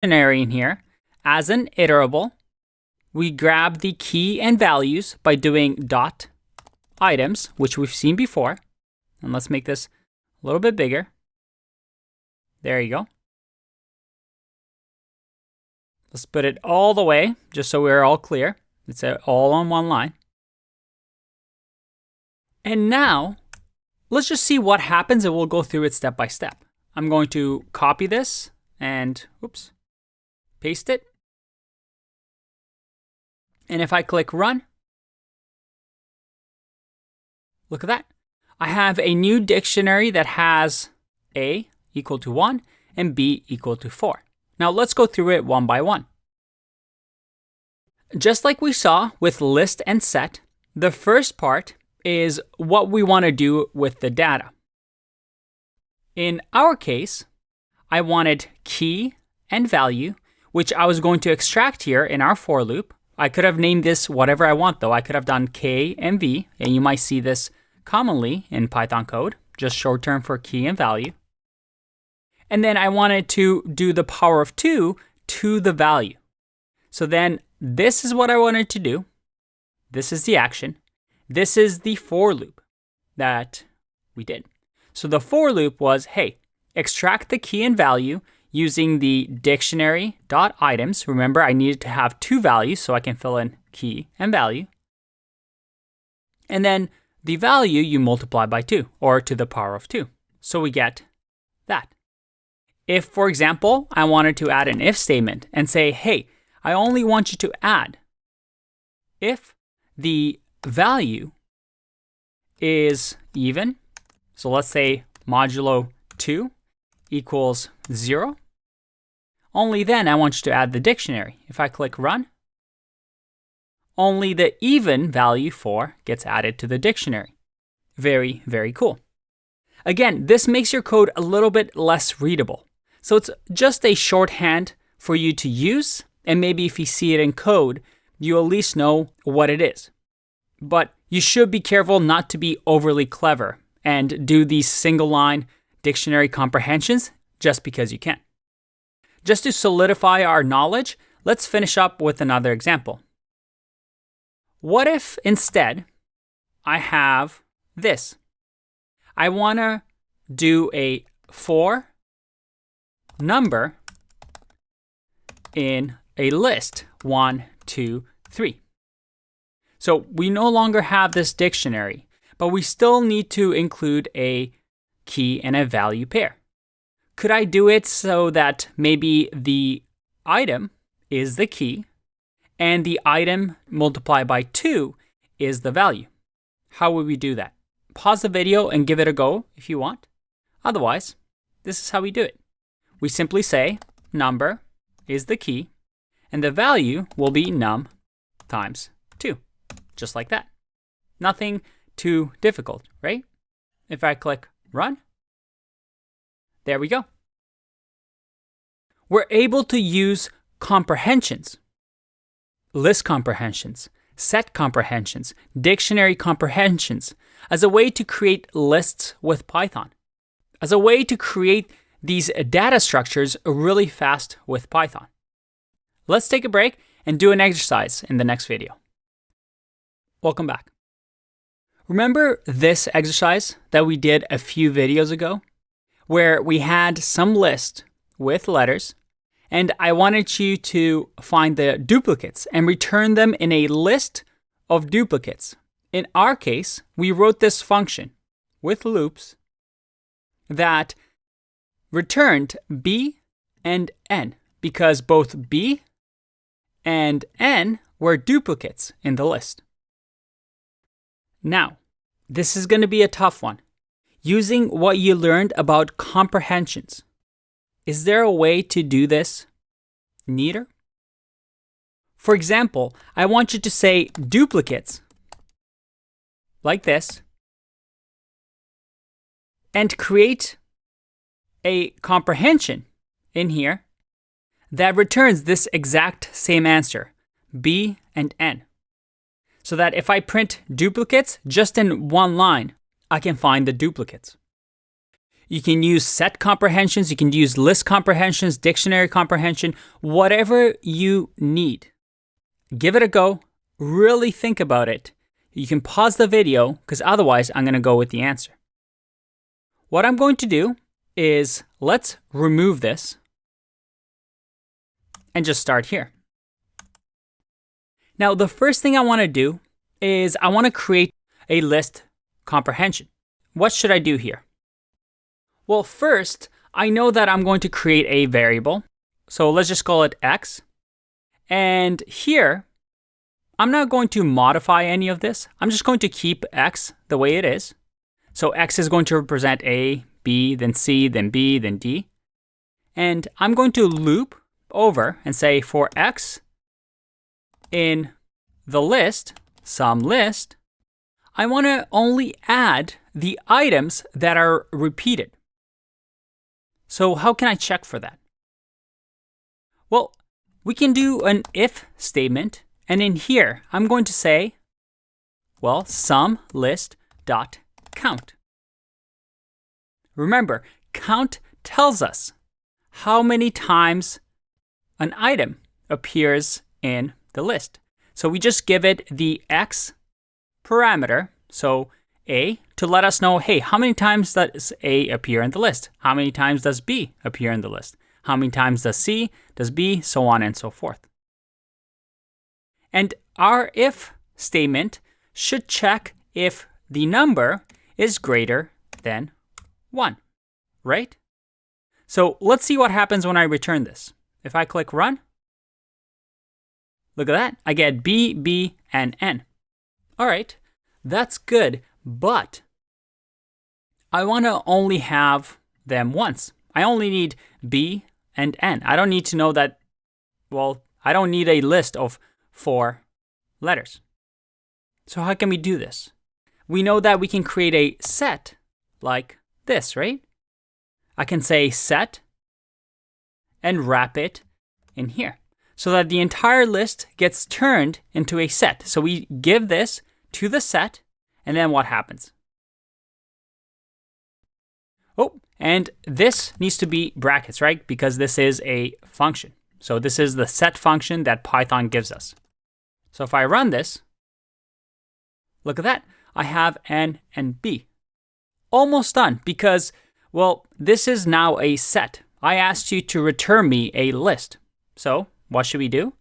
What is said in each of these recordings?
dictionary in here as an iterable. We grab the key and values by doing dot items, which we've seen before. And let's make this a little bit bigger. There you go. Let's put it all the way, just so we're all clear. It's all on one line. And now, let's just see what happens, and we'll go through it step by step. I'm going to copy this and, paste it. And if I click run, look at that. I have a new dictionary that has A equal to 1 and B equal to 4. Now let's go through it one by one. Just like we saw with list and set, the first part is what we want to do with the data. In our case, I wanted key and value, which I was going to extract here in our for loop. I could have named this whatever I want though. I could have done K and V, and you might see this commonly in Python code, just short term for key and value. And then I wanted to do the power of 2 to the value. So then this is what I wanted to do. This is the action. This is the for loop that we did. So the for loop was, hey, extract the key and value using the dictionary.items. Remember, I needed to have 2 values so I can fill in key and value. And then the value you multiply by 2, or to the power of 2. So we get that. If, for example, I wanted to add an if statement and say, hey, I only want you to add if the value is even, so let's say modulo 2 equals 0, only then I want you to add the dictionary. If I click run, only the even value 4 gets added to the dictionary. Very, very cool. Again, this makes your code a little bit less readable. So it's just a shorthand for you to use, and maybe if you see it in code, you at least know what it is. But you should be careful not to be overly clever and do these single line dictionary comprehensions just because you can. Just to solidify our knowledge, let's finish up with another example. What if instead I have this? I want to do a for number in a list 1, 2, 3. So we no longer have this dictionary, but we still need to include a key and a value pair. Could I do it so that maybe the item is the key and the item multiplied by 2 is the value? How would we do that? Pause the video and give it a go if you want. Otherwise, this is how we do it. We simply say number is the key, and the value will be num times 2, just like that. Nothing too difficult, right? If I click run, there we go. We're able to use comprehensions, list comprehensions, set comprehensions, dictionary comprehensions as a way to create lists with Python, as a way to create these data structures really fast with Python. Let's take a break and do an exercise in the next video. Welcome back. Remember this exercise that we did a few videos ago, where we had some list with letters, and I wanted you to find the duplicates and return them in a list of duplicates. In our case, we wrote this function with loops that returned B and N because both B and N were duplicates in the list. Now, this is going to be a tough one. Using what you learned about comprehensions, is there a way to do this neater? For example, I want you to say duplicates like this and create a comprehension in here that returns this exact same answer, B and N. So that if I print duplicates just in one line, I can find the duplicates. You can use set comprehensions, you can use list comprehensions, dictionary comprehension, whatever you need. Give it a go, really think about it. You can pause the video because otherwise I'm going to go with the answer. What I'm going to do is let's remove this and just start here. Now, the first thing I want to do is I want to create a list comprehension. What should I do here? Well, first, I know that I'm going to create a variable. So let's just call it x. And here, I'm not going to modify any of this. I'm just going to keep x the way it is. So x is going to represent A, B, then C, then B, then D. And I'm going to loop over and say for x in the list, some list, I want to only add the items that are repeated. So how can I check for that? Well, we can do an if statement, and in here, I'm going to say, well, sum list dot count. Remember, count tells us how many times an item appears in the list. So we just give it the x parameter, so A, to let us know, hey, how many times does A appear in the list? How many times does B appear in the list? How many times does C, does B, so on and so forth. And our if statement should check if the number is greater than 1, right? So let's see what happens when I return this. If I click run, look at that. I get B, B, and N. All right, that's good, but I want to only have them once. I only need B and N. I don't need to know that, well, I don't need a list of 4 letters. So how can we do this? We know that we can create a set like this, right? I can say set and wrap it in here so that the entire list gets turned into a set. So we give this to the set, and then what happens? Oh, and this needs to be brackets, right? Because this is a function. So this is the set function that Python gives us. So if I run this, look at that. I have N and B. Almost done because, well, this is now a set. I asked you to return me a list. So what should we do?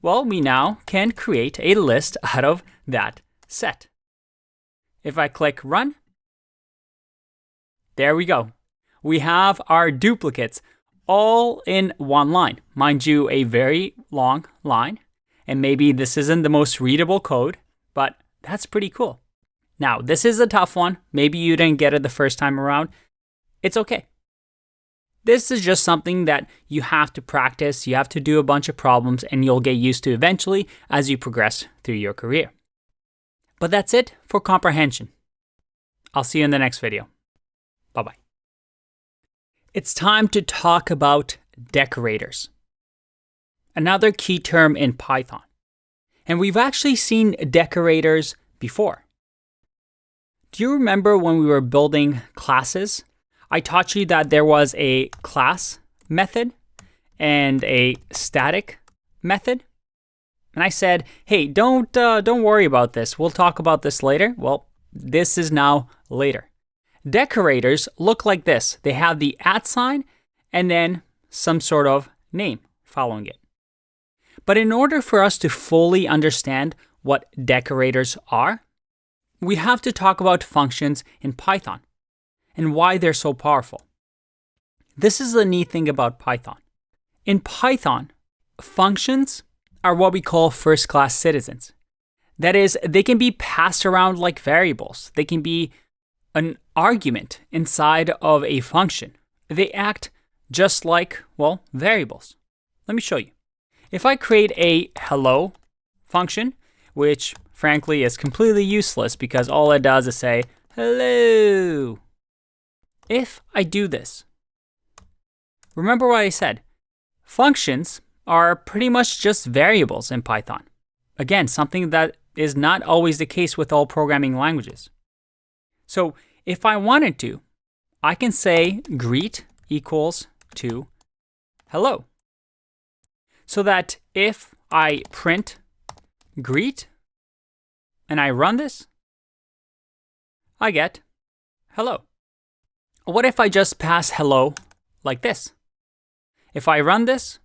Well, we now can create a list out of that set. If I click run, there we go. We have our duplicates all in one line. Mind you, a very long line. And maybe this isn't the most readable code, but that's pretty cool. Now, this is a tough one. Maybe you didn't get it the first time around. It's okay. This is just something that you have to practice. You have to do a bunch of problems, and you'll get used to eventually as you progress through your career. But that's it for comprehension. I'll see you in the next video. Bye-bye. It's time to talk about decorators. Another key term in Python. And we've actually seen decorators before. Do you remember when we were building classes? I taught you that there was a class method and a static method. And I said, hey, don't worry about this. We'll talk about this later. Well, this is now later. Decorators look like this. They have the @ sign and then some sort of name following it. But in order for us to fully understand what decorators are, we have to talk about functions in Python and why they're so powerful. This is the neat thing about Python. In Python, functions are what we call first-class citizens. That is, they can be passed around like variables. They can be an argument inside of a function. They act just like, well, variables. Let me show you. If I create a hello function, which frankly is completely useless because all it does is say, hello. If I do this, remember what I said. Functions are pretty much just variables in Python. Again, something that is not always the case with all programming languages. So if I wanted to, I can say greet equals to hello. So that if I print greet and I run this, I get hello. What if I just pass hello like this? If I run this,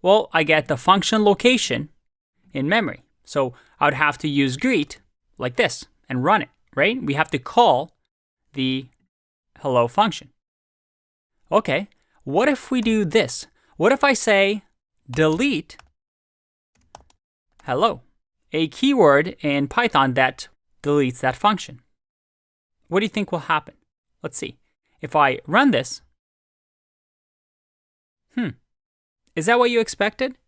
well, I get the function location in memory. So I would have to use greet like this and run it, right? We have to call the hello function. Okay, what if we do this? What if I say delete hello, a keyword in Python that deletes that function? What do you think will happen? Let's see. If I run this, is that what you expected?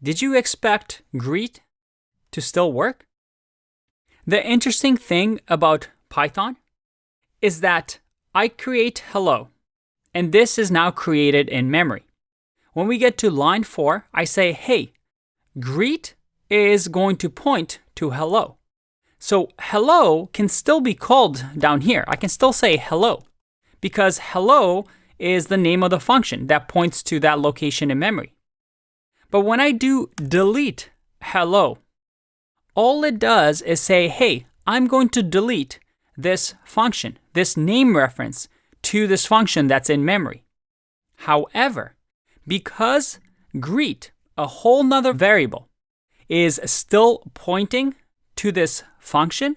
Did you expect greet to still work? The interesting thing about Python is that I create hello, and this is now created in memory. When we get to line 4, I say, hey, greet is going to point to hello. So hello can still be called down here. I can still say hello because hello is the name of the function that points to that location in memory. But when I do delete hello, all it does is say, hey, I'm going to delete this function, this name reference to this function that's in memory. However, because greet, a whole nother variable, is still pointing to this function,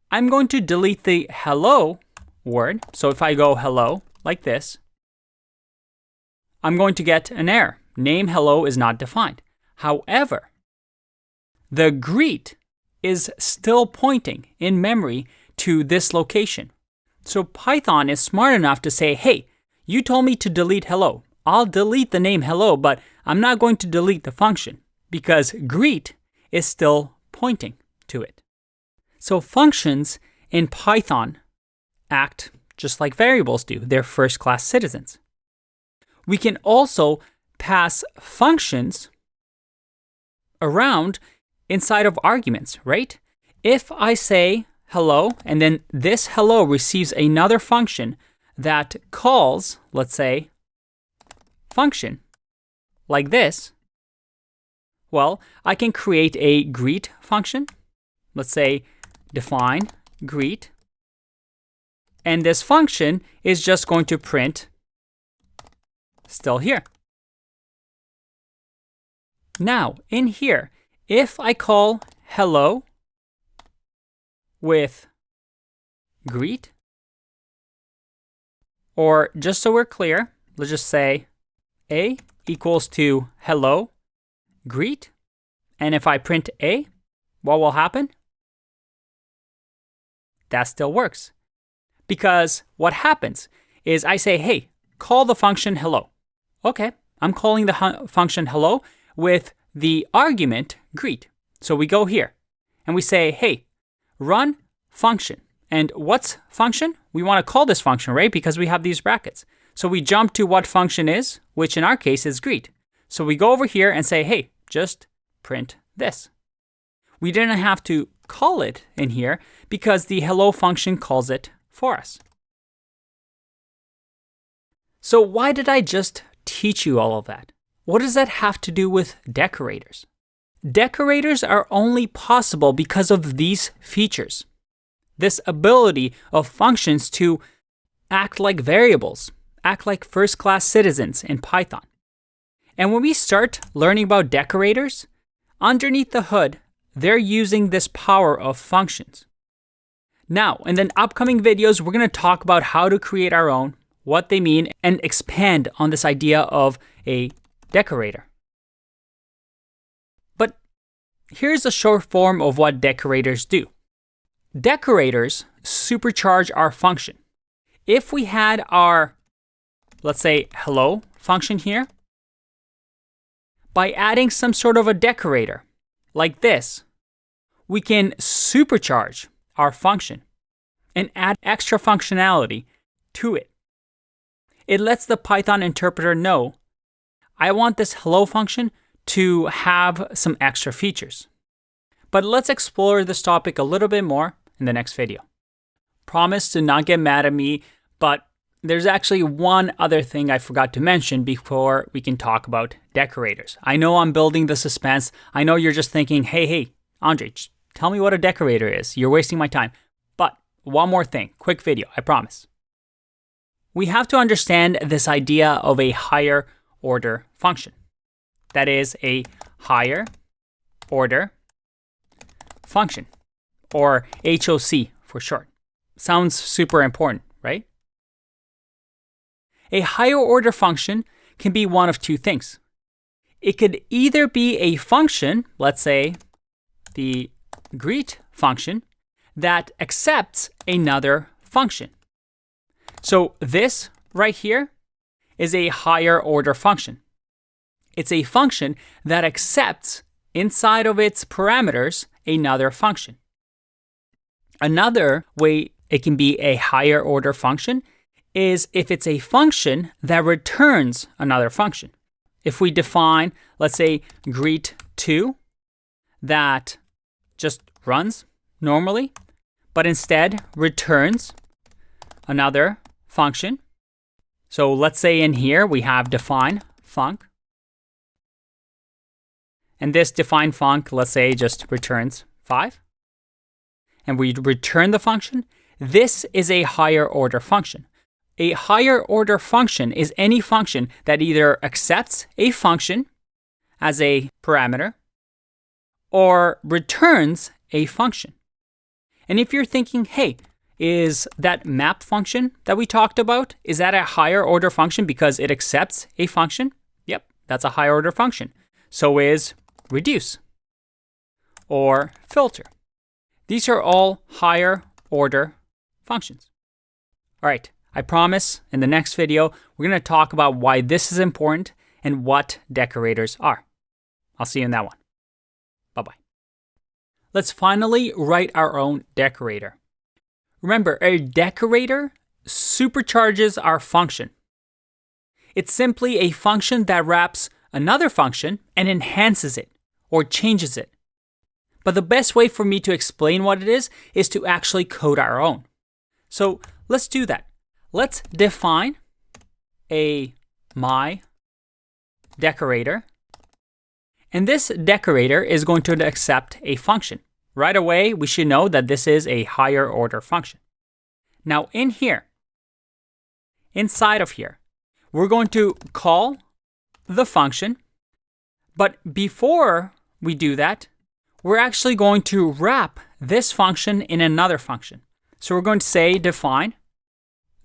I'm going to delete the hello word. So if I go hello like this, I'm going to get an error. Name hello is not defined. However, the greet is still pointing in memory to this location. So Python is smart enough to say, hey, you told me to delete hello. I'll delete the name hello, but I'm not going to delete the function because greet is still pointing to it. So functions in Python act just like variables do. They're first-class citizens. We can also pass functions around inside of arguments, right? If I say hello, and then this hello receives another function that calls, let's say, function, like this, well, I can create a greet function. Let's say define greet. And this function is just going to print still here. Now, in here, if I call hello with greet, or just so we're clear, let's just say A equals to hello greet. And if I print A, what will happen? That still works. Because what happens is I say, hey, call the function hello. Okay, I'm calling the function hello with the argument greet. So we go here and we say, hey, run function. And what's function? We want to call this function, right? Because we have these brackets. So we jump to what function is, which in our case is greet. So we go over here and say, hey, just print this. We didn't have to call it in here because the hello function calls it for us. So why did I just teach you all of that? What does that have to do with decorators? Decorators are only possible because of these features. This ability of functions to act like variables, act like first-class citizens in Python. And when we start learning about decorators, underneath the hood, they're using this power of functions. Now, in the upcoming videos, we're going to talk about how to create our own, what they mean, and expand on this idea of a decorator. But here's a short form of what decorators do. Decorators supercharge our function. If we had our, let's say, hello function here, by adding some sort of a decorator, like this, we can supercharge our function and add extra functionality to it. It lets the Python interpreter know, I want this hello function to have some extra features. But let's explore this topic a little bit more in the next video. Promise to not get mad at me, but there's actually one other thing I forgot to mention before we can talk about decorators. I know I'm building the suspense. I know you're just thinking, hey, Andre, just tell me what a decorator is. You're wasting my time. But one more thing, quick video, I promise. We have to understand this idea of a higher order function. That is a higher order function, or HOC for short. Sounds super important, right? A higher order function can be one of two things. It could either be a function, let's say the greet function, that accepts another function. So this right here is a higher order function. It's a function that accepts inside of its parameters another function. Another way it can be a higher order function is if it's a function that returns another function. If we define, let's say, greet2 that just runs normally, but instead returns another function. So let's say in here we have define func. And this define func, let's say, just returns 5. And we return the function. This is a higher order function. A higher order function is any function that either accepts a function as a parameter or returns a function. And if you're thinking, hey, is that map function that we talked about, is that a higher order function because it accepts a function? Yep, that's a higher order function. So is reduce or filter. These are all higher order functions. All right. I promise in the next video, we're going to talk about why this is important and what decorators are. I'll see you in that one. Bye-bye. Let's finally write our own decorator. Remember, a decorator supercharges our function. It's simply a function that wraps another function and enhances it or changes it. But the best way for me to explain what it is to actually code our own. So let's do that. Let's define a my decorator. And this decorator is going to accept a function. Right away, we should know that this is a higher order function. Now in here, inside of here, we're going to call the function. But before we do that, we're actually going to wrap this function in another function. So we're going to say define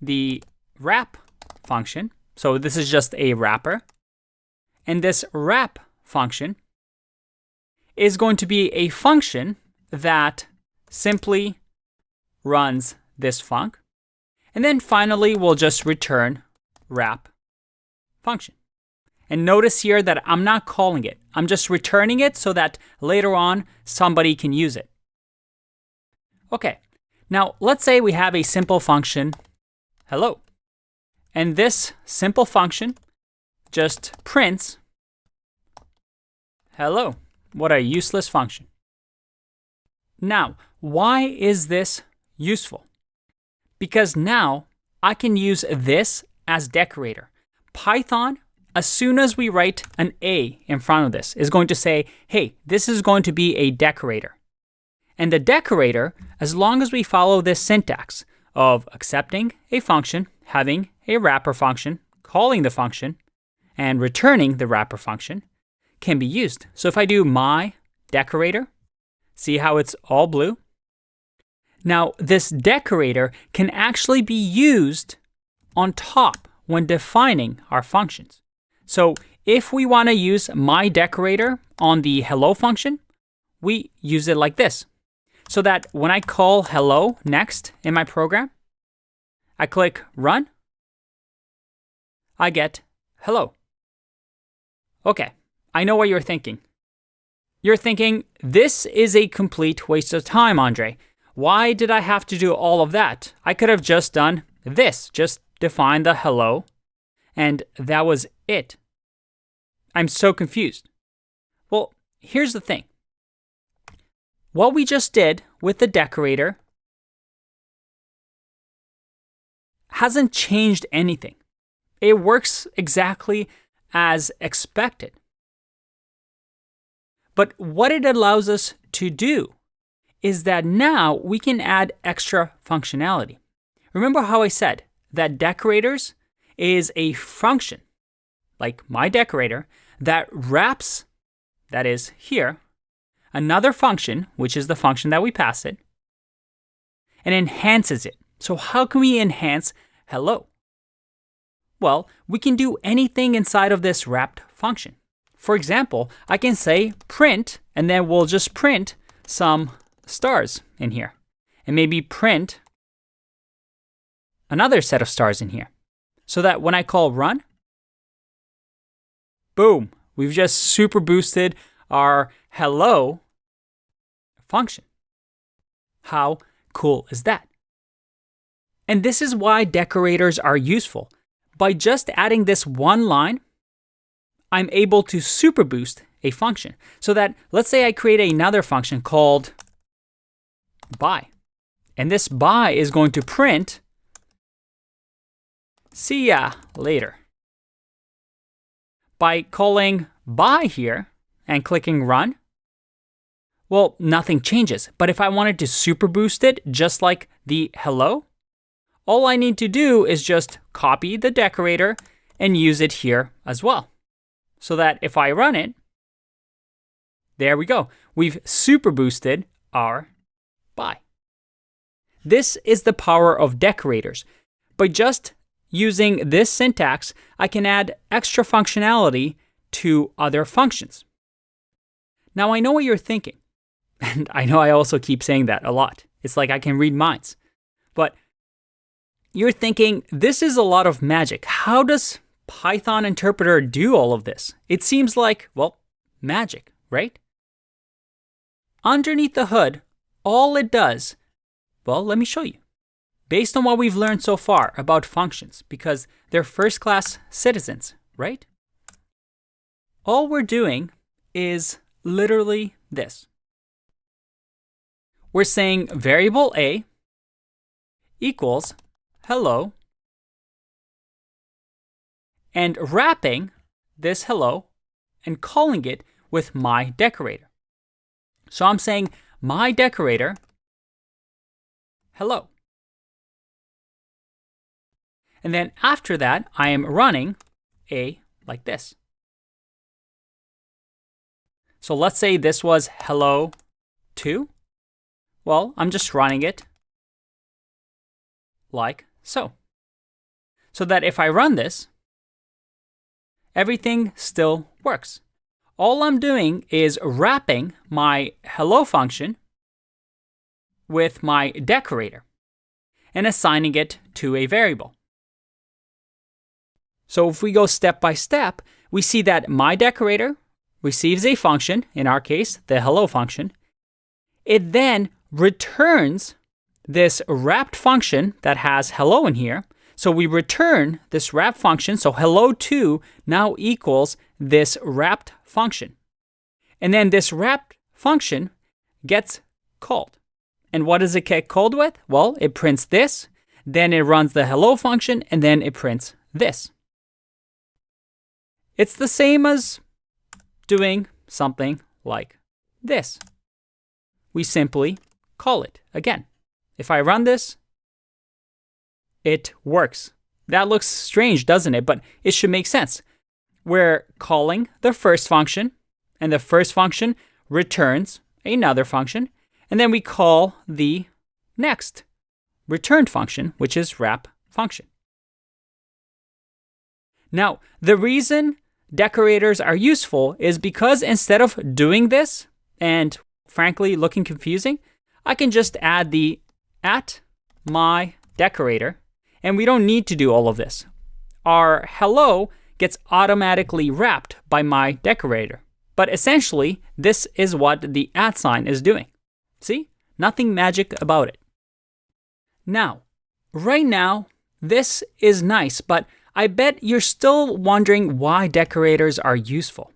the wrap function. So this is just a wrapper. And this wrap function is going to be a function that simply runs this func. And then finally, we'll just return wrap function. And notice here that I'm not calling it. I'm just returning it so that later on somebody can use it. Okay, now let's say we have a simple function, hello. And this simple function just prints hello. What a useless function. Now, why is this useful? Because now I can use this as decorator. Python, as soon as we write an A in front of this, is going to say, hey, this is going to be a decorator. And the decorator, as long as we follow this syntax of accepting a function, having a wrapper function, calling the function, and returning the wrapper function, can be used. So if I do my decorator, see how it's all blue? Now, this decorator can actually be used on top when defining our functions. So if we want to use my decorator on the hello function, we use it like this. So that when I call hello next in my program, I click run, I get hello. Okay, I know what you're thinking. You're thinking, this is a complete waste of time, Andre. Why did I have to do all of that? I could have just done this, just define the hello, and that was it. I'm so confused. Well, here's the thing. What we just did with the decorator hasn't changed anything. It works exactly as expected. But what it allows us to do is that now we can add extra functionality. Remember how I said that decorators is a function, like my decorator, that wraps, that is here, another function, which is the function that we pass it, and enhances it. So how can we enhance hello? Well, we can do anything inside of this wrapped function. For example, I can say print, and then we'll just print some stars in here. And maybe print another set of stars in here. So that when I call run, boom, we've just super boosted our hello function. How cool is that? And this is why decorators are useful. By just adding this one line, I'm able to super boost a function. So that, let's say I create another function called buy. And this buy is going to print, see ya later. By calling buy here and clicking run, well, nothing changes. But if I wanted to super boost it, just like the hello, all I need to do is just copy the decorator and use it here as well. So that if I run it, there we go. We've super boosted our buy. This is the power of decorators. By just using this syntax, I can add extra functionality to other functions. Now I know what you're thinking. And I know I also keep saying that a lot. It's like I can read minds. But you're thinking, this is a lot of magic. How does Python interpreter do all of this? It seems like, well, magic, right? Underneath the hood, all it does, well, let me show you. Based on what we've learned so far about functions, because they're first-class citizens, right? All we're doing is literally this. We're saying variable a equals hello, and wrapping this hello and calling it with my decorator. So I'm saying my decorator, hello. And then after that, I am running a like this. So let's say this was hello 2. Well, I'm just running it like so. So that if I run this, everything still works. All I'm doing is wrapping my hello function with my decorator and assigning it to a variable. So if we go step by step, we see that my decorator receives a function, in our case, the hello function. It then returns this wrapped function that has hello in here. So we return this wrap function. So hello2 now equals this wrapped function. And then this wrapped function gets called. And what does it get called with? Well, it prints this, then it runs the hello function, and then it prints this. It's the same as doing something like this. We simply call it again. If I run this, it works. That looks strange, doesn't it? But it should make sense. We're calling the first function, and the first function returns another function, and then we call the next returned function, which is wrap function. Now, the reason decorators are useful is because instead of doing this and frankly looking confusing, I can just add the @myDecorator, and we don't need to do all of this. Our hello gets automatically wrapped by my decorator. But essentially, this is what the @ sign is doing. See? Nothing magic about it. Now, right now, this is nice, but I bet you're still wondering why decorators are useful.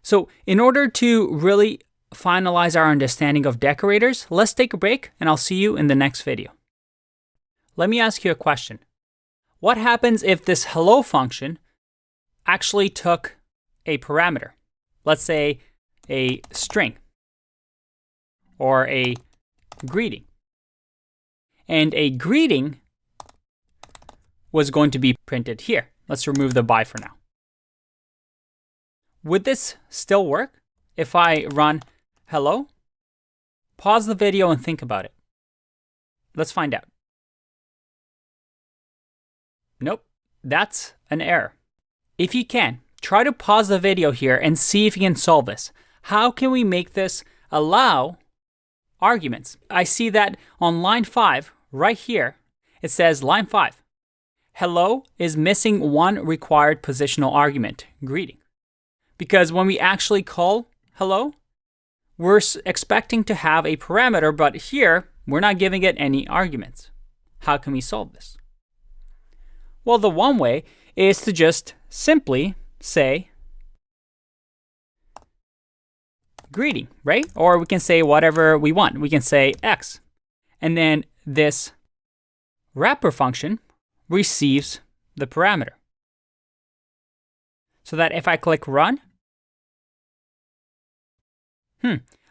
So in order to really finalize our understanding of decorators, let's take a break and I'll see you in the next video. let me ask you a question. What happens if this hello function actually took a parameter? Let's say a string or a greeting. And a greeting was going to be printed here. Let's remove the by for now. Would this still work if I run hello? Pause the video and think about it. Let's find out. Nope, that's an error. If you can, try to pause the video here and see if you can solve this. How can we make this allow arguments? I see that on line 5, right here, it says line 5. Hello is missing one required positional argument, greeting. Because when we actually call hello, we're expecting to have a parameter, but here we're not giving it any arguments. How can we solve this? Well, the one way is to just simply say greeting, right? Or we can say whatever we want. We can say X. And then this wrapper function receives the parameter. So that if I click run,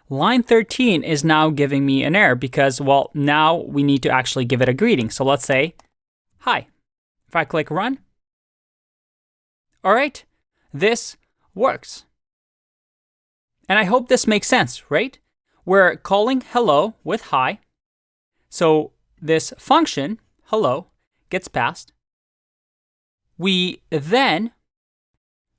line 13 is now giving me an error because, well, now we need to actually give it a greeting. So let's say hi. If I click run, all right, this works. And I hope this makes sense, right? We're calling hello with hi. So this function, hello, gets passed. We then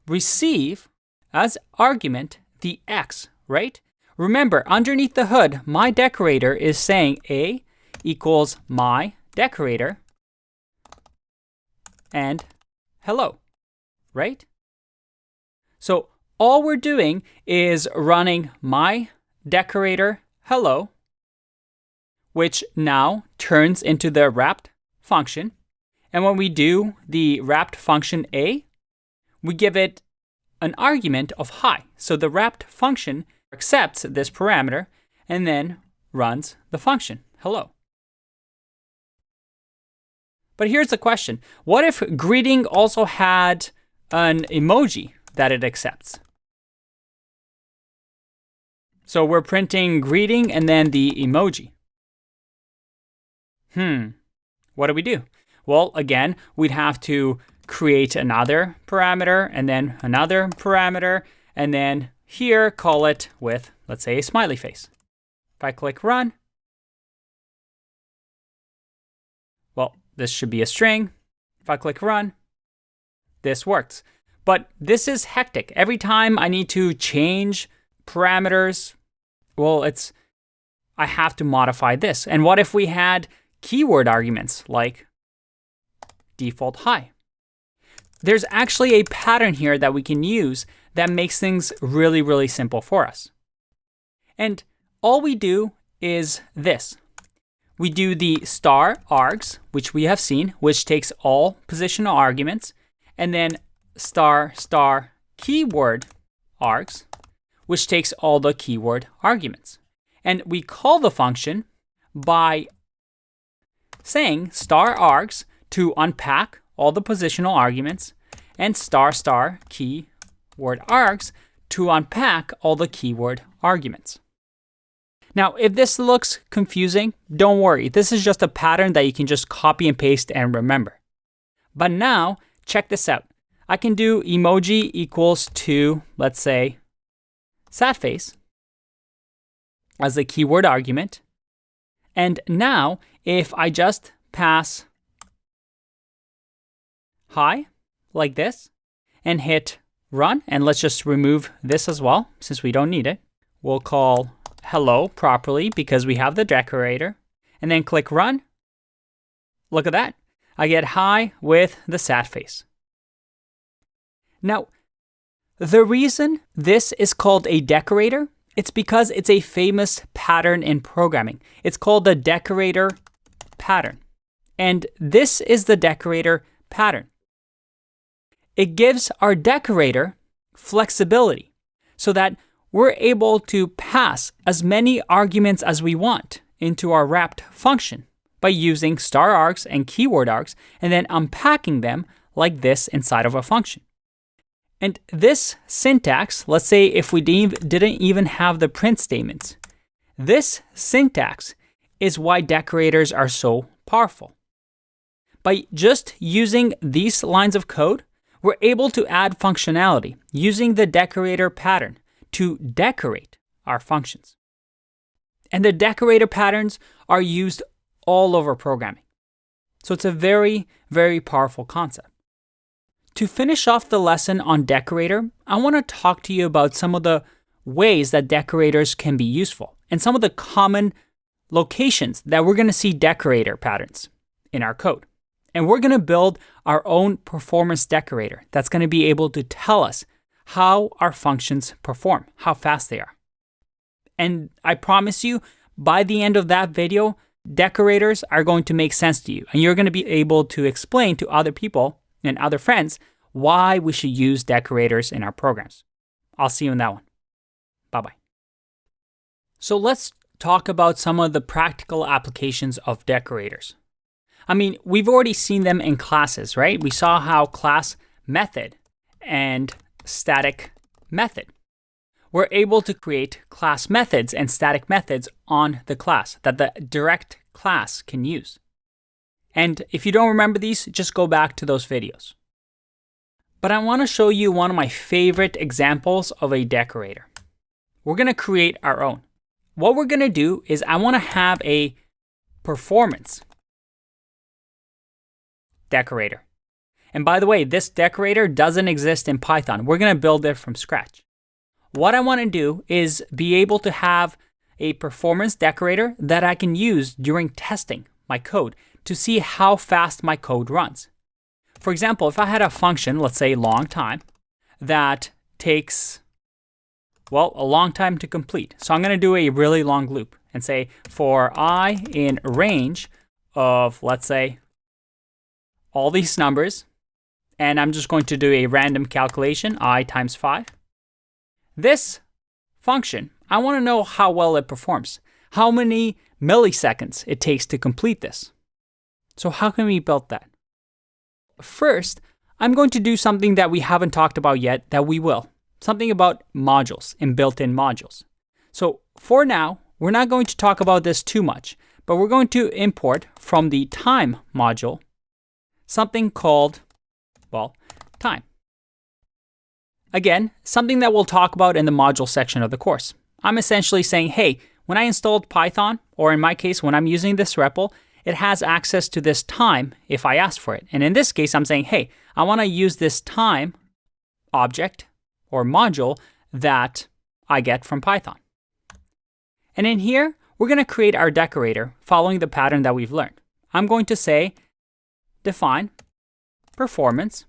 receive as argument the X, right? Remember, underneath the hood, my decorator is saying A equals my decorator and hello, right? So all we're doing is running my decorator hello, which now turns into the wrapped function. And when we do the wrapped function A, we give it an argument of hi. So the wrapped function accepts this parameter and then runs the function hello. But here's the question. What if greeting also had an emoji that it accepts? So we're printing greeting and then the emoji. What do we do? Well, again, we'd have to create another parameter and then another parameter and then here call it with, let's say, a smiley face. If I click run, well, this should be a string. If I click run, this works. But this is hectic. Every time I need to change parameters, well, I have to modify this. And what if we had keyword arguments like default hi? There's actually a pattern here that we can use that makes things really, really simple for us. And all we do is this. We do the star args, which we have seen, which takes all positional arguments, and then star keyword args, which takes all the keyword arguments. And we call the function by saying star args to unpack all the positional arguments and star keyword args to unpack all the keyword arguments. Now, if this looks confusing, don't worry. This is just a pattern that you can just copy and paste and remember. But now, check this out. I can do emoji equals to, let's say, sad face as a keyword argument. And now, if I just pass hi, like this, and hit run, and let's just remove this as well, since we don't need it. We'll call hello properly because we have the decorator, and then click run. Look at that. I get hi with the sad face. Now, the reason this is called a decorator, it's because it's a famous pattern in programming. It's called the decorator pattern. And this is the decorator pattern. It gives our decorator flexibility so that we're able to pass as many arguments as we want into our wrapped function by using star args and keyword args and then unpacking them like this inside of a function. And this syntax, let's say if we didn't even have the print statements, this syntax is why decorators are so powerful. By just using these lines of code, we're able to add functionality using the decorator pattern to decorate our functions. And the decorator patterns are used all over programming. So it's a very, very powerful concept. To finish off the lesson on decorator, I want to talk to you about some of the ways that decorators can be useful and some of the common locations that we're going to see decorator patterns in our code. And we're going to build our own performance decorator that's going to be able to tell us how our functions perform, how fast they are. And I promise you, by the end of that video, decorators are going to make sense to you. And you're going to be able to explain to other people and other friends why we should use decorators in our programs. I'll see you in that one. Bye-bye. So let's talk about some of the practical applications of decorators. I mean, we've already seen them in classes, right? We saw how class method and static method. We're able to create class methods and static methods on the class that the direct class can use. And if you don't remember these, just go back to those videos. But I want to show you one of my favorite examples of a decorator. We're going to create our own. What we're going to do is I want to have a performance decorator. And by the way, this decorator doesn't exist in Python. We're going to build it from scratch. What I want to do is be able to have a performance decorator that I can use during testing my code to see how fast my code runs. For example, if I had a function, let's say long time, that takes, well, a long time to complete. So I'm going to do a really long loop and say for I in range of, let's say, all these numbers, and I'm just going to do a random calculation, I times 5. This function, I want to know how well it performs, how many milliseconds it takes to complete this. So how can we build that? First, I'm going to do something that we haven't talked about yet that we will. Something about modules and built-in modules. So for now, we're not going to talk about this too much, but we're going to import from the time module something called, well, time. Again, something that we'll talk about in the module section of the course. I'm essentially saying, hey, when I installed Python, or in my case, when I'm using this REPL, it has access to this time if I ask for it. And in this case, I'm saying, hey, I want to use this time object or module that I get from Python. And in here, we're going to create our decorator following the pattern that we've learned. I'm going to say define performance.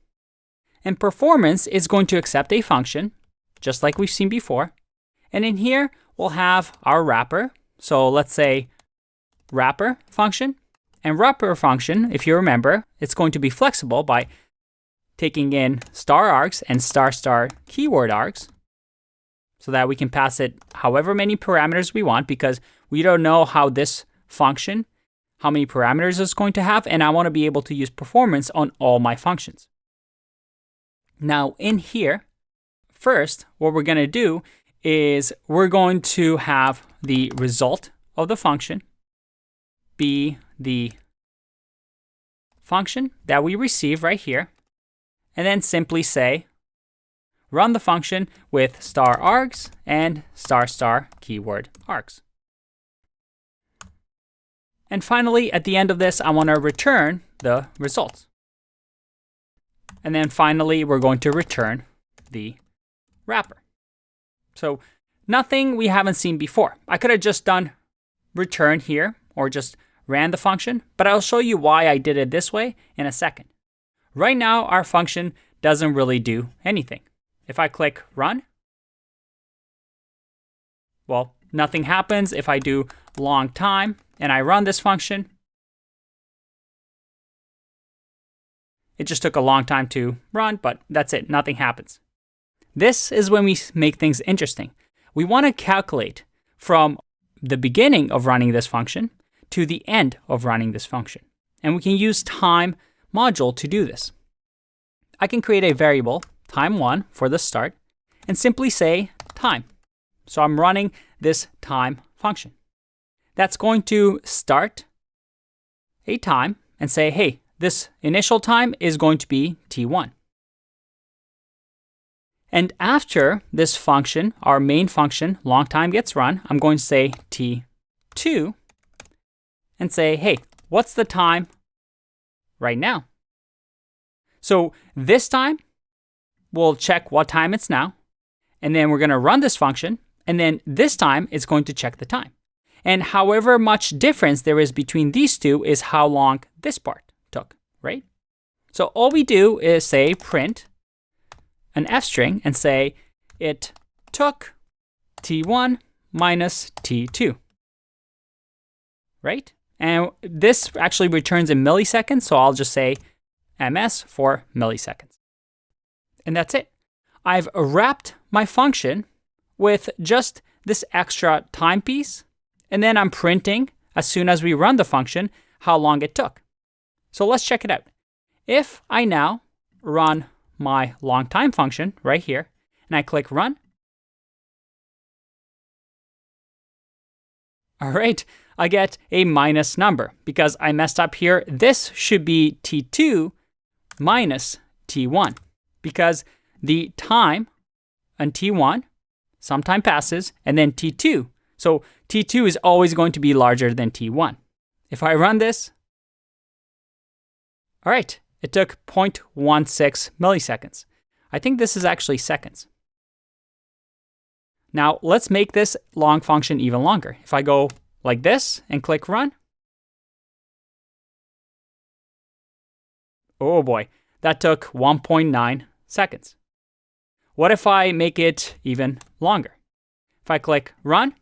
And performance is going to accept a function, just like we've seen before. And in here, we'll have our wrapper. So let's say wrapper function. And wrapper function, if you remember, it's going to be flexible by taking in star args and star keyword args so that we can pass it however many parameters we want, because we don't know how this function, how many parameters it's going to have, and I want to be able to use performance on all my functions. Now in here, first, what we're going to do is we're going to have the result of the function be the function that we receive right here, and then simply say, run the function with star args and star keyword args. And finally, at the end of this, I want to return the results. And then finally, we're going to return the wrapper. So nothing we haven't seen before. I could have just done return here or just ran the function, but I'll show you why I did it this way in a second. Right now, our function doesn't really do anything. If I click run, well, nothing happens. If I do long time and I run this function, it just took a long time to run, but that's it. Nothing happens. This is when we make things interesting. We want to calculate from the beginning of running this function to the end of running this function. And we can use time module to do this. I can create a variable, time1, for the start, and simply say time. So I'm running this time function. That's going to start a time and say, hey, this initial time is going to be t1. And after this function, our main function, long time, gets run, I'm going to say t2 and say, hey, what's the time right now? So this time, we'll check what time it's now, and then we're going to run this function, and then this time it's going to check the time. And however much difference there is between these two is how long this part took, right? So all we do is say print an f string and say it took t1 minus t2, right? And this actually returns in milliseconds, so I'll just say ms for milliseconds. And that's it. I've wrapped my function with just this extra time piece, and then I'm printing, as soon as we run the function, how long it took. So let's check it out. If I now run my long time function right here, and I click run, all right, I get a minus number because I messed up here. This should be t2 minus t1 because the time on t1, some time passes, and then t2. So t2 is always going to be larger than t1. If I run this, all right, it took 0.16 milliseconds. I think this is actually seconds. Now let's make this long function even longer. If I go like this and click run, oh boy, that took 1.9 seconds. What if I make it even longer? If I click run,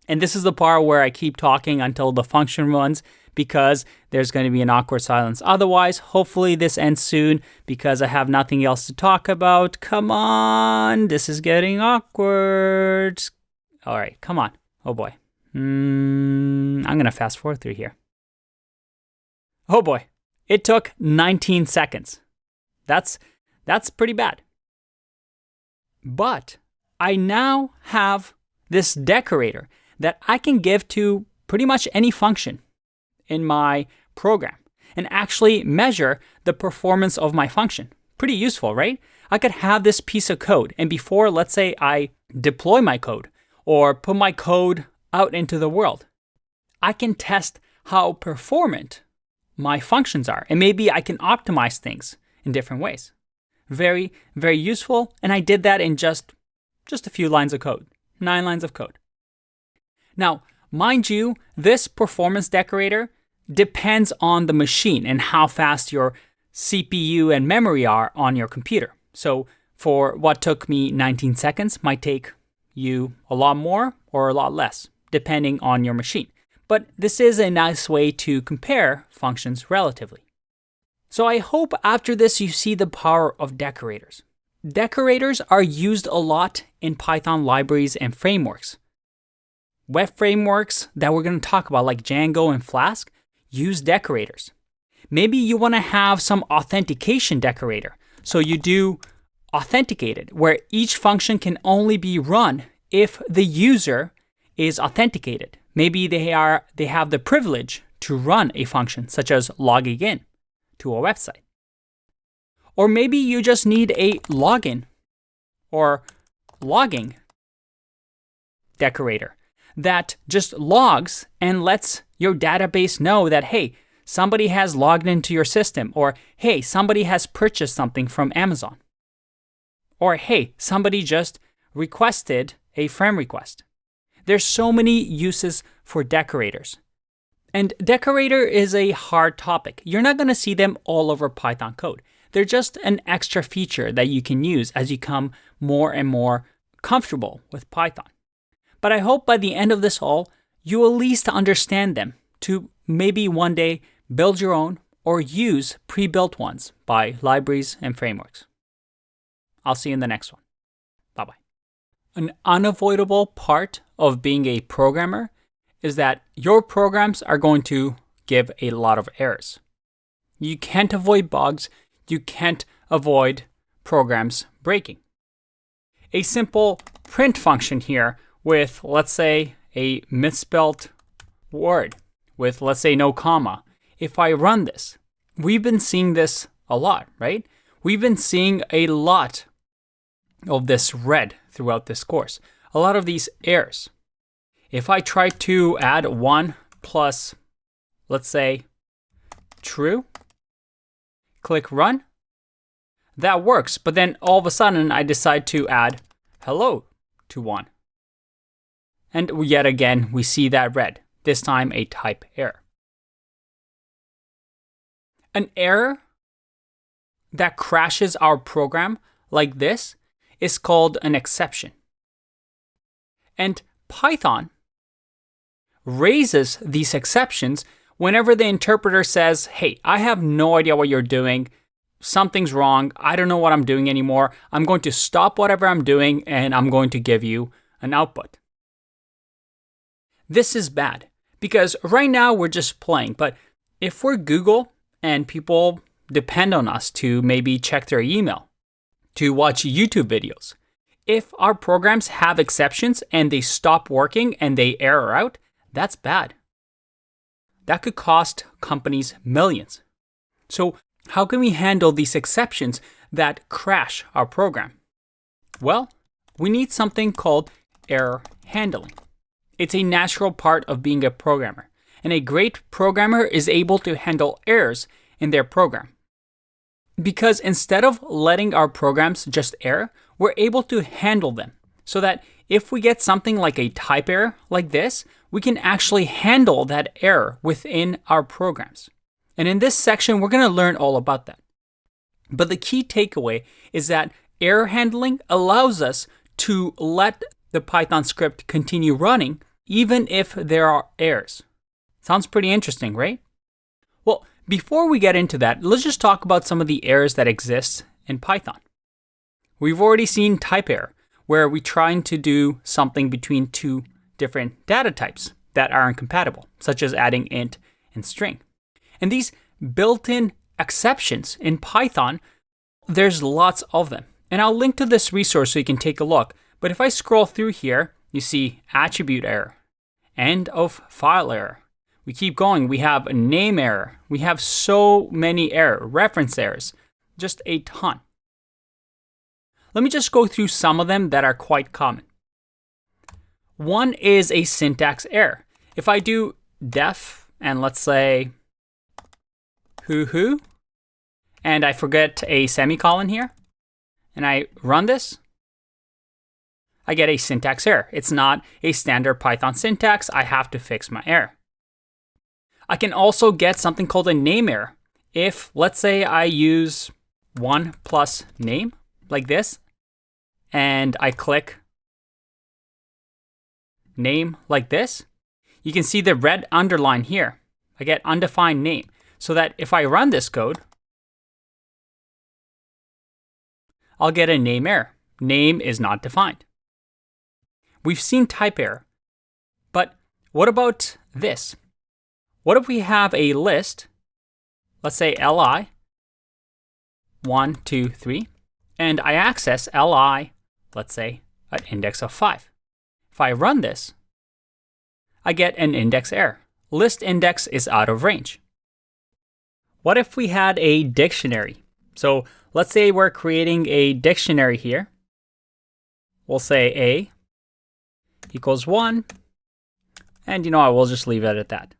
and this is the part where I keep talking until the function runs because there's going to be an awkward silence. Otherwise, hopefully this ends soon because I have nothing else to talk about. Come on, this is getting awkward. All right, come on. Oh boy. I'm going to fast forward through here. Oh boy, it took 19 seconds. That's pretty bad. But I now have this decorator that I can give to pretty much any function in my program and actually measure the performance of my function. Pretty useful, right? I could have this piece of code, and before, let's say, I deploy my code or put my code out into the world, I can test how performant my functions are, and maybe I can optimize things in different ways. Very, very useful, and I did that in just a few lines of code, 9 lines of code. Now, mind you, this performance decorator depends on the machine and how fast your CPU and memory are on your computer. So for what took me 19 seconds might take you a lot more or a lot less, depending on your machine. But this is a nice way to compare functions relatively. So I hope after this you see the power of decorators. Decorators are used a lot in Python libraries and frameworks. Web frameworks that we're going to talk about, like Django and Flask, use decorators. Maybe you want to have some authentication decorator. So you do authenticated, where each function can only be run if the user is authenticated. Maybe they have the privilege to run a function, such as logging in to a website. Or maybe you just need a login or logging decorator that just logs and lets your database know that, hey, somebody has logged into your system, or hey, somebody has purchased something from Amazon, or hey, somebody just requested a friend request. There's so many uses for decorators. And decorator is a hard topic. You're not going to see them all over Python code. They're just an extra feature that you can use as you become more and more comfortable with Python. But I hope by the end of this all, you at least understand them to maybe one day build your own or use pre-built ones by libraries and frameworks. I'll see you in the next one. Bye-bye. An unavoidable part of being a programmer is that your programs are going to give a lot of errors. You can't avoid bugs. You can't avoid programs breaking. A simple print function here with, let's say, a misspelled word with, let's say, no comma. If I run this, we've been seeing this a lot, right? We've been seeing a lot of this red throughout this course. A lot of these errors. If I try to add 1 plus, let's say, true, click run, that works. But then all of a sudden, I decide to add hello to 1. And yet again, we see that red, this time a type error. An error that crashes our program like this is called an exception. And Python raises these exceptions whenever the interpreter says, hey, I have no idea what you're doing. Something's wrong. I don't know what I'm doing anymore. I'm going to stop whatever I'm doing and I'm going to give you an output. This is bad because right now we're just playing. But if we're Google and people depend on us to maybe check their email, to watch YouTube videos, if our programs have exceptions and they stop working and they error out, that's bad. That could cost companies millions. So how can we handle these exceptions that crash our program? Well, we need something called error handling. It's a natural part of being a programmer, and a great programmer is able to handle errors in their program. Because instead of letting our programs just error, we're able to handle them so that if we get something like a type error like this, we can actually handle that error within our programs. And in this section, we're going to learn all about that. But the key takeaway is that error handling allows us to let the Python script continue running even if there are errors. Sounds pretty interesting, right? Well, before we get into that, let's just talk about some of the errors that exist in Python. We've already seen type error, where we're trying to do something between two different data types that are incompatible, such as adding int and string. And these built-in exceptions in Python, there's lots of them. And I'll link to this resource so you can take a look. But if I scroll through here, you see attribute error, end of file error. We keep going. We have a name error. We have so many errors, reference errors, just a ton. Let me just go through some of them that are quite common. One is a syntax error. If I do def and let's say who, and I forget a semicolon here, and I run this, I get a syntax error. It's not a standard Python syntax. I have to fix my error. I can also get something called a name error. If, let's say, I use 1 plus name, like this, and I click name like this, you can see the red underline here. I get undefined name. So that if I run this code, I'll get a name error. Name is not defined. We've seen type error. But what about this? What if we have a list, let's say li, 1, 2, 3, and I access li, let's say, at index of 5. If I run this, I get an index error. List index is out of range. What if we had a dictionary? So let's say we're creating a dictionary here. We'll say A equals 1, and I will just leave it at that.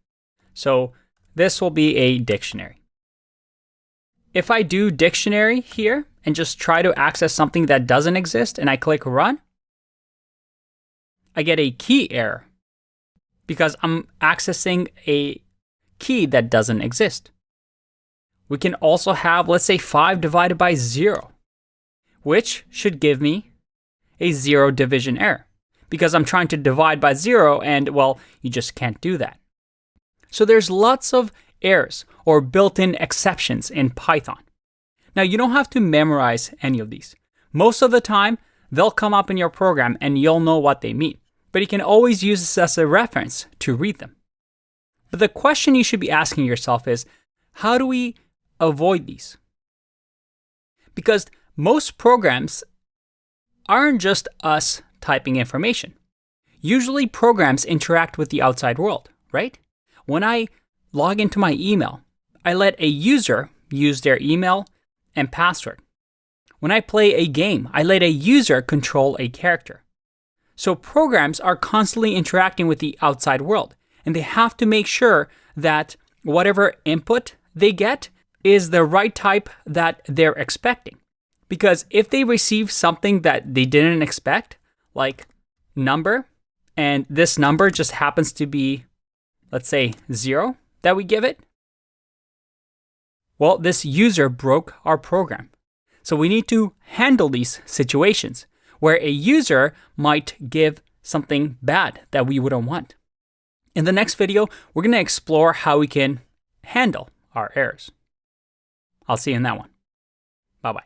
So this will be a dictionary. If I do dictionary here and just try to access something that doesn't exist and I click run, I get a key error because I'm accessing a key that doesn't exist. We can also have, let's say, 5 divided by 0, which should give me a 0 division error because I'm trying to divide by 0 and, well, you just can't do that. So there's lots of errors or built-in exceptions in Python. Now, you don't have to memorize any of these. Most of the time, they'll come up in your program and you'll know what they mean. but you can always use this as a reference to read them. But the question you should be asking yourself is, how do we avoid these? Because most programs aren't just us typing information. Usually programs interact with the outside world, right? When I log into my email, I let a user use their email and password. When I play a game, I let a user control a character. So programs are constantly interacting with the outside world, and they have to make sure that whatever input they get is the right type that they're expecting. Because if they receive something that they didn't expect, like number, and this number just happens to be, let's say, 0 that we give it, well, this user broke our program. So we need to handle these situations where a user might give something bad that we wouldn't want. In the next video, we're going to explore how we can handle our errors. I'll see you in that one. Bye-bye.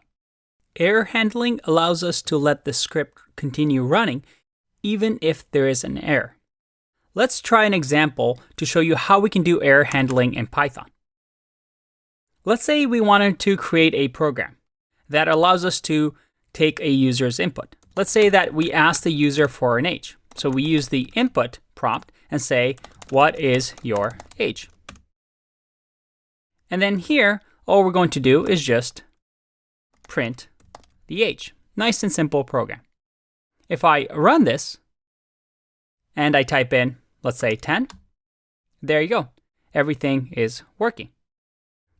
Error handling allows us to let the script continue running even if there is an error. Let's try an example to show you how we can do error handling in Python. Let's say we wanted to create a program that allows us to take a user's input. Let's say that we ask the user for an age. So we use the input prompt and say, what is your age? And then here, all we're going to do is just print the age. Nice and simple program. If I run this and I type in, let's say 10, there you go. Everything is working.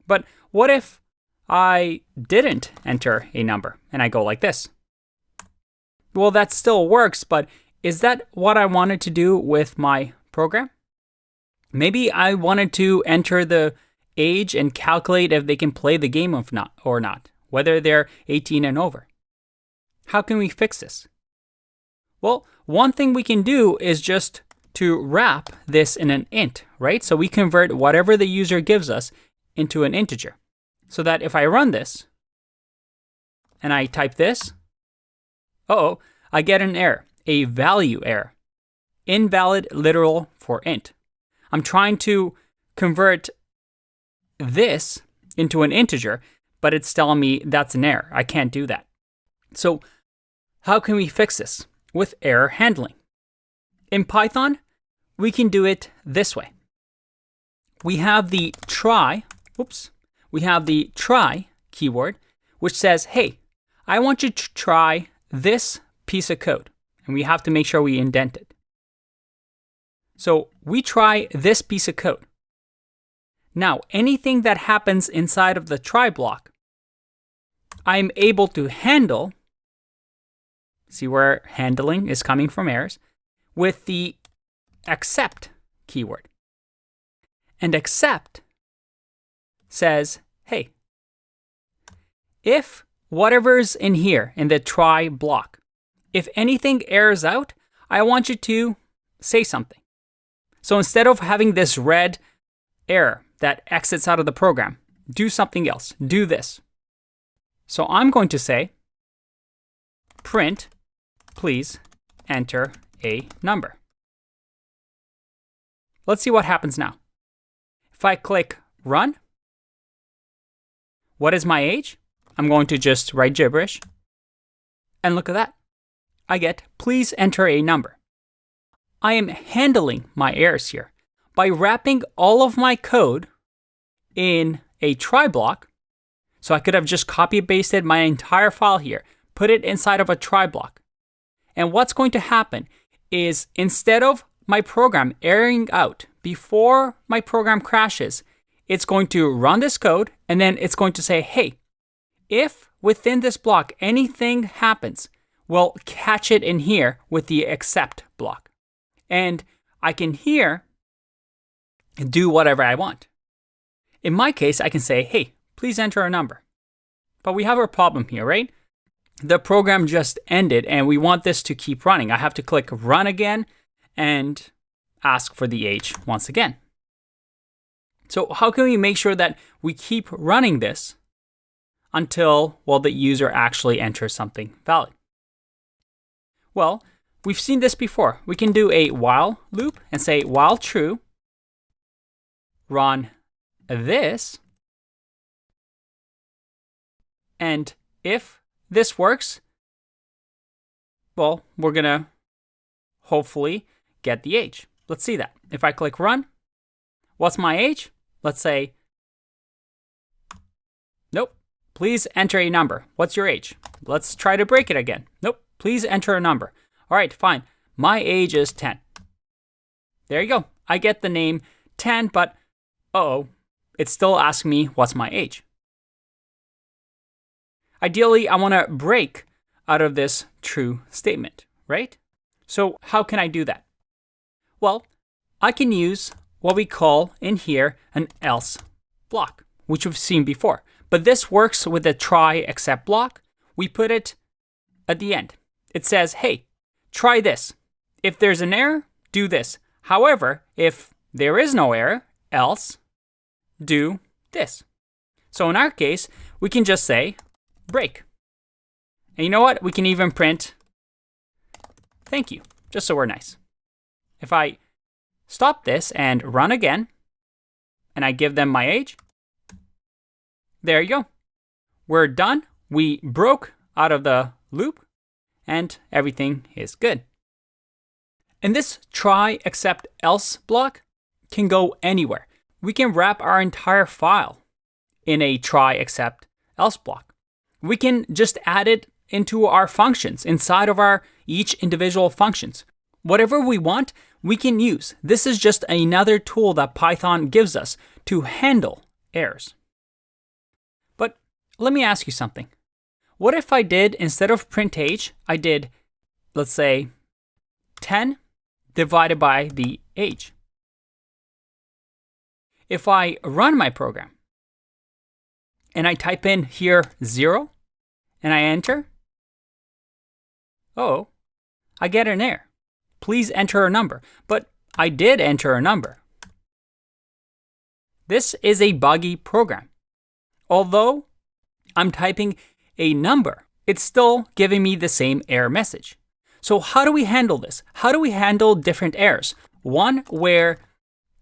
But what if I didn't enter a number and I go like this? Well, that still works, but is that what I wanted to do with my program? Maybe I wanted to enter the age and calculate if they can play the game or not, whether they're 18 and over. How can we fix this? Well, one thing we can do is just to wrap this in an int, right? So we convert whatever the user gives us into an integer. So that if I run this and I type this, I get an error, a value error. Invalid literal for int. I'm trying to convert this into an integer, but it's telling me that's an error. I can't do that. So how can we fix this? With error handling. In Python, we can do it this way. We have the try keyword, which says, hey, I want you to try this piece of code. And we have to make sure we indent it. So we try this piece of code. Now, anything that happens inside of the try block, I'm able to handle, see where handling is coming from errors, with the except keyword. And except says, hey, if whatever's in here in the try block, if anything errors out, I want you to say something. So instead of having this red error that exits out of the program, do something else. Do this. So I'm going to say, print, please enter a number. Let's see what happens now. If I click run, what is my age? I'm going to just write gibberish. And look at that. I get, please enter a number. I am handling my errors here by wrapping all of my code in a try block. So I could have just copy pasted my entire file here, put it inside of a try block. And what's going to happen is instead of my program erroring out before my program crashes, it's going to run this code and then it's going to say, hey, if within this block anything happens, we'll catch it in here with the except block. And I can here do whatever I want. In my case, I can say, hey, please enter a number. But we have a problem here, right? The program just ended and we want this to keep running. I have to click run again and ask for the age once again. So how can we make sure that we keep running this until, well, the user actually enters something valid? Well, we've seen this before. We can do a while loop and say while true, run this. And if this works, well, we're going to hopefully get the age. Let's see that. If I click run, what's my age? Let's say, nope, please enter a number. What's your age? Let's try to break it again. Nope, please enter a number. All right, fine. My age is 10. There you go. I get the name 10, but it's still asking me what's my age. Ideally, I want to break out of this true statement, right? So how can I do that? Well, I can use what we call in here an else block, which we've seen before. But this works with a try except block. We put it at the end. It says, hey, try this. If there's an error, do this. However, if there is no error, else do this. So in our case, we can just say break. And you know what? We can even print thank you, just so we're nice. If I stop this and run again, and I give them my age, there you go. We're done. We broke out of the loop, and everything is good. And this try except else block can go anywhere. We can wrap our entire file in a try except else block. We can just add it into our functions inside of our each individual functions. Whatever we want, we can use. This is just another tool that Python gives us to handle errors. But let me ask you something. What if I did, instead of print age, I did, let's say, 10 divided by the age? If I run my program and I type in here 0 and I enter, I get an error. Please enter a number. But I did enter a number. This is a buggy program. Although I'm typing a number, it's still giving me the same error message. So how do we handle this? How do we handle different errors? One where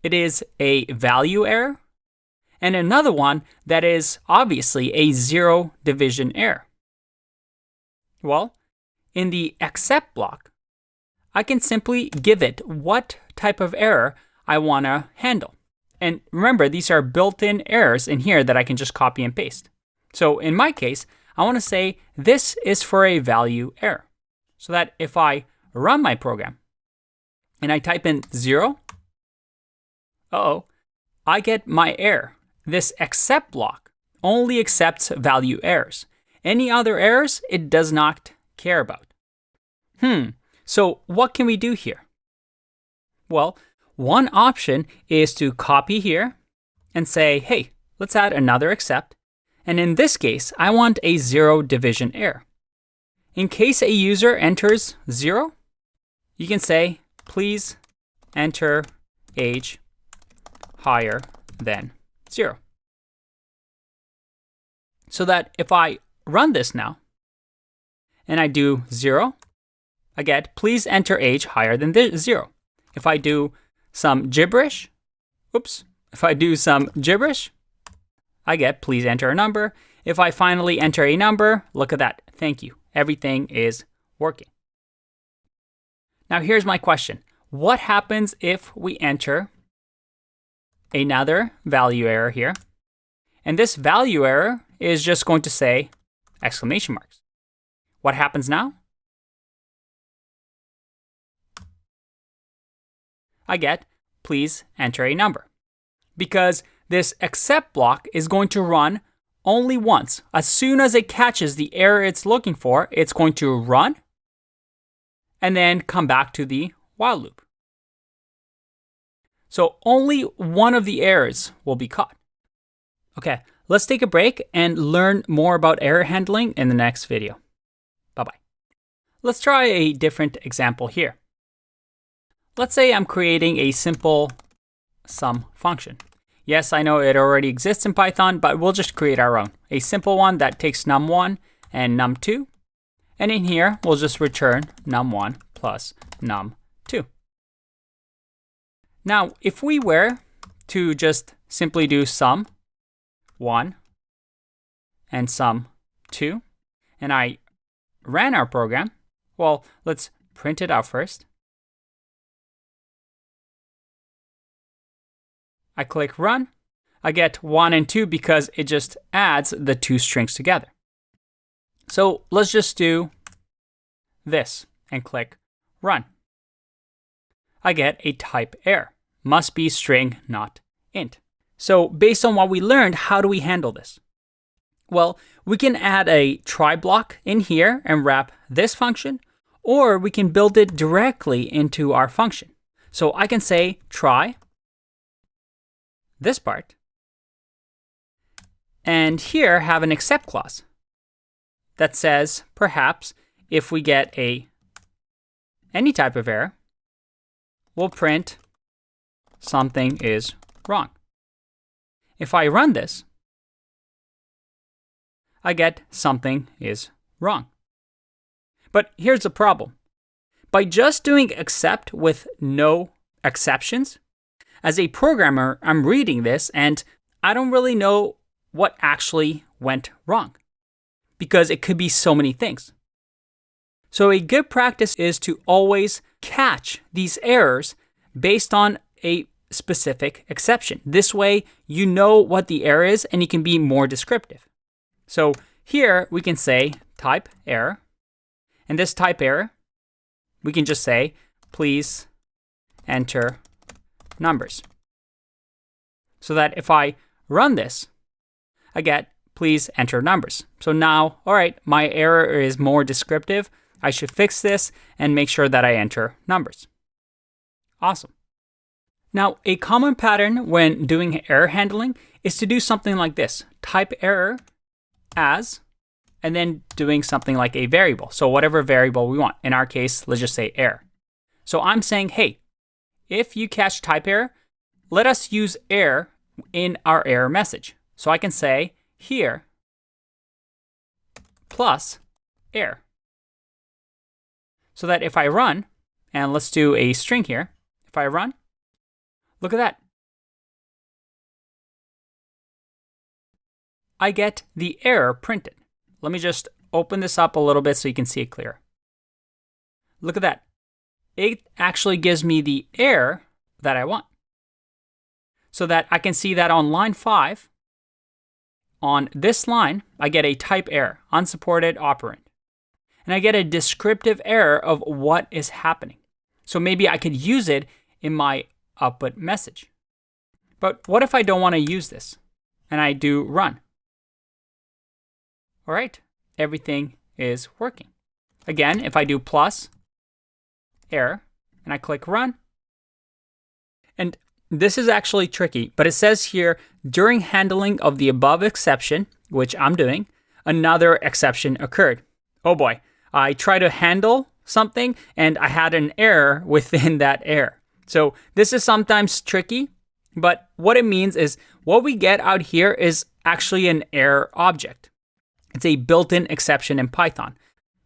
it is a value error, and another one that is obviously a zero division error. Well, in the except block, I can simply give it what type of error I want to handle. And remember, these are built-in errors in here that I can just copy and paste. So in my case, I want to say this is for a value error. So that if I run my program and I type in 0, I get my error. This except block only accepts value errors. Any other errors, it does not care about. So what can we do here? Well, one option is to copy here and say, hey, let's add another except. And in this case, I want a zero division error. In case a user enters 0, you can say, please enter age higher than 0. So that if I run this now, and I do 0, I get, please enter age higher than 0. If I do some gibberish, I get, please enter a number. If I finally enter a number, look at that, thank you. Everything is working. Now here's my question. What happens if we enter another value error here? And this value error is just going to say exclamation marks. What happens now? I get, please enter a number. Because this except block is going to run only once. As soon as it catches the error it's looking for, it's going to run and then come back to the while loop. So only one of the errors will be caught. Okay, let's take a break and learn more about error handling in the next video. Bye-bye. Let's try a different example here. Let's say I'm creating a simple sum function. Yes, I know it already exists in Python, but we'll just create our own. A simple one that takes num1 and num2. And in here, we'll just return num1 plus num2. Now, if we were to just simply do sum1 and sum2, and I ran our program, well, let's print it out first. I click run. I get 1 and 2 because it just adds the two strings together. So let's just do this and click run. I get a type error. Must be string, not int. So based on what we learned, how do we handle this? Well, we can add a try block in here and wrap this function, or we can build it directly into our function. So I can say try this part, and here have an except clause that says perhaps if we get any type of error, we'll print something is wrong. If I run this, I get something is wrong. But here's the problem. By just doing except with no exceptions, as a programmer, I'm reading this and I don't really know what actually went wrong, because it could be so many things. So a good practice is to always catch these errors based on a specific exception. This way, you know what the error is and you can be more descriptive. So here we can say type error, and this type error, we can just say, please enter numbers. So that if I run this, I get please enter numbers. So now, all right, my error is more descriptive. I should fix this and make sure that I enter numbers. Awesome. Now, a common pattern when doing error handling is to do something like this. Type error as, and then doing something like a variable. So whatever variable we want. In our case, let's just say error. So I'm saying, hey, if you catch type error, let us use error in our error message. So I can say here plus error. So that if I run, and let's do a string here. If I run, look at that. I get the error printed. Let me just open this up a little bit so you can see it clear. Look at that. It actually gives me the error that I want. So that I can see that on line 5, on this line, I get a type error, unsupported operand. And I get a descriptive error of what is happening. So maybe I could use it in my output message. But what if I don't want to use this and I do run? All right, everything is working. Again, if I do plus error and I click run, and this is actually tricky, but it says here, during handling of the above exception, which I'm doing, another exception occurred. Oh boy, I tried to handle something and I had an error within that error. So this is sometimes tricky, but what it means is what we get out here is actually an error object. It's a built-in exception in Python.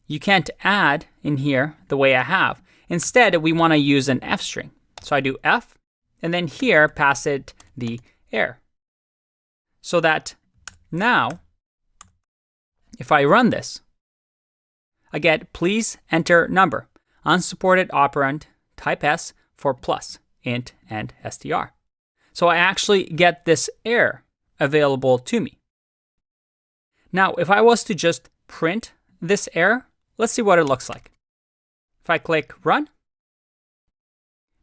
You can't add in here the way I have. Instead, we want to use an F string. So I do F, and then here pass it the error. So that now, if I run this, I get please enter number, unsupported operand, type S for plus, int, and str. So I actually get this error available to me. Now, if I was to just print this error, let's see what it looks like. If I click run,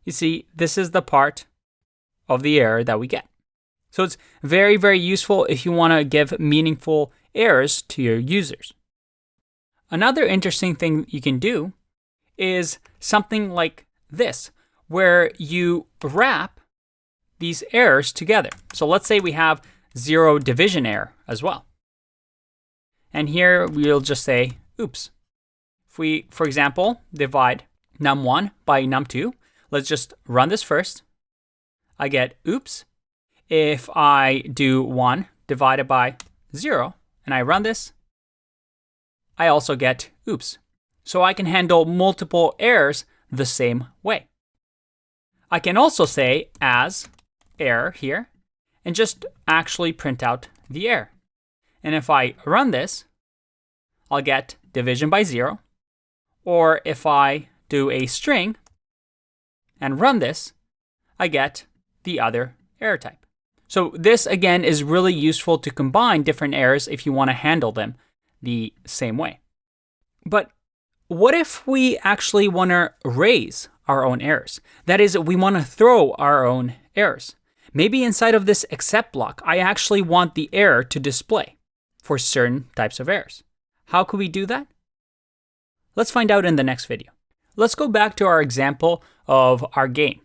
you see this is the part of the error that we get. So it's very, very useful if you want to give meaningful errors to your users. Another interesting thing you can do is something like this, where you wrap these errors together. So let's say we have 0 division error as well. And here we'll just say, oops. If we, for example, divide num1 by num2, let's just run this first. I get oops. If I do 1 divided by 0 and I run this, I also get oops. So I can handle multiple errors the same way. I can also say as error here and just actually print out the error. And if I run this, I'll get division by 0. Or if I do a string and run this, I get the other error type. So this, again, is really useful to combine different errors if you want to handle them the same way. But what if we actually want to raise our own errors? That is, we want to throw our own errors. Maybe inside of this except block, I actually want the error to display for certain types of errors. How could we do that? Let's find out in the next video. Let's go back to our example of our game,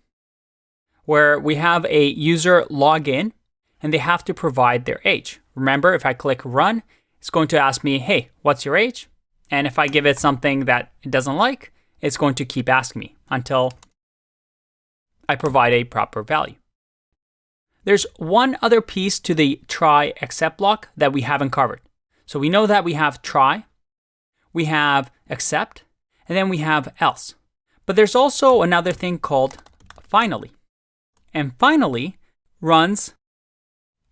where we have a user log in and they have to provide their age. Remember, if I click run, it's going to ask me, hey, what's your age? And if I give it something that it doesn't like, it's going to keep asking me until I provide a proper value. There's one other piece to the try except block that we haven't covered. So we know that we have try, we have except, and then we have else. But there's also another thing called finally. And finally runs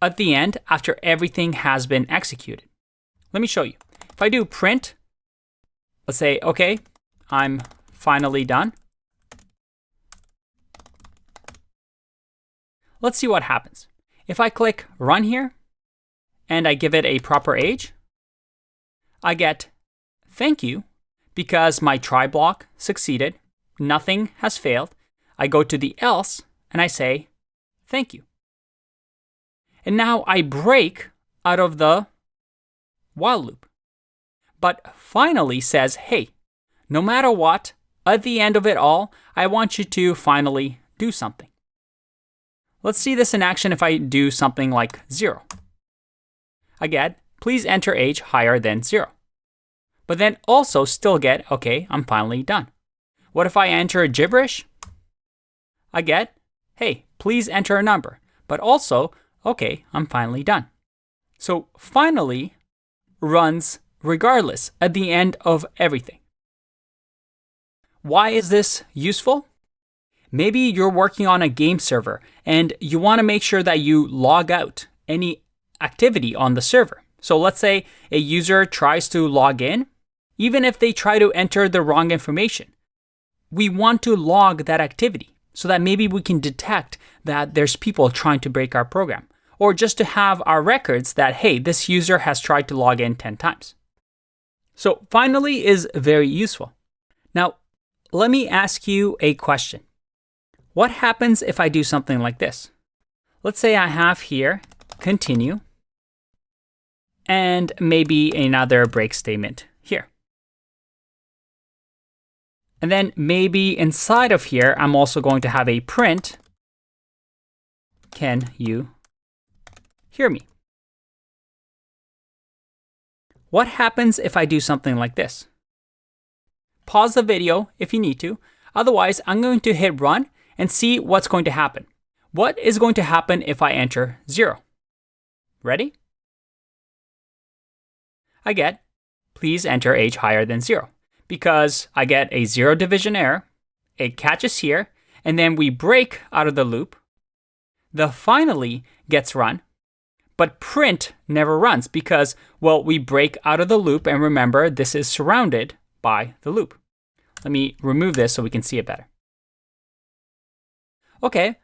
at the end after everything has been executed. Let me show you. If I do print, let's say, okay, I'm finally done. Let's see what happens. If I click run here and I give it a proper age, I get thank you because my try block succeeded. Nothing has failed. I go to the else and I say thank you. And now I break out of the while loop. But finally says, hey, no matter what, at the end of it all, I want you to finally do something. Let's see this in action if I do something like 0. I get, please enter age higher than 0. But then also still get, okay, I'm finally done. What if I enter gibberish? I get, hey, please enter a number. But also, okay, I'm finally done. So finally runs regardless at the end of everything. Why is this useful? Maybe you're working on a game server and you want to make sure that you log out any activity on the server. So let's say a user tries to log in, even if they try to enter the wrong information. We want to log that activity so that maybe we can detect that there's people trying to break our program, or just to have our records that, hey, this user has tried to log in 10 times. So finally is very useful. Now, let me ask you a question. What happens if I do something like this? Let's say I have here continue and maybe another break statement here. And then maybe inside of here, I'm also going to have a print. Can you hear me? What happens if I do something like this? Pause the video if you need to. Otherwise, I'm going to hit run and see what's going to happen. What is going to happen if I enter 0? Ready? I get, please enter age higher than 0. Because I get a 0 division error, it catches here, and then we break out of the loop. The finally gets run, but print never runs because, well, we break out of the loop, and remember, this is surrounded by the loop. Let me remove this so we can see it better. Okay,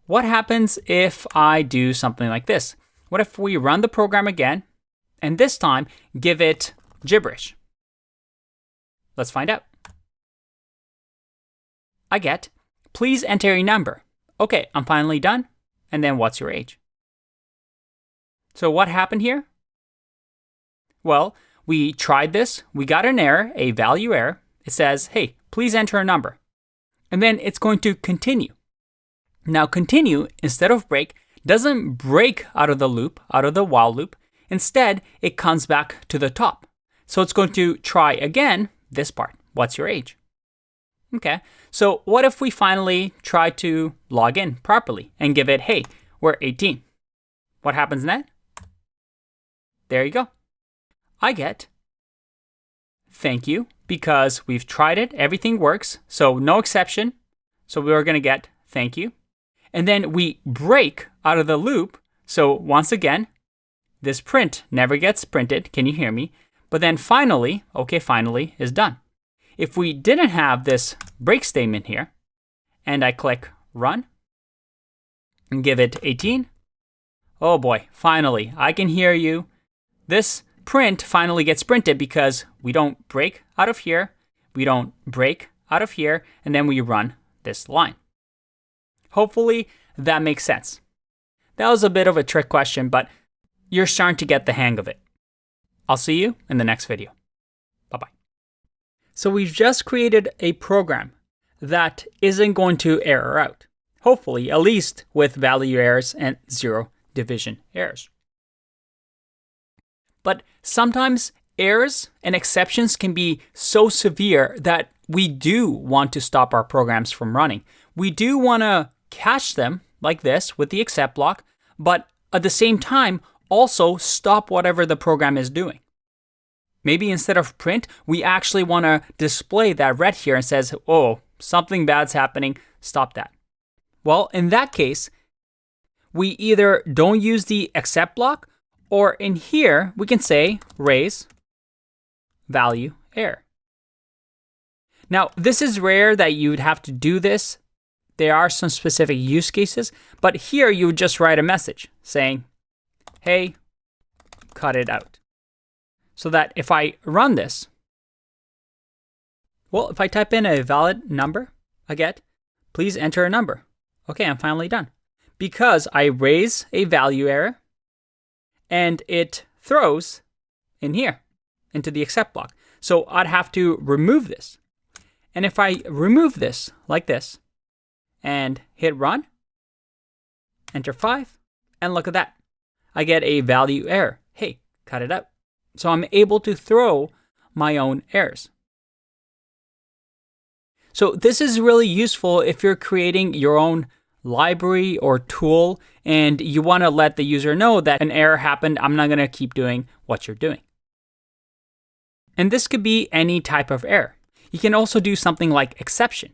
what happens if I do something like this? What if we run the program again, and this time give it gibberish? Let's find out. I get, please enter a number. Okay, I'm finally done. And then what's your age? So what happened here? Well, we tried this. We got an error, a value error. It says, hey, please enter a number. And then it's going to continue. Now continue, instead of break, doesn't break out of the loop, out of the while loop. Instead, it comes back to the top. So it's going to try again this part. What's your age? Okay, so what if we finally try to log in properly and give it, hey, we're 18. What happens next? There you go. I get, thank you because we've tried it, everything works, so no exception. So we're going to get thank you. And then we break out of the loop. So once again, this print never gets printed. Can you hear me? But then finally, okay, finally is done. If we didn't have this break statement here, and I click run and give it 18, oh boy, finally, I can hear you. This print finally gets printed because we don't break out of here, we don't break out of here, and then we run this line. Hopefully that makes sense. That was a bit of a trick question, but you're starting to get the hang of it. I'll see you in the next video. Bye-bye. So we've just created a program that isn't going to error out. Hopefully, at least with value errors and zero division errors. But sometimes errors and exceptions can be so severe that we do want to stop our programs from running. We do want to catch them like this with the except block, but at the same time, also stop whatever the program is doing. Maybe instead of print, we actually want to display that red here and says, oh, something bad's happening, stop that. Well, in that case, we either don't use the except block, or in here, we can say raise value error. Now, this is rare that you would have to do this. There are some specific use cases, but here you would just write a message saying, hey, cut it out. So that if I run this, well, if I type in a valid number, I get, please enter a number. Okay, I'm finally done. Because I raise a value error, and it throws in here, into the except block. So I'd have to remove this. And if I remove this like this, and hit run, enter 5, and look at that. I get a value error. Hey, cut it out. So I'm able to throw my own errors. So this is really useful if you're creating your own library or tool and you want to let the user know that an error happened. I'm not going to keep doing what you're doing. And this could be any type of error. You can also do something like exception.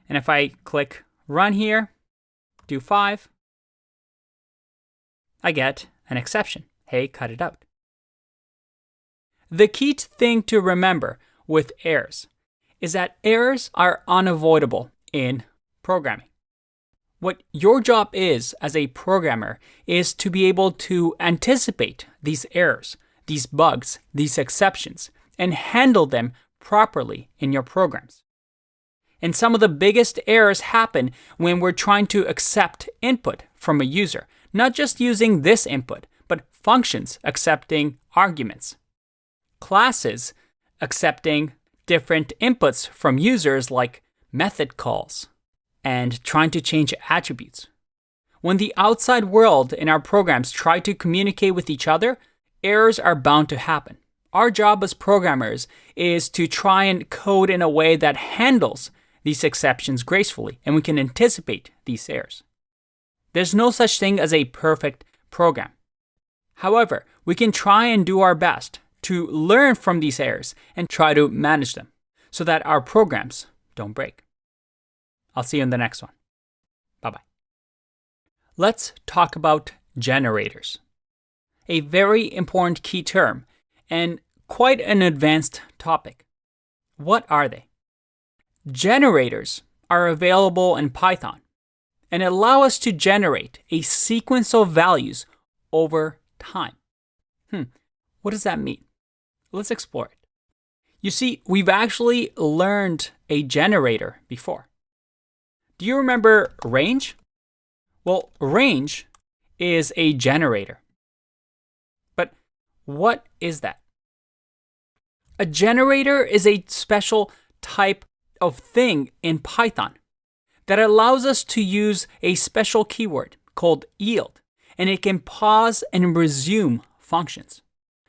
And if I click run here, do 5, I get an exception. Hey, cut it out. The key thing to remember with errors is that errors are unavoidable in programming. What your job is as a programmer is to be able to anticipate these errors, these bugs, these exceptions, and handle them properly in your programs. And some of the biggest errors happen when we're trying to accept input from a user, not just using this input, but functions accepting arguments, classes accepting different inputs from users like method calls, and trying to change attributes. When the outside world in our programs try to communicate with each other, errors are bound to happen. Our job as programmers is to try and code in a way that handles these exceptions gracefully, and we can anticipate these errors. There's no such thing as a perfect program. However, we can try and do our best to learn from these errors and try to manage them so that our programs don't break. I'll see you in the next one. Bye-bye. Let's talk about generators. A very important key term and quite an advanced topic. What are they? Generators are available in Python and allow us to generate a sequence of values over time. What does that mean? Let's explore it. You see, we've actually learned a generator before. Do you remember range? Well, range is a generator. But what is that? A generator is a special type of thing in Python that allows us to use a special keyword called yield, and it can pause and resume functions.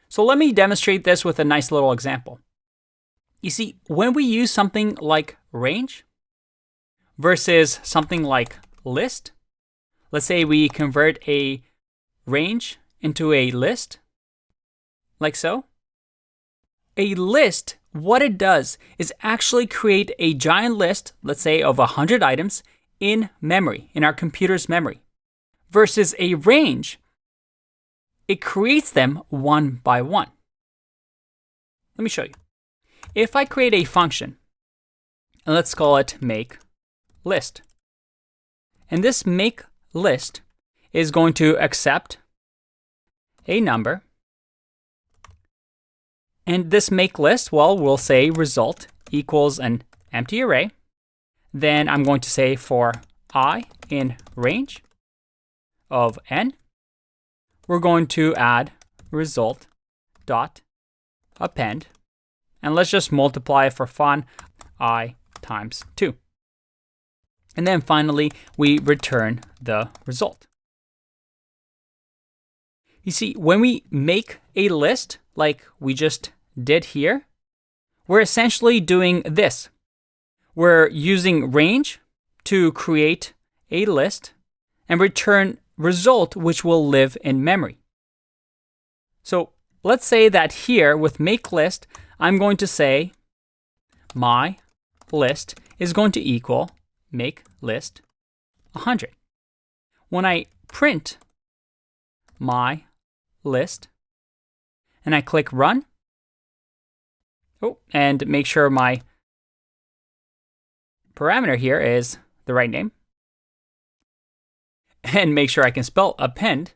So let me demonstrate this with a nice little example. You see, when we use something like range versus something like list, let's say we convert a range into a list, like so. A list what it does is actually create a giant list, let's say of 100 items, in memory, in our computer's memory, versus a range. It creates them one by one. Let me show you. If I create a function, and let's call it make list, and this make list is going to accept a number, and this make list, well, we'll say result equals an empty array. Then I'm going to say for I in range of n, we're going to add result dot append, and let's just multiply for fun I times 2. And then finally, we return the result. You see, when we make a list like we just did here, we're essentially doing this. We're using range to create a list and return result which will live in memory. So let's say that here with make list, I'm going to say my list is going to equal make list 100. When I print my list and I click run, and make sure my parameter here is the right name, and make sure I can spell append,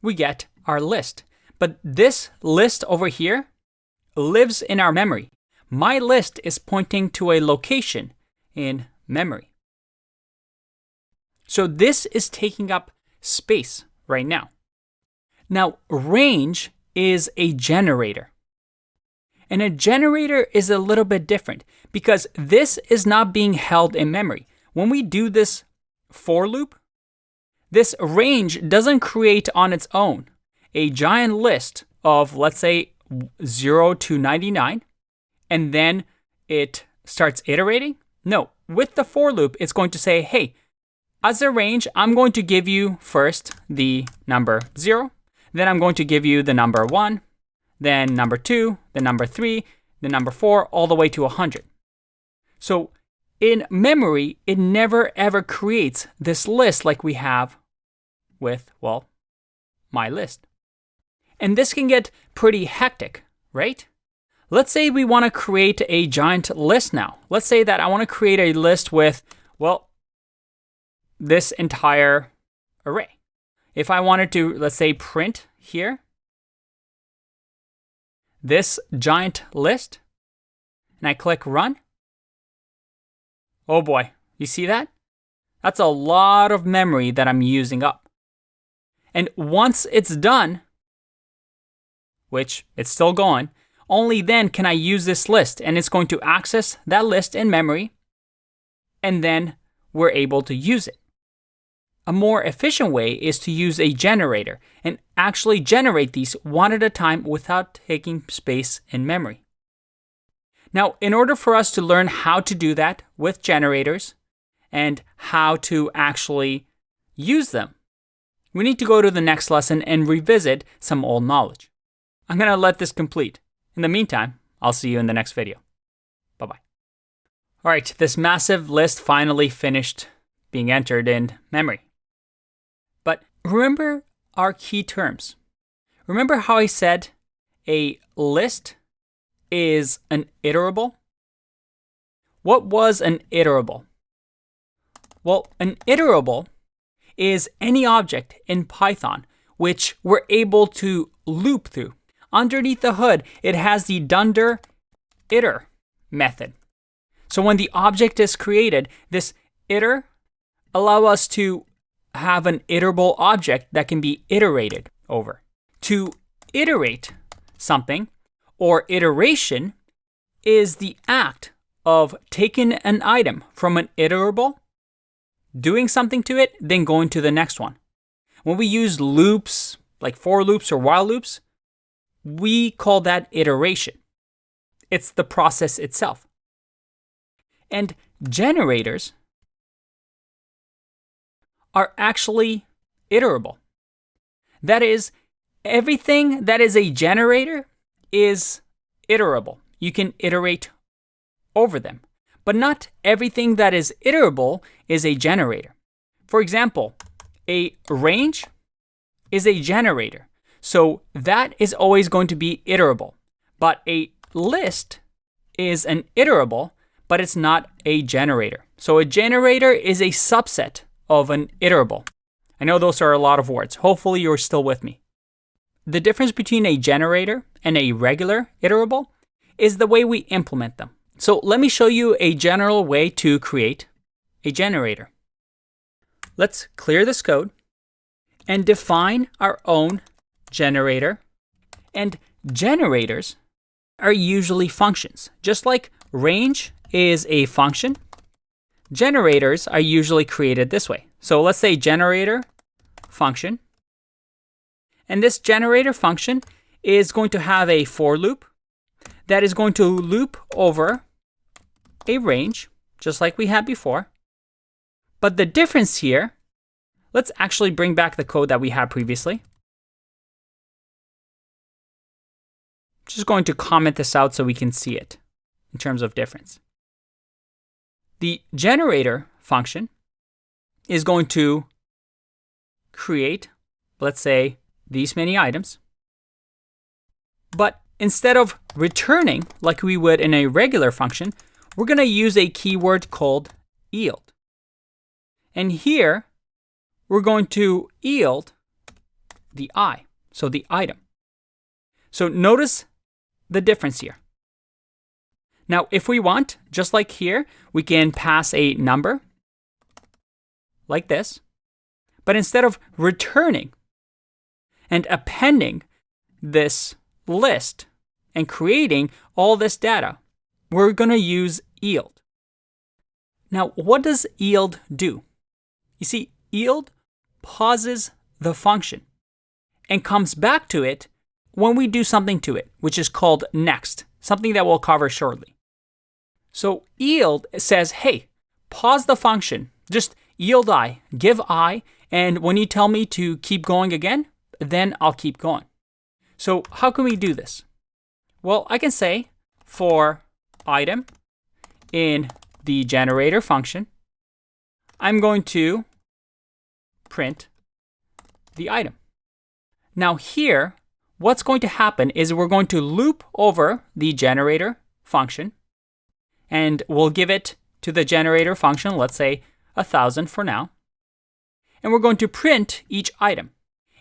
we get our list. But this list over here lives in our memory. My list is pointing to a location in memory. So this is taking up space right now. Now, range is a generator. And a generator is a little bit different because this is not being held in memory. When we do this for loop, this range doesn't create on its own a giant list of, let's say, 0 to 99, and then it starts iterating. No, with the for loop, it's going to say, hey, as a range, I'm going to give you first the number 0, then I'm going to give you the number 1, then number 2, then number 3, then number 4, all the way to 100. So in memory, it never ever creates this list like we have with, well, my list. And this can get pretty hectic, right? Let's say we want to create a giant list now. Let's say that I want to create a list with, well, this entire array. If I wanted to, let's say, print here this giant list, and I click run, oh boy, you see that? That's a lot of memory that I'm using up. And once it's done, which it's still going, only then can I use this list, and it's going to access that list in memory, and then we're able to use it. A more efficient way is to use a generator and actually generate these one at a time without taking space in memory. Now, in order for us to learn how to do that with generators and how to actually use them, we need to go to the next lesson and revisit some old knowledge. I'm going to let this complete. In the meantime, I'll see you in the next video. Bye-bye. All right, this massive list finally finished being entered in memory. But remember our key terms. Remember how I said a list is an iterable? What was an iterable? Well, an iterable is any object in Python which we're able to loop through. Underneath the hood, it has the dunder iter method. So when the object is created, this iter allows us to have an iterable object that can be iterated over. To iterate something, or iteration, is the act of taking an item from an iterable, doing something to it, then going to the next one. When we use loops, like for loops or while loops, we call that iteration. It's the process itself. And generators are actually iterable. That is, everything that is a generator is iterable. You can iterate over them. But not everything that is iterable is a generator. For example, a range is a generator. So that is always going to be iterable. But a list is an iterable, but it's not a generator. So a generator is a subset of an iterable. I know those are a lot of words. Hopefully you're still with me. The difference between a generator and a regular iterable is the way we implement them. So let me show you a general way to create a generator. Let's clear this code and define our own generator. And generators are usually functions. Just like range is a function, generators are usually created this way. So let's say generator function. And this generator function is going to have a for loop that is going to loop over a range, just like we had before. But the difference here, let's actually bring back the code that we had previously. Just going to comment this out so we can see it in terms of difference. The generator function is going to create, let's say, these many items. But instead of returning like we would in a regular function, we're going to use a keyword called yield. And here, we're going to yield the I, so the item. So notice the difference here. Now, if we want, just like here, we can pass a number like this. But instead of returning and appending this list and creating all this data, we're going to use yield. Now, what does yield do? You see, yield pauses the function and comes back to it when we do something to it, which is called next, something that we'll cover shortly. So yield says, hey, pause the function, just yield I, give I, and when you tell me to keep going again, then I'll keep going. So how can we do this? Well, I can say for item in the generator function, I'm going to print the item. Now here, what's going to happen is we're going to loop over the generator function, and we'll give it to the generator function, let's say 1,000 for now. And we're going to print each item.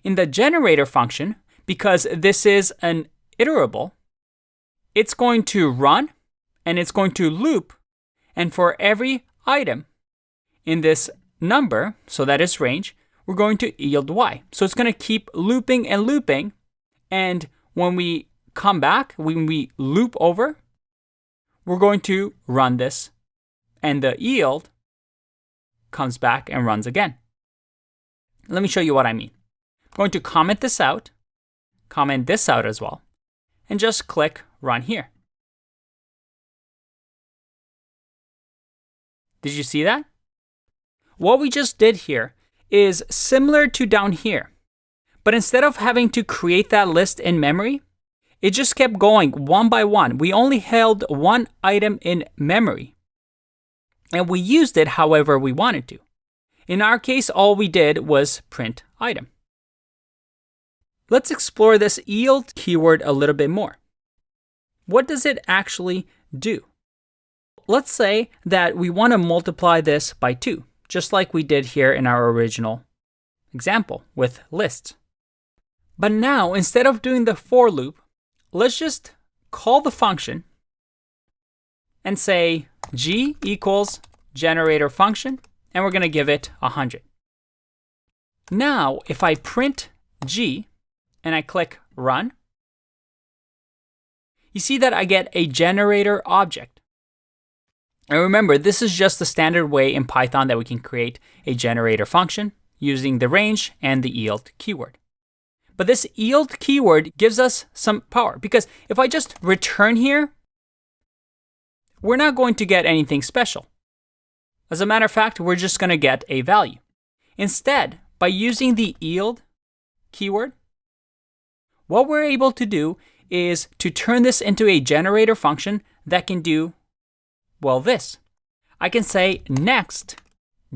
In the generator function, because this is an iterable, it's going to run and it's going to loop. And for every item in this number, so that is range, we're going to yield y. So it's going to keep looping and looping. And when we come back, when we loop over, we're going to run this. And the yield comes back and runs again. Let me show you what I mean. I'm going to comment this out as well, and just click run here. Did you see that? What we just did here is similar to down here, but instead of having to create that list in memory, it just kept going one by one. We only held one item in memory, and we used it however we wanted to. In our case, all we did was print item. Let's explore this yield keyword a little bit more. What does it actually do? Let's say that we want to multiply this by 2, just like we did here in our original example with lists. But now, instead of doing the for loop, let's just call the function and say g equals generator function, and we're going to give it 100. Now, if I print g and I click run, you see that I get a generator object. And remember, this is just the standard way in Python that we can create a generator function using the range and the yield keyword. But this yield keyword gives us some power, because if I just return here, we're not going to get anything special. As a matter of fact, we're just going to get a value. Instead, by using the yield keyword, what we're able to do is to turn this into a generator function that can do, well, this. I can say next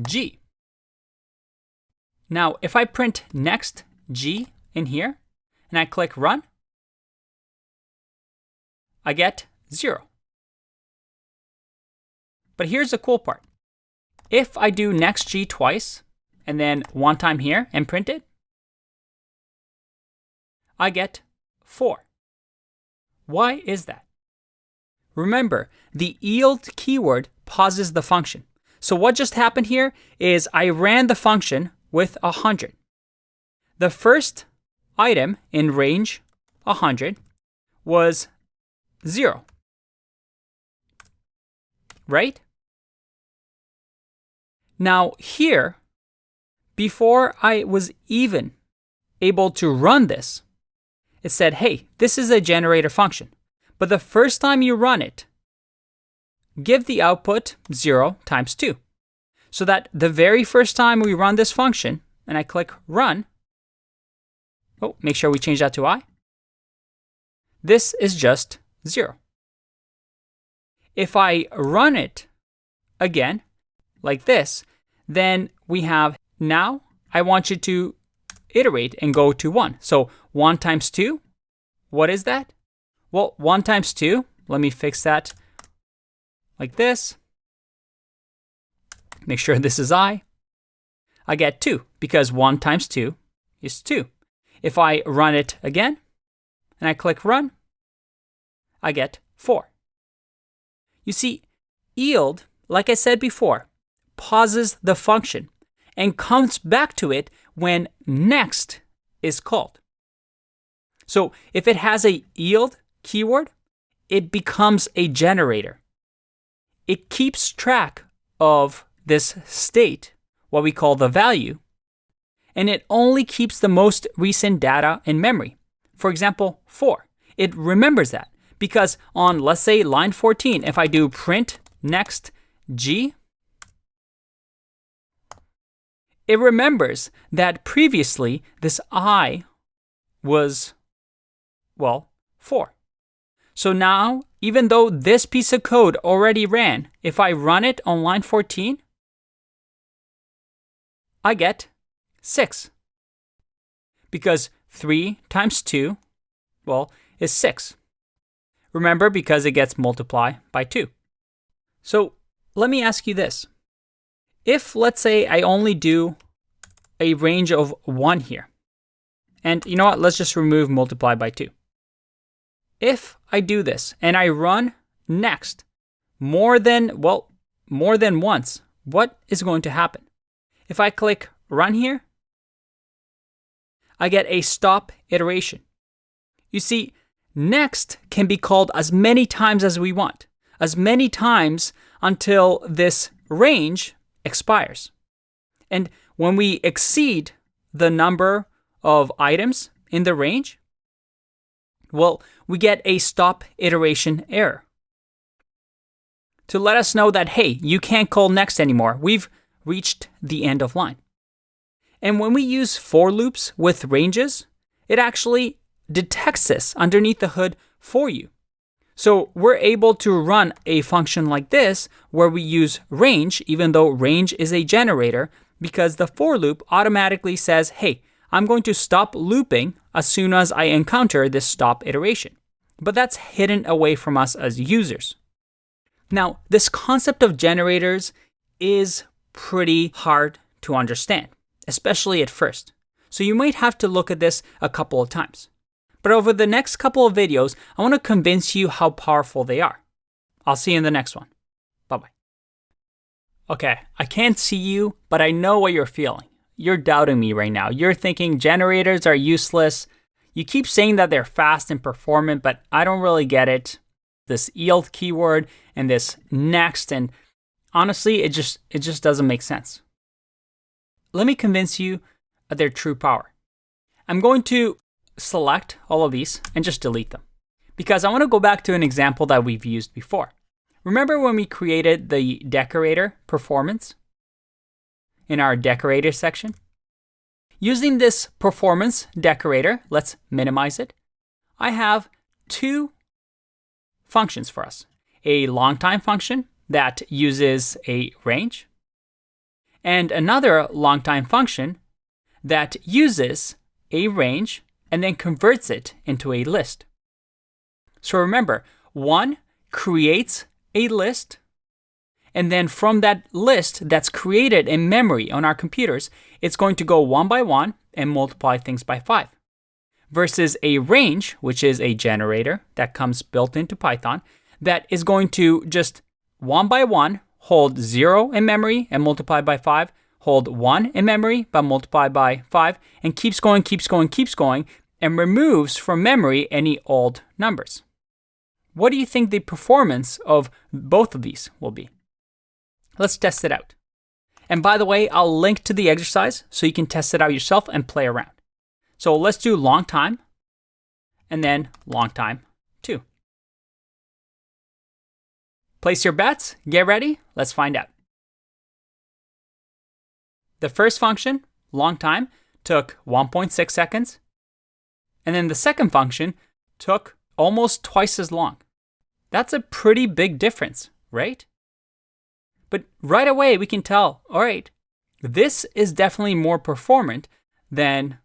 g. Now, if I print next g in here and I click run, I get 0. But here's the cool part. If I do next g twice and then one time here and print it, I get 4. Why is that? Remember, the yield keyword pauses the function. So what just happened here is I ran the function with 100. The first item in range 100 was 0. Right? Now here, before I was even able to run this, it said, hey, this is a generator function. But the first time you run it, give the output 0 times 2. So that the very first time we run this function, and I click run, oh, make sure we change that to I. This is just 0. If I run it again, like this, then we have, now I want you to iterate and go to 1. So 1 times 2, what is that? Well, 1 times 2, let me fix that like this. Make sure this is I get 2, because 1 times 2 is 2. If I run it again, and I click run, I get 4. You see, yield, like I said before, pauses the function and comes back to it when next is called. So if it has a yield keyword, it becomes a generator. It keeps track of this state, what we call the value, and it only keeps the most recent data in memory. For example, 4. It remembers that because on, let's say, line 14, if I do print next g, it remembers that previously this I was, well, 4. So now, even though this piece of code already ran, if I run it on line 14, I get 6. Because 3 times 2, well, is 6. Remember, because it gets multiplied by 2. So let me ask you this. If, let's say, I only do a range of 1 here, and you know what, let's just remove multiply by 2. If I do this and I run next more than once, what is going to happen? If I click run here, I get a stop iteration. You see, next can be called as many times as we want, as many times until this range expires. And when we exceed the number of items in the range, well, we get a stop iteration error to let us know that, hey, you can't call next anymore. We've reached the end of line. And when we use for loops with ranges, it actually detects this underneath the hood for you. So we're able to run a function like this where we use range, even though range is a generator, because the for loop automatically says, hey, I'm going to stop looping as soon as I encounter this stop iteration. But that's hidden away from us as users. Now, this concept of generators is pretty hard to understand, especially at first. So you might have to look at this a couple of times. But over the next couple of videos, I want to convince you how powerful they are. I'll see you in the next one. Bye-bye. Okay, I can't see you, but I know what you're feeling. You're doubting me right now. You're thinking generators are useless. You keep saying that they're fast and performant, but I don't really get it. This yield keyword and this next, and honestly, it just doesn't make sense. Let me convince you of their true power. I'm going to select all of these and just delete them because I want to go back to an example that we've used before. Remember when we created the decorator performance in our decorator section? Using this performance decorator, let's minimize it. I have two functions for us. A long time function that uses a range, and another long time function that uses a range and then converts it into a list. So remember, one creates a list, and then from that list that's created in memory on our computers, it's going to go one by one and multiply things by 5. Versus a range, which is a generator that comes built into Python, that is going to just one by one hold 0 in memory and multiply by 5, hold 1 in memory but multiply by 5, and keeps going, and removes from memory any old numbers. What do you think the performance of both of these will be? Let's test it out. And by the way, I'll link to the exercise so you can test it out yourself and play around. So let's do long time and then long time 2. Place your bets, get ready, let's find out. The first function, long time, took 1.6 seconds. And then the second function took almost twice as long. That's a pretty big difference, right? But right away we can tell, all right, this is definitely more performant than,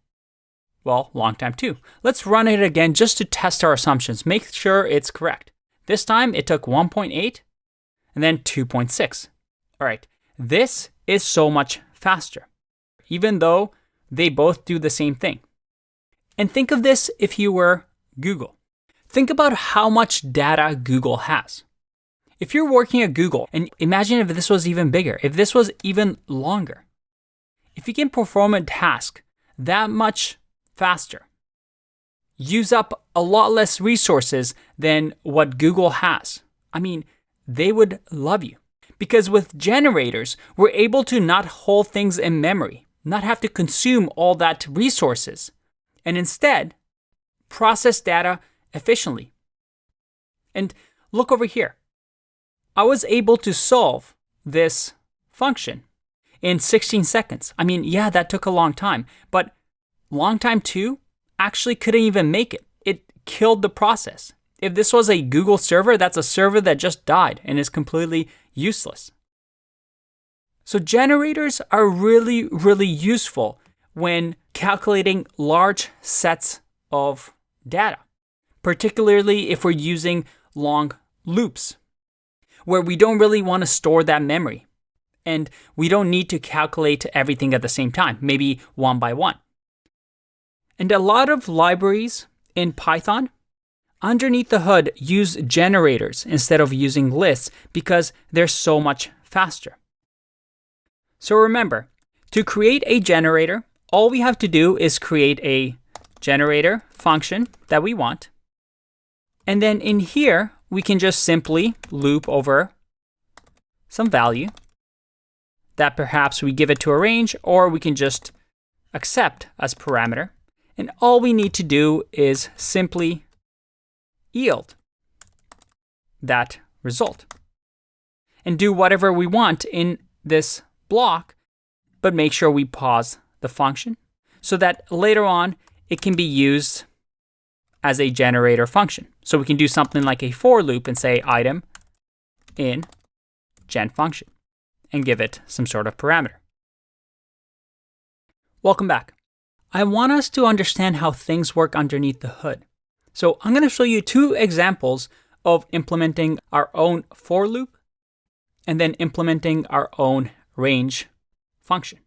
well, long time 2. Let's run it again just to test our assumptions, make sure it's correct. This time it took 1.8 and then 2.6. All right, this is so much faster, even though they both do the same thing. And think of this if you were Google. Think about how much data Google has. If you're working at Google, and imagine if this was even bigger, if this was even longer. If you can perform a task that much faster, use up a lot less resources than what Google has, I mean, they would love you. Because with generators, we're able to not hold things in memory, not have to consume all that resources, and instead process data efficiently. And look over here. I was able to solve this function in 16 seconds. I mean, yeah, that took a long time, but long time 2 actually couldn't even make it. It killed the process. If this was a Google server, that's a server that just died and is completely useless. So generators are really, really useful when calculating large sets of data, particularly if we're using long loops, where we don't really want to store that memory, and we don't need to calculate everything at the same time, maybe one by one. And a lot of libraries in Python, underneath the hood, use generators instead of using lists because they're so much faster. So remember, to create a generator, all we have to do is create a generator function that we want. And then in here, we can just simply loop over some value that perhaps we give it to a range, or we can just accept as parameter. And all we need to do is simply yield that result and do whatever we want in this block, but make sure we pause the function so that later on it can be used as a generator function. So we can do something like a for loop and say item in gen function and give it some sort of parameter. Welcome back. I want us to understand how things work underneath the hood. So I'm going to show you 2 examples of implementing our own for loop and then implementing our own range function.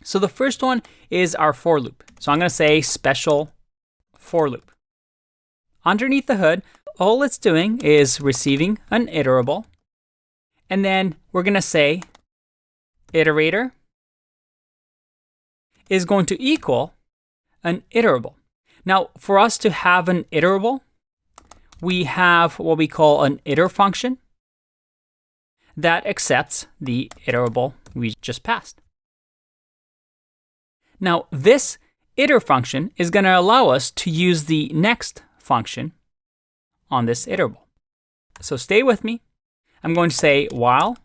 So the first one is our for loop. So I'm going to say special for loop. Underneath the hood, all it's doing is receiving an iterable, and then we're going to say iterator is going to equal an iterable. Now, for us to have an iterable, we have what we call an iter function that accepts the iterable we just passed. Now, this iter function is going to allow us to use the next function on this iterable. So stay with me. I'm going to say while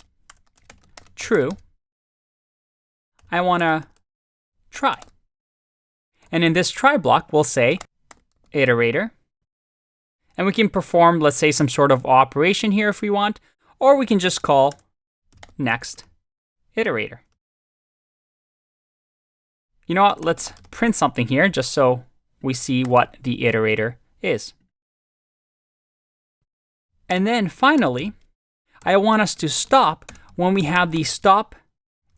true, I want to try. And in this try block, we'll say iterator And we can perform, let's say, some sort of operation here if we want, or we can just call next iterator. You know what? Let's print something here just so we see what the iterator is. And then finally, I want us to stop when we have the stop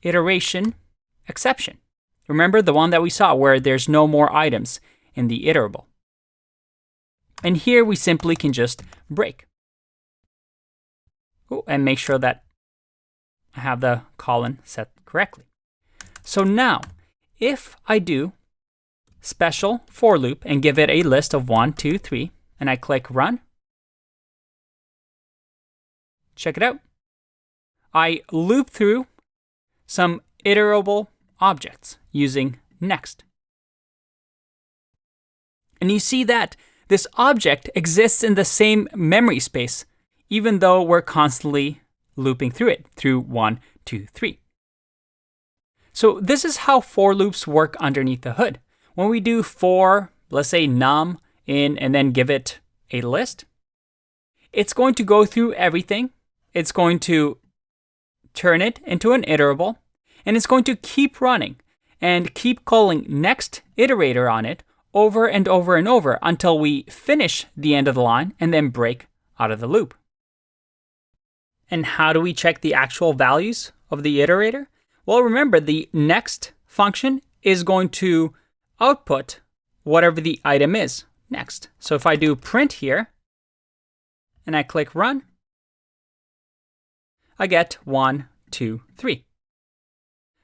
iteration exception. Remember the one that we saw where there's no more items in the iterable. And here we simply can just break. Ooh, and make sure that I have the colon set correctly. So now, if I do special for loop and give it a list of 1, 2, 3, and I click run, check it out. I loop through some iterable objects using next. And you see that this object exists in the same memory space, even though we're constantly looping through it through 1, 2, 3. So this is how for loops work underneath the hood. When we do for, let's say num in and then give it a list, it's going to go through everything. It's going to turn it into an iterable, and it's going to keep running and keep calling next iterator on it over and over and over until we finish the end of the line and then break out of the loop. And how do we check the actual values of the iterator? Well, remember the next function is going to output whatever the item is next. So if I do print here and I click run, I get 1, 2, 3.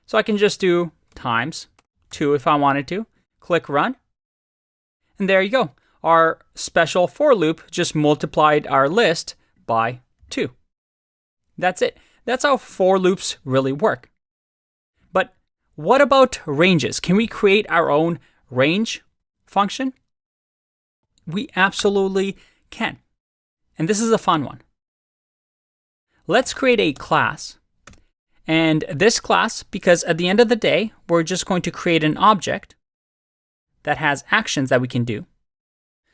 So I can just do times 2 if I wanted to, click run, and there you go. Our special for loop just multiplied our list by 2. That's it. That's how for loops really work. But what about ranges? Can we create our own range function? We absolutely can. And this is a fun one. Let's create a class. And this class, because at the end of the day, we're just going to create an object that has actions that we can do.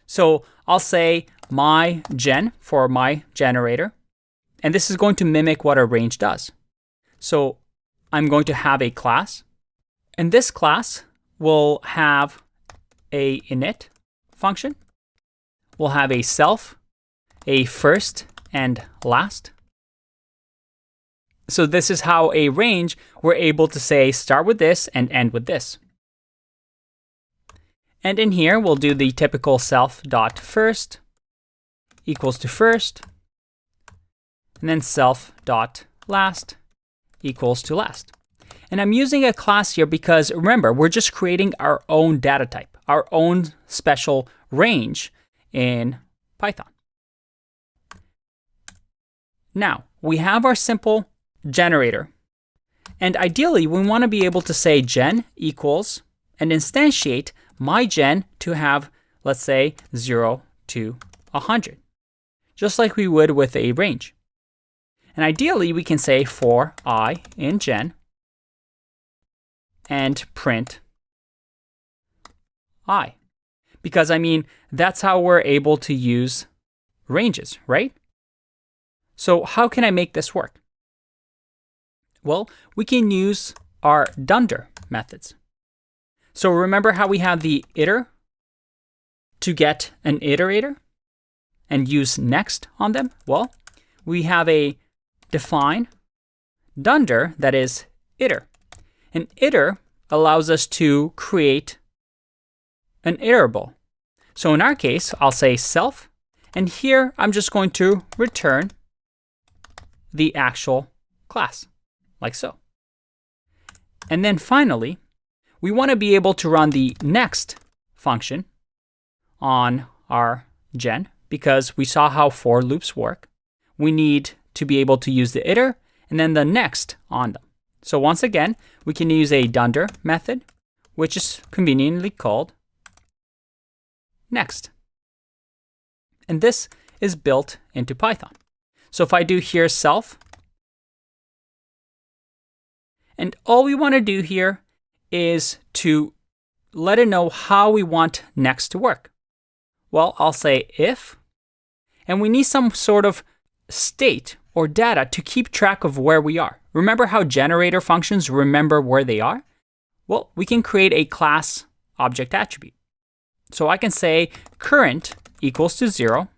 So I'll say my gen for my generator. And this is going to mimic what a range does. So I'm going to have a class. And this class will have a init function. We'll have a self, a first and last. So this is how a range, we're able to say start with this and end with this. And in here, we'll do the typical self.first equals to first, and then self.last equals to last. And I'm using a class here because remember, we're just creating our own data type, our own special range in Python. Now, we have our simple generator. And ideally, we want to be able to say gen equals and instantiate my gen to have, let's say, 0 to 100, just like we would with a range. And ideally, we can say for I in gen and print I. Because, I mean, that's how we're able to use ranges, right? So how can I make this work? Well, we can use our dunder methods. So remember how we have the iter to get an iterator and use next on them? Well, we have a define dunder that is iter. And iter allows us to create an iterable. So in our case, I'll say self, and here I'm just going to return the actual class, like so. And then finally, we want to be able to run the next function on our gen because we saw how for loops work. We need to be able to use the iter and then the next on them. So once again, we can use a dunder method, which is conveniently called next. And this is built into Python. So if I do here self, and all we want to do here is to let it know how we want next to work. Well, I'll say if And we need some sort of state or data to keep track of where we are. Remember how generator functions remember where they are? Well, we can create a class object attribute. So I can say current equals to 0.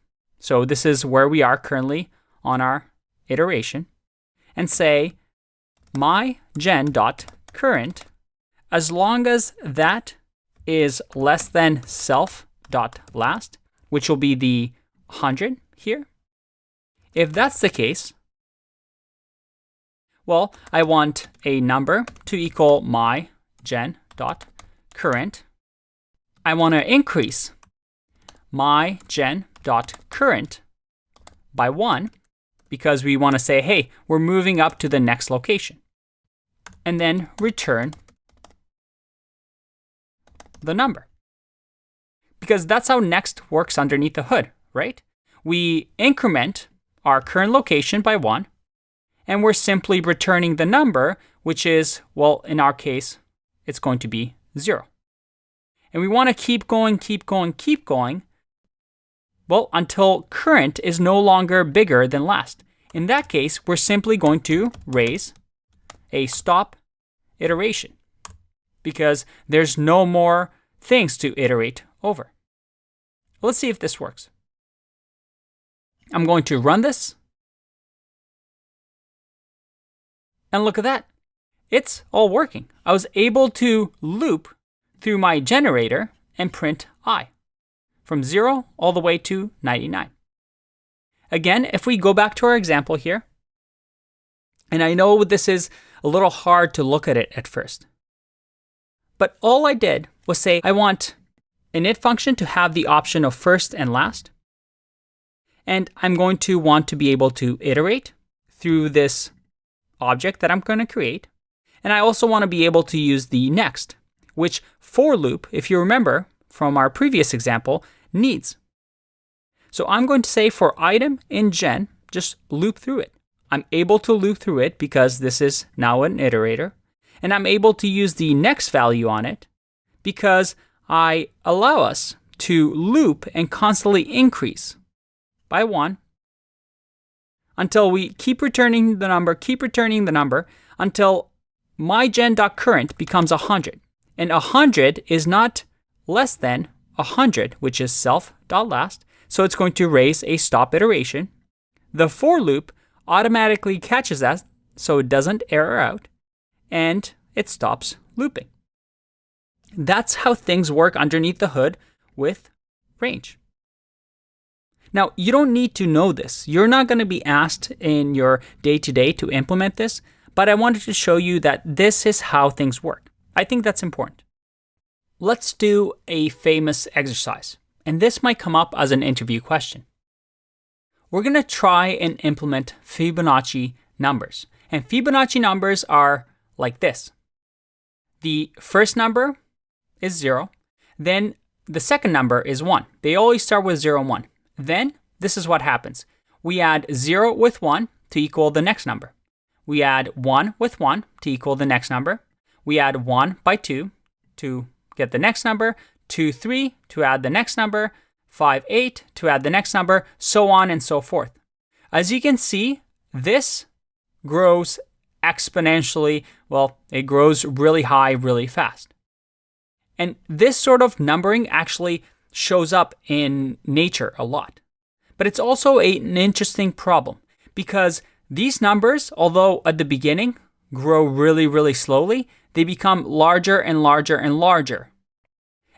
So this is where we are currently on our iteration. And say mygen.current, as long as that is less than self.last, which will be the 100 here. If that's the case, well, I want a number to equal mygen.current. I want to increase mygen.current by 1 because we want to say, hey, we're moving up to the next location. And then return the number. Because that's how next works underneath the hood, right? We increment our current location by 1, and we're simply returning the number, which is, well, in our case, it's going to be 0. And we want to keep going, well, until current is no longer bigger than last. In that case, we're simply going to raise a stop iteration because there's no more things to iterate over. Let's see if this works. I'm going to run this. And look at that. It's all working. I was able to loop through my generator and print I from 0 all the way to 99. Again, if we go back to our example here, and I know this is a little hard to look at it at first, but all I did was say I want an init function to have the option of first and last, and I'm going to want to be able to iterate through this object that I'm going to create, and I also want to be able to use the next, which for loop, if you remember from our previous example, needs. So I'm going to say for item in gen, just loop through it. I'm able to loop through it because this is now an iterator, and I'm able to use the next value on it because I allow us to loop and constantly increase by 1 until we keep returning the number until mygen.current becomes 100. And 100 is not less than 100, which is self.last. So it's going to raise a stop iteration. The for loop automatically catches that so it doesn't error out, and it stops looping. That's how things work underneath the hood with range. Now, you don't need to know this. You're not going to be asked in your day-to-day to implement this, but I wanted to show you that this is how things work. I think that's important. Let's do a famous exercise, and this might come up as an interview question. We're going to try and implement Fibonacci numbers, and Fibonacci numbers are like this. The first number is 0, then the second number is 1. They always start with 0 and 1. Then this is what happens. We add 0 with 1 to equal the next number. We add 1 with 1 to equal the next number. We add 1 by 2 to get the next number, 2, 3 to add the next number, 5, 8 to add the next number, so on and so forth. As you can see, this grows exponentially. Well, it grows really high, really fast. And this sort of numbering actually shows up in nature a lot. But it's also an interesting problem because these numbers, although at the beginning grow really, really slowly, they become larger and larger and larger.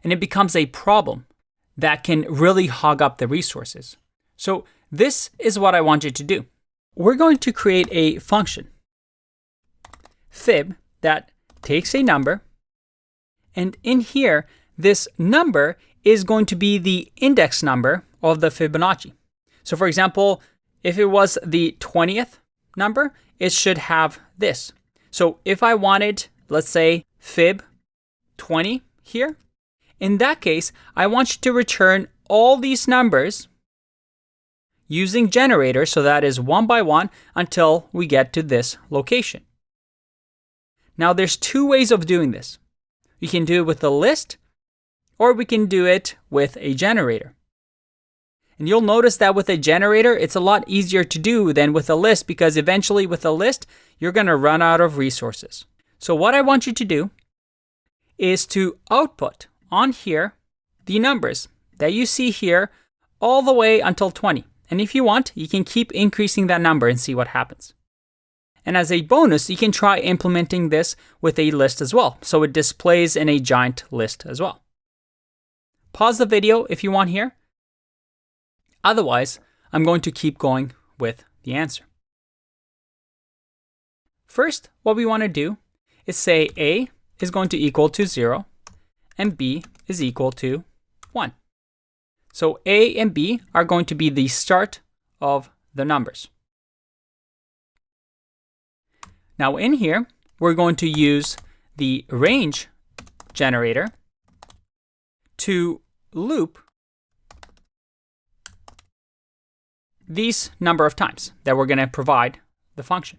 And it becomes a problem that can really hog up the resources. So this is what I want you to do. We're going to create a function, fib, that takes a number, and in here, this number is going to be the index number of the Fibonacci. So for example, if it was the 20th number, it should have this. So if I wanted, let's say, fib 20 here, in that case, I want you to return all these numbers using generator, so that is 1 by 1 until we get to this location. Now there's two ways of doing this. You can do it with a list, or we can do it with a generator. And you'll notice that with a generator, it's a lot easier to do than with a list, because eventually with a list, you're going to run out of resources. So what I want you to do is to output on here the numbers that you see here all the way until 20. And if you want, you can keep increasing that number and see what happens. And as a bonus, you can try implementing this with a list as well, so it displays in a giant list as well. Pause the video if you want here. Otherwise, I'm going to keep going with the answer. First, what we want to do is say A is going to equal to 0 and B is equal to 1. So A and B are going to be the start of the numbers. Now in here, we're going to use the range generator to loop these number of times that we're going to provide the function.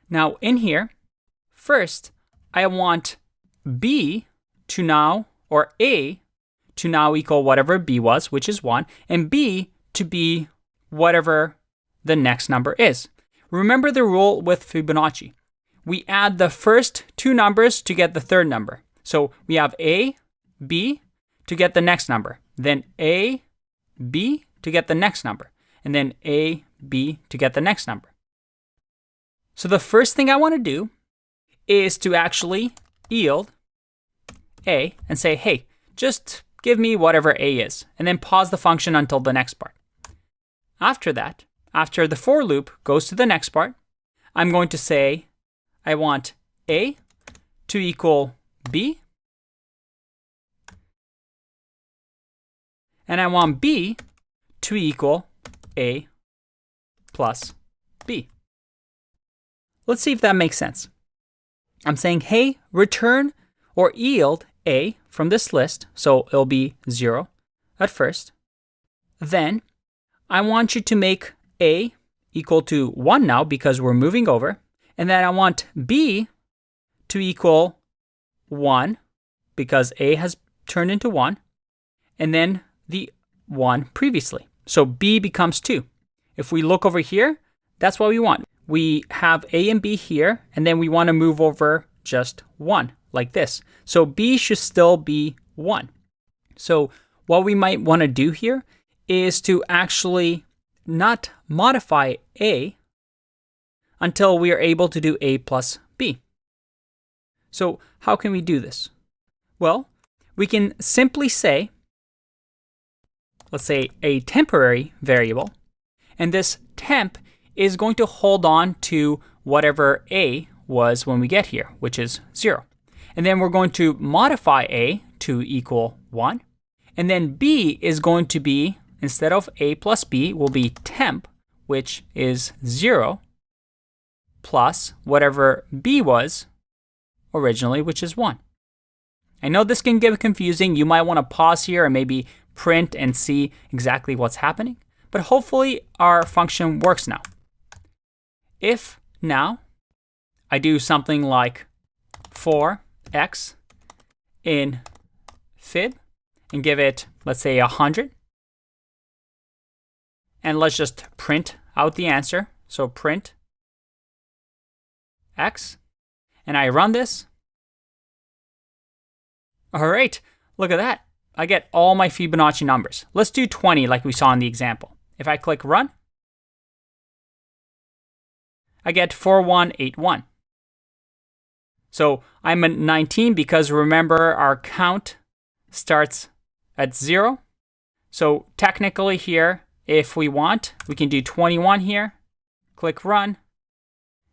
Now in here, first, I want B to now, or A to now equal whatever B was, which is 1, and B to be whatever the next number is. Remember the rule with Fibonacci. We add the first two numbers to get the third number. So we have A, B to get the next number, then A, B to get the next number, and then A, B to get the next number. So the first thing I want to do is to actually yield A and say, hey, just give me whatever A is, and then pause the function until the next part. After that, after the for loop goes to the next part, I'm going to say I want A to equal B, and I want B to equal A plus B. Let's see if that makes sense. I'm saying, hey, return or yield A from this list, so it'll be 0 at first. Then I want you to make A equal to 1 now because we're moving over. And then I want B to equal 1 because A has turned into 1. And then the 1 previously. So B becomes 2. If we look over here, that's what we want. We have A and B here, and then we want to move over just 1, like this. So B should still be 1. So what we might want to do here is to actually not modify A until we are able to do A plus B. So how can we do this? Well, we can simply say, let's say a temporary variable, and this temp is going to hold on to whatever A was when we get here, which is 0. And then we're going to modify A to equal 1. And then B is going to be, instead of A plus B, will be temp, which is 0, plus whatever B was originally, which is 1. I know this can get confusing. You might want to pause here and maybe print and see exactly what's happening. But hopefully our function works now. If now I do something like for x in fib and give it, let's say, 100. And let's just print out the answer. So print x. And I run this. All right, look at that. I get all my Fibonacci numbers. Let's do 20 like we saw in the example. If I click run, I get 4181. So I'm at 19 because remember our count starts at 0. So technically here, if we want, we can do 21 here, click run,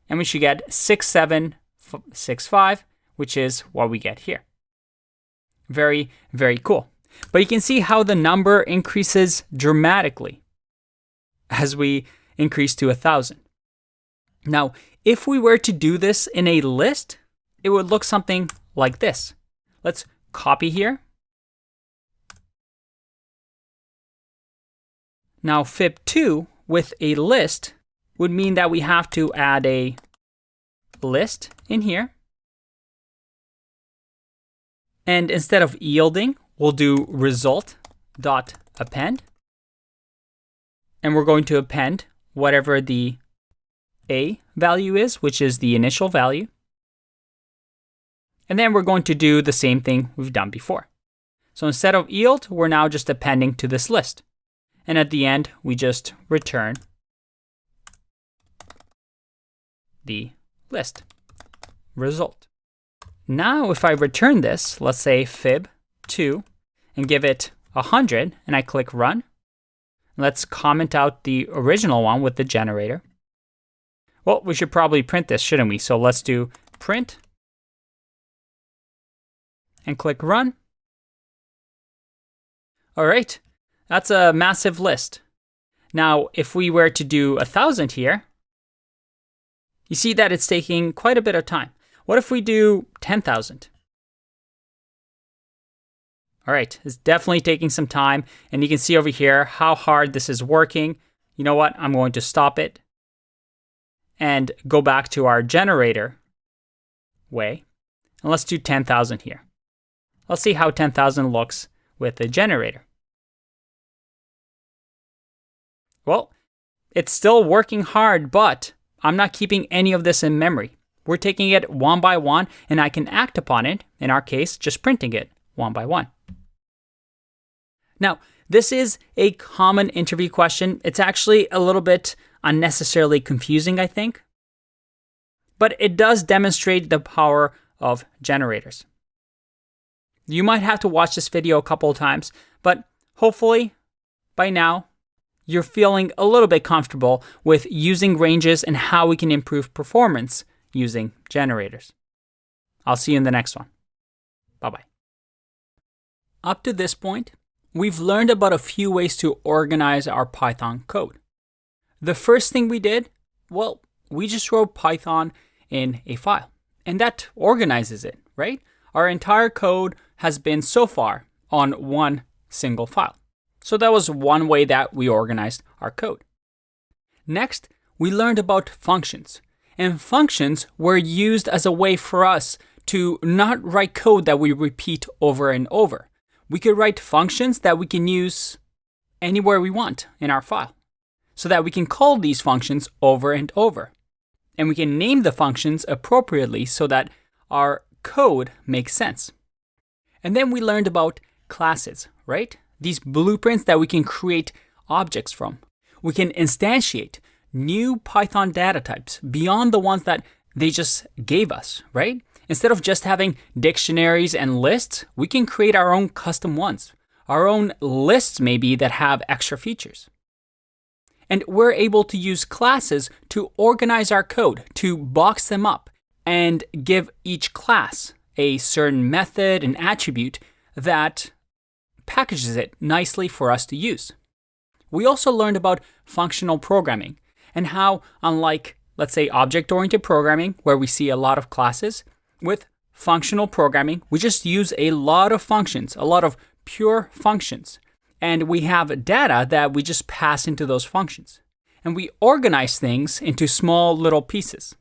and we should get 6765, which is what we get here. Very, very cool. But you can see how the number increases dramatically as we increase to 1,000. Now, if we were to do this in a list, it would look something like this. Let's copy here. Now, fib2 with a list would mean that we have to add a list in here. And instead of yielding, we'll do result dot append. And we're going to append whatever the A value is, which is the initial value. And then we're going to do the same thing we've done before. So instead of yield, we're now just appending to this list. And at the end, we just return the list result. Now, if I return this, let's say fib2, and give it 100, and I click run, let's comment out the original one with the generator. Well, we should probably print this, shouldn't we? So let's do print and click run. All right, that's a massive list. Now, if we were to do 1,000 here, you see that it's taking quite a bit of time. What if we do 10,000? All right, it's definitely taking some time, and you can see over here how hard this is working. You know what? I'm going to stop it and go back to our generator way, and let's do 10,000 here. Let's see how 10,000 looks with the generator. Well, it's still working hard, but I'm not keeping any of this in memory. We're taking it one by one, and I can act upon it, in our case, just printing it one by one. Now, this is a common interview question. It's actually a little bit unnecessarily confusing, I think. But it does demonstrate the power of generators. You might have to watch this video a couple of times, but hopefully by now you're feeling a little bit comfortable with using ranges and how we can improve performance using generators. I'll see you in the next one. Bye-bye. Up to this point, we've learned about a few ways to organize our Python code. The first thing we did, well, we just wrote Python in a file, and that organizes it, right? Our entire code has been so far on one single file. So that was one way that we organized our code. Next, we learned about functions. And functions were used as a way for us to not write code that we repeat over and over. We could write functions that we can use anywhere we want in our file, so that we can call these functions over and over. And we can name the functions appropriately so that our code makes sense. And then we learned about classes, right? These blueprints that we can create objects from. We can instantiate new Python data types beyond the ones that they just gave us, right? Instead of just having dictionaries and lists, we can create our own custom ones, our own lists maybe that have extra features. And we're able to use classes to organize our code, to box them up, and give each class a certain method and attribute that packages it nicely for us to use. We also learned about functional programming and how, unlike, let's say, object-oriented programming, where we see a lot of classes, with functional programming, we just use a lot of functions, a lot of pure functions. And we have data that we just pass into those functions. And we organize things into small little pieces.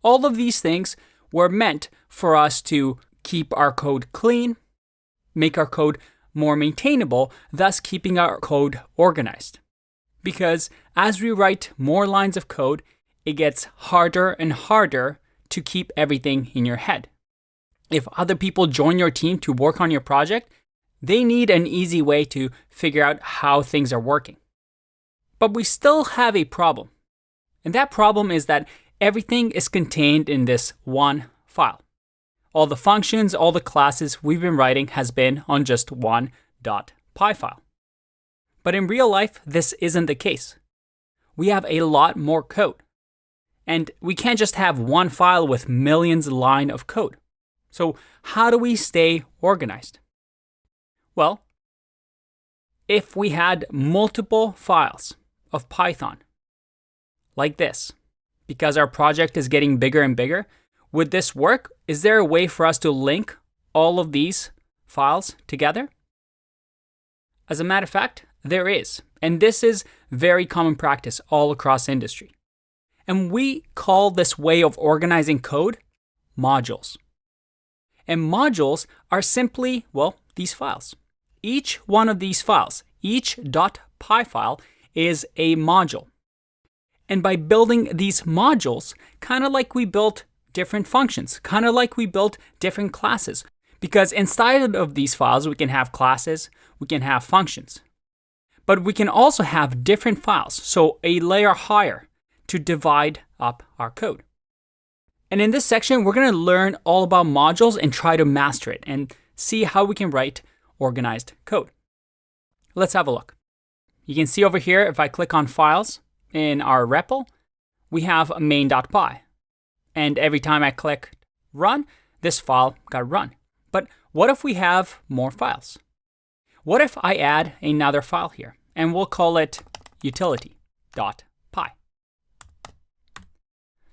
All of these things were meant for us to keep our code clean, make our code more maintainable, thus keeping our code organized. Because as we write more lines of code, it gets harder and harder to keep everything in your head. If other people join your team to work on your project, they need an easy way to figure out how things are working. But we still have a problem. And that problem is that everything is contained in this one file. All the functions, all the classes we've been writing has been on just one .py file. But in real life, this isn't the case. We have a lot more code. And we can't just have one file with millions of lines of code. So how do we stay organized? Well, if we had multiple files of Python, like this, because our project is getting bigger and bigger, would this work? Is there a way for us to link all of these files together? As a matter of fact, there is. And this is very common practice all across industry. And we call this way of organizing code modules. And modules are simply, well, these files. Each one of these files, each .py file is a module. And by building these modules, kind of like we built different functions, kind of like we built different classes, because inside of these files, we can have classes, we can have functions, but we can also have different files, so a layer higher to divide up our code. And in this section, we're going to learn all about modules and try to master it and see how we can write organized code. Let's have a look. You can see over here, if I click on files in our REPL, we have main.py. And every time I click run, this file got run. But what if we have more files? What if I add another file here, and we'll call it utility.py.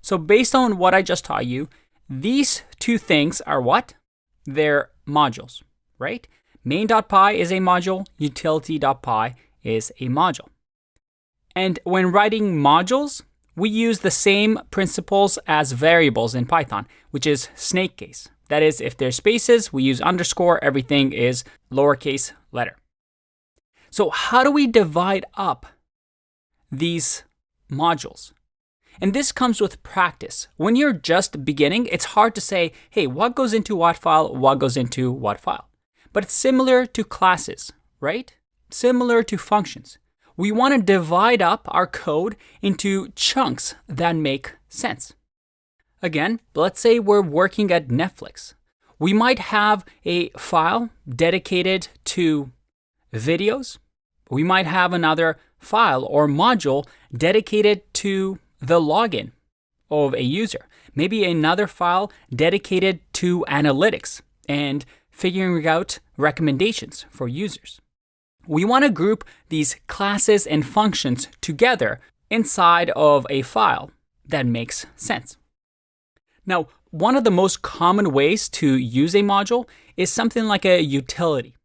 So based on what I just taught you, these two things are what? They're modules, right? Main.py is a module, utility.py is a module. And when writing modules, we use the same principles as variables in Python, which is snake case. That is, if there's spaces, we use underscore, everything is lowercase letter. So how do we divide up these modules? And this comes with practice. When you're just beginning, it's hard to say, hey, what goes into what goes into what file? But it's similar to classes, right? Similar to functions. We want to divide up our code into chunks that make sense. Again, let's say we're working at Netflix. We might have a file dedicated to videos. We might have another file or module dedicated to the login of a user. Maybe another file dedicated to analytics and figuring out recommendations for users. We want to group these classes and functions together inside of a file that makes sense. Now, one of the most common ways to use a module is something like a utility.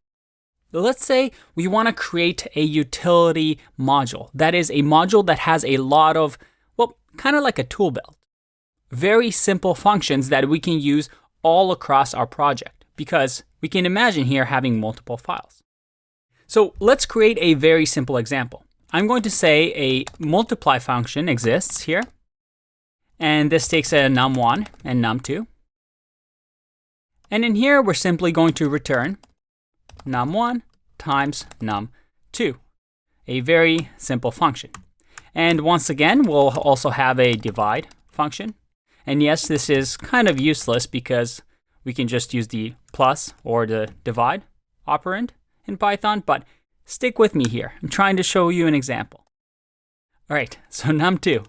Let's say we want to create a utility module. That is a module that has a lot of, well, kind of like a tool belt. Very simple functions that we can use all across our project because we can imagine here having multiple files. So let's create a very simple example. I'm going to say a multiply function exists here. And this takes a num1 and num2. And in here, we're simply going to return num1 times num2. A very simple function. And once again, we'll also have a divide function. And yes, this is kind of useless because we can just use the plus or the divide operand in Python, but stick with me here. I'm trying to show you an example. All right, so num2.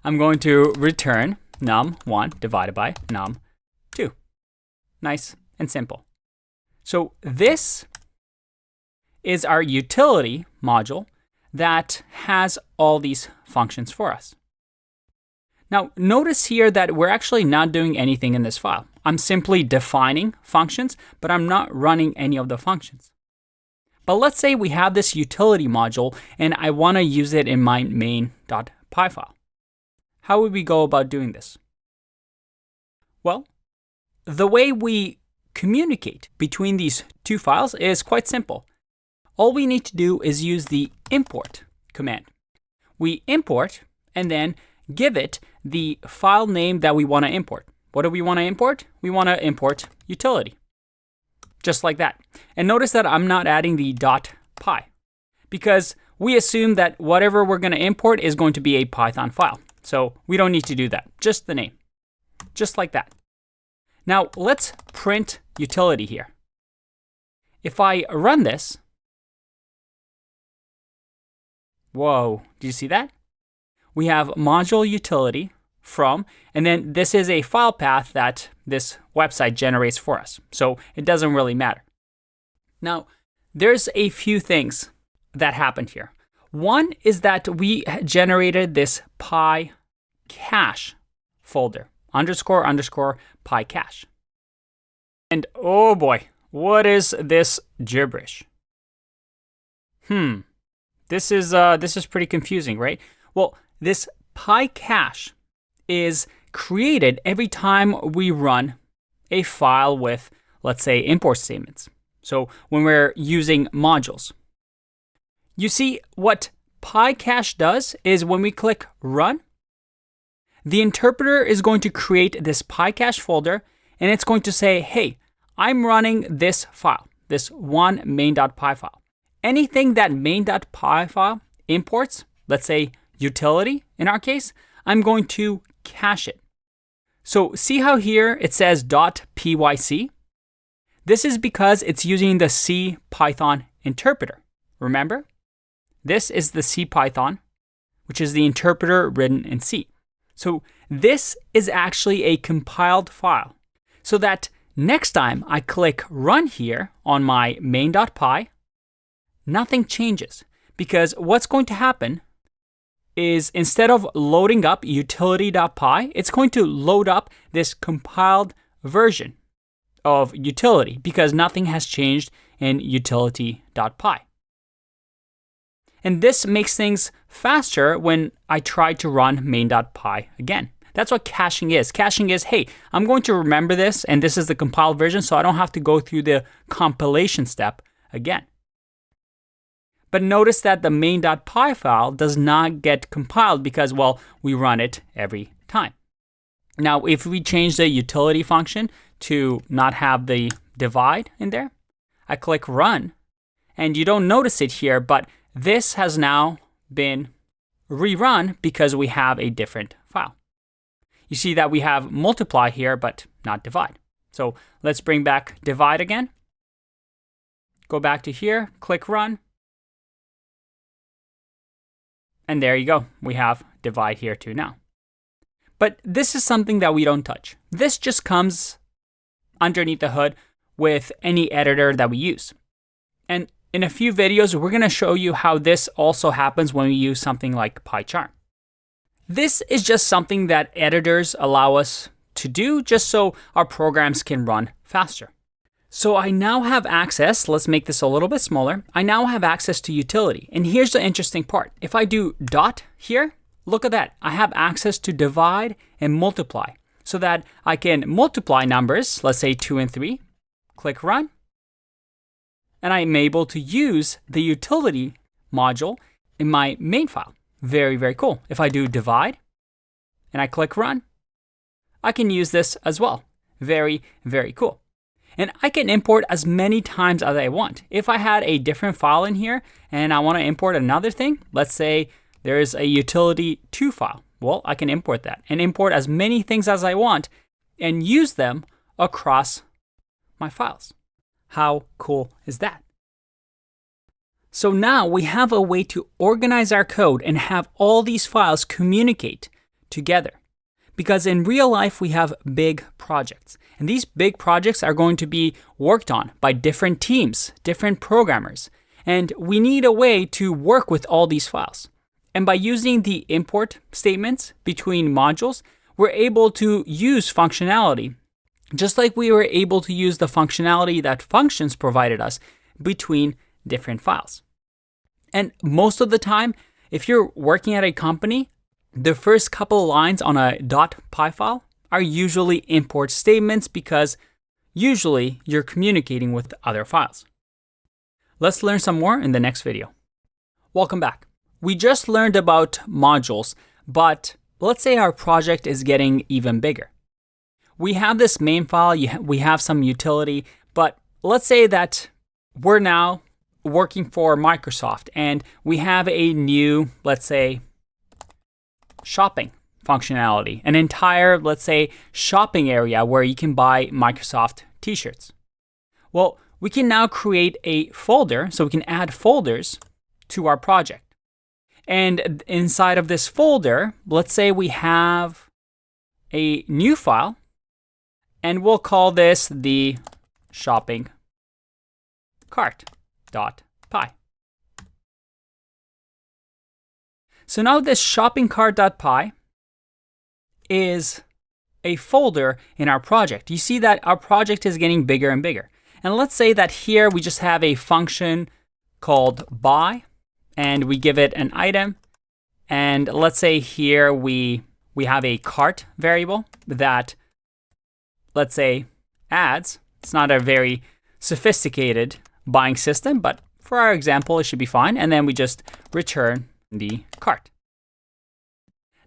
I'm going to return num1 divided by num2. Nice and simple. So this is our utility module that has all these functions for us. Now, notice here that we're actually not doing anything in this file. I'm simply defining functions, but I'm not running any of the functions. But let's say we have this utility module and I want to use it in my main.py file. How would we go about doing this? Well, the way we communicate between these two files is quite simple. All we need to do is use the import command. We import and then give it the file name that we want to import. What do we want to import? We want to import utility. Just like that. And notice that I'm not adding the .py because we assume that whatever we're going to import is going to be a Python file. So we don't need to do that, just the name, just like that. Now let's print utility here. If I run this, whoa, do you see that? We have module utility from, and then this is a file path that this website generates for us. So it doesn't really matter. Now, there's a few things that happened here. One is that we generated this py cache folder, __ py cache. And oh boy, what is this gibberish? This is pretty confusing, right? Well, this py cache is created every time we run a file with, let's say, import statements. So when we're using modules. You see, what PyCache does is when we click run, the interpreter is going to create this PyCache folder, and it's going to say, hey, I'm running this file, this one main.py file. Anything that main.py file imports, let's say utility in our case, I'm going to cache it. So see how here it says .pyc? This is because it's using the C Python interpreter. Remember? This is the C Python, which is the interpreter written in C. So this is actually a compiled file. So that next time I click run here on my main.py, nothing changes. Because what's going to happen is instead of loading up utility.py, it's going to load up this compiled version of utility because nothing has changed in utility.py. And this makes things faster when I try to run main.py again. That's what caching is. Caching is, hey, I'm going to remember this, and this is the compiled version, so I don't have to go through the compilation step again. But notice that the main.py file does not get compiled because, well, we run it every time. Now, if we change the utility function to not have the divide in there, I click run, and you don't notice it here, but this has now been rerun because we have a different file. You see that we have multiply here, but not divide. So let's bring back divide again. Go back to here, click run. And there you go. We have divide here too now. But this is something that we don't touch. This just comes underneath the hood with any editor that we use. And in a few videos, we're going to show you how this also happens when we use something like PyCharm. This is just something that editors allow us to do just so our programs can run faster. So I now have access, let's make this a little bit smaller. I now have access to utility. And here's the interesting part. If I do dot here, look at that. I have access to divide and multiply so that I can multiply numbers, let's say 2 and 3, click run. And I'm able to use the utility module in my main file. Very, very cool. If I do divide and I click run, I can use this as well. Very, very cool. And I can import as many times as I want. If I had a different file in here and I want to import another thing, let's say there's a utility2 file. Well, I can import that and import as many things as I want and use them across my files. How cool is that? So now we have a way to organize our code and have all these files communicate together. Because in real life, we have big projects. And these big projects are going to be worked on by different teams, different programmers. And we need a way to work with all these files. And by using the import statements between modules, we're able to use functionality, just like we were able to use the functionality that functions provided us between different files. And most of the time, if you're working at a company, the first couple of lines on a .py file are usually import statements because usually you're communicating with other files. Let's learn some more in the next video. Welcome back. We just learned about modules, but let's say our project is getting even bigger. We have this main file, we have some utility, but let's say that we're now working for Microsoft and we have a new, let's say, shopping functionality, an entire, let's say, shopping area where you can buy Microsoft t-shirts. Well, we can now create a folder, so we can add folders to our project. And inside of this folder, let's say we have a new file, and we'll call this the shopping cart.py. So now this shopping cart.py is a folder in our project. You see that our project is getting bigger and bigger. And let's say that here we just have a function called buy, and we give it an item. And let's say here we have a cart variable that, let's say, adds. It's not a very sophisticated buying system, but for our example, it should be fine. And then we just return the cart.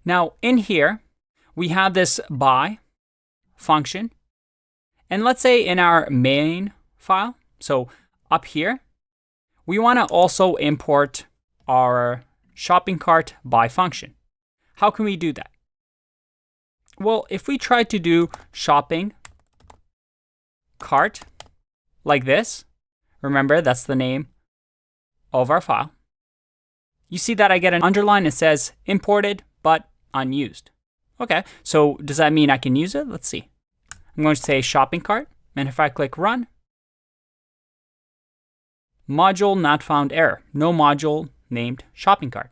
Now in here, we have this buy function. And let's say in our main file, so up here, we want to also import our shopping cart buy function. How can we do that? Well, if we try to do shopping cart like this, remember that's the name of our file, you see that I get an underline. It says imported but unused. Okay, so does that mean I can use it? Let's see. I'm going to say shopping cart, and if I click run, module not found error, no module named shopping cart.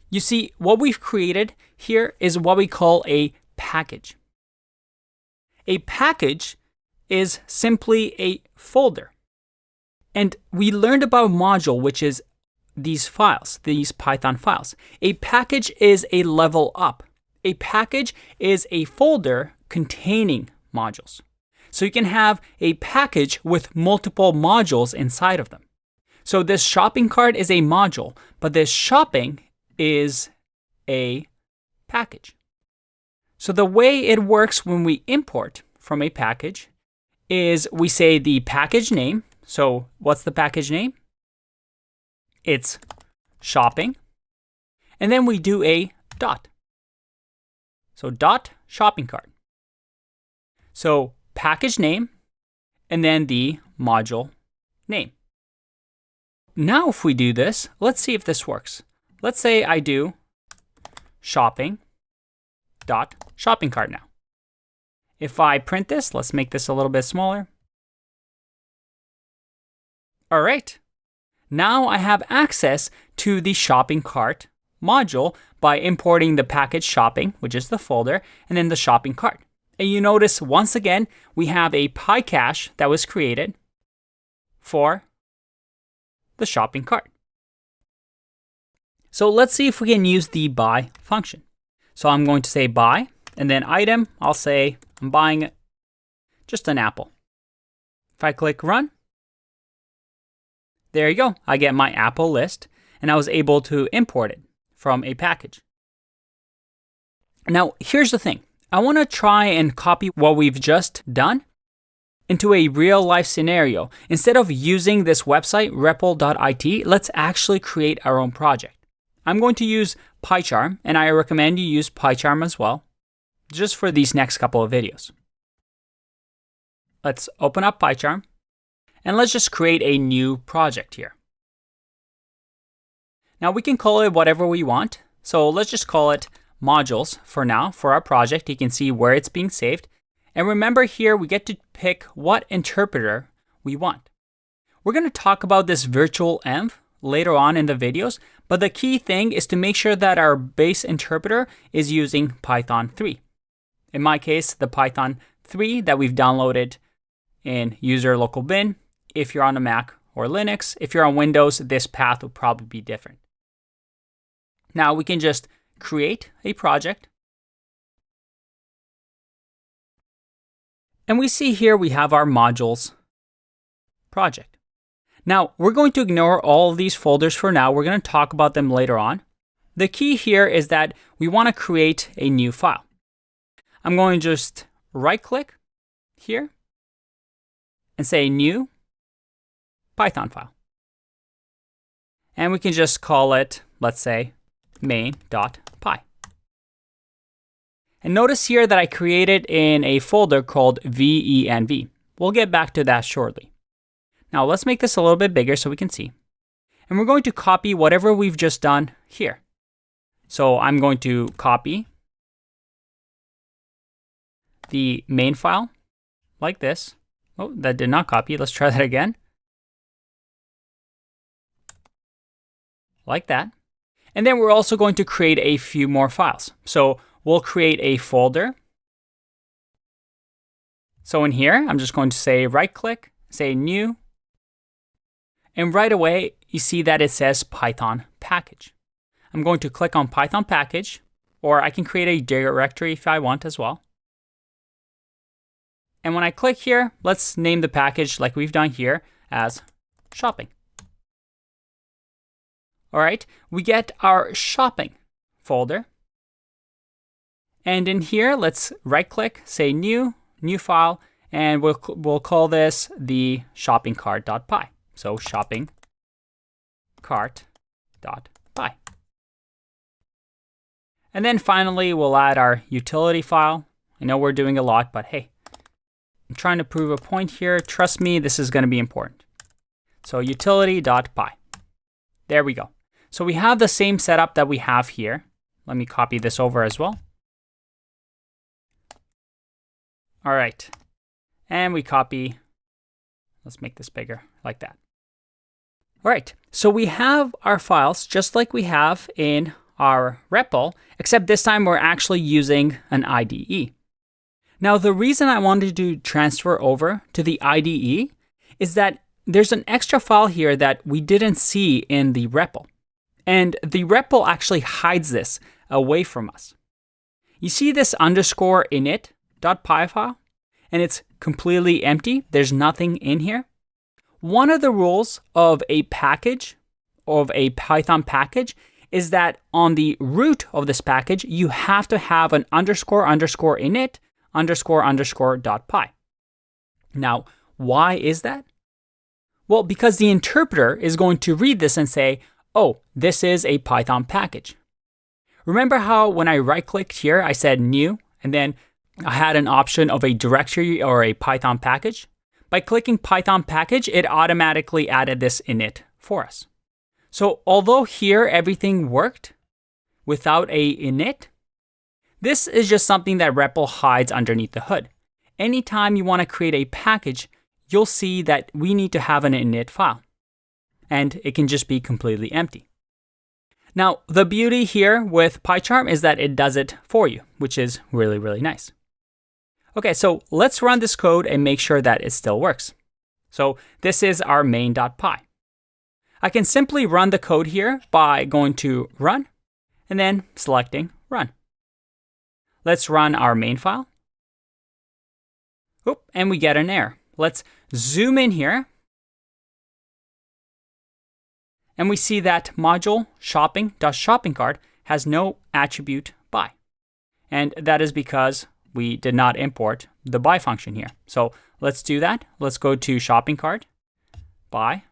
You see, what we've created here is what we call a package. A package is simply a folder. And we learned about module, which is these files, these Python files. A package is a level up. A package is a folder containing modules. So you can have a package with multiple modules inside of them. So this shopping cart is a module, but this shopping is a package. So the way it works when we import from a package is we say the package name. So what's the package name? It's shopping. And then we do a dot. So dot shopping cart. So package name and then the module name. Now if we do this, let's see if this works. Let's say I do shopping dot shopping cart now. If I print this, let's make this a little bit smaller. All right. Now I have access to the shopping cart module by importing the package shopping, which is the folder, and then the shopping cart. And you notice once again, we have a PyCache that was created for the shopping cart. So let's see if we can use the buy function. So I'm going to say buy, and then item, I'll say I'm buying just an apple. If I click run, there you go. I get my apple list, and I was able to import it from a package. Now, here's the thing. I want to try and copy what we've just done into a real life scenario. Instead of using this website, repl.it, let's actually create our own project. I'm going to use PyCharm, and I recommend you use PyCharm as well, just for these next couple of videos. Let's open up PyCharm, and let's just create a new project here. Now we can call it whatever we want. So let's just call it modules for now for our project. You can see where it's being saved. And remember here, we get to pick what interpreter we want. We're going to talk about this virtual env later on in the videos, but the key thing is to make sure that our base interpreter is using Python 3. In my case, the Python 3 that we've downloaded in user local bin. If you're on a Mac or Linux, if you're on Windows, this path will probably be different. Now we can just create a project. And we see here we have our modules project. Now we're going to ignore all of these folders for now. We're going to talk about them later on. The key here is that we want to create a new file. I'm going to just right click here and say new Python file. And we can just call it, let's say, main.py. And notice here that I created in a folder called venv. We'll get back to that shortly. Now let's make this a little bit bigger so we can see. And we're going to copy whatever we've just done here. So I'm going to copy the main file like this. Oh, that did not copy. Let's try that again. Like that. And then we're also going to create a few more files. So we'll create a folder. So in here, I'm just going to say right click, say new. And right away, you see that it says Python package. I'm going to click on Python package, or I can create a directory if I want as well. And when I click here, let's name the package like we've done here as shopping. All right, we get our shopping folder. And in here, let's right click, say new file, and we'll call this the shopping cart.py. So shopping cart.py. And then finally, we'll add our utility file. I know we're doing a lot, but hey, I'm trying to prove a point here. Trust me, this is going to be important. So utility.py. There we go. So we have the same setup that we have here. Let me copy this over as well. All right. And we copy. Let's make this bigger like that. All right. So we have our files just like we have in our REPL, except this time we're actually using an IDE. Now, the reason I wanted to transfer over to the IDE is that there's an extra file here that we didn't see in the REPL. And the REPL actually hides this away from us. You see this underscore init.py file, and it's completely empty. There's nothing in here. One of the rules of a package, of a Python package, is that on the root of this package, you have to have an underscore init __.py. Now, why is that? Well, because the interpreter is going to read this and say, oh, this is a Python package. Remember how when I right-clicked here, I said new, and then I had an option of a directory or a Python package? By clicking Python package, it automatically added this init for us. So although here everything worked without a init, this is just something that REPL hides underneath the hood. Anytime you want to create a package, you'll see that we need to have an init file. And it can just be completely empty. Now, the beauty here with PyCharm is that it does it for you, which is really, really nice. Okay, so let's run this code and make sure that it still works. So this is our main.py. I can simply run the code here by going to run and then selecting run. Let's run our main file. Oop, and we get an error. Let's zoom in here. And we see that module shopping.shoppingcart has no attribute by. And that is because we did not import the by function here. So let's do that. Let's go to shopping cart, by.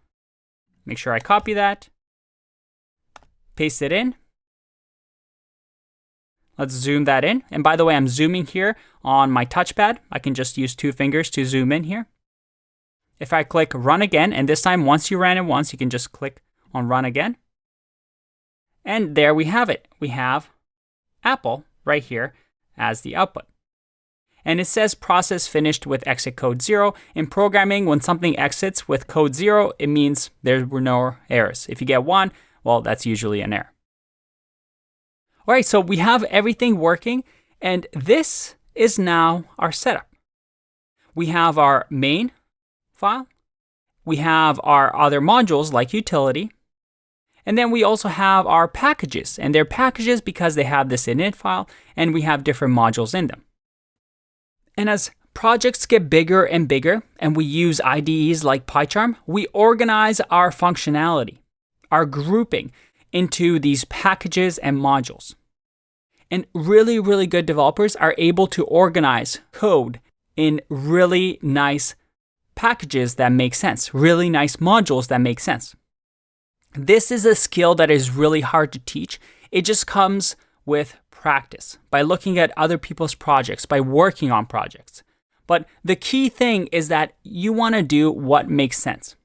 Make sure I copy that. Paste it in. Let's zoom that in. And by the way, I'm zooming here on my touchpad. I can just use 2 fingers to zoom in here. If I click run again, and this time once you ran it once, you can just click on run again. And there we have it. We have Apple right here as the output. And it says process finished with exit code 0. In programming, when something exits with code 0, it means there were no errors. If you get 1, well, that's usually an error. All right, so we have everything working, and this is now our setup. We have our main file. We have our other modules like utility. And then we also have our packages, and they're packages because they have this init file, and we have different modules in them. And as projects get bigger and bigger, and we use IDEs like PyCharm, we organize our functionality, our grouping, into these packages and modules. And really, really good developers are able to organize code in really nice packages that make sense, really nice modules that make sense. This is a skill that is really hard to teach. It just comes with practice, by looking at other people's projects, by working on projects. But the key thing is that you want to do what makes sense.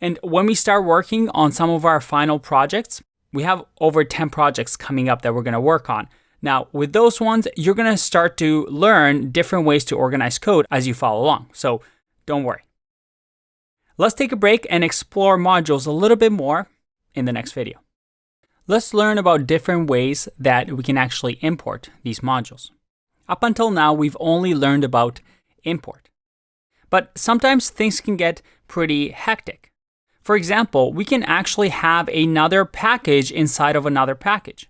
And when we start working on some of our final projects, we have over 10 projects coming up that we're going to work on. Now, with those ones, you're going to start to learn different ways to organize code as you follow along. So don't worry. Let's take a break and explore modules a little bit more in the next video. Let's learn about different ways that we can actually import these modules. Up until now, we've only learned about import. But sometimes things can get pretty hectic. For example, we can actually have another package inside of another package.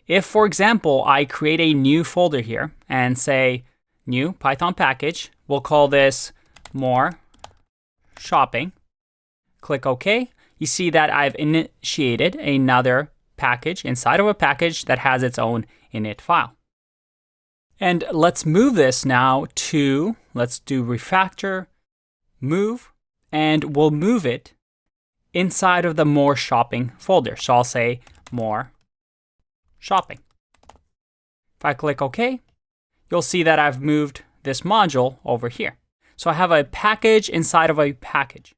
If, for example, I create a new folder here and say new Python package, we'll call this more shopping. Click OK. you see that I've initiated another package inside of a package that has its own init file. And let's move this now to, let's do refactor, move, and we'll move it inside of the more shopping folder. So I'll say more shopping. If I click OK, you'll see that I've moved this module over here. So I have a package inside of a package.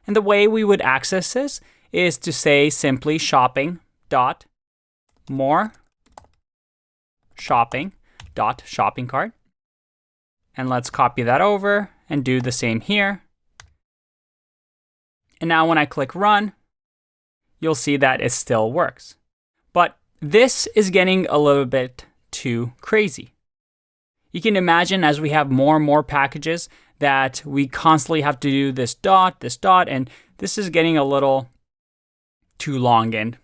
And the way we would access this is to say simply shopping dot more shopping dot shopping cart. And let's copy that over and do the same here. And now when I click run, you'll see that it still works. But this is getting a little bit too crazy. You can imagine as we have more and more packages that we constantly have to do this dot, and this is getting a little too long and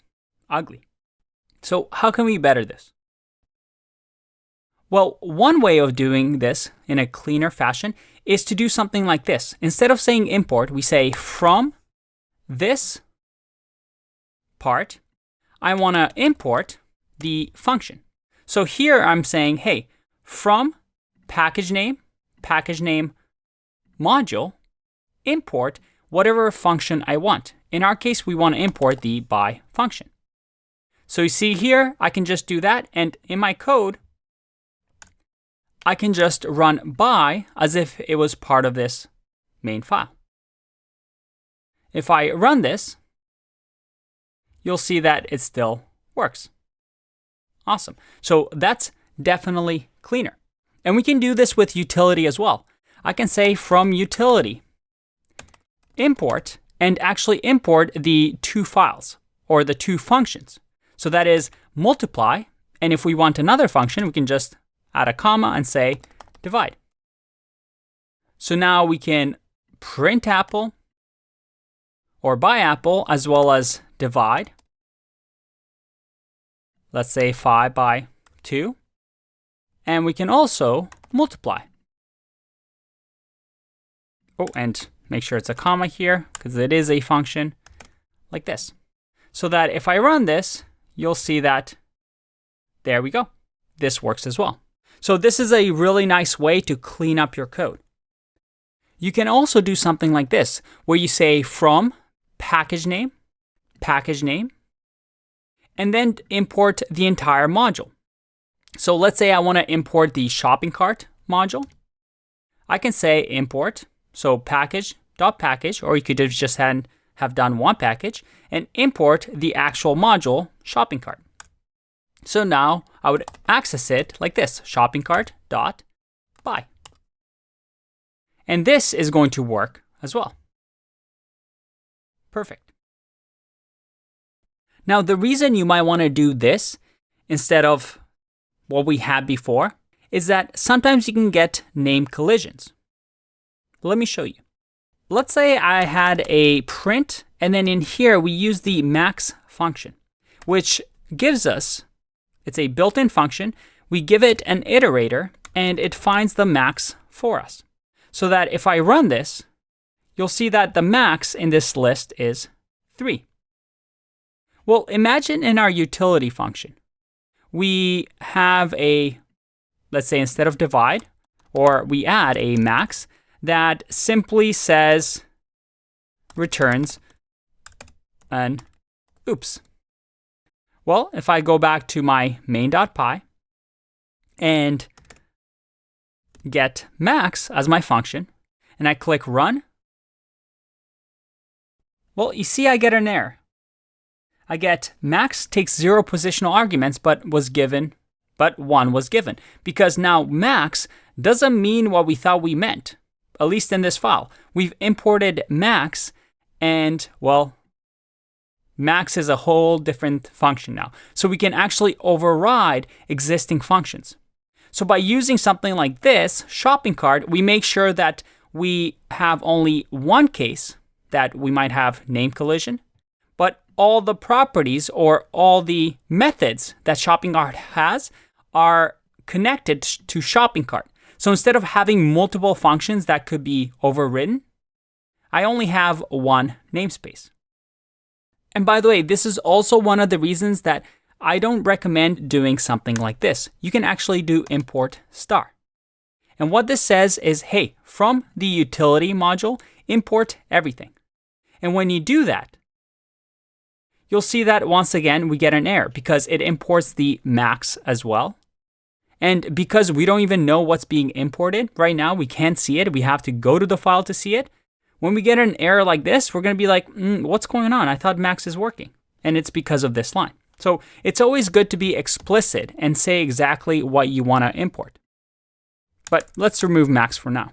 ugly. So how can we better this? Well, one way of doing this in a cleaner fashion is to do something like this. Instead of saying import, we say from this part, I want to import the function. So here I'm saying, hey, from package name module, import whatever function I want. In our case, we want to import the buy function. So you see here, I can just do that. And in my code, I can just run buy as if it was part of this main file. If I run this, you'll see that it still works. Awesome. So that's definitely cleaner. And we can do this with utility as well. I can say from utility, import, and actually import the two files or the two functions. So that is multiply. And if we want another function, we can just add a comma and say divide. So now we can print apple or buy apple as well as divide. Let's say 5 by 2. And we can also multiply. Oh, and make sure it's a comma here because it is a function like this. So that if I run this, you'll see that there we go. This works as well. So this is a really nice way to clean up your code. You can also do something like this, where you say from package name, and then import the entire module. So let's say I want to import the shopping cart module. I can say import, so package.package, or you could have just have done one package, and import the actual module shopping cart. So now I would access it like this, shopping cart.buy. And this is going to work as well. Perfect. Now, the reason you might want to do this instead of what we had before is that sometimes you can get name collisions. Let me show you. Let's say I had a print, and then in here we use the max function, which gives us, it's a built-in function. We give it an iterator, and it finds the max for us. So that if I run this, you'll see that the max in this list is 3. Well, imagine in our utility function, we have a, let's say instead of divide, or we add a max that simply says, returns an oops. Well, if I go back to my main.py and get max as my function, and I click run, well, you see I get an error. I get max takes 0 positional arguments, but 1 was given. Because now max doesn't mean what we thought we meant, at least in this file. We've imported max, and well, max is a whole different function now. So we can actually override existing functions. So by using something like this, shopping cart, we make sure that we have only one case that we might have name collision, but all the properties or all the methods that shopping cart has are connected to shopping cart. So instead of having multiple functions that could be overridden, I only have one namespace. And by the way, this is also one of the reasons that I don't recommend doing something like this. You can actually do import star. And what this says is, hey, from the utility module, import everything. And when you do that, you'll see that once again, we get an error because it imports the max as well. And because we don't even know what's being imported right now, we can't see it. We have to go to the file to see it. When we get an error like this, we're going to be like, what's going on? I thought max is working. And it's because of this line. So it's always good to be explicit and say exactly what you want to import. But let's remove max for now.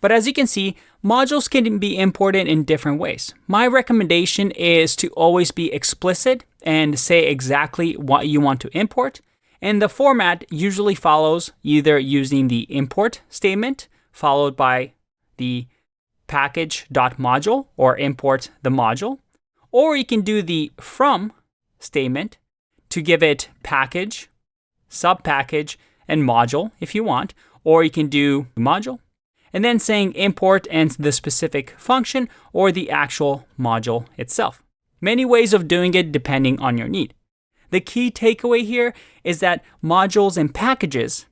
But as you can see, modules can be imported in different ways. My recommendation is to always be explicit and say exactly what you want to import. And the format usually follows either using the import statement followed by the package.module or import the module. Or you can do the from statement to give it package, subpackage, and module if you want. Or you can do module and then saying import and the specific function or the actual module itself. Many ways of doing it depending on your need. The key takeaway here is that modules and packages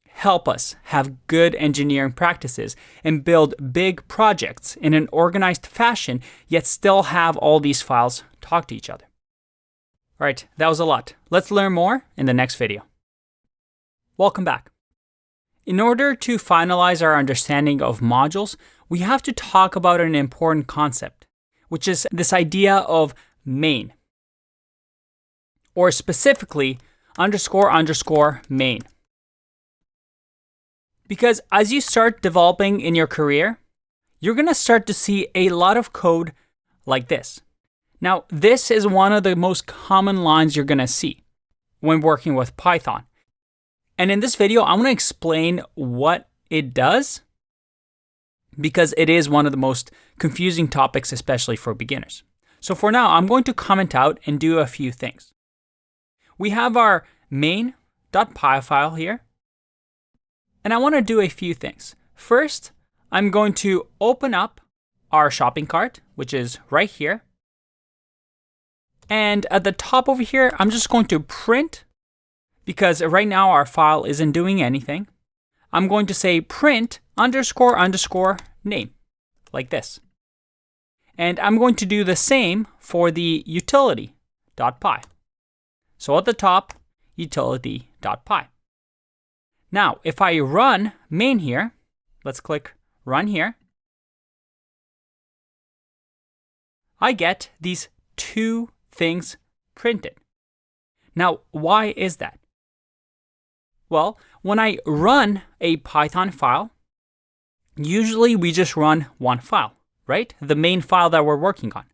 help us have good engineering practices and build big projects in an organized fashion, yet still have all these files talk to each other. All right, that was a lot. Let's learn more in the next video. Welcome back. In order to finalize our understanding of modules, we have to talk about an important concept, which is this idea of main, or specifically __main. Because as you start developing in your career, you're going to start to see a lot of code like this. Now, this is one of the most common lines you're going to see when working with Python. And in this video, I'm going to explain what it does because it is one of the most confusing topics, especially for beginners. So for now, I'm going to comment out and do a few things. We have our main.py file here. And I want to do a few things. First, I'm going to open up our shopping cart, which is right here. And at the top over here, I'm just going to print, because right now our file isn't doing anything. I'm going to say print __ name, like this. And I'm going to do the same for the utility.py. So at the top, utility.py. Now, if I run main here, let's click run here, I get these two things printed. Now, why is that? Well, when I run a Python file, usually we just run one file, right? The main file that we're working on.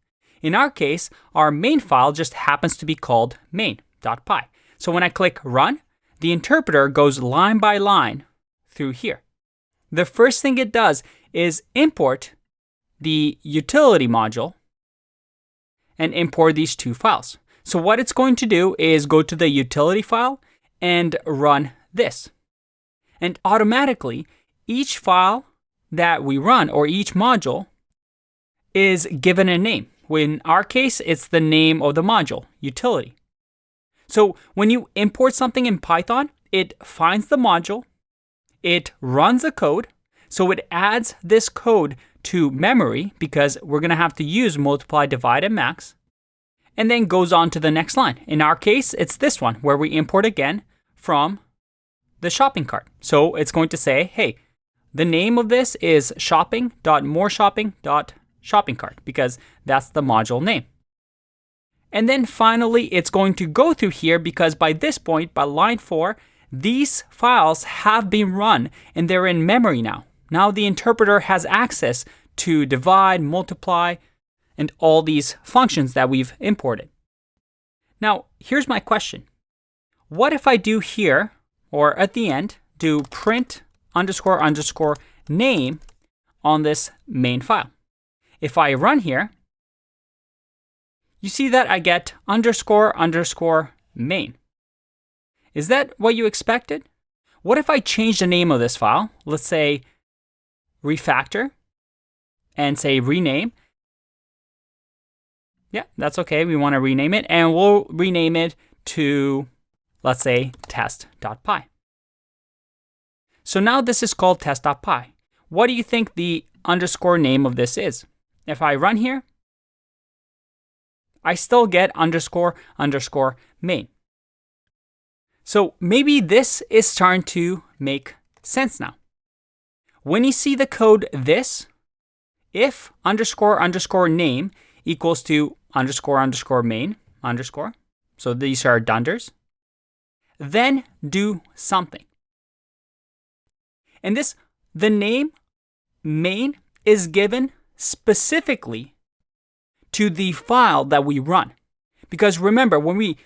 In our case, our main file just happens to be called main.py. So when I click run, the interpreter goes line by line through here. The first thing it does is import the utility module and import these two files. So what it's going to do is go to the utility file and run this. And automatically, each file that we run or each module is given a name. In our case, it's the name of the module, utility. So when you import something in Python, it finds the module, it runs the code, so it adds this code to memory because we're going to have to use multiply, divide, and max, and then goes on to the next line. In our case, it's this one where we import again from the shopping cart. So it's going to say, hey, the name of this is shopping.moreshopping.shopping cart because that's the module name. And then finally, it's going to go through here because by this point, by line 4, these files have been run and they're in memory now. Now the interpreter has access to divide, multiply, and all these functions that we've imported. Now, here's my question. What if I do here, or at the end, do print __ name on this main file? If I run here, you see that I get __ main. Is that what you expected? What if I change the name of this file? Let's say refactor and say rename. Yeah, that's okay. We want to rename it, and we'll rename it to, let's say, test.py. So now this is called test.py. What do you think the underscore name of this is? If I run here, I still get underscore underscore main. So maybe this is starting to make sense now. When you see the code this, if underscore underscore name equals to underscore underscore main underscore, so these are dunders, then do something. And this, the name main is given specifically to the file that we run. Because remember, when we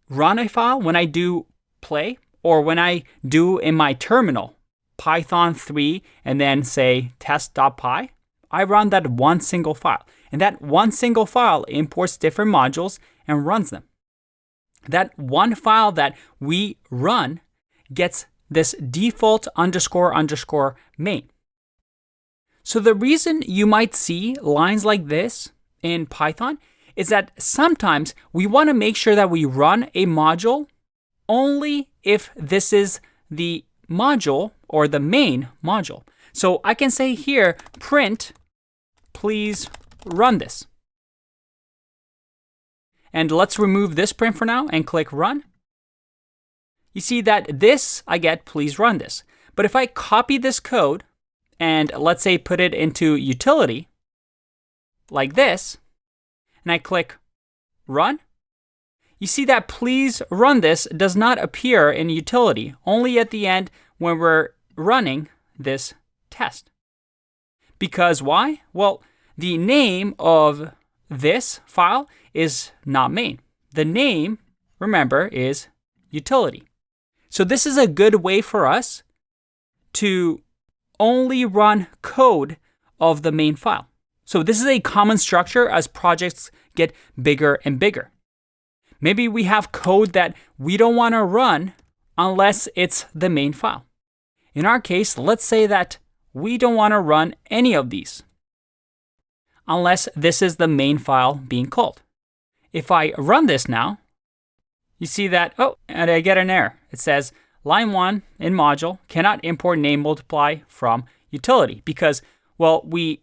run a file, when I do play, or when I do in my terminal, Python 3, and then say test.py, I run that one single file. And that one single file imports different modules and runs them. That one file that we run gets this default underscore underscore main. So the reason you might see lines like this in Python is that sometimes we want to make sure that we run a module only if this is the module or the main module. So I can say here, print, please run this. And let's remove this print for now and click run. You see that this, I get, please run this. But if I copy this code and let's say put it into utility, like this, and I click run, you see that please run this does not appear in utility, only at the end when we're running this test. Because why? Well, the name of this file is not main. The name, remember, is utility. So this is a good way for us to only run code of the main file. So this is a common structure as projects get bigger and bigger. Maybe we have code that we don't want to run unless it's the main file. In our case, let's say that we don't want to run any of these unless this is the main file being called. If I run this now, you see that, oh, and I get an error. It says line 1 in module cannot import name multiply from utility because, well, we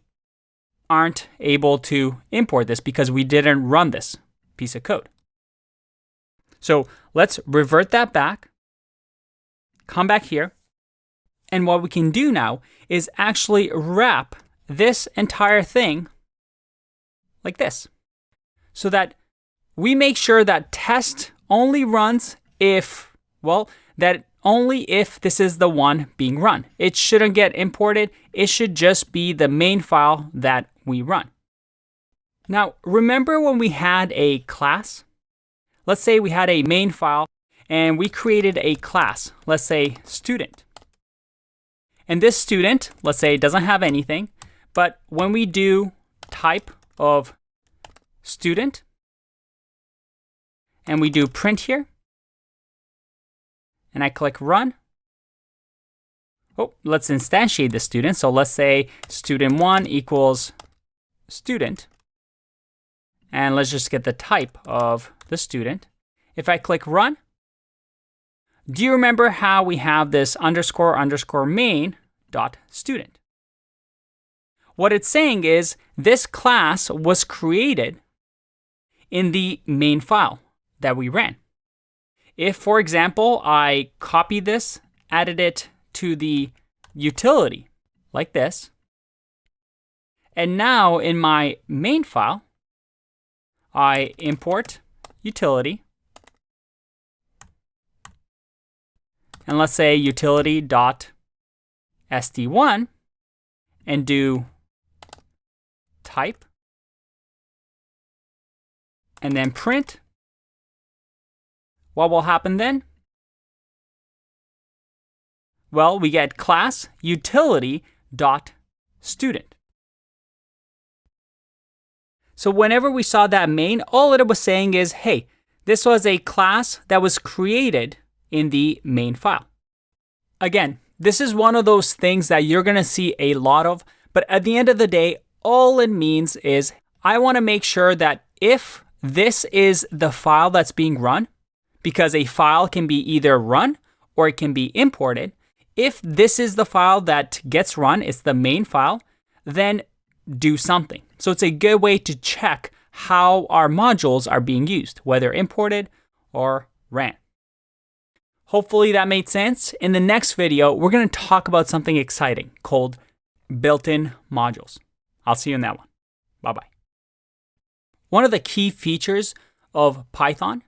aren't able to import this because we didn't run this piece of code. So let's revert that back, come back here, and what we can do now is actually wrap this entire thing like this, so that we make sure that test only runs if, well, that only if this is the one being run. It shouldn't get imported. It should just be the main file that we run. Now, remember when we had a class? Let's say we had a main file and we created a class, let's say student. And this student, let's say, doesn't have anything, but when we do type of student and we do print here, and I click run. Oh, let's instantiate the student. So let's say student1 equals student. And let's just get the type of the student. If I click run, do you remember how we have this underscore underscore main dot student? What it's saying is this class was created in the main file that we ran. If, for example, I copy this, added it to the utility like this, and now in my main file, I import utility, and let's say utility.st1, and do type, and then print. What will happen then? Well, we get class utility.student. So whenever we saw that main, all it was saying is, hey, this was a class that was created in the main file. Again, this is one of those things that you're going to see a lot of, but at the end of the day, all it means is I want to make sure that if this is the file that's being run, because a file can be either run or it can be imported, if this is the file that gets run, it's the main file, then do something. So it's a good way to check how our modules are being used, whether imported or ran. Hopefully that made sense. In the next video, we're going to talk about something exciting called built-in modules. I'll see you in that one. Bye-bye. One of the key features of Python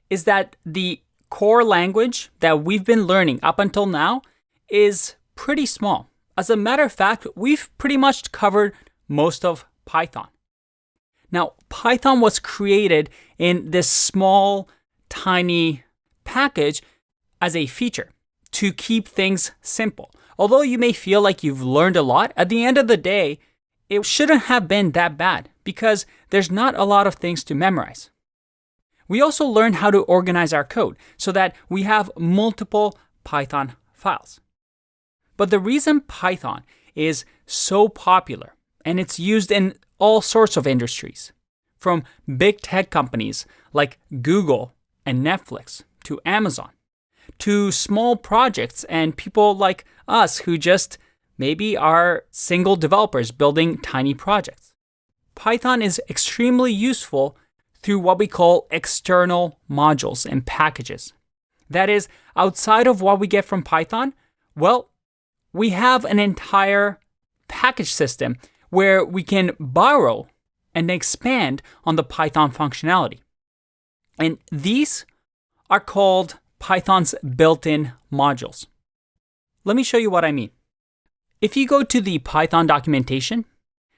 is that the core language that we've been learning up until now is pretty small. As a matter of fact, we've pretty much covered most of Python. Now, Python was created in this small, tiny package as a feature to keep things simple. Although you may feel like you've learned a lot, at the end of the day, it shouldn't have been that bad because there's not a lot of things to memorize. We also learned how to organize our code so that we have multiple Python files. But the reason Python is so popular, and it's used in all sorts of industries, from big tech companies like Google and Netflix to Amazon, to small projects and people like us who just maybe are single developers building tiny projects. Python is extremely useful through what we call external modules and packages. That is, outside of what we get from Python, well, we have an entire package system where we can borrow and expand on the Python functionality. And these are called Python's built-in modules. Let me show you what I mean. If you go to the Python documentation,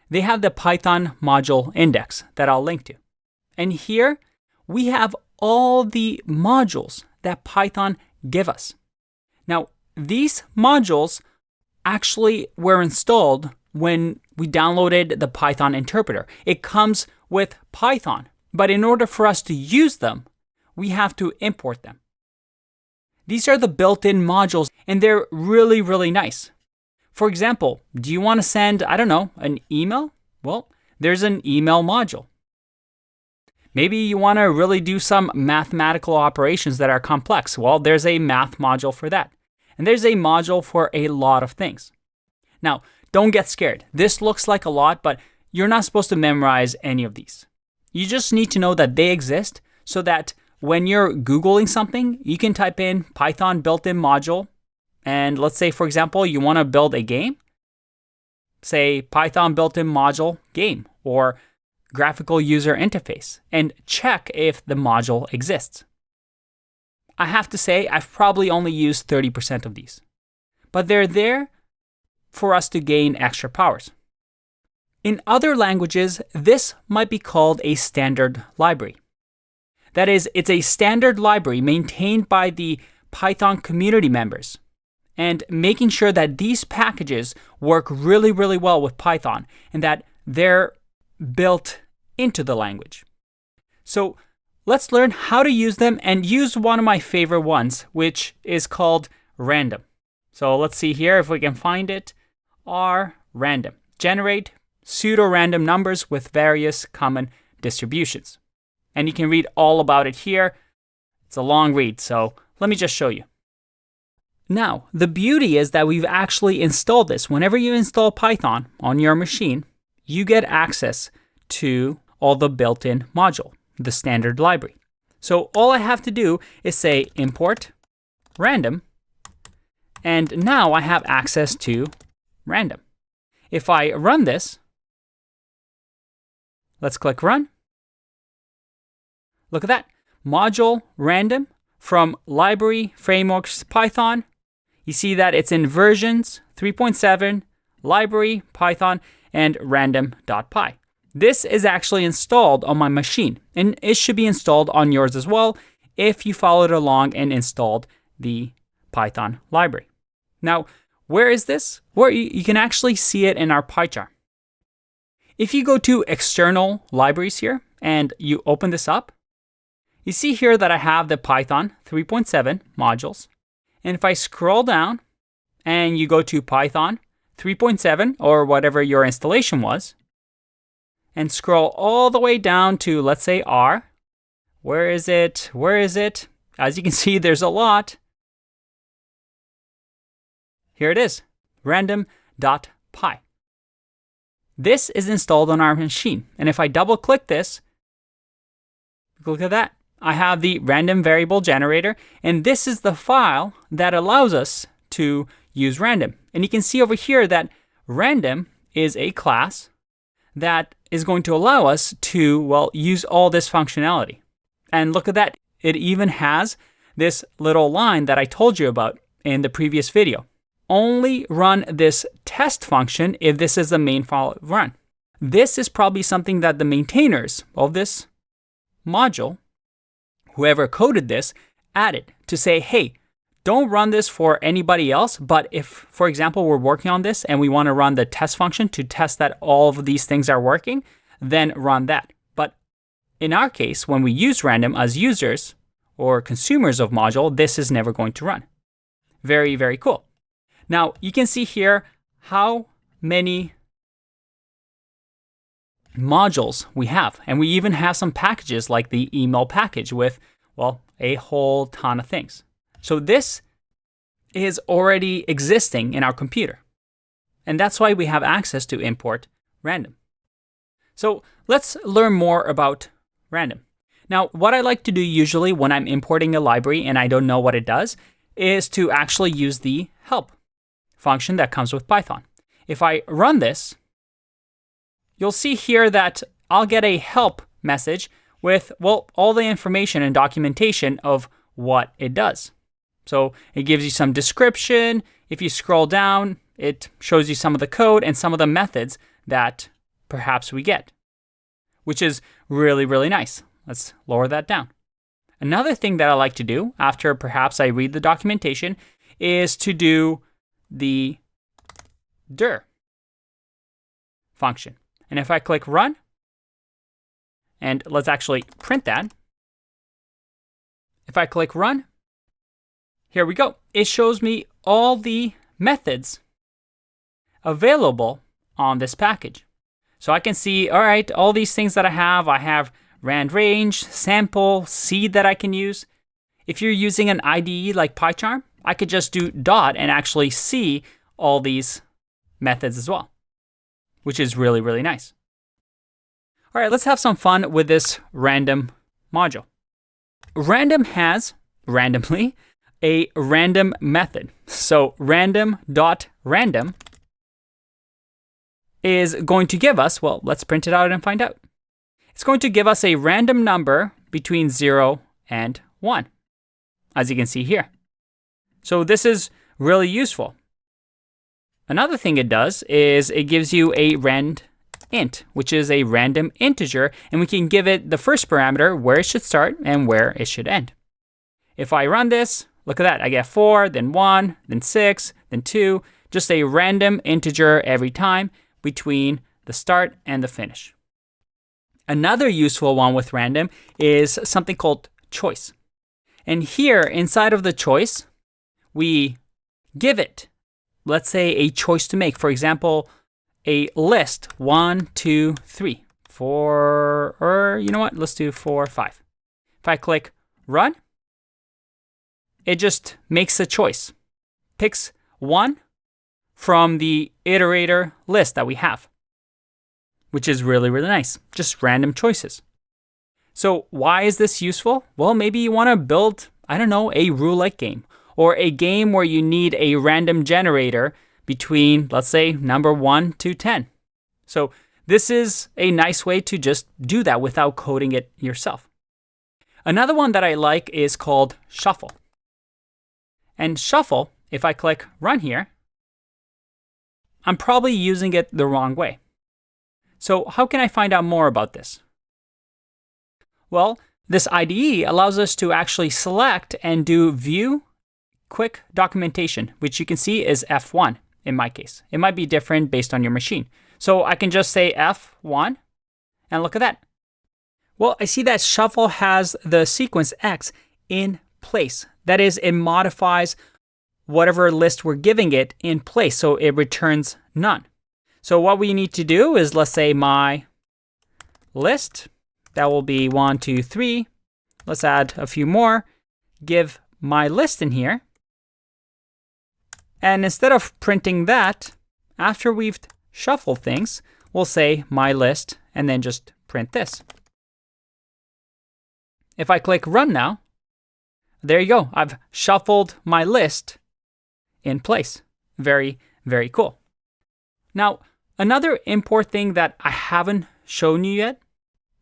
they have the Python module index that I'll link to. And here we have all the modules that Python give us. Now, these modules actually were installed when we downloaded the Python interpreter. It comes with Python, but in order for us to use them, we have to import them. These are the built-in modules, and they're really, really nice. For example, do you want to send, an email? Well, there's an email module. Maybe you want to really do some mathematical operations that are complex. Well, there's a math module for that. And there's a module for a lot of things. Now, don't get scared. This looks like a lot, but you're not supposed to memorize any of these. You just need to know that they exist so that when you're Googling something, you can type in Python built-in module. And let's say, for example, you want to build a game. Say Python built-in module game or graphical user interface and check if the module exists. I have to say, I've probably only used 30% of these, but they're there for us to gain extra powers. In other languages, this might be called a standard library. That is, it's a standard library maintained by the Python community members, and making sure that these packages work really, really well with Python and that they're built into the language. So let's learn how to use them and use one of my favorite ones, which is called random. So let's see here if we can find it. random. Generate pseudo-random numbers with various common distributions. And you can read all about it here. It's a long read, so let me just show you. Now, the beauty is that we've actually installed this. Whenever you install Python on your machine, you get access to all the built-in module, the standard library. So all I have to do is say import random, and now I have access to random. If I run this, let's click run. Look at that. Module random from library frameworks Python. You see that it's in versions 3.7, library, Python, and random.py. This is actually installed on my machine, and it should be installed on yours as well if you followed along and installed the Python library. Now, where is this? Where you can actually see it in our pie chart. If you go to external libraries here and you open this up, you see here that I have the Python 3.7 modules. And if I scroll down and you go to Python 3.7 or whatever your installation was, and scroll all the way down to, let's say, R. Where is it? Where is it? As you can see, there's a lot. Here it is, random.py. This is installed on our machine. And if I double click this, look at that. I have the random variable generator, and this is the file that allows us to use random. And you can see over here that random is a class that is going to allow us to, well, use all this functionality. And look at that. It even has this little line that I told you about in the previous video. Only run this test function if this is the main file run. This is probably something that the maintainers of this module, whoever coded this, added to say, hey, don't run this for anybody else, but if, for example, we're working on this and we want to run the test function to test that all of these things are working, then run that. But in our case, when we use random as users or consumers of module, this is never going to run. Very, very cool. Now, you can see here how many modules we have. And we even have some packages like the email package with, well, a whole ton of things. So this is already existing in our computer. And that's why we have access to import random. So let's learn more about random. Now, what I like to do usually when I'm importing a library and I don't know what it does is to actually use the help function that comes with Python. If I run this, you'll see here that I'll get a help message with, well, all the information and documentation of what it does. So it gives you some description. If you scroll down, it shows you some of the code and some of the methods that perhaps we get, which is really, really nice. Let's lower that down. Another thing that I like to do after perhaps I read the documentation is to do the dir function. And if I click run, and let's actually print that. If I click run, here we go. It shows me all the methods available on this package. So I can see, all right, all these things that I have rand range, sample, seed that I can use. If you're using an IDE like PyCharm, I could just do dot and actually see all these methods as well, which is really, really nice. All right, let's have some fun with this random module. Random has, randomly, a random method. So random.random is going to give us, well, let's print it out and find out. It's going to give us a random number between 0 and 1, as you can see here. So this is really useful. Another thing it does is it gives you a rand int, which is a random integer, and we can give it the first parameter, where it should start and where it should end. If I run this, look at that. I get 4, then 1, then 6, then 2, just a random integer every time between the start and the finish. Another useful one with random is something called choice. And here inside of the choice, we give it, let's say, a choice to make. For example, a list 1, 2, 3, 4, or you know what? Let's do 4, 5. If I click run, it just makes a choice. Picks one from the iterator list that we have, which is really, really nice. Just random choices. So why is this useful? Well, maybe you want to build, I don't know, a roulette game or a game where you need a random generator between, let's say, number 1 to 10. So this is a nice way to just do that without coding it yourself. Another one that I like is called shuffle. And shuffle, if I click run here, I'm probably using it the wrong way. So how can I find out more about this? Well, this IDE allows us to actually select and do view quick documentation, which you can see is F1 in my case. It might be different based on your machine. So I can just say F1 and look at that. Well, I see that shuffle has the sequence X in place. That is, it modifies whatever list we're giving it in place, so it returns none. So what we need to do is, let's say my list. That will be 1, 2, 3. Let's add a few more. Give my list in here. And instead of printing that, after we've shuffled things, we'll say my list and then just print this. If I click run now, there you go. I've shuffled my list in place. Very, very cool. Now, another import thing that I haven't shown you yet,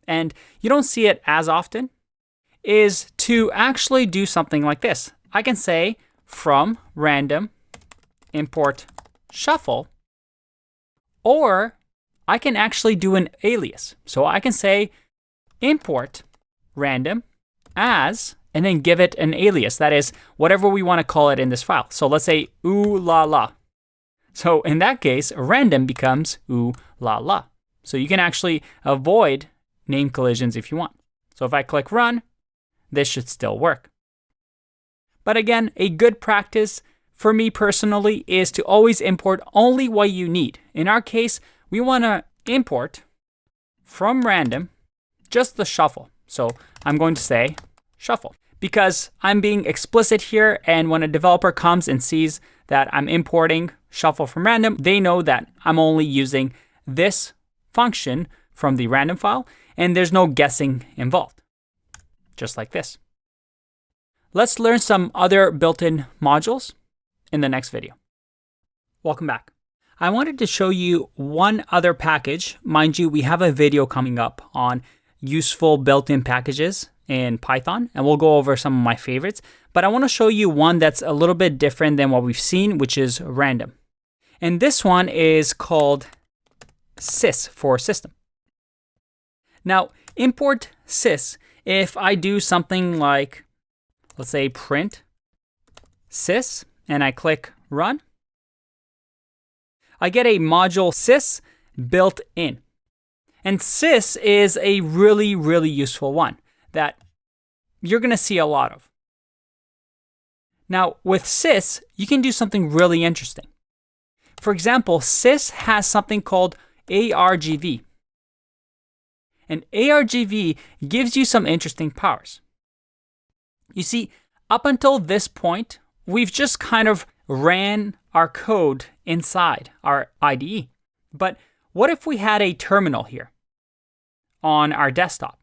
and you don't see it as often, is to actually do something like this. I can say from random import shuffle, or I can actually do an alias. So I can say import random as, and then give it an alias. That is whatever we want to call it in this file. So let's say ooh la la. So in that case, random becomes ooh la la. So you can actually avoid name collisions if you want. So if I click run, this should still work. But again, a good practice for me personally is to always import only what you need. In our case, we want to import from random just the shuffle. So I'm going to say shuffle because I'm being explicit here, and when a developer comes and sees that I'm importing shuffle from random, they know that I'm only using this function from the random file, and there's no guessing involved. Just like this. Let's learn some other built-in modules in the next video. Welcome back. I wanted to show you one other package. Mind you, we have a video coming up on useful built-in packages in Python, and we'll go over some of my favorites. But I want to show you one that's a little bit different than what we've seen, which is random. And this one is called sys for system. Now, import sys, if I do something like, let's say print sys, and I click run, I get a module sys built in. And sys is a really, really useful one that you're going to see a lot of. Now, with sys, you can do something really interesting. For example, sys has something called argv. And argv gives you some interesting powers. You see, up until this point, we've just kind of ran our code inside our IDE. But what if we had a terminal here on our desktop?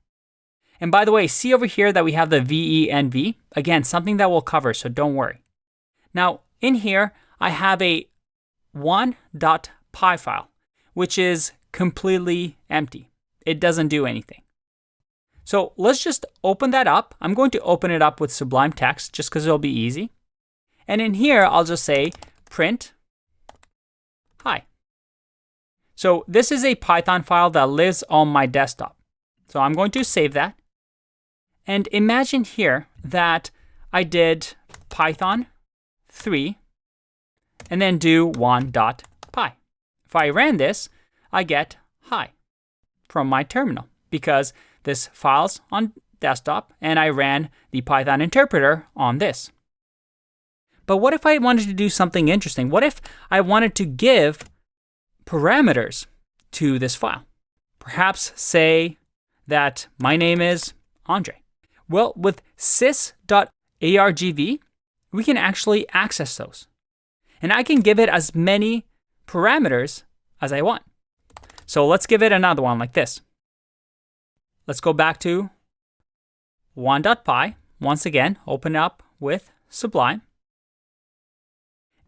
And by the way, see over here that we have the venv. Again, something that we'll cover, so don't worry. Now, in here, I have a 1.py file, which is completely empty. It doesn't do anything. So let's just open that up. I'm going to open it up with Sublime Text just because it'll be easy. And in here, I'll just say print hi. So this is a Python file that lives on my desktop. So I'm going to save that. And imagine here that I did Python 3 and then do 1.py. If I ran this, I get hi from my terminal because this file's on desktop and I ran the Python interpreter on this. But what if I wanted to do something interesting? What if I wanted to give parameters to this file? Perhaps say that my name is Andre. Well, with sys.argv, we can actually access those. And I can give it as many parameters as I want. So let's give it another one like this. Let's go back to 1.py. Once again, open up with Sublime.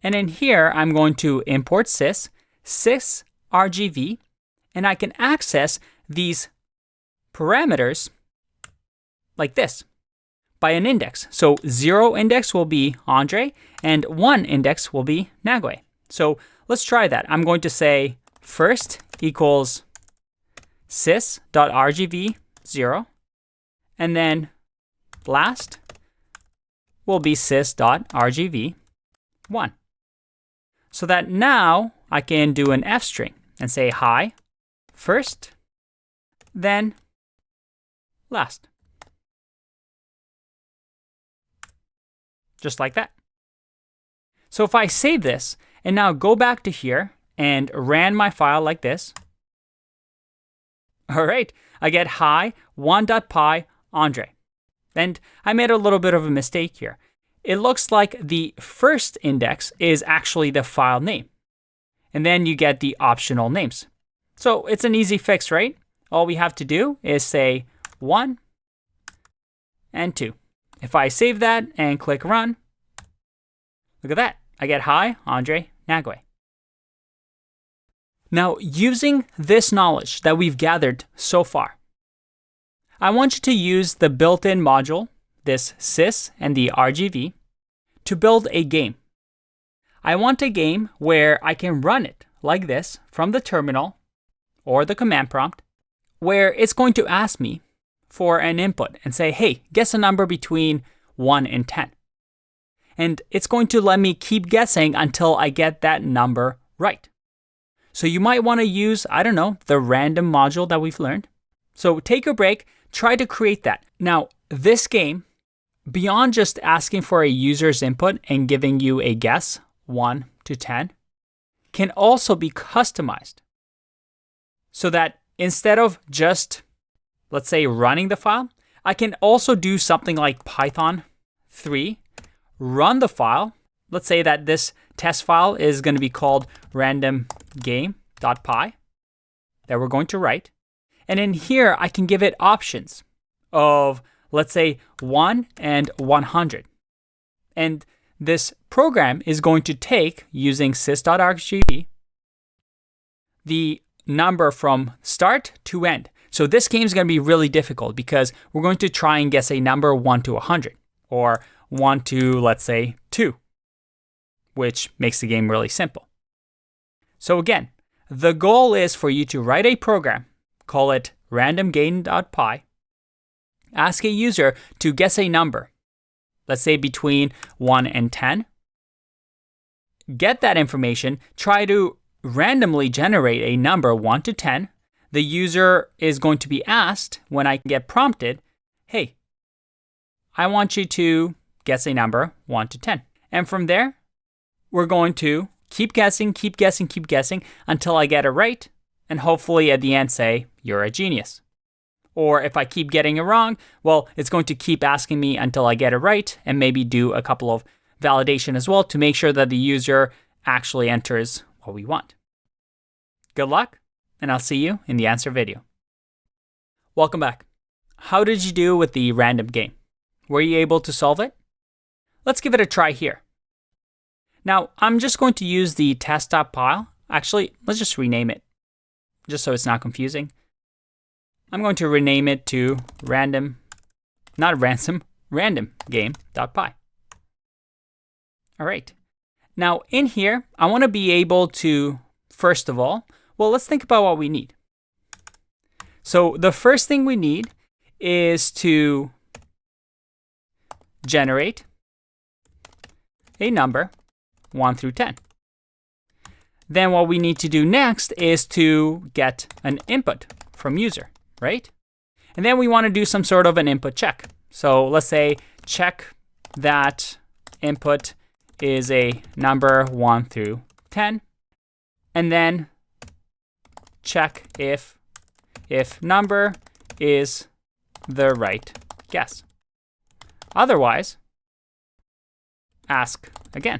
And in here, I'm going to import sys.rgv, and I can access these parameters like this by an index. So 0 index will be Andre, and 1 index will be Nague. So let's try that. I'm going to say first equals sys.rgv 0, and then last will be sys.rgv 1. So that now I can do an f string and say hi first, then last. Just like that. So if I save this and now go back to here and ran my file like this, All right, I get hi 1.py Andre. And I made a little bit of a mistake here. It looks like the first index is actually the file name. And then you get the optional names. So it's an easy fix, right? All we have to do is say 1 and 2. If I save that and click run, look at that. I get hi, Andre Nagwe. Now, using this knowledge that we've gathered so far, I want you to use the built-in module, this sys and the RGV, to build a game. I want a game where I can run it like this from the terminal or the command prompt, where it's going to ask me for an input and say, hey, guess a number between 1 and 10. And it's going to let me keep guessing until I get that number right. So you might want to use, I don't know, the random module that we've learned. So take a break, try to create that. Now, this game, beyond just asking for a user's input and giving you a guess, 1 to 10, can also be customized. So that instead of just, let's say, running the file, I can also do something like Python 3, run the file. Let's say that this test file is going to be called randomgame.py that we're going to write. And in here, I can give it options of, let's say, 1 and 100. And this program is going to take, using sys.rgv, the number from start to end. So this game is going to be really difficult because we're going to try and guess a number 1 to 100, or 1 to, let's say, 2, which makes the game really simple. So again, the goal is for you to write a program, call it randomgame.py, ask a user to guess a number, let's say between 1 and 10, get that information, try to randomly generate a number 1 to 10. The user is going to be asked, when I get prompted, hey, I want you to guess a number 1 to 10. And from there, we're going to keep guessing until I get it right, and hopefully at the end say, you're a genius. Or if I keep getting it wrong, well, it's going to keep asking me until I get it right, and maybe do a couple of validation as well to make sure that the user actually enters what we want. Good luck, and I'll see you in the answer video. Welcome back. How did you do with the random game? Were you able to solve it? Let's give it a try here. Now, I'm just going to use the test.py. Actually, let's just rename it, just so it's not confusing. I'm going to rename it to randomgame.py. All right. Now, in here, I want to be able to, first of all, well, let's think about what we need. So the first thing we need is to generate a number 1 through 10. Then what we need to do next is to get an input from user, right? And then we want to do some sort of an input check. So let's say check that input is a number 1 through 10. And then check if number is the right guess. Otherwise, ask again.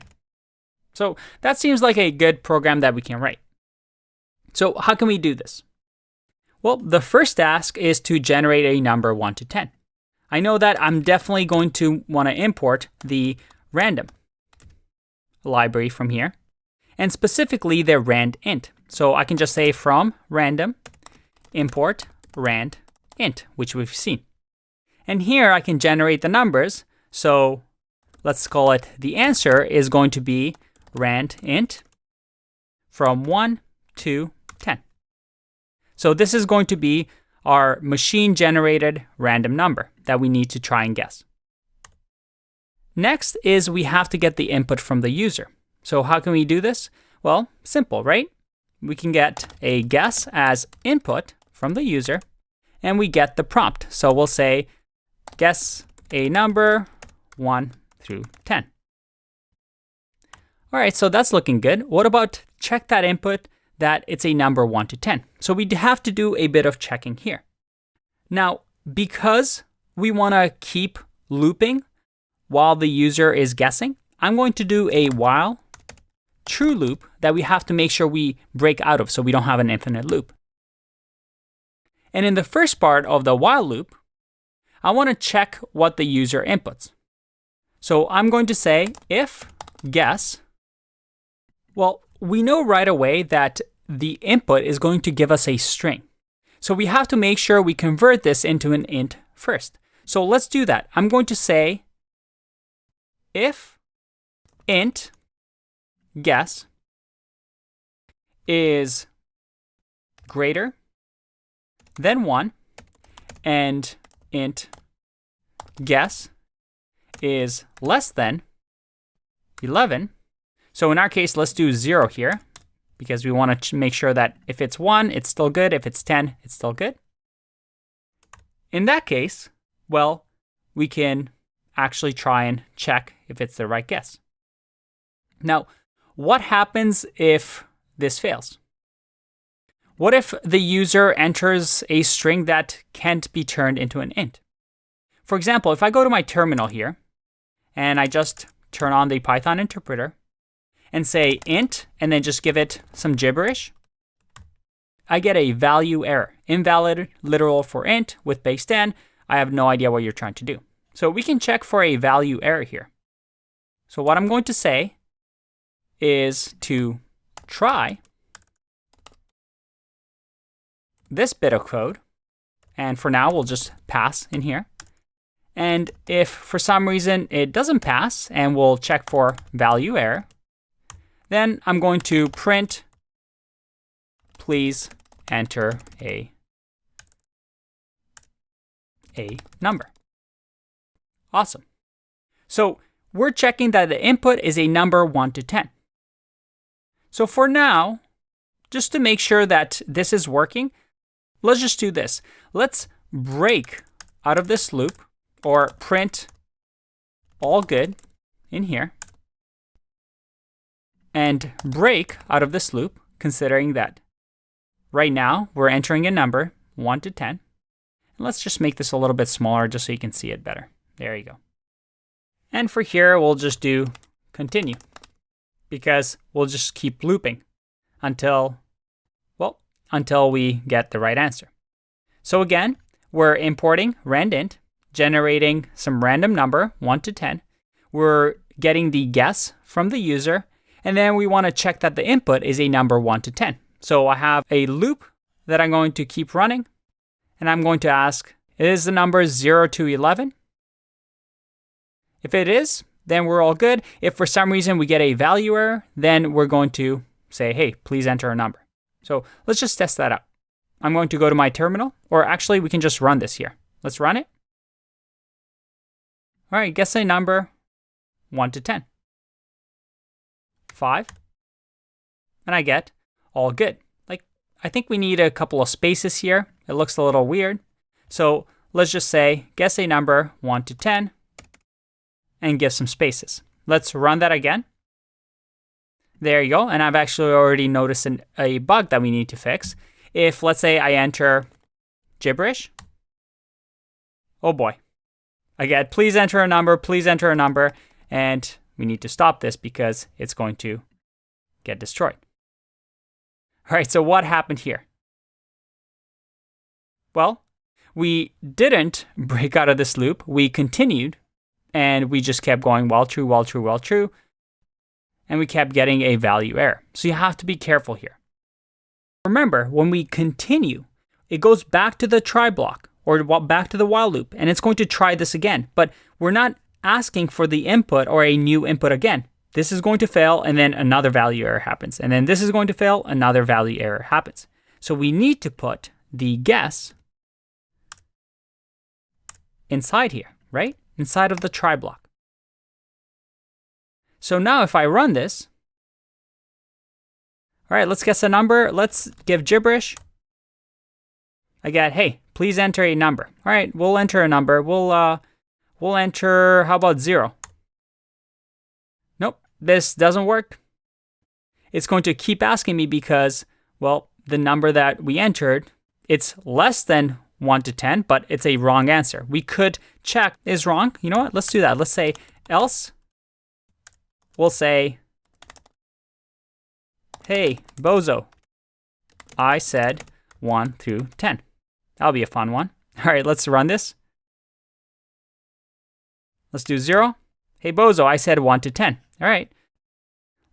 So that seems like a good program that we can write. So how can we do this? Well, the first task is to generate a number 1 to 10. I know that I'm definitely going to want to import the random library from here, and specifically the rand_int. So I can just say from random import rand_int, which we've seen. And here I can generate the numbers. So let's call it the answer is going to be rand_int from 1 to 10. So this is going to be our machine-generated random number that we need to try and guess. Next is we have to get the input from the user. So how can we do this? Well, simple, right? We can get a guess as input from the user, and we get the prompt. So we'll say, guess a number 1 through 10. All right, so that's looking good. What about check that input, that it's a number 1 to 10. So we have to do a bit of checking here. Now, because we want to keep looping while the user is guessing, I'm going to do a while true loop that we have to make sure we break out of so we don't have an infinite loop. And in the first part of the while loop, I want to check what the user inputs. So I'm going to say if guess. Well, we know right away that the input is going to give us a string. So we have to make sure we convert this into an int first. So let's do that. I'm going to say if int guess is greater than 1 and int guess is less than 11. So in our case, let's do 0 here because we want to make sure that if it's 1, it's still good. If it's 10, it's still good. In that case, well, we can actually try and check if it's the right guess. Now, what happens if this fails? What if the user enters a string that can't be turned into an int? For example, if I go to my terminal here and I just turn on the Python interpreter and say int and then just give it some gibberish, I get a value error. Invalid literal for int with base 10. I have no idea what you're trying to do. So we can check for a value error here. So what I'm going to say is to try this bit of code. And for now, we'll just pass in here. And if for some reason it doesn't pass, and we'll check for value error, then I'm going to print, please enter a number. Awesome. So we're checking that the input is a number 1 to 10. So for now, just to make sure that this is working, let's just do this. Let's break out of this loop or print all good in here and break out of this loop, considering that right now we're entering a number 1 to 10. And let's just make this a little bit smaller just so you can see it better. There you go. And for here, we'll just do continue because we'll just keep looping until we get the right answer. So again, we're importing randint, generating some random number, 1 to 10. We're getting the guess from the user, and then we want to check that the input is a number 1 to 10. So I have a loop that I'm going to keep running, and I'm going to ask, is the number 0 to 11? If it is, then we're all good. If for some reason we get a value error, then we're going to say, hey, please enter a number. So let's just test that out. I'm going to go to my terminal, or actually we can just run this here. Let's run it. All right, guess a number 1 to 10. 5. And I get all good. Like, I think we need a couple of spaces here. It looks a little weird. So let's just say, guess a number 1 to 10 and give some spaces. Let's run that again. There you go. And I've actually already noticed a bug that we need to fix. If, let's say, I enter gibberish. Oh boy. I get, please enter a number, please enter a number. And we need to stop this because it's going to get destroyed. All right, so what happened here? Well, we didn't break out of this loop. We continued, and we just kept going while true, while true, while true. And we kept getting a value error. So you have to be careful here. Remember, when we continue, it goes back to the try block or back to the while loop, and it's going to try this again. But we're not asking for the input or a new input again. This is going to fail, and then another value error happens. And then this is going to fail, another value error happens. So we need to put the guess inside here, right? Inside of the try block. So now if I run this, all right, let's guess a number. Let's give gibberish. I get, hey, please enter a number. All right, we'll enter a number. We'll enter, how about 0? Nope, this doesn't work. It's going to keep asking me because well, the number that we entered, it's less than 1 to 10, but it's a wrong answer. We could check is wrong. You know what? Let's do that. Let's say else. We'll say, hey, Bozo, I said 1 through 10. That'll be a fun one. All right, let's run this. Let's do 0. Hey, Bozo, I said 1 to 10. All right.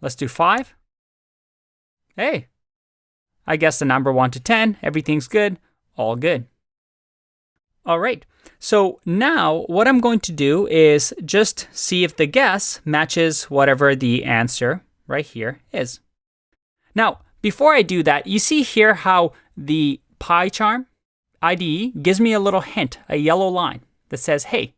Let's do 5. Hey, I guess the number 1 to 10. Everything's good. All good. All right. So now what I'm going to do is just see if the guess matches whatever the answer right here is. Now, before I do that, you see here how the PyCharm IDE gives me a little hint, a yellow line that says, hey,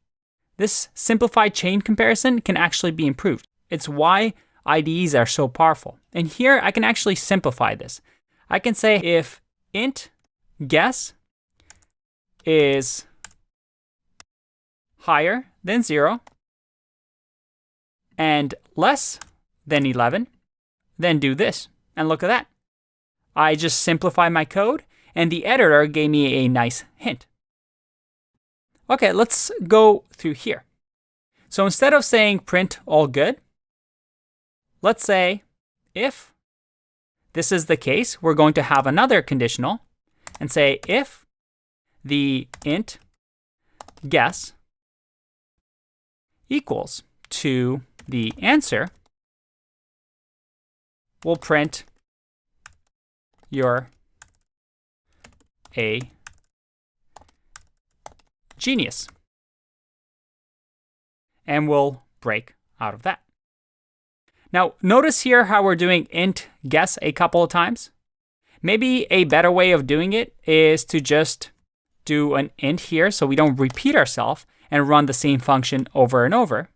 this simplified chain comparison can actually be improved. It's why IDEs are so powerful. And here I can actually simplify this. I can say if int guess is higher than 0 and less than 11, then do this. And look at that. I just simplified my code and the editor gave me a nice hint. Okay, let's go through here. So instead of saying print all good, let's say if this is the case, we're going to have another conditional and say if the int guess equals to the answer, we'll print you're a genius. And we'll break out of that. Now, notice here how we're doing int guess a couple of times. Maybe a better way of doing it is to just do an int here so we don't repeat ourselves and run the same function over and over.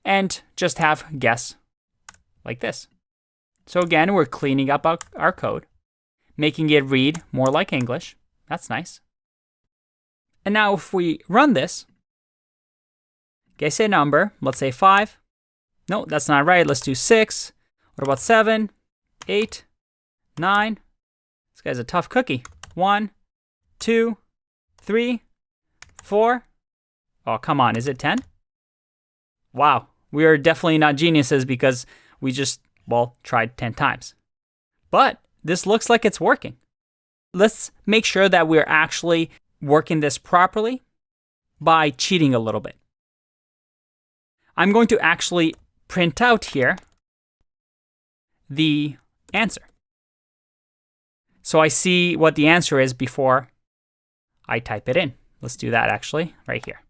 And just have guess like this. So again, we're cleaning up our code, making it read more like English. That's nice. And now if we run this, guess a number, let's say 5. No, that's not right. Let's do 6. What about 7, 8, 9? This guy's a tough cookie. 1, 2, 3, 4. Oh, come on. Is it 10? Wow. We are definitely not geniuses because we just, well, tried 10 times. But this looks like it's working. Let's make sure that we're actually working this properly by cheating a little bit. I'm going to actually print out here the answer. So I see what the answer is before I type it in. Let's do that actually right here.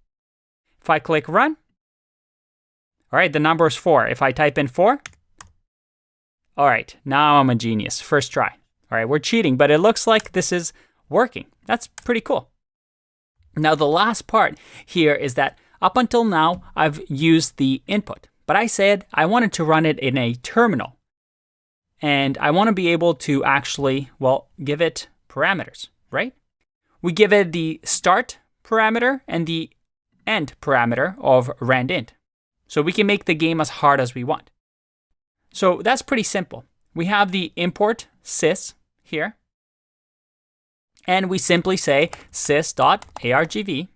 If I click run, all right, the number is 4. If I type in 4, all right, now I'm a genius. First try. All right, we're cheating, but it looks like this is working. That's pretty cool. Now, the last part here is that up until now, I've used the input, but I said I wanted to run it in a terminal. And I want to be able to actually, well, give it parameters, right? We give it the start parameter and the end parameter of randint. So we can make the game as hard as we want. So that's pretty simple. We have the import sys here. And we simply say sys.argv.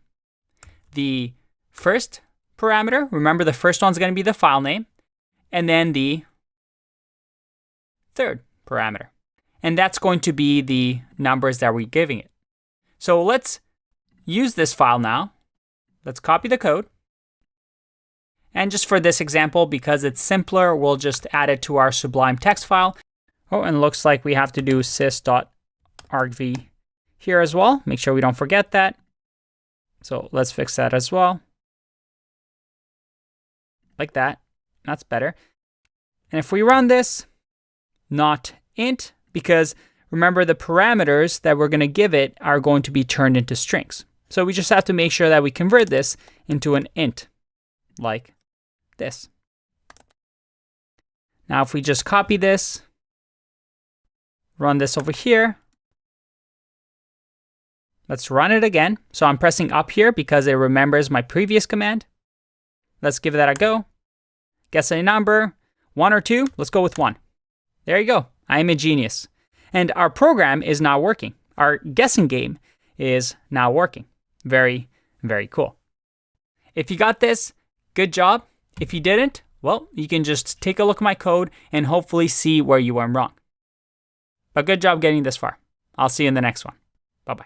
The first parameter, remember the first one's going to be the file name. And then the third parameter. And that's going to be the numbers that we're giving it. So let's use this file now. Let's copy the code. And just for this example, because it's simpler, we'll just add it to our Sublime text file. Oh, and looks like we have to do sys.argv here as well. Make sure we don't forget that. So let's fix that as well. Like that. That's better. And if we run this, not int, because remember the parameters that we're going to give it are going to be turned into strings. So we just have to make sure that we convert this into an int, like this. Now if we just copy this, run this over here, let's run it again. So I'm pressing up here because it remembers my previous command. Let's give that a go. Guess a number, 1 or 2. Let's go with 1. There you go. I am a genius. And our program is now working. Our guessing game is now working. Very, very cool. If you got this, good job. If you didn't, well, you can just take a look at my code and hopefully see where you went wrong. But good job getting this far. I'll see you in the next one. Bye-bye.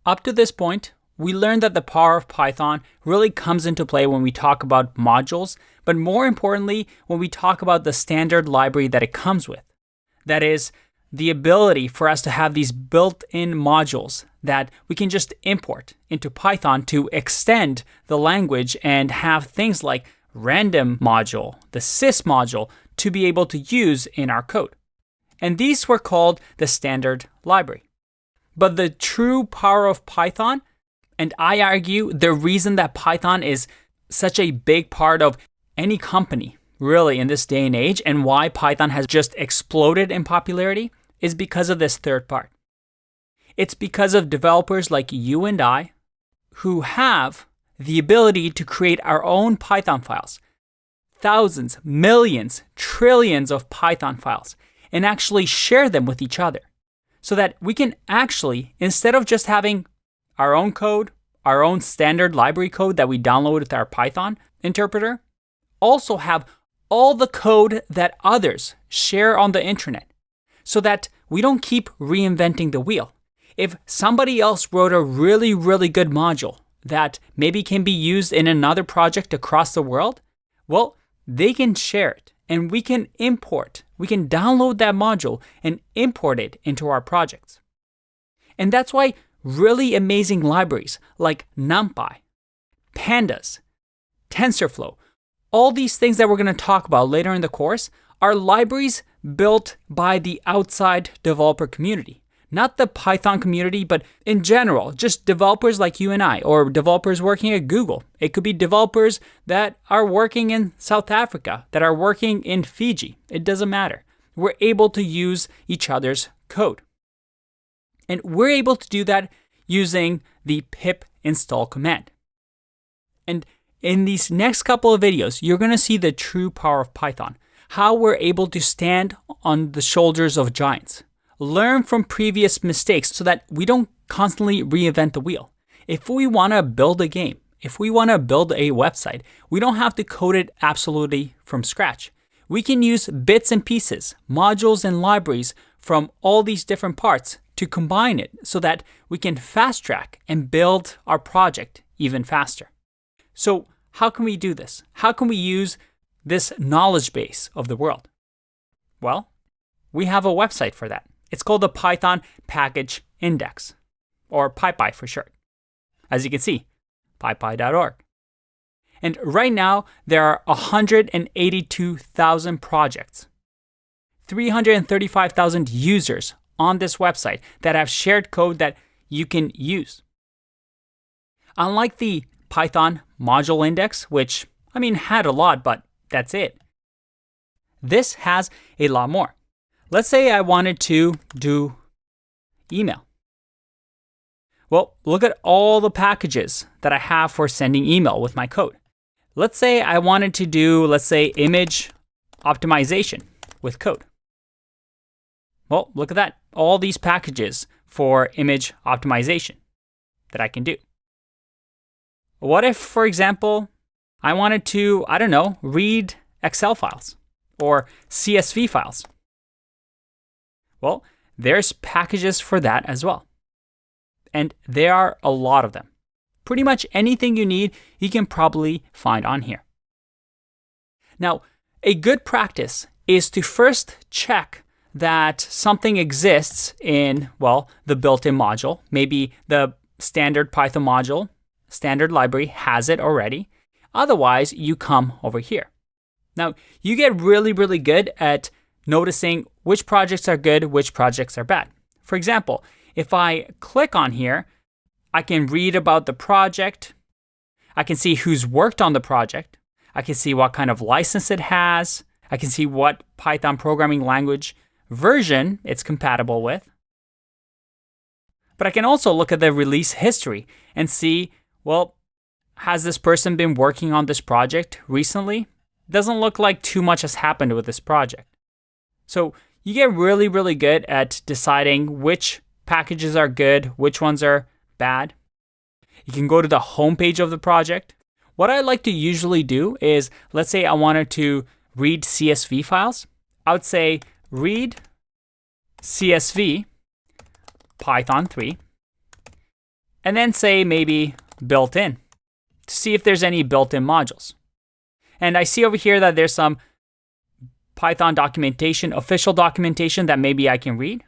Up to this point, we learned that the power of Python really comes into play when we talk about modules, but more importantly, when we talk about the standard library that it comes with. That is, the ability for us to have these built-in modules that we can just import into Python to extend the language and have things like random module, the sys module, to be able to use in our code. And these were called the standard library. But the true power of Python, and I argue the reason that Python is such a big part of any company, really, in this day and age, and why Python has just exploded in popularity, is because of this third part. It's because of developers like you and I who have the ability to create our own Python files, thousands, millions, trillions of Python files, and actually share them with each other so that we can actually, instead of just having our own code, our own standard library code that we download with our Python interpreter, also have all the code that others share on the internet so that we don't keep reinventing the wheel. If somebody else wrote a really, really good module that maybe can be used in another project across the world, well, they can share it and we can download that module and import it into our projects. And that's why really amazing libraries like NumPy, Pandas, TensorFlow, all these things that we're going to talk about later in the course are libraries built by the outside developer community. Not the Python community, but in general, just developers like you and I, or developers working at Google. It could be developers that are working in South Africa, that are working in Fiji. It doesn't matter. We're able to use each other's code. And we're able to do that using the pip install command. And in these next couple of videos, you're going to see the true power of Python, how we're able to stand on the shoulders of giants, learn from previous mistakes so that we don't constantly reinvent the wheel. If we want to build a game, if we want to build a website, we don't have to code it absolutely from scratch. We can use bits and pieces, modules and libraries from all these different parts to combine it so that we can fast track and build our project even faster. So how can we do this? How can we use this knowledge base of the world? Well, we have a website for that. It's called the Python Package Index, or PyPy for short. As you can see, pypy.org. And right now, there are 182,000 projects, 335,000 users on this website that have shared code that you can use. Unlike the Python Module Index, which, had a lot, but that's it. This has a lot more. Let's say I wanted to do email. Well, look at all the packages that I have for sending email with my code. Let's say I wanted to do, image optimization with code. Well, look at that. All these packages for image optimization that I can do. What if, for example, I wanted to, read Excel files or CSV files? Well, there's packages for that as well. And there are a lot of them. Pretty much anything you need, you can probably find on here. Now, a good practice is to first check that something exists in, the built-in module. Maybe the standard Python module, standard library has it already. Otherwise, you come over here. Now, you get really, really good at noticing which projects are good, which projects are bad. For example, if I click on here, I can read about the project. I can see who's worked on the project. I can see what kind of license it has. I can see what Python programming language version it's compatible with. But I can also look at the release history and see, has this person been working on this project recently? Doesn't look like too much has happened with this project. So you get really, really good at deciding which packages are good, which ones are bad. You can go to the homepage of the project. What I like to usually do is, let's say I wanted to read CSV files. I would say read CSV Python 3, and then say maybe built-in to see if there's any built-in modules. And I see over here that there's some Python documentation, official documentation that maybe I can read.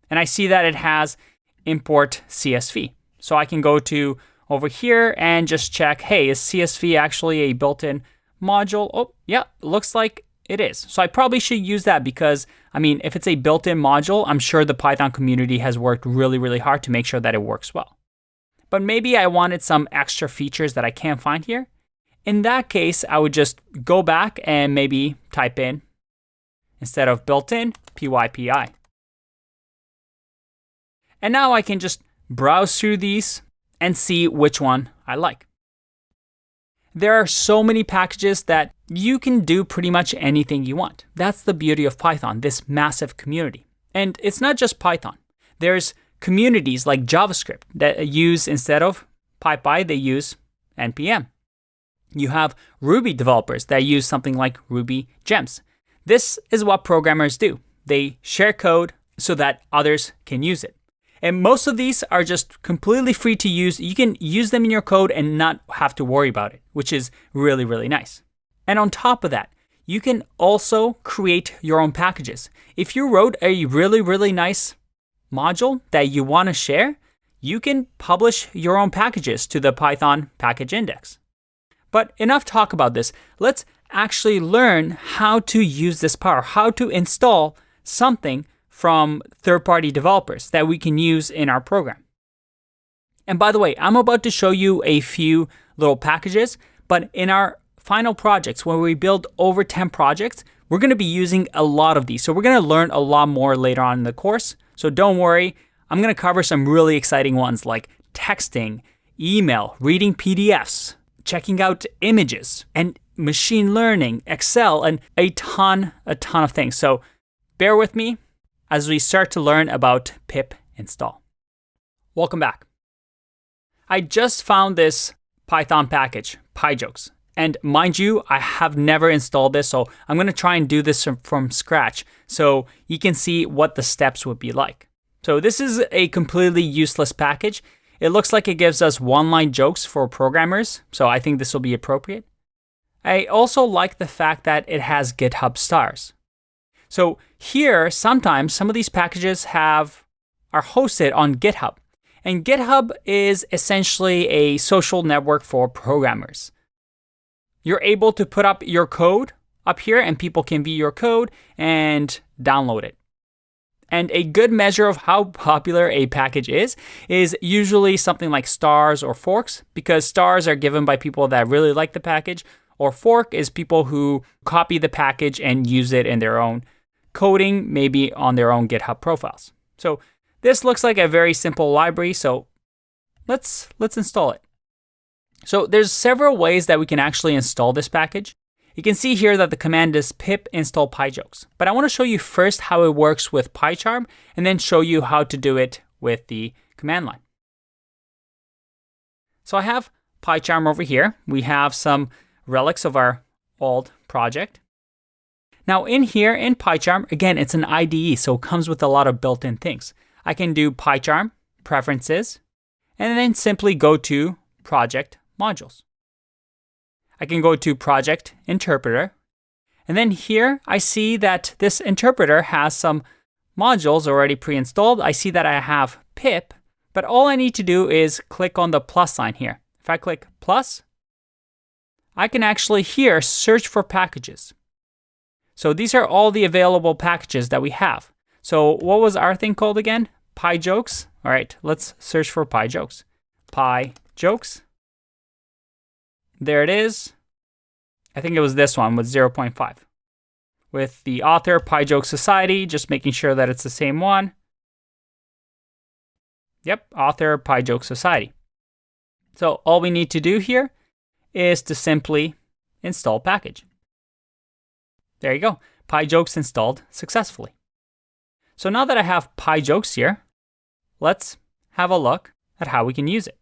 And I see that it has import CSV. So I can go to over here and just check, hey, is CSV actually a built-in module? Oh, yeah, looks like it is. So I probably should use that because, I mean, if it's a built-in module, I'm sure the Python community has worked really, really hard to make sure that it works well. But maybe I wanted some extra features that I can't find here. In that case, I would just go back and maybe type in, instead of built-in, PYPI. And now I can just browse through these and see which one I like. There are so many packages that you can do pretty much anything you want. That's the beauty of Python, this massive community. And it's not just Python. There's communities like JavaScript that use, instead of PyPy, they use NPM. You have Ruby developers that use something like Ruby Gems. This is what programmers do. They share code so that others can use it. And most of these are just completely free to use. You can use them in your code and not have to worry about it, which is really, really nice. And on top of that, you can also create your own packages. If you wrote a really, really nice module that you want to share, you can publish your own packages to the Python package index. But enough talk about this. Let's actually learn how to use this power, how to install something from third-party developers that we can use in our program. And by the way, I'm about to show you a few little packages, but in our final projects, when we build over 10 projects, we're going to be using a lot of these. So we're going to learn a lot more later on in the course. So don't worry, I'm going to cover some really exciting ones like texting, email, reading PDFs, checking out images, and machine learning, Excel, and a ton of things. So bear with me as we start to learn about pip install. Welcome back. I just found this Python package, PyJokes. And mind you, I have never installed this, so I'm going to try and do this from scratch so you can see what the steps would be like. So this is a completely useless package. It looks like it gives us one-line jokes for programmers, so I think this will be appropriate. I also like the fact that it has GitHub stars. So here, sometimes some of these packages are hosted on GitHub. And GitHub is essentially a social network for programmers. You're able to put up your code up here and people can view your code and download it. And a good measure of how popular a package is usually something like stars or forks, because stars are given by people that really like the package, or fork is people who copy the package and use it in their own coding, maybe on their own GitHub profiles. So this looks like a very simple library, so let's install it. So there's several ways that we can actually install this package. You can see here that the command is pip install pyjokes, but I want to show you first how it works with PyCharm and then show you how to do it with the command line. So I have PyCharm over here. We have some relics of our old project. Now in here in PyCharm, again, it's an IDE, so it comes with a lot of built-in things. I can do PyCharm, preferences, and then simply go to project modules. I can go to project interpreter, and then here I see that this interpreter has some modules already pre-installed. I see that I have pip, but all I need to do is click on the plus sign here. If I click plus, I can actually here search for packages. So these are all the available packages that we have. So what was our thing called again? PyJokes. All right, let's search for PyJokes. PyJokes. There it is. I think it was this one with 0.5. With the author, PyJoke Society, just making sure that it's the same one. Yep, author, PyJoke Society. So all we need to do here is to simply install package. There you go. PyJokes installed successfully. So now that I have PyJokes here, let's have a look at how we can use it.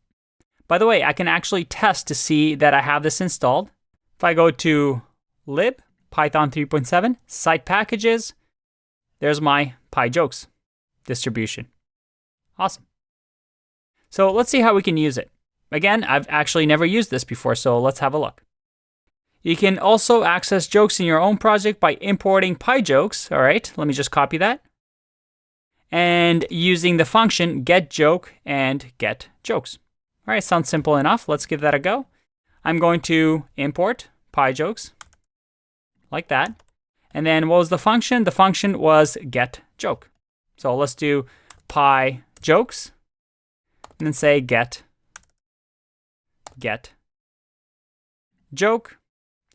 By the way, I can actually test to see that I have this installed. If I go to lib, Python 3.7, site packages, there's my PyJokes distribution. Awesome. So let's see how we can use it. Again, I've actually never used this before, so let's have a look. You can also access jokes in your own project by importing PyJokes. All right, let me just copy that. And using the function getJoke and getJokes. All right, sounds simple enough. Let's give that a go. I'm going to import PyJokes like that. And then what was the function? The function was getJoke. So let's do PyJokes and then say getJoke.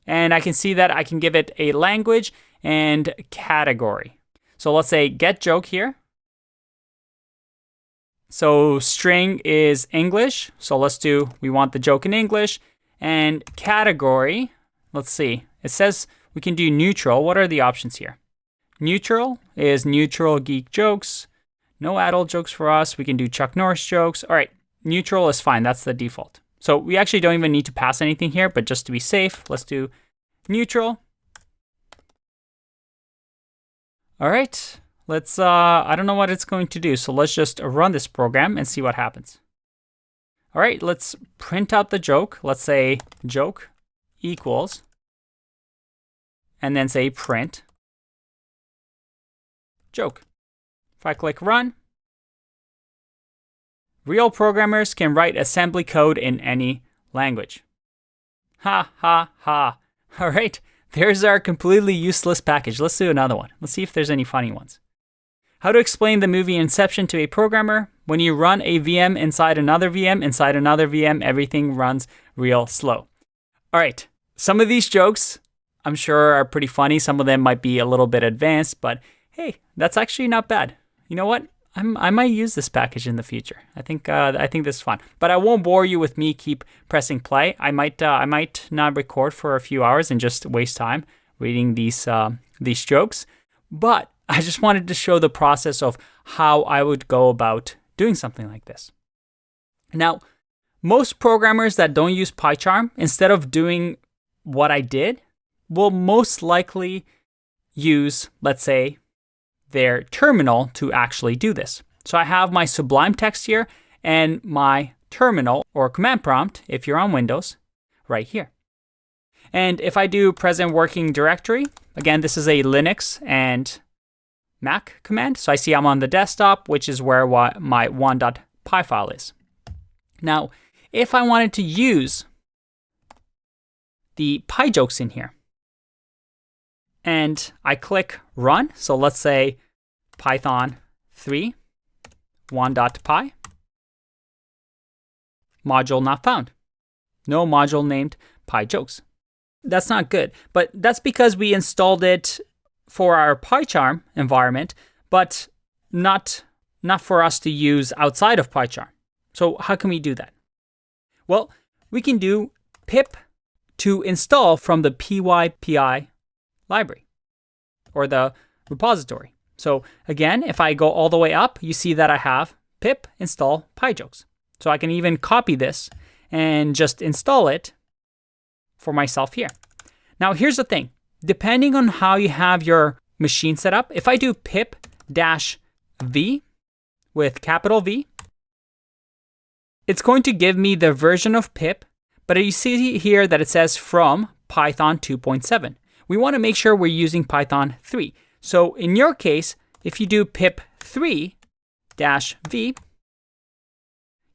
And I can see that I can give it a language and category. So let's say getJoke here. So string is English. So let's do, we want the joke in English. And category, let's see. It says we can do neutral. What are the options here? Neutral is neutral geek jokes. No adult jokes for us. We can do Chuck Norris jokes. All right, neutral is fine. That's the default. So we actually don't even need to pass anything here, but just to be safe, let's do neutral. All right, let's, I don't know what it's going to do. So let's just run this program and see what happens. All right, let's print out the joke. Let's say joke equals, and then say print joke. If I click run, real programmers can write assembly code in any language. Ha, ha, ha. All right, there's our completely useless package. Let's do another one. Let's see if there's any funny ones. How to explain the movie Inception to a programmer. When you run a VM inside another VM, everything runs real slow. All right, some of these jokes I'm sure are pretty funny. Some of them might be a little bit advanced, but hey, that's actually not bad. You know what? I might use this package in the future. I think this is fun. But I won't bore you with me keep pressing play. I might not record for a few hours and just waste time reading these jokes. But I just wanted to show the process of how I would go about doing something like this. Now, most programmers that don't use PyCharm, instead of doing what I did, will most likely use, let's say, their terminal to actually do this. So I have my Sublime text here and my terminal or command prompt, if you're on Windows, right here. And if I do present working directory, again, this is a Linux and Mac command. So I see I'm on the desktop, which is where my 1.py file is. Now, if I wanted to use the PyJokes in here, and I click run, so let's say Python 3, 1.py, module not found. No module named PyJokes. That's not good, but that's because we installed it for our PyCharm environment, but not for us to use outside of PyCharm. So how can we do that? Well, we can do pip to install from the pypi library or the repository. So again, if I go all the way up, you see that I have pip install PyJokes. So I can even copy this and just install it for myself here. Now here's the thing. Depending on how you have your machine set up, if I do pip-v with capital V, it's going to give me the version of pip, but you see here that it says from Python 2.7. We want to make sure we're using Python 3. So in your case, if you do pip3-v,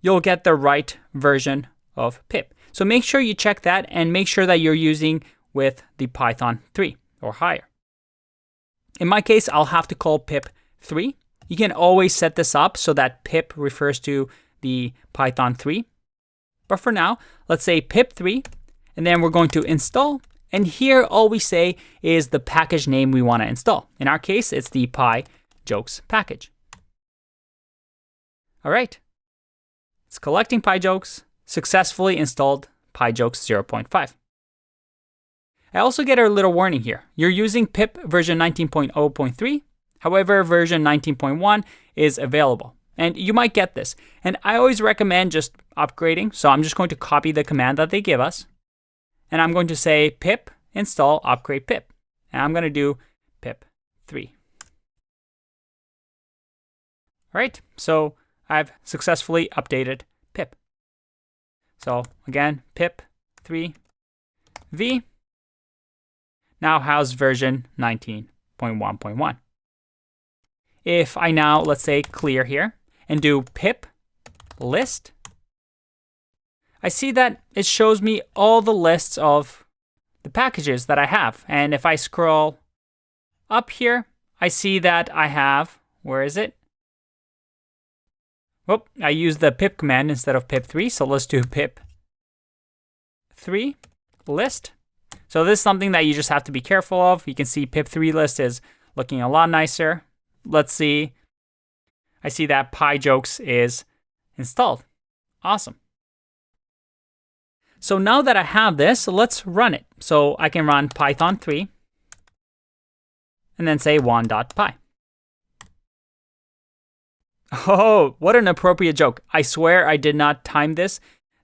you'll get the right version of pip. So make sure you check that and make sure that you're using with the Python 3 or higher. In my case, I'll have to call pip3. You can always set this up so that pip refers to the Python 3. But for now, let's say pip3, and then we're going to install. And here, all we say is the package name we want to install. In our case, it's the PyJokes package. All right. It's collecting PyJokes, successfully installed PyJokes 0.5. I also get a little warning here. You're using pip version 19.0.3. However, version 19.1 is available. And you might get this. And I always recommend just upgrading. So I'm just going to copy the command that they give us. And I'm going to say pip install upgrade pip. And I'm going to do pip 3. All right, so I've successfully updated pip. So again, pip 3v now has version 19.1.1. If I now, let's say, clear here and do pip list, I see that it shows me all the lists of the packages that I have. And if I scroll up here, I see that I have, where is it? Oh, I used the pip command instead of pip3, so let's do pip 3 list. So this is something that you just have to be careful of. You can see pip3 list is looking a lot nicer. Let's see. I see that PyJokes is installed. Awesome. So now that I have this, let's run it. So I can run python 3 and then say 1.py. Oh, what an appropriate joke. I swear I did not time this.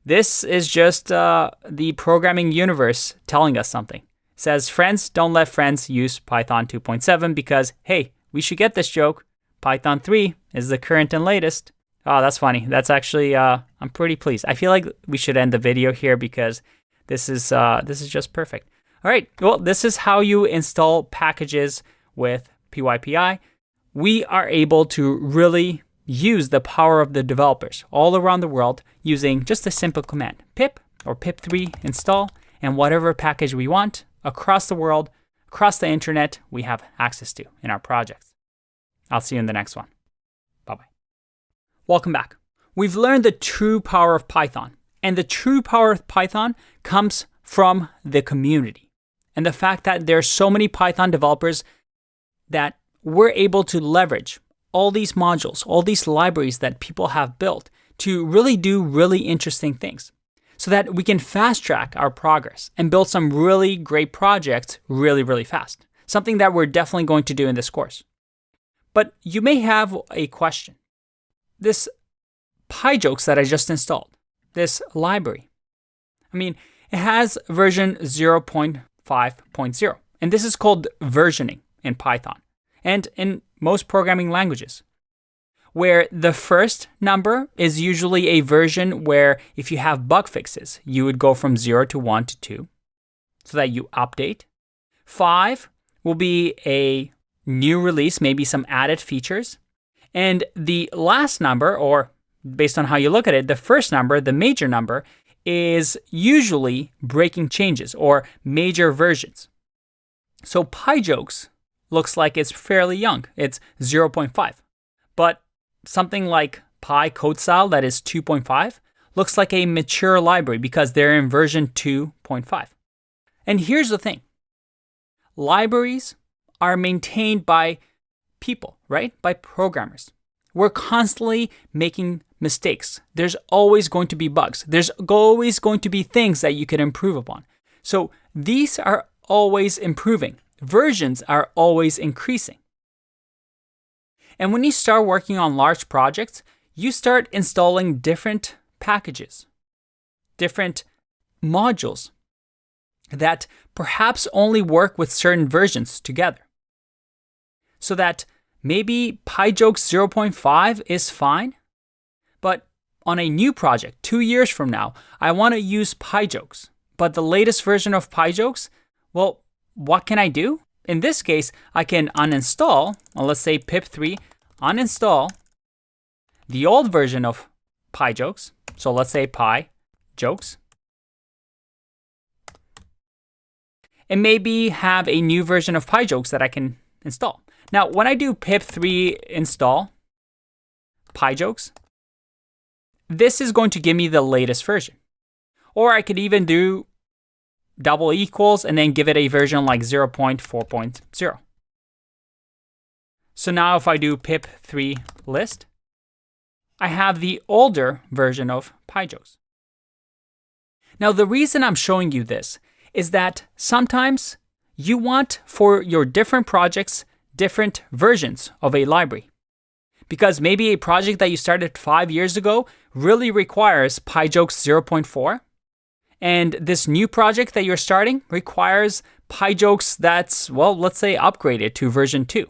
This is just the programming universe telling us something. It says, friends, don't let friends use Python 2.7 because, hey, we should get this joke. Python 3 is the current and latest. Oh, that's funny. That's actually, I'm pretty pleased. I feel like we should end the video here because this is just perfect. All right, well, this is how you install packages with PyPI. We are able to really use the power of the developers all around the world using just a simple command, pip or pip3 install, and whatever package we want across the world, across the internet, we have access to in our projects. I'll see you in the next one. Bye-bye. Welcome back. We've learned the true power of Python, and the true power of Python comes from the community and the fact that there are so many Python developers that we're able to leverage all these modules, all these libraries that people have built to really do really interesting things so that we can fast track our progress and build some really great projects really, really fast. Something that we're definitely going to do in this course. But you may have a question. This PyJokes that I just installed, this library, I mean, it has version 0.5.0, and this is called versioning in Python and in most programming languages, where the first number is usually a version where if you have bug fixes, you would go from 0 to 1 to 2 so that you update. 5 will be a new release, maybe some added features. And the last number, or based on how you look at it, the first number, the major number, is usually breaking changes or major versions. So PyJokes looks like it's fairly young. It's 0.5. But something like PyCodeStyle that is 2.5 looks like a mature library because they're in version 2.5. And here's the thing. Libraries are maintained by people, right? By programmers. We're constantly making mistakes. There's always going to be bugs. There's always going to be things that you can improve upon. So these are always improving. Versions are always increasing. And when you start working on large projects, you start installing different packages, different modules that perhaps only work with certain versions together. So that maybe PyJokes 0.5 is fine, but on a new project, 2 years from now, I want to use PyJokes. But the latest version of PyJokes, well, what can I do? In this case, I can uninstall, or let's say pip3, uninstall the old version of PyJokes. So let's say PyJokes. And maybe have a new version of PyJokes that I can install. Now, when I do pip3 install PyJokes, this is going to give me the latest version. Or I could even do double equals and then give it a version like 0.4.0. So now if I do pip3 list, I have the older version of PyJokes. Now the reason I'm showing you this is that sometimes you want for your different projects different versions of a library. Because maybe a project that you started 5 years ago really requires PyJokes 0.4, and this new project that you're starting requires PyJokes that's, well, let's say upgraded to version 2.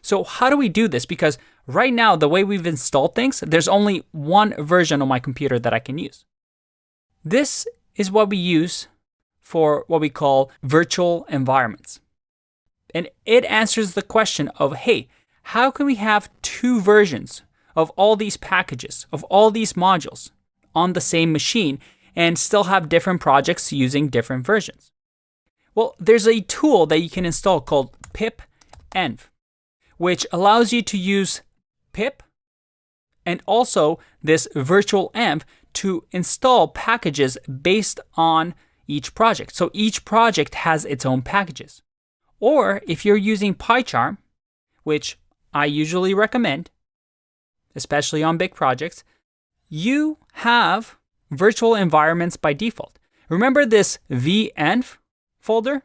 So how do we do this? Because right now, the way we've installed things, there's only one version on my computer that I can use. This is what we use for what we call virtual environments. And it answers the question of, hey, how can we have two versions of all these packages, of all these modules on the same machine and still have different projects using different versions? Well, there's a tool that you can install called pipenv, which allows you to use pip and also this virtual env to install packages based on each project. So each project has its own packages. Or if you're using PyCharm, which I usually recommend, especially on big projects, you have virtual environments by default. Remember this venv folder?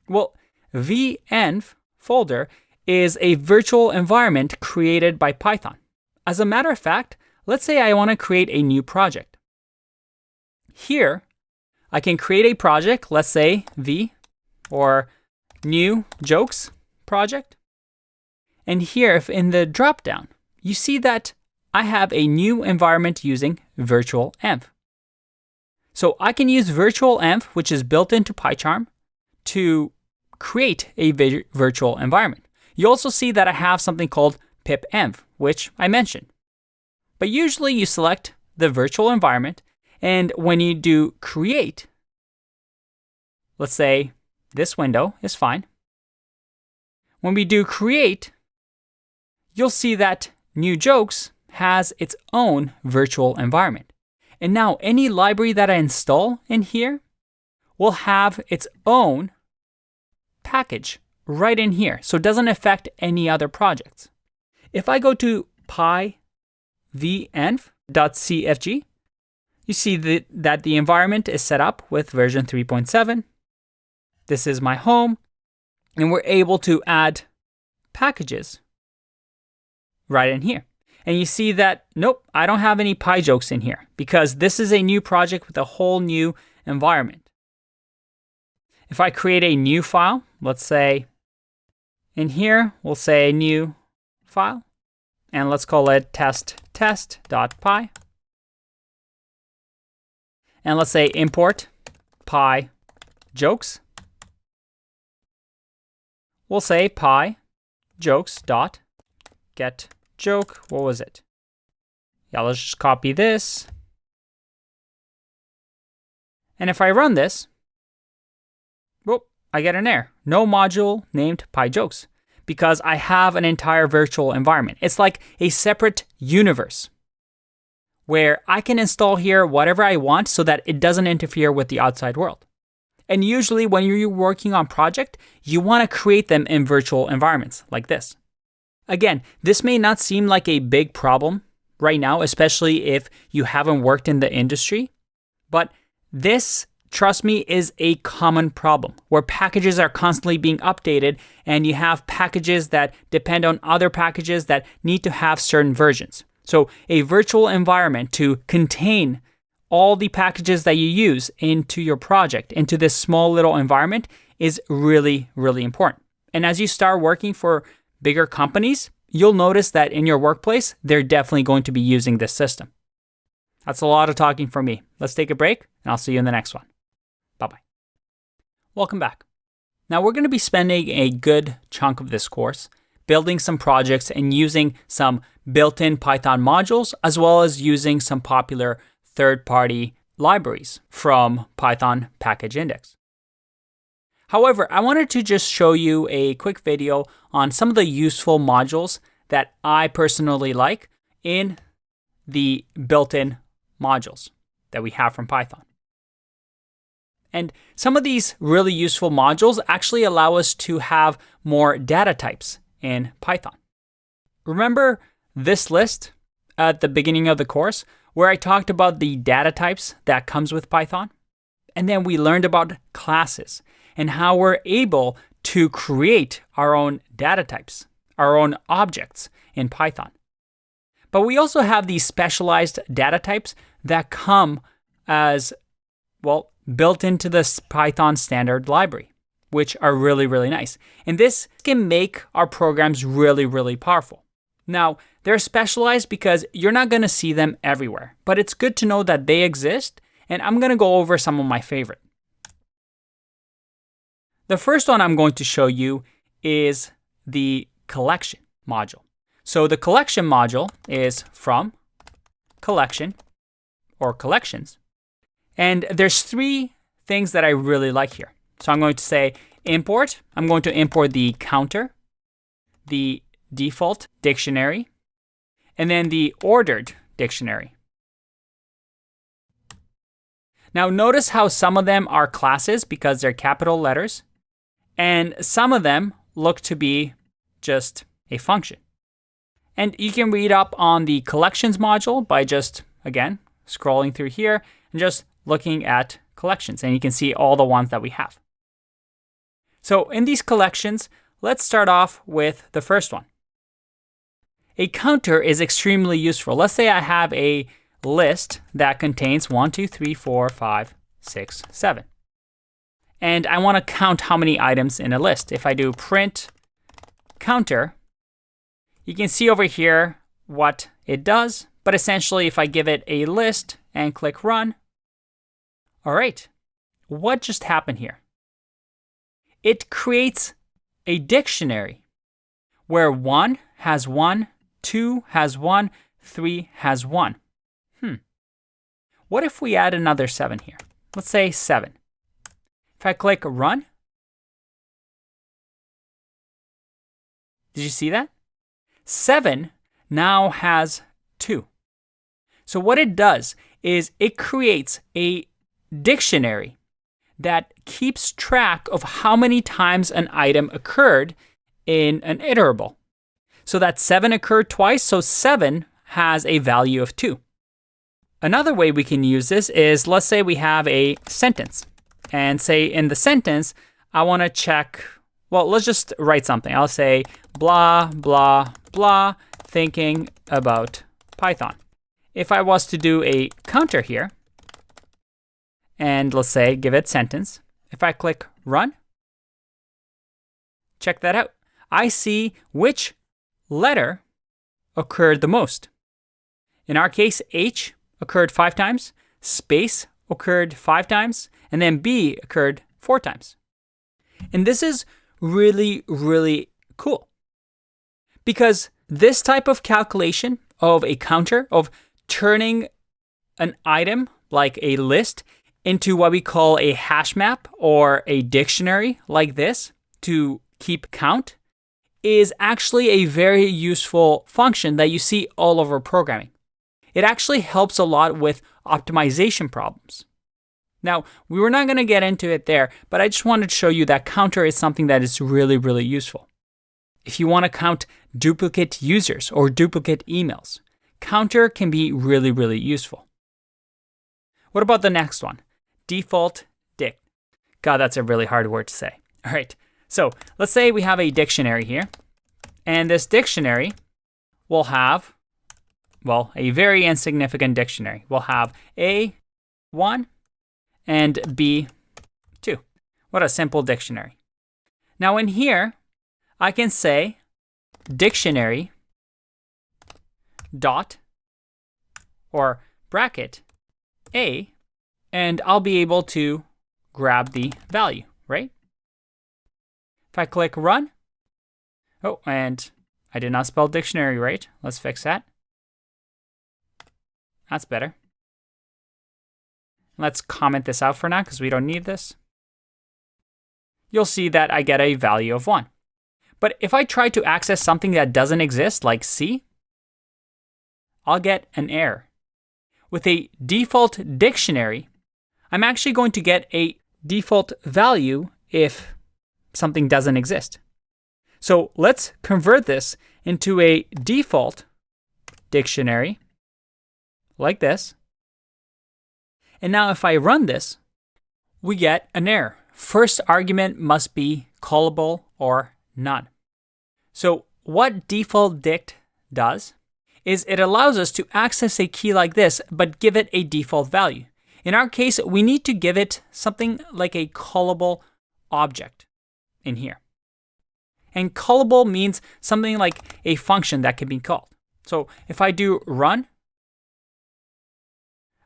Well, venv folder is a virtual environment created by Python. As a matter of fact, let's say I want to create a new project. Here, I can create a project, let's say V or new jokes project. And here, if in the dropdown, you see that I have a new environment using virtual env. So I can use virtual env, which is built into PyCharm, to create a virtual environment. You also see that I have something called pipenv, which I mentioned. But usually you select the virtual environment, and when you do create, let's say this window is fine. When we do create, you'll see that new jokes has its own virtual environment. And now any library that I install in here will have its own package right in here. So it doesn't affect any other projects. If I go to pyvenv.cfg, you see that the environment is set up with version 3.7. This is my home. And we're able to add packages right in here. And you see that, nope, I don't have any PyJokes in here because this is a new project with a whole new environment. If I create a new file, let's say in here, we'll say new file, and let's call it test.py. And let's say import PyJokes. We'll say PyJokes.get joke. What was it? Yeah, let's just copy this. And if I run this, whoop, I get an error. No module named PyJokes because I have an entire virtual environment. It's like a separate universe where I can install here whatever I want so that it doesn't interfere with the outside world. And usually when you're working on project, you want to create them in virtual environments like this. Again, this may not seem like a big problem right now, especially if you haven't worked in the industry, but this, trust me, is a common problem where packages are constantly being updated and you have packages that depend on other packages that need to have certain versions. So a virtual environment to contain all the packages that you use into your project, into this small little environment is really, really important. And as you start working for bigger companies, you'll notice that in your workplace, they're definitely going to be using this system. That's a lot of talking for me. Let's take a break, and I'll see you in the next one. Bye-bye. Welcome back. Now we're going to be spending a good chunk of this course building some projects and using some built-in Python modules, as well as using some popular third-party libraries from Python Package Index. However, I wanted to just show you a quick video on some of the useful modules that I personally like in the built-in modules that we have from Python. And some of these really useful modules actually allow us to have more data types in Python. Remember this list at the beginning of the course where I talked about the data types that comes with Python? And then we learned about classes and how we're able to create our own data types, our own objects in Python. But we also have these specialized data types that come as, well, built into this Python standard library, which are really, really nice. And this can make our programs really, really powerful. Now, they're specialized because you're not going to see them everywhere, but it's good to know that they exist, and I'm going to go over some of my favorite. The first one I'm going to show you is the collection module. So the collection module is from collection or collections. And there's three things that I really like here. So I'm going to say import. I'm going to import the counter, the default dictionary, and then the ordered dictionary. Now notice how some of them are classes because they're capital letters, and some of them look to be just a function. And you can read up on the collections module by just, again, scrolling through here and just looking at collections, and you can see all the ones that we have. So in these collections, let's start off with the first one. A counter is extremely useful. Let's say I have a list that contains 1, 2, 3, 4, 5, 6, 7. And I want to count how many items in a list. If I do print counter, you can see over here what it does. But essentially, if I give it a list and click run, all right, what just happened here? It creates a dictionary where 1 has 1, 2 has 1, 3 has 1. What if we add another 7 here? Let's say 7. If I click run, did you see that? 7 now has 2. So what it does is it creates a dictionary that keeps track of how many times an item occurred in an iterable. So that 7 occurred twice, so 7 has a value of 2. Another way we can use this is, let's say we have a sentence, and say in the sentence, I want to check, well, let's just write something. I'll say blah, blah, blah, thinking about Python. If I was to do a counter here, and let's say give it sentence, if I click run, check that out. I see which letter occurred the most. In our case, H occurred 5 times, space occurred 5 times, and then B occurred 4 times. And this is really, really cool because this type of calculation of a counter, of turning an item like a list into what we call a hash map or a dictionary like this to keep count, is actually a very useful function that you see all over programming. It actually helps a lot with optimization problems. Now, we were not going to get into it there, but I just wanted to show you that counter is something that is really, really useful. If you want to count duplicate users or duplicate emails, counter can be really, really useful. What about the next one? Default dict. God, that's a really hard word to say. All right, so let's say we have a dictionary here, and this dictionary will have, well, a very insignificant dictionary. We'll have A1 and B2. What a simple dictionary. Now in here, I can say dictionary dot or bracket A, and I'll be able to grab the value, right? If I click run, oh, and I did not spell dictionary right. Let's fix that. That's better. Let's comment this out for now because we don't need this. You'll see that I get a value of 1. But if I try to access something that doesn't exist, like C, I'll get an error. With a default dictionary, I'm actually going to get a default value if something doesn't exist. So let's convert this into a default dictionary like this. And now if I run this, we get an error. first argument must be callable or none. So what default dict does is it allows us to access a key like this, but give it a default value. In our case, we need to give it something like a callable object in here. And callable means something like a function that can be called. So if I do run,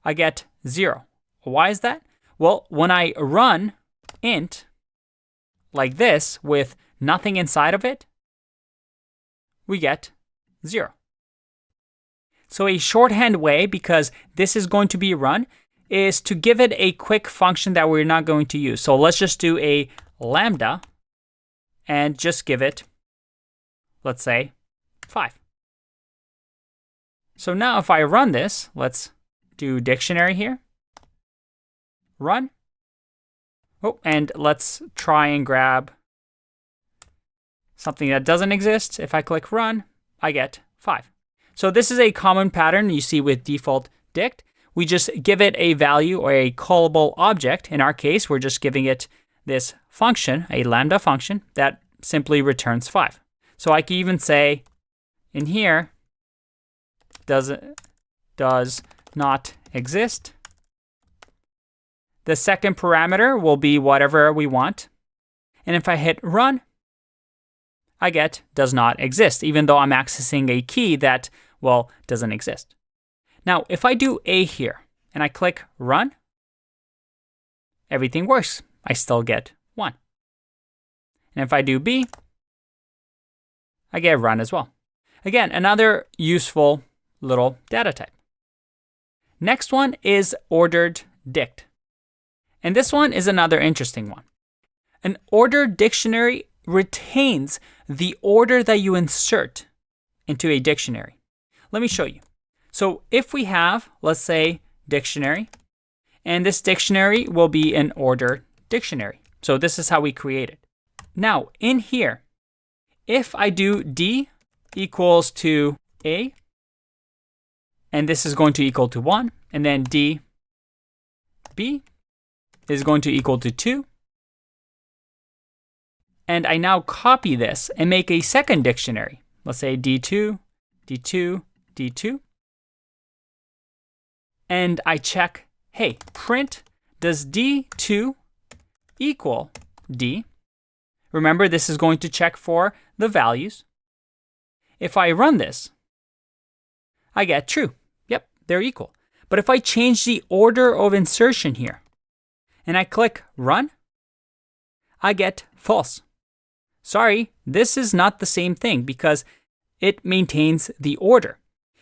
I get 0. Why is that? Well, when I run int like this with nothing inside of it, we get 0. So a shorthand way, because this is going to be run, is to give it a quick function that we're not going to use. So let's just do a lambda and just give it, let's say, 5. So now if I run this, let's do dictionary here. Run. Oh, and let's try and grab something that doesn't exist. If I click run, I get 5. So this is a common pattern you see with default dict. We just give it a value or a callable object. In our case, we're just giving it this function, a lambda function, that simply returns 5. So I can even say in here, does not exist. The second parameter will be whatever we want. And if I hit run, I get does not exist, even though I'm accessing a key that, well, doesn't exist. Now, if I do A here and I click run, everything works. I still get 1. And if I do B, I get run as well. Again, another useful little data type. Next one is ordered dict. And this one is another interesting one. An ordered dictionary retains the order that you insert into a dictionary. Let me show you. So if we have, let's say, dictionary, and this dictionary will be an ordered dictionary. So this is how we create it. Now, in here, if I do D equals to A, and this is going to equal to 1, and then D, B is going to equal to 2, and I now copy this and make a second dictionary. Let's say D2, D2, D2. And I check, hey, print, does D2 equal D? Remember, this is going to check for the values. If I run this, I get true. Yep, they're equal. But if I change the order of insertion here, and I click run, I get false. Sorry, this is not the same thing because it maintains the order.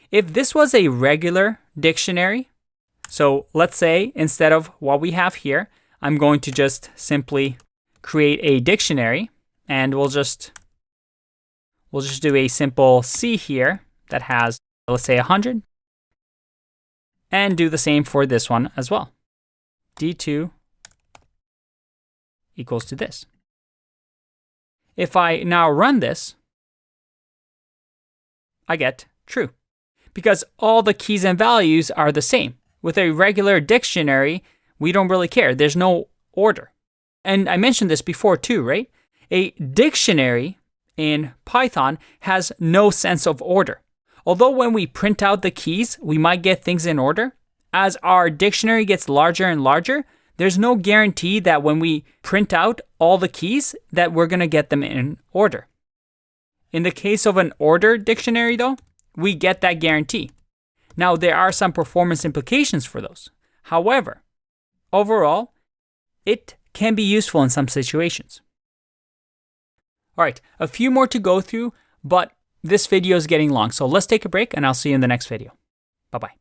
If this was a regular dictionary, so let's say instead of what we have here, I'm going to just simply create a dictionary, and we'll just do a simple C here that has, let's say, 100, and do the same for this one as well. D2 equals to this. If I now run this, I get true because all the keys and values are the same. With a regular dictionary, we don't really care. There's no order. And I mentioned this before too, right? A dictionary in Python has no sense of order. Although when we print out the keys, we might get things in order. As our dictionary gets larger and larger, there's no guarantee that when we print out all the keys that we're going to get them in order. In the case of an ordered dictionary though, we get that guarantee. Now there are some performance implications for those. However, overall, it can be useful in some situations. All right, a few more to go through, but this video is getting long, so let's take a break and I'll see you in the next video. Bye-bye.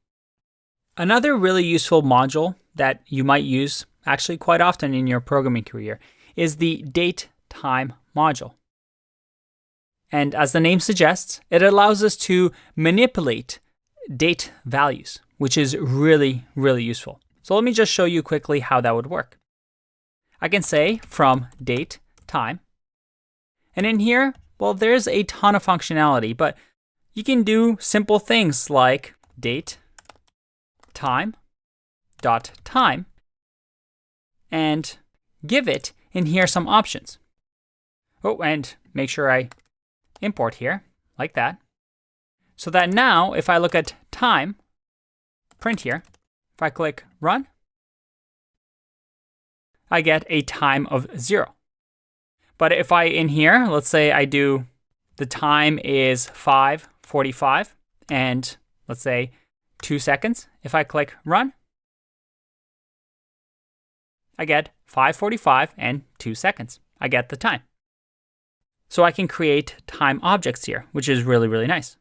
Another really useful module that you might use actually quite often in your programming career is the date-time module. And as the name suggests, it allows us to manipulate date values, which is really, really useful. So let me just show you quickly how that would work. I can say from date time, and in here, well, there's a ton of functionality, but you can do simple things like date time dot time and give it in here some options. Oh, and make sure I import here, like that. So that now, if I look at time, print here, if I click run, I get a time of 0. But if I, in here, let's say I do, the time is 5:45, and let's say 2 seconds. If I click run, I get 5:45 and 2 seconds. I get the time. So I can create time objects here, which is really, really nice.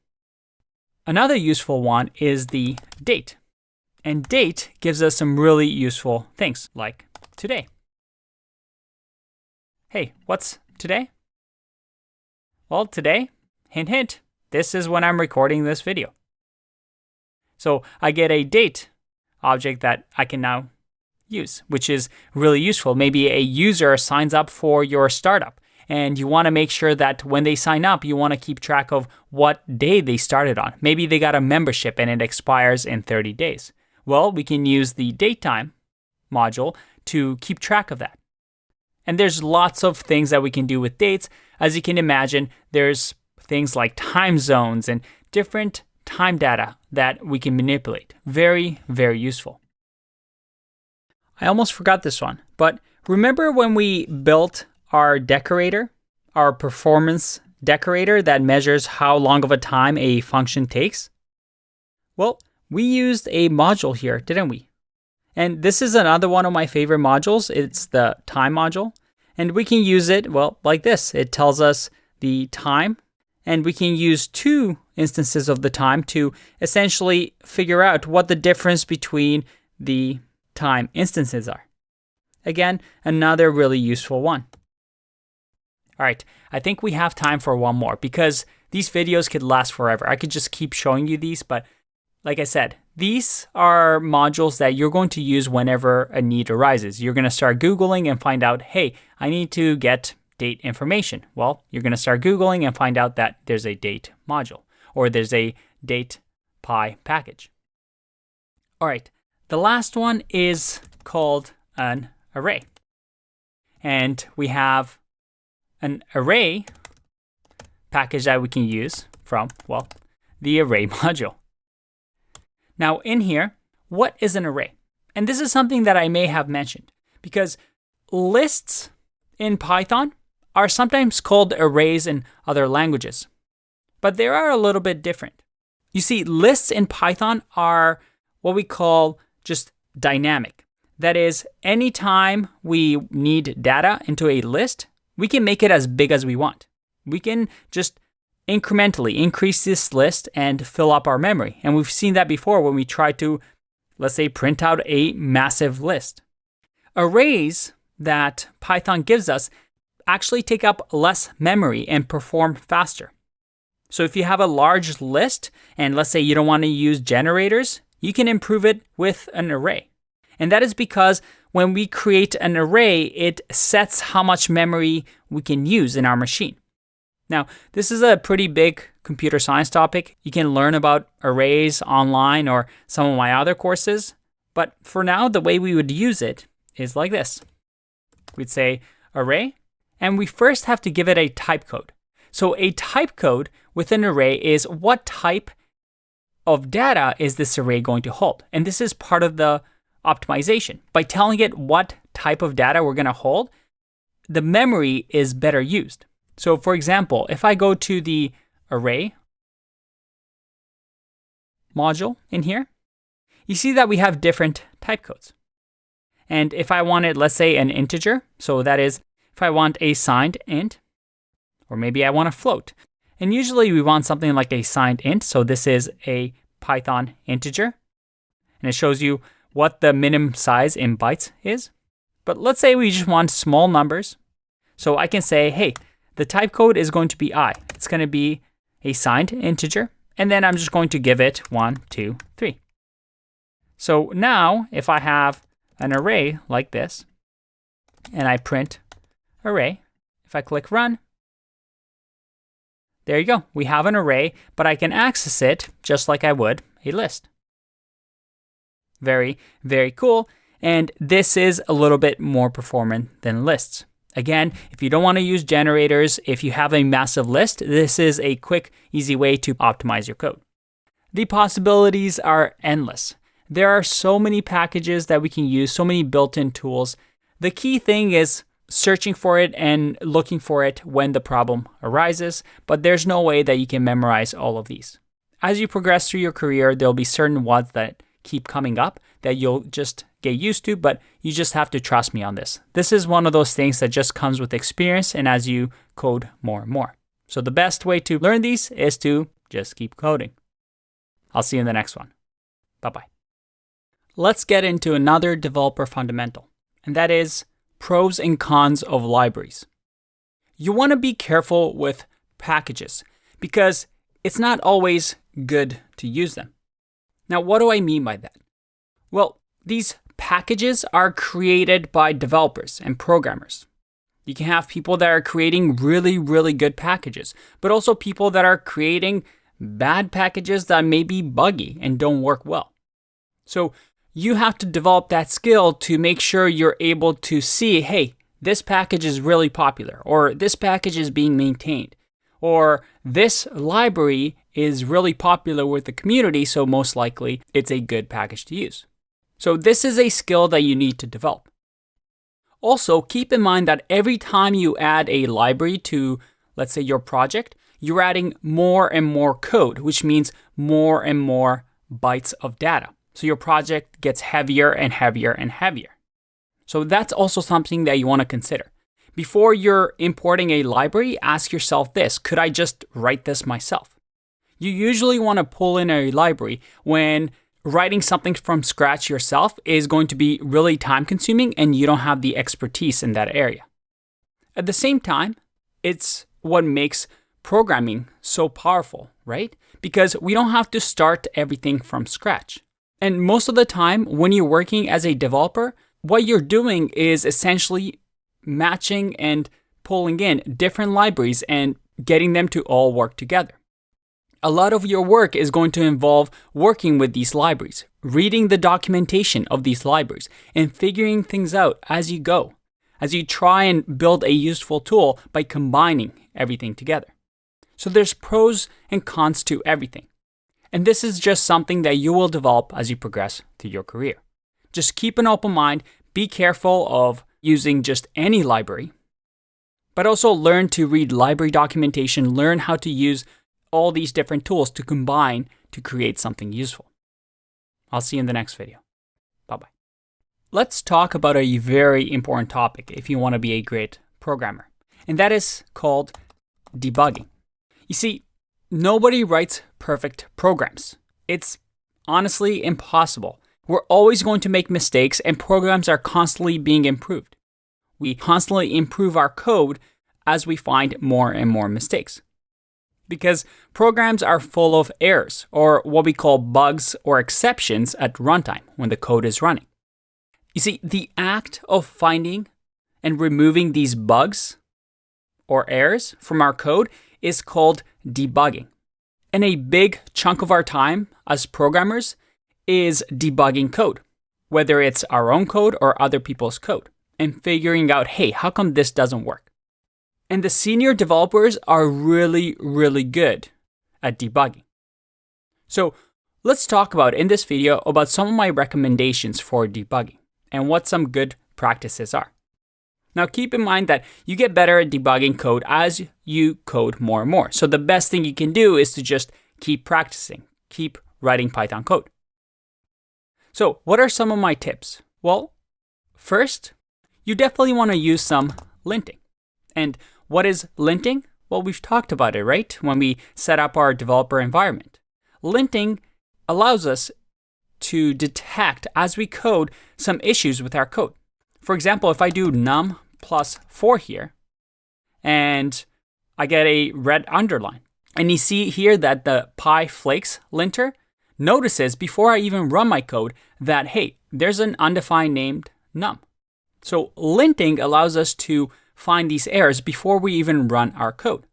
Another useful one is the date. And date gives us some really useful things, like today. Hey, what's today? Well, today, hint, hint, this is when I'm recording this video. So I get a date object that I can now use, which is really useful. Maybe a user signs up for your startup, and you want to make sure that when they sign up, you want to keep track of what day they started on. Maybe they got a membership and it expires in 30 days. Well, we can use the datetime module to keep track of that. And there's lots of things that we can do with dates. As you can imagine, there's things like time zones and different time data that we can manipulate. Very, very useful. I almost forgot this one, but remember when we built our decorator, our performance decorator that measures how long of a time a function takes? Well, we used a module here, didn't we? And this is another one of my favorite modules. It's the time module. And we can use it, well, like this. It tells us the time, and we can use 2 instances of the time to essentially figure out what the difference between the time instances are. Again, another really useful one. All right, I think we have time for one more because these videos could last forever. I could just keep showing you these, but like I said, these are modules that you're going to use whenever a need arises. You're going to start Googling and find out, hey, I need to get date information. Well, you're going to start Googling and find out that there's a date module or there's a date py package. All right, the last one is called an array. And we have an array package that we can use from, well, the array module. Now in here, what is an array? And this is something that I may have mentioned because lists in Python are sometimes called arrays in other languages, but they are a little bit different. You see, lists in Python are what we call just dynamic. That is, anytime we need data into a list, we can make it as big as we want. We can just incrementally increase this list and fill up our memory. And we've seen that before when we try to, let's say, print out a massive list. Arrays that Python gives us actually take up less memory and perform faster. So if you have a large list and let's say you don't want to use generators, you can improve it with an array. And that is because when we create an array, it sets how much memory we can use in our machine. Now, this is a pretty big computer science topic. You can learn about arrays online or some of my other courses. But for now, the way we would use it is like this. We'd say array, and we first have to give it a type code. So a type code with an array is what type of data is this array going to hold. And this is part of the optimization. By telling it what type of data we're going to hold, the memory is better used. So for example, if I go to the array module in here, you see that we have different type codes. And if I wanted, let's say, an integer, so that is, if I want a signed int, or maybe I want a float. And usually we want something like a signed int, so this is a Python integer. And it shows you what the minimum size in bytes is. But let's say we just want small numbers. So I can say, hey, the type code is going to be I. It's going to be a signed integer. And then I'm just going to give it 1, 2, 3. So now if I have an array like this, and I print array, if I click run, there you go. We have an array, but I can access it just like I would a list. Very, very cool. and this is a little bit more performant than lists. Again, if you don't want to use generators, if you have a massive list, this is a quick, easy way to optimize your code. The possibilities are endless. There are so many packages that we can use, so many built-in tools. The key thing is searching for it and looking for it when the problem arises, but there's no way that you can memorize all of these. As you progress through your career, there'll be certain ones that keep coming up that you'll just get used to, but you just have to trust me on this. This is one of those things that just comes with experience and as you code more and more. So the best way to learn these is to just keep coding. I'll see you in the next one. Bye-bye. Let's get into another developer fundamental, and that is pros and cons of libraries. You want to be careful with packages because it's not always good to use them. Now, what do I mean by that? Well, these packages are created by developers and programmers. You can have people that are creating really, really good packages, but also people that are creating bad packages that may be buggy and don't work well. So you have to develop that skill to make sure you're able to see, hey, this package is really popular, or this package is being maintained, or this library is really popular with the community, so most likely it's a good package to use. So this is a skill that you need to develop. Also, keep in mind that every time you add a library to, let's say, your project, you're adding more and more code, which means more and more bytes of data. So your project gets heavier and heavier and heavier. So that's also something that you want to consider. Before you're importing a library, ask yourself this: could I just write this myself? You usually want to pull in a library when writing something from scratch yourself is going to be really time consuming and you don't have the expertise in that area. At the same time, it's what makes programming so powerful, right? Because we don't have to start everything from scratch. And most of the time, when you're working as a developer, what you're doing is essentially matching and pulling in different libraries and getting them to all work together. A lot of your work is going to involve working with these libraries, reading the documentation of these libraries, and figuring things out as you go, as you try and build a useful tool by combining everything together. So there's pros and cons to everything. And this is just something that you will develop as you progress through your career. Just keep an open mind, be careful of using just any library, but also learn to read library documentation, learn how to use all these different tools to combine to create something useful. I'll see you in the next video. Bye-bye. Let's talk about a very important topic if you want to be a great programmer, and that is called debugging. You see, nobody writes perfect programs. It's honestly impossible. We're always going to make mistakes, and programs are constantly being improved. We constantly improve our code as we find more and more mistakes. Because programs are full of errors, or what we call bugs or exceptions at runtime when the code is running. You see, the act of finding and removing these bugs or errors from our code is called debugging. And a big chunk of our time as programmers is debugging code, whether it's our own code or other people's code, and figuring out, hey, how come this doesn't work? And the senior developers are really, really good at debugging. So let's talk about in this video about some of my recommendations for debugging and what some good practices are. Now keep in mind that you get better at debugging code as you code more and more. So the best thing you can do is to just keep practicing, keep writing Python code. So what are some of my tips? Well, first, you definitely want to use some linting. And what is linting? Well, we've talked about it, right? When we set up our developer environment. Linting allows us to detect, as we code, some issues with our code. For example, if I do num plus 4 here, and I get a red underline, and you see here that the pyflakes linter notices before I even run my code that, hey, there's an undefined named num. So linting allows us to find these errors before we even run our code.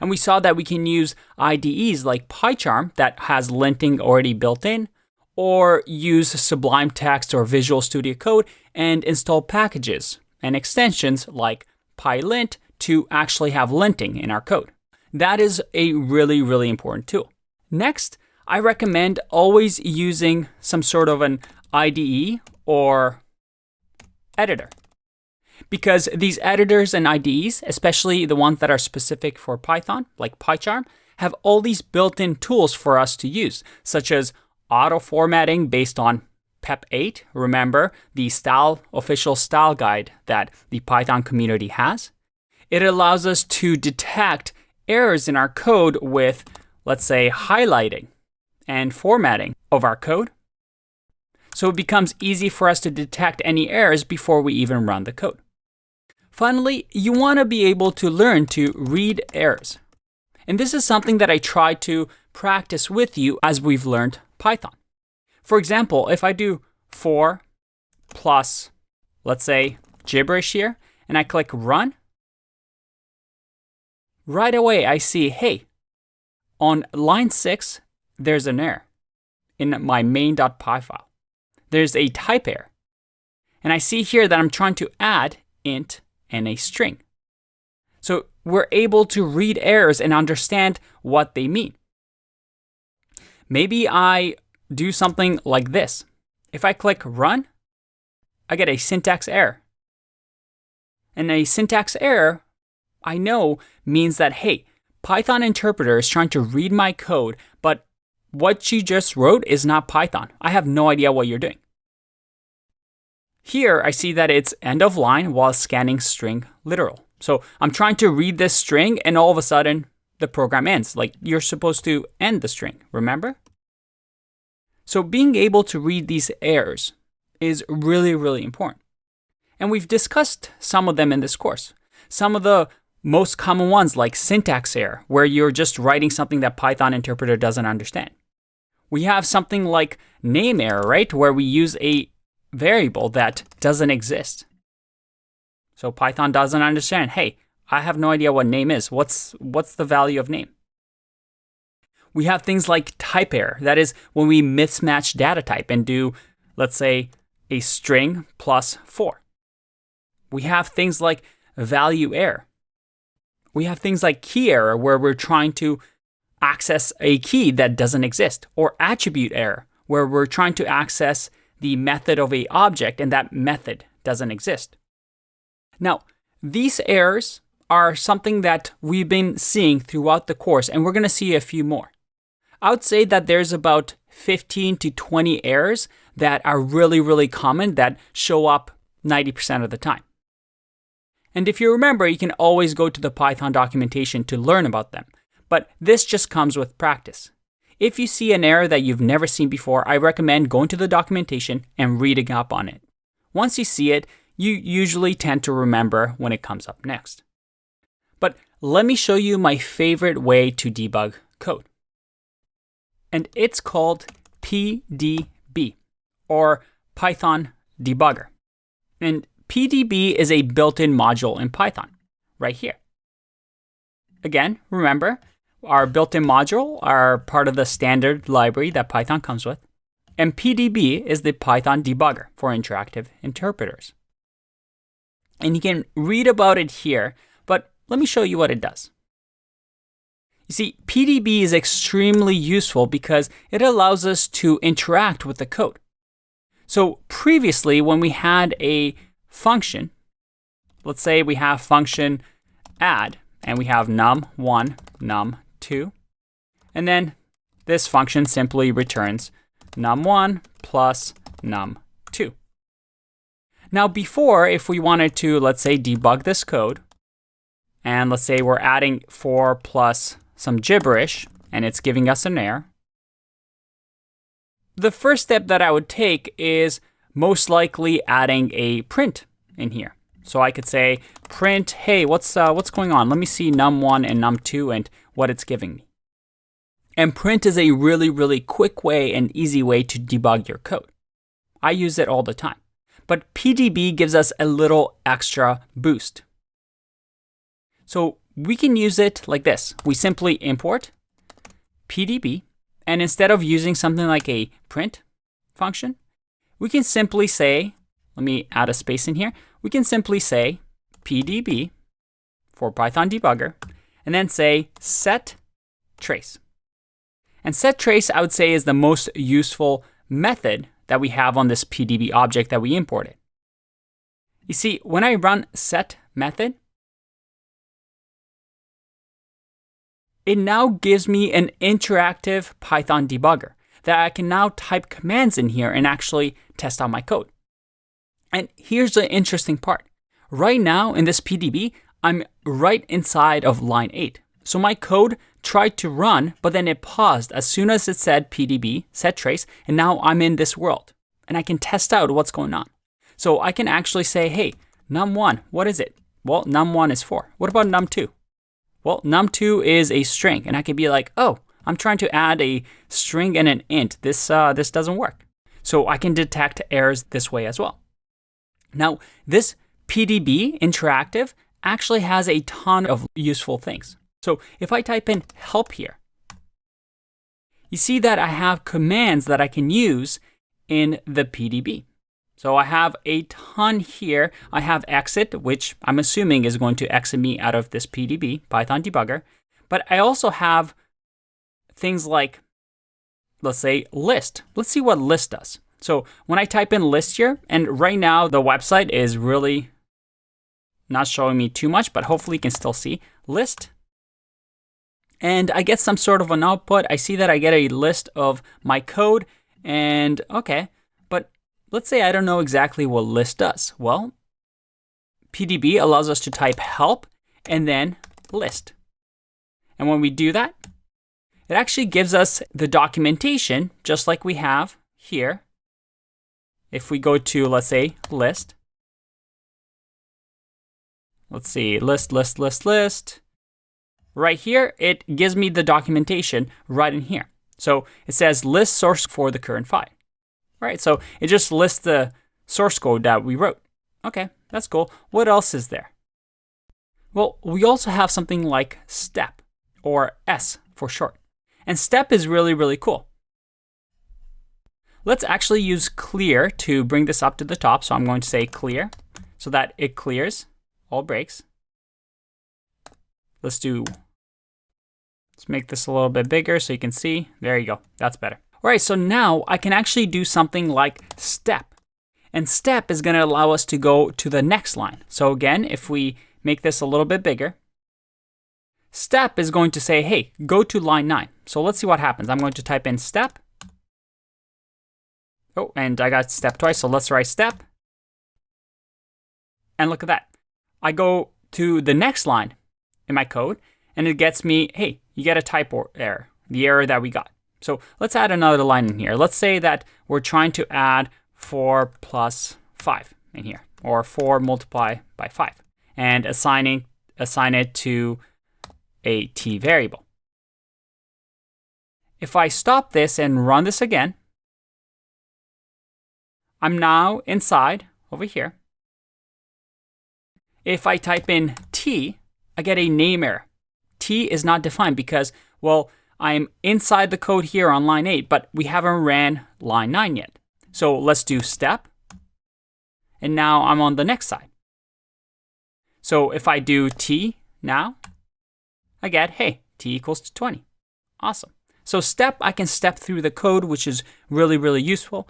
And we saw that we can use IDEs like PyCharm that has linting already built in, or use Sublime Text or Visual Studio Code and install packages and extensions like PyLint to actually have linting in our code. That is a really, really important tool. Next, I recommend always using some sort of an IDE or editor, because these editors and IDEs, especially the ones that are specific for Python, like PyCharm, have all these built-in tools for us to use, such as auto formatting based on PEP 8. Remember the official style guide that the Python community has? It allows us to detect errors in our code with, let's say, highlighting and formatting of our code. So it becomes easy for us to detect any errors before we even run the code. Finally, you want to be able to learn to read errors. And this is something that I try to practice with you as we've learned Python. For example, if I do 4 plus, let's say, gibberish here, and I click run, right away I see, hey, on line 6, there's an error in my main.py file. There's a type error. And I see here that I'm trying to add int and a string. So we're able to read errors and understand what they mean. Maybe I do something like this. If I click run, I get a syntax error. And a syntax error, I know, means that, hey, Python interpreter is trying to read my code, but what you just wrote is not Python. I have no idea what you're doing. Here, I see that it's end of line while scanning string literal. So I'm trying to read this string, and all of a sudden, the program ends. Like, you're supposed to end the string, remember? So being able to read these errors is really, really important. And we've discussed some of them in this course. Some of the most common ones, like syntax error, where you're just writing something that Python interpreter doesn't understand. We have something like name error, right? Where we use a variable that doesn't exist. So Python doesn't understand, hey, I have no idea what name is. What's the value of name? We have things like type error. That is when we mismatch data type and do, let's say, a string plus 4. We have things like value error. We have things like key error, where we're trying to access a key that doesn't exist, or attribute error, where we're trying to access the method of an object and that method doesn't exist. Now, these errors are something that we've been seeing throughout the course, and we're going to see a few more. I would say that there's about 15 to 20 errors that are really, really common that show up 90% of the time. And if you remember, you can always go to the Python documentation to learn about them. But this just comes with practice. If you see an error that you've never seen before, I recommend going to the documentation and reading up on it. Once you see it, you usually tend to remember when it comes up next. But let me show you my favorite way to debug code. And it's called PDB, or Python Debugger. And PDB is a built-in module in Python, right here. Again, remember, our built-in module are part of the standard library that Python comes with. And PDB is the Python debugger for interactive interpreters. And you can read about it here, but let me show you what it does. You see, PDB is extremely useful because it allows us to interact with the code. So previously, when we had a function, let's say we have function add, and we have num1, num2, and then this function simply returns num1 plus num2. Now before, if we wanted to, let's say, debug this code, and let's say we're adding 4 plus some gibberish, and it's giving us an error, the first step that I would take is most likely adding a print in here. So I could say print, hey, what's going on? Let me see num1 and num2 and what it's giving me. And print is a really, really quick way and easy way to debug your code. I use it all the time. But PDB gives us a little extra boost. So we can use it like this. We simply import PDB, and instead of using something like a print, function, we can simply say, let me add a space in here. We can simply say pdb for Python debugger, and then say set trace. And set trace, I would say, is the most useful method that we have on this pdb object that we imported. You see, when I run set method, it now gives me an interactive Python debugger that I can now type commands in here and actually test out my code. And here's the interesting part. Right now in this PDB, I'm right inside of line 8. So my code tried to run, but then it paused as soon as it said PDB, set trace, and now I'm in this world. And I can test out what's going on. So I can actually say, hey, num1, what is it? Well, num1 is 4. What about num2? Well, num2 is a string, and I could be like, oh, I'm trying to add a string and an int. This doesn't work. So I can detect errors this way as well. Now, this PDB interactive actually has a ton of useful things. So if I type in help here, you see that I have commands that I can use in the PDB. So I have a ton here. I have exit, which I'm assuming is going to exit me out of this PDB, Python debugger. But I also have things like, let's say, list. Let's see what list does. So when I type in list here, and right now the website is really not showing me too much, but hopefully you can still see list. And I get some sort of an output. I see that I get a list of my code. And okay, but let's say I don't know exactly what list does. Well, PDB allows us to type help and then list. And when we do that, it actually gives us the documentation just like we have here. If we go to, let's say, list. Let's see, list. Right here, it gives me the documentation right in here. So it says list source for the current file. Right, so it just lists the source code that we wrote. Okay, that's cool. What else is there? Well, we also have something like step, or S for short. And step is really, really cool. Let's actually use clear to bring this up to the top. So I'm going to say clear so that it clears all breaks. Let's make this a little bit bigger so you can see. There you go. That's better. All right, so now I can actually do something like step. And step is going to allow us to go to the next line. So again, if we make this a little bit bigger, step is going to say, hey, go to line 9. So let's see what happens. I'm going to type in step. Oh, and I got step twice, so let's write step. And look at that. I go to the next line in my code, and it gets me, hey, you get a typo error, the error that we got. So let's add another line in here. Let's say that we're trying to add 4 plus 5 in here, or 4 multiplied by 5, and assign it to a t variable. If I stop this and run this again, I'm now inside over here. If I type in t, I get a name error. T is not defined because, well, I'm inside the code here on line 8, but we haven't ran line 9 yet. So let's do step. And now I'm on the next side. So if I do t now, I get, hey, t equals to 20. Awesome. So step, I can step through the code, which is really, really useful.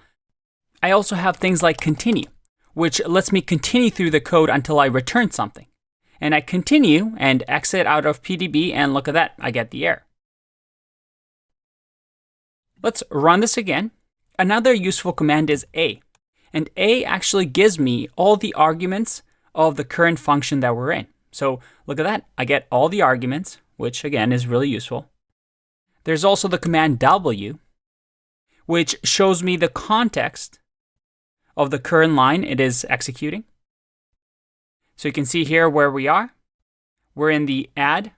I also have things like continue, which lets me continue through the code until I return something. And I continue and exit out of PDB, and look at that, I get the error. Let's run this again. Another useful command is a. And a actually gives me all the arguments of the current function that we're in. So look at that, I get all the arguments, which again is really useful. There's also the command w, which shows me the context of the current line it is executing. So you can see here where we are. We're in the add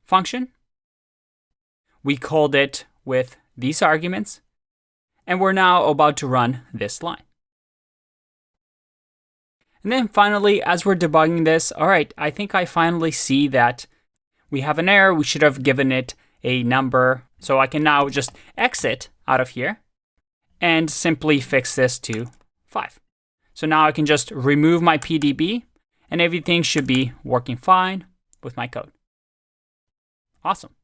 function. We called it with these arguments, and we're now about to run this line. And then finally, as we're debugging this, all right, I think I finally see that we have an error. We should have given it a number. So I can now just exit out of here. and simply fix this to 5. So now I can just remove my PDB and everything should be working fine with my code. Awesome.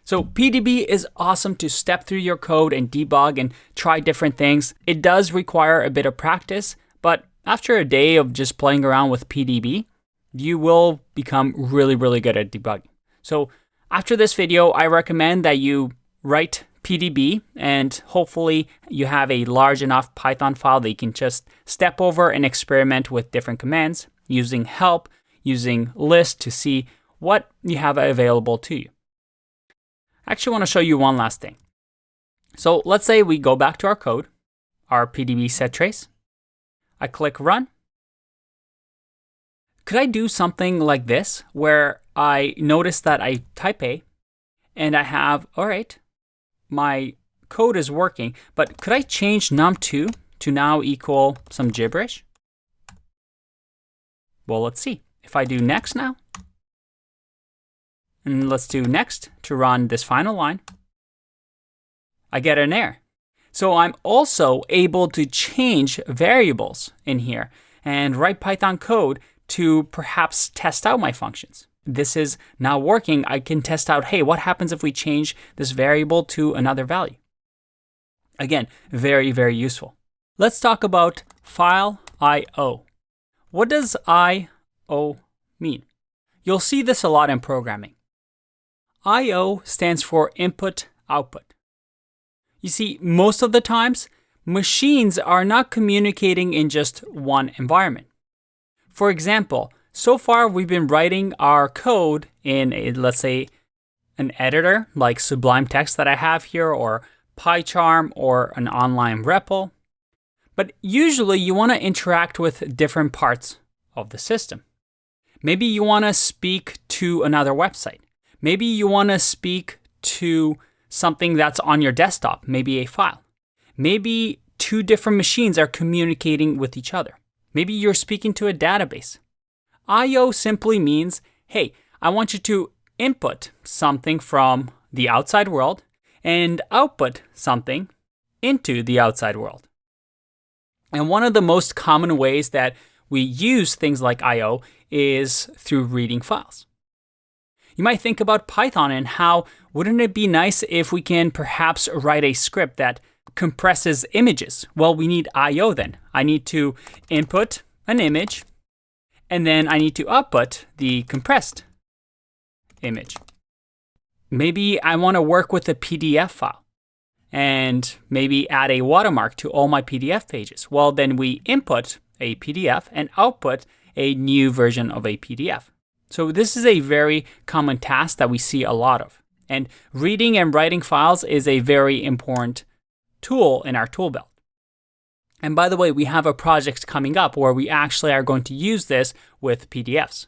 So PDB is awesome to step through your code and debug and try different things. It does require a bit of practice, but after a day of just playing around with PDB, you will become really, really good at debugging. So after this video, I recommend that you write PDB and hopefully you have a large enough Python file that you can just step over and experiment with different commands using help, using list to see what you have available to you. I actually want to show you one last thing. So let's say we go back to our code, our PDB set trace. I click run. Could I do something like this where I notice that I type A and I have, all right, my code is working, but could I change num2 to now equal some gibberish? Well, let's see. If I do next now, and let's do next to run this final line, I get an error. So I'm also able to change variables in here and write Python code to perhaps test out my functions. This is now working. I can test out, hey, what happens if we change this variable to another value? Again, very, very useful. Let's talk about file I/O. What does I/O mean? You'll see this a lot in programming. I/O stands for input output. You see, most of the times, machines are not communicating in just one environment. For example, so far we've been writing our code in, let's say, an editor like Sublime Text that I have here, or PyCharm, or an online REPL. But usually you want to interact with different parts of the system. Maybe you want to speak to another website. Maybe you want to speak to something that's on your desktop, maybe a file. Maybe two different machines are communicating with each other. Maybe you're speaking to a database. I/O simply means, hey, I want you to input something from the outside world and output something into the outside world. And one of the most common ways that we use things like I/O is through reading files. You might think about Python and how wouldn't it be nice if we can perhaps write a script that compresses images? Well, we need I/O then. I need to input an image, and then I need to output the compressed image. Maybe I want to work with a PDF file and maybe add a watermark to all my PDF pages. Well, then we input a PDF and output a new version of a PDF. So this is a very common task that we see a lot of. And reading and writing files is a very important tool in our tool belt. And by the way, we have a project coming up where we actually are going to use this with PDFs.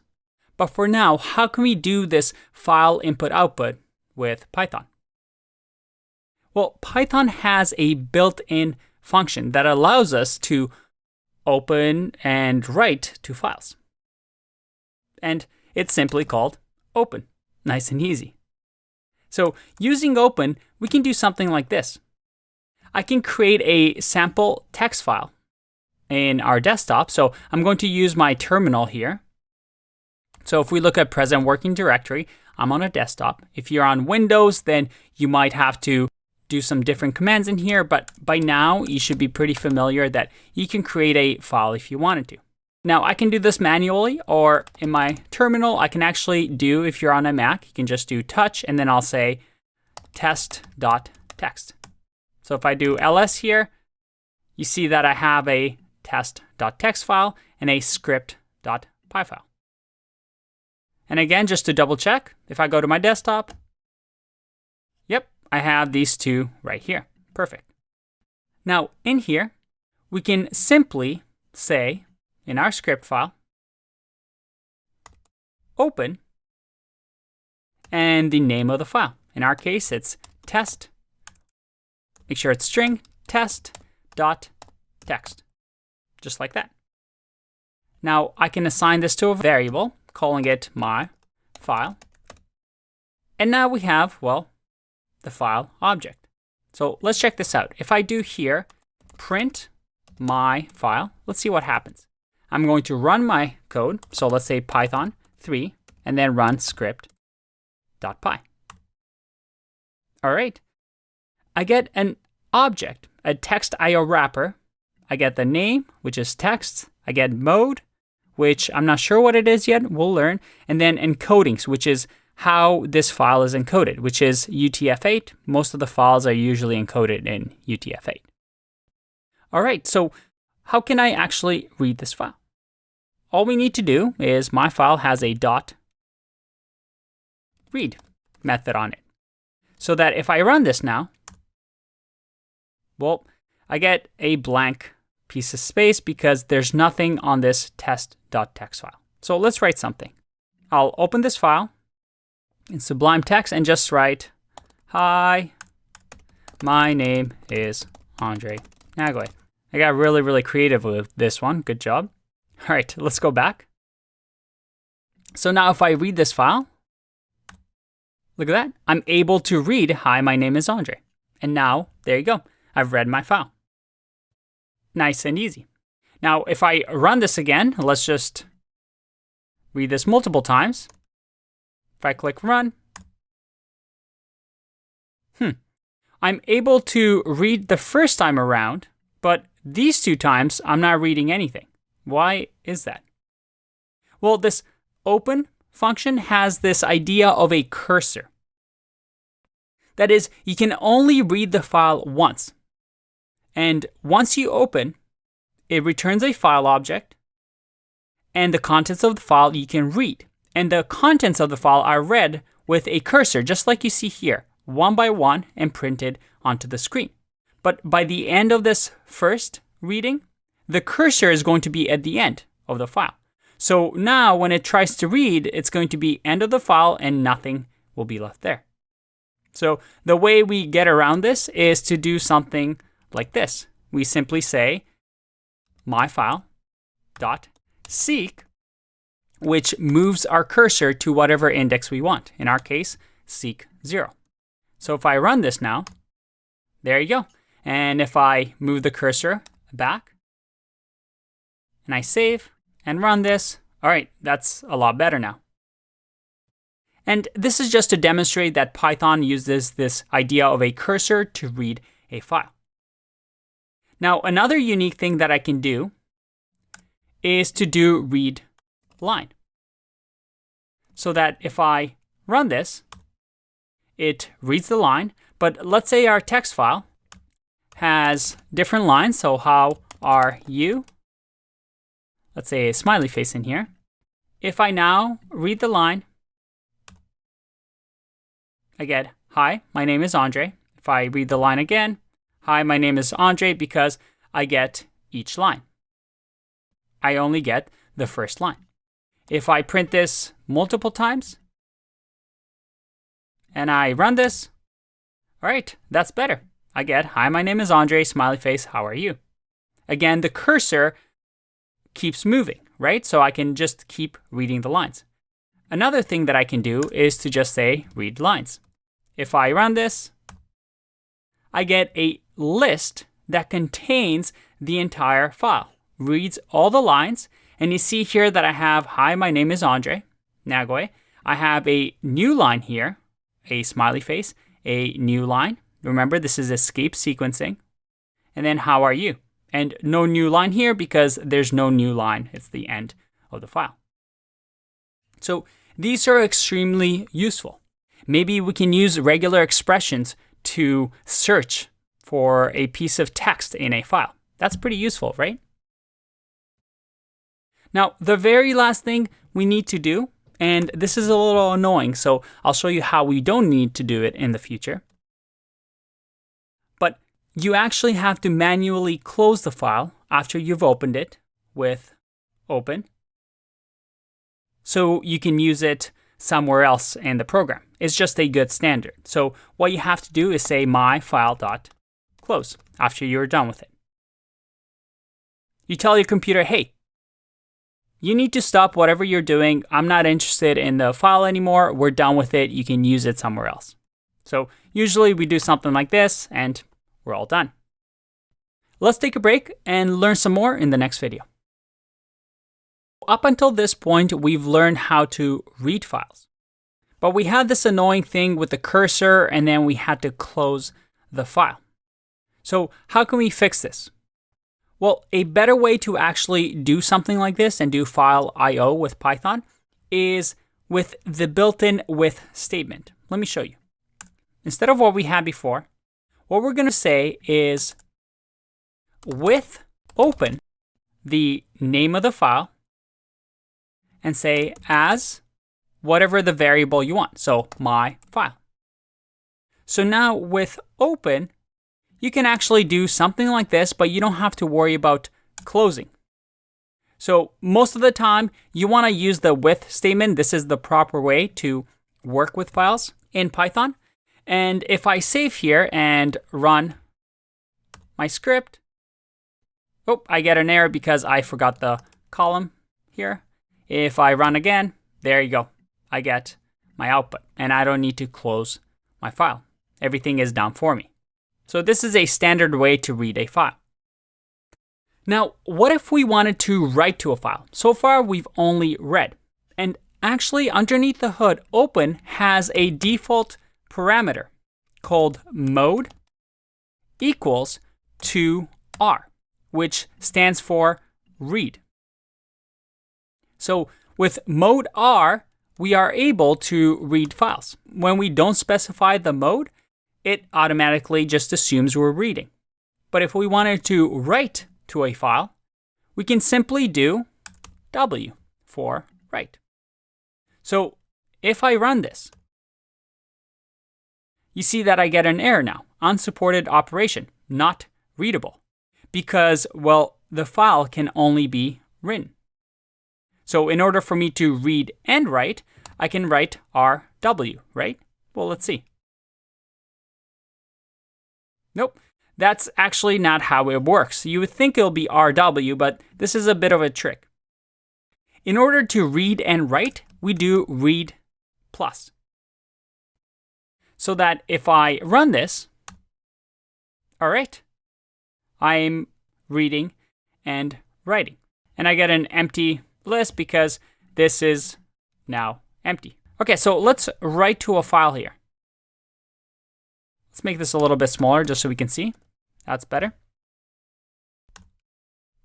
But for now, how can we do this file input-output with Python? Well, Python has a built-in function that allows us to open and write to files. And it's simply called open. Nice and easy. So using open, we can do something like this. I can create a sample text file in our desktop. So I'm going to use my terminal here. So if we look at present working directory, I'm on a desktop. If you're on Windows, then you might have to do some different commands in here. But by now, you should be pretty familiar that you can create a file if you wanted to. Now, I can do this manually, or in my terminal, I can actually do, if you're on a Mac, you can just do touch, and then I'll say test.txt. So if I do ls here, you see that I have a test.txt file and a script.py file. And again, just to double check, if I go to my desktop, yep, I have these two right here. Perfect. Now, in here, we can simply say, in our script file, open, and the name of the file. In our case, it's test, make sure it's string, test.txt, just like that. Now, I can assign this to a variable, calling it my file. And now we have, well, the file object. So let's check this out. If I do here, print my file, let's see what happens. I'm going to run my code. So let's say Python 3, and then run script.py. All right. I get an object, a text IO wrapper. I get the name, which is text. I get mode, which I'm not sure what it is yet. We'll learn. And then encodings, which is how this file is encoded, which is UTF-8. Most of the files are usually encoded in UTF-8. All right, so how can I actually read this file? All we need to do is my file has a .read method on it. So that if I run this now, well, I get a blank piece of space because there's nothing on this test.txt file. So let's write something. I'll open this file in Sublime Text and just write, hi, my name is Andre Nagoy. I got really creative with this one. Good job. All right, let's go back. So now if I read this file, look at that. I'm able to read, hi, my name is Andre. And now, there you go. I've read my file. Nice and easy. Now, if I run this again, let's just read this multiple times. If I click run, I'm able to read the first time around, but these 2 times, I'm not reading anything. Why is that? Well, this open function has this idea of a cursor. That is, you can only read the file once. And once you open, it returns a file object, and the contents of the file you can read. And the contents of the file are read with a cursor, just like you see here, one by one and printed onto the screen. But by the end of this first reading, the cursor is going to be at the end of the file. So now when it tries to read, it's going to be end of the file and nothing will be left there. So the way we get around this is to do something like this. We simply say myfile.seek, which moves our cursor to whatever index we want. In our case, seek 0. So if I run this now, there you go. And if I move the cursor back and I save and run this, all right, that's a lot better now. And this is just to demonstrate that Python uses this idea of a cursor to read a file. Now, another unique thing that I can do is to do read line. So that if I run this, it reads the line. But let's say our text file has different lines. So how are you? Let's say a smiley face in here. If I now read the line, I get, hi, my name is Andre. If I read the line again, hi, my name is Andre, because I get each line. I only get the first line. If I print this multiple times and I run this, all right, that's better. I get, hi, my name is Andre, smiley face, how are you? Again, the cursor keeps moving, right? So I can just keep reading the lines. Another thing that I can do is to just say read lines. If I run this, I get a list that contains the entire file, reads all the lines, and you see here that I have, hi, my name is Andre Nagoy. I have a new line here, a smiley face, a new line. Remember, this is escape sequencing. And then, how are you? And no new line here because there's no new line. It's the end of the file. So these are extremely useful. Maybe we can use regular expressions to search for a piece of text in a file. That's pretty useful, right? Now, the very last thing we need to do, and this is a little annoying, so I'll show you how we don't need to do it in the future. But you actually have to manually close the file after you've opened it with open, so you can use it somewhere else in the program. It's just a good standard. So what you have to do is say myfile.close after you're done with it. You tell your computer, hey, you need to stop whatever you're doing. I'm not interested in the file anymore. We're done with it. You can use it somewhere else. So usually we do something like this and we're all done. Let's take a break and learn some more in the next video. Up until this point, we've learned how to read files. But we had this annoying thing with the cursor and then we had to close the file. So how can we fix this? Well, a better way to actually do something like this and do file I/O with Python is with the built-in with statement. Let me show you. Instead of what we had before, what we're going to say is with open the name of the file and say as whatever the variable you want. So my file. So now with open, you can actually do something like this, but you don't have to worry about closing. So most of the time, you want to use the with statement. This is the proper way to work with files in Python. And if I save here and run my script, oh, I get an error because I forgot the column here. If I run again, there you go. I get my output, and I don't need to close my file. Everything is done for me. So this is a standard way to read a file. Now, what if we wanted to write to a file? So far, we've only read. And actually, underneath the hood, open has a default parameter called mode equals to R, which stands for read. So with mode R, we are able to read files. When we don't specify the mode, it automatically just assumes we're reading. But if we wanted to write to a file, we can simply do W for write. So if I run this, you see that I get an error now, unsupported operation, not readable, because, well, the file can only be written. So in order for me to read and write, I can write RW, right? Well, let's see. Nope, that's actually not how it works. You would think it'll be RW, but this is a bit of a trick. In order to read and write, we do read plus. So that if I run this, all right, I'm reading and writing. And I get an empty list because this is now empty. Okay, so let's write to a file here. Let's make this a little bit smaller just so we can see. That's better.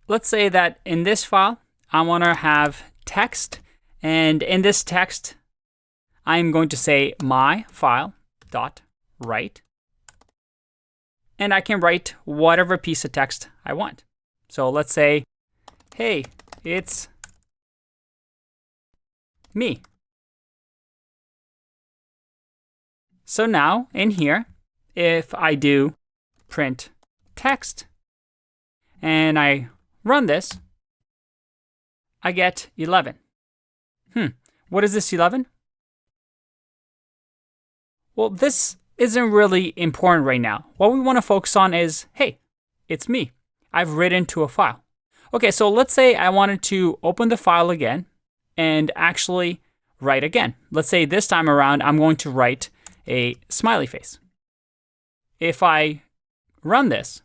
Let's say that in this file, I want to have text. And in this text, I'm going to say my file dot write. And I can write whatever piece of text I want. So let's say, hey, it's me. So now in here, if I do print text and I run this, I get 11. What is this 11? Well, this isn't really important right now. What we want to focus on is, hey, it's me. I've written to a file. Okay, so let's say I wanted to open the file again and actually write again. Let's say this time around, I'm going to write a smiley face. If I run this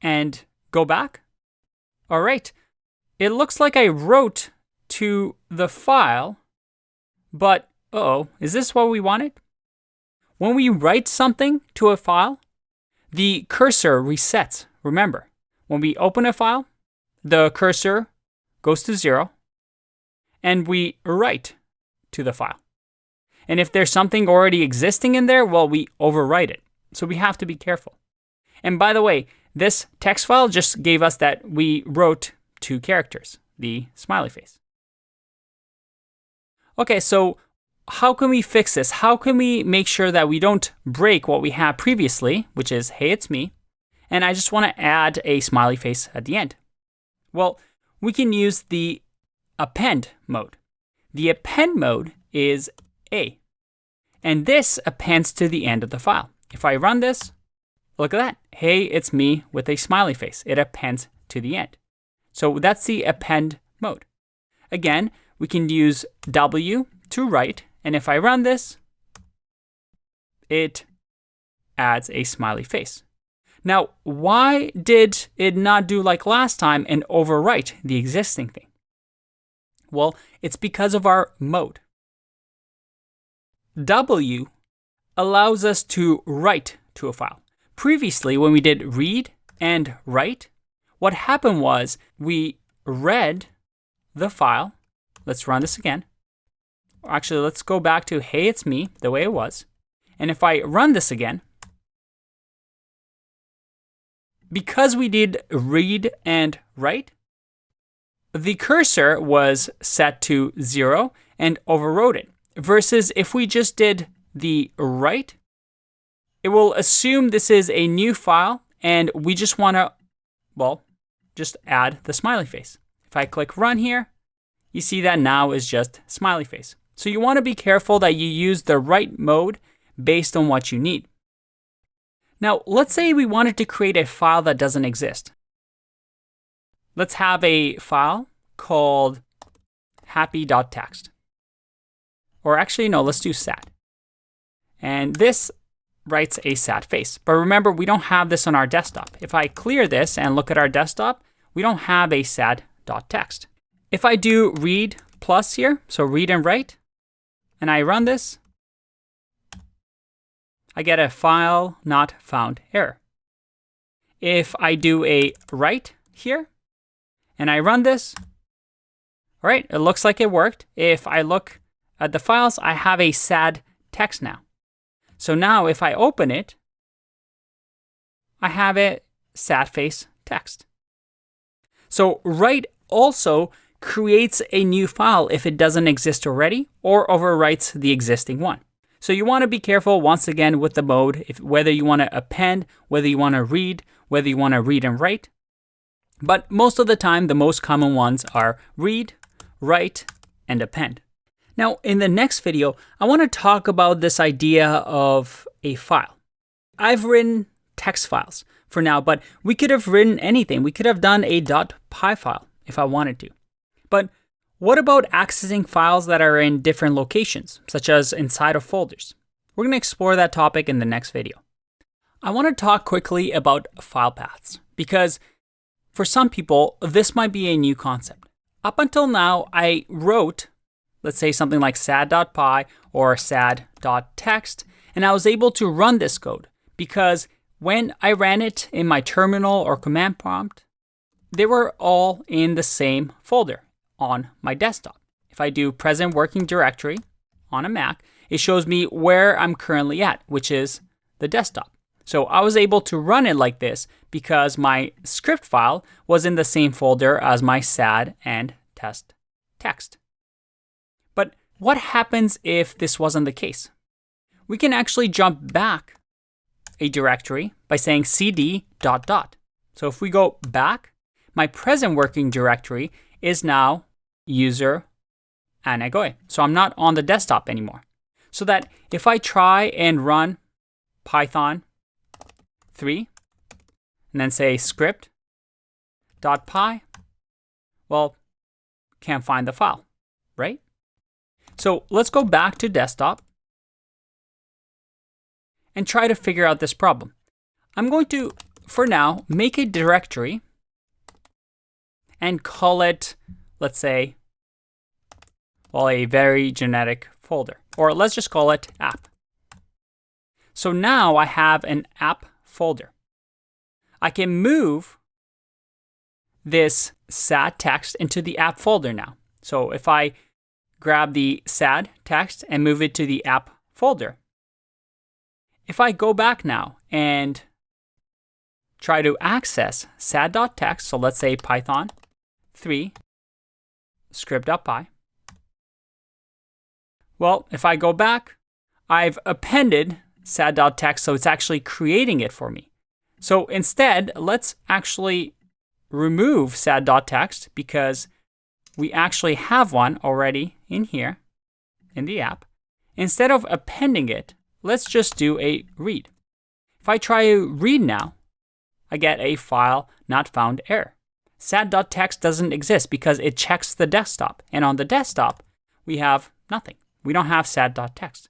and go back, all right, it looks like I wrote to the file, but is this what we wanted? When we write something to a file, the cursor resets. Remember, when we open a file, the cursor goes to 0, and we write to the file. And if there's something already existing in there, well, we overwrite it. So we have to be careful. And by the way, this text file just gave us that we wrote 2 characters, the smiley face. Okay, so how can we fix this? How can we make sure that we don't break what we had previously, which is, hey, it's me, and I just want to add a smiley face at the end? Well, we can use the append mode. The append mode is A, and this appends to the end of the file. If I run this, look at that. Hey, it's me with a smiley face. It appends to the end. So that's the append mode. Again, we can use W to write, and if I run this, it adds a smiley face. Now, why did it not do like last time and overwrite the existing thing? Well, it's because of our mode. W allows us to write to a file. Previously, when we did read and write, what happened was we read the file. Let's run this again. Actually, let's go back to hey, it's me, the way it was. And if I run this again, because we did read and write, the cursor was set to 0 and overrode it. Versus if we just did the write, it will assume this is a new file and we just want to, well, just add the smiley face. If I click run here, you see that now is just smiley face. So you want to be careful that you use the right mode based on what you need. Now, let's say we wanted to create a file that doesn't exist. Let's have a file called happy.txt. Or actually, no, let's do sad. And this writes a sad face. But remember, we don't have this on our desktop. If I clear this and look at our desktop, we don't have a sad.txt. If I do read plus here, so read and write, and I run this, I get a file not found error. If I do a write here, and I run this, all right, it looks like it worked. If I look at the files, I have a sad text now. So now if I open it, I have a sad face text. So write also creates a new file if it doesn't exist already or overwrites the existing one. So you want to be careful once again with the mode, whether you want to append, whether you want to read, whether you want to read and write. But most of the time, the most common ones are read, write, and append. Now, in the next video, I want to talk about this idea of a file. I've written text files for now, but we could have written anything. We could have done a .py file if I wanted to. But what about accessing files that are in different locations, such as inside of folders? We're going to explore that topic in the next video. I want to talk quickly about file paths, because for some people, this might be a new concept. Up until now, I wrote, let's say something like sad.py or sad.txt, and I was able to run this code because when I ran it in my terminal or command prompt, they were all in the same folder on my desktop. If I do present working directory on a Mac, it shows me where I'm currently at, which is the desktop. So I was able to run it like this because my script file was in the same folder as my sad and test text. But what happens if this wasn't the case? We can actually jump back a directory by saying cd ... So if we go back, my present working directory is now user anagoy. So I'm not on the desktop anymore. So that if I try and run Python 3 and then say script.py, well, can't find the file, right? So let's go back to desktop and try to figure out this problem. I'm going to, for now, make a directory and call it, let's say, well, a very generic folder. Or let's just call it app. So now I have an app folder. I can move this sad text into the app folder now. So if I grab the sad text and move it to the app folder, if I go back now and try to access sad.txt, so let's say Python 3 script.py, well, if I go back, I've appended sad.txt, so it's actually creating it for me. So instead, let's actually remove sad.txt because we actually have one already in here in the app. Instead of appending it, let's just do a read. If I try to read now, I get a file not found error. Sad.txt doesn't exist because it checks the desktop. And on the desktop, we have nothing. We don't have sad.txt.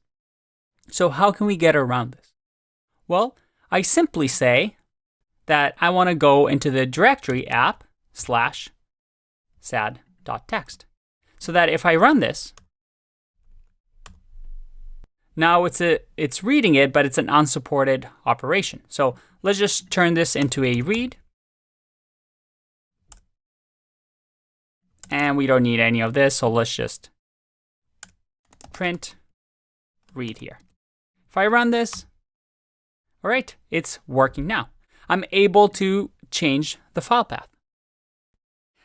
So how can we get around this? Well, I simply say that I want to go into the directory app/sad.txt. So that if I run this, now it's reading it, but it's an unsupported operation. So let's just turn this into a read. And we don't need any of this, so let's just print read here. If I run this, all right, it's working now. I'm able to change the file path.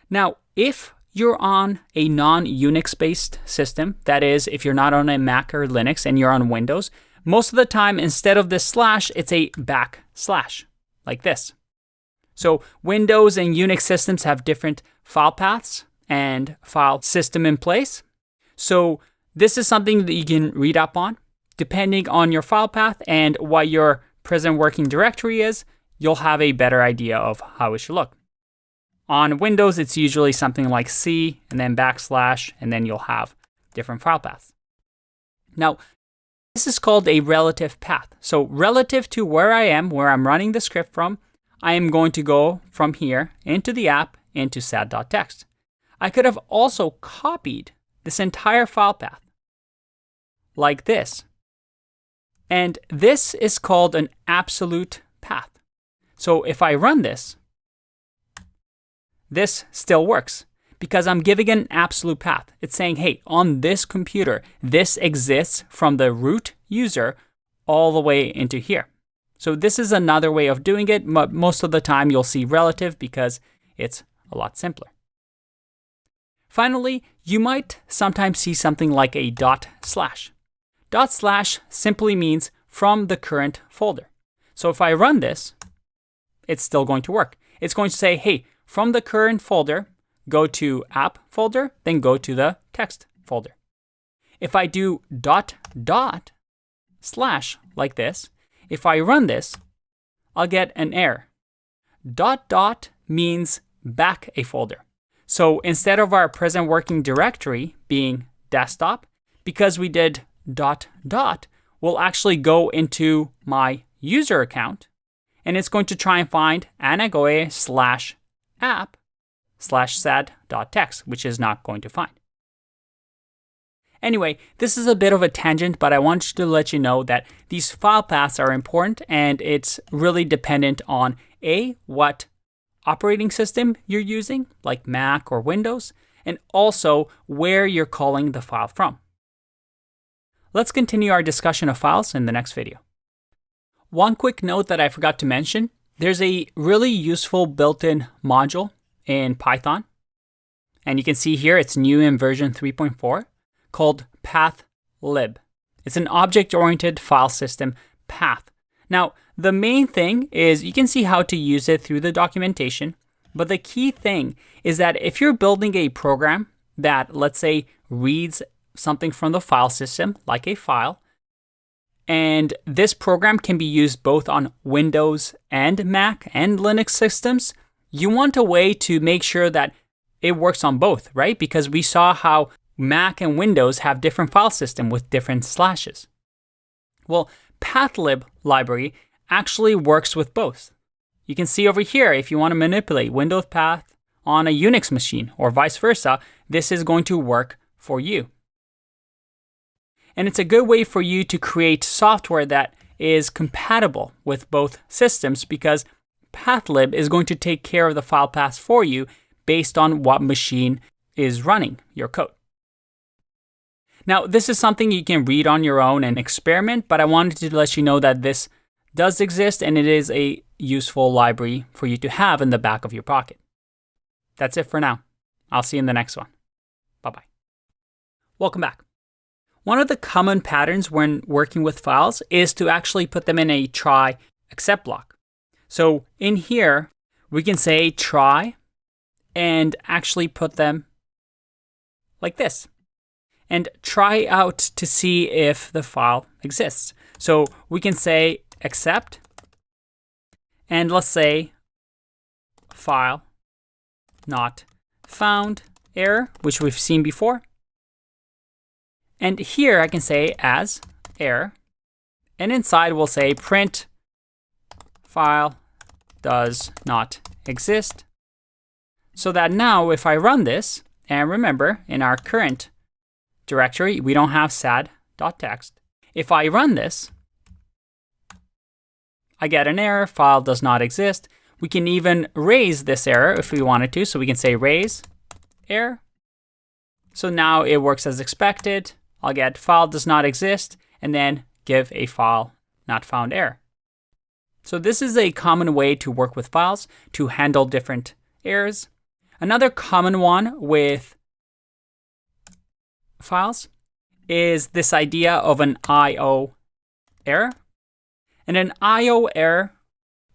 Now, if you're on a non-Unix based system, that is, if you're not on a Mac or Linux and you're on Windows, most of the time, instead of this slash, it's a backslash, like this. So Windows and Unix systems have different file paths and file system in place. So this is something that you can read up on. Depending on your file path and what your present working directory is, you'll have a better idea of how it should look. On Windows, it's usually something like C and then backslash, and then you'll have different file paths. Now, this is called a relative path. So relative to where I am, where I'm running the script from, I am going to go from here into the app into sad.txt. I could have also copied this entire file path like this. And this is called an absolute path. So if I run this, this still works because I'm giving it an absolute path. It's saying, hey, on this computer, this exists from the root user all the way into here. So this is another way of doing it, but most of the time you'll see relative because it's a lot simpler. Finally, you might sometimes see something like a dot slash. Dot slash simply means from the current folder. So if I run this, it's still going to work. It's going to say, hey, from the current folder, go to app folder, then go to the text folder. If I do dot dot slash like this, if I run this, I'll get an error. Dot dot means back a folder. So instead of our present working directory being desktop, because we did dot dot, we'll actually go into my user account, and it's going to try and find anagoe/app/sad.txt, which is not going to find. Anyway, this is a bit of a tangent, but I wanted to let you know that these file paths are important, and it's really dependent on what operating system you're using, like Mac or Windows, and also where you're calling the file from. Let's continue our discussion of files in the next video. One quick note that I forgot to mention, there's a really useful built-in module in Python. And you can see here it's new in version 3.4 called pathlib. It's an object-oriented file system path. Now, the main thing is you can see how to use it through the documentation, but the key thing is that if you're building a program that, let's say, reads something from the file system, like a file, and this program can be used both on Windows and Mac and Linux systems, you want a way to make sure that it works on both, right? Because we saw how Mac and Windows have different file system with different slashes. Well, pathlib library actually works with both. You can see over here, if you want to manipulate Windows path on a Unix machine or vice versa, this is going to work for you. And it's a good way for you to create software that is compatible with both systems because pathlib is going to take care of the file paths for you based on what machine is running your code. Now, this is something you can read on your own and experiment, but I wanted to let you know that this does exist and it is a useful library for you to have in the back of your pocket. That's it for now. I'll see you in the next one. Bye-bye. Welcome back. One of the common patterns when working with files is to actually put them in a try except block. So in here, we can say try and actually put them like this and try out to see if the file exists. So we can say except, and let's say file not found error, which we've seen before. And here I can say as error, And inside we'll say print file does not exist. So that now if I run this, and remember in our current directory, we don't have sad.txt. If I run this, I get an error, file does not exist. We can even raise this error if we wanted to. So we can say raise error. So now it works as expected. I'll get file does not exist and then give a file not found error. So this is a common way to work with files to handle different errors. Another common one with files is this idea of an I/O error. And an I/O error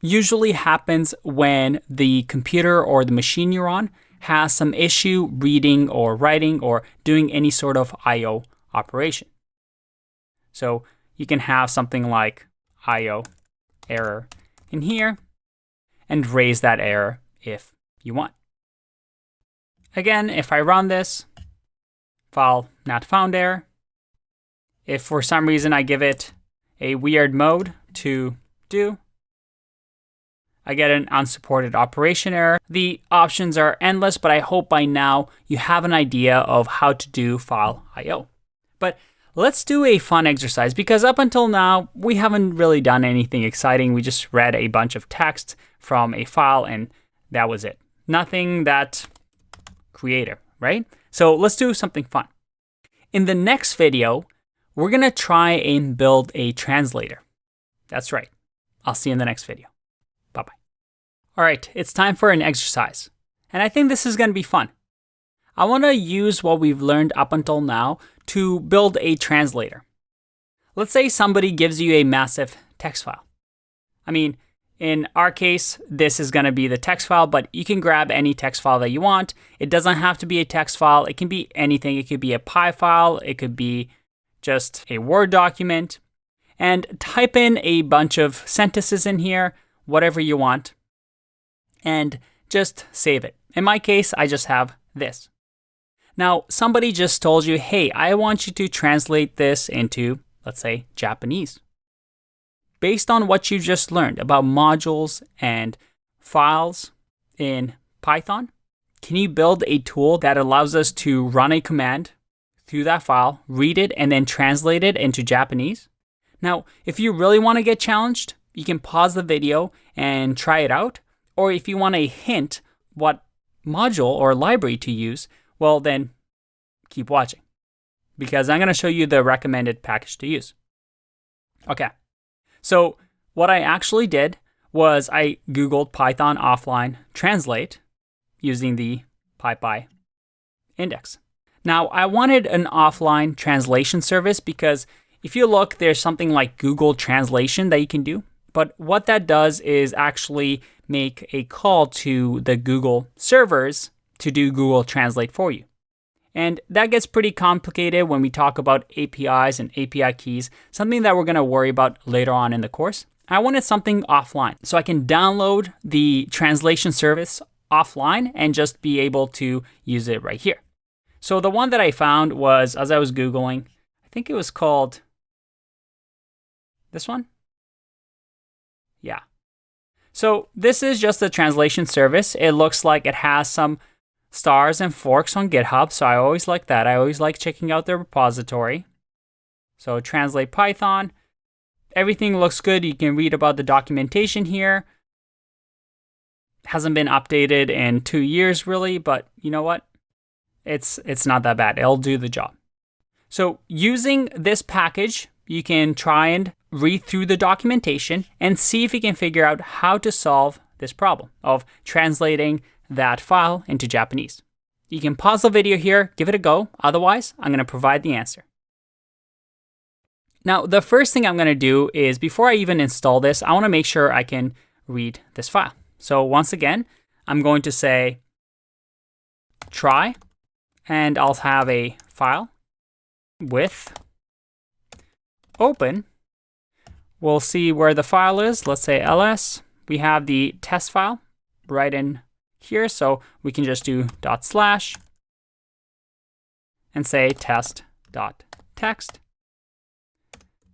usually happens when the computer or the machine you're on has some issue reading or writing or doing any sort of I/O operation. So you can have something like I/O error in here and raise that error if you want. Again, if I run this, file not found error. If for some reason I give it a weird mode to do, I get an unsupported operation error. The options are endless, but I hope by now you have an idea of how to do file I/O. But let's do a fun exercise because up until now, we haven't really done anything exciting. We just read a bunch of text from a file and that was it. Nothing that creative, right? So let's do something fun. In the next video, we're gonna try and build a translator. That's right. I'll see you in the next video. Bye-bye. All right, it's time for an exercise. And I think this is gonna be fun. I wanna use what we've learned up until now to build a translator. Let's say somebody gives you a massive text file. I mean, in our case, this is gonna be the text file, but you can grab any text file that you want. It doesn't have to be a text file. It can be anything. It could be a PY file. It could be just a Word document. And type in a bunch of sentences in here, whatever you want, and just save it. In my case, I just have this. Now, somebody just told you, hey, I want you to translate this into, let's say, Japanese. Based on what you just learned about modules and files in Python, can you build a tool that allows us to run a command through that file, read it, and then translate it into Japanese? Now, if you really want to get challenged, you can pause the video and try it out. Or if you want a hint what module or library to use, well then keep watching because I'm going to show you the recommended package to use. Okay, so what I actually did was I Googled Python offline translate using the PyPy index. Now I wanted an offline translation service because if you look, there's something like Google Translation that you can do. But what that does is actually make a call to the Google servers to do Google Translate for you. And that gets pretty complicated when we talk about APIs and API keys, something that we're going to worry about later on in the course. I wanted something offline so I can download the translation service offline and just be able to use it right here. So the one that I found was, as I was Googling, I think it was called this one. Yeah. So this is just a translation service. It looks like it has some stars and forks on GitHub. So I always like that. I always like checking out the repository. So translate Python. Everything looks good. You can read about the documentation here. Hasn't been updated in 2 years really, but you know what? It's not that bad. It'll do the job. So using this package, you can try and read through the documentation and see if you can figure out how to solve this problem of translating that file into Japanese. You can pause the video here, give it a go. Otherwise, I'm going to provide the answer. Now, the first thing I'm going to do is before I even install this, I want to make sure I can read this file. So once again, I'm going to say try, and I'll have a file with open. We'll see where the file is. Let's say ls. We have the test file right in here. So we can just do // and say test.txt.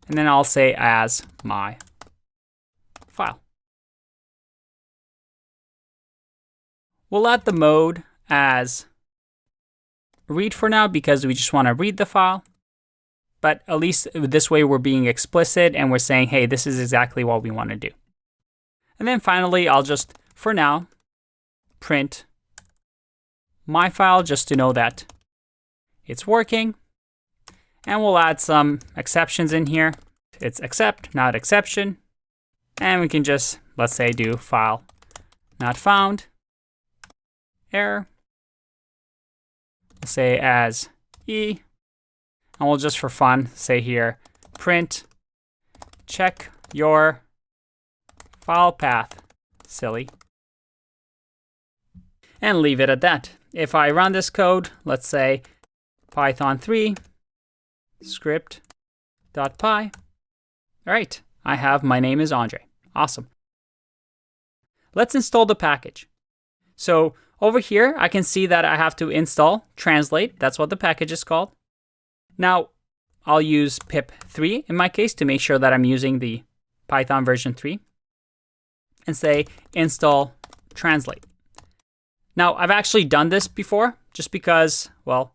and then I'll say as my file. We'll add the mode as read for now because we just want to read the file. But at least this way we're being explicit and we're saying, hey, this is exactly what we want to do. And then finally, I'll just, for now, print my file just to know that it's working. And we'll add some exceptions in here. It's except, not exception. And we can just, let's say, do file not found, error. We'll say as E. And we'll just for fun say here, print, check your file path, silly. And leave it at that. If I run this code, let's say Python 3 script.py. All right, I have my name is Andre. Awesome. Let's install the package. So over here, I can see that I have to install translate. That's what the package is called. Now, I'll use pip3 in my case to make sure that I'm using the Python version 3 and say install translate. Now, I've actually done this before just because, well,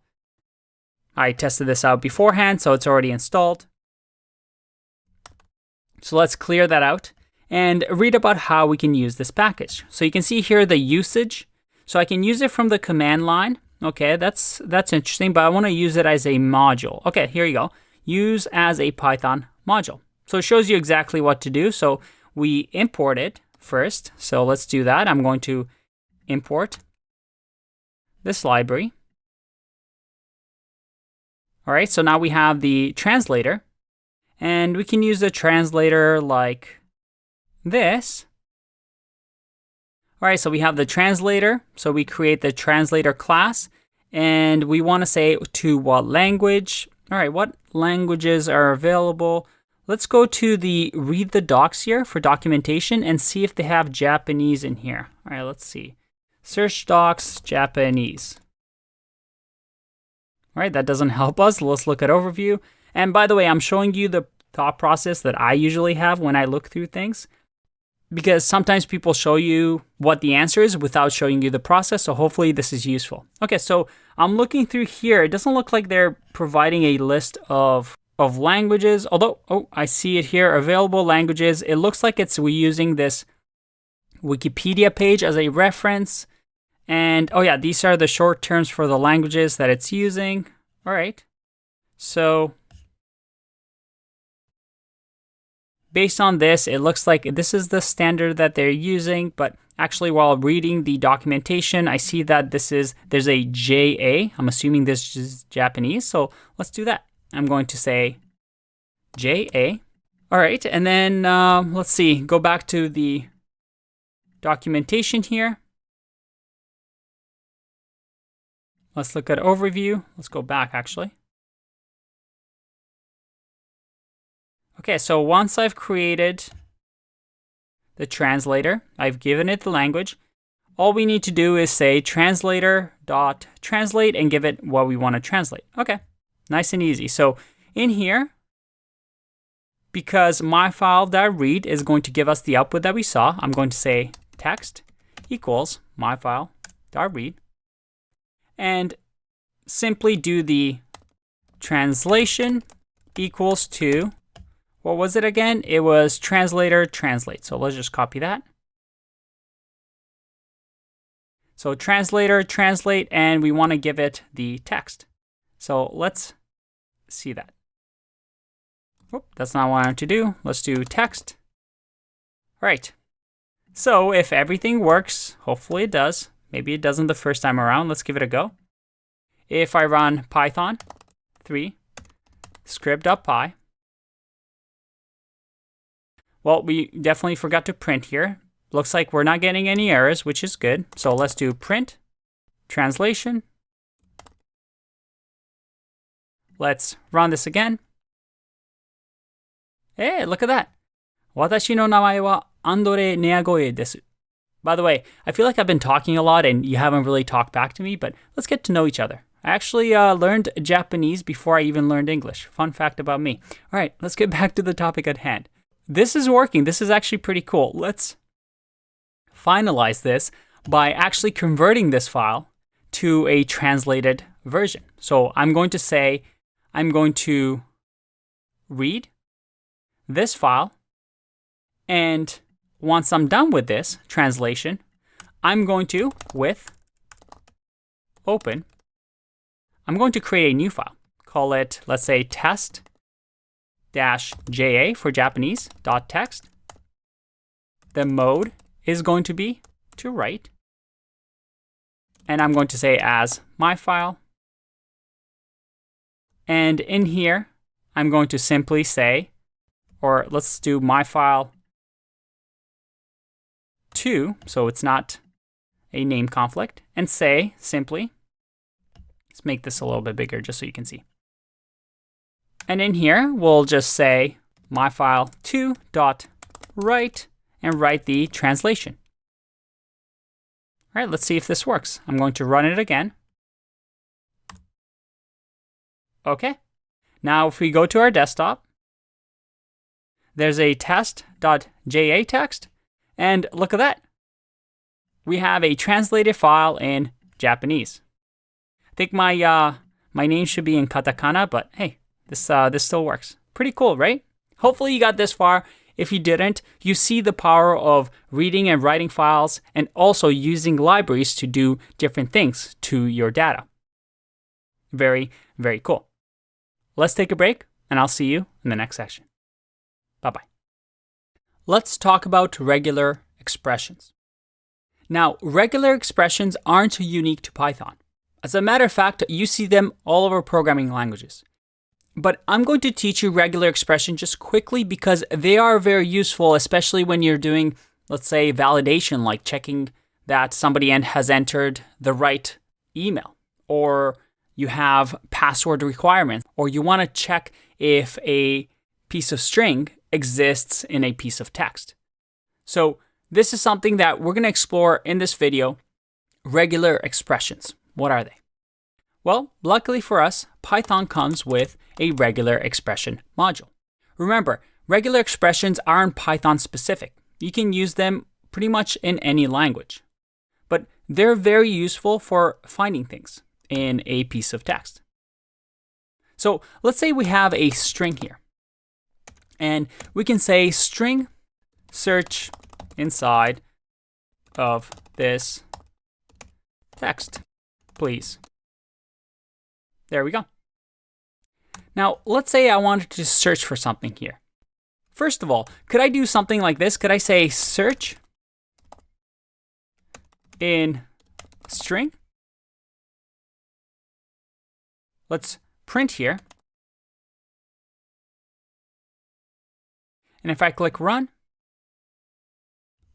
I tested this out beforehand, so it's already installed. So let's clear that out and read about how we can use this package. So you can see here the usage. So I can use it from the command line. Okay, that's interesting, but I want to use it as a module. Okay, here you go. Use as a Python module. So it shows you exactly what to do. So we import it first. So let's do that. I'm going to import this library. All right, so now we have the translator. And we can use the translator like this. All right, so we have the translator. So we create the translator class. And we want to say to what language. All right, what languages are available? Let's go to the read the docs here for documentation and see if they have Japanese in here. All right, let's see. Search docs, Japanese. All right, that doesn't help us. Let's look at overview. And by the way, I'm showing you the thought process that I usually have when I look through things, because sometimes people show you what the answer is without showing you the process. So hopefully this is useful. Okay, so I'm looking through here. It doesn't look like they're providing a list of languages, although, oh, I see it here, available languages. It looks like we're using this Wikipedia page as a reference. And oh yeah, these are the short terms for the languages that it's using. All right, so based on this, it looks like this is the standard that they're using, but actually while reading the documentation, I see that there's a JA. I'm assuming this is Japanese, so let's do that. I'm going to say JA. All right, and then let's see, go back to the documentation here. Let's look at overview. Let's go back actually. Okay, so once I've created the translator, I've given it the language. All we need to do is say translator.translate and give it what we want to translate. Okay, nice and easy. So in here, because my file.read is going to give us the output that we saw, I'm going to say text equals my file.read and simply do the translation equals to, what was it again? It was translator translate. So let's just copy that. So translator translate, and we want to give it the text. So let's see that. Whoop, that's not what I want to do. Let's do text. All right. So if everything works, hopefully it does. Maybe it doesn't the first time around. Let's give it a go. If I run Python 3 script.py, well, we definitely forgot to print here. Looks like we're not getting any errors, which is good. So let's do print translation. Let's run this again. Hey, look at that. Watashi no namae wa Andore Neagoe desu. By the way, I feel like I've been talking a lot and you haven't really talked back to me, but let's get to know each other. I actually learned Japanese before I even learned English. Fun fact about me. All right, let's get back to the topic at hand. This is working. This is actually pretty cool. Let's finalize this by actually converting this file to a translated version. So I'm going to say, I'm going to read this file, and once I'm done with this translation, I'm going to, with open, I'm going to create a new file. Call it, let's say, test-ja for Japanese.txt. The mode is going to be to write. And I'm going to say as my file. And in here, I'm going to simply say, or let's do my file 2, so it's not a name conflict, and say simply, let's make this a little bit bigger just so you can see. And in here, we'll just say my file 2.write and write the translation. All right, let's see if this works. I'm going to run it again. Okay. Now, if we go to our desktop, there's a test.ja text, and look at that. We have a translated file in Japanese. I think my name should be in katakana, but hey, this still works. Pretty cool, right? Hopefully you got this far. If you didn't, you see the power of reading and writing files and also using libraries to do different things to your data. Very, very cool. Let's take a break, and I'll see you in the next section. Bye-bye. Let's talk about regular expressions. Now, regular expressions aren't unique to Python. As a matter of fact, you see them all over programming languages. But I'm going to teach you regular expression just quickly because they are very useful, especially when you're doing, let's say, validation, like checking that somebody has entered the right email, or you have password requirements, or you want to check if a piece of string exists in a piece of text. So this is something that we're going to explore in this video. Regular expressions. What are they? Well, luckily for us, Python comes with a regular expression module. Remember, regular expressions aren't Python specific. You can use them pretty much in any language. But they're very useful for finding things in a piece of text. So let's say we have a string here. And we can say string search inside of this text, please. There we go. Now, let's say I wanted to search for something here. First of all, could I do something like this? Could I say search in string? Let's print here. And if I click run,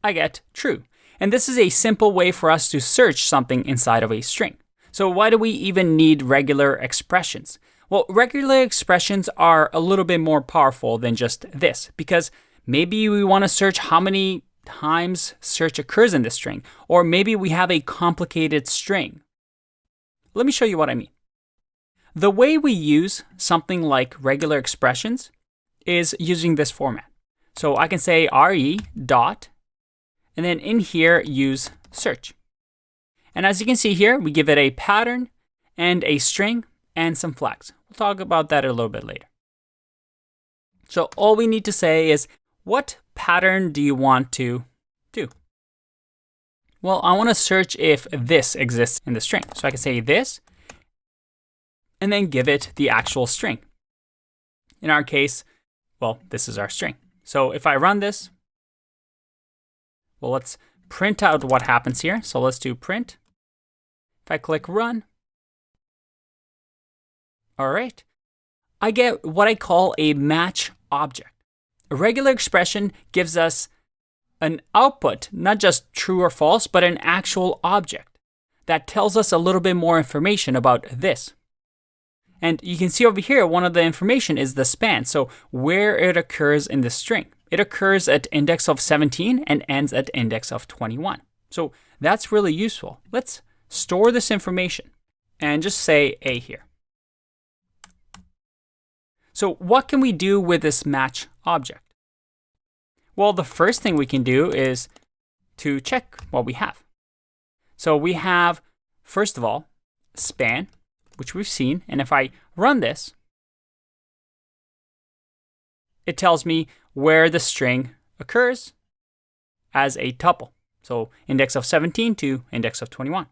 I get true. And this is a simple way for us to search something inside of a string. So why do we even need regular expressions? Well, regular expressions are a little bit more powerful than just this, because maybe we want to search how many times search occurs in this string, or maybe we have a complicated string. Let me show you what I mean. The way we use something like regular expressions is using this format. So I can say re dot, and then in here use search. And as you can see here, we give it a pattern and a string and some flags. We'll talk about that a little bit later. So all we need to say is, what pattern do you want to do? Well, I want to search if this exists in the string. So I can say this, and then give it the actual string. In our case, well, this is our string. So if I run this, well, let's print out what happens here. So let's do print. If I click run, all right, I get what I call a match object. A regular expression gives us an output, not just true or false, but an actual object that tells us a little bit more information about this. And you can see over here, one of the information is the span, so where it occurs in the string. It occurs at index of 17 and ends at index of 21. So that's really useful. Let's store this information. and just say A here. So what can we do with this match object? Well, the first thing we can do is to check what we have. So we have, first of all, span, which we've seen. And if I run this, it tells me where the string occurs as a tuple. So index of 17 to index of 21.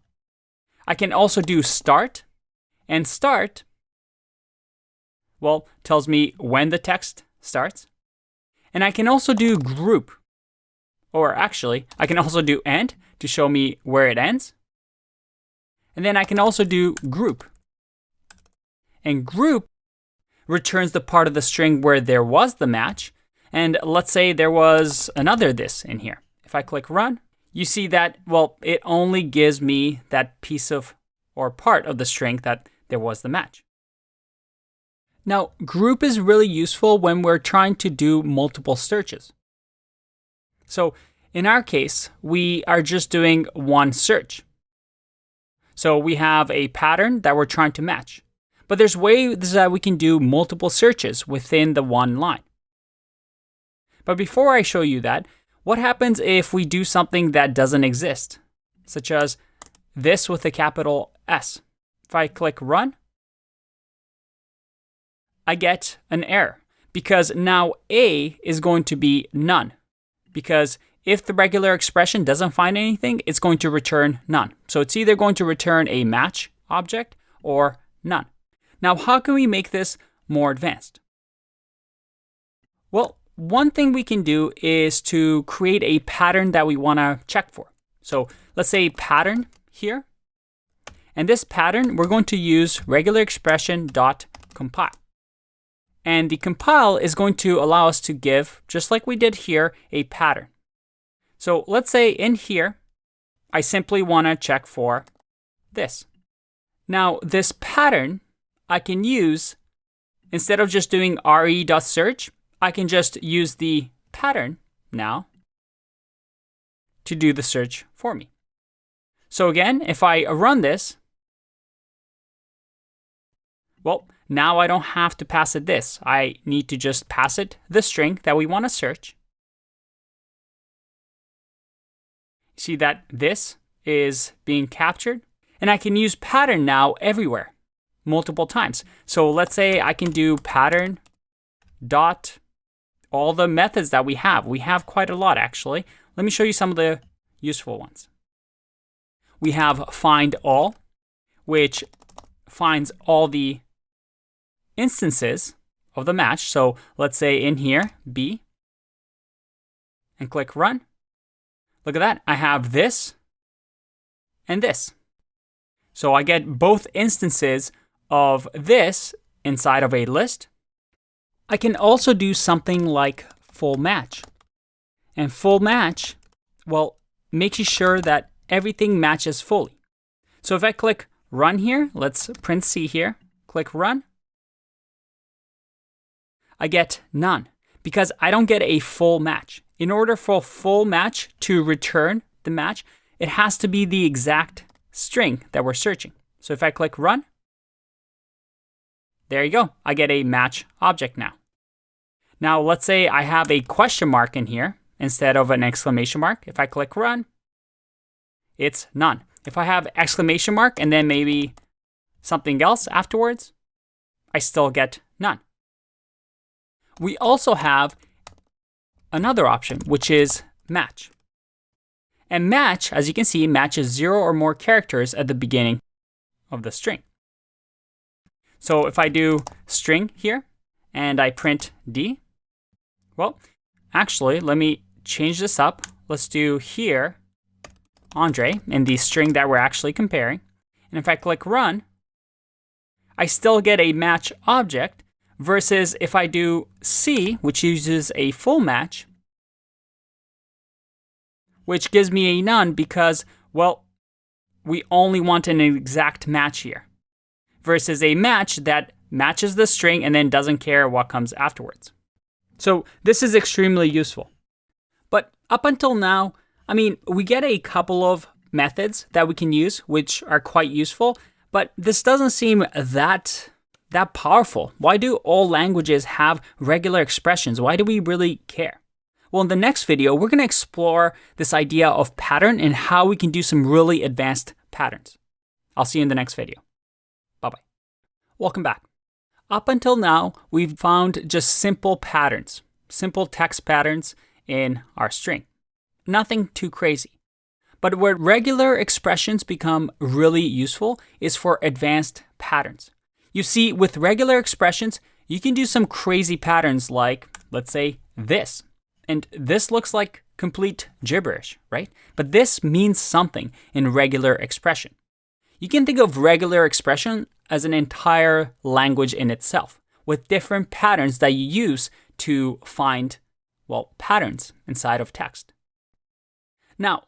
I can also do start, and start, well, tells me when the text starts. And I can also do group, or actually, I can also do end to show me where it ends. And then I can also do group. And group returns the part of the string where there was the match. And let's say there was another this in here. If I click run, you see that, well, it only gives me that piece of or part of the string that there was the match. Now, group is really useful when we're trying to do multiple searches. So in our case, we are just doing one search. So we have a pattern that we're trying to match. But there's ways that we can do multiple searches within the one line. But before I show you that, what happens if we do something that doesn't exist, such as this with a capital S? If I click run, I get an error because now A is going to be none. Because if the regular expression doesn't find anything, it's going to return none. So it's either going to return a match object or none. Now, how can we make this more advanced? Well, one thing we can do is to create a pattern that we want to check for. So let's say pattern here. And this pattern, we're going to use regular expression dot compile. And the compile is going to allow us to give, just like we did here, a pattern. So let's say in here, I simply want to check for this. Now, this pattern I can use, instead of just doing re.search, I can just use the pattern now to do the search for me. So again, if I run this, well, now I don't have to pass it this. I need to just pass it the string that we want to search. See that this is being captured? And I can use pattern now everywhere, multiple times. So let's say I can do pattern dot all the methods that we have. We have quite a lot, actually. Let me show you some of the useful ones. We have find all, which finds all the instances of the match. So let's say in here, B, and click run. Look at that. I have this and this. So I get both instances of this inside of a list. I can also do something like full match. And full match, well, makes you sure that everything matches fully. So if I click run here, let's print C here, click run, I get none because I don't get a full match. In order for a full match to return the match, it has to be the exact string that we're searching. So if I click run, there you go. I get a match object now. Now let's say I have a question mark in here instead of an exclamation mark. If I click run, it's none. If I have exclamation mark and then maybe something else afterwards, I still get none. We also have another option, which is match. And match, as you can see, matches 0 or more characters at the beginning of the string. So if I do string here and I print D, well, actually, let me change this up. Let's do here, Andre, in the string that we're actually comparing. And if I click run, I still get a match object. Versus if I do C, which uses a full match, which gives me a none because, well, we only want an exact match here. Versus a match that matches the string and then doesn't care what comes afterwards. So this is extremely useful. But up until now, I mean, we get a couple of methods that we can use, which are quite useful. But this doesn't seem that powerful. Why do all languages have regular expressions? Why do we really care? Well, in the next video, we're going to explore this idea of pattern and how we can do some really advanced patterns. I'll see you in the next video. Bye-bye. Welcome back. Up until now, we've found just simple patterns, simple text patterns in our string. Nothing too crazy. But where regular expressions become really useful is for advanced patterns. You see, with regular expressions, you can do some crazy patterns like, let's say, this. And this looks like complete gibberish, right? But this means something in regular expression. You can think of regular expression as an entire language in itself, with different patterns that you use to find, well, patterns inside of text. Now,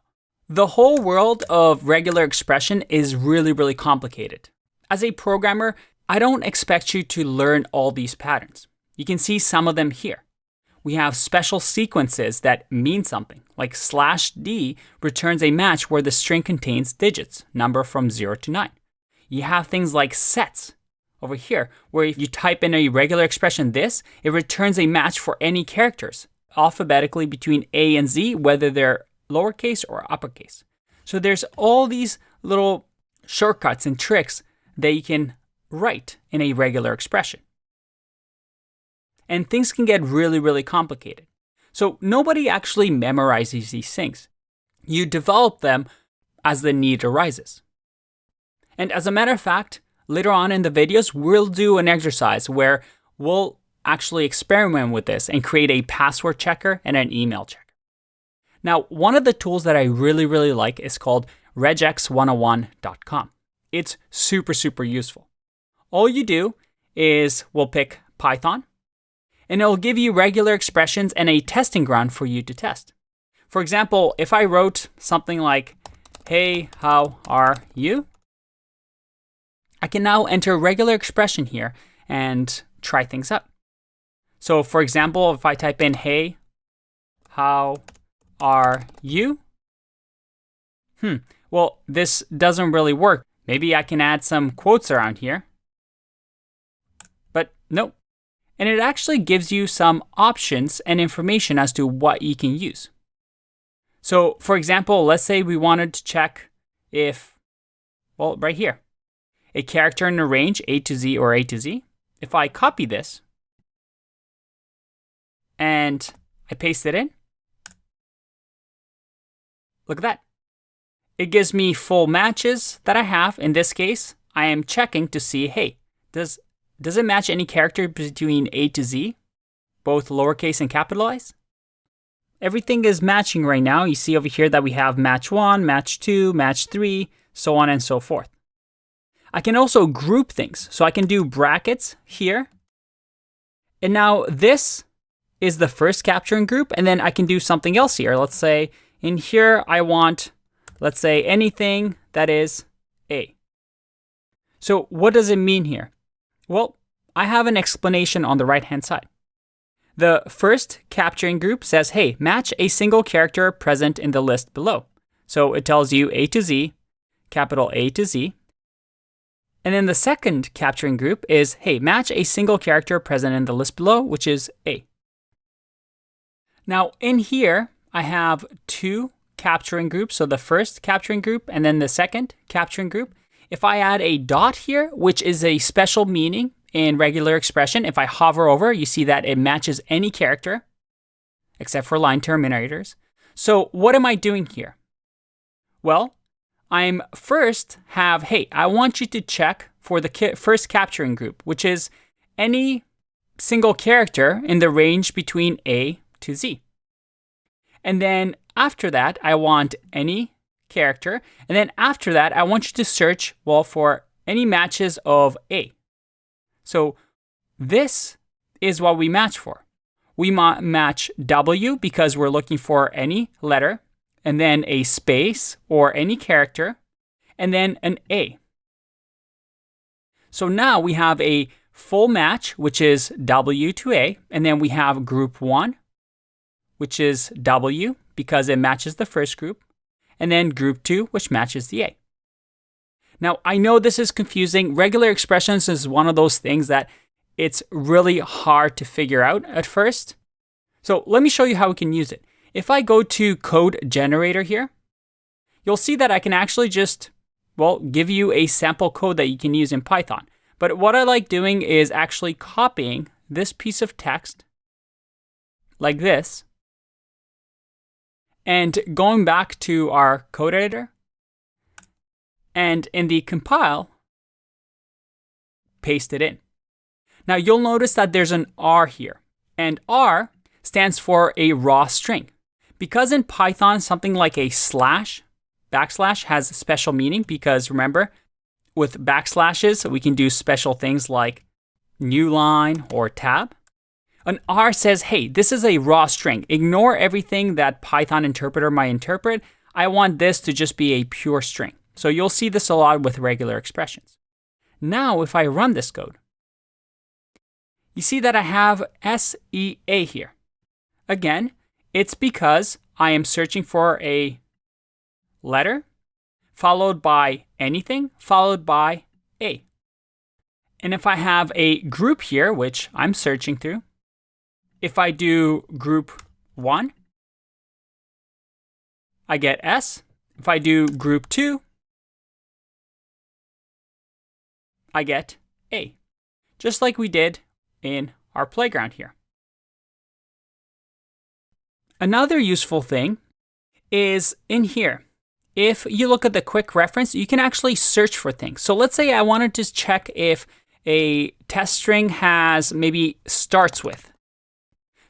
the whole world of regular expression is really, really complicated. As a programmer, I don't expect you to learn all these patterns. You can see some of them here. We have special sequences that mean something, like /d returns a match where the string contains digits, number from 0 to 9. You have things like sets over here, where if you type in a regular expression this, it returns a match for any characters, alphabetically between A and Z, whether they're lowercase or uppercase. So there's all these little shortcuts and tricks that you can write in a regular expression. And things can get really, really complicated. So nobody actually memorizes these things. You develop them as the need arises. And as a matter of fact, later on in the videos, we'll do an exercise where we'll actually experiment with this and create a password checker and an email checker. Now, one of the tools that I really, really like is called regex101.com. It's super, super useful. All you do is we'll pick Python, and it'll give you regular expressions and a testing ground for you to test. For example, if I wrote something like, hey, how are you? I can now enter a regular expression here and try things out. So for example, if I type in, hey, how are you? Well, this doesn't really work. Maybe I can add some quotes around here. But nope. And it actually gives you some options and information as to what you can use. So for example, let's say we wanted to check if, well, right here, a character in a range A to Z or A to Z. If I copy this and I paste it in, look at that. It gives me full matches that I have. In this case, I am checking to see, hey, does it match any character between A to Z, both lowercase and capitalized? Everything is matching right now. You see over here that we have match 1, match 2, match 3, so on and so forth. I can also group things. So I can do brackets here. And now this is the first capturing group. And then I can do something else here. Let's say in here, I want, let's say anything that is A. So what does it mean here? Well, I have an explanation on the right-hand side. The first capturing group says, hey, match a single character present in the list below. So it tells you A to Z, capital A to Z. And then the second capturing group is, hey, match a single character present in the list below, which is A. Now in here, I have two capturing groups. So the first capturing group and then the second capturing group. If I add a dot here, which is a special meaning in regular expression, if I hover over, you see that it matches any character except for line terminators. So what am I doing here? Well, I'm first have, hey, I want you to check for the first capturing group, which is any single character in the range between A to Z. And then after that, I want any character. And then after that, I want you to search, well, for any matches of A. So this is what we match for. We match W because we're looking for any letter, and then a space or any character, and then an A. So now we have a full match, which is W to A, and then we have group 1, which is W because it matches the first group, and then group 2, which matches the A. Now, I know this is confusing. Regular expressions is one of those things that it's really hard to figure out at first. So let me show you how we can use it. If I go to code generator here, you'll see that I can actually just, give you a sample code that you can use in Python. But what I like doing is actually copying this piece of text like this and going back to our code editor. And in the compile, paste it in. Now you'll notice that there's an R here, and R stands for a raw string. Because in Python, something like a slash, backslash has special meaning because remember, with backslashes, we can do special things like new line or tab. An R says, hey, this is a raw string. Ignore everything that Python interpreter might interpret. I want this to just be a pure string. So you'll see this a lot with regular expressions. Now, if I run this code, you see that I have SEA here. Again, it's because I am searching for a letter followed by anything followed by A. And if I have a group here, which I'm searching through, if I do group 1, I get S. If I do group 2, I get A, just like we did in our playground here. Another useful thing is in here. If you look at the quick reference, you can actually search for things. So let's say I wanted to check if a test string has maybe starts with.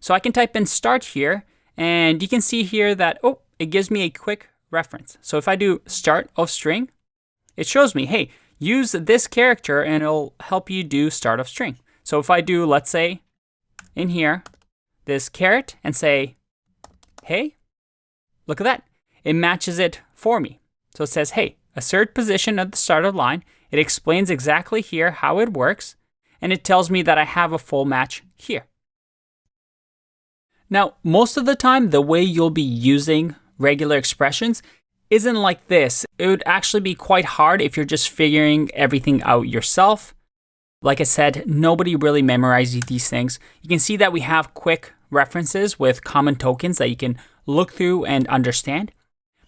So I can type in start here, and you can see here that, it gives me a quick reference. So if I do start of string, it shows me, hey, use this character and it'll help you do start of string. So if I do, let's say, in here, this caret and say, hey, look at that. It matches it for me. So it says, hey, assert position at the start of line. It explains exactly here how it works, and it tells me that I have a full match here. Now, most of the time, the way you'll be using regular expressions isn't like this. It would actually be quite hard if you're just figuring everything out yourself. Like I said, nobody really memorizes these things. You can see that we have quick references with common tokens that you can look through and understand.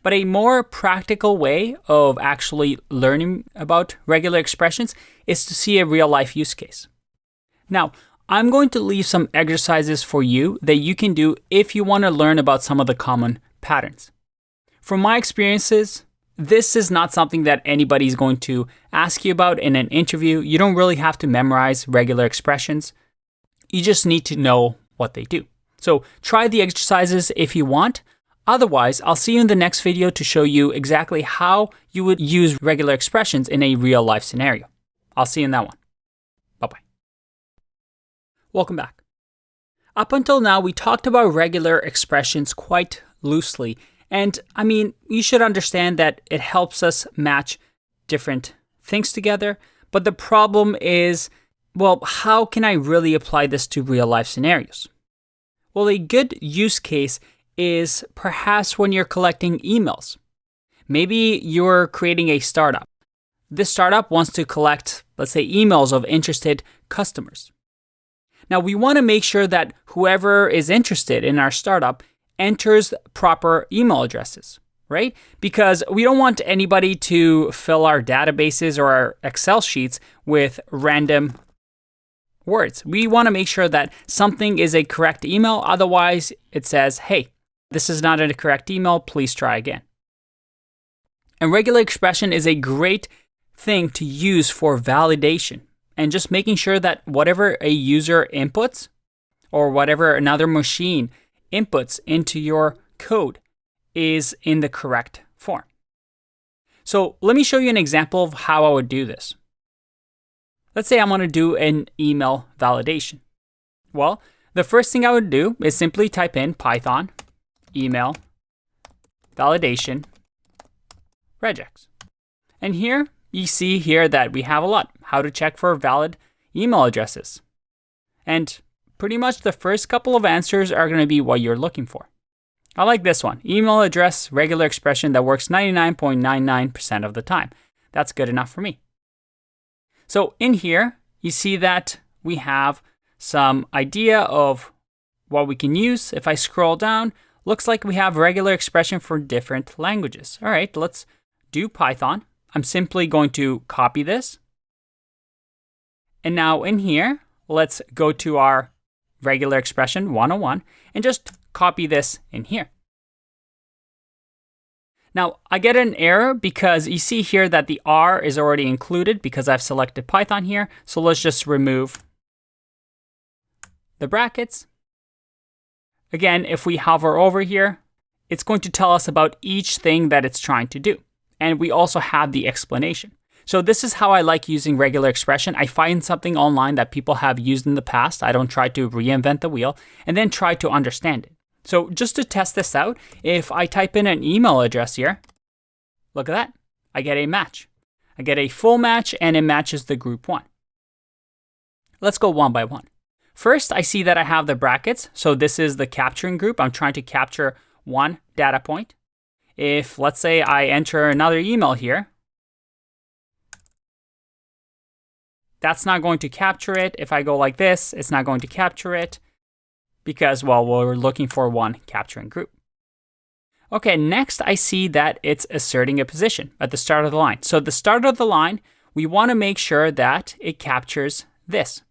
But a more practical way of actually learning about regular expressions is to see a real-life use case. Now, I'm going to leave some exercises for you that you can do if you want to learn about some of the common patterns. From my experiences, this is not something that anybody's going to ask you about in an interview. You don't really have to memorize regular expressions. You just need to know what they do. So try the exercises if you want. Otherwise, I'll see you in the next video to show you exactly how you would use regular expressions in a real-life scenario. I'll see you in that one. Bye-bye. Welcome back. Up until now, we talked about regular expressions quite loosely. And I mean, you should understand that it helps us match different things together. But the problem is, how can I really apply this to real-life scenarios? Well, a good use case is perhaps when you're collecting emails. Maybe you're creating a startup. This startup wants to collect, let's say, emails of interested customers. Now, we want to make sure that whoever is interested in our startup enters proper email addresses, right? Because we don't want anybody to fill our databases or our Excel sheets with random words. We want to make sure that something is a correct email. Otherwise, it says, hey, this is not a correct email. Please try again. And regular expression is a great thing to use for validation and just making sure that whatever a user inputs or whatever another machine inputs into your code is in the correct form. So let me show you an example of how I would do this. Let's say I want to do an email validation. Well, the first thing I would do is simply type in Python email validation regex. And here you see here that we have a lot. How to check for valid email addresses. And pretty much the first couple of answers are going to be what you're looking for. I like this one. Email address regular expression that works 99.99% of the time. That's good enough for me. So in here, you see that we have some idea of what we can use. If I scroll down, looks like we have regular expression for different languages. All right, let's do Python. I'm simply going to copy this. And now in here, let's go to our regular expression 101 and just copy this in here. Now, I get an error because you see here that the R is already included because I've selected Python here. So let's just remove the brackets. Again, if we hover over here, it's going to tell us about each thing that it's trying to do. And we also have the explanation. So this is how I like using regular expression. I find something online that people have used in the past. I don't try to reinvent the wheel and then try to understand it. So just to test this out, if I type in an email address here, look at that. I get a match. I get a full match and it matches the group 1. Let's go one by one. First, I see that I have the brackets. So this is the capturing group. I'm trying to capture one data point. If, let's say, I enter another email here, that's not going to capture it. If I go like this, it's not going to capture it because, well, we're looking for one capturing group. Okay, next I see that it's asserting a position at the start of the line. So at the start of the line, we want to make sure that it captures this.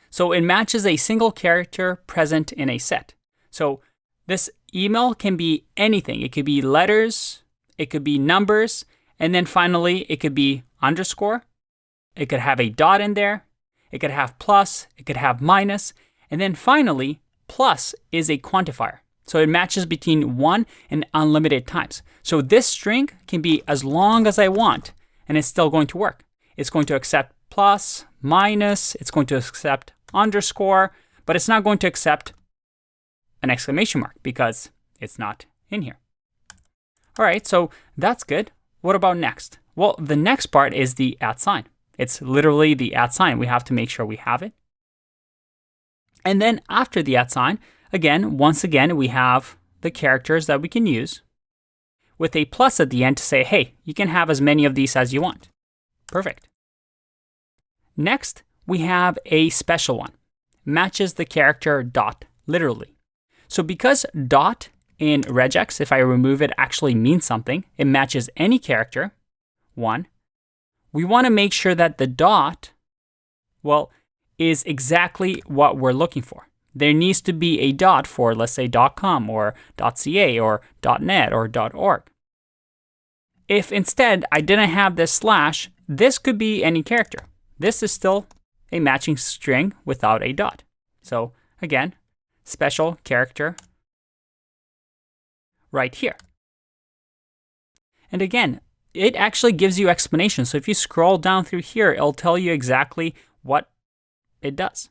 So it matches a single character present in a set. So this email can be anything. It could be letters, it could be numbers, and then finally it could be underscore. It could have a dot in there. It could have plus, it could have minus. And then finally, plus is a quantifier. So it matches between 1 and unlimited times. So this string can be as long as I want, and it's still going to work. It's going to accept plus, minus, it's going to accept underscore, but it's not going to accept an exclamation mark because it's not in here. All right, so that's good. What about next? Well, the next part is the @ sign. It's literally the @ sign. We have to make sure we have it. And then after the @ sign, again, once again, we have the characters that we can use with a plus at the end to say, hey, you can have as many of these as you want. Perfect. Next, we have a special one. Matches the character dot, literally. So because dot in regex, if I remove it, actually means something, it matches any character, 1. We want to make sure that the dot, well, is exactly what we're looking for. There needs to be a dot for, let's say, .com or .ca or .net or .org. If instead I didn't have this slash, this could be any character. This is still a matching string without a dot. So again, special character right here. And again, it actually gives you explanation. So if you scroll down through here, it'll tell you exactly what it does.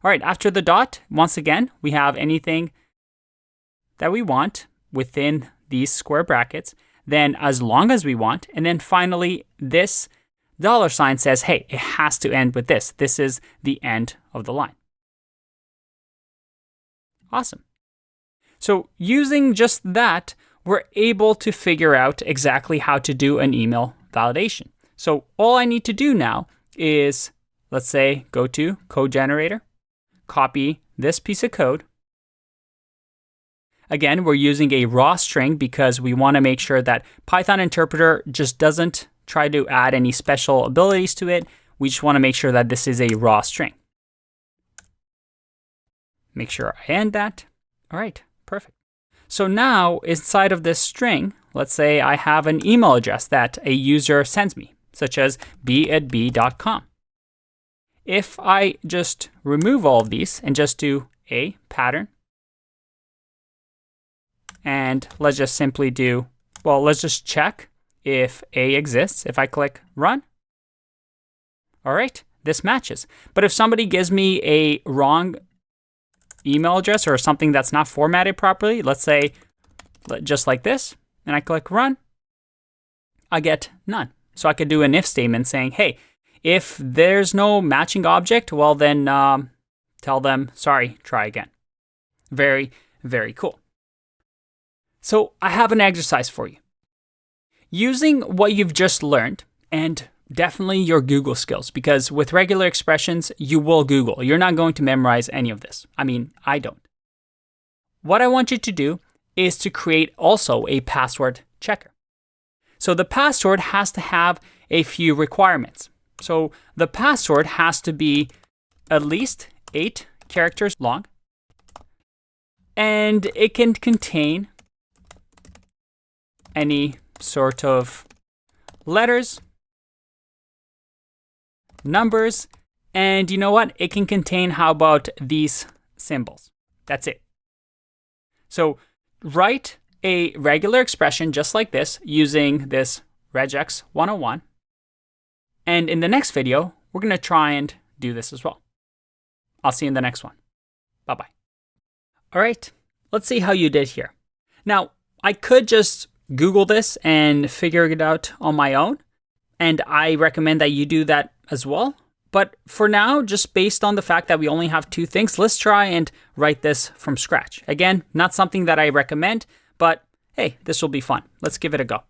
All right, after the dot, once again, we have anything that we want within these square brackets, then as long as we want, and then finally this $sign says, hey, it has to end with this. This is the end of the line. Awesome. So using just that, we're able to figure out exactly how to do an email validation. So all I need to do now is, let's say, go to code generator, copy this piece of code. Again, we're using a raw string because we want to make sure that Python interpreter just doesn't try to add any special abilities to it. We just want to make sure that this is a raw string. Make sure I end that. All right, perfect. So now inside of this string, let's say I have an email address that a user sends me, such as b@b.com. If I just remove all of these and just do a pattern, and let's just simply do, well, let's just check if a exists. If I click run, all right, this matches. But if somebody gives me a wrong email address or something that's not formatted properly, let's say just like this, and I click run, I get none. So I could do an if statement saying, hey, if there's no matching object, well then tell them, sorry, try again. Very, very cool. So I have an exercise for you. Using what you've just learned, and definitely your Google skills, because with regular expressions, you will Google. You're not going to memorize any of this. I mean, I don't. What I want you to do is to create also a password checker. So the password has to have a few requirements. So the password has to be at least 8 characters long, and it can contain any sort of letters, numbers, and you know what? It can contain, how about these symbols? That's it. So write a regular expression just like this using this regex 101. And in the next video, we're going to try and do this as well. I'll see you in the next one. Bye-bye. All right, let's see how you did here. Now, I could just Google this and figure it out on my own, and I recommend that you do that as well. But for now, just based on the fact that we only have 2 things, let's try and write this from scratch. Again, not something that I recommend, but hey, this will be fun. Let's give it a go.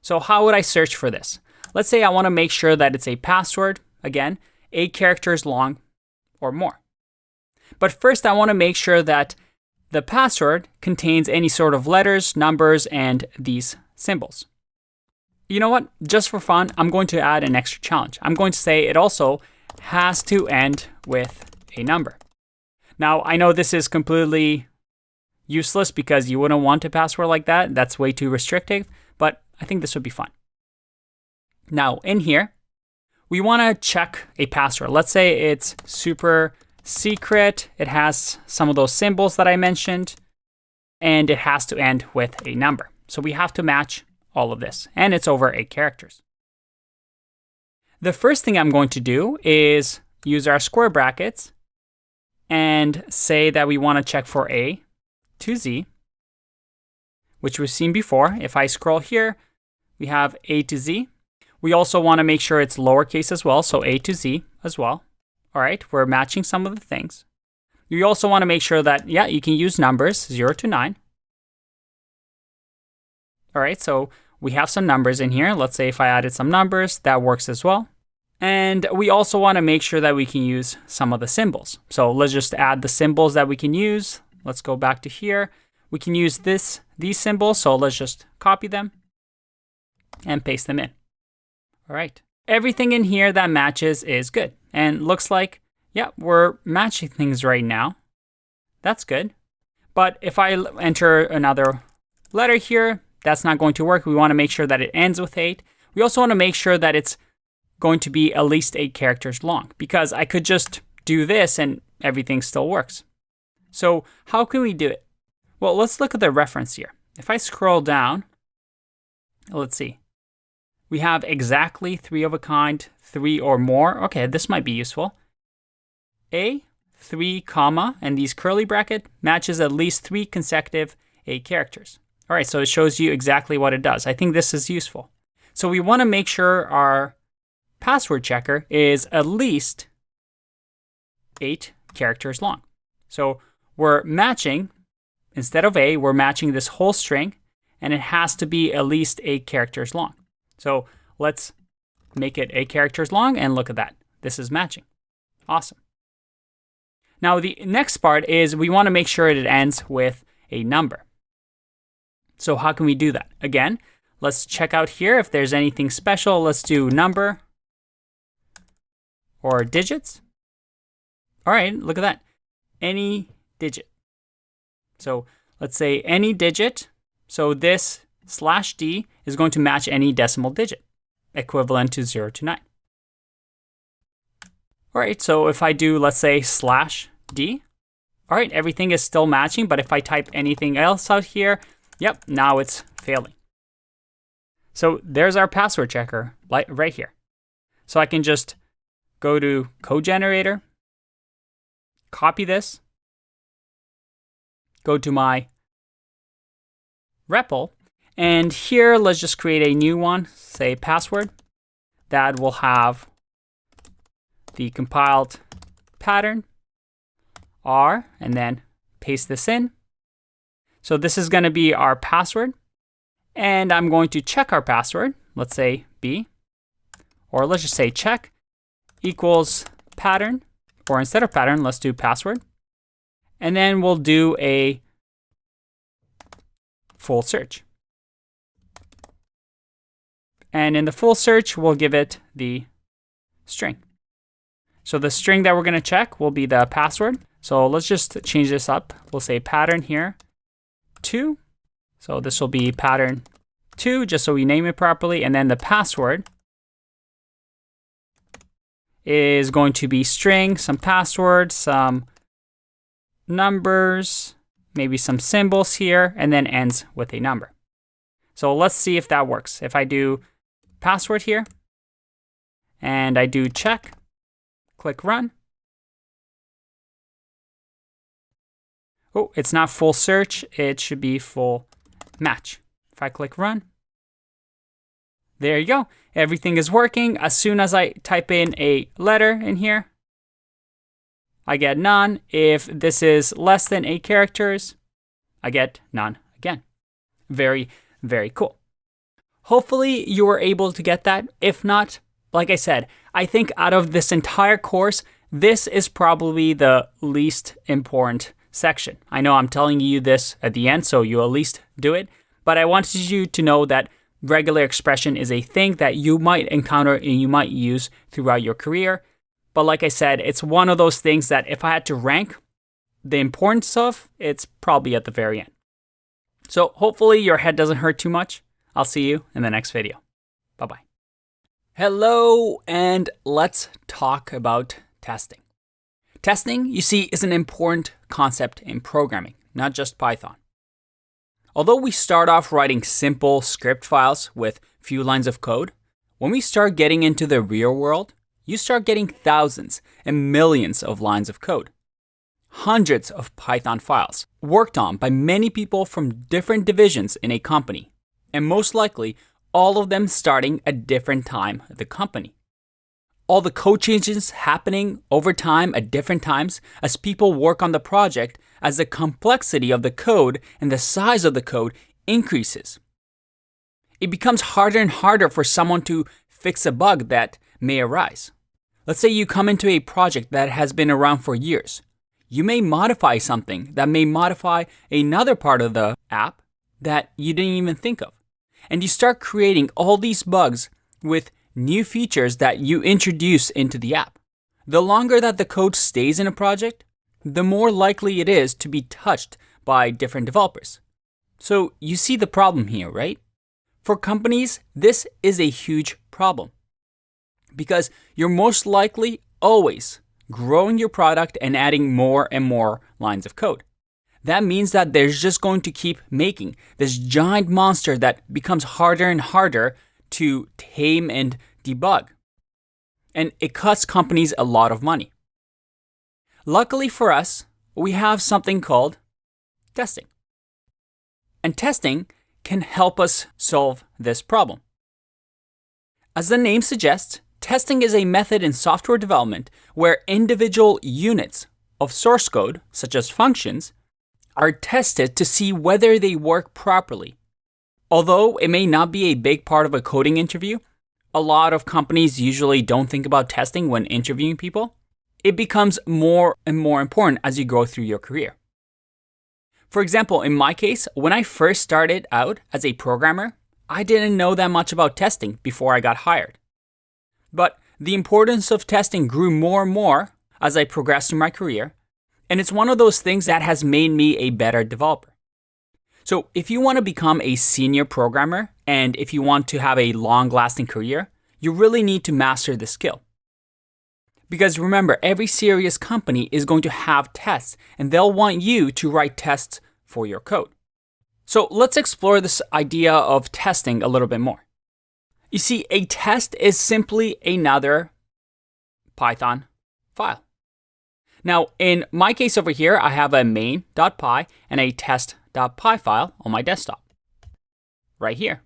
So how would I search for this? Let's say I want to make sure that it's a password, again, 8 characters long or more. But first, I want to make sure that the password contains any sort of letters, numbers, and these symbols. You know what? Just for fun, I'm going to add an extra challenge. I'm going to say it also has to end with a number. Now, I know this is completely useless because you wouldn't want a password like that. That's way too restrictive, but I think this would be fun. Now, in here, we want to check a password. Let's say it's super secret. It has some of those symbols that I mentioned, and it has to end with a number. So we have to match all of this, and it's over 8 characters. The first thing I'm going to do is use our square brackets and say that we want to check for A to Z, which we've seen before. If I scroll here, we have A to Z. We also want to make sure it's lowercase as well, so A to Z as well. All right, we're matching some of the things. You also want to make sure that, yeah, you can use numbers 0 to 9. All right, so we have some numbers in here. Let's say if I added some numbers, that works as well. And we also want to make sure that we can use some of the symbols. So let's just add the symbols that we can use. Let's go back to here. We can use these symbols, so let's just copy them and paste them in. All right, everything in here that matches is good. And looks like, yeah, we're matching things right now. That's good. But if I enter another letter here, that's not going to work. We want to make sure that it ends with 8. We also want to make sure that it's going to be at least 8 characters long, because I could just do this and everything still works. So how can we do it? Well, let's look at the reference here. If I scroll down, let's see. We have exactly 3 of a kind, 3 or more. Okay, this might be useful. A, 3, comma, and these curly bracket matches at least 3 consecutive 8 characters. All right, so it shows you exactly what it does. I think this is useful. So we want to make sure our password checker is at least 8 characters long. So we're matching, instead of A, we're matching this whole string, and it has to be at least 8 characters long. So let's make it 8 characters long, and look at that. This is matching. Awesome. Now the next part is we want to make sure it ends with a number. So how can we do that? Again, let's check out here if there's anything special. Let's do number or digits. All right, look at that. Any digit. So let's say any digit. So this /d is going to match any decimal digit, equivalent to 0 to 9. All right, so if I do, let's say /d, all right, everything is still matching, but if I type anything else out here, yep, now it's failing. So there's our password checker right here. So I can just go to code generator, copy this, go to my REPL, and here let's just create a new one, say password, that will have the compiled pattern, R, and then paste this in. So this is going to be our password. And I'm going to check our password. Let's say B, or let's just say check equals pattern, or instead of pattern, let's do password. And then we'll do a full search. And in the full search, we'll give it the string. So the string that we're going to check will be the password. So let's just change this up. We'll say pattern here, 2. So this will be pattern 2, just so we name it properly. And then the password is going to be string, some password, some numbers, maybe some symbols here, and then ends with a number. So let's see if that works. If I do password here, and I do check, click run. Oh, it's not full search. It should be full match. If I click run, there you go. Everything is working. As soon as I type in a letter in here, I get none. If this is less than 8 characters, I get none again. Very, very cool. Hopefully you were able to get that. If not, like I said, I think out of this entire course, this is probably the least important section. I know I'm telling you this at the end, so you at least do it. But I wanted you to know that regular expression is a thing that you might encounter and you might use throughout your career. But like I said, it's one of those things that if I had to rank the importance of, it's probably at the very end. So hopefully your head doesn't hurt too much. I'll see you in the next video. Bye-bye. Hello, and let's talk about testing. Testing, you see, is an important concept in programming, not just Python. Although we start off writing simple script files with few lines of code, when we start getting into the real world, you start getting thousands and millions of lines of code. Hundreds of Python files worked on by many people from different divisions in a company, and most likely all of them starting at different time at the company. All the code changes happening over time at different times as people work on the project as the complexity of the code and the size of the code increases. It becomes harder and harder for someone to fix a bug that may arise. Let's say you come into a project that has been around for years. You may modify something that may modify another part of the app that you didn't even think of. And you start creating all these bugs with new features that you introduce into the app. The longer that the code stays in a project, the more likely it is to be touched by different developers. So you see the problem here, right? For companies, this is a huge problem because you're most likely always growing your product and adding more and more lines of code. That means that there's just going to keep making this giant monster that becomes harder and harder to tame and debug. And it costs companies a lot of money. Luckily for us, we have something called testing. And testing can help us solve this problem. As the name suggests, testing is a method in software development where individual units of source code, such as functions, are tested to see whether they work properly. Although it may not be a big part of a coding interview, a lot of companies usually don't think about testing when interviewing people. It becomes more and more important as you go through your career. For example, in my case, when I first started out as a programmer, I didn't know that much about testing before I got hired. But the importance of testing grew more and more as I progressed through my career, and it's one of those things that has made me a better developer. So if you want to become a senior programmer, and if you want to have a long-lasting career, you really need to master this skill. Because remember, every serious company is going to have tests, and they'll want you to write tests for your code. So let's explore this idea of testing a little bit more. You see, a test is simply another Python file. Now, in my case over here, I have a main.py and a test.py file on my desktop, right here.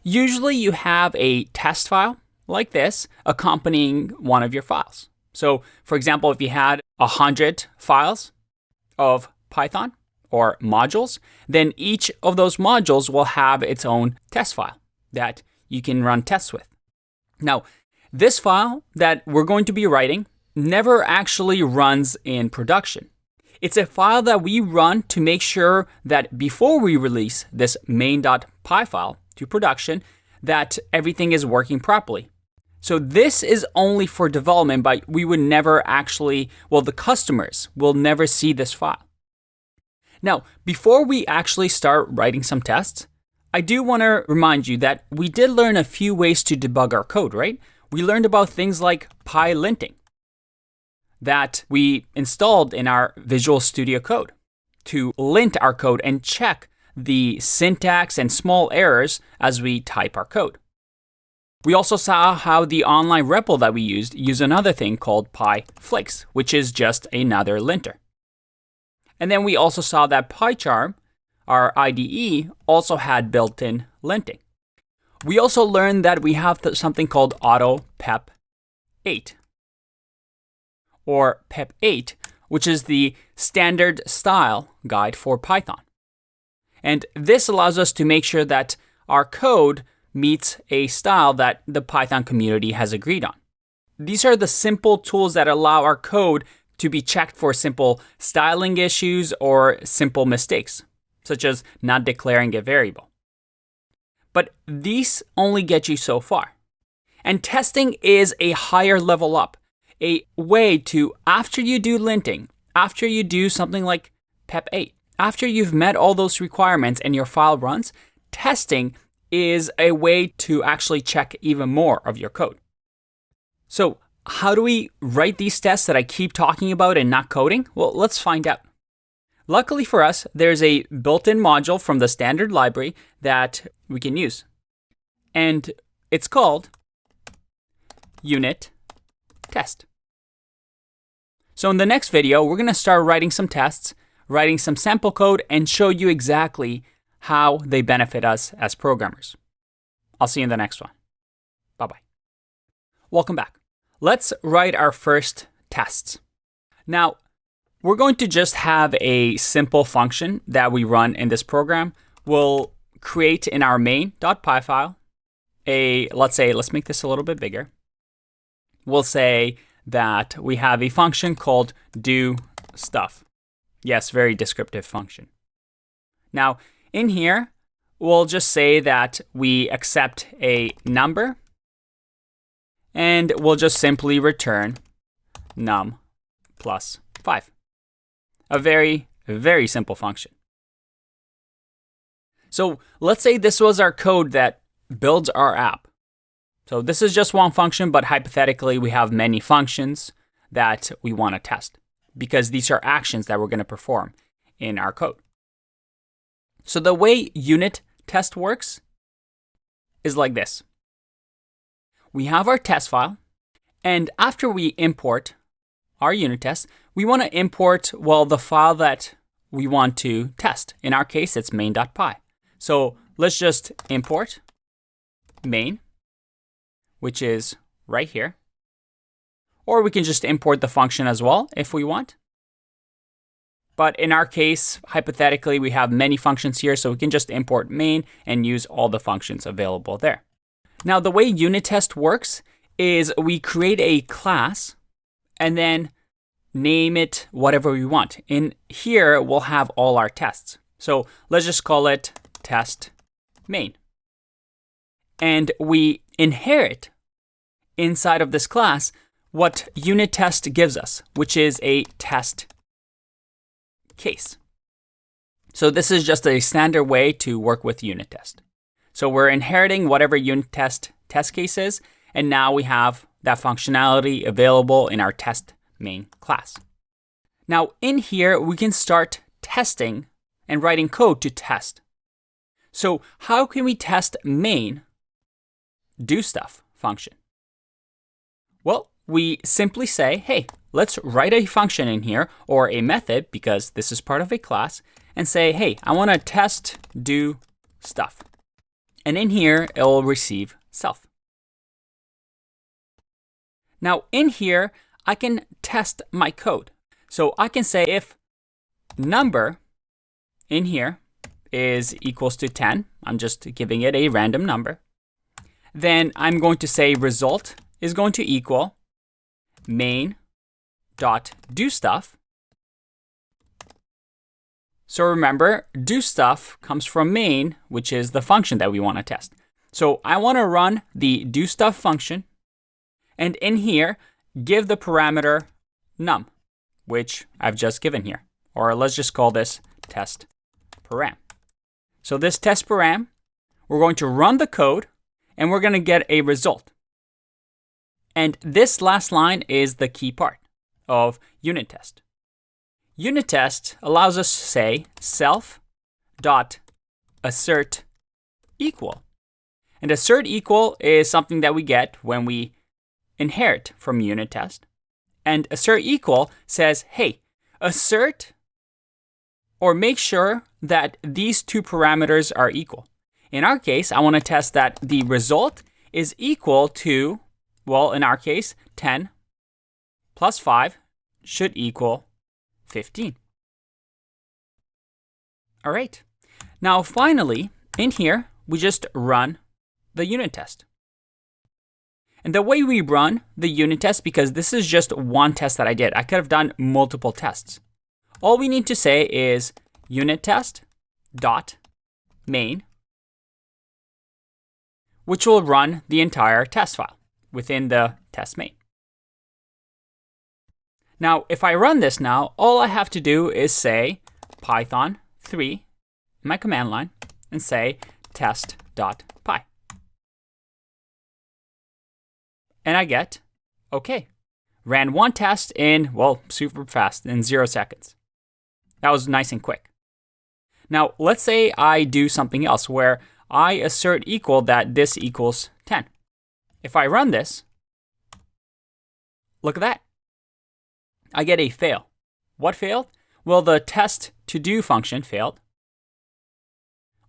Usually you have a test file like this accompanying one of your files. So for example, if you had 100 files of Python, or modules, then each of those modules will have its own test file that you can run tests with. Now, this file that we're going to be writing never actually runs in production. It's a file that we run to make sure that before we release this main.py file to production, that everything is working properly. So this is only for development, but we would never actually, well, the customers will never see this file. Now, before we actually start writing some tests, I do want to remind you that we did learn a few ways to debug our code, right? We learned about things like pylinting that we installed in our Visual Studio Code to lint our code and check the syntax and small errors as we type our code. We also saw how the online REPL that we used another thing called pyflakes, which is just another linter. And then we also saw that PyCharm, our IDE, also had built-in linting. We also learned that we have something called auto pep 8 or pep 8, which is the standard style guide for Python. And this allows us to make sure that our code meets a style that the Python community has agreed on. These are the simple tools that allow our code to be checked for simple styling issues or simple mistakes, such as not declaring a variable. But these only get you so far. And testing is a higher level up, a way to, after you do linting, after you do something like pep 8, after you've met all those requirements and your file runs, testing is a way to actually check even more of your code. So how do we write these tests that I keep talking about and not coding? Well, let's find out. Luckily for us, there's a built-in module from the standard library that we can use. And it's called unit test. So in the next video, we're going to start writing some tests, writing some sample code, and show you exactly how they benefit us as programmers. I'll see you in the next one. Bye-bye. Welcome back. Let's write our first tests. Now, we're going to just have a simple function that we run in this program. We'll create in our main.py file let's make this a little bit bigger. We'll say that we have a function called do stuff. Yes, very descriptive function. Now, in here, we'll just say that we accept a number, and we'll just simply return num plus 5. A very, very simple function. So let's say this was our code that builds our app. So this is just one function, but hypothetically, we have many functions that we want to test because these are actions that we're going to perform in our code. So the way unit test works is like this. We have our test file, and after we import our unit test, we want to import, well, the file that we want to test. In our case, it's main.py. So let's just import main, which is right here. Or we can just import the function as well if we want. But in our case, hypothetically, we have many functions here, so we can just import main and use all the functions available there. Now, the way unit test works is we create a class and then name it whatever we want. In here, we'll have all our tests. So let's just call it test main. And we inherit inside of this class what unit test gives us, which is a test case. So this is just a standard way to work with unit test. So we're inheriting whatever unit test case is, and now we have that functionality available in our test main class. Now in here, we can start testing and writing code to test. So how can we test main do stuff function? Well, we simply say, hey, let's write a function in here or a method because this is part of a class and say, hey, I want to test do stuff. And in here, it will receive self. Now in here, I can test my code. So I can say if number in here is equals to 10. I'm just giving it a random number. Then I'm going to say result is going to equal main dot do stuff. So remember, do stuff comes from main, which is the function that we want to test. So I want to run the do stuff function, and in here, give the parameter num, which I've just given here. Or let's just call this test param. So this test param, we're going to run the code, and we're going to get a result. And this last line is the key part of unit test. Unit test allows us to say self.assert equal. And assert equal is something that we get when we inherit from unit test. And assert equal says, hey, assert or make sure that these two parameters are equal. In our case, I want to test that the result is equal to, well, in our case, 10 plus 5 should equal 15. All right. Now, finally, in here, we just run the unit test. And the way we run the unit test, because this is just one test that I did, I could have done multiple tests. All we need to say is unit test dot main, which will run the entire test file within the test main. Now, if I run this now, all I have to do is say Python 3 in my command line and say test.py. And I get, okay, ran one test in, well, super fast, in 0 seconds. That was nice and quick. Now, let's say I do something else where I assert equal that this equals 10. If I run this, look at that. I get a fail. What failed? Well, the test to do function failed.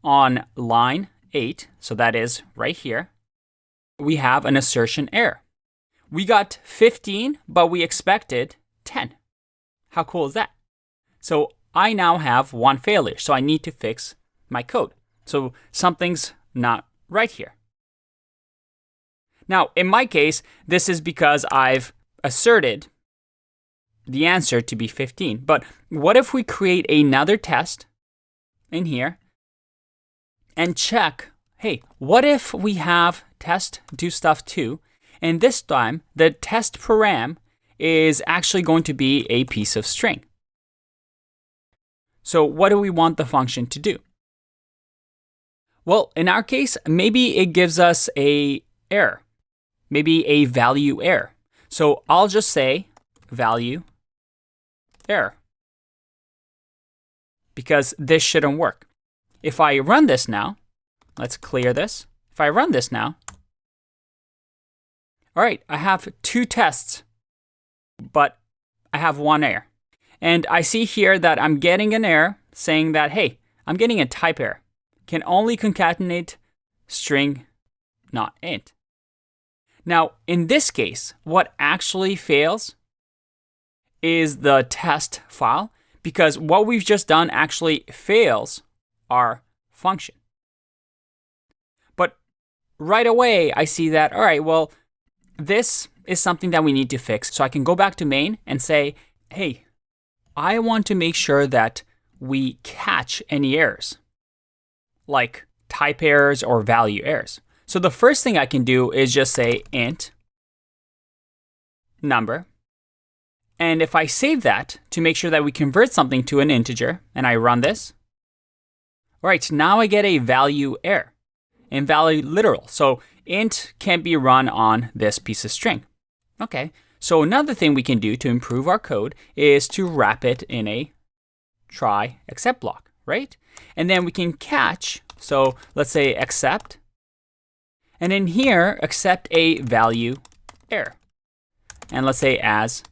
On line 8, so that is right here, we have an assertion error. We got 15, but we expected 10. How cool is that? So I now have one failure, so I need to fix my code. So something's not right here. Now, in my case, this is because I've asserted the answer to be 15. But what if we create another test in here and check, hey, what if we have test do stuff 2, and this time the test param is actually going to be a piece of string. So what do we want the function to do? Well, in our case, maybe it gives us a error, maybe a value error. So I'll just say value error, because this shouldn't work. If I run this now, let's clear this. If I run this now, all right, I have 2 tests, but I have 1 error. And I see here that I'm getting an error saying that, hey, I'm getting a type error. Can only concatenate string, not int. Now, in this case, what actually fails is the test file, because what we've just done actually fails our function. But right away, I see that, all right, well, this is something that we need to fix. So I can go back to main and say, hey, I want to make sure that we catch any errors, like type errors or value errors. So the first thing I can do is just say int number. And if I save that to make sure that we convert something to an integer, and I run this, all right, now I get a value error, invalid literal. So int can't be run on this piece of string. Okay, so another thing we can do to improve our code is to wrap it in a try except block, right? And then we can catch, so let's say except, and in here, accept a value error. And let's say as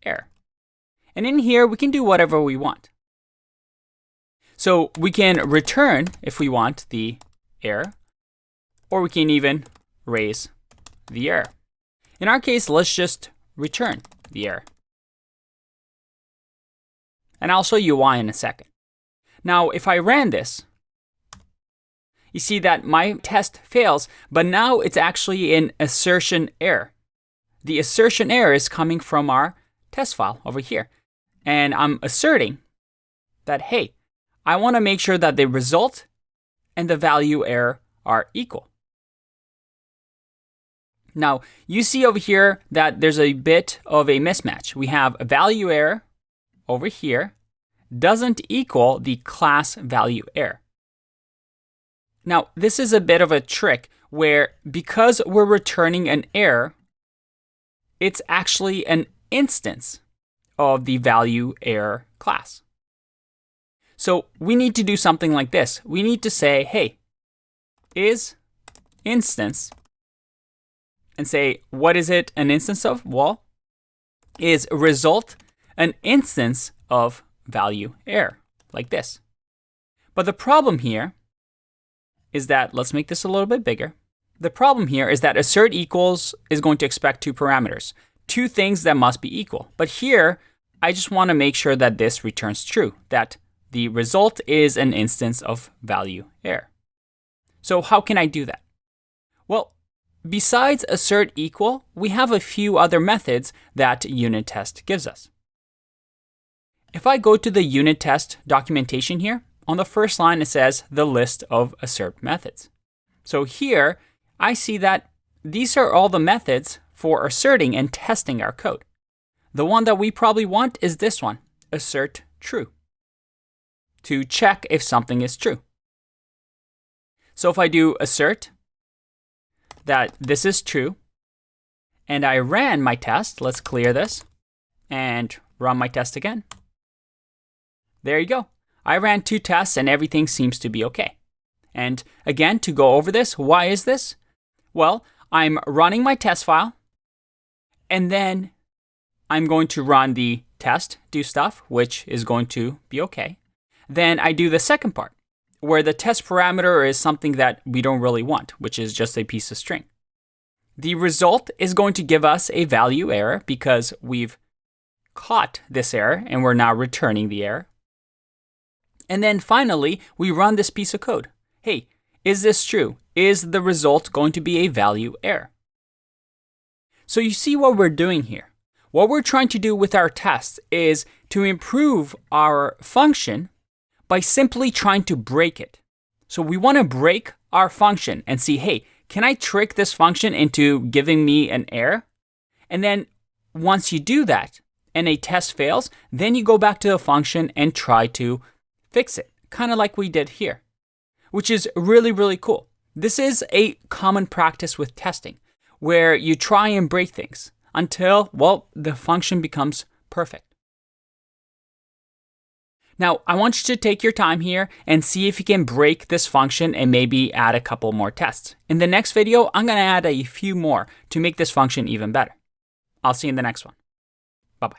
error. And in here, we can do whatever we want. So we can return, if we want, the error, or we can even raise the error. In our case, let's just return the error. And I'll show you why in a second. Now, if I ran this, you see that my test fails, but now it's actually an assertion error. The assertion error is coming from our test file over here. And I'm asserting that, hey, I want to make sure that the result and the value error are equal. Now, you see over here that there's a bit of a mismatch. We have a value error over here doesn't equal the class value error. Now, this is a bit of a trick where because we're returning an error, it's actually an instance of the value error class. So we need to do something like this. We need to say, hey, is instance, and say, what is it an instance of? Well, is result an instance of value error, like this. But the problem here is that, let's make this a little bit bigger. The problem here is that assert equals is going to expect two parameters, two things that must be equal. But here, I just want to make sure that this returns true, that the result is an instance of value error. So how can I do that? Well, besides assert equal, we have a few other methods that unit test gives us. If I go to the unit test documentation here, on the first line it says the list of assert methods. So here I see that these are all the methods for asserting and testing our code. The one that we probably want is this one, assert true, to check if something is true. So if I do assert that this is true, and I ran my test, let's clear this, and run my test again. There you go. I ran 2 tests and everything seems to be okay. And again, to go over this, why is this? Well, I'm running my test file, and then I'm going to run the test, do stuff, which is going to be okay. Then I do the second part, where the test parameter is something that we don't really want, which is just a piece of string. The result is going to give us a value error because we've caught this error and we're now returning the error. And then finally, we run this piece of code. Hey, is this true? Is the result going to be a value error? So you see what we're doing here. What we're trying to do with our test is to improve our function by simply trying to break it. So we want to break our function and see, hey, can I trick this function into giving me an error? And then once you do that and a test fails, then you go back to the function and try to fix it, kind of like we did here, which is really, really cool. This is a common practice with testing, where you try and break things until, well, the function becomes perfect. Now, I want you to take your time here and see if you can break this function and maybe add a couple more tests. In the next video, I'm going to add a few more to make this function even better. I'll see you in the next one. Bye-bye.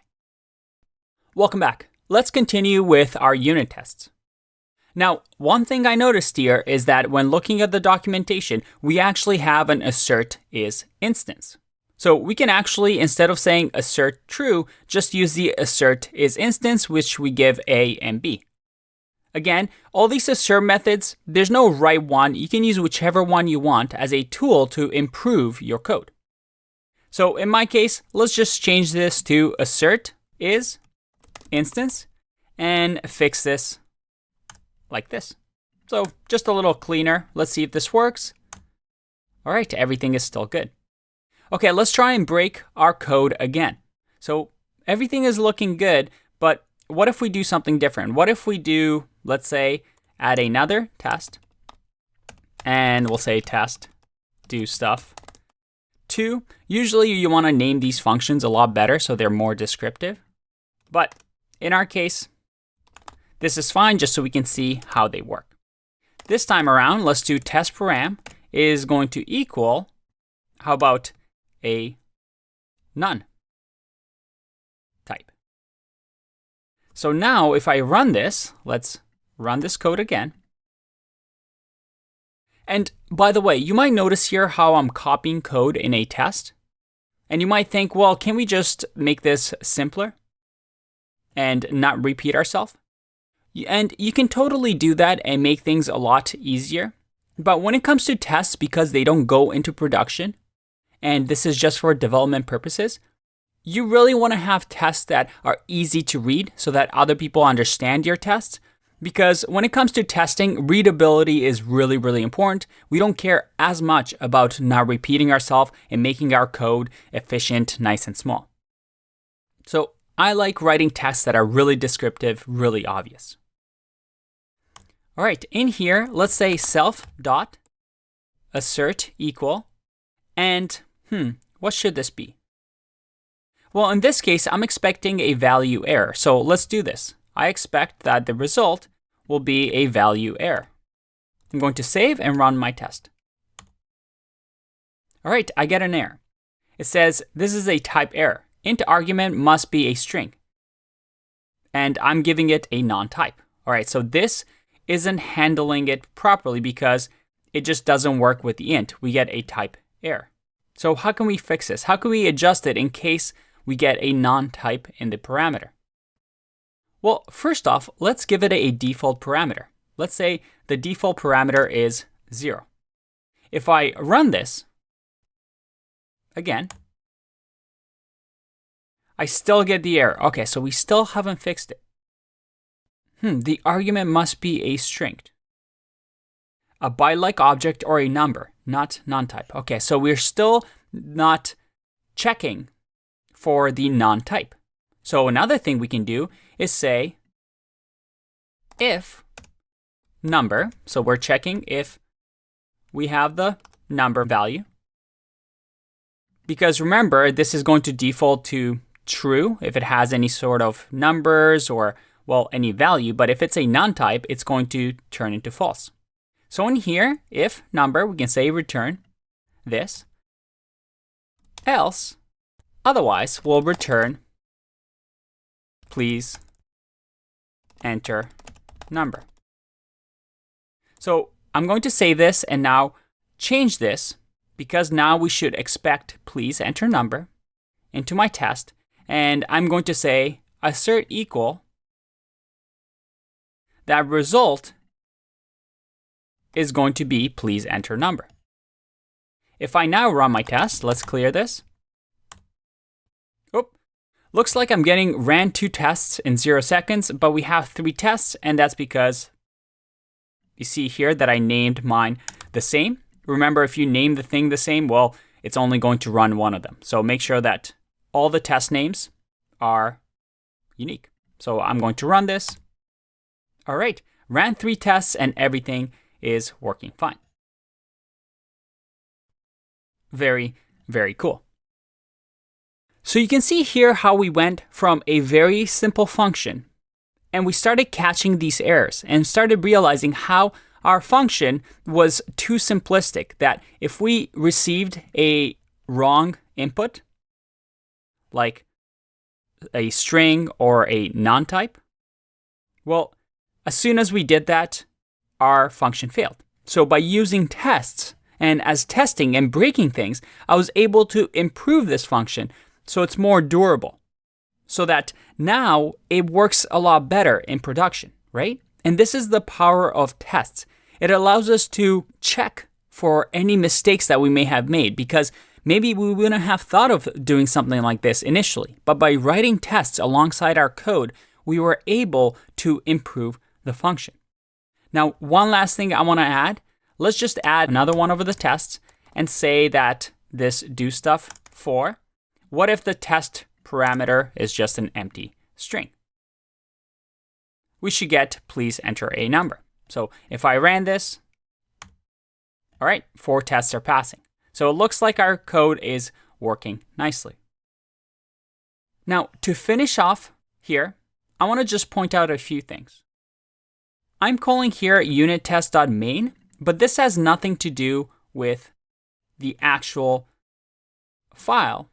Welcome back. Let's continue with our unit tests. Now, one thing I noticed here is that when looking at the documentation, we actually have an assert is instance. So we can actually, instead of saying assert true, just use the assert is instance, which we give A and B. Again, all these assert methods, there's no right one. You can use whichever one you want as a tool to improve your code. So in my case, let's just change this to assert is instance and fix this like this. So just a little cleaner. Let's see if this works. All right, everything is still good. Okay, let's try and break our code again. So everything is looking good, but what if we do something different? What if we do, let's say, add another test, and we'll say test do stuff 2. Usually you want to name these functions a lot better so they're more descriptive. But in our case, this is fine just so we can see how they work. This time around, let's do test param is going to equal, how about a none type. So now if I run this, let's run this code again. And by the way, you might notice here how I'm copying code in a test. And you might think, well, can we just make this simpler and not repeat ourselves? And you can totally do that and make things a lot easier. But when it comes to tests, because they don't go into production, and this is just for development purposes, you really want to have tests that are easy to read so that other people understand your tests. Because when it comes to testing, readability is really, really important. We don't care as much about not repeating ourselves and making our code efficient, nice, and small. So I like writing tests that are really descriptive, really obvious. All right, in here, let's say self.assert equal, and what should this be? Well, in this case, I'm expecting a value error. So let's do this. I expect that the result will be a value error. I'm going to save and run my test. All right, I get an error. It says this is a type error. Int argument must be a string. And I'm giving it a non-type. All right, so this isn't handling it properly because it just doesn't work with the int. We get a type error. So how can we fix this? How can we adjust it in case we get a non-type in the parameter? Well, first off, let's give it a default parameter. Let's say the default parameter is 0. If I run this, again, I still get the error. Okay, so we still haven't fixed it. The argument must be a string, a byte-like object or a number, not non-type. Okay, so we're still not checking for the non-type. So another thing we can do is say if number, so we're checking if we have the number value. Because remember, this is going to default to true if it has any sort of numbers or, well, any value. But if it's a non-type, it's going to turn into false. So in here, if number, we can say return this. Else, otherwise, we'll return please enter number. So I'm going to save this and now change this because now we should expect please enter number into my test. And I'm going to say assert equal that result is going to be please enter number. If I now run my test, let's clear this. Looks like I'm getting ran 2 tests in 0 seconds, but we have 3 tests, and that's because you see here that I named mine the same. Remember, if you name the thing the same, well, it's only going to run one of them. So make sure that all the test names are unique. So I'm going to run this. All right, ran 3 tests and everything is working fine. Very, very cool. So you can see here how we went from a very simple function and we started catching these errors and started realizing how our function was too simplistic, that if we received a wrong input, like a string or a non-type, well, as soon as we did that, our function failed. So by using tests and as testing and breaking things, I was able to improve this function so it's more durable, so that now it works a lot better in production, right? And this is the power of tests. It allows us to check for any mistakes that we may have made, because maybe we wouldn't have thought of doing something like this initially. But by writing tests alongside our code, we were able to improve the function. Now, one last thing I want to add. Let's just add another one over the tests and say that this do stuff for. What if the test parameter is just an empty string? We should get please enter a number. So if I ran this, all right, 4 tests are passing. So it looks like our code is working nicely. Now, to finish off here, I want to just point out a few things. I'm calling here unittest.main, but this has nothing to do with the actual file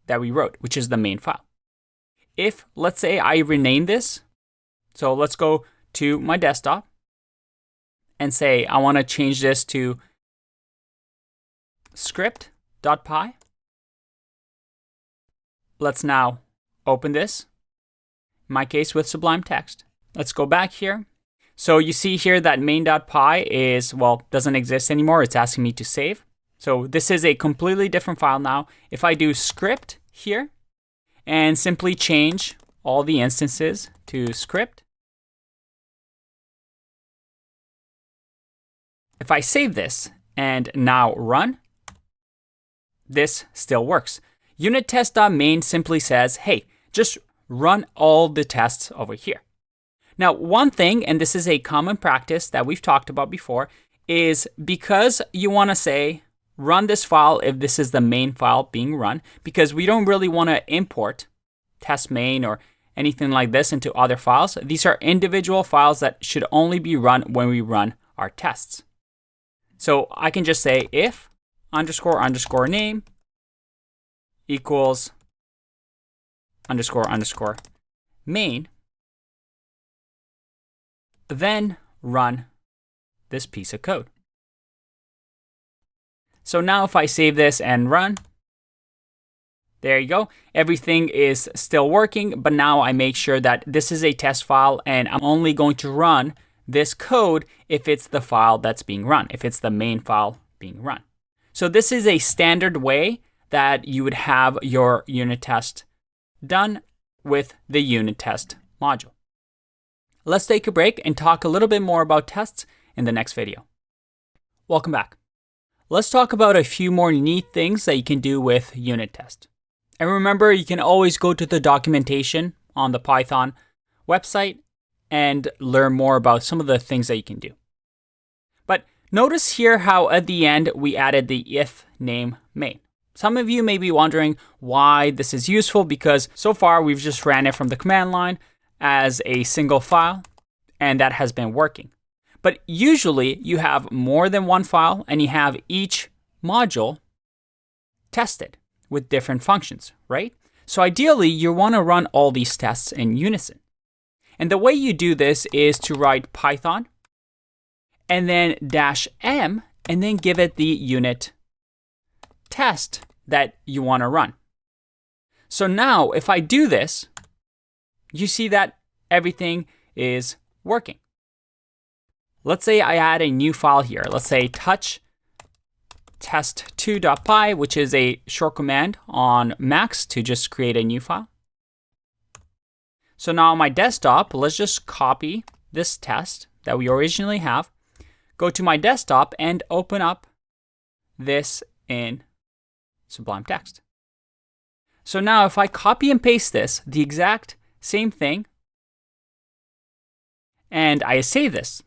that we wrote, which is the main file. If, let's say, I rename this, so let's go to my desktop and say I want to change this to script.py. Let's now open this, in my case with Sublime Text. let's go back here. So you see here that main.py is, well, doesn't exist anymore. It's asking me to save. So this is a completely different file now. If I do script here and simply change all the instances to script, if I save this and now run, this still works. Unit test.main simply says, hey, just run all the tests over here. Now, one thing, and this is a common practice that we've talked about before, is because you want to say, run this file if this is the main file being run, because we don't really want to import test main or anything like this into other files. These are individual files that should only be run when we run our tests. So I can just say if __ name equals __ main, then run this piece of code. So now if I save this and run, there you go. Everything is still working, but now I make sure that this is a test file and I'm only going to run this code if it's the file that's being run, if it's the main file being run. So this is a standard way that you would have your unit test done with the unit test module. Let's take a break and talk a little bit more about tests in the next video. Welcome back. Let's talk about a few more neat things that you can do with unit test. And remember, you can always go to the documentation on the Python website and learn more about some of the things that you can do. But notice here how at the end we added the if name main. Some of you may be wondering why this is useful, because so far we've just ran it from the command line as a single file, and that has been working. But usually you have more than one file and you have each module tested with different functions, right? So ideally you want to run all these tests in unison. And the way you do this is to write Python and then -m and then give it the unit test that you want to run. So now if I do this, you see that everything is working. Let's say I add a new file here. Let's say touch test2.py, which is a short command on Macs to just create a new file. So now on my desktop, let's just copy this test that we originally have, go to my desktop and open up this in Sublime Text. So now if I copy and paste this, the exact same thing, and I save this,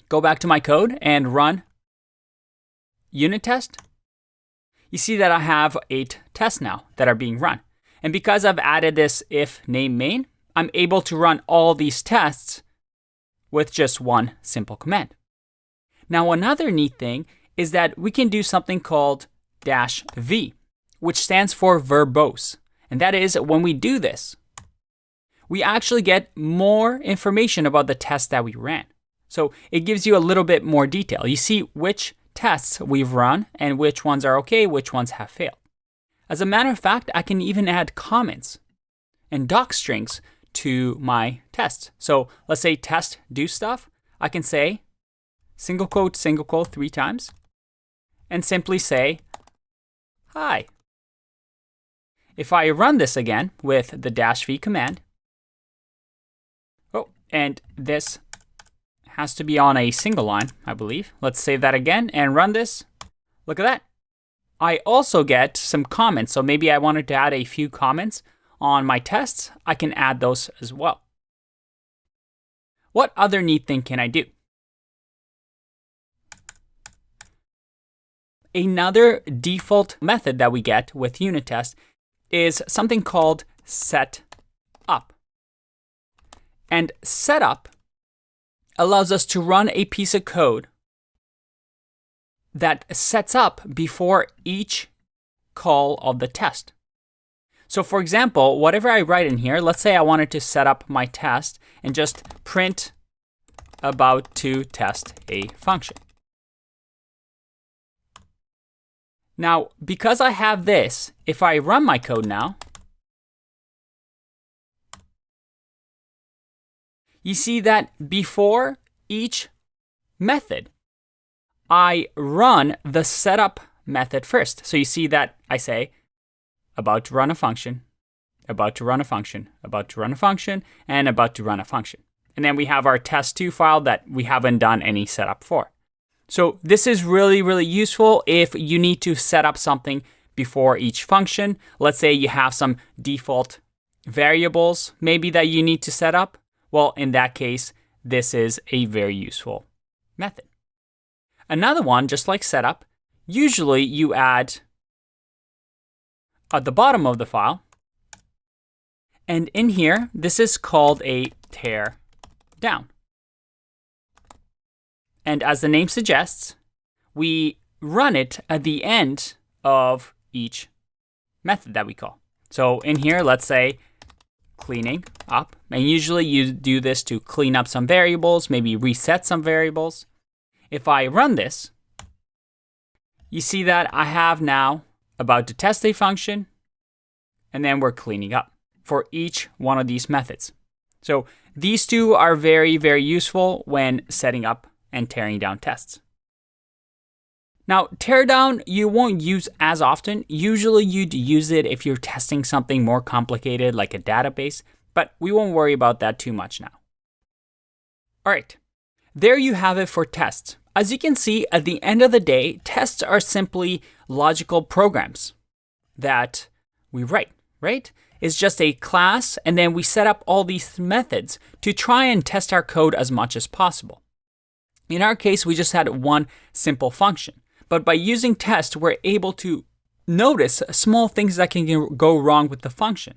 go back to my code and run unit test, you see that I have 8 tests now that are being run. And because I've added this if name main, I'm able to run all these tests with just one simple command. Now another neat thing is that we can do something called -v, which stands for verbose. And that is when we do this, we actually get more information about the test that we ran. So it gives you a little bit more detail. You see which tests we've run and which ones are okay, which ones have failed. As a matter of fact, I can even add comments and doc strings to my tests. So let's say test do stuff. I can say single quote 3 times and simply say hi. If I run this again with the -v command, and this has to be on a single line, I believe. Let's save that again and run this. Look at that. I also get some comments. So maybe I wanted to add a few comments on my tests. I can add those as well. What other neat thing can I do? Another default method that we get with unit tests is something called setup. And setup allows us to run a piece of code that sets up before each call of the test. So for example, whatever I write in here, let's say I wanted to set up my test and just print about to test a function. Now, because I have this, if I run my code now, you see that before each method, I run the setup method first. So you see that I say, about to run a function, about to run a function, about to run a function, and about to run a function. And then we have our test2 file that we haven't done any setup for. So this is really, really useful if you need to set up something before each function. Let's say you have some default variables maybe that you need to set up. Well, in that case, this is a very useful method. Another one, just like setup, usually you add at the bottom of the file. And in here, this is called a tear down. And as the name suggests, we run it at the end of each method that we call. So in here, let's say cleaning up. And usually you do this to clean up some variables, maybe reset some variables. If I run this, you see that I have now about to test a function, and then we're cleaning up for each one of these methods. So these two are very, very useful when setting up and tearing down tests. Now, tear down you won't use as often. Usually you'd use it if you're testing something more complicated like a database, but we won't worry about that too much now. All right, there you have it for tests. As you can see, at the end of the day, tests are simply logical programs that we write, right? It's just a class, and then we set up all these methods to try and test our code as much as possible. In our case, we just had one simple function. But by using test, we're able to notice small things that can go wrong with the function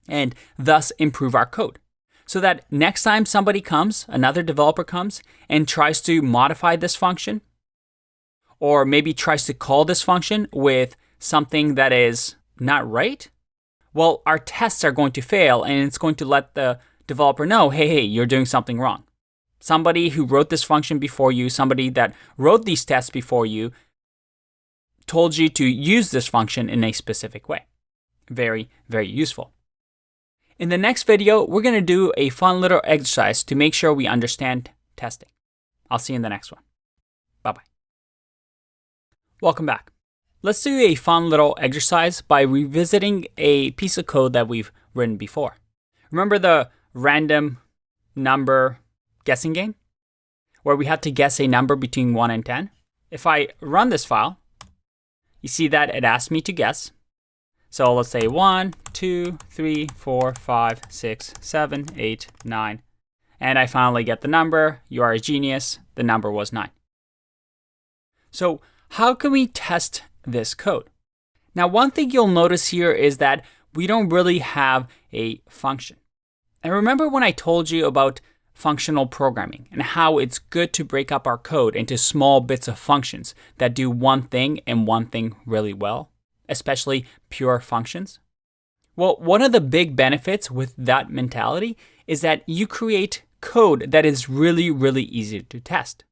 and thus improve our code. So that next time somebody comes, another developer comes and tries to modify this function, or maybe tries to call this function with something that is not right, well, our tests are going to fail and it's going to let the developer know, hey, you're doing something wrong. Somebody who wrote this function before you, somebody that wrote these tests before you, told you to use this function in a specific way. Very, very useful. In the next video, we're going to do a fun little exercise to make sure we understand testing. I'll see you in the next one. Bye-bye. Welcome back. Let's do a fun little exercise by revisiting a piece of code that we've written before. Remember the random number guessing game where we had to guess a number between 1 and 10? If I run this file, you see that it asks me to guess. So let's say 1, 2, 3, 4, 5, 6, 7, 8, 9. And I finally get the number. You are a genius. The number was 9. So how can we test this code? Now, one thing you'll notice here is that we don't really have a function. And remember when I told you about functional programming and how it's good to break up our code into small bits of functions that do one thing and one thing really well, especially pure functions? Well, one of the big benefits with that mentality is that you create code that is really, really easy to test.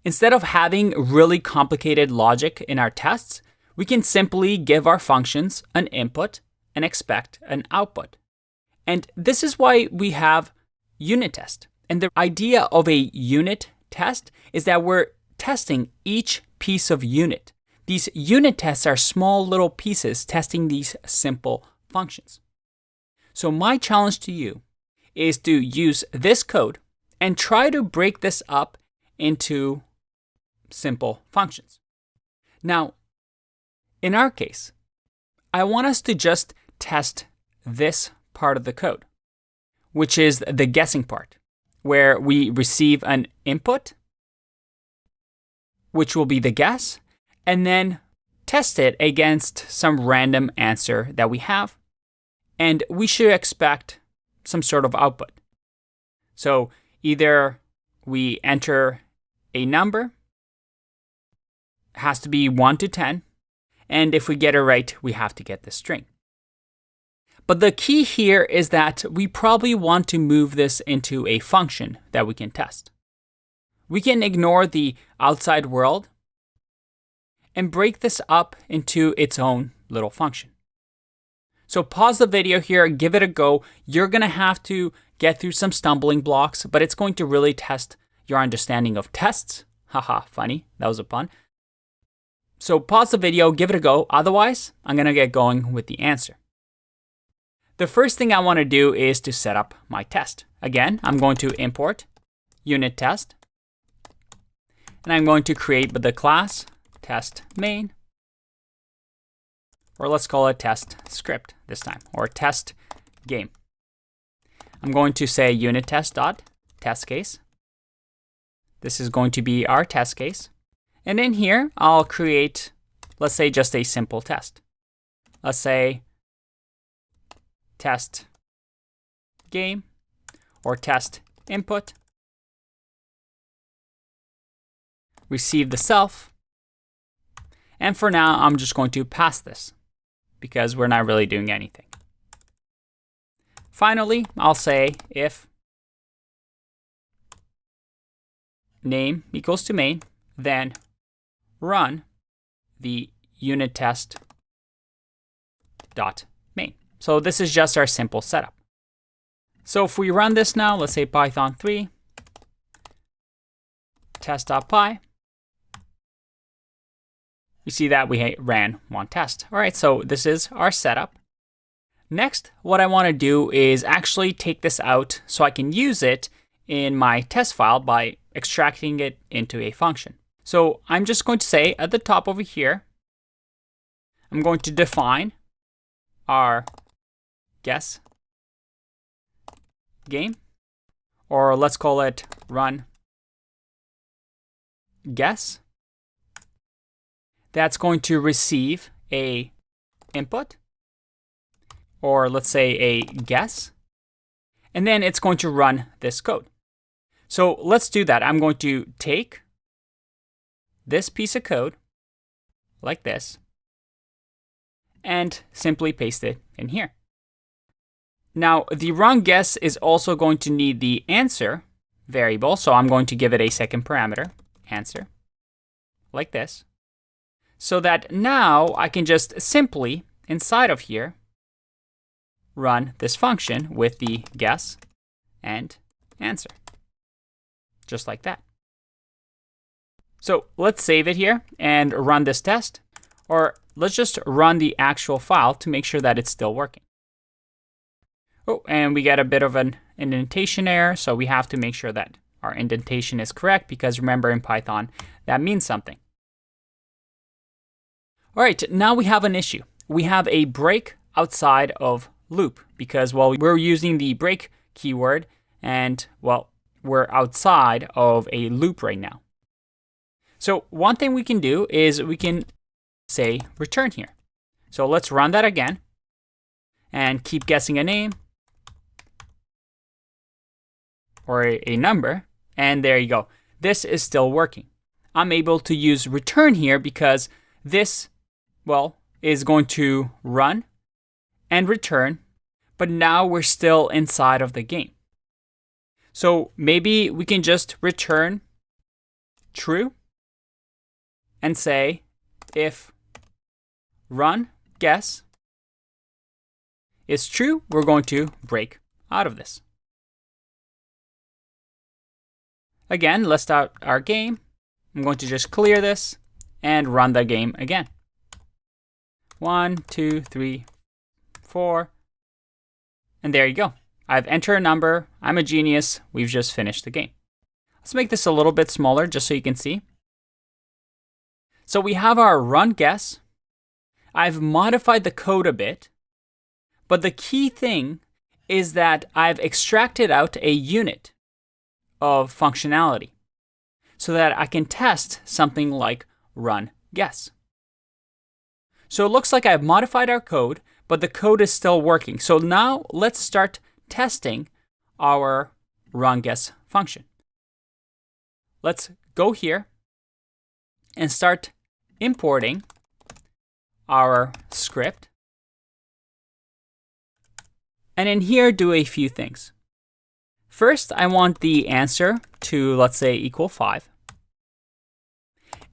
Instead of having really complicated logic in our tests, we can simply give our functions an input and expect an output. And this is why we have unit test. And the idea of a unit test is that we're testing each piece of unit. These unit tests are small little pieces testing these simple functions. So my challenge to you is to use this code and try to break this up into simple functions. Now, in our case, I want us to just test this part of the code, which is the guessing part, where we receive an input, which will be the guess, and then test it against some random answer that we have. And we should expect some sort of output. So either we enter a number, has to be 1 to 10, and if we get it right, we have to get the string. But the key here is that we probably want to move this into a function that we can test. We can ignore the outside world and break this up into its own little function. So pause the video here, give it a go. You're going to have to get through some stumbling blocks, but it's going to really test your understanding of tests. Haha, funny, that was a pun. So pause the video, give it a go. Otherwise, I'm going to get going with the answer. The first thing I want to do is to set up my test. Again, I'm going to import unit test. And I'm going to create the class test main. Or let's call it test script this time, or test game. I'm going to say unit test case. This is going to be our test case. And in here, I'll create, let's say, just a simple test. Let's say test game or test input. Receive the self. And for now, I'm just going to pass this because we're not really doing anything. Finally, I'll say if name equals to main, then run the unit test dot main. So this is just our simple setup. So if we run this now, let's say Python 3 test.py, you see that we ran one test. All right, so this is our setup. Next, what I want to do is actually take this out so I can use it in my test file by extracting it into a function. So I'm just going to say at the top over here, I'm going to define our guess game, or let's call it run guess. That's going to receive a input, or let's say a guess, and then it's going to run this code. So let's do that. I'm going to take this piece of code like this and simply paste it in here. Now, the run guess is also going to need the answer variable, so I'm going to give it a second parameter, answer, like this, so that now I can just simply, inside of here, run this function with the guess and answer, just like that. So let's save it here and run this test, or let's just run the actual file to make sure that it's still working. Oh, and we get a bit of an indentation error, so we have to make sure that our indentation is correct, because remember in Python, that means something. All right, now we have an issue. We have a break outside of loop because, well, we're using the break keyword and, well, we're outside of a loop right now. So one thing we can do is we can say return here. So let's run that again and keep guessing a name or a number, and there you go. This is still working. I'm able to use return here because this, well, is going to run and return, but now we're still inside of the game. So maybe we can just return true and say if run guess is true, we're going to break out of this. Again, let's start our game. I'm going to just clear this and run the game again. 1, 2, 3, 4. And there you go. I've entered a number. I'm a genius. We've just finished the game. Let's make this a little bit smaller just so you can see. So we have our run guess. I've modified the code a bit. But the key thing is that I've extracted out a unit of functionality so that I can test something like run guess. So it looks like I've modified our code, but the code is still working. So now let's start testing our run guess function. Let's go here and start importing our script. And in here, do a few things. First, I want the answer to, let's say, equal 5.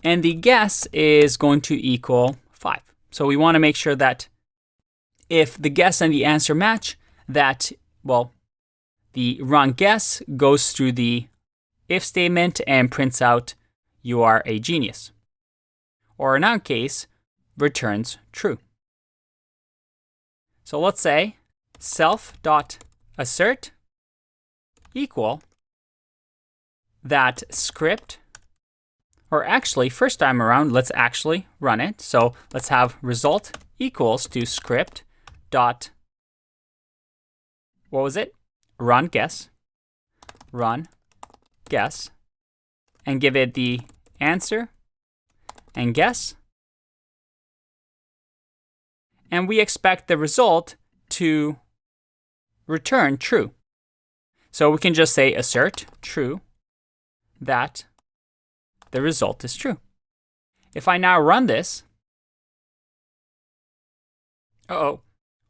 And the guess is going to equal 5. So we want to make sure that if the guess and the answer match, that, well, The run guess goes through the if statement and prints out you are a genius. Or in our case, returns true. So let's say self.assert equal that script, or actually first time around, let's actually run it. So let's have result equals to script dot, what was it? Run guess, and give it the answer and guess. And we expect the result to return true. So we can just say assert true that the result is true. If I now run this,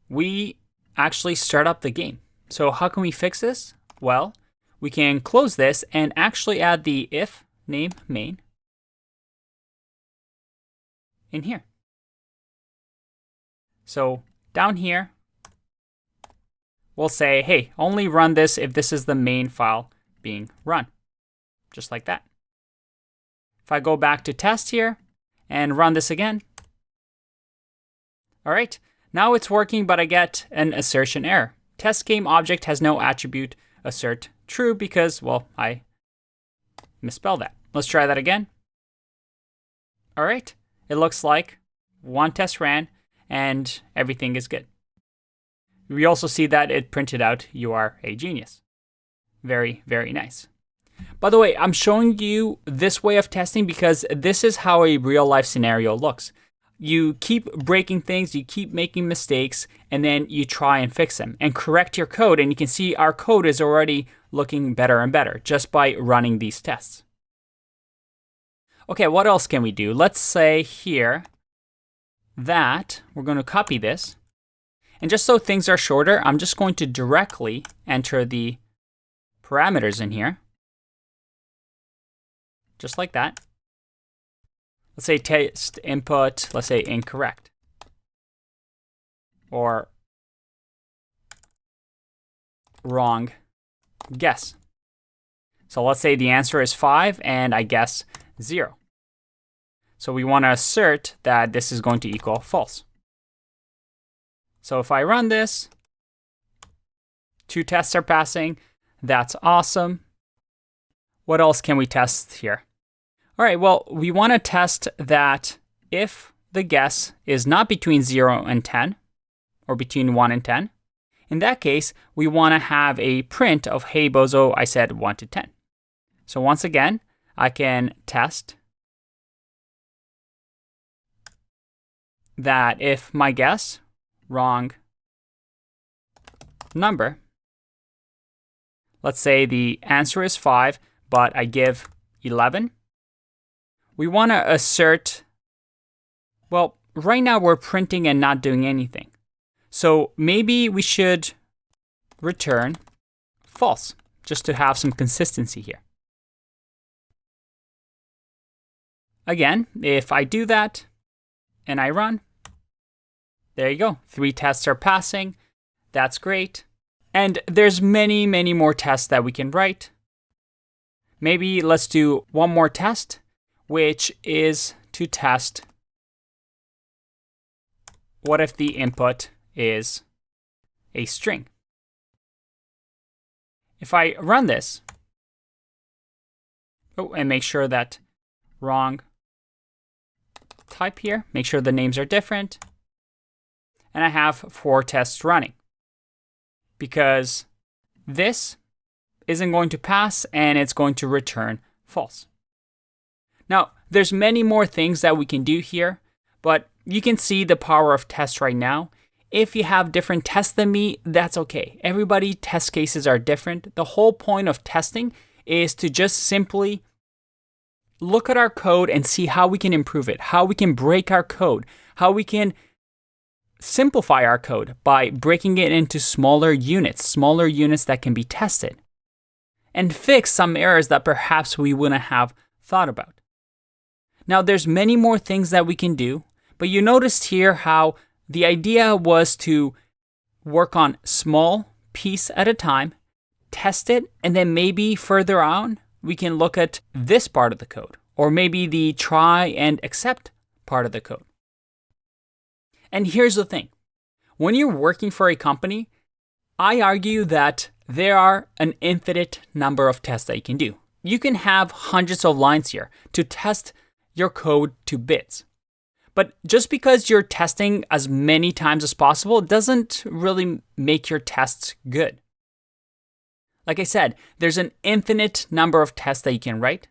we actually start up the game. So how can we fix this? Well, we can close this and actually add the if name main in here. So down here, we'll say, hey, only run this if this is the main file being run, just like that. If I go back to test here and run this again, all right, now it's working, but I get an assertion error. Test game object has no attribute assert true because, well, I misspelled that. Let's try that again. All right, it looks like one test ran and everything is good. We also see that it printed out you are a genius. Very, very nice. By the way, I'm showing you this way of testing because this is how a real life scenario looks. You keep breaking things, you keep making mistakes, and then you try and fix them and correct your code. And you can see our code is already looking better and better just by running these tests. Okay, what else can we do? Let's say here that we're going to copy this. And just so things are shorter, I'm just going to directly enter the parameters in here. Just like that. Let's say test input, let's say incorrect. Or wrong guess. So let's say the answer is 5 and I guess 0. So we want to assert that this is going to equal false. So if I run this, 2 tests are passing. That's awesome. What else can we test here? All right, well, we want to test that if the guess is not between 0 and 10, or between 1 and 10, in that case, we want to have a print of, hey, bozo, I said 1 to 10. So once again, I can test that if my guess, wrong number, let's say the answer is 5, but I give 11. We want to assert, well, right now we're printing and not doing anything. So maybe we should return false, just to have some consistency here. Again, if I do that and I run, there you go. 3 tests are passing. That's great. And there's many, many more tests that we can write. Maybe let's do one more test, which is to test what if the input is a string. If I run this, and make sure that wrong type here, make sure the names are different, and I have 4 tests running because this isn't going to pass and it's going to return false. Now, there's many more things that we can do here, but you can see the power of tests right now. If you have different tests than me, that's okay. Everybody's test cases are different. The whole point of testing is to just simply look at our code and see how we can improve it, how we can break our code, how we can simplify our code by breaking it into smaller units that can be tested, and fix some errors that perhaps we wouldn't have thought about. Now, there's many more things that we can do, but you noticed here how the idea was to work on small piece at a time, test it, and then maybe further on, we can look at this part of the code, or maybe the try and accept part of the code. And here's the thing. When you're working for a company, I argue that there are an infinite number of tests that you can do. You can have hundreds of lines here to test your code to bits. But just because you're testing as many times as possible doesn't really make your tests good. Like I said, there's an infinite number of tests that you can write.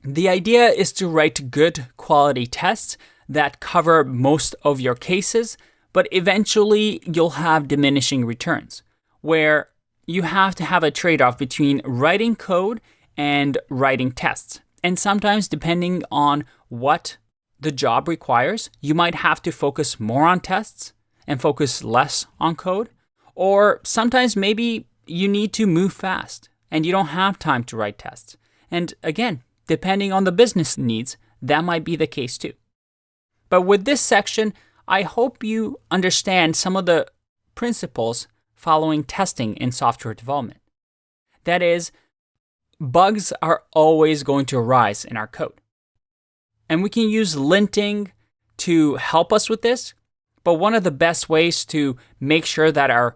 The idea is to write good quality tests that cover most of your cases, but eventually you'll have diminishing returns, where you have to have a trade-off between writing code and writing tests. And sometimes, depending on what the job requires, you might have to focus more on tests and focus less on code. Or sometimes maybe you need to move fast and you don't have time to write tests. And again, depending on the business needs, that might be the case too. But with this section, I hope you understand some of the principles following testing in software development. That is, bugs are always going to arise in our code. And we can use linting to help us with this, but one of the best ways to make sure that our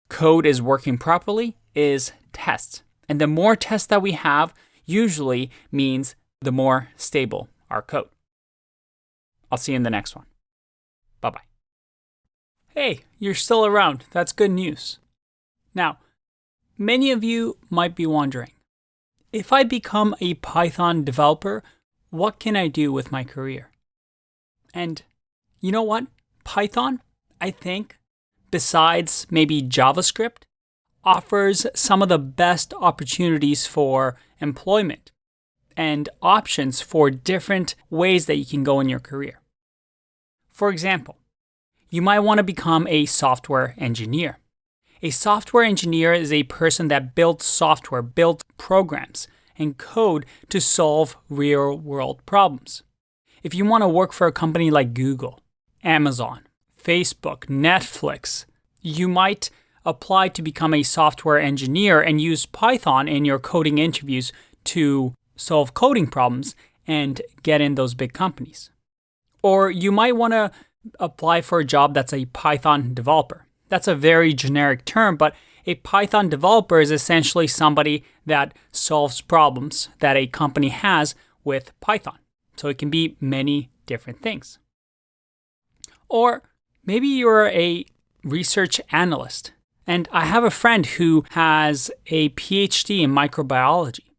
code is working properly is tests. And the more tests that we have usually means the more stable our code. I'll see you in the next one. Bye-bye. Hey, you're still around. That's good news. Now, many of you might be wondering, if I become a Python developer, what can I do with my career? And you know what? Python, I think, besides maybe JavaScript, offers some of the best opportunities for employment and options for different ways that you can go in your career. For example, you might want to become a software engineer. A software engineer is a person that builds software, builds programs, and code to solve real-world problems. If you want to work for a company like Google, Amazon, Facebook, Netflix, you might apply to become a software engineer and use Python in your coding interviews to solve coding problems and get in those big companies. Or you might want to apply for a job that's a Python developer. That's a very generic term, but a Python developer is essentially somebody that solves problems that a company has with Python. So it can be many different things. Or maybe you're a research analyst. And I have a friend who has a PhD in microbiology.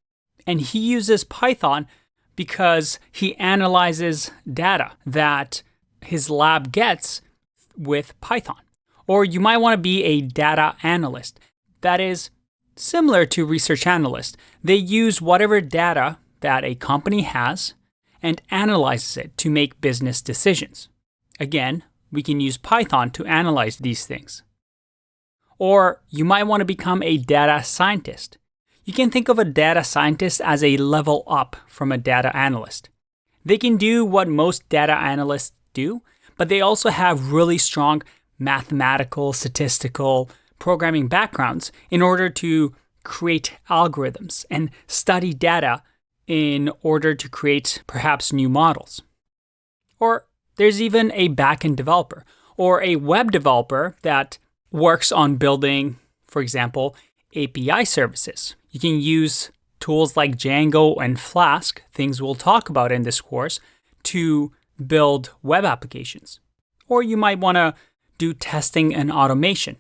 And he uses Python because he analyzes data that his lab gets with Python. Or you might want to be a data analyst. That is similar to research analyst. They use whatever data that a company has and analyzes it to make business decisions. Again, we can use Python to analyze these things. Or you might want to become a data scientist. You can think of a data scientist as a level up from a data analyst. They can do what most data analysts do, but they also have really strong mathematical, statistical, programming backgrounds in order to create algorithms and study data in order to create perhaps new models. Or there's even a backend developer or a web developer that works on building, for example, API services. You can use tools like Django and Flask, things we'll talk about in this course, to build web applications. Or you might want to do testing and automation.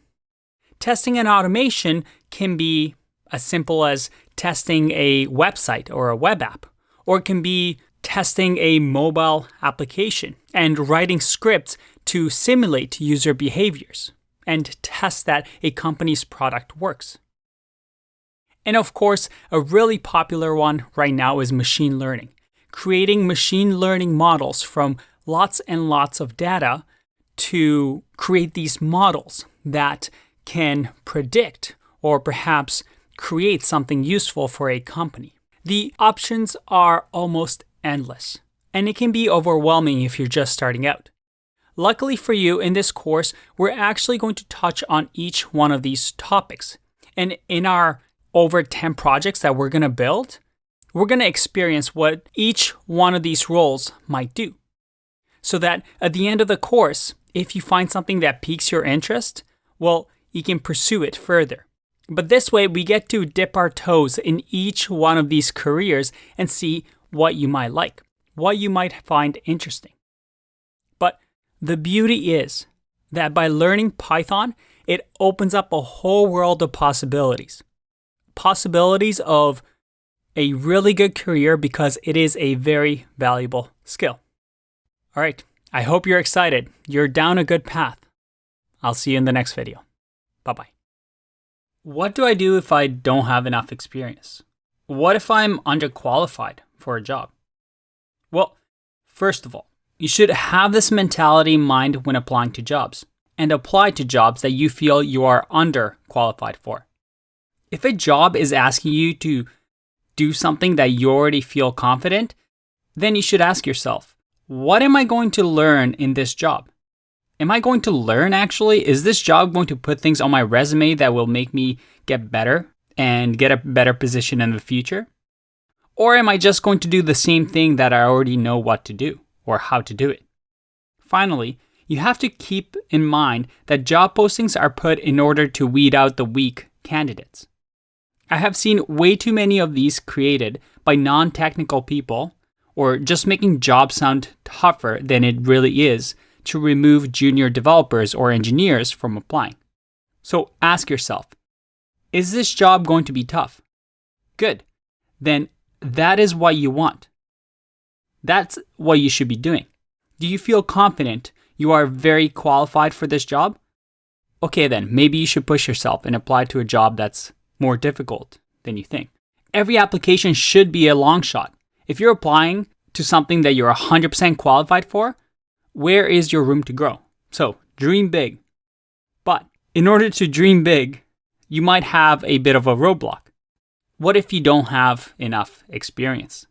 Testing and automation can be as simple as testing a website or a web app, or it can be testing a mobile application and writing scripts to simulate user behaviors and test that a company's product works. And of course, a really popular one right now is machine learning. Creating machine learning models from lots and lots of data to create these models that can predict or perhaps create something useful for a company. The options are almost endless, and it can be overwhelming if you're just starting out. Luckily for you, in this course, we're actually going to touch on each one of these topics. And in our over 10 projects that we're going to build, we're going to experience what each one of these roles might do. So that at the end of the course, if you find something that piques your interest, well, you can pursue it further. But this way, we get to dip our toes in each one of these careers and see what you might like, what you might find interesting. But the beauty is that by learning Python, it opens up a whole world of possibilities. Possibilities of a really good career because it is a very valuable skill. All right, I hope you're excited. You're down a good path. I'll see you in the next video. Bye-bye. What do I do if I don't have enough experience? What if I'm underqualified for a job? Well, first of all, you should have this mentality in mind when applying to jobs, and apply to jobs that you feel you are underqualified for. If a job is asking you to do something that you already feel confident, then you should ask yourself, what am I going to learn in this job? Am I going to learn actually? Is this job going to put things on my resume that will make me get better and get a better position in the future? Or am I just going to do the same thing that I already know what to do or how to do it? Finally, you have to keep in mind that job postings are put in order to weed out the weak candidates. I have seen way too many of these created by non-technical people or just making jobs sound tougher than it really is to remove junior developers or engineers from applying. So ask yourself, is this job going to be tough? Good. Then that is what you want. That's what you should be doing. Do you feel confident you are very qualified for this job? Okay, then maybe you should push yourself and apply to a job that's more difficult than you think. Every application should be a long shot. If you're applying to something that you're 100% qualified for, where is your room to grow? So dream big. But in order to dream big, you might have a bit of a roadblock. What if you don't have enough experience?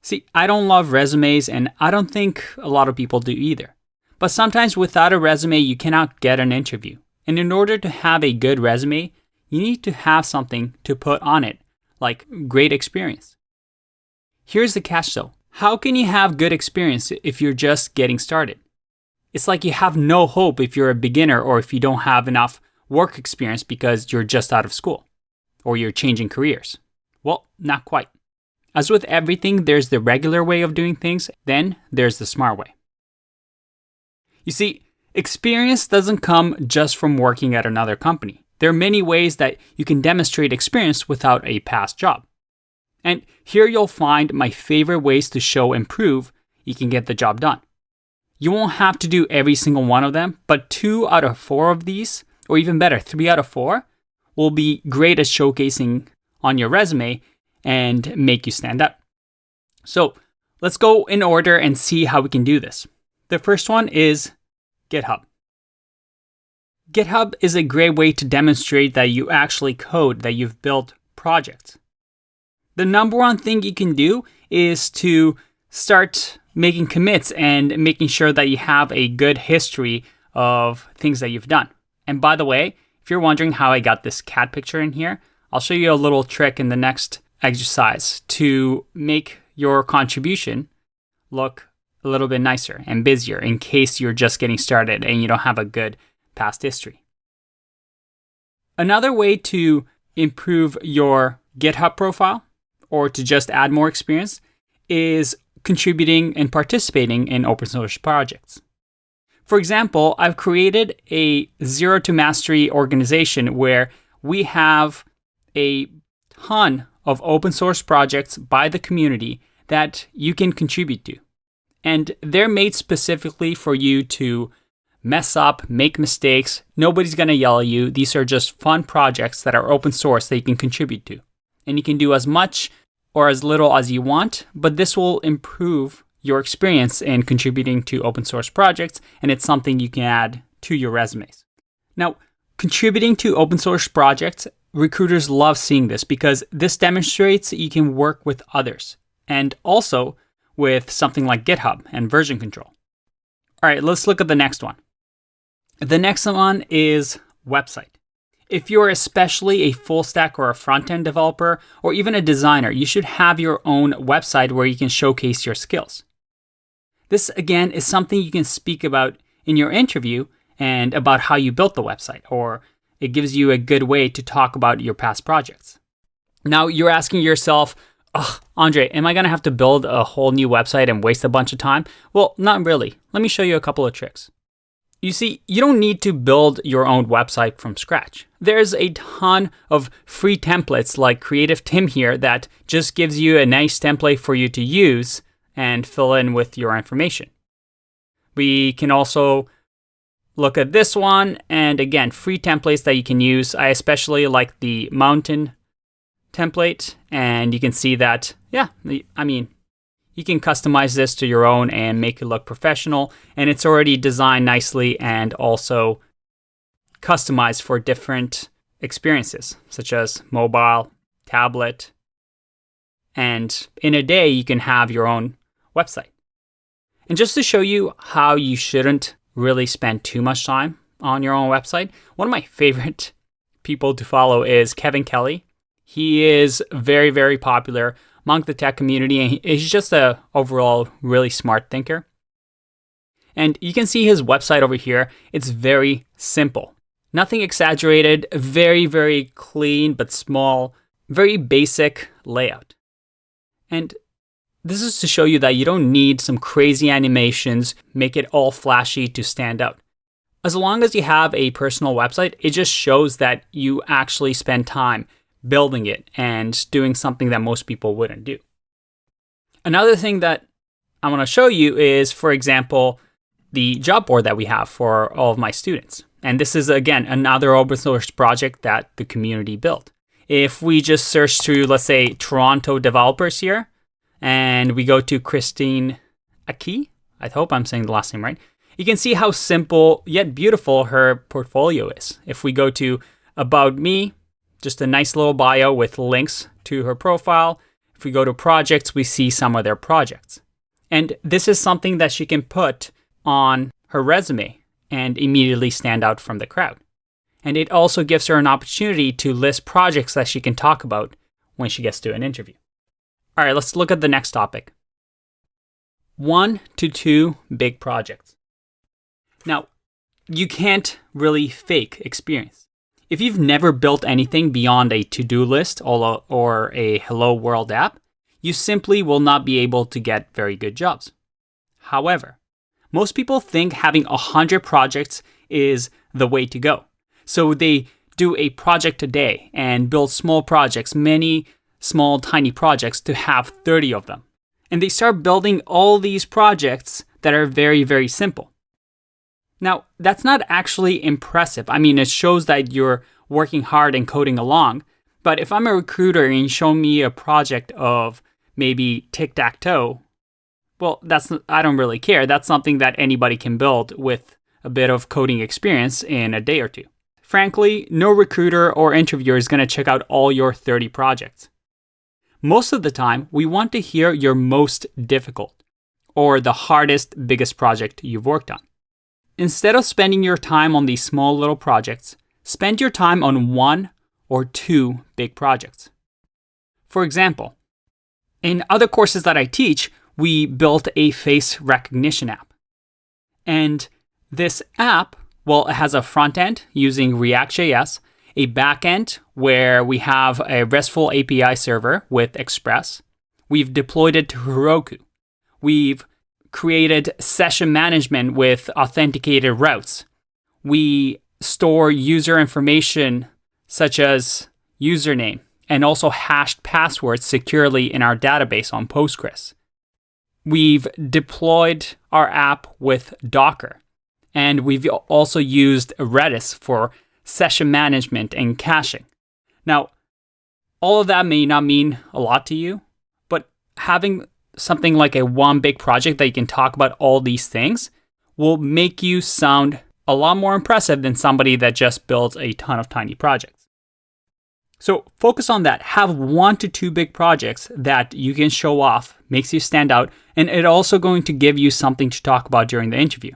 See, I don't love resumes, and I don't think a lot of people do either. But sometimes without a resume, you cannot get an interview. And in order to have a good resume, you need to have something to put on it, like great experience. Here's the catch though. How can you have good experience if you're just getting started? It's like you have no hope if you're a beginner or if you don't have enough work experience because you're just out of school or you're changing careers. Well, not quite. As with everything, there's the regular way of doing things, then there's the smart way. You see, experience doesn't come just from working at another company. There are many ways that you can demonstrate experience without a past job. And here you'll find my favorite ways to show and prove you can get the job done. You won't have to do every single one of them, but 2 out of 4 of these, or even better, 3 out of 4, will be great at showcasing on your resume and make you stand out. So let's go in order and see how we can do this. The first one is GitHub. GitHub is a great way to demonstrate that you actually code, that you've built projects. The number one thing you can do is to start making commits and making sure that you have a good history of things that you've done. And by the way, if you're wondering how I got this cat picture in here, I'll show you a little trick in the next exercise to make your contribution look a little bit nicer and busier in case you're just getting started and you don't have a good past history. Another way to improve your GitHub profile or to just add more experience is contributing and participating in open source projects. For example, I've created a Zero to Mastery organization where we have a ton of open source projects by the community that you can contribute to. And they're made specifically for you to mess up, make mistakes. Nobody's going to yell at you. These are just fun projects that are open source that you can contribute to. And you can do as much or as little as you want, but this will improve your experience in contributing to open source projects, and it's something you can add to your resumes. Now, contributing to open source projects, recruiters love seeing this because this demonstrates that you can work with others and also with something like GitHub and version control. All right, let's look at the next one. The next one is website. If you're especially a full stack or a front-end developer or even a designer, you should have your own website where you can showcase your skills. This, again, is something you can speak about in your interview and about how you built the website, or it gives you a good way to talk about your past projects. Now, you're asking yourself, Andre, am I going to have to build a whole new website and waste a bunch of time? Well, not really. Let me show you a couple of tricks. You see, you don't need to build your own website from scratch. There's a ton of free templates like Creative Tim here that just gives you a nice template for you to use and fill in with your information. We can also look at this one, and again, free templates that you can use. I especially like the mountain template, and you can see that, you can customize this to your own and make it look professional, and it's already designed nicely and also customized for different experiences, such as mobile, tablet, and in a day, you can have your own website. And just to show you how you shouldn't really spend too much time on your own website, one of my favorite people to follow is Kevin Kelly. He is very, very popular among the tech community, and he's just a overall really smart thinker. And you can see his website over here. It's very simple. Nothing exaggerated, very, very clean but small, very basic layout. And this is to show you that you don't need some crazy animations, make it all flashy to stand out. As long as you have a personal website, it just shows that you actually spend time building it and doing something that most people wouldn't do. Another thing that I want to show you is, for example, the job board that we have for all of my students. And this is, again, another open source project that the community built. If we just search through, let's say, Toronto developers here, and we go to Christine Aki, I hope I'm saying the last name right, you can see how simple yet beautiful her portfolio is. If we go to About Me, just a nice little bio with links to her profile. If we go to projects, we see some of their projects. And this is something that she can put on her resume and immediately stand out from the crowd. And it also gives her an opportunity to list projects that she can talk about when she gets to an interview. All right, let's look at the next topic. 1 to 2 big projects. Now, you can't really fake experience. If you've never built anything beyond a to-do list or a Hello World app, you simply will not be able to get very good jobs. However, most people think having 100 projects is the way to go. So they do a project a day and build small projects, many small, tiny projects to have 30 of them. And they start building all these projects that are very, very simple. Now, that's not actually impressive. I mean, it shows that you're working hard and coding along. But if I'm a recruiter and you show me a project of maybe tic-tac-toe, well, I don't really care. That's something that anybody can build with a bit of coding experience in a day or two. Frankly, no recruiter or interviewer is going to check out all your 30 projects. Most of the time, we want to hear your most difficult or the hardest, biggest project you've worked on. Instead of spending your time on these small little projects, spend your time on 1 or 2 big projects. For example, in other courses that I teach, we built a face recognition app. And this app, it has a front end using React.js, a back end where we have a RESTful API server with Express. We've deployed it to Heroku. We've created session management with authenticated routes. We store user information such as username and also hashed passwords securely in our database on Postgres. We've deployed our app with Docker, and we've also used Redis for session management and caching. Now, all of that may not mean a lot to you, but having something like a one big project that you can talk about all these things will make you sound a lot more impressive than somebody that just builds a ton of tiny projects. So focus on that. Have 1 to 2 big projects that you can show off, makes you stand out, and it's also going to give you something to talk about during the interview.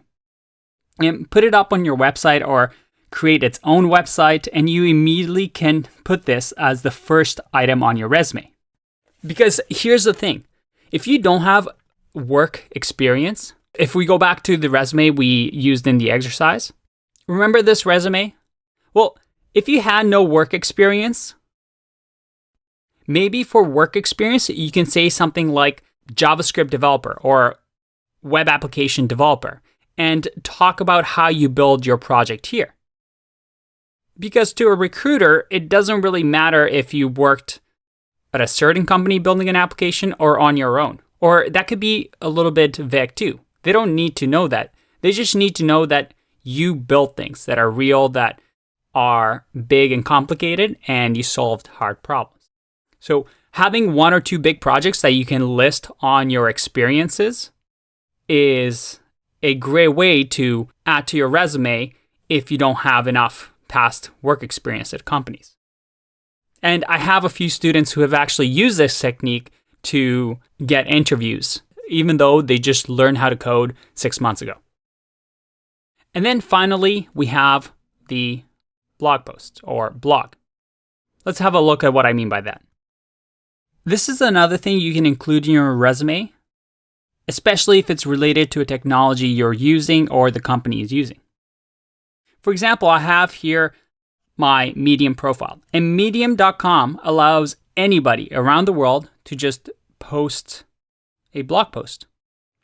And put it up on your website or create its own website, and you immediately can put this as the first item on your resume. Because here's the thing, if you don't have work experience, if we go back to the resume we used in the exercise, remember this resume? Well, if you had no work experience, maybe for work experience, you can say something like JavaScript developer or web application developer and talk about how you build your project here. Because to a recruiter, it doesn't really matter if you worked at a certain company building an application or on your own. Or that could be a little bit vague too. They don't need to know that. They just need to know that you built things that are real, that are big and complicated, and you solved hard problems. So having one or two big projects that you can list on your experiences is a great way to add to your resume if you don't have enough past work experience at companies. And I have a few students who have actually used this technique to get interviews, even though they just learned how to code 6 months ago. And then finally, we have the blog post or blog. Let's have a look at what I mean by that. This is another thing you can include in your resume, especially if it's related to a technology you're using or the company is using. For example, I have here my Medium profile, and Medium.com allows anybody around the world to just post a blog post.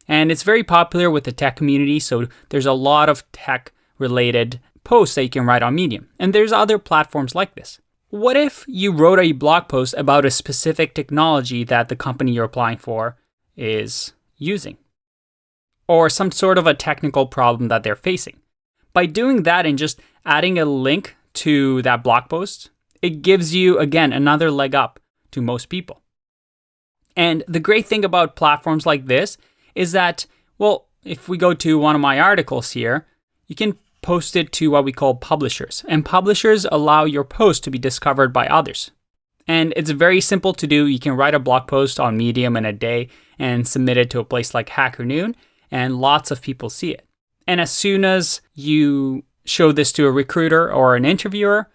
And it's very popular with the tech community, so there's a lot of tech-related posts that you can write on Medium. And there's other platforms like this. What if you wrote a blog post about a specific technology that the company you're applying for is using? Or some sort of a technical problem that they're facing? By doing that and just adding a link to that blog post, it gives you, again, another leg up to most people. And the great thing about platforms like this is that, well, if we go to one of my articles here, you can post it to what we call publishers. And publishers allow your post to be discovered by others. And it's very simple to do. You can write a blog post on Medium in a day and submit it to a place like Hacker Noon, and lots of people see it. And as soon as you show this to a recruiter or an interviewer,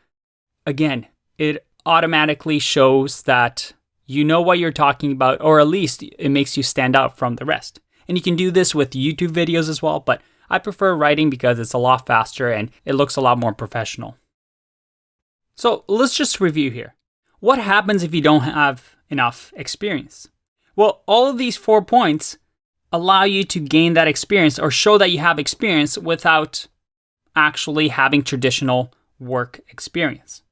again, it automatically shows that you know what you're talking about, or at least it makes you stand out from the rest. And you can do this with YouTube videos as well, but I prefer writing because it's a lot faster and it looks a lot more professional. So let's just review here. What happens if you don't have enough experience? Well, all of these 4 points allow you to gain that experience or show that you have experience without actually having traditional work experience.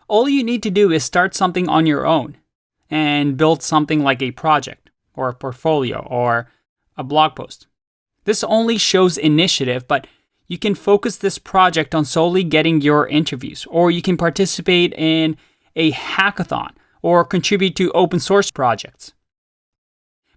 All you need to do is start something on your own and build something like a project or a portfolio or a blog post. This only shows initiative, but you can focus this project on solely getting your interviews, or you can participate in a hackathon or contribute to open source projects.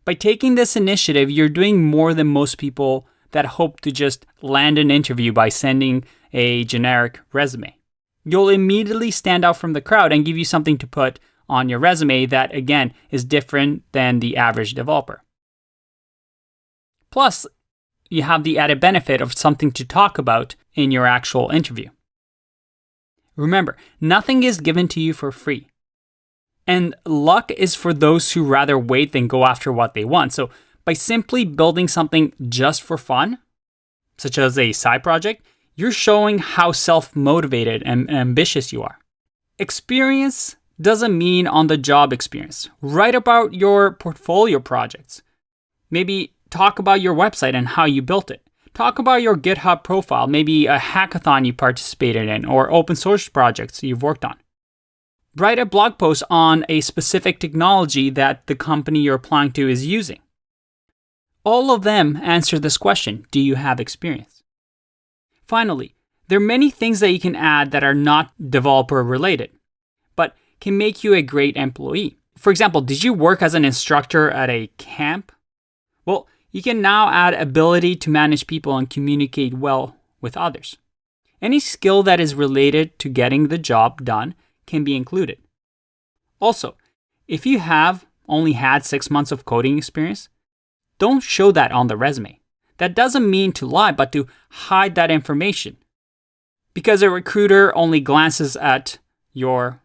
By taking this initiative, you're doing more than most people that hope to just land an interview by sending a generic resume. You'll immediately stand out from the crowd and give you something to put on your resume that, again, is different than the average developer. Plus, you have the added benefit of something to talk about in your actual interview. Remember, nothing is given to you for free. And luck is for those who rather wait than go after what they want. So by simply building something just for fun, such as a side project, you're showing how self-motivated and ambitious you are. Experience doesn't mean on-the-job experience. Write about your portfolio projects. Maybe talk about your website and how you built it. Talk about your GitHub profile, maybe a hackathon you participated in or open source projects you've worked on. Write a blog post on a specific technology that the company you're applying to is using. All of them answer this question, do you have experience? Finally, there are many things that you can add that are not developer related, but can make you a great employee. For example, did you work as an instructor at a camp? Well, you can now add ability to manage people and communicate well with others. Any skill that is related to getting the job done can be included. Also, if you have only had 6 months of coding experience, don't show that on the resume. That doesn't mean to lie, but to hide that information. because a recruiter only glances at your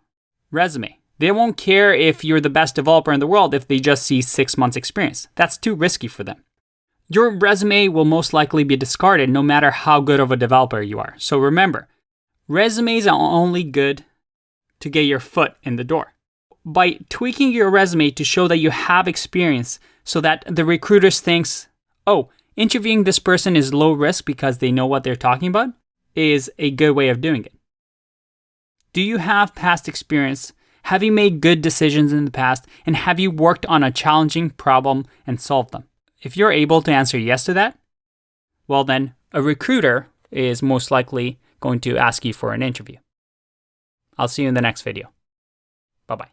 resume. They won't care if you're the best developer in the world if they just see 6 months experience. That's too risky for them. Your resume will most likely be discarded no matter how good of a developer you are. So remember, resumes are only good to get your foot in the door. By tweaking your resume to show that you have experience so that the recruiters thinks, oh, interviewing this person is low risk because they know what they're talking about, is a good way of doing it. Do you have past experience? Have you made good decisions in the past? And have you worked on a challenging problem and solved them? If you're able to answer yes to that, well then, a recruiter is most likely going to ask you for an interview. I'll see you in the next video. Bye-bye.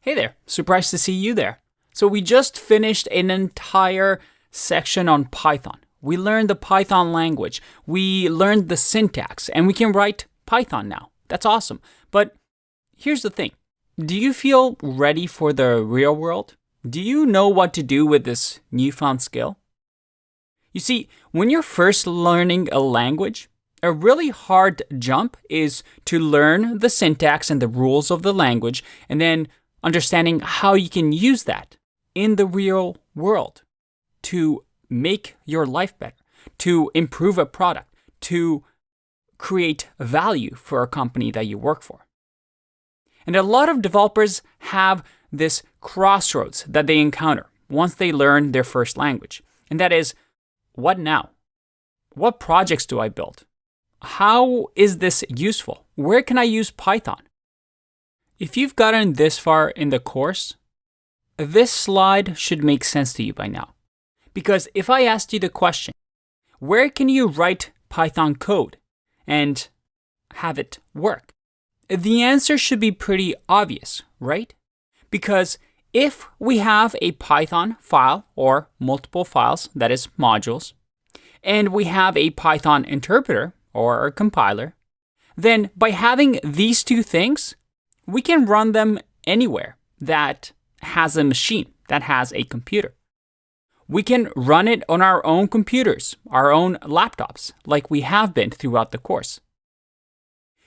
Hey there, surprised to see you there. So we just finished an entire section on Python. We learned the Python language. We learned the syntax, and we can write Python now. That's awesome. But here's the thing. Do you feel ready for the real world? Do you know what to do with this newfound skill? You see, when you're first learning a language, a really hard jump is to learn the syntax and the rules of the language, and then understanding how you can use that in the real world to make your life better, to improve a product, to create value for a company that you work for. And a lot of developers have this crossroads that they encounter once they learn their first language. And that is, what now? What projects do I build? How is this useful? Where can I use Python? If you've gotten this far in the course, this slide should make sense to you by now. Because if I asked you the question, where can you write Python code and have it work? The answer should be pretty obvious, right? Because if we have a Python file or multiple files, that is modules, and we have a Python interpreter or a compiler, then by having these two things, we can run them anywhere that has a machine, that has a computer. We can run it on our own computers, our own laptops, like we have been throughout the course.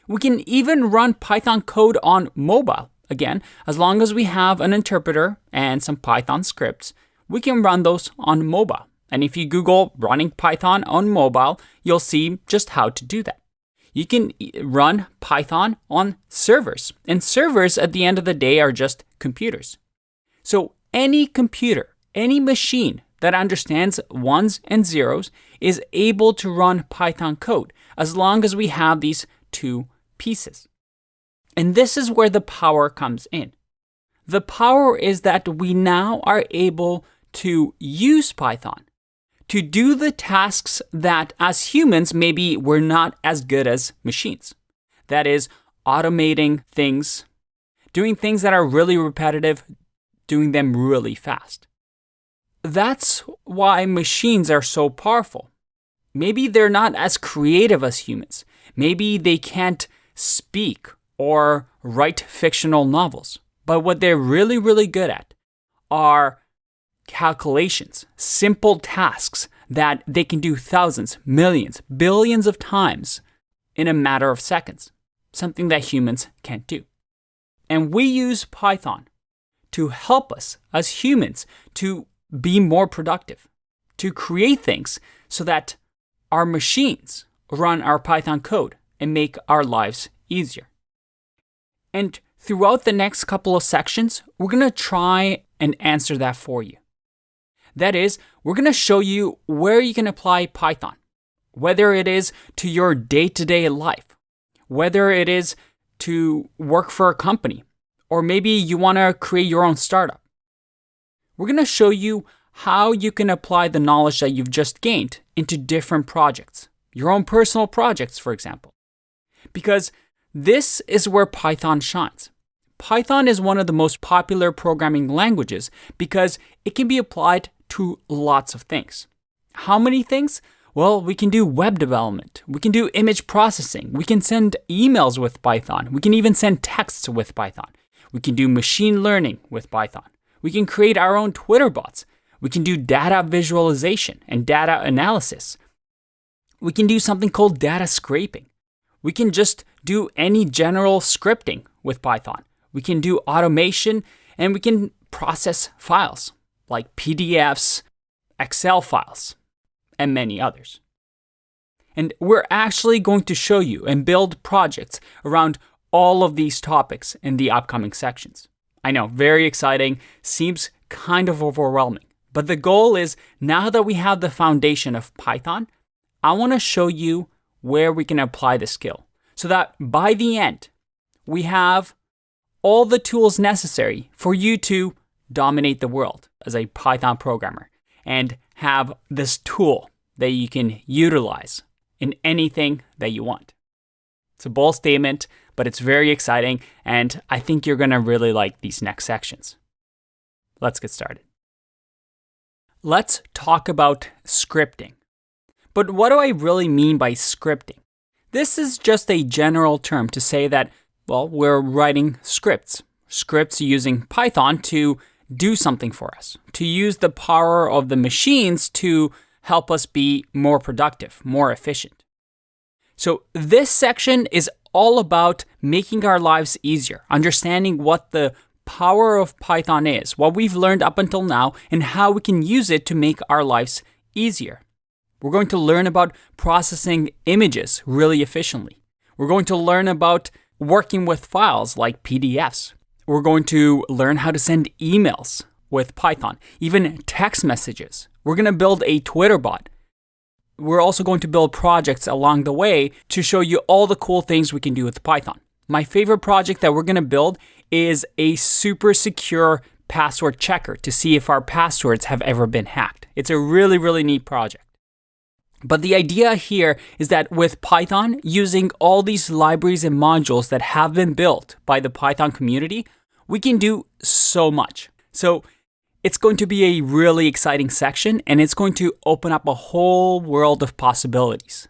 We can even run Python code on mobile. Again, as long as we have an interpreter and some Python scripts, we can run those on mobile. And if you Google running Python on mobile, you'll see just how to do that. You can run Python on servers. And servers at the end of the day are just computers. So any computer, any machine that understands ones and zeros is able to run Python code as long as we have these two pieces. And this is where the power comes in. The power is that we now are able to use Python to do the tasks that as humans maybe we're not as good as machines. That is, automating things, doing things that are really repetitive, doing them really fast. That's why machines are so powerful. Maybe they're not as creative as humans. Maybe they can't speak or write fictional novels. But what they're really, really good at are calculations, simple tasks that they can do thousands, millions, billions of times in a matter of seconds, something that humans can't do. And we use Python to help us as humans to be more productive, to create things so that our machines run our Python code and make our lives easier. And throughout the next couple of sections, we're going to try and answer that for you. That is, we're going to show you where you can apply Python, whether it is to your day-to-day life, whether it is to work for a company, or maybe you want to create your own startup. We're going to show you how you can apply the knowledge that you've just gained into different projects, your own personal projects, for example. Because this is where Python shines. Python is one of the most popular programming languages because it can be applied to lots of things. How many things? Well, we can do web development. We can do image processing. We can send emails with Python. We can even send texts with Python. We can do machine learning with Python. We can create our own Twitter bots. We can do data visualization and data analysis. We can do something called data scraping. We can just do any general scripting with Python. We can do automation, and we can process files like PDFs, Excel files, and many others. And we're actually going to show you and build projects around all of these topics in the upcoming sections. I know, very exciting, seems kind of overwhelming. But the goal is, now that we have the foundation of Python, I want to show you where we can apply the skill so that by the end, we have all the tools necessary for you to dominate the world as a Python programmer and have this tool that you can utilize in anything that you want. It's a bold statement, but it's very exciting, and I think you're going to really like these next sections. Let's get started. Let's talk about scripting. But what do I really mean by scripting? This is just a general term to say that, well, we're writing scripts using Python to do something for us, to use the power of the machines to help us be more productive, more efficient. So this section is all about making our lives easier, understanding what the power of Python is, what we've learned up until now, and how we can use it to make our lives easier. We're going to learn about processing images really efficiently. We're going to learn about working with files like PDFs. We're going to learn how to send emails with Python, even text messages. We're going to build a Twitter bot. We're also going to build projects along the way to show you all the cool things we can do with Python. My favorite project that we're going to build is a super secure password checker to see if our passwords have ever been hacked. It's a really, really neat project. But the idea here is that with Python, using all these libraries and modules that have been built by the Python community, we can do so much. So it's going to be a really exciting section, and it's going to open up a whole world of possibilities.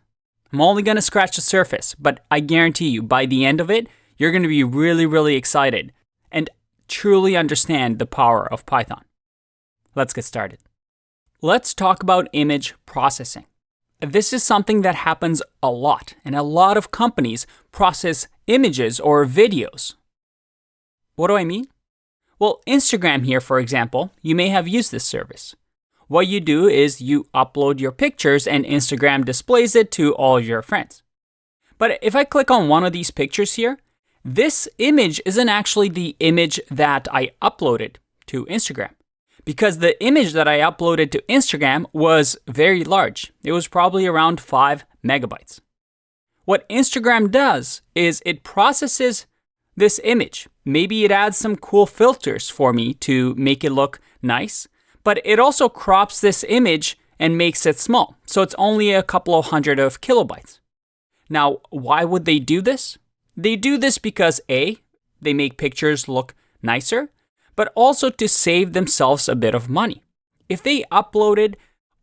I'm only going to scratch the surface, but I guarantee you, by the end of it, you're going to be really, really excited and truly understand the power of Python. Let's get started. Let's talk about image processing. This is something that happens a lot, and a lot of companies process images or videos. What do I mean? Well, Instagram here, for example, you may have used this service. What you do is you upload your pictures and Instagram displays it to all of your friends. But if I click on one of these pictures here, this image isn't actually the image that I uploaded to Instagram, because the image that I uploaded to Instagram was very large. It was probably around 5 megabytes. What Instagram does is it processes this image. Maybe it adds some cool filters for me to make it look nice, but it also crops this image and makes it small. So it's only a couple of hundred of kilobytes. Now, why would they do this? They do this because A, they make pictures look nicer, but also to save themselves a bit of money. If they uploaded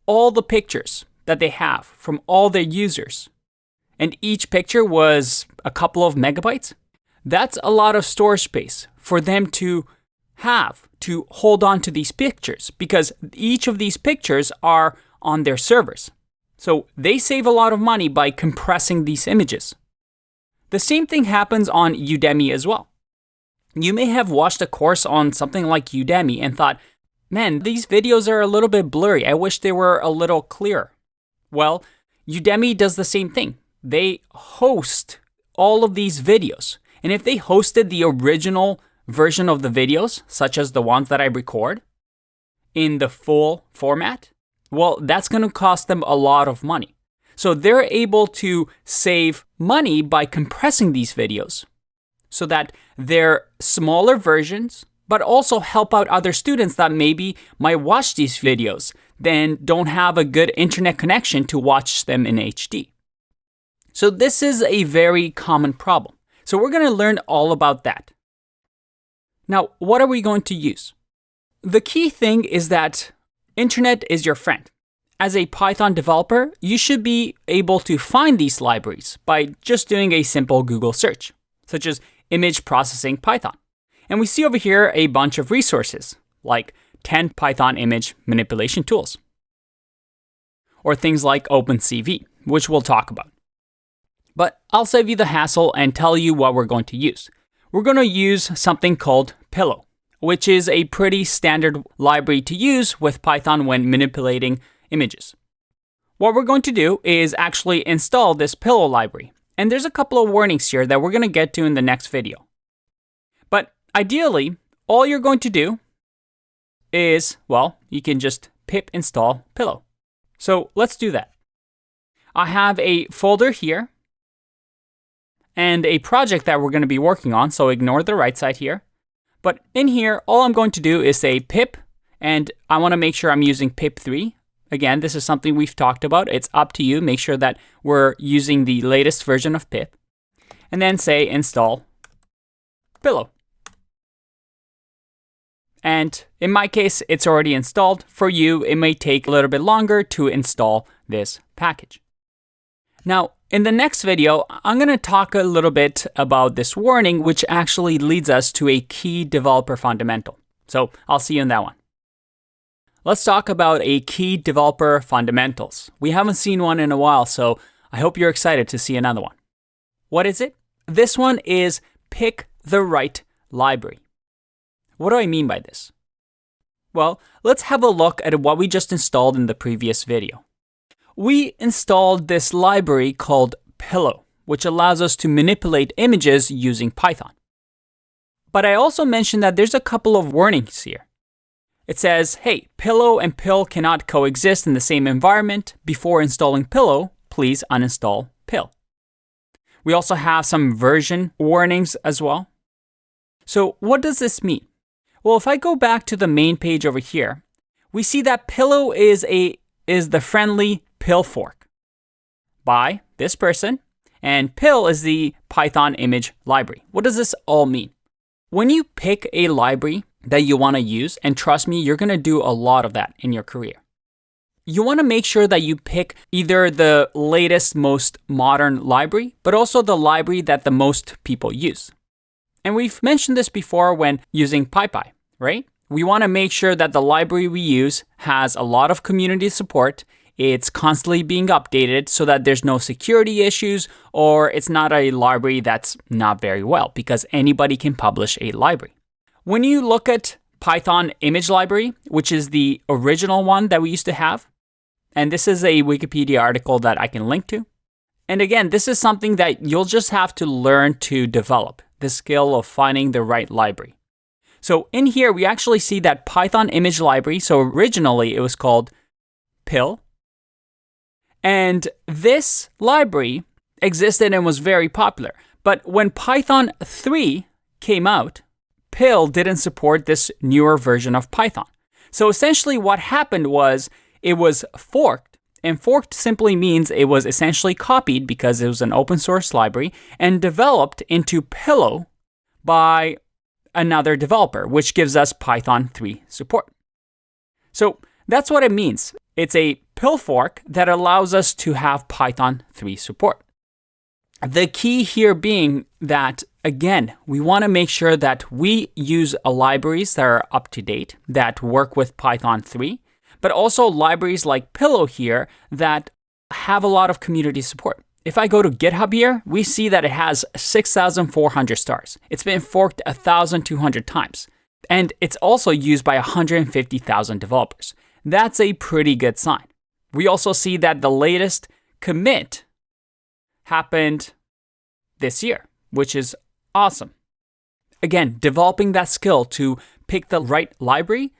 all the pictures that they have from all their users, and each picture was a couple of megabytes, that's a lot of storage space for them to have to hold on to these pictures, because each of these pictures are on their servers. So they save a lot of money by compressing these images. The same thing happens on Udemy as well. You may have watched a course on something like Udemy and thought, man, these videos are a little bit blurry. I wish they were a little clearer. Well, Udemy does the same thing. They host all of these videos. And if they hosted the original version of the videos, such as the ones that I record, in the full format, well, that's going to cost them a lot of money. So they're able to save money by compressing these videos so that they're smaller versions, but also help out other students that maybe might watch these videos, then don't have a good internet connection to watch them in HD. So this is a very common problem. So we're going to learn all about that. Now, what are we going to use? The key thing is that internet is your friend. As a Python developer, you should be able to find these libraries by just doing a simple Google search, such as image processing Python. And we see over here a bunch of resources, like 10 Python image manipulation tools, or things like OpenCV. which we'll talk about. But I'll save you the hassle and tell you what we're going to use. We're going to use something called Pillow, which is a pretty standard library to use with Python when manipulating images. What we're going to do is actually install this Pillow library. And there's a couple of warnings here that we're going to get to in the next video. But ideally, all you're going to do is, well, you can just pip install Pillow. So let's do that. I have a folder here and a project that we're going to be working on, so ignore the right side here. But in here, all I'm going to do is say pip, and I want to make sure I'm using pip3. Again, this is something we've talked about. It's up to you. Make sure that we're using the latest version of pip. And then say install Pillow. And in my case, it's already installed. For you, it may take a little bit longer to install this package. Now, in the next video, I'm going to talk a little bit about this warning, which actually leads us to a key developer fundamental. So I'll see you in that one. Let's talk about a key developer fundamentals. We haven't seen one in a while, so I hope you're excited to see another one. What is it? This one is pick the right library. What do I mean by this? Well, let's have a look at what we just installed in the previous video. We installed this library called Pillow, which allows us to manipulate images using Python. But I also mentioned that there's a couple of warnings here. It says, hey, Pillow and Pill cannot coexist in the same environment. Before installing Pillow, please uninstall Pill. We also have some version warnings as well. So what does this mean? Well, if I go back to the main page over here, we see that Pillow is the friendly Pill fork by this person, and Pill is the Python image library. What does this all mean? When you pick a library that you want to use, and trust me, you're going to do a lot of that in your career, you want to make sure that you pick either the latest, most modern library, but also the library that the most people use. And we've mentioned this before when using PyPy, right? We want to make sure that the library we use has a lot of community support. It's constantly being updated so that there's no security issues, or it's not a library that's not very well, because anybody can publish a library. When you look at Python image library, which is the original one that we used to have, and this is a Wikipedia article that I can link to. And again, this is something that you'll just have to learn to develop, the skill of finding the right library. So in here, we actually see that Python image library, so originally it was called Pill. And this library existed and was very popular. But when Python 3 came out, Pill didn't support this newer version of Python. So essentially what happened was it was forked. And forked simply means it was essentially copied, because it was an open source library, and developed into Pillow by another developer, which gives us Python 3 support. So that's what it means. It's a Pill fork that allows us to have Python 3 support. The key here being that, again, we want to make sure that we use libraries that are up to date, that work with Python 3, but also libraries like Pillow here that have a lot of community support. If I go to GitHub here, we see that it has 6,400 stars. It's been forked 1,200 times. And it's also used by 150,000 developers. That's a pretty good sign. We also see that the latest commit happened this year, which is awesome. Again, developing that skill to pick the right library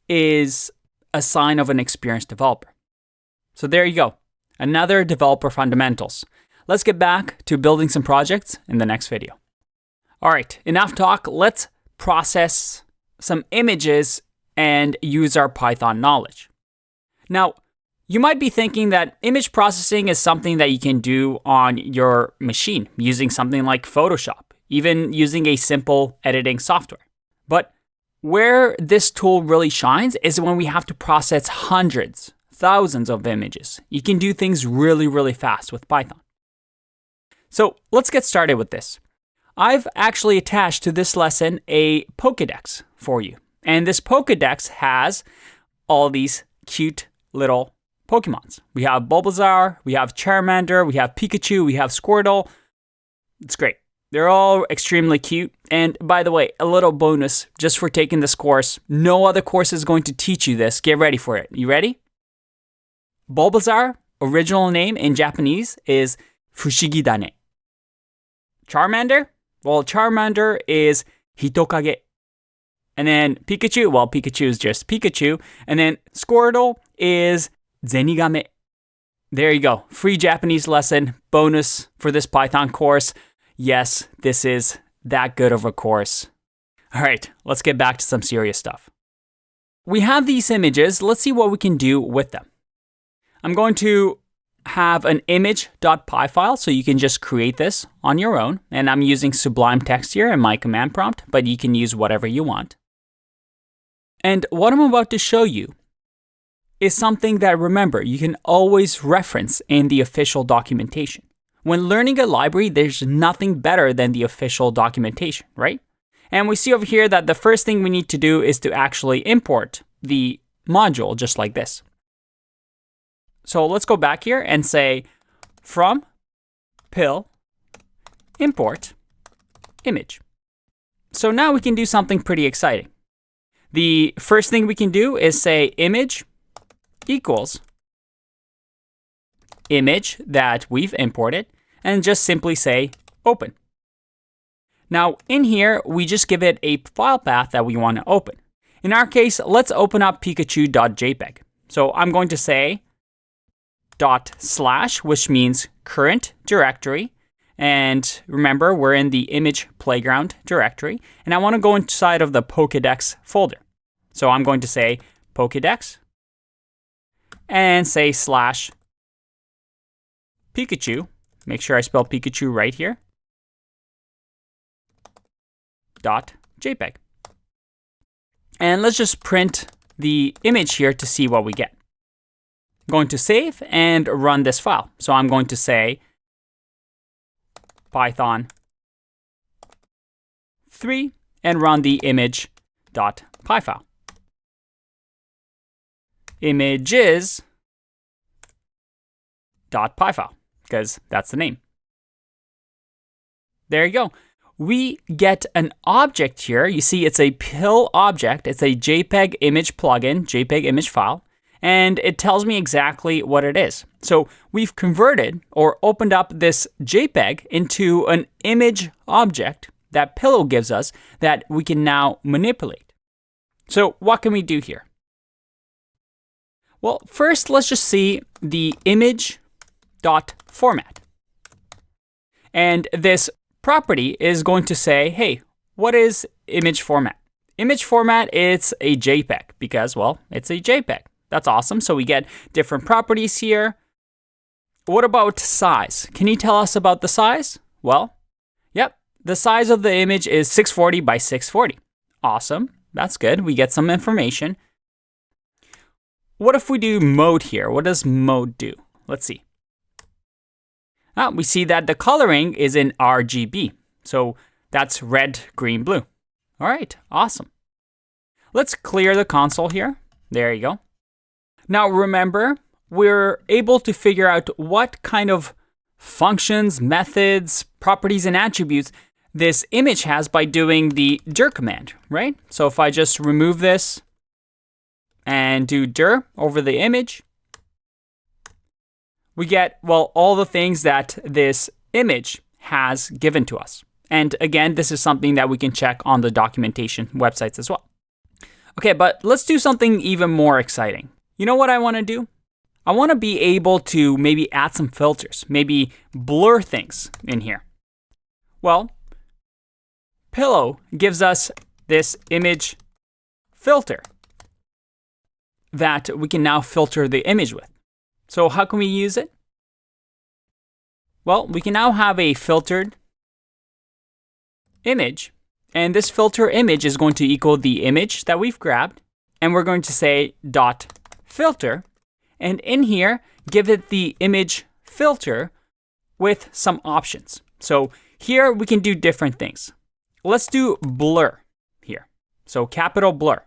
is a sign of an experienced developer. So there you go. Another developer fundamentals. Let's get back to building some projects in the next video. All right, enough talk. Let's process some images and use our Python knowledge. Now, you might be thinking that image processing is something that you can do on your machine using something like Photoshop, even using a simple editing software. But where this tool really shines is when we have to process hundreds, thousands of images. You can do things really, really fast with Python. So let's get started with this. I've actually attached to this lesson a Pokédex for you. And this Pokédex has all these cute little Pokemons. We have Bulbasaur, we have Charmander, we have Pikachu, we have Squirtle. It's great. They're all extremely cute. And by the way, a little bonus just for taking this course. No other course is going to teach you this. Get ready for it. You ready? Bulbasaur, original name in Japanese is Fushigi Dane. Charmander? Well, Charmander is Hitokage. And then Pikachu, well, Pikachu is just Pikachu. And then Squirtle is Zenigame. There you go. Free Japanese lesson bonus for this Python course. Yes, this is that good of a course. All right, let's get back to some serious stuff. We have these images. Let's see what we can do with them. I'm going to have an image.py file, so you can just create this on your own. And I'm using Sublime Text here in my command prompt, but you can use whatever you want. And what I'm about to show you is something that, remember, you can always reference in the official documentation. When learning a library, there's nothing better than the official documentation, right? And we see over here that the first thing we need to do is to actually import the module just like this. So let's go back here and say from pill import image. So now we can do something pretty exciting. The first thing we can do is say image equals image that we've imported, and just simply say open. Now in here, we just give it a file path that we want to open. In our case, let's open up pikachu.jpg. So I'm going to say /, which means current directory. And remember, we're in the image playground directory. And I want to go inside of the Pokédex folder. So I'm going to say Pokédex and say /Pikachu. Make sure I spell Pikachu right here. .jpg. And let's just print the image here to see what we get. I'm going to save and run this file. So I'm going to say Python 3 and run the image.py file. Images.py file, because that's the name. There you go. We get an object here. You see, it's a pill object. It's a JPEG image plugin, JPEG image file, and it tells me exactly what it is. So we've converted or opened up this JPEG into an image object that Pillow gives us that we can now manipulate. So what can we do here? Well, first, let's just see the image.format. And this property is going to say, hey, what is image format? Image format, it's a JPEG because, well, it's a JPEG. That's awesome. So we get different properties here. What about size? Can you tell us about the size? Well, yep, the size of the image is 640 by 640. Awesome. That's good. We get some information. What if we do mode here? What does mode do? Let's see. We see that the coloring is in RGB. So that's red, green, blue. All right, awesome. Let's clear the console here. There you go. Now remember, we're able to figure out what kind of functions, methods, properties, and attributes this image has by doing the dir command, right? So if I just remove this and do dir over the image, we get, well, all the things that this image has given to us. And again, this is something that we can check on the documentation websites as well. Okay, but let's do something even more exciting. You know what I want to do? I want to be able to maybe add some filters, maybe blur things in here. Well, Pillow gives us this image filter that we can now filter the image with. So how can we use it? Well, we can now have a filtered image, and this filter image is going to equal the image that we've grabbed, and we're going to say dot filter, and in here, give it the image filter with some options. So here we can do different things. Let's do blur here. So capital blur.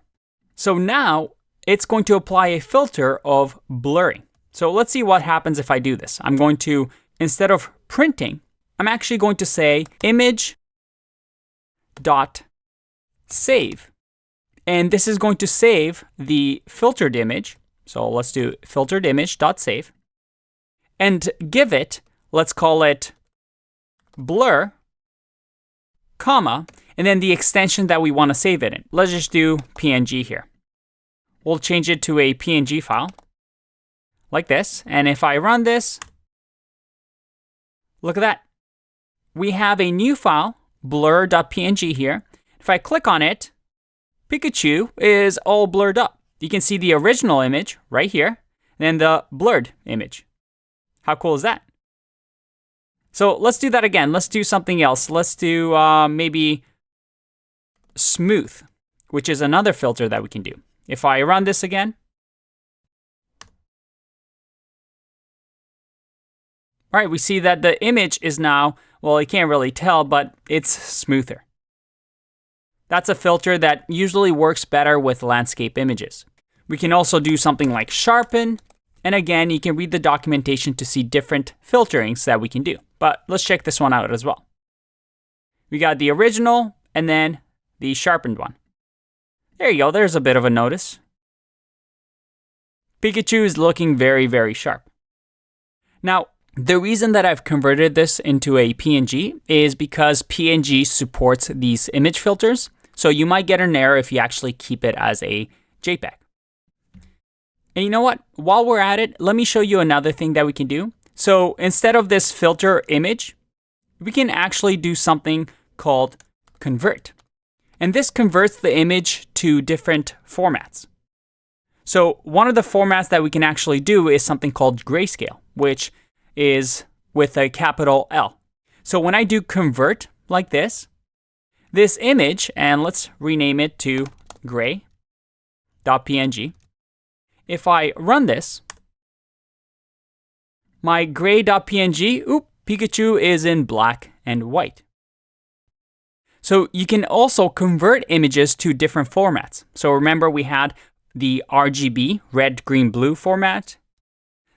So now it's going to apply a filter of blurring. So let's see what happens if I do this. I'm going to, instead of printing, I'm actually going to say image dot save. And this is going to save the filtered image. So let's do filtered image dot save. And give it, let's call it blur, comma, and then the extension that we want to save it in. Let's just do PNG here. We'll change it to a PNG file, like this. And if I run this, look at that. We have a new file, blur.png here. If I click on it, Pikachu is all blurred up. You can see the original image right here, and then the blurred image. How cool is that? So let's do that again. Let's do something else. Let's do maybe smooth, which is another filter that we can do. If I run this again, all right, we see that the image is now, well, you can't really tell, but it's smoother. That's a filter that usually works better with landscape images. We can also do something like sharpen. And again, you can read the documentation to see different filterings that we can do. But let's check this one out as well. We got the original and then the sharpened one. There you go, there's a bit of a notice. Pikachu is looking very, very sharp. Now, the reason that I've converted this into a PNG is because PNG supports these image filters. So you might get an error if you actually keep it as a JPEG. And you know what? While we're at it, let me show you another thing that we can do. So instead of this filter image, we can actually do something called convert. And this converts the image to different formats. So one of the formats that we can actually do is something called grayscale, which is with a capital L. So when I do convert like this image, and let's rename it to gray.png. If I run this, my gray.png, Pikachu is in black and white. So you can also convert images to different formats. So remember we had the RGB, red, green, blue format.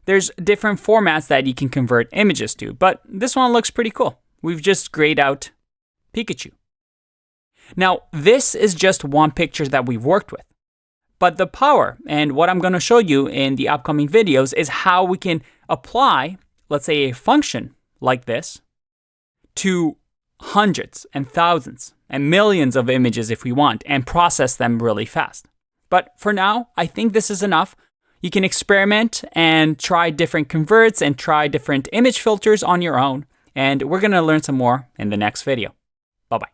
There's different formats that you can convert images to, but this one looks pretty cool. We've just grayed out Pikachu. Now, this is just one picture that we've worked with. But the power, and what I'm going to show you in the upcoming videos, is how we can apply, let's say, a function like this to hundreds and thousands and millions of images if we want, and process them really fast. But for now, I think this is enough. You can experiment and try different converts and try different image filters on your own. And we're going to learn some more in the next video. Bye-bye.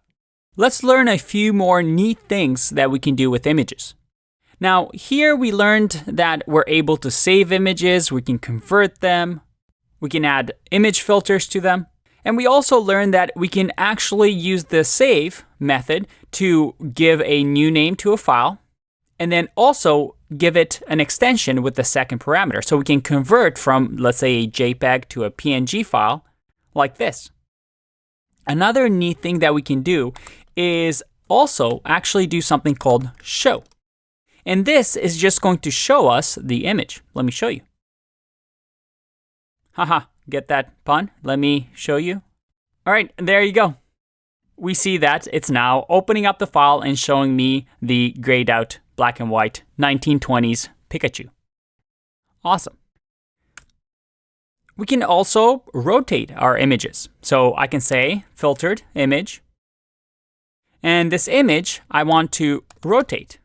Let's learn a few more neat things that we can do with images. Now, here we learned that we're able to save images, we can convert them, we can add image filters to them, and we also learned that we can actually use the save method to give a new name to a file, and then also give it an extension with the second parameter. So we can convert from, let's say, a JPEG to a PNG file like this. Another neat thing that we can do is also actually do something called show. And this is just going to show us the image. Let me show you. Haha, get that pun? Let me show you. All right, there you go. We see that it's now opening up the file and showing me the grayed out black and white 1920s Pikachu. Awesome. We can also rotate our images. So I can say filtered image. And this image, I want to rotate.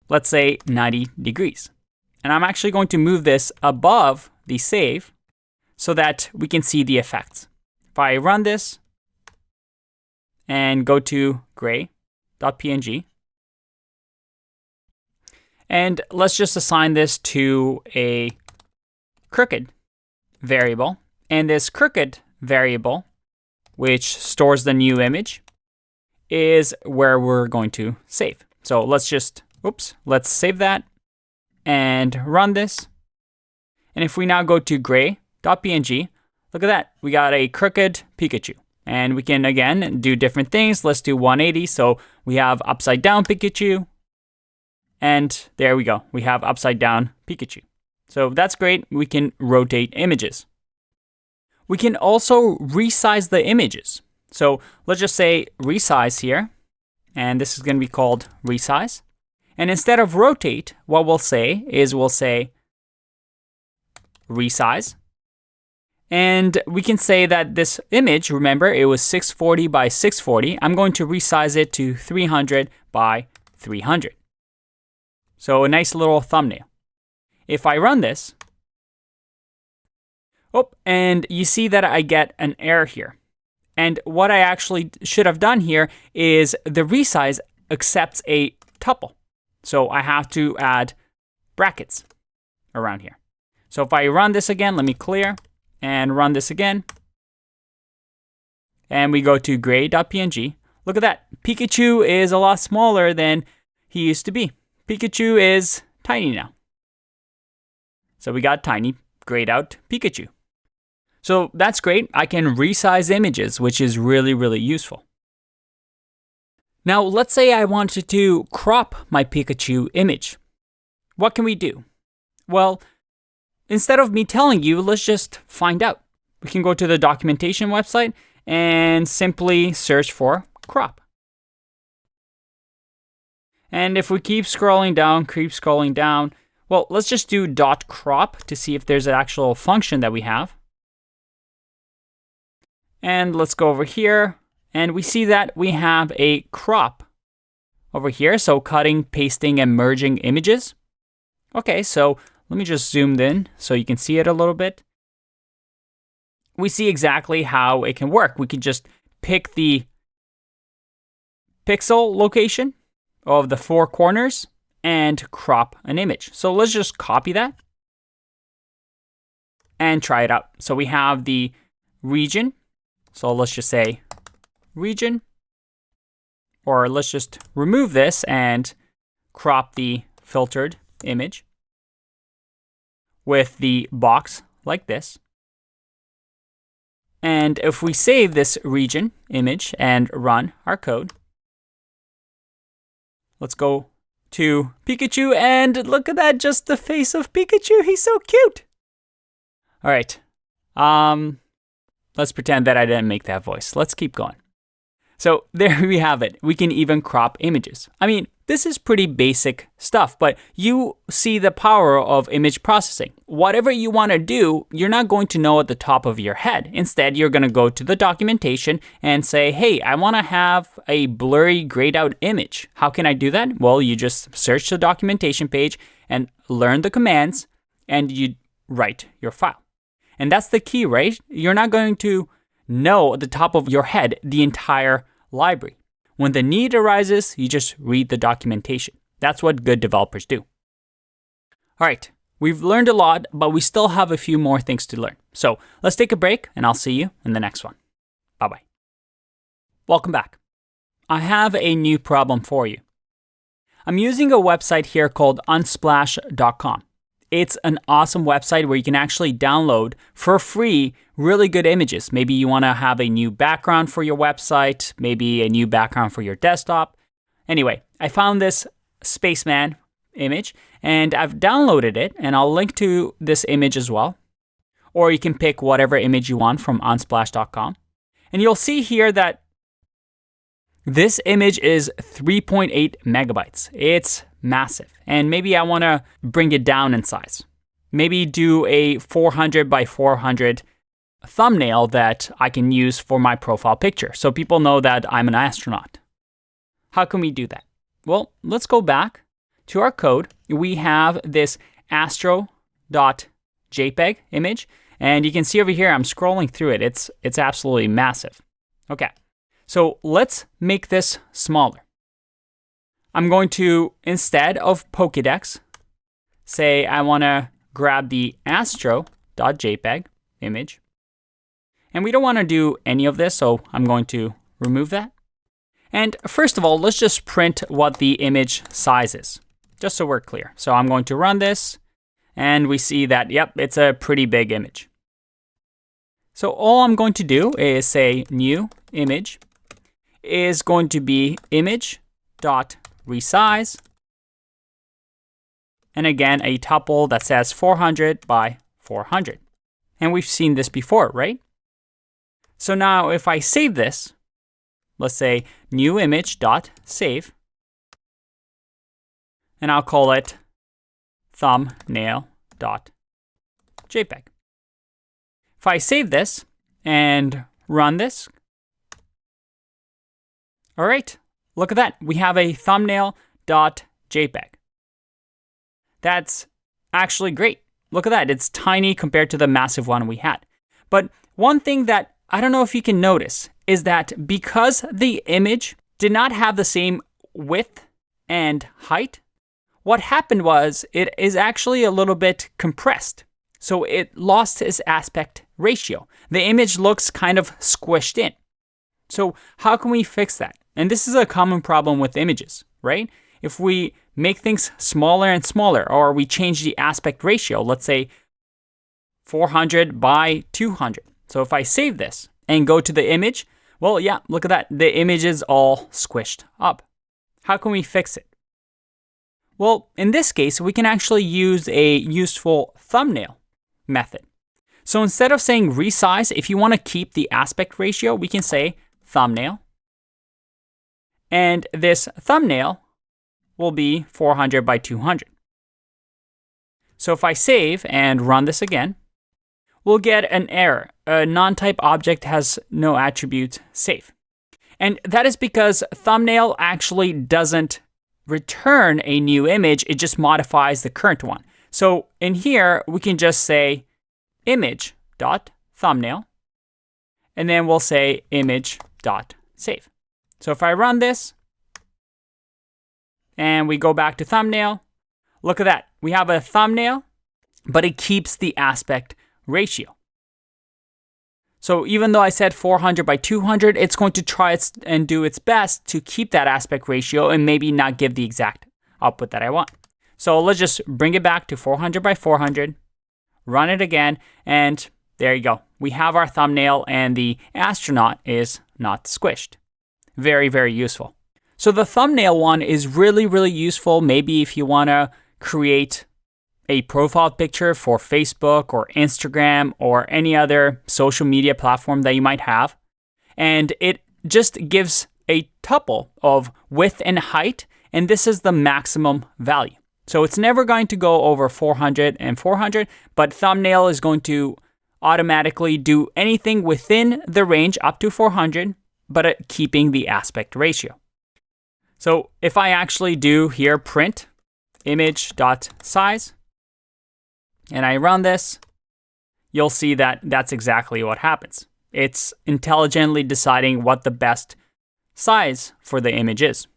Let's say 90 degrees. And I'm actually going to move this above the save so that we can see the effects. If I run this and go to gray.png, and let's just assign this to a crooked variable. And this crooked variable, which stores the new image, is where we're going to save. So let's just, let's save that and run this. And if we now go to gray.png, look at that. We got a crooked Pikachu. And we can, again, do different things. Let's do 180. So we have upside down Pikachu. And there we go. We have upside down Pikachu. So that's great. We can rotate images. We can also resize the images. So let's just say resize here, and this is going to be called resize. And instead of rotate, what we'll say is we'll say resize. And we can say that this image, remember, it was 640 by 640. I'm going to resize it to 300 by 300. So a nice little thumbnail. If I run this, and you see that I get an error here. And what I actually should have done here is the resize accepts a tuple. So I have to add brackets around here. So if I run this again, let me clear and run this again. And we go to gray.png. Look at that. Pikachu is a lot smaller than he used to be. Pikachu is tiny now. So we got tiny grayed out Pikachu. So that's great. I can resize images, which is really, really useful. Now, let's say I wanted to crop my Pikachu image. What can we do? Well, instead of me telling you, let's just find out. We can go to the documentation website and simply search for crop. And if we keep scrolling down, well, let's just do .crop to see if there's an actual function that we have. And let's go over here, and we see that we have a crop over here. So cutting, pasting, and merging images. Okay, so let me just zoom in so you can see it a little bit. We see exactly how it can work. We can just pick the pixel location of the 4 corners and crop an image. So let's just copy that and try it out. So we have the region. So let's just say region, or let's just remove this and crop the filtered image with the box like this. And if we save this region image and run our code, let's go to Pikachu, and look at that, just the face of Pikachu. He's so cute. All right. Let's pretend that I didn't make that voice. Let's keep going. So there we have it. We can even crop images. I mean, this is pretty basic stuff, but you see the power of image processing. Whatever you want to do, you're not going to know at the top of your head. Instead, you're going to go to the documentation and say, hey, I want to have a blurry grayed out image. How can I do that? Well, you just search the documentation page and learn the commands, and you write your file. And that's the key, right? You're not going to know at the top of your head the entire library. When the need arises, you just read the documentation. That's what good developers do. All right, we've learned a lot, but we still have a few more things to learn. So let's take a break, and I'll see you in the next one. Bye-bye. Welcome back. I have a new problem for you. I'm using a website here called unsplash.com. It's an awesome website where you can actually download for free really good images. Maybe you want to have a new background for your website, maybe a new background for your desktop. Anyway, I found this spaceman image and I've downloaded it, and I'll link to this image as well. Or you can pick whatever image you want from unsplash.com. And you'll see here that this image is 3.8 megabytes. It's massive. And maybe I want to bring it down in size. Maybe do a 400 by 400 thumbnail that I can use for my profile picture so people know that I'm an astronaut. How can we do that? Well, let's go back to our code. We have this astro.jpg image, and you can see over here I'm scrolling through it. It's absolutely massive. Okay. So let's make this smaller. I'm going to, instead of Pokédex, say I want to grab the astro.jpg image. And we don't want to do any of this, so I'm going to remove that. And first of all, let's just print what the image size is, just so we're clear. So I'm going to run this, and we see that, yep, it's a pretty big image. So all I'm going to do is say new image is going to be image.resize, and again, a tuple that says 400 by 400. And we've seen this before, right? So now if I save this, let's say new image dot save, and I'll call it thumbnail dot JPEG. If I save this and run this, all right, look at that. We have a thumbnail dot JPEG. That's actually great. Look at that. It's tiny compared to the massive one we had. But one thing that I don't know if you can notice is that because the image did not have the same width and height, what happened was it is actually a little bit compressed. So it lost its aspect ratio. The image looks kind of squished in. So how can we fix that? And this is a common problem with images, right? If we make things smaller and smaller, or we change the aspect ratio, let's say 400 by 200. So if I save this and go to the image, well, yeah, look at that. The image is all squished up. How can we fix it? Well, in this case, we can actually use a useful thumbnail method. So instead of saying resize, if you want to keep the aspect ratio, we can say thumbnail. And this thumbnail will be 400 by 200. So if I save and run this again, we'll get an error. A non-type object has no attribute save. And that is because thumbnail actually doesn't return a new image, it just modifies the current one. So in here, we can just say image.thumbnail, and then we'll say image.save. So if I run this, and we go back to thumbnail, look at that. We have a thumbnail, but it keeps the aspect ratio. So even though I said 400 by 200, it's going to try and do its best to keep that aspect ratio and maybe not give the exact output that I want. So let's just bring it back to 400 by 400, run it again, and there you go. We have our thumbnail and the astronaut is not squished. Very, very useful. So the thumbnail one is really, really useful. Maybe if you want to create a profile picture for Facebook or Instagram or any other social media platform that you might have. And it just gives a tuple of width and height, and this is the maximum value. So it's never going to go over 400 and 400, but thumbnail is going to automatically do anything within the range up to 400, but keeping the aspect ratio. So if I actually do here print image.size, and I run this, you'll see that that's exactly what happens. It's intelligently deciding what the best size for the image is.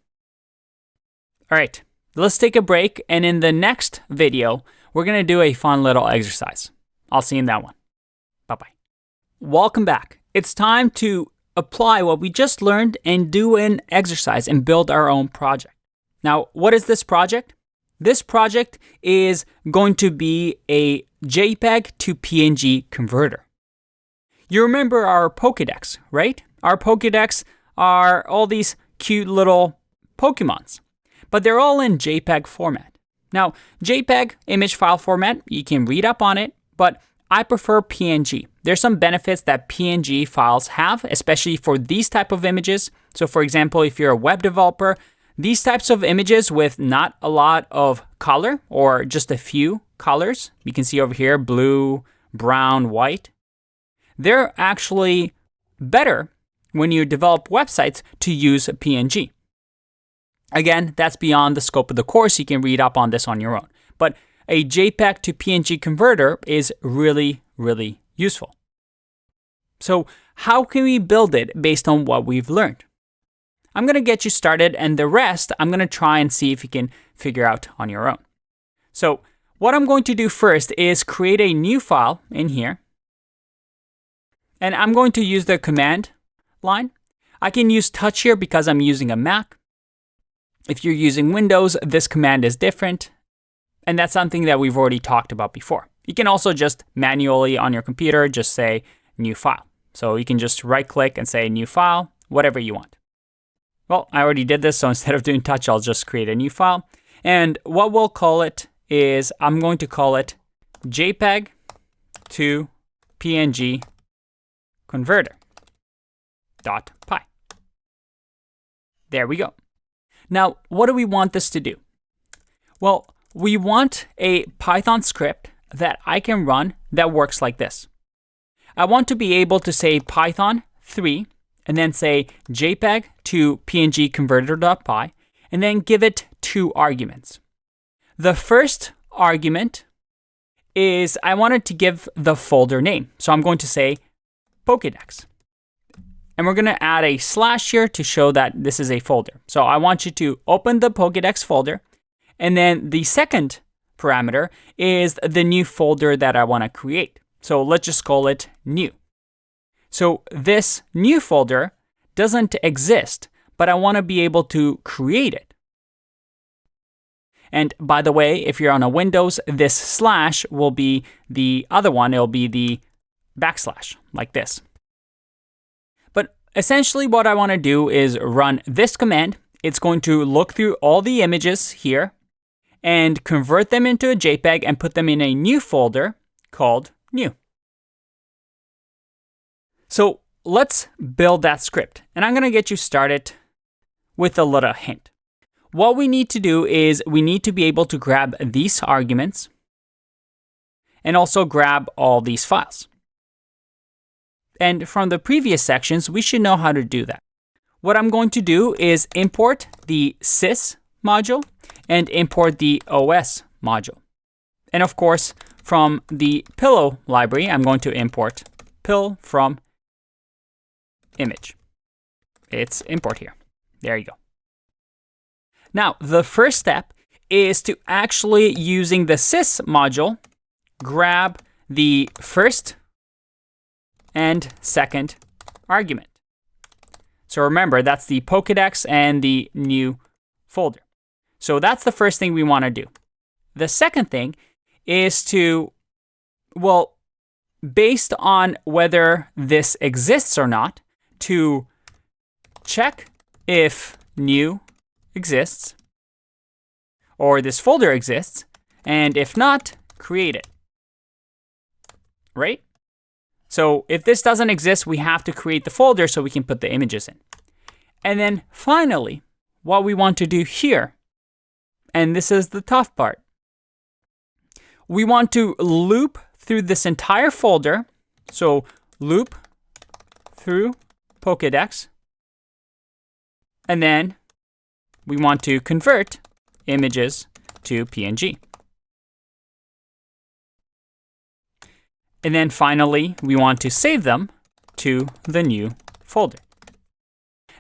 All right, let's take a break, and in the next video, we're going to do a fun little exercise. I'll see you in that one. Bye-bye. Welcome back. It's time to apply what we just learned and do an exercise and build our own project. Now, what is this project? This project is going to be a JPEG to PNG converter. You remember our Pokédex, right? Our Pokédex are all these cute little Pokemons, but they're all in JPEG format. Now, JPEG image file format, you can read up on it, but I prefer PNG. There's some benefits that PNG files have, especially for these type of images. So for example, if you're a web developer, these types of images with not a lot of color or just a few colors, you can see over here, blue, brown, white, they're actually better when you develop websites to use PNG. Again, that's beyond the scope of the course. You can read up on this on your own. But a JPEG to PNG converter is really, really useful. So how can we build it based on what we've learned? I'm going to get you started, and the rest I'm going to try and see if you can figure out on your own. So what I'm going to do first is create a new file in here. And I'm going to use the command line. I can use touch here because I'm using a Mac. If you're using Windows, this command is different. And that's something that we've already talked about before. You can also just manually on your computer, just say new file. So you can just right click and say new file, whatever you want. Well, I already did this, so instead of doing touch, I'll just create a new file. And what we'll call it is I'm going to call it JPEG to PNG converter.py. There we go. Now, what do we want this to do? Well, we want a Python script that I can run that works like this. I want to be able to say Python 3 and then say JPEG to PNG converter.py and then give it 2 arguments. The first argument is I wanted to give the folder name. So I'm going to say Pokédex. And we're going to add a slash here to show that this is a folder. So I want you to open the Pokédex folder. And then the second parameter is the new folder that I want to create. So let's just call it new. So this new folder doesn't exist, but I want to be able to create it. And by the way, if you're on a Windows, this slash will be the other one. It'll be the backslash, like this. But essentially what I want to do is run this command. It's going to look through all the images here and convert them into a JPEG and put them in a new folder called new. So let's build that script. And I'm going to get you started with a little hint. What we need to do is we need to be able to grab these arguments and also grab all these files. And from the previous sections, we should know how to do that. What I'm going to do is import the sys module and import the os module. And of course, from the pillow library, I'm going to import pill from image. It's import here. There you go. Now, the first step is to actually, using the sys module, grab the first and second argument. So remember, that's the Pokédex and the new folder. So that's the first thing we want to do. The second thing is to, well, based on whether this exists or not, to check if new exists or this folder exists, and if not, create it. Right? So if this doesn't exist, we have to create the folder so we can put the images in. And then finally, what we want to do here, and this is the tough part, we want to loop through this entire folder. So loop through Pokédex, and then we want to convert images to PNG. And then finally, we want to save them to the new folder.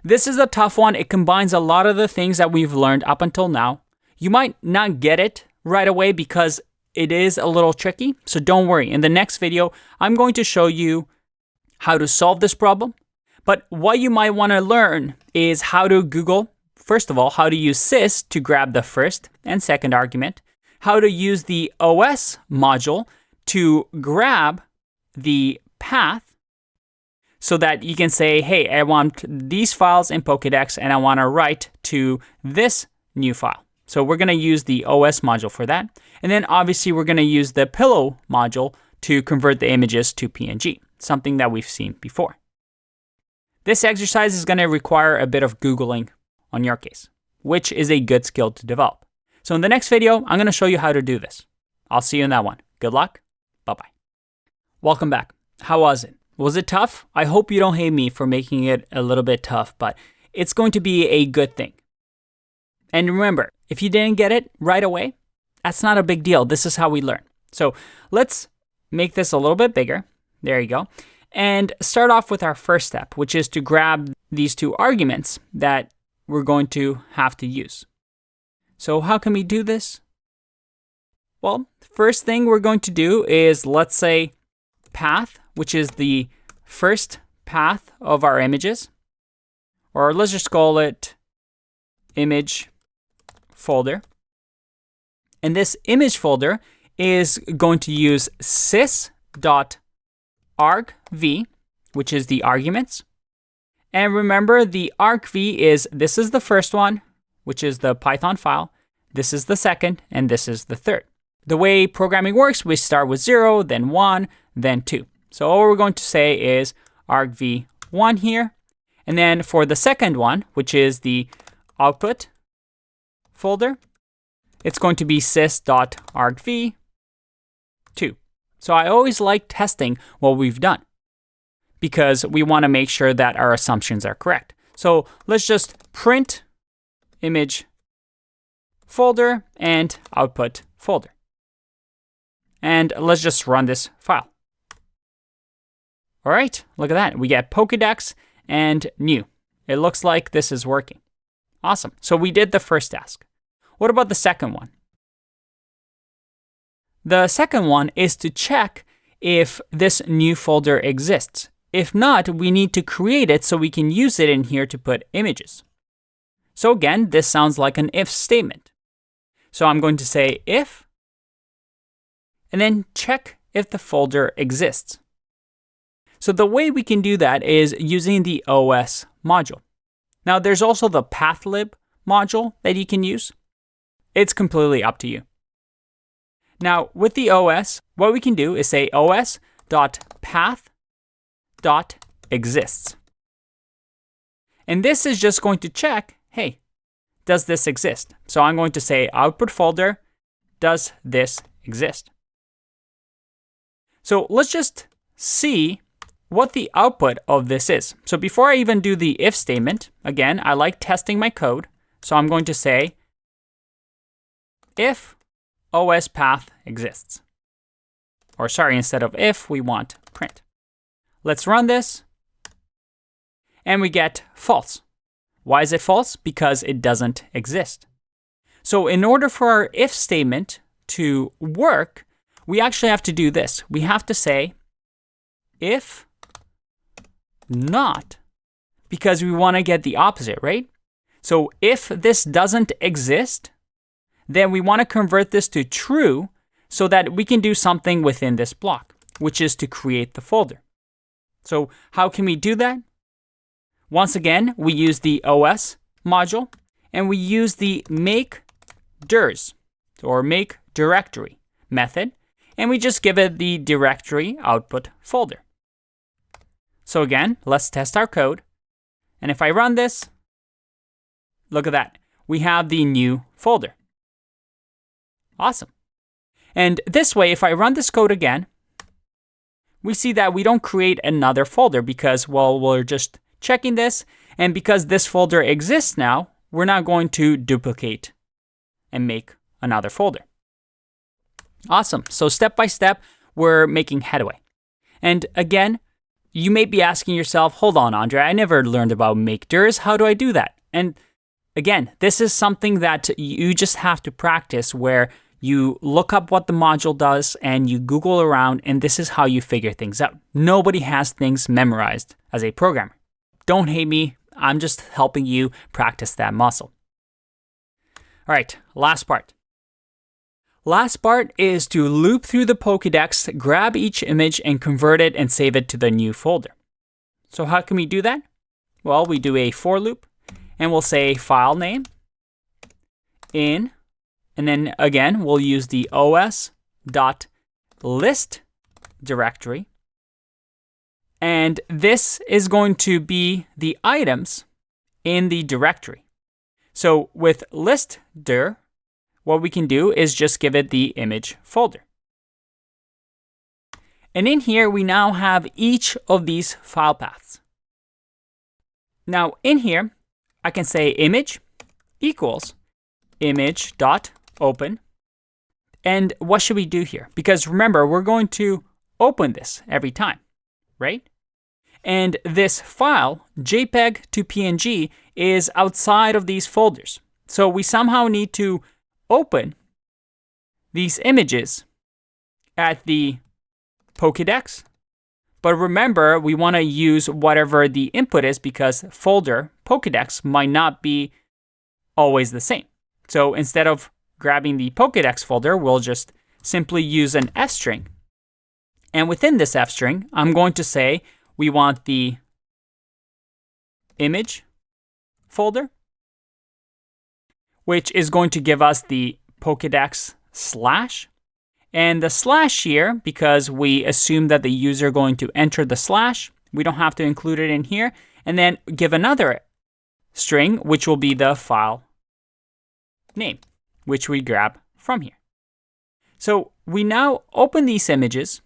This is a tough one. It combines a lot of the things that we've learned up until now. You might not get it right away because it is a little tricky, so don't worry. In the next video, I'm going to show you how to solve this problem. But what you might want to learn is how to Google, first of all, how to use sys to grab the first and second argument, how to use the os module to grab the path so that you can say, hey, I want these files in Pokédex and I want to write to this new file. So we're going to use the os module for that. And then obviously we're going to use the pillow module to convert the images to PNG, something that we've seen before. This exercise is going to require a bit of Googling on your case, which is a good skill to develop. So in the next video, I'm going to show you how to do this. I'll see you in that one. Good luck. Bye-bye. Welcome back. How was it? Was it tough? I hope you don't hate me for making it a little bit tough, but it's going to be a good thing. And remember, if you didn't get it right away, that's not a big deal. This is how we learn. So let's make this a little bit bigger. There you go. And start off with our first step, which is to grab these 2 arguments that we're going to have to use. So how can we do this? Well, first thing we're going to do is, let's say, path, which is the first path of our images. Or let's just call it image folder. And this image folder is going to use sys.argv, which is the arguments. And remember, the argv is, this is the first one, which is the Python file. This is the second, and this is the third. The way programming works, we start with 0, then 1, then 2. So all we're going to say is argv1 here. And then for the second one, which is the output folder, it's going to be sys.argv2. So I always like testing what we've done because we want to make sure that our assumptions are correct. So let's just print image folder and output folder. And let's just run this file. All right, look at that. We get Pokédex and new. It looks like this is working. Awesome. So we did the first task. What about the second one? The second one is to check if this new folder exists. If not, we need to create it so we can use it in here to put images. So again, this sounds like an if statement. So I'm going to say if, and then check if the folder exists. So the way we can do that is using the OS module. Now there's also the pathlib module that you can use. It's completely up to you. Now with the OS, what we can do is say os.path.exists. And this is just going to check, hey, does this exist? So I'm going to say output folder, does this exist? So let's just see what the output of this is. So before I even do the if statement, again, I like testing my code. So I'm going to say if OS path exists. Or sorry, instead of if, we want print. Let's run this. And we get false. Why is it false? Because it doesn't exist. So in order for our if statement to work, we actually have to do this. We have to say if not, because we want to get the opposite, right? So if this doesn't exist, then we want to convert this to true so that we can do something within this block, which is to create the folder. So how can we do that? Once again, we use the OS module and we use the make dirs or make directory method, and we just give it the directory output folder. So again, let's test our code. And if I run this, look at that. We have the new folder. Awesome. And this way, if I run this code again, we see that we don't create another folder because, well, we're just checking this. And because this folder exists now, we're not going to duplicate and make another folder. Awesome. So step by step, we're making headway. And again, you may be asking yourself, hold on, Andre, I never learned about make dirs. How do I do that? And again, this is something that you just have to practice where you look up what the module does and you Google around, and this is how you figure things out. Nobody has things memorized as a programmer. Don't hate me. I'm just helping you practice that muscle. All right, last part. Last part is to loop through the Pokédex, grab each image and convert it and save it to the new folder. So how can we do that? Well, we do a for loop and we'll say file name in, and then again, we'll use the os.list directory. And this is going to be the items in the directory. So with list dir, what we can do is just give it the image folder. And in here, we now have each of these file paths. Now in here, I can say image equals image.open. And what should we do here? Because remember, we're going to open this every time, right? And this file, JPEG to PNG, is outside of these folders. So we somehow need to open these images at the Pokédex. But remember, we want to use whatever the input is because folder Pokédex might not be always the same. So instead of grabbing the Pokédex folder, we'll just simply use an F string. And within this F string, I'm going to say we want the image folder, which is going to give us the Pokédex / And the slash here, because we assume that the user going to enter the slash, we don't have to include it in here. And then give another string, which will be the file name, which we grab from here. So we now open these images,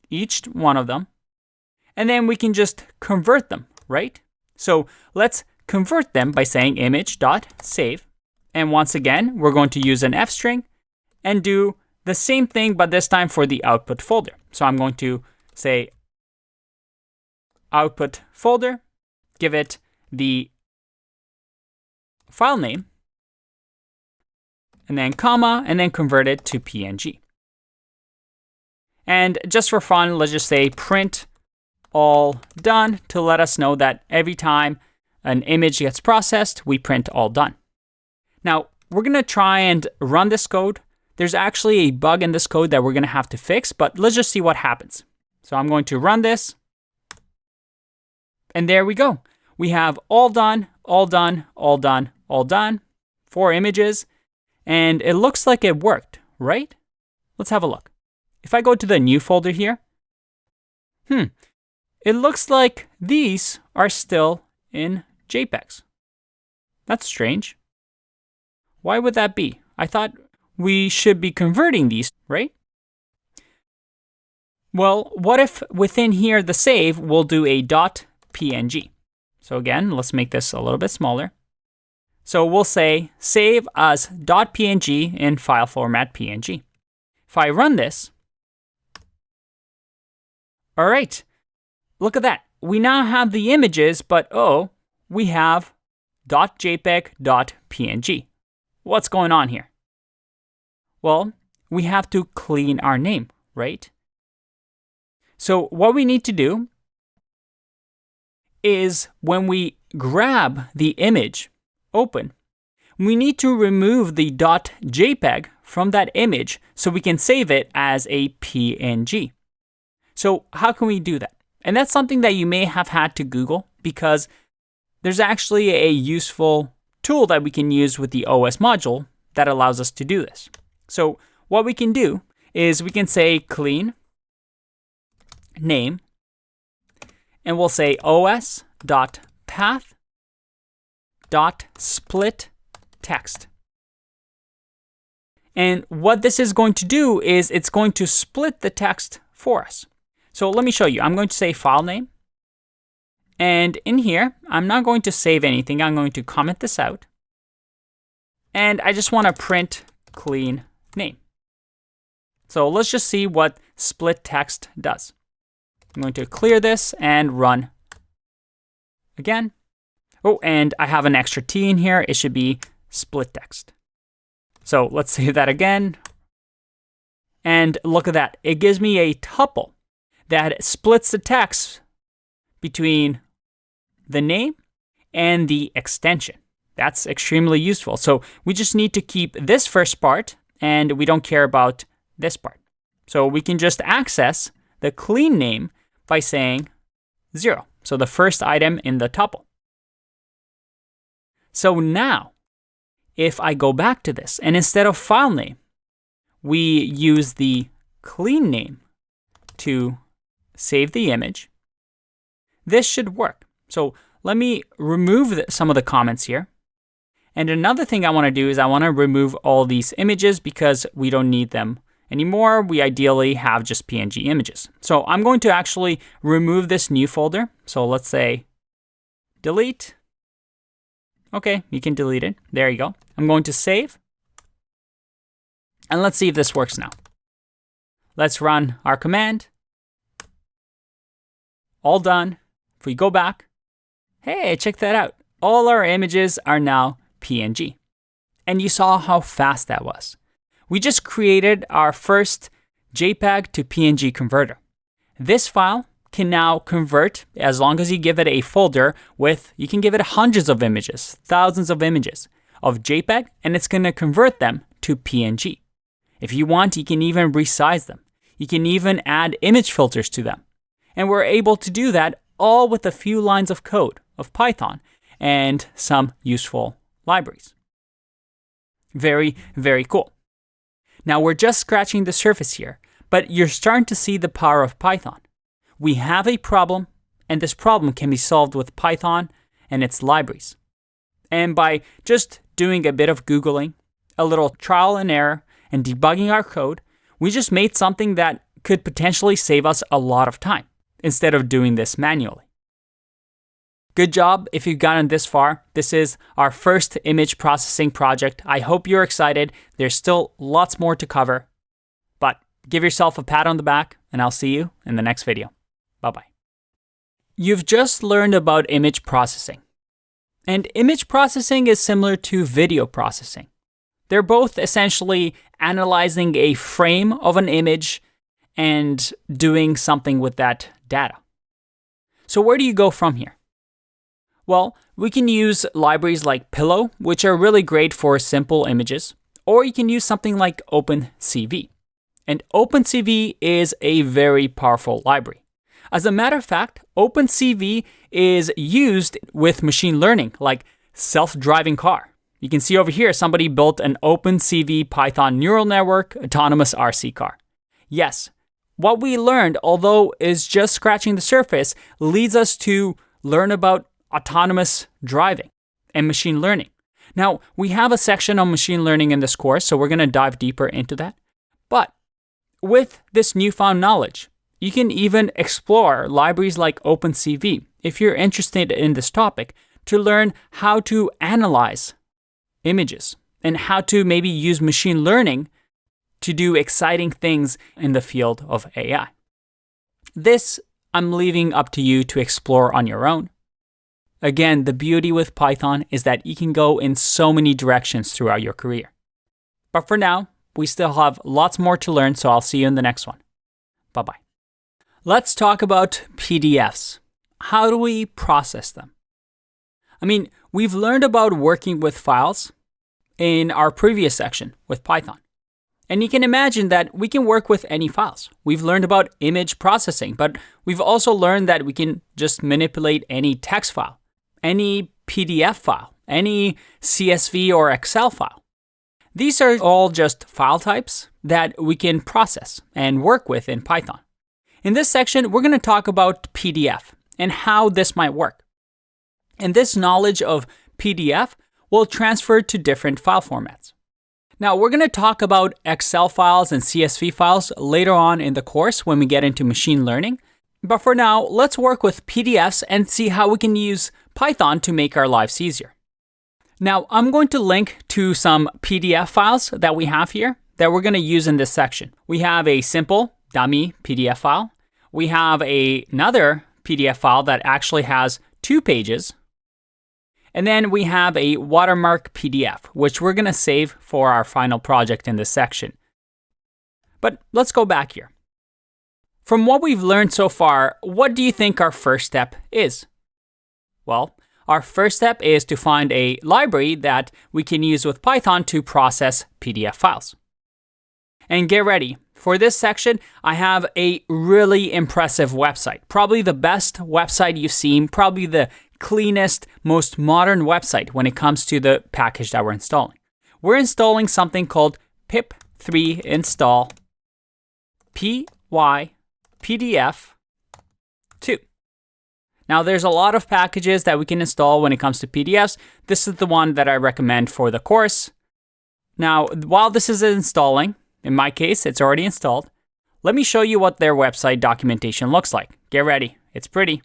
each one of them, and then we can just convert them, right? So let's convert them by saying image.save. And once again, we're going to use an f string and do the same thing, but this time for the output folder. So I'm going to say output folder, give it the file name, and then comma, and then convert it to PNG. And just for fun, let's just say print all done to let us know that every time an image gets processed, we print all done. Now, we're going to try and run this code. There's actually a bug in this code that we're going to have to fix, but let's just see what happens. So I'm going to run this. And there we go. We have all done, all done, all done, all done, 4 images. And it looks like it worked, right? Let's have a look. If I go to the new folder here, it looks like these are still in JPEGs. That's strange. Why would that be? I thought we should be converting these, right? Well, what if within here the save will do a .png? So again, let's make this a little bit smaller. So we'll say save as .png in file format PNG. If I run this, all right, look at that. We now have the images, but we have .jpeg.png. What's going on here? Well, we have to clean our name, right? So what we need to do is when we grab the image open, we need to remove the .jpeg from that image so we can save it as a PNG. So how can we do that? And that's something that you may have had to Google, because there's actually a useful tool that we can use with the OS module that allows us to do this. So what we can do is we can say clean name, and we'll say os.path.split text. And what this is going to do is it's going to split the text for us. So let me show you. I'm going to say file name. And in here, I'm not going to save anything. I'm going to comment this out. And I just want to print clean name. So let's just see what split text does. I'm going to clear this and run again. Oh, and I have an extra T in here. It should be split text. So let's save that again. And look at that. It gives me a tuple that splits the text between the name and the extension. That's extremely useful. So we just need to keep this first part, and we don't care about this part. So we can just access the clean name by saying 0. So the first item in the tuple. So now, if I go back to this, and instead of file name, we use the clean name to save the image, this should work. So let me remove some of the comments here. And another thing I want to do is I want to remove all these images because we don't need them anymore. We ideally have just PNG images. So I'm going to actually remove this new folder. So let's say delete. Okay, you can delete it. There you go. I'm going to save. And let's see if this works now. Let's run our command. All done. If we go back, hey, check that out. All our images are now PNG. And you saw how fast that was. We just created our first JPEG to PNG converter. This file can now convert as long as you give it a folder with, you can give it hundreds of images, thousands of images of JPEG, and it's going to convert them to PNG. If you want, you can even resize them. You can even add image filters to them. And we're able to do that all with a few lines of code of Python and some useful libraries. Very, very cool. Now we're just scratching the surface here, but you're starting to see the power of Python. We have a problem, and this problem can be solved with Python and its libraries. And by just doing a bit of Googling, a little trial and error, and debugging our code, we just made something that could potentially save us a lot of time instead of doing this manually. Good job if you've gotten this far. This is our first image processing project. I hope you're excited. There's still lots more to cover, but give yourself a pat on the back, and I'll see you in the next video. Bye-bye. You've just learned about image processing. And image processing is similar to video processing. They're both essentially analyzing a frame of an image and doing something with that data. So where do you go from here? Well, we can use libraries like Pillow, which are really great for simple images, or you can use something like OpenCV. And OpenCV is a very powerful library. As a matter of fact, OpenCV is used with machine learning, like self-driving car. You can see over here, somebody built an OpenCV Python neural network autonomous RC car. Yes, what we learned, although is just scratching the surface, leads us to learn about autonomous driving and machine learning. Now, we have a section on machine learning in this course, so we're going to dive deeper into that. But with this newfound knowledge, you can even explore libraries like OpenCV if you're interested in this topic to learn how to analyze images and how to maybe use machine learning to do exciting things in the field of AI. This I'm leaving up to you to explore on your own. Again, the beauty with Python is that you can go in so many directions throughout your career. But for now, we still have lots more to learn, so I'll see you in the next one. Bye-bye. Let's talk about PDFs. How do we process them? I mean, we've learned about working with files in our previous section with Python. And you can imagine that we can work with any files. We've learned about image processing, but we've also learned that we can just manipulate any text file, any PDF file, any CSV or Excel file. These are all just file types that we can process and work with in Python. In this section, we're going to talk about PDF and how this might work. And this knowledge of PDF will transfer to different file formats. Now, we're going to talk about Excel files and CSV files later on in the course when we get into machine learning. But for now, let's work with PDFs and see how we can use Python to make our lives easier. Now, I'm going to link to some PDF files that we have here that we're going to use in this section. We have a simple dummy PDF file. We have another PDF file that actually has 2 pages. And then we have a watermark PDF, which we're going to save for our final project in this section. But let's go back here. From what we've learned so far, what do you think our first step is? Well, our first step is to find a library that we can use with Python to process PDF files. And get ready. For this section, I have a really impressive website. Probably the best website you've seen, probably the cleanest, most modern website when it comes to the package that we're installing. We're installing something called pip3 install pypdf2. Now, there's a lot of packages that we can install when it comes to PDFs. This is the one that I recommend for the course. Now, while this is installing, in my case, it's already installed. Let me show you what their website documentation looks like. Get ready. It's pretty.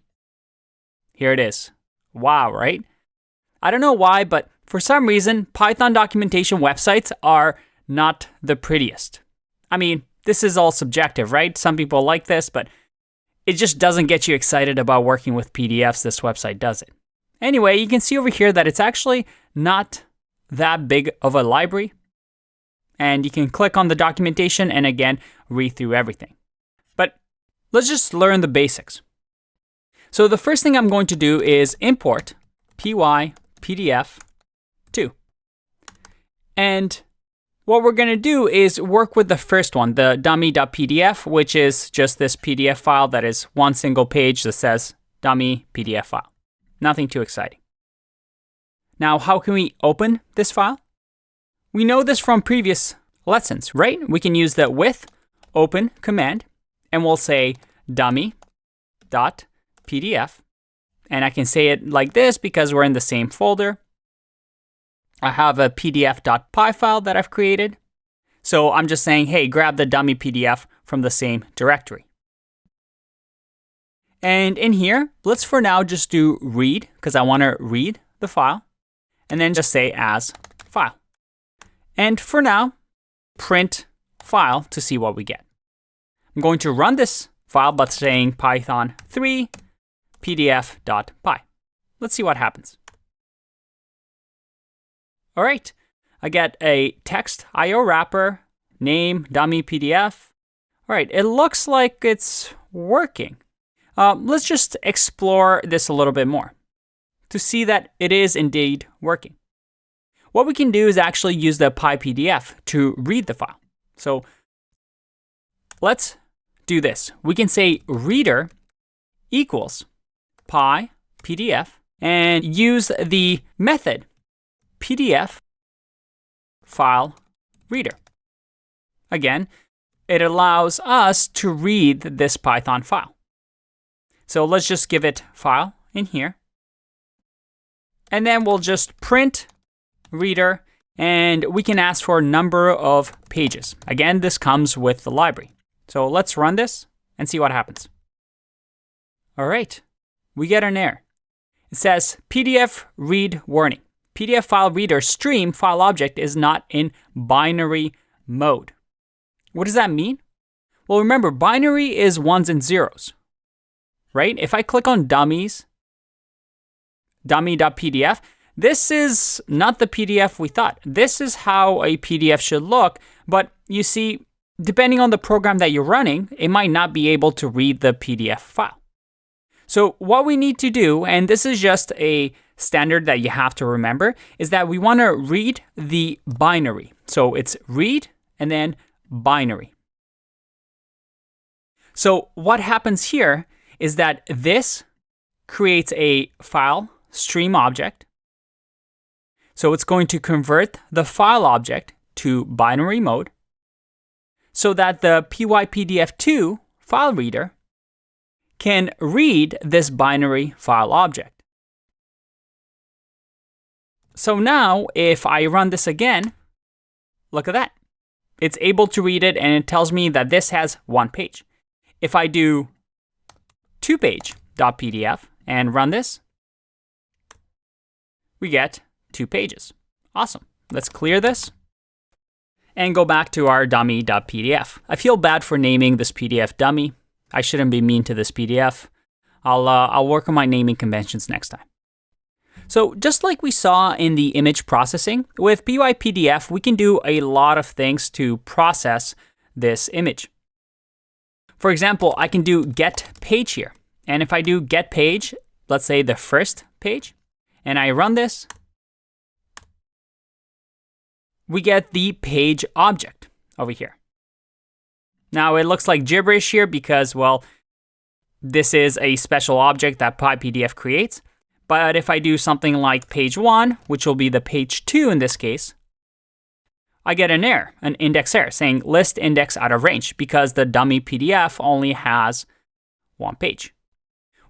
Here it is. Wow, right? I don't know why, but for some reason, Python documentation websites are not the prettiest. I mean, this is all subjective, right? Some people like this, but it just doesn't get you excited about working with PDFs. This website does it. Anyway, you can see over here that it's actually not that big of a library. And you can click on the documentation and again, read through everything. But let's just learn the basics. So the first thing I'm going to do is import pypdf2. And what we're going to do is work with the first one, the dummy.pdf, which is just this PDF file that is one single page that says dummy PDF file. Nothing too exciting. Now, how can we open this file? We know this from previous lessons, right? We can use the with open command, and we'll say dummy.pdf. And I can say it like this because we're in the same folder. I have a pdf.py file that I've created. So I'm just saying, hey, grab the dummy PDF from the same directory. And in here, let's for now just do read, because I want to read the file, and then just say as file. And for now, print file to see what we get. I'm going to run this file by saying python3 pdf.py. Let's see what happens. All right, I get a text IO wrapper, name, dummy PDF. All right, it looks like it's working. Let's just explore this a little bit more to see that it is indeed working. What we can do is actually use the PyPDF to read the file. So let's do this. We can say reader equals PyPDF and use the method PDF file reader. Again, it allows us to read this Python file. So let's just give it file in here. And then we'll just print reader, and we can ask for a number of pages. Again, this comes with the library. So let's run this and see what happens. All right, we get an error. It says PDF read warning. PDF file reader stream file object is not in binary mode. What does that mean? Well, remember, binary is ones and zeros, right? If I click on dummies, dummy.pdf, this is not the PDF we thought. This is how a PDF should look, but you see, depending on the program that you're running, it might not be able to read the PDF file. So what we need to do, and this is just a standard that you have to remember, is that we want to read the binary. So it's read and then binary. So what happens here is that this creates a file stream object. So it's going to convert the file object to binary mode so that the PyPDF2 file reader can read this binary file object. So now if I run this again, look at that. It's able to read it, and it tells me that this has one page. If I do 2page.pdf and run this, we get 2 pages. Awesome. Let's clear this and go back to our dummy.pdf. I feel bad for naming this PDF dummy. I shouldn't be mean to this PDF. I'll work on my naming conventions next time. So just like we saw in the image processing, with PyPDF, we can do a lot of things to process this image. For example, I can do get page here. And if I do get page, let's say the first page, and I run this, we get the page object over here. Now it looks like gibberish here because, well, this is a special object that PyPDF creates. But if I do something like page 1, which will be the page 2 in this case, I get an error, an index error, saying list index out of range because the dummy PDF only has one page.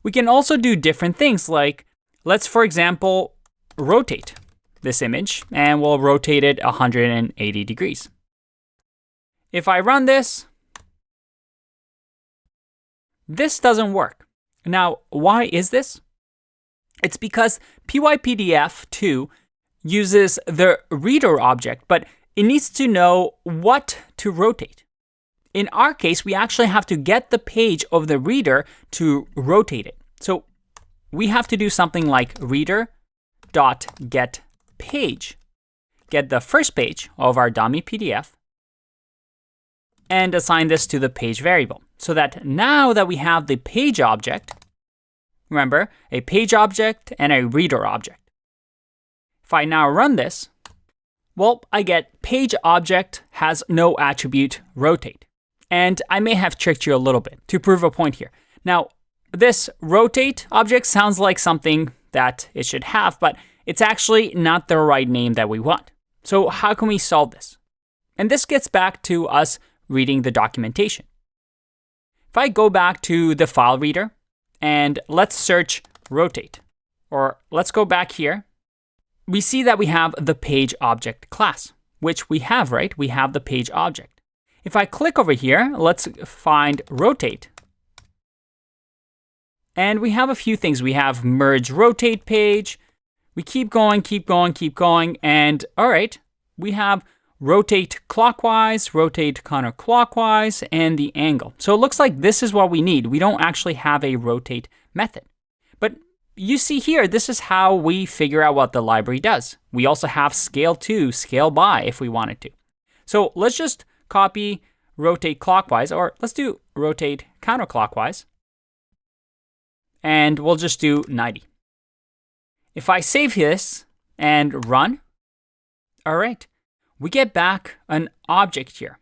We can also do different things like, let's, for example, rotate this image, and we'll rotate it 180 degrees. If I run this, this doesn't work. Now, why is this? It's because PyPDF2 uses the reader object, but it needs to know what to rotate. In our case, we actually have to get the page of the reader to rotate it. So we have to do something like reader.getPage. Get the first page of our dummy PDF and assign this to the page variable. So that now that we have the page object, remember, a page object and a reader object. If I now run this, well, I get page object has no attribute rotate. And I may have tricked you a little bit to prove a point here. Now, this rotate object sounds like something that it should have, but it's actually not the right name that we want. So how can we solve this? And this gets back to us reading the documentation. If I go back to the file reader and let's search rotate, or let's go back here, we see that we have the page object class, which we have, right? We have the page object. If I click over here, let's find rotate. And we have a few things. We have merge rotate page. We keep going, and all right, we have rotate clockwise, rotate counterclockwise, and the angle. So it looks like this is what we need. We don't actually have a rotate method. But you see here, this is how we figure out what the library does. We also have scale to, scale by if we wanted to. So let's just copy rotate clockwise, or let's do rotate counterclockwise. And we'll just do 90. If I save this and run, all right, we get back an object here.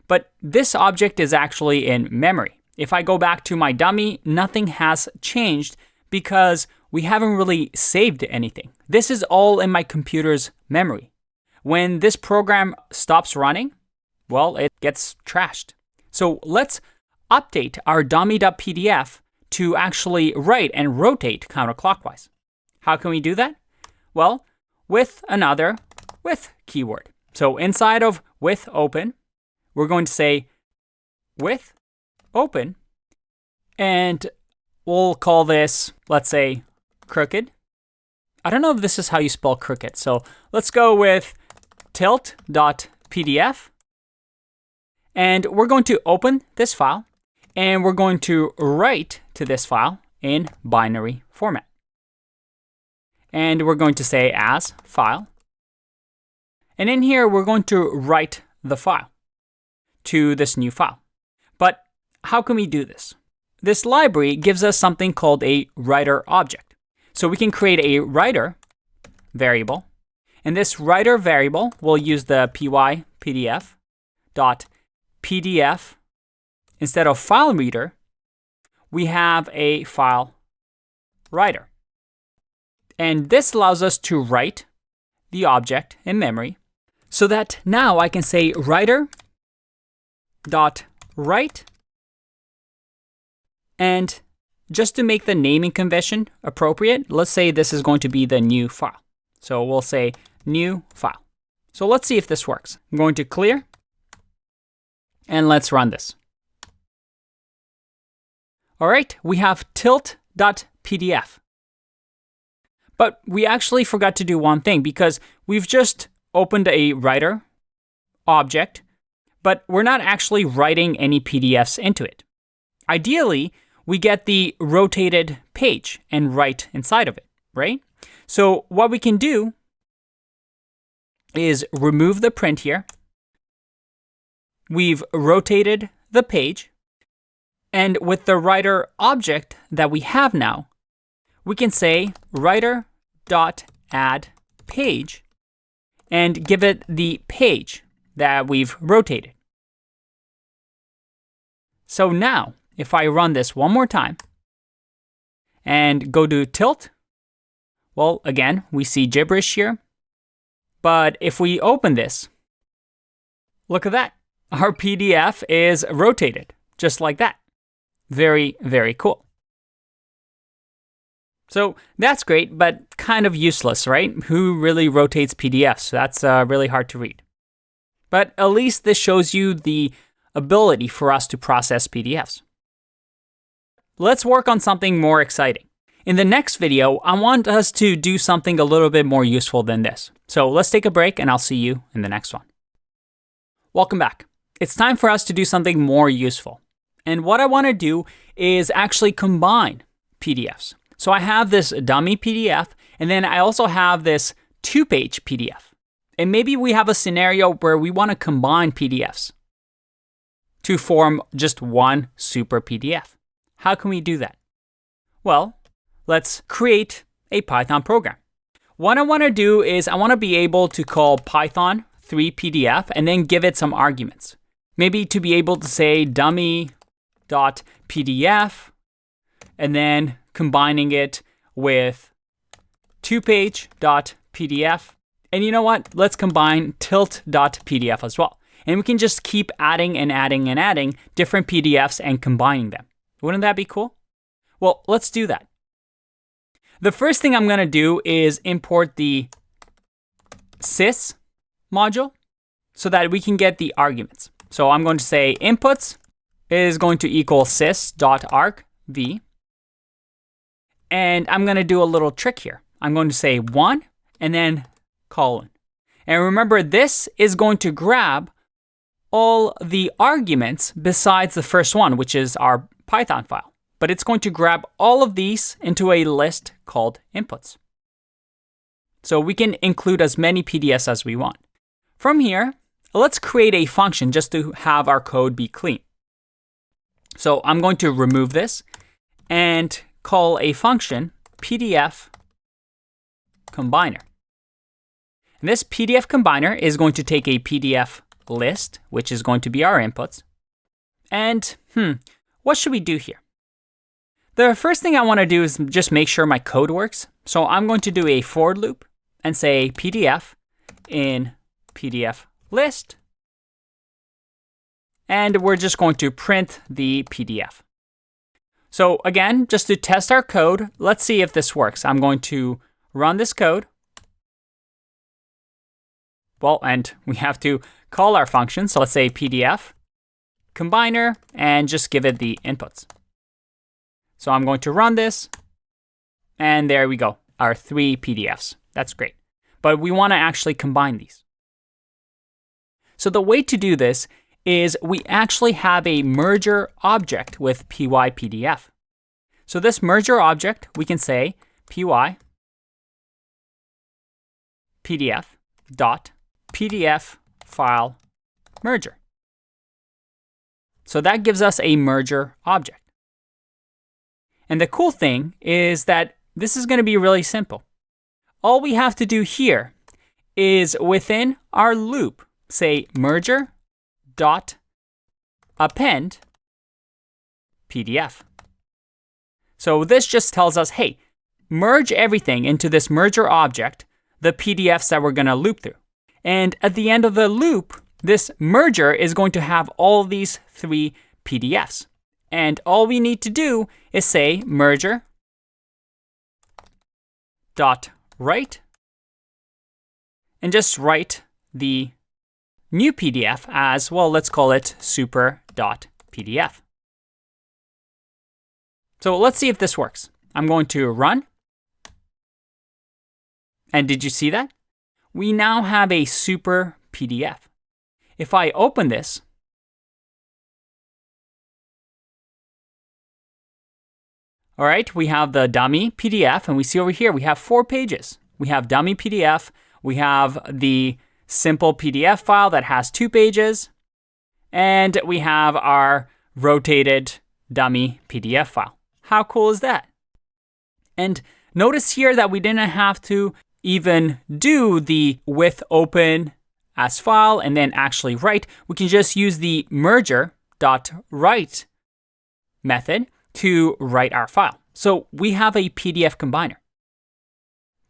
But this object is actually in memory. If I go back to my dummy, nothing has changed because we haven't really saved anything. This is all in my computer's memory. When this program stops running, well, it gets trashed. So let's update our dummy.pdf to actually write and rotate counterclockwise. How can we do that? Well, with another with keyword. So inside of with open, we're going to say with open, and we'll call this, let's say, crooked. I don't know if this is how you spell crooked, so let's go with tilt.pdf, and we're going to open this file, and we're going to write to this file in binary format. And we're going to say as file. And in here, we're going to write the file to this new file. But how can we do this? This library gives us something called a writer object. So we can create a writer variable. And this writer variable will use the py_pdf.pdf. Instead of file reader, we have a file writer. And this allows us to write the object in memory so that now I can say writer.write. And just to make the naming convention appropriate, let's say this is going to be the new file. So we'll say new file. So let's see if this works. I'm going to clear and let's run this. All right, we have tilt.pdf. But we actually forgot to do one thing because we've just opened a writer object, but we're not actually writing any PDFs into it. Ideally, we get the rotated page and write inside of it, right? So what we can do is remove the print here. We've rotated the page. And with the writer object that we have now, we can say writer.addPage and give it the page that we've rotated. So now, if I run this one more time and go to tilt, well, again, we see gibberish here. But if we open this, look at that. Our PDF is rotated, just like that. Very, very cool. So that's great, but kind of useless, right? Who really rotates PDFs? That's really hard to read. But at least this shows you the ability for us to process PDFs. Let's work on something more exciting. In the next video, I want us to do something a little bit more useful than this. So let's take a break and I'll see you in the next one. Welcome back. It's time for us to do something more useful. And what I want to do is actually combine PDFs. So I have this dummy PDF, and then I also have this 2-page PDF. And maybe we have a scenario where we want to combine PDFs to form just one super PDF. How can we do that? Well, let's create a Python program. What I want to do is I want to be able to call Python3PDF and then give it some arguments. Maybe to be able to say dummy.pdf and then combining it with 2page.pdf. And you know what? Let's combine tilt.pdf as well. And we can just keep adding and adding and adding different PDFs and combining them. Wouldn't that be cool? Well, let's do that. The first thing I'm going to do is import the sys module so that we can get the arguments. So I'm going to say inputs is going to equal sys.argv. And I'm going to do a little trick here. I'm going to say 1 and then colon. And remember, this is going to grab all the arguments besides the first one, which is our Python file. But it's going to grab all of these into a list called inputs. So we can include as many PDFs as we want. From here, let's create a function just to have our code be clean. So I'm going to remove this and call a function PDF combiner. And this PDF combiner is going to take a PDF list, which is going to be our inputs. And what should we do here? The first thing I want to do is just make sure my code works. So I'm going to do a for loop and say PDF in PDF list. And we're just going to print the PDF. So again, just to test our code, let's see if this works. I'm going to run this code. Well, and we have to call our function. So let's say PDF combiner and just give it the inputs. So I'm going to run this. And there we go, our 3 PDFs. That's great. But we want to actually combine these. So the way to do this is we actually have a merger object with pypdf. So this merger object, we can say pypdf dot PDF file merger. So that gives us a merger object. And the cool thing is that this is going to be really simple. All we have to do here is within our loop, say merger dot append PDF. So this just tells us, hey, merge everything into this merger object, the PDFs that we're going to loop through. And at the end of the loop, this merger is going to have all these 3 PDFs. And all we need to do is say merger dot write and just write the new PDF as, well, let's call it super.pdf. So let's see if this works. I'm going to run. And did you see that? We now have a super PDF. If I open this, all right, we have the dummy PDF, and we see over here we have 4 pages. We have dummy PDF, we have the simple PDF file that has 2 pages, and we have our rotated dummy PDF file. How cool is that? And notice here that we didn't have to even do the with open as file and then actually write. We can just use the merger.write method to write our file. So we have a PDF combiner.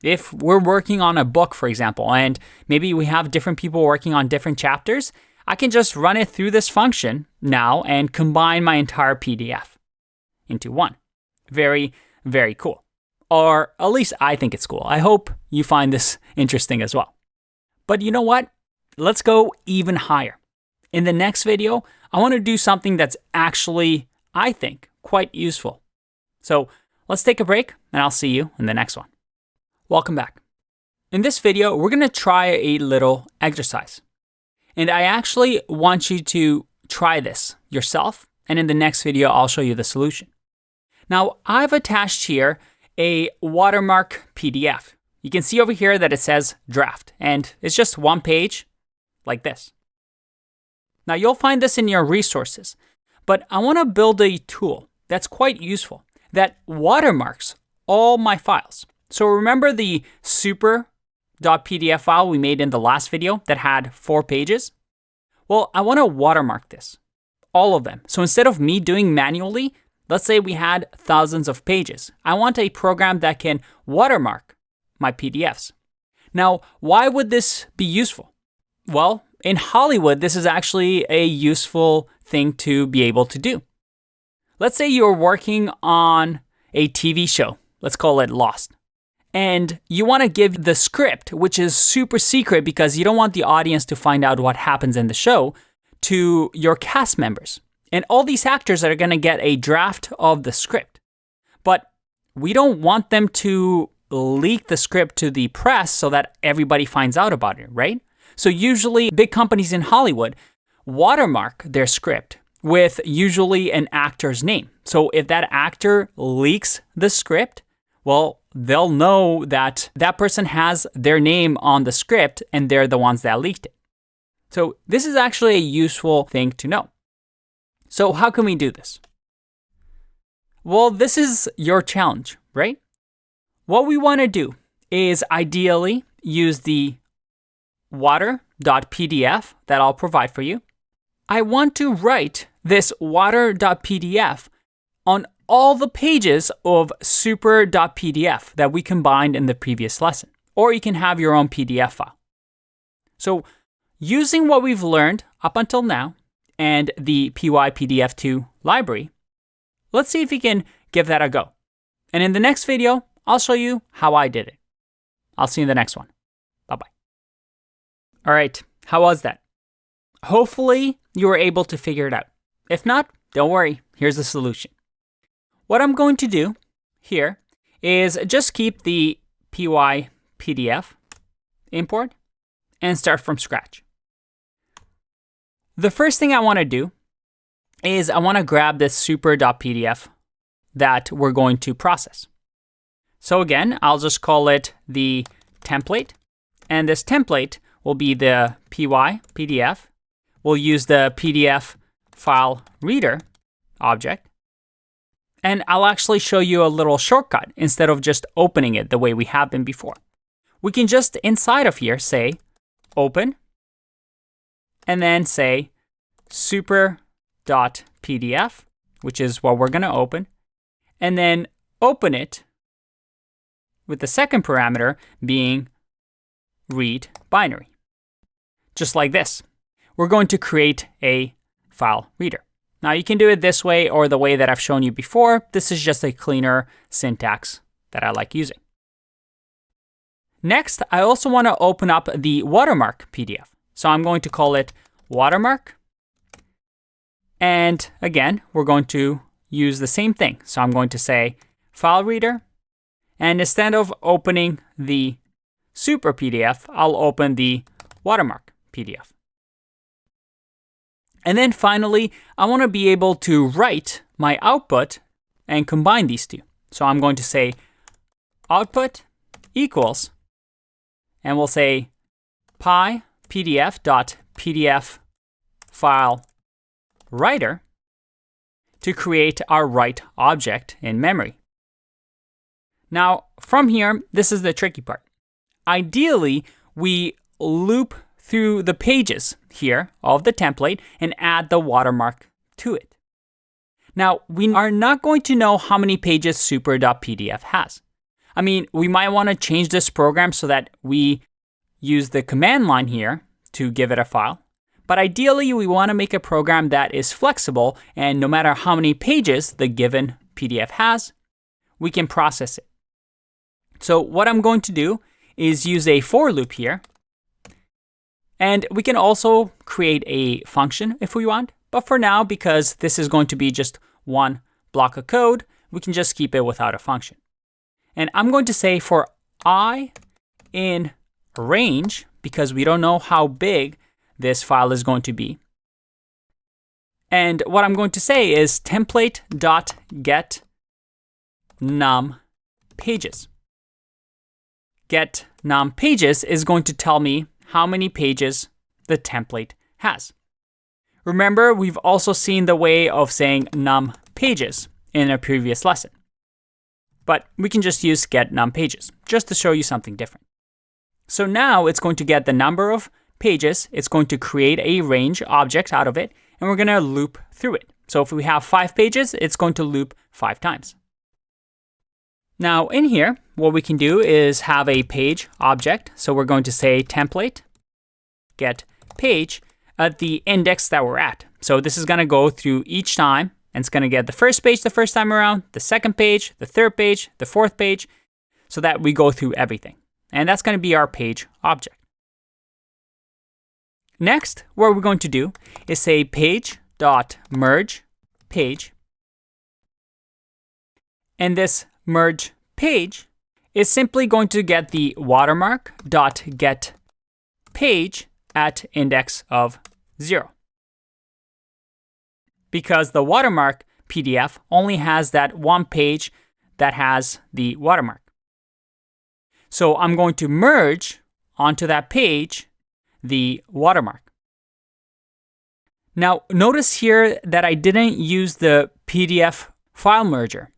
If we're working on a book, for example, and maybe we have different people working on different chapters, I can just run it through this function now and combine my entire PDF into one. Very, very cool. Or at least I think it's cool. I hope you find this interesting as well. But you know what? Let's go even higher. In the next video, I want to do something that's actually, I think, quite useful. So let's take a break, and I'll see you in the next one. Welcome back. In this video, we're going to try a little exercise. And I actually want you to try this yourself, and in the next video, I'll show you the solution. Now, I've attached here a watermark PDF. You can see over here that it says draft, and it's just one page like this. Now, you'll find this in your resources, but I want to build a tool that's quite useful that watermarks all my files. So remember the super.pdf file we made in the last video that had 4 pages? Well, I want to watermark this, all of them. So instead of me doing manually, let's say we had thousands of pages. I want a program that can watermark my PDFs. Now, why would this be useful? Well, in Hollywood, this is actually a useful thing to be able to do. Let's say you're working on a TV show. Let's call it Lost. And you want to give the script, which is super secret because you don't want the audience to find out what happens in the show, to your cast members. And all these actors are going to get a draft of the script. But we don't want them to leak the script to the press so that everybody finds out about it, right? So usually big companies in Hollywood watermark their script with usually an actor's name. So if that actor leaks the script, well, they'll know that that person has their name on the script and they're the ones that leaked it. So this is actually a useful thing to know. So how can we do this? Well, this is your challenge, right? What we want to do is ideally use the water.pdf that I'll provide for you. I want to write this water.pdf on all the pages of super.pdf that we combined in the previous lesson. Or you can have your own PDF file. So using what we've learned up until now and the PyPDF2 library, let's see if we can give that a go. And in the next video, I'll show you how I did it. I'll see you in the next one. Bye-bye. All right, how was that? Hopefully you were able to figure it out. If not, don't worry, here's the solution. What I'm going to do here is just keep the PyPDF import and start from scratch. The first thing I want to do is I want to grab this super.pdf that we're going to process. So again, I'll just call it the template. And this template will be the PyPDF. We'll use the PDF file reader object. And I'll actually show you a little shortcut instead of just opening it the way we have been before. We can just inside of here say open and then say super.pdf, which is what we're going to open, and then open it with the second parameter being read binary. Just like this. We're going to create a file reader. Now you can do it this way or the way that I've shown you before. This is just a cleaner syntax that I like using. Next, I also want to open up the watermark PDF. So I'm going to call it watermark. And again, we're going to use the same thing. So I'm going to say file reader. And instead of opening the super PDF, I'll open the watermark PDF. And then finally, I want to be able to write my output and combine these two. So I'm going to say output equals, and we'll say pypdf.pdf file writer to create our write object in memory. Now, from here, this is the tricky part. Ideally, we loop through the pages here of the template and add the watermark to it. Now, we are not going to know how many pages super.pdf has. I mean, we might want to change this program so that we use the command line here to give it a file. But ideally, we want to make a program that is flexible, and no matter how many pages the given PDF has, we can process it. So what I'm going to do is use a for loop here. And we can also create a function if we want. But for now, because this is going to be just one block of code, we can just keep it without a function. And I'm going to say for I in range, because we don't know how big this file is going to be. And what I'm going to say is template.get num pages. Get num pages is going to tell me how many pages the template has. Remember, we've also seen the way of saying num pages in a previous lesson. But we can just use get num pages, just to show you something different. So now it's going to get the number of pages, it's going to create a range object out of it, and we're going to loop through it. So if we have 5 pages, it's going to loop 5 times. Now in here, what we can do is have a page object. So we're going to say template, get page at the index that we're at. So this is going to go through each time, and it's going to get the first page the first time around, the second page, the third page, the fourth page, so that we go through everything. And that's going to be our page object. Next, what we're going to do is say page.merge page. And this merge page is simply going to get the watermark.get page at index of 0. Because the watermark PDF only has that one page that has the watermark. So I'm going to merge onto that page the watermark. Now, notice here that I didn't use the PDF file merger.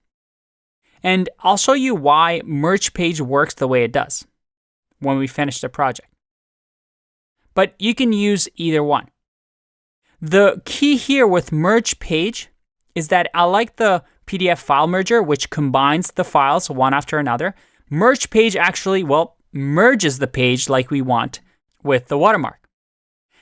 And I'll show you why merge page works the way it does when we finish the project. But you can use either one. The key here with merge page is that I like the PDF file merger, which combines the files one after another. Merge page actually, merges the page like we want with the watermark.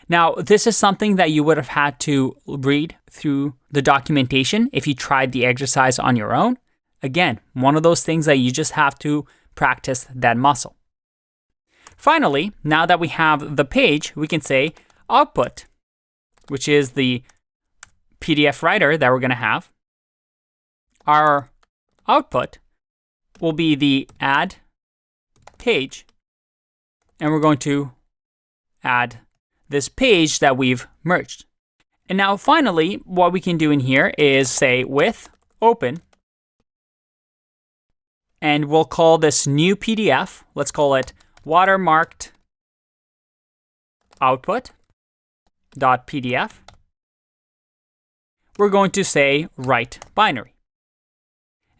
Now, this is something that you would have had to read through the documentation if you tried the exercise on your own. Again, one of those things that you just have to practice that muscle. Finally, now that we have the page, we can say output, which is the PDF writer that we're going to have. Our output will be the add page, and we're going to add this page that we've merged. And now finally, what we can do in here is say with open, and we'll call this new PDF, let's call it watermarked output.pdf. We're going to say write binary.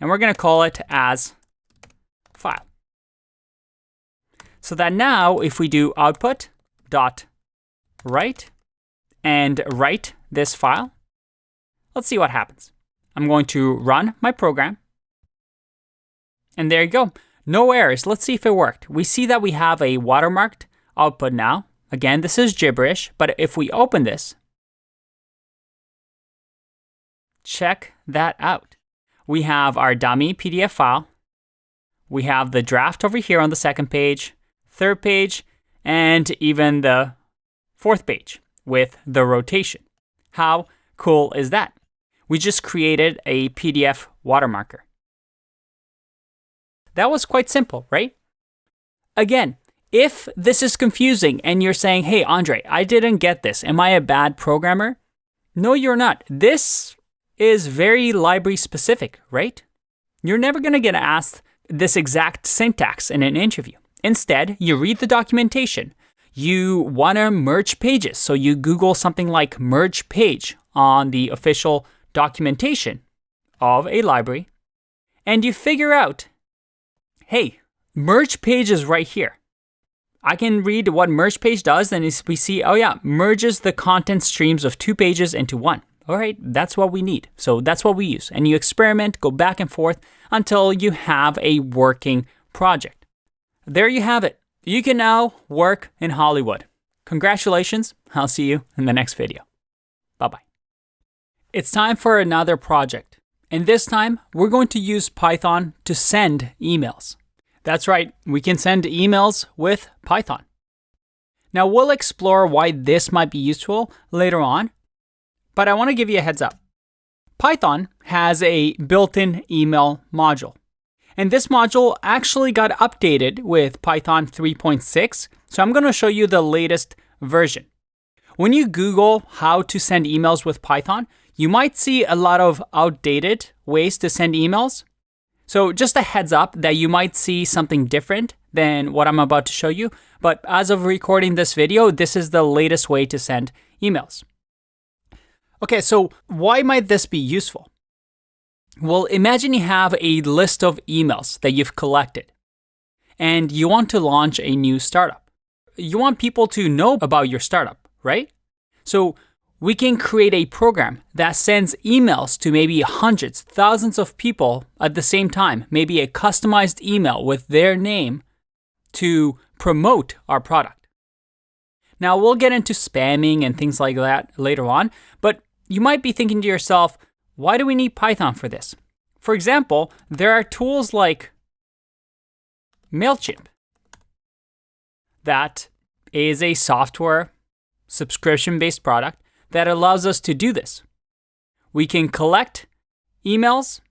And we're going to call it as file. So that now if we do output.write and write this file, let's see what happens. I'm going to run my program. And there you go. No errors. Let's see if it worked. We see that we have a watermarked output now. Again, this is gibberish, but if we open this, check that out. We have our dummy PDF file. We have the draft over here on the second page, third page, and even the fourth page with the rotation. How cool is that? We just created a PDF watermarker. That was quite simple, right? Again, if this is confusing and you're saying, hey, Andre, I didn't get this. Am I a bad programmer? No, you're not. This is very library specific, right? You're never going to get asked this exact syntax in an interview. Instead, you read the documentation. You want to merge pages. So you Google something like merge page on the official documentation of a library, and you figure out, hey, merge page is right here. I can read what merge page does, and we see, oh yeah, merges the content streams of two pages into one. All right, that's what we need. So that's what we use. And you experiment, go back and forth until you have a working project. There you have it. You can now work in Hollywood. Congratulations. I'll see you in the next video. Bye-bye. It's time for another project. And this time, we're going to use Python to send emails. That's right, we can send emails with Python. Now, we'll explore why this might be useful later on, but I want to give you a heads up. Python has a built-in email module. And this module actually got updated with Python 3.6, so I'm going to show you the latest version. When you Google how to send emails with Python, you might see a lot of outdated ways to send emails. So just a heads up that you might see something different than what I'm about to show you. But as of recording this video, this is the latest way to send emails. Okay, so why might this be useful? Well, imagine you have a list of emails that you've collected and you want to launch a new startup. You want people to know about your startup, right? So we can create a program that sends emails to maybe hundreds, thousands of people at the same time, maybe a customized email with their name to promote our product. Now, we'll get into spamming and things like that later on, but you might be thinking to yourself, why do we need Python for this? For example, there are tools like MailChimp. That is a software subscription-based product that allows us to do this. We can collect emails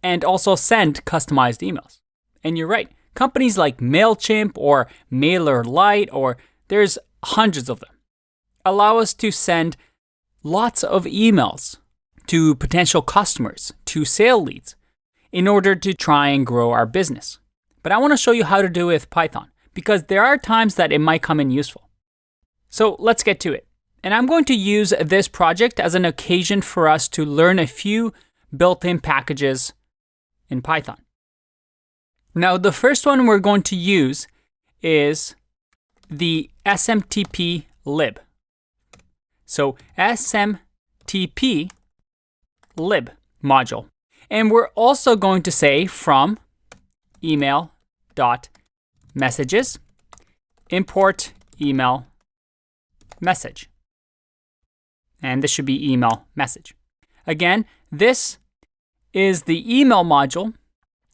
and also send customized emails. And you're right, companies like MailChimp or MailerLite, or there's hundreds of them, allow us to send lots of emails to potential customers, to sale leads, in order to try and grow our business. But I want to show you how to do it with Python, because there are times that it might come in useful. So let's get to it. And I'm going to use this project as an occasion for us to learn a few built-in packages in Python. Now, the first one we're going to use is the SMTP lib. So SMTP lib module. And we're also going to say from email.messages import email message. And this should be email message. Again, this is the email module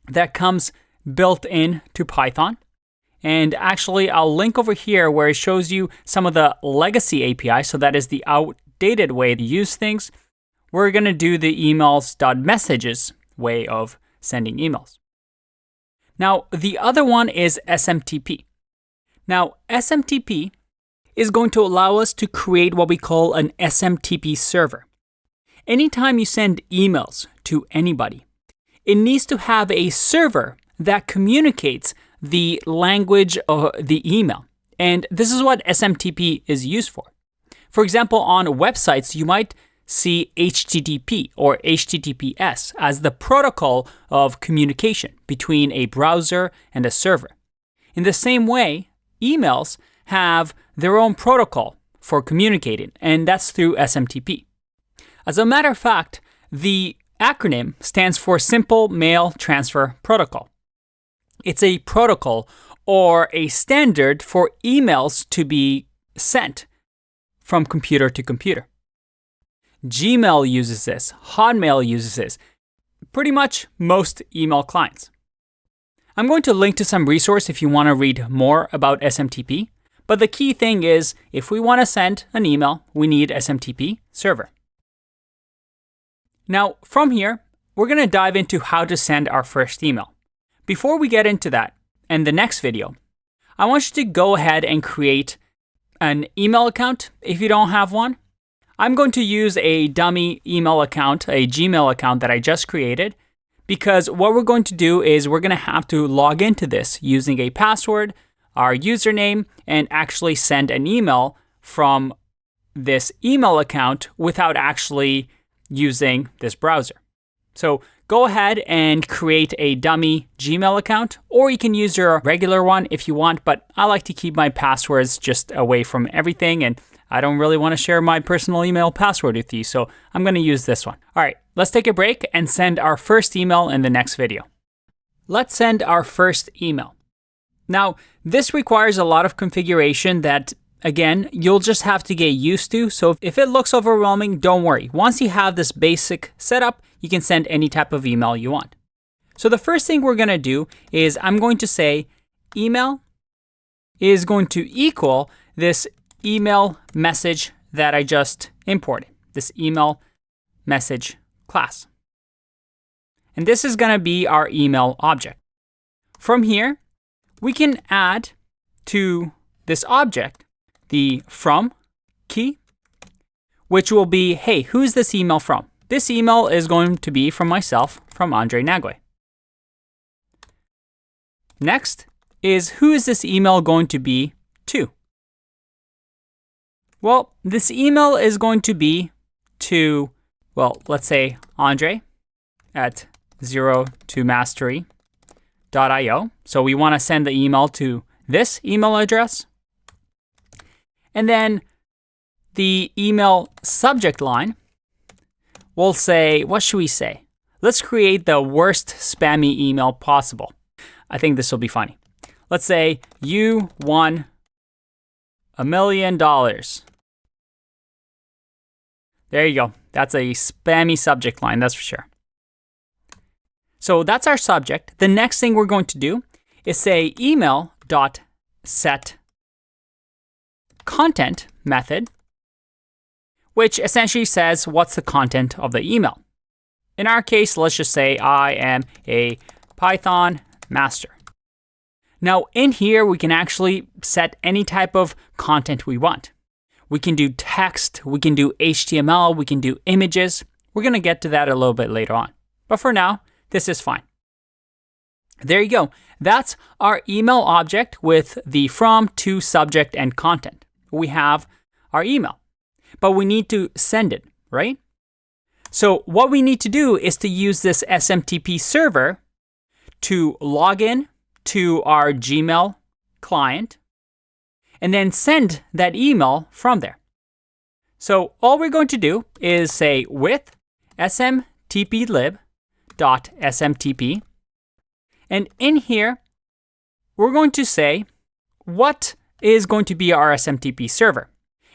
that comes built in to Python. And actually, I'll link over here where it shows you some of the legacy API. So that is the outdated way to use things. We're going to do the emails.messages way of sending emails. Now, the other one is SMTP. Now, SMTP is going to allow us to create what we call an SMTP server. Anytime you send emails to anybody, it needs to have a server that communicates the language of the email. And this is what SMTP is used for. For example, on websites, you might see HTTP or HTTPS as the protocol of communication between a browser and a server. In the same way, emails have their own protocol for communicating, and that's through SMTP. As a matter of fact, the acronym stands for Simple Mail Transfer Protocol. It's a protocol or a standard for emails to be sent from computer to computer. Gmail uses this, Hotmail uses this, pretty much most email clients. I'm going to link to some resource if you want to read more about SMTP, but the key thing is if we want to send an email, we need SMTP server. Now, from here, we're going to dive into how to send our first email. Before we get into that, and the next video, I want you to go ahead and create an email account if you don't have one. I'm going to use a dummy email account, a Gmail account that I just created, because what we're going to do is we're going to have to log into this using a password, our username, and actually send an email from this email account without actually using this browser. So go ahead and create a dummy Gmail account, or you can use your regular one if you want, but I like to keep my passwords just away from everything, and I don't really want to share my personal email password with you, so I'm going to use this one. All right, let's take a break and send our first email in the next video. Let's send our first email. Now, this requires a lot of configuration that, again, you'll just have to get used to. So if it looks overwhelming, don't worry. Once you have this basic setup, you can send any type of email you want. So the first thing we're going to do is I'm going to say email is going to equal this email message that I just imported, this email message class. And this is going to be our email object. From here, we can add to this object the from key, which will be, hey, who's this email from? This email is going to be from myself, from Andre Nagwe. Next is, who is this email going to be to? Well, this email is going to be to, well, let's say Andre at 0tomastery.io. So we want to send the email to this email address. And then the email subject line will say, what should we say? Let's create the worst spammy email possible. I think this will be funny. Let's say you won $1 million. There you go. That's a spammy subject line, that's for sure. So that's our subject. The next thing we're going to do is say email.setContent method, which essentially says what's the content of the email. In our case, let's just say I am a Python master. Now in here, we can actually set any type of content we want. We can do text, we can do HTML, we can do images. We're going to get to that a little bit later on. But for now, this is fine. There you go. That's our email object with the from, to, subject, and content. We have our email, but we need to send it, right? So what we need to do is to use this SMTP server to log in to our Gmail client and then send that email from there. So all we're going to do is say with smtplib.smtp, and in here, we're going to say what is going to be our SMTP server.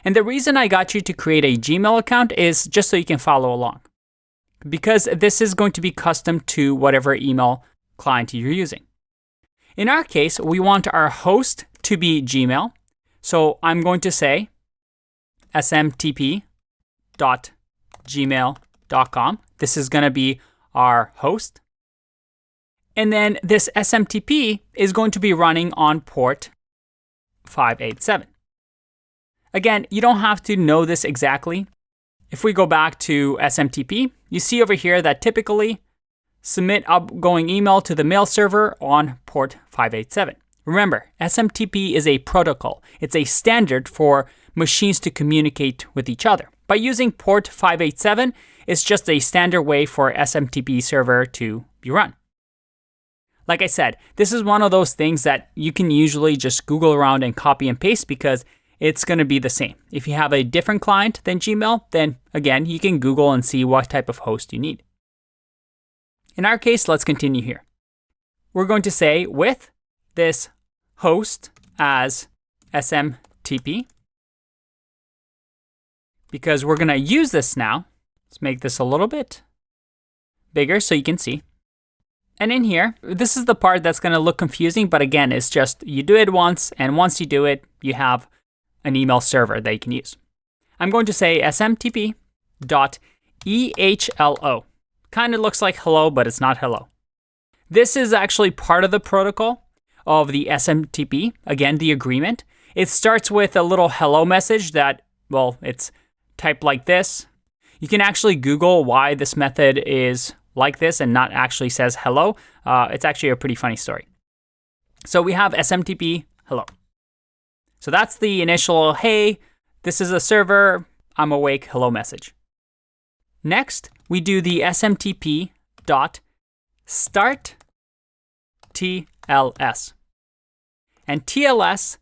And the reason I got you to create a Gmail account is just so you can follow along, because this is going to be custom to whatever email client you're using. In our case, we want our host to be Gmail. So I'm going to say smtp.gmail.com. This is going to be our host. And then this SMTP is going to be running on port 587. Again, you don't have to know this exactly. If we go back to SMTP, you see over here that typically submit outgoing email to the mail server on port 587. Remember, SMTP is a protocol. It's a standard for machines to communicate with each other. By using port 587, it's just a standard way for SMTP server to be run. Like I said, this is one of those things that you can usually just Google around and copy and paste because it's going to be the same. If you have a different client than Gmail, then again, you can Google and see what type of host you need. In our case, let's continue here. We're going to say with this host as SMTP, because we're going to use this now. Let's make this a little bit bigger so you can see. And in here, this is the part that's going to look confusing, but again, it's just you do it once, and once you do it, you have an email server that you can use. I'm going to say smtp.ehlo. Kind of looks like hello, but it's not hello. This is actually part of the protocol of the SMTP, again, the agreement. It starts with a little hello message that, well, it's typed like this. You can actually Google why this method is like this and not actually says hello. It's actually a pretty funny story. So we have SMTP hello. So that's the initial, hey, this is a server, I'm awake, hello message. Next, we do the smtp.start TLS. And TLS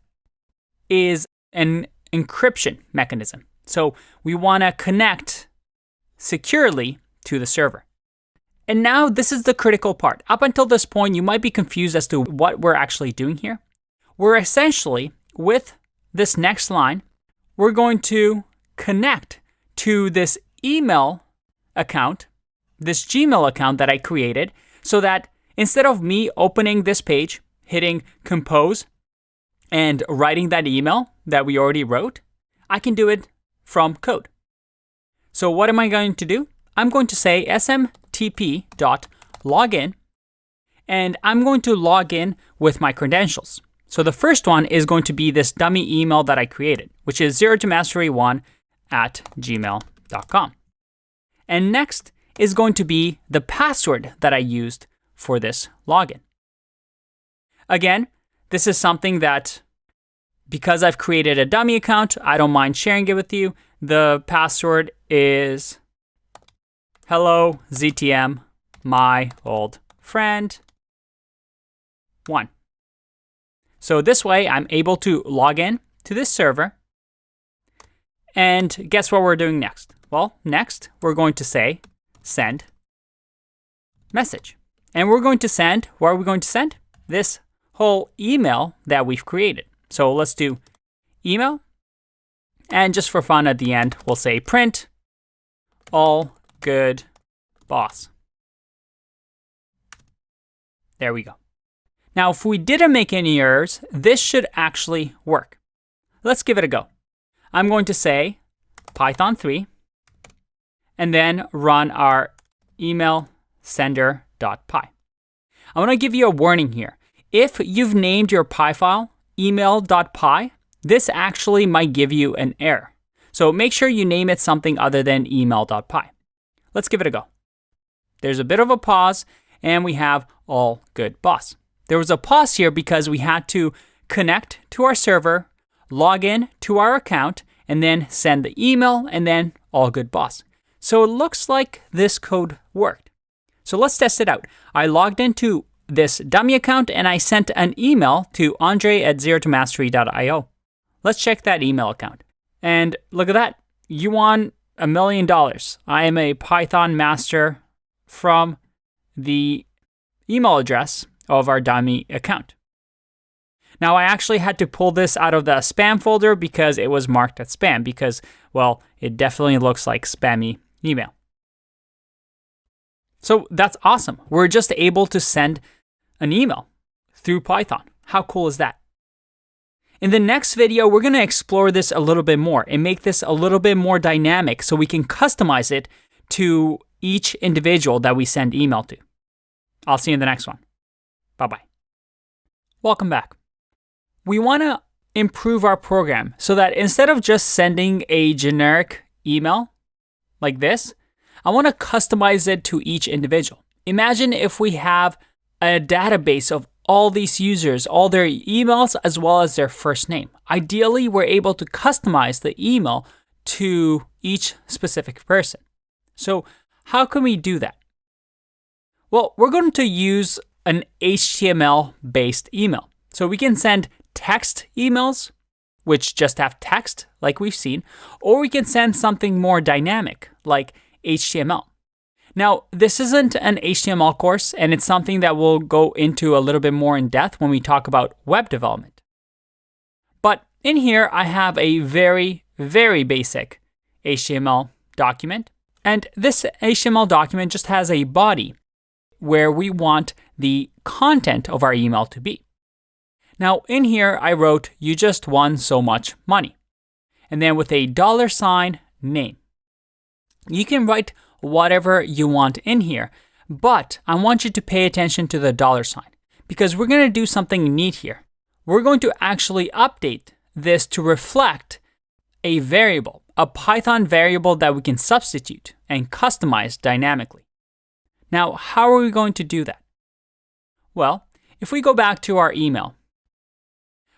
is an encryption mechanism. So we want to connect securely to the server. And now this is the critical part. Up until this point, you might be confused as to what we're actually doing here. We're essentially, with this next line, we're going to connect to this email account, this Gmail account that I created, so that instead of me opening this page, hitting compose, and writing that email that we already wrote, I can do it from code. So what am I going to do? I'm going to say smtp.login, and I'm going to log in with my credentials. So the first one is going to be this dummy email that I created, which is 0tomastery1@gmail.com. And next is going to be the password that I used for this login. Again, this is something that, because I've created a dummy account, I don't mind sharing it with you. The password is hello ZTM, my old friend 1. So this way I'm able to log in to this server. And guess what we're doing next? Well, next we're going to say send message. And we're going to send, what are we going to send? This whole email that we've created. So let's do email And just for fun at the end, we'll say print all good boss. There we go. Now, if we didn't make any errors, this should actually work. Let's give it a go. I'm going to say Python 3 and then run our email sender.py. I want to give you a warning here. If you've named your Py file email.py, this actually might give you an error. So make sure you name it something other than email.py. Let's give it a go. There's a bit of a pause, and we have all good boss. There was a pause here because we had to connect to our server, log in to our account, and then send the email, and then all good boss. So it looks like this code worked. So let's test it out. I logged into this dummy account, and I sent an email to andre@zerotomastery.io. Let's check that email account. And look at that. You won $1 million. I am a Python master from the email address of our dummy account. Now, I actually had to pull this out of the spam folder because it was marked as spam because, well, it definitely looks like spammy email. So that's awesome. We're just able to send an email through Python. How cool is that? In the next video, we're going to explore this a little bit more and make this a little bit more dynamic so we can customize it to each individual that we send email to. I'll see you in the next one. Bye-bye. Welcome back. We want to improve our program so that instead of just sending a generic email like this, I want to customize it to each individual. Imagine if we have a database of all these users, all their emails, as well as their first name. Ideally, we're able to customize the email to each specific person. So how can we do that? Well, we're going to use an HTML-based email. So we can send text emails, which just have text, like we've seen, or we can send something more dynamic, like HTML. Now, this isn't an HTML course, and it's something that we'll go into a little bit more in depth when we talk about web development. But in here, I have a very, very basic HTML document. And this HTML document just has a body where we want the content of our email to be. Now, in here, I wrote, "You just won so much money." And then with a $sign name. You can write whatever you want in here, but I want you to pay attention to the $sign because we're going to do something neat here. We're going to actually update this to reflect a variable, a Python variable that we can substitute and customize dynamically. Now, how are we going to do that? Well, if we go back to our email,